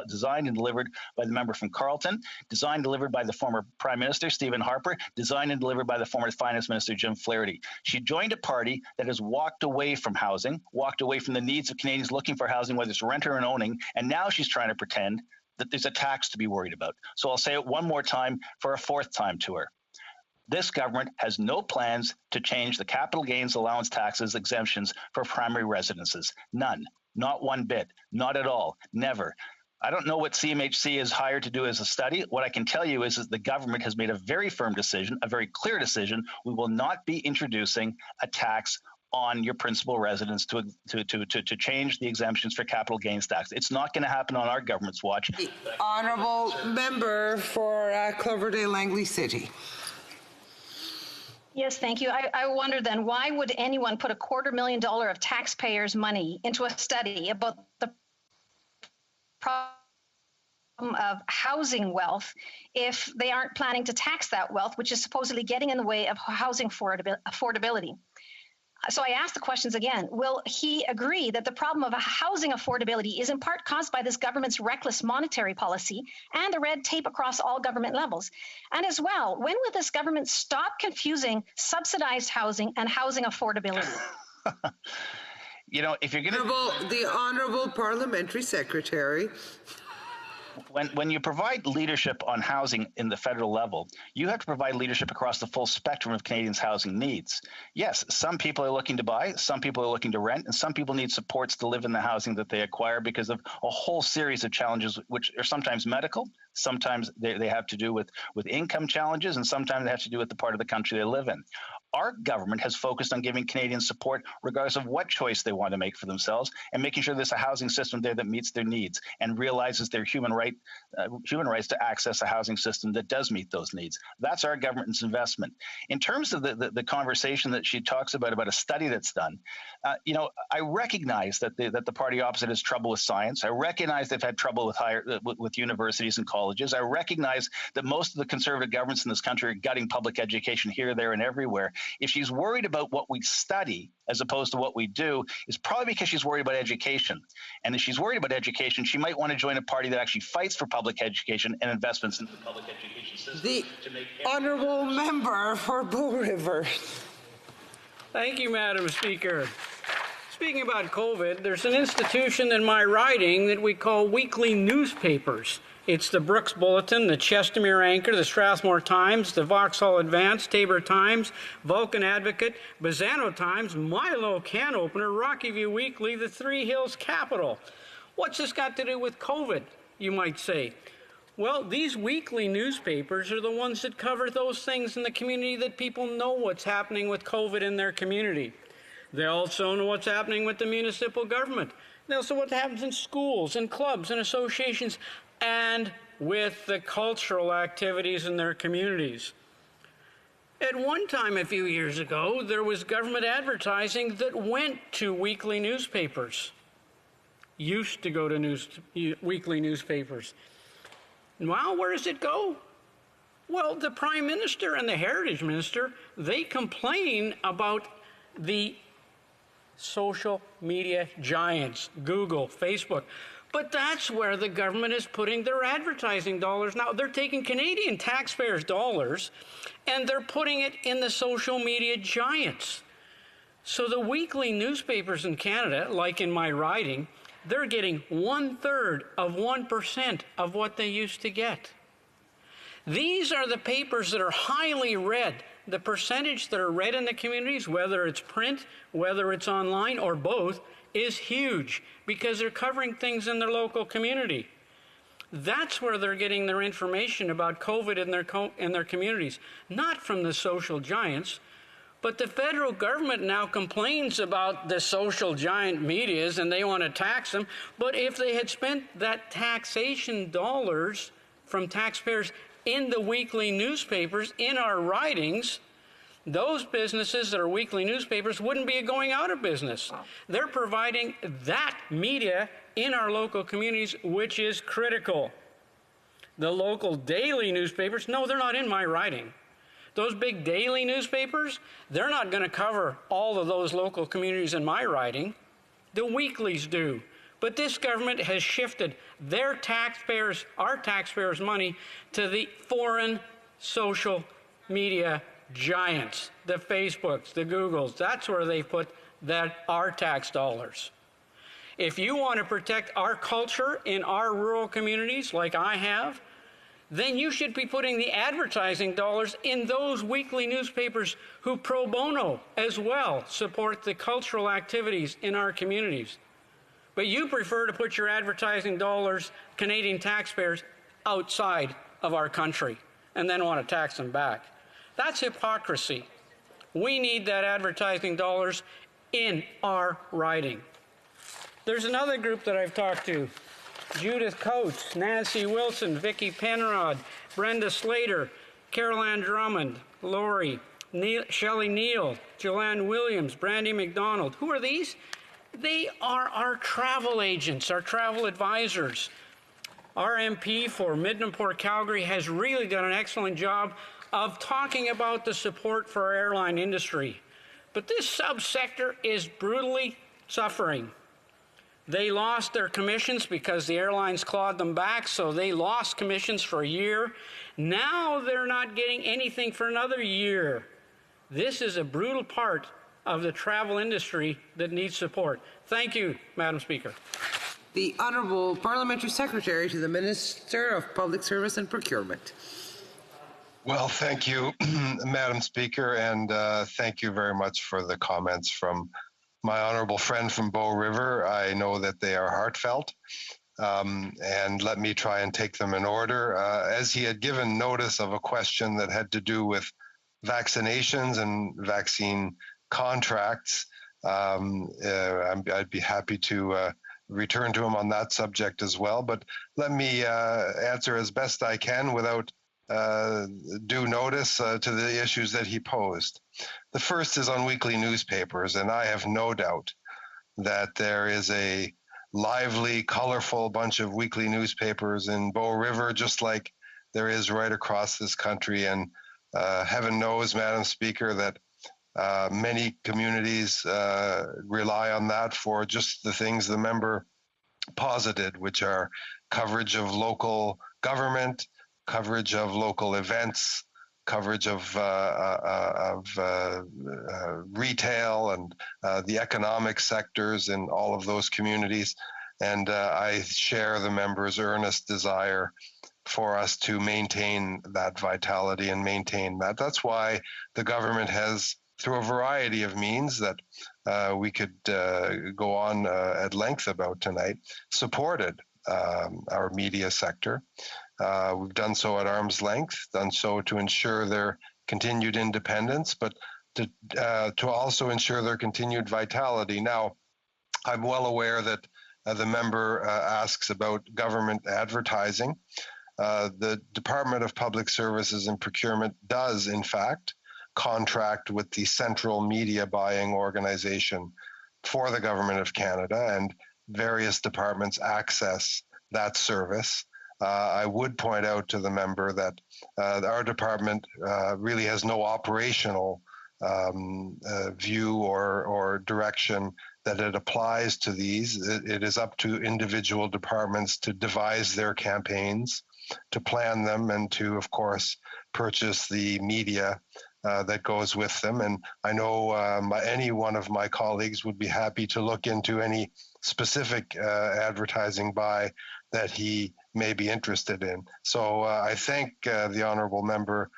designed and delivered by the member from Carleton, designed and delivered by the former Prime Minister, Stephen Harper, designed and delivered by the former Finance Minister, Jim Flaherty. She joined a party that has walked away from housing, walked away from the needs of Canadians looking for housing, whether it's renter or owning, and now she's trying to pretend that there's a tax to be worried about. So I'll say it one more time for a fourth time to her. This government has no plans to change the capital gains allowance taxes exemptions for primary residences. None. Not one bit. Not at all. Never. I don't know what CMHC is hired to do as a study. What I can tell you is that the government has made a very firm decision, a very clear decision. We will not be introducing a tax on your principal residence to change the exemptions for capital gains tax. It's not going to happen on our government's watch. The honourable member for Cloverdale Langley City. Yes, thank you. I wonder then, why would anyone put $250,000 of taxpayers' money into a study about the problem of housing wealth if they aren't planning to tax that wealth, which is supposedly getting in the way of housing affordability? So I ask the questions again. Will he agree that the problem of housing affordability is in part caused by this government's reckless monetary policy and the red tape across all government levels? And as well, when will this government stop confusing subsidized housing and housing affordability? You know, if you're going to... The Honourable Parliamentary Secretary. When you provide leadership on housing in the federal level, you have to provide leadership across the full spectrum of Canadians' housing needs. Yes, some people are looking to buy, some people are looking to rent, and some people need supports to live in the housing that they acquire because of a whole series of challenges, which are sometimes medical, sometimes they have to do with income challenges, and sometimes they have to do with the part of the country they live in. Our government has focused on giving Canadians support regardless of what choice they want to make for themselves and making sure there's a housing system there that meets their needs and realizes their human rights to access a housing system that does meet those needs. That's our government's investment. In terms of the conversation that she talks about a study that's done, I recognize that the party opposite has trouble with science. I recognize they've had trouble with universities and colleges. I recognize that most of the conservative governments in this country are gutting public education here, there, and everywhere. If she's worried about what we study as opposed to what we do, it's probably because she's worried about education. And if she's worried about education, she might want to join a party that actually fights for public education and investments in the public education system. The honourable member for Bull River. Thank you, Madam Speaker. Speaking about COVID, there's an institution in my riding that we call weekly newspapers. It's the Brooks Bulletin, the Chestermere Anchor, the Strathmore Times, the Vauxhall Advance, Tabor Times, Vulcan Advocate, Bazzano Times, Milo Can Opener, Rocky View Weekly, the Three Hills Capital. What's this got to do with COVID, you might say? Well, these weekly newspapers are the ones that cover those things in the community that people know what's happening with COVID in their community. They also know what's happening with the municipal government. They also know what happens in schools and clubs and associations and with the cultural activities in their communities. At one time a few years ago, there was government advertising that went to weekly newspapers. Used to go to weekly newspapers. Well, where does it go? Well, the Prime Minister and the Heritage Minister, they complain about the social media giants, Google, Facebook. But that's where the government is putting their advertising dollars now. They're taking Canadian taxpayers' dollars and they're putting it in the social media giants. So the weekly newspapers in Canada, like in my riding, they're getting 1/3 of 1% of what they used to get. These are the papers that are highly read. The percentage that are read in the communities, whether it's print, whether it's online, or both, is huge because they're covering things in their local community. That's where they're getting their information about COVID in their communities, not from the social giants. But the federal government now complains about the social giant medias and they want to tax them. But if they had spent that taxation dollars from taxpayers in the weekly newspapers, in our ridings, those businesses that are weekly newspapers wouldn't be going out of business. They're providing that media in our local communities, which is critical. The local daily newspapers, no, they're not in my riding. Those big daily newspapers, they're not going to cover all of those local communities in my riding. The weeklies do. But this government has shifted their taxpayers, our taxpayers' money, to the foreign social media giants, the Facebooks, the Googles. That's where they put our tax dollars. If you want to protect our culture in our rural communities like I have, then you should be putting the advertising dollars in those weekly newspapers who pro bono as well support the cultural activities in our communities. But you prefer to put your advertising dollars, Canadian taxpayers, outside of our country and then want to tax them back. That's hypocrisy. We need that advertising dollars in our riding. There's another group that I've talked to. Judith Coates, Nancy Wilson, Vicki Penrod, Brenda Slater, Carol Ann Drummond, Lori, Shelley Neal, Joanne Williams, Brandy McDonald. Who are these? They are our travel agents, our travel advisors. Our MP for Midnapore Calgary has really done an excellent job of talking about the support for our airline industry. But this subsector is brutally suffering. They lost their commissions because the airlines clawed them back, so they lost commissions for a year. Now they're not getting anything for another year. This is a brutal part of the travel industry that needs support. Thank you, Madam Speaker. The Honourable Parliamentary Secretary to the Minister of Public Service and Procurement. Well, thank you, Madam Speaker, and thank you very much for the comments from my honourable friend from Bow River. I know that they are heartfelt, and let me try and take them in order. As he had given notice of a question that had to do with vaccinations and vaccine contracts, I'd be happy to return to him on that subject as well. But let me answer as best I can without due notice to the issues that he posed. The first is on weekly newspapers, and I have no doubt that there is a lively, colorful bunch of weekly newspapers in Bow River, just like there is right across this country. And heaven knows, Madam Speaker, that many communities rely on that for just the things the member posited, which are coverage of local government, coverage of local events, coverage of retail and the economic sectors in all of those communities. And I share the member's earnest desire for us to maintain that vitality and maintain that. That's why the government has, through a variety of means that we could go on at length about tonight, supported our media sector. We've done so at arm's length, done so to ensure their continued independence, but to also ensure their continued vitality. Now, I'm well aware that the member asks about government advertising. The Department of Public Services and Procurement does, in fact, contract with the Central Media Buying Organization for the Government of Canada, and various departments access that service. I would point out to the member that our department really has no operational view or direction that it applies to these. It is up to individual departments to devise their campaigns, to plan them, and to, of course, purchase the media that goes with them. And I know any one of my colleagues would be happy to look into any specific advertising buy that he may be interested in. So I thank the honourable member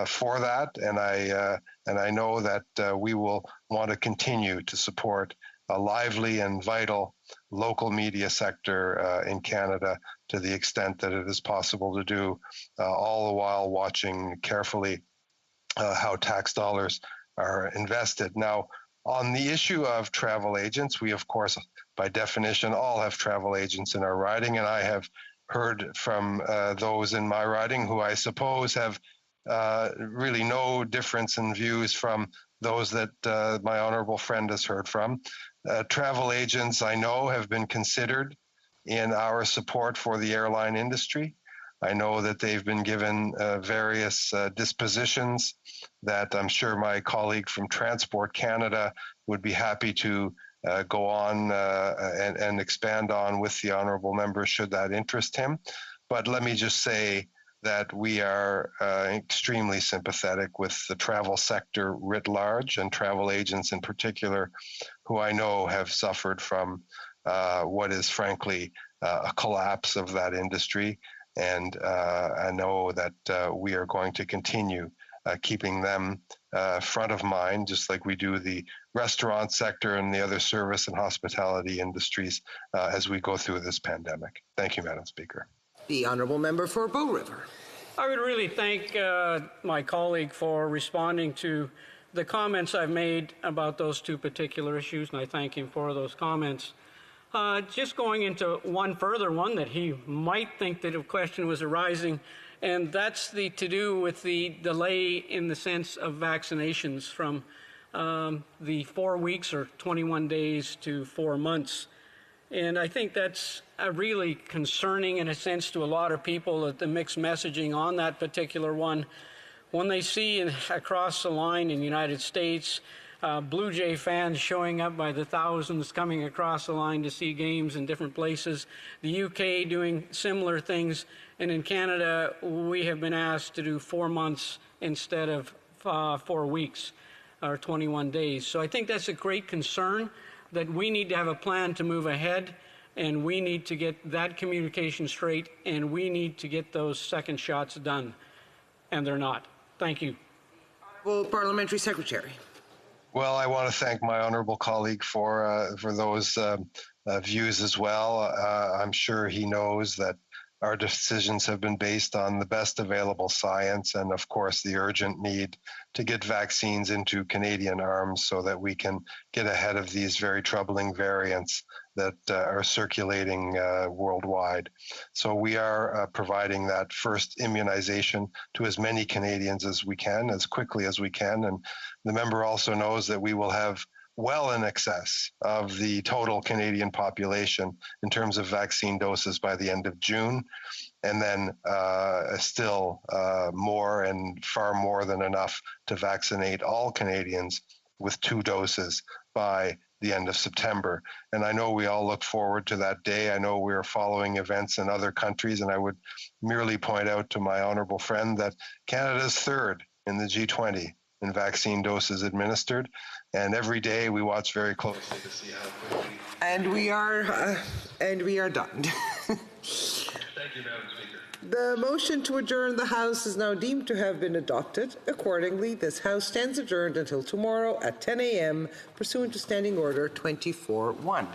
for that, and I know that we will want to continue to support a lively and vital local media sector in Canada to the extent that it is possible to do, all the while watching carefully how tax dollars are invested. Now, on the issue of travel agents, we, of course, by definition, all have travel agents in our riding, and I have heard from those in my riding who I suppose have really no difference in views from those that my honourable friend has heard from. Travel agents, I know, have been considered in our support for the airline industry. I know that they've been given various dispositions that I'm sure my colleague from Transport Canada would be happy to go on and expand on with the honourable member should that interest him. But let me just say that we are extremely sympathetic with the travel sector writ large, and travel agents in particular, who I know have suffered from what is frankly a collapse of that industry. And I know that we are going to continue keeping them front of mind, just like we do the restaurant sector and the other service and hospitality industries as we go through this pandemic. Thank you, Madam Speaker. The honourable member for Bow River. I would really thank my colleague for responding to the comments I've made about those two particular issues, and I thank him for those comments. Just going into one further one that he might think that a question was arising, and that's to do with the delay in the sense of vaccinations from the 4 weeks or 21 days to 4 months. And I think that's really concerning in a sense to a lot of people, that the mixed messaging on that particular one. When they see across the line in the United States, Blue Jay fans showing up by the thousands coming across the line to see games in different places, the UK doing similar things, and in Canada we have been asked to do 4 months instead of 4 weeks or 21 days. So I think that's a great concern, that we need to have a plan to move ahead, and we need to get that communication straight, and we need to get those second shots done, and they're not. Thank you. Well, Parliamentary Secretary. Well, I want to thank my honourable colleague for those views as well. I'm sure he knows that our decisions have been based on the best available science and, of course, the urgent need to get vaccines into Canadian arms so that we can get ahead of these very troubling variants that are circulating worldwide. So we are providing that first immunization to as many Canadians as we can, as quickly as we can. And the member also knows that we will have well in excess of the total Canadian population in terms of vaccine doses by the end of June, and then still more and far more than enough to vaccinate all Canadians with 2 doses by the end of September. And I know we all look forward to that day. I know we are following events in other countries, and I would merely point out to my honourable friend that Canada is third in the G20 in vaccine doses administered, and every day we watch very closely to see how quickly. And we are done. Thank you, Madam Speaker. The motion to adjourn the House is now deemed to have been adopted. Accordingly, this House stands adjourned until tomorrow at 10 a.m. pursuant to Standing Order 24-1.